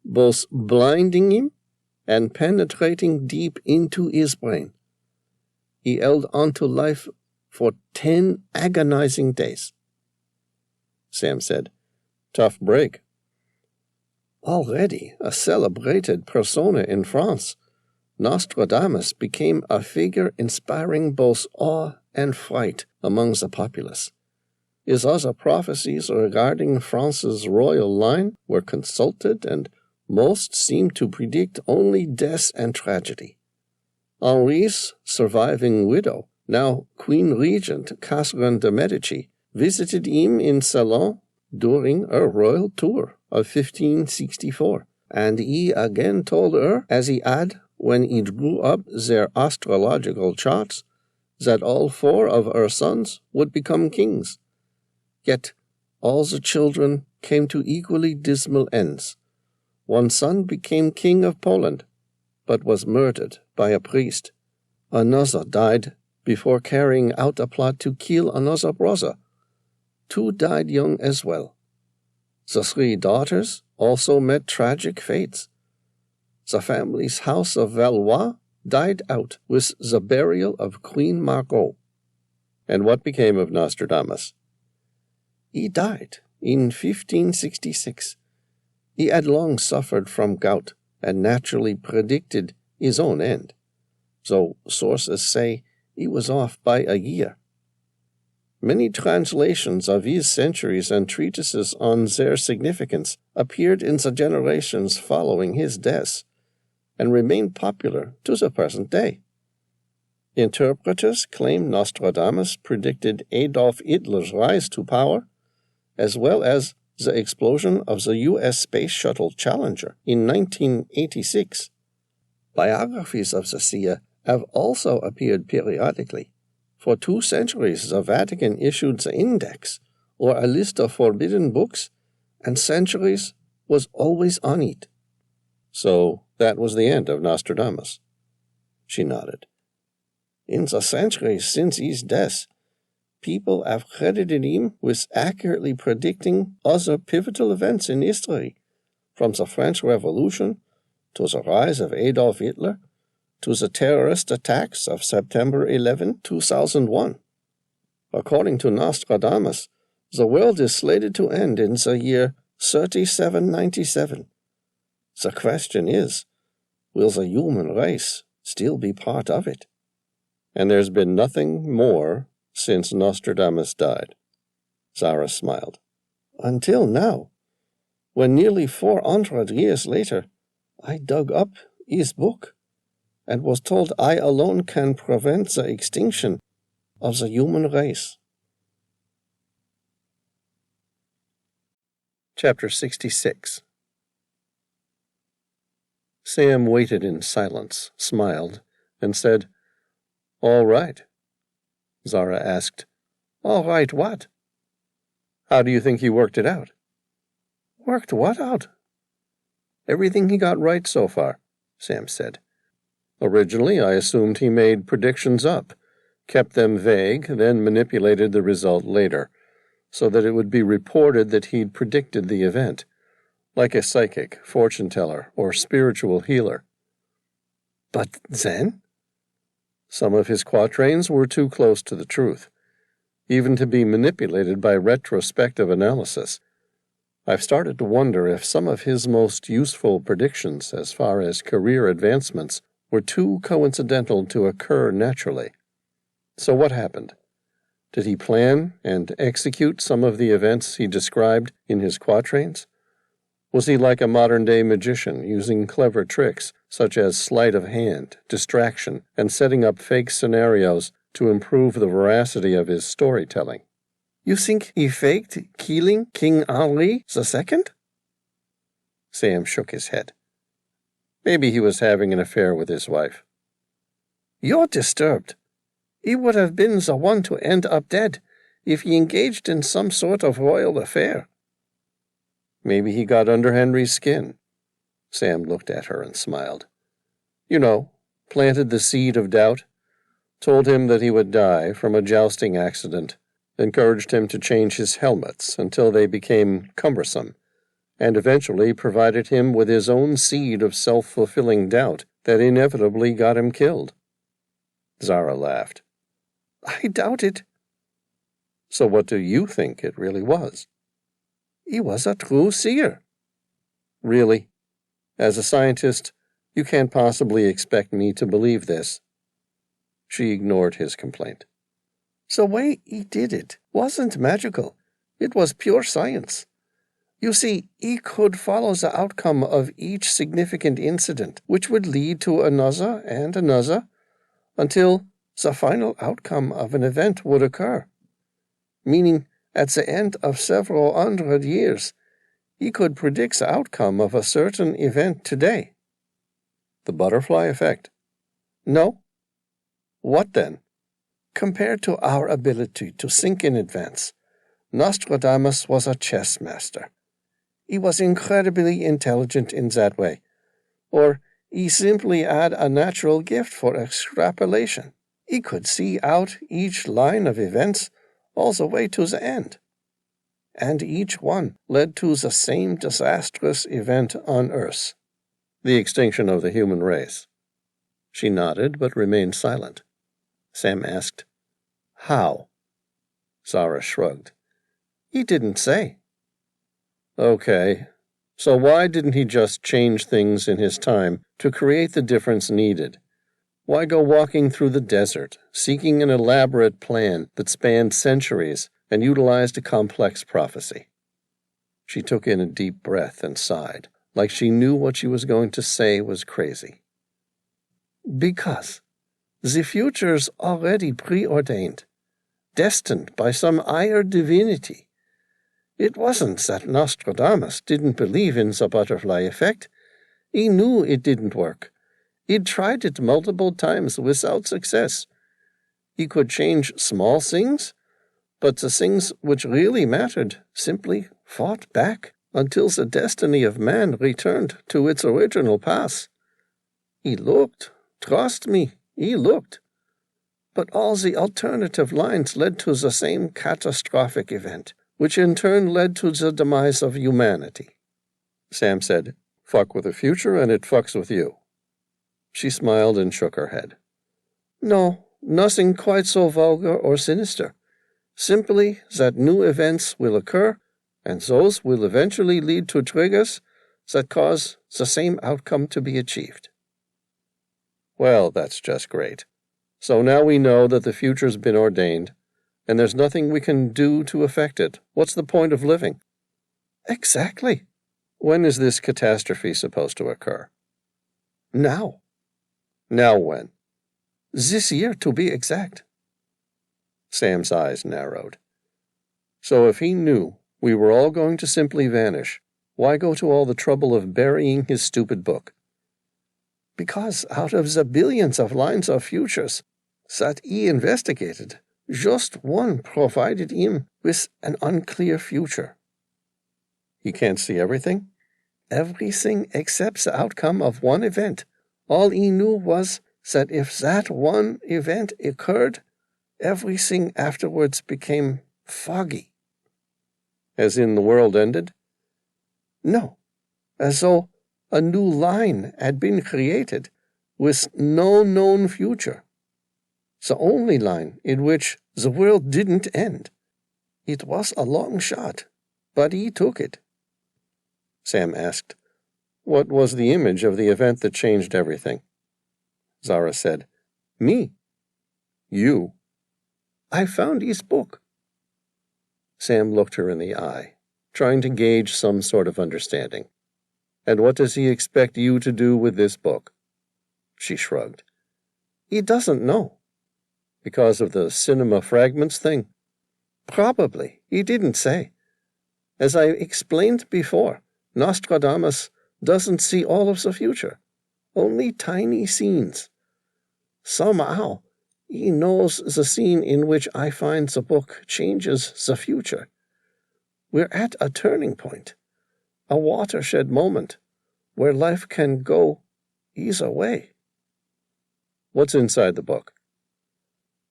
both blinding him and penetrating deep into his brain. He held on to life for 10 agonizing days. Sam said, "Tough break." Already a celebrated persona in France, Nostradamus became a figure inspiring both awe and fright among the populace. His other prophecies regarding France's royal line were consulted, and most seemed to predict only death and tragedy. Henri's surviving widow, now Queen Regent Catherine de Medici, visited him in Salon during a royal tour of 1564, and he again told her, as he had when he drew up their astrological charts, that all 4 of her sons would become kings. Yet all the children came to equally dismal ends. One son became king of Poland, but was murdered by a priest. Another died before carrying out a plot to kill another brother. 2 died young as well. The 3 daughters also met tragic fates. The family's house of Valois died out with the burial of Queen Margot. And what became of Nostradamus? He died in 1566. He had long suffered from gout and naturally predicted his own end, though sources say he was off by a year. Many translations of his centuries and treatises on their significance appeared in the generations following his death, and remain popular to the present day. Interpreters claim Nostradamus predicted Adolf Hitler's rise to power, as well as the explosion of the U.S. Space Shuttle Challenger in 1986. Biographies of the seer have also appeared periodically. For 2 centuries, the Vatican issued the Index, or a list of forbidden books, and Centuries was always on it. So that was the end of Nostradamus. She nodded. In the centuries since his death, people have credited him with accurately predicting other pivotal events in history, from the French Revolution to the rise of Adolf Hitler to the terrorist attacks of September 11, 2001. According to Nostradamus, the world is slated to end in the year 3797. The question is, will the human race still be part of it? And there's been nothing more since Nostradamus died. Zara smiled. Until now, when nearly 400 years later, I dug up his book and was told I alone can prevent the extinction of the human race. Chapter 66. Sam waited in silence, smiled, and said, "All right." Zara asked, "All right what?" "How do you think he worked it out?" "Worked what out?" "Everything he got right so far," Sam said. "Originally, I assumed he made predictions up, kept them vague, then manipulated the result later, so that it would be reported that he'd predicted the event, like a psychic, fortune-teller, or spiritual healer. But then? Some of his quatrains were too close to the truth, even to be manipulated by retrospective analysis. I've started to wonder if some of his most useful predictions, as far as career advancements, were too coincidental to occur naturally. So what happened? Did he plan and execute some of the events he described in his quatrains? Was he like a modern-day magician, using clever tricks such as sleight of hand, distraction, and setting up fake scenarios to improve the veracity of his storytelling? You think he faked killing King Henri II? Sam shook his head. Maybe he was having an affair with his wife. You're disturbed. He would have been the one to end up dead if he engaged in some sort of royal affair. Maybe he got under Henry's skin. Sam looked at her and smiled. You know, planted the seed of doubt, told him that he would die from a jousting accident, encouraged him to change his helmets until they became cumbersome, and eventually provided him with his own seed of self-fulfilling doubt that inevitably got him killed. Zara laughed. I doubt it. So what do you think it really was? He was a true seer. Really? As a scientist, you can't possibly expect me to believe this. She ignored his complaint. The way he did it wasn't magical. It was pure science. You see, he could follow the outcome of each significant incident, which would lead to another and another, until the final outcome of an event would occur. Meaning, at the end of several hundred years, he could predict the outcome of a certain event today. The butterfly effect? No. What then? Compared to our ability to think in advance, Nostradamus was a chess master. He was incredibly intelligent in that way, or he simply had a natural gift for extrapolation. He could see out each line of events all the way to the end, and each one led to the same disastrous event on Earth. The extinction of the human race. She nodded, but remained silent. Sam asked, How? Zara shrugged. He didn't say. Okay, so why didn't he just change things in his time to create the difference needed? Why go walking through the desert, seeking an elaborate plan that spanned centuries and utilized a complex prophecy? She took in a deep breath and sighed, like she knew what she was going to say was crazy. Because the future's already preordained, destined by some higher divinity. It wasn't that Nostradamus didn't believe in the butterfly effect. He knew it didn't work. He'd tried it multiple times without success. He could change small things, but the things which really mattered simply fought back until the destiny of man returned to its original path. He looked, trust me, He looked. But all the alternative lines led to the same catastrophic event, which in turn led to the demise of humanity. Sam said, "Fuck with the future and it fucks with you." She smiled and shook her head. No, nothing quite so vulgar or sinister. Simply that new events will occur, and those will eventually lead to triggers that cause the same outcome to be achieved. Well, that's just great. So now we know that the future's been ordained, and there's nothing we can do to affect it. What's the point of living? Exactly. When is this catastrophe supposed to occur? Now. Now when? This year, to be exact. Sam's eyes narrowed. So if he knew we were all going to simply vanish, why go to all the trouble of burying his stupid book? Because out of the billions of lines of futures that he investigated, just one provided him with an unclear future. He can't see everything? Everything except the outcome of one event. All he knew was that if that one event occurred, everything afterwards became foggy. As in the world ended? No, as though a new line had been created with no known future. The only line in which the world didn't end. It was a long shot, but he took it. Sam asked, "What was the image of the event that changed everything?" Zara said, "Me." "You?" "I found his book." Sam looked her in the eye, trying to gauge some sort of understanding. "And what does he expect you to do with this book?" She shrugged. "He doesn't know." "Because of the cinema fragments thing?" "Probably. He didn't say. As I explained before, Nostradamus doesn't see all of the future, only tiny scenes. Somehow, he knows the scene in which I find the book changes the future. We're at a turning point, a watershed moment, where life can go either way." "What's inside the book?"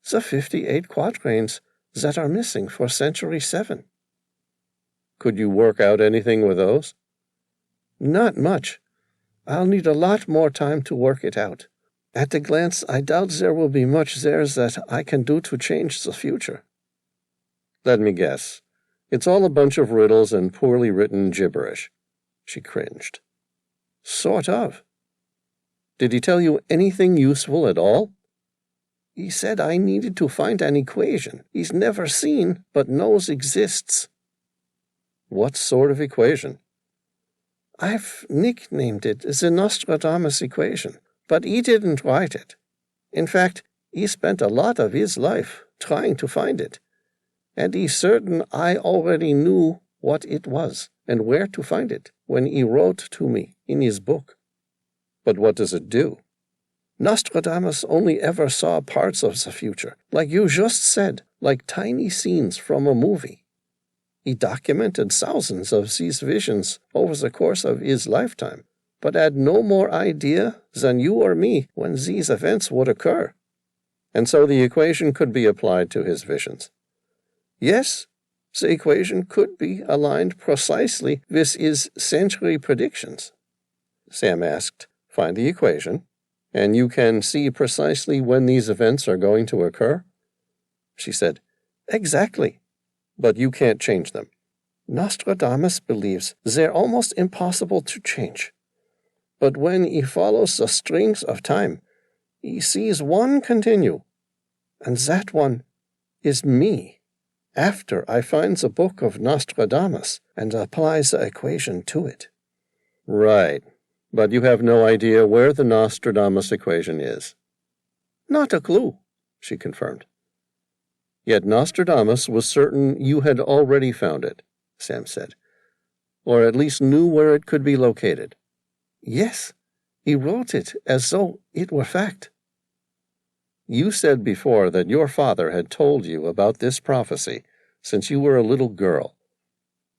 "The 58 quatrains that are missing for Century 7. "Could you work out anything with those?" "Not much. I'll need a lot more time to work it out. At a glance, I doubt there will be much there that I can do to change the future." "Let me guess. It's all a bunch of riddles and poorly written gibberish." She cringed. "Sort of." "Did he tell you anything useful at all?" "He said I needed to find an equation he's never seen but knows exists." "What sort of equation?" "I've nicknamed it the Nostradamus Equation, but he didn't write it. In fact, he spent a lot of his life trying to find it, and he's certain I already knew what it was and where to find it when he wrote to me in his book." "But what does it do?" "Nostradamus only ever saw parts of the future, like you just said, like tiny scenes from a movie. He documented thousands of these visions over the course of his lifetime, but had no more idea than you or me when these events would occur." "And so the equation could be applied to his visions?" "Yes, the equation could be aligned precisely with his century predictions." Sam asked, "Find the equation, and you can see precisely when these events are going to occur?" She said, "Exactly." "But you can't change them." "Nostradamus believes they're almost impossible to change. But when he follows the strings of time, he sees one continue, and that one is me, after I find the Book of Nostradamus and apply the equation to it." "Right. But you have no idea where the Nostradamus equation is." "Not a clue," she confirmed. "Yet Nostradamus was certain you had already found it," Sam said, "or at least knew where it could be located." "Yes, he wrote it as though it were fact." "You said before that your father had told you about this prophecy since you were a little girl.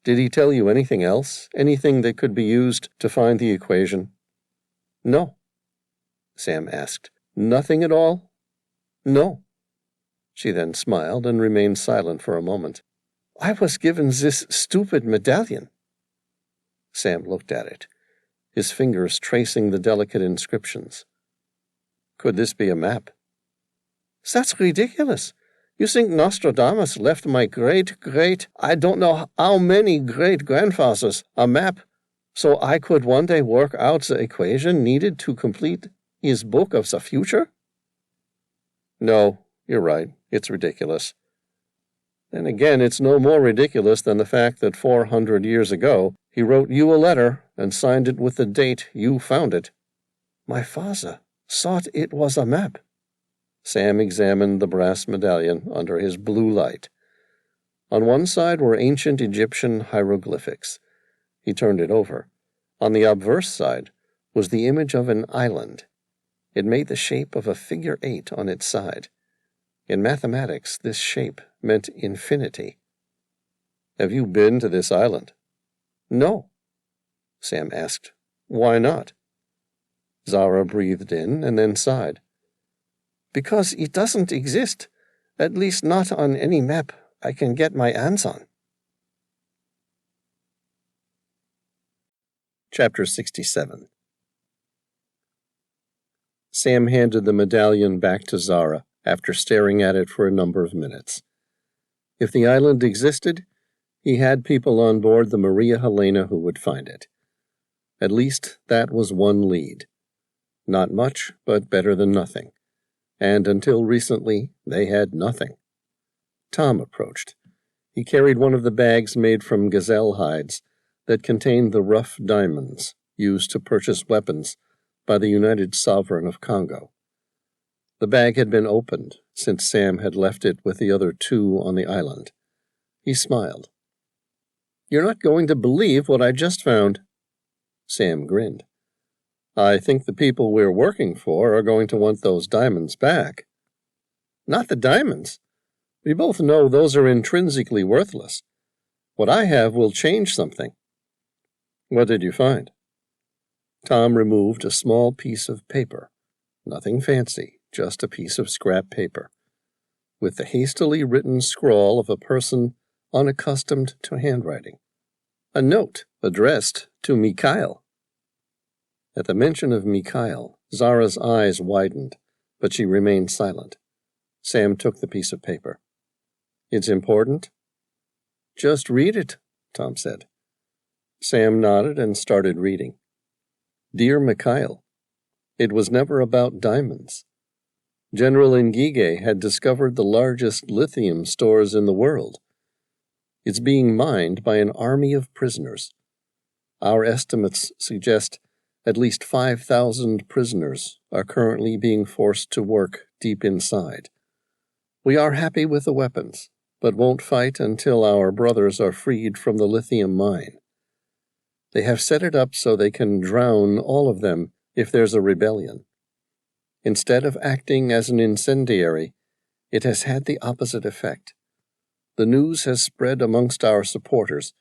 Did he tell you anything else, anything that could be used to find the equation?" "No." Sam asked, Nothing at all? No. She then smiled and remained silent for a moment. I was given this stupid medallion. Sam looked at it, his fingers tracing the delicate inscriptions. Could this be a map? That's ridiculous. You think Nostradamus left my great, I don't know how many great-grandfathers a map so I could one day work out the equation needed to complete his Book of the Future? No, you're right. It's ridiculous. Then again, it's no more ridiculous than the fact that 400 years ago he wrote you a letter and signed it with the date you found it. My father thought it was a map. Sam examined the brass medallion under his blue light. On one side were ancient Egyptian hieroglyphics. He turned it over. On the obverse side was the image of an island. It made the shape of a figure 8 on its side. In mathematics, this shape meant infinity. Have you been to this island? No. Sam asked. Why not? Zara breathed in and then sighed. Because it doesn't exist, at least not on any map I can get my hands on. Chapter 67. Sam handed the medallion back to Zara after staring at it for a number of minutes. If the island existed, he had people on board the Maria Helena who would find it. At least that was one lead. Not much, but better than nothing. And until recently, they had nothing. Tom approached. He carried one of the bags made from gazelle hides that contained the rough diamonds used to purchase weapons by the United Sovereign of Congo. The bag had been opened since Sam had left it with the other 2 on the island. He smiled. You're not going to believe what I just found. Sam grinned. I think the people we're working for are going to want those diamonds back. Not the diamonds. We both know those are intrinsically worthless. What I have will change something. What did you find? Tom removed a small piece of paper. Nothing fancy, just a piece of scrap paper, with the hastily written scrawl of a person unaccustomed to handwriting. A note addressed to Michel. At the mention of Michel, Zara's eyes widened, but she remained silent. Sam took the piece of paper. It's important? Just read it, Tom said. Sam nodded and started reading. Dear Michel, it was never about diamonds. General Ngige had discovered the largest lithium stores in the world. It's being mined by an army of prisoners. Our estimates suggest at least 5,000 prisoners are currently being forced to work deep inside. We are happy with the weapons, but won't fight until our brothers are freed from the lithium mine. They have set it up so they can drown all of them if there's a rebellion. Instead of acting as an incendiary, it has had the opposite effect. The news has spread amongst our supporters.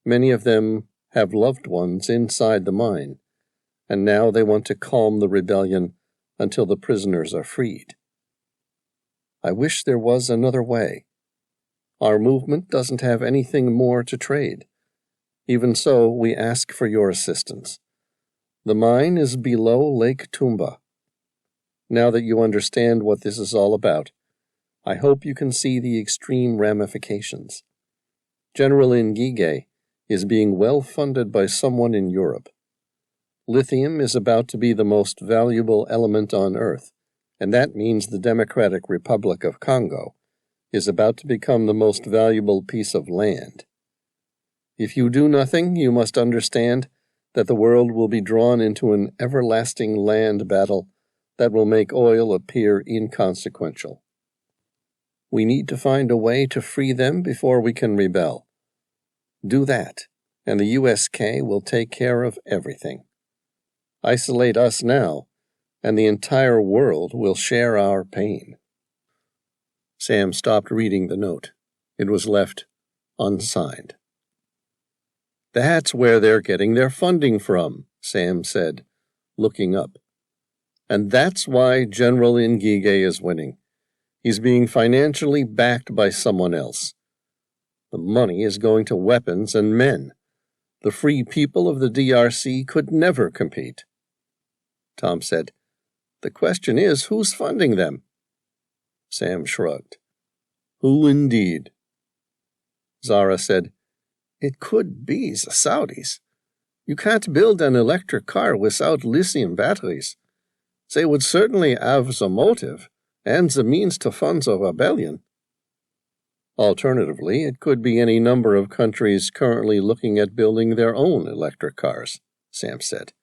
Many of them have loved ones inside the mine, and now they want to calm the rebellion until the prisoners are freed. I wish there was another way. Our movement doesn't have anything more to trade. Even so, we ask for your assistance. The mine is below Lake Tumba. Now that you understand what this is all about, I hope you can see the extreme ramifications. General Ngige is being well funded by someone in Europe. Lithium is about to be the most valuable element on Earth, and that means the Democratic Republic of Congo is about to become the most valuable piece of land. If you do nothing, you must understand that the world will be drawn into an everlasting land battle that will make oil appear inconsequential. We need to find a way to free them before we can rebel. Do that, and the USK will take care of everything. Isolate us now, and the entire world will share our pain. Sam stopped reading the note. It was left unsigned. That's where they're getting their funding from, Sam said, looking up. And that's why General Ngige is winning. He's being financially backed by someone else. The money is going to weapons and men. The free people of the DRC could never compete. Tom said, "The question is, who's funding them?" Sam shrugged. "Who indeed?" Zara said, "It could be the Saudis. You can't build an electric car without lithium batteries. They would certainly have the motive and the means to fund the rebellion." Alternatively, it could be any number of countries currently looking at building their own electric cars, Sam said.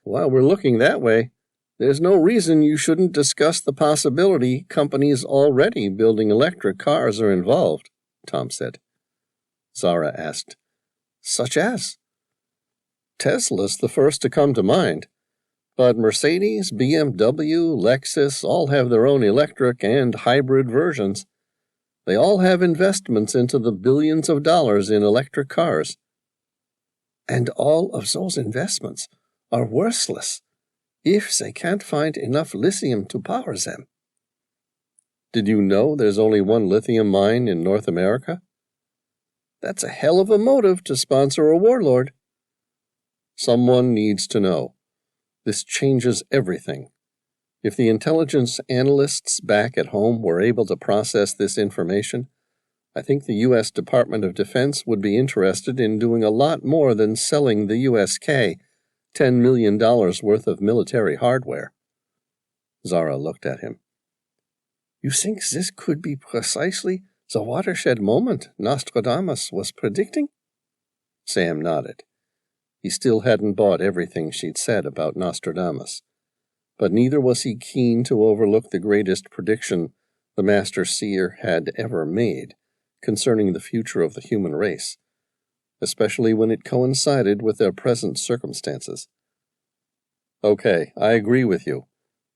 "While we're looking that way, there's no reason you shouldn't discuss the possibility companies already building electric cars are involved," Tom said. Zara asked, "Such as?" "Tesla's the first to come to mind, but Mercedes, BMW, Lexus all have their own electric and hybrid versions. They all have investments into the billions of dollars in electric cars." "And all of those investments are worthless if they can't find enough lithium to power them." "Did you know there's only one lithium mine in North America?" "That's a hell of a motive to sponsor a warlord." "Someone needs to know. This changes everything. If the intelligence analysts back at home were able to process this information, I think the U.S. Department of Defense would be interested in doing a lot more than selling the USK $10 million worth of military hardware." Zara looked at him. "You think this could be precisely the watershed moment Nostradamus was predicting?" Sam nodded. He still hadn't bought everything she'd said about Nostradamus, but neither was he keen to overlook the greatest prediction the Master Seer had ever made concerning the future of the human race, especially when it coincided with their present circumstances. "Okay, I agree with you,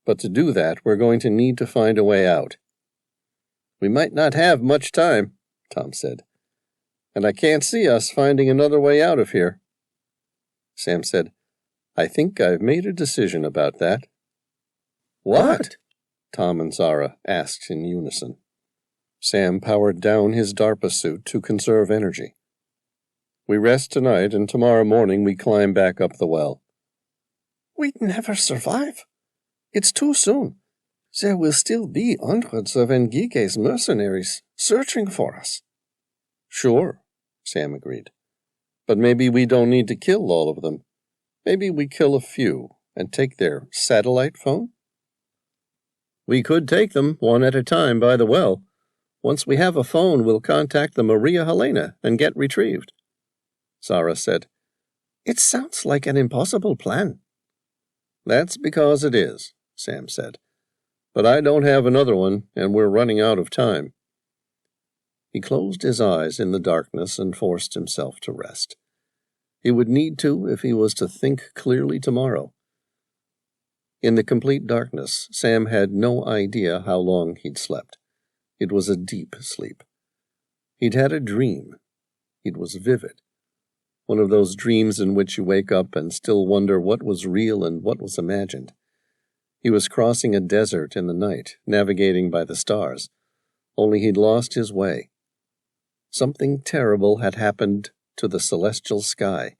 but to do that, we're going to need to find a way out." "We might not have much time," Tom said, "and I can't see us finding another way out of here." Sam said, "I think I've made a decision about that." "What?" Tom and Zara asked in unison. Sam powered down his DARPA suit to conserve energy. "We rest tonight, and tomorrow morning we climb back up the well." "We'd never survive. It's too soon. There will still be hundreds of Ngige's mercenaries searching for us." "Sure," Sam agreed. "But maybe we don't need to kill all of them. Maybe we kill a few and take their satellite phone?" "We could take them one at a time by the well. Once we have a phone, we'll contact the Maria Helena and get retrieved." Zara said, "It sounds like an impossible plan." "That's because it is," Sam said. "But I don't have another one, and we're running out of time." He closed his eyes in the darkness and forced himself to rest. He would need to if he was to think clearly tomorrow. In the complete darkness, Sam had no idea how long he'd slept. It was a deep sleep. He'd had a dream. It was vivid. One of those dreams in which you wake up and still wonder what was real and what was imagined. He was crossing a desert in the night, navigating by the stars, only he'd lost his way. Something terrible had happened to the celestial sky,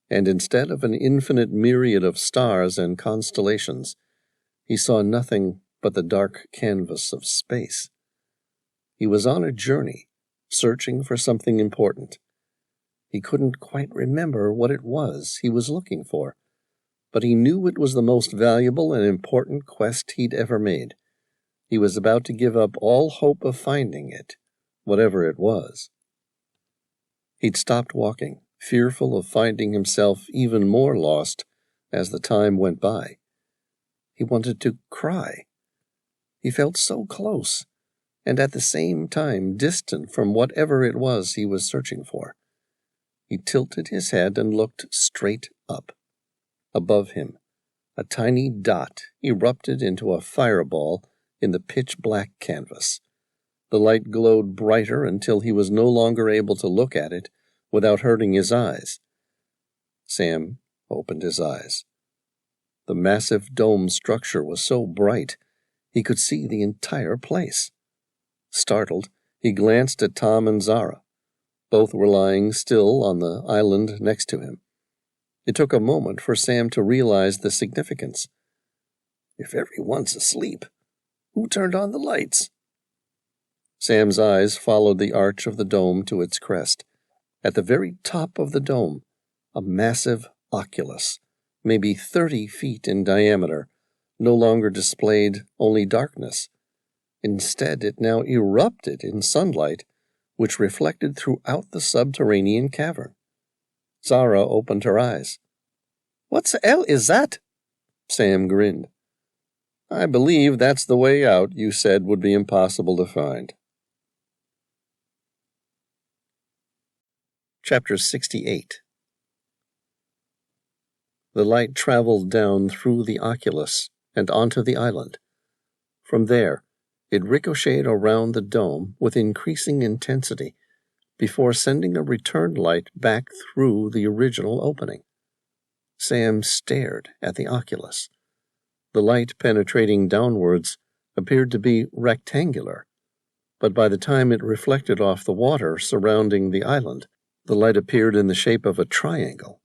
and instead of an infinite myriad of stars and constellations, he saw nothing but the dark canvas of space. He was on a journey, searching for something important. He couldn't quite remember what it was he was looking for, but he knew it was the most valuable and important quest he'd ever made. He was about to give up all hope of finding it, whatever it was. He'd stopped walking, fearful of finding himself even more lost as the time went by. He wanted to cry. He felt so close, and at the same time distant from whatever it was he was searching for. He tilted his head and looked straight up. Above him, a tiny dot erupted into a fireball in the pitch-black canvas. The light glowed brighter until he was no longer able to look at it without hurting his eyes. Sam opened his eyes. The massive dome structure was so bright he could see the entire place. Startled, he glanced at Tom and Zara. Both were lying still on the island next to him. It took a moment for Sam to realize the significance. If everyone's asleep, who turned on the lights? Sam's eyes followed the arch of the dome to its crest. At the very top of the dome, a massive oculus, maybe 30 feet in diameter, no longer displayed only darkness. Instead, it now erupted in sunlight, which reflected throughout the subterranean cavern. Zara opened her eyes. "What the hell is that?" Sam grinned. "I believe that's the way out you said would be impossible to find." Chapter 68. The light traveled down through the oculus and onto the island. From there, it ricocheted around the dome with increasing intensity before sending a return light back through the original opening. Sam stared at the oculus. The light penetrating downwards appeared to be rectangular, but by the time it reflected off the water surrounding the island, the light appeared in the shape of a triangle.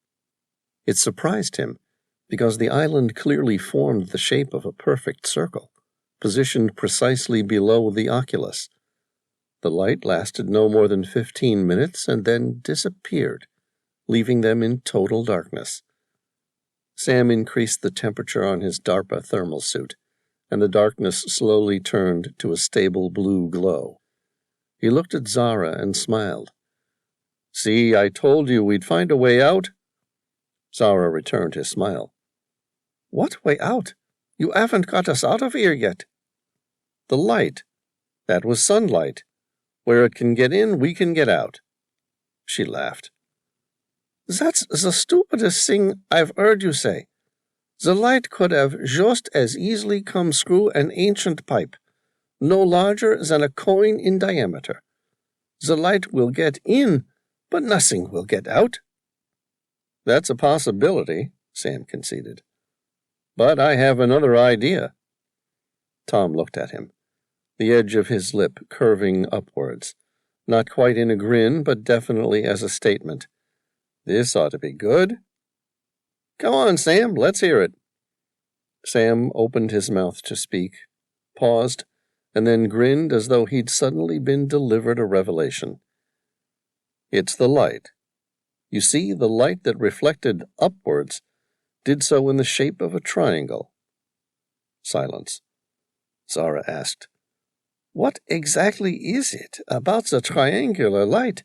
It surprised him because the island clearly formed the shape of a perfect circle, positioned precisely below the oculus. The light lasted no more than 15 minutes and then disappeared, leaving them in total darkness. Sam increased the temperature on his DARPA thermal suit, and the darkness slowly turned to a stable blue glow. He looked at Zara and smiled. "See, I told you we'd find a way out." Zara returned his smile. "What way out? You haven't got us out of here yet." "The light. That was sunlight. Where it can get in, we can get out." She laughed. "That's the stupidest thing I've heard you say. The light could have just as easily come through an ancient pipe, no larger than a coin in diameter. The light will get in, but nothing will get out." "That's a possibility," Sam conceded. "But I have another idea." Tom looked at him, the edge of his lip curving upwards, not quite in a grin, but definitely as a statement. "This ought to be good." "Come on, Sam, let's hear it." Sam opened his mouth to speak, paused, and then grinned as though he'd suddenly been delivered a revelation. "It's the light. You see, the light that reflected upwards did so in the shape of a triangle." Silence. Zara asked, "What exactly is it about the triangular light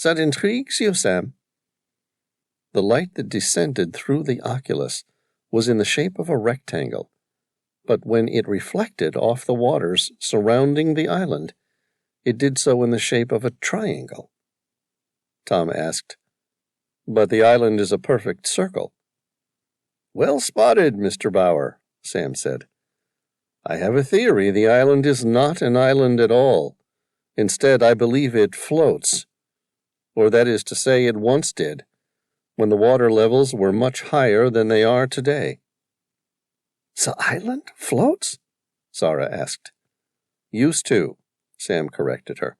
that intrigues you, Sam?" The light that descended through the oculus was in the shape of a rectangle, but when it reflected off the waters surrounding the island, it did so in the shape of a triangle. Tom asked, "But the island is a perfect circle." "Well spotted, Mr. Bauer," Sam said. "I have a theory the island is not an island at all. Instead, I believe it floats. Or that is to say, it once did, when the water levels were much higher than they are today." "The island floats?" Zara asked. "Used to," Sam corrected her.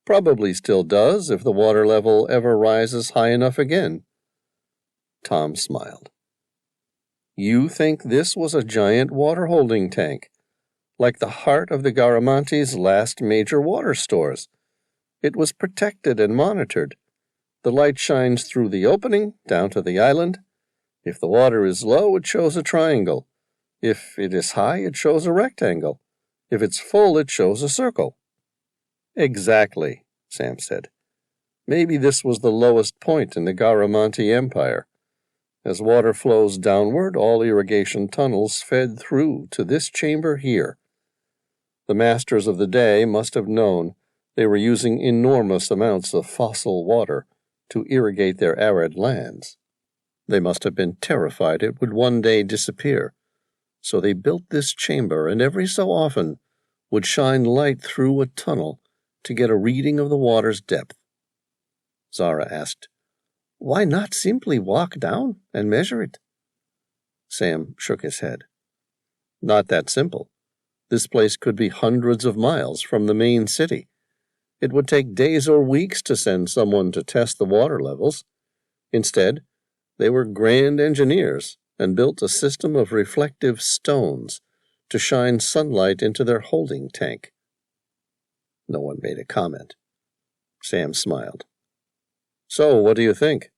"Probably still does if the water level ever rises high enough again." Tom smiled. "You think this was a giant water-holding tank, like the heart of the Garamanti's last major water stores. It was protected and monitored. The light shines through the opening down to the island. If the water is low, it shows a triangle. If it is high, it shows a rectangle. If it's full, it shows a circle." "Exactly," Sam said. "Maybe this was the lowest point in the Garamanti Empire. As water flows downward, all irrigation tunnels fed through to this chamber here. The masters of the day must have known they were using enormous amounts of fossil water to irrigate their arid lands. They must have been terrified it would one day disappear, so they built this chamber and every so often would shine light through a tunnel to get a reading of the water's depth." Zara asked, "Why not simply walk down and measure it?" Sam shook his head. Not that simple. This place could be hundreds of miles from the main city. It would take days or weeks to send someone to test the water levels. Instead, they were grand engineers and built a system of reflective stones to shine sunlight into their holding tank. No one made a comment. Sam smiled. So, what do you think?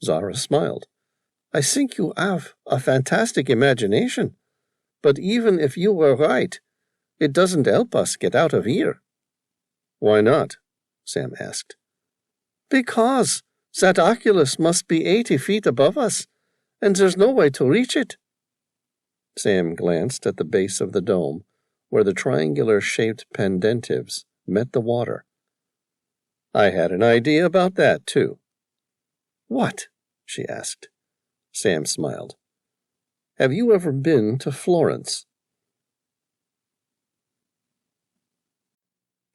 Zara smiled. I think you have a fantastic imagination, but even if you were right, it doesn't help us get out of here. Why not? Sam asked. Because that oculus must be 80 feet above us, and there's no way to reach it. Sam glanced at the base of the dome, where the triangular-shaped pendentives met the water. I had an idea about that, too. What? She asked. Sam smiled. Have you ever been to Florence?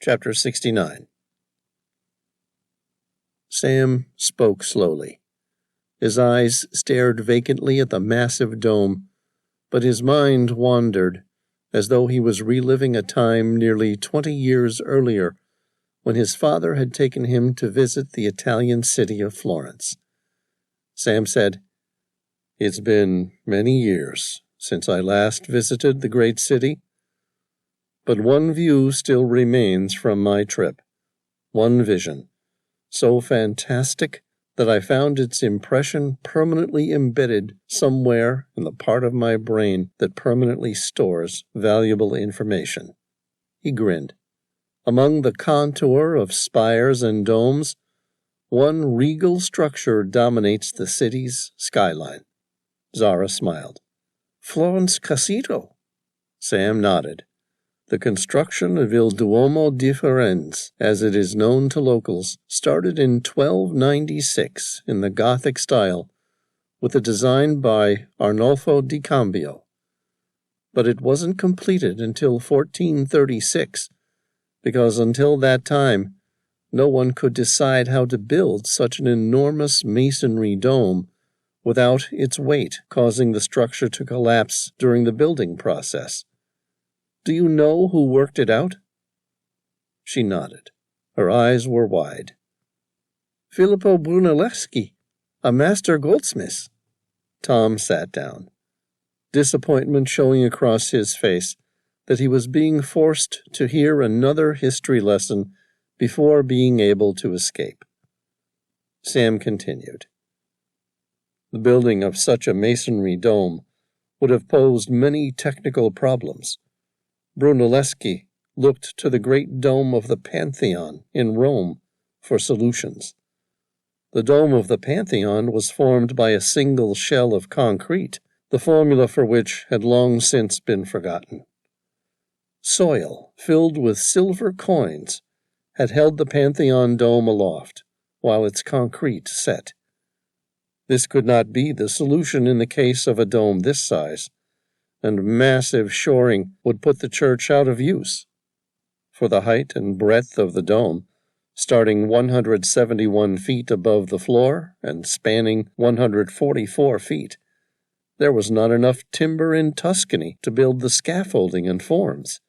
Chapter 69. Sam spoke slowly. His eyes stared vacantly at the massive dome, but his mind wandered, as though he was reliving a time nearly 20 years earlier, when his father had taken him to visit the Italian city of Florence. Sam said, It's been many years since I last visited the great city, but one view still remains from my trip, one vision, so fantastic that I found its impression permanently embedded somewhere in the part of my brain that permanently stores valuable information. He grinned. Among the contour of spires and domes, one regal structure dominates the city's skyline. Zara smiled. Florence Cathedral. Sam nodded. The construction of Il Duomo di Firenze, as it is known to locals, started in 1296 in the Gothic style, with a design by Arnolfo di Cambio. But it wasn't completed until 1436, because until that time, no one could decide how to build such an enormous masonry dome without its weight causing the structure to collapse during the building process. Do you know who worked it out? She nodded. Her eyes were wide. Filippo Brunelleschi, a master goldsmith. Tom sat down, disappointment showing across his face that he was being forced to hear another history lesson before being able to escape. Sam continued. The building of such a masonry dome would have posed many technical problems. Brunelleschi looked to the great dome of the Pantheon in Rome for solutions. The dome of the Pantheon was formed by a single shell of concrete, the formula for which had long since been forgotten. Soil filled with silver coins had held the Pantheon dome aloft, while its concrete set. This could not be the solution in the case of a dome this size, and massive shoring would put the church out of use. For the height and breadth of the dome, starting 171 feet above the floor and spanning 144 feet, there was not enough timber in Tuscany to build the scaffolding and forms.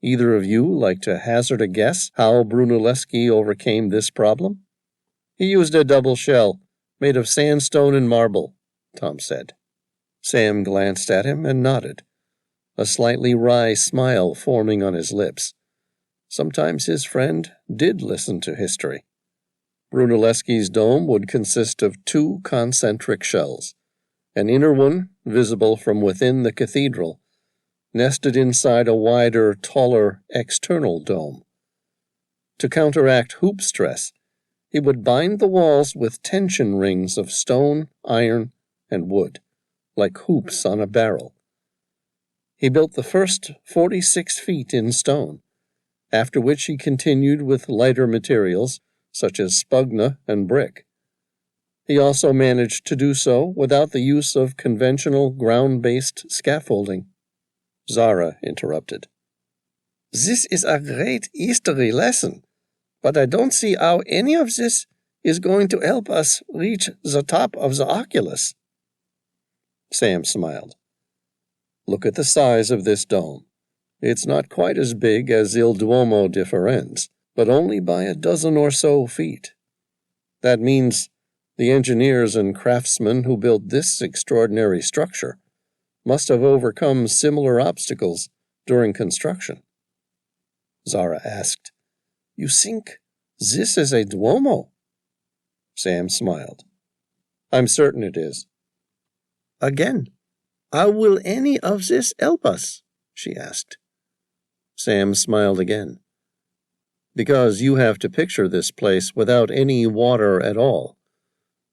Either of you like to hazard a guess how Brunelleschi overcame this problem? He used a double shell, made of sandstone and marble, Tom said. Sam glanced at him and nodded, a slightly wry smile forming on his lips. Sometimes his friend did listen to history. Brunelleschi's dome would consist of 2 concentric shells, an inner one visible from within the cathedral, nested inside a wider, taller external dome. To counteract hoop stress, he would bind the walls with tension rings of stone, iron, and wood, like hoops on a barrel. He built the first 46 feet in stone, after which he continued with lighter materials, such as spugna and brick. He also managed to do so without the use of conventional ground-based scaffolding. Zara interrupted. This is a great history lesson, but I don't see how any of this is going to help us reach the top of the oculus. Sam smiled. Look at the size of this dome. It's not quite as big as Il Duomo di Firenze, but only by a dozen or so feet. That means the engineers and craftsmen who built this extraordinary structure must have overcome similar obstacles during construction. Zara asked, You think this is a Duomo? Sam smiled. I'm certain it is. Again, how will any of this help us? She asked. Sam smiled again. Because you have to picture this place without any water at all.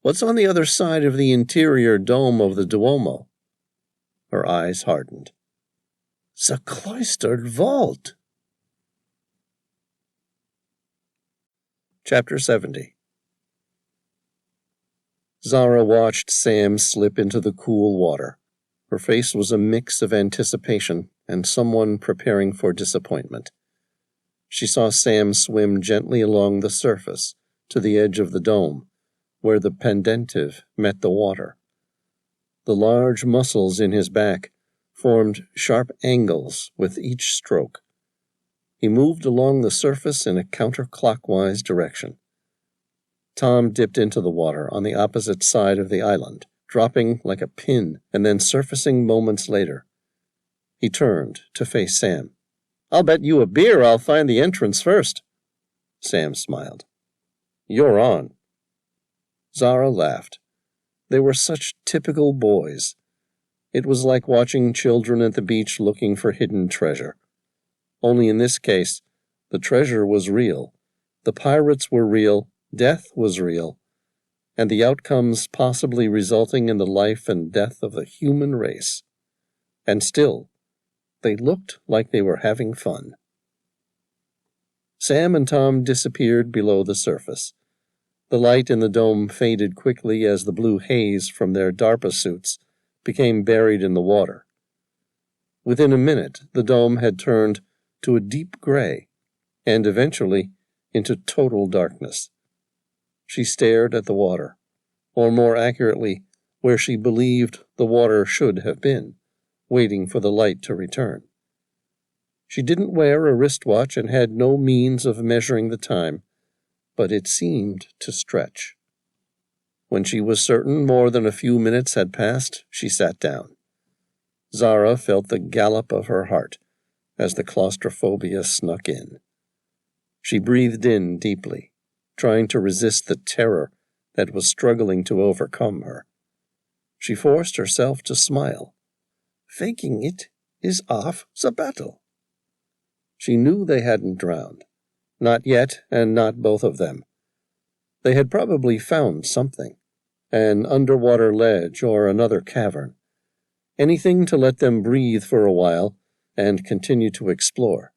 What's on the other side of the interior dome of the Duomo? Her eyes hardened. The cloistered vault. Chapter 70. Zara watched Sam slip into the cool water. Her face was a mix of anticipation and someone preparing for disappointment. She saw Sam swim gently along the surface to the edge of the dome, where the pendentive met the water. The large muscles in his back formed sharp angles with each stroke. He moved along the surface in a counterclockwise direction. Tom dipped into the water on the opposite side of the island, dropping like a pin and then surfacing moments later. He turned to face Sam. I'll bet you a beer I'll find the entrance first. Sam smiled. You're on. Zara laughed. They were such typical boys. It was like watching children at the beach looking for hidden treasure. Only in this case, the treasure was real, the pirates were real, death was real, and the outcomes possibly resulting in the life and death of the human race. And still, they looked like they were having fun. Sam and Tom disappeared below the surface. The light in the dome faded quickly as the blue haze from their DARPA suits became buried in the water. Within a minute, the dome had turned to a deep gray, and eventually into total darkness. She stared at the water, or more accurately, where she believed the water should have been, waiting for the light to return. She didn't wear a wristwatch and had no means of measuring the time, but it seemed to stretch. When she was certain more than a few minutes had passed, she sat down. Zara felt the gallop of her heart as the claustrophobia snuck in. She breathed in deeply, trying to resist the terror that was struggling to overcome her. She forced herself to smile. Faking it is half the battle. She knew they hadn't drowned. Not yet, and not both of them. They had probably found something. An underwater ledge or another cavern. Anything to let them breathe for a while and continue to explore.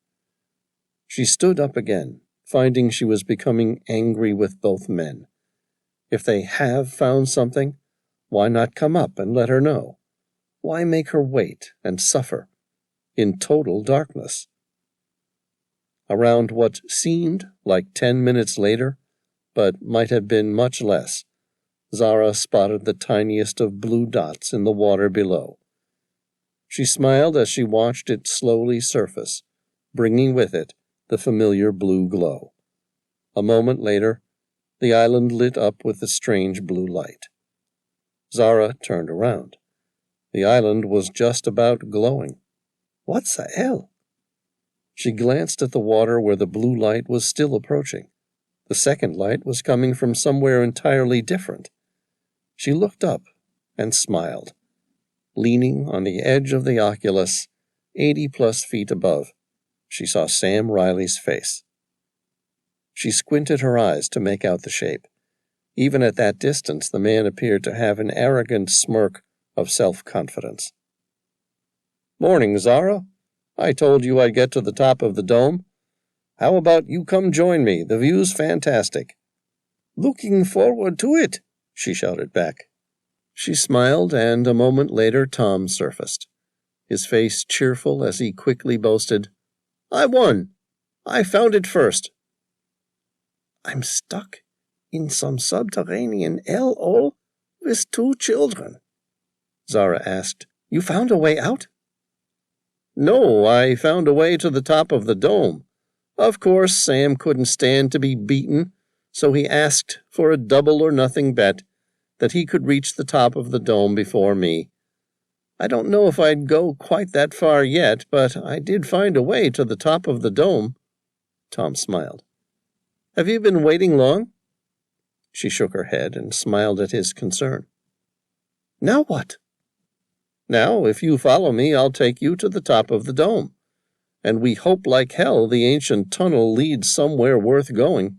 She stood up again, finding she was becoming angry with both men. If they have found something, why not come up and let her know? Why make her wait and suffer in total darkness? Around what seemed like 10 minutes later, but might have been much less, Zara spotted the tiniest of blue dots in the water below. She smiled as she watched it slowly surface, bringing with it the familiar blue glow. A moment later, the island lit up with the strange blue light. Zara turned around. The island was just about glowing. What the hell? She glanced at the water where the blue light was still approaching. The second light was coming from somewhere entirely different. She looked up and smiled. Leaning on the edge of the oculus, 80+ feet above, she saw Sam Reilly's face. She squinted her eyes to make out the shape. Even at that distance, the man appeared to have an arrogant smirk of self-confidence. Morning, Zara. I told you I'd get to the top of the dome. How about you come join me? The view's fantastic. Looking forward to it, she shouted back. She smiled, and a moment later Tom surfaced, his face cheerful as he quickly boasted, I won. I found it first. I'm stuck in some subterranean hellhole with 2 children, Zara asked. "You found a way out?" "No, I found a way to the top of the dome. Of course, Sam couldn't stand to be beaten, so he asked for a double or nothing bet that he could reach the top of the dome before me. I don't know if I'd go quite that far yet, but I did find a way to the top of the dome." Tom smiled. "Have you been waiting long?" She shook her head and smiled at his concern. "Now what?" "Now, if you follow me, I'll take you to the top of the dome, and we hope like hell the ancient tunnel leads somewhere worth going."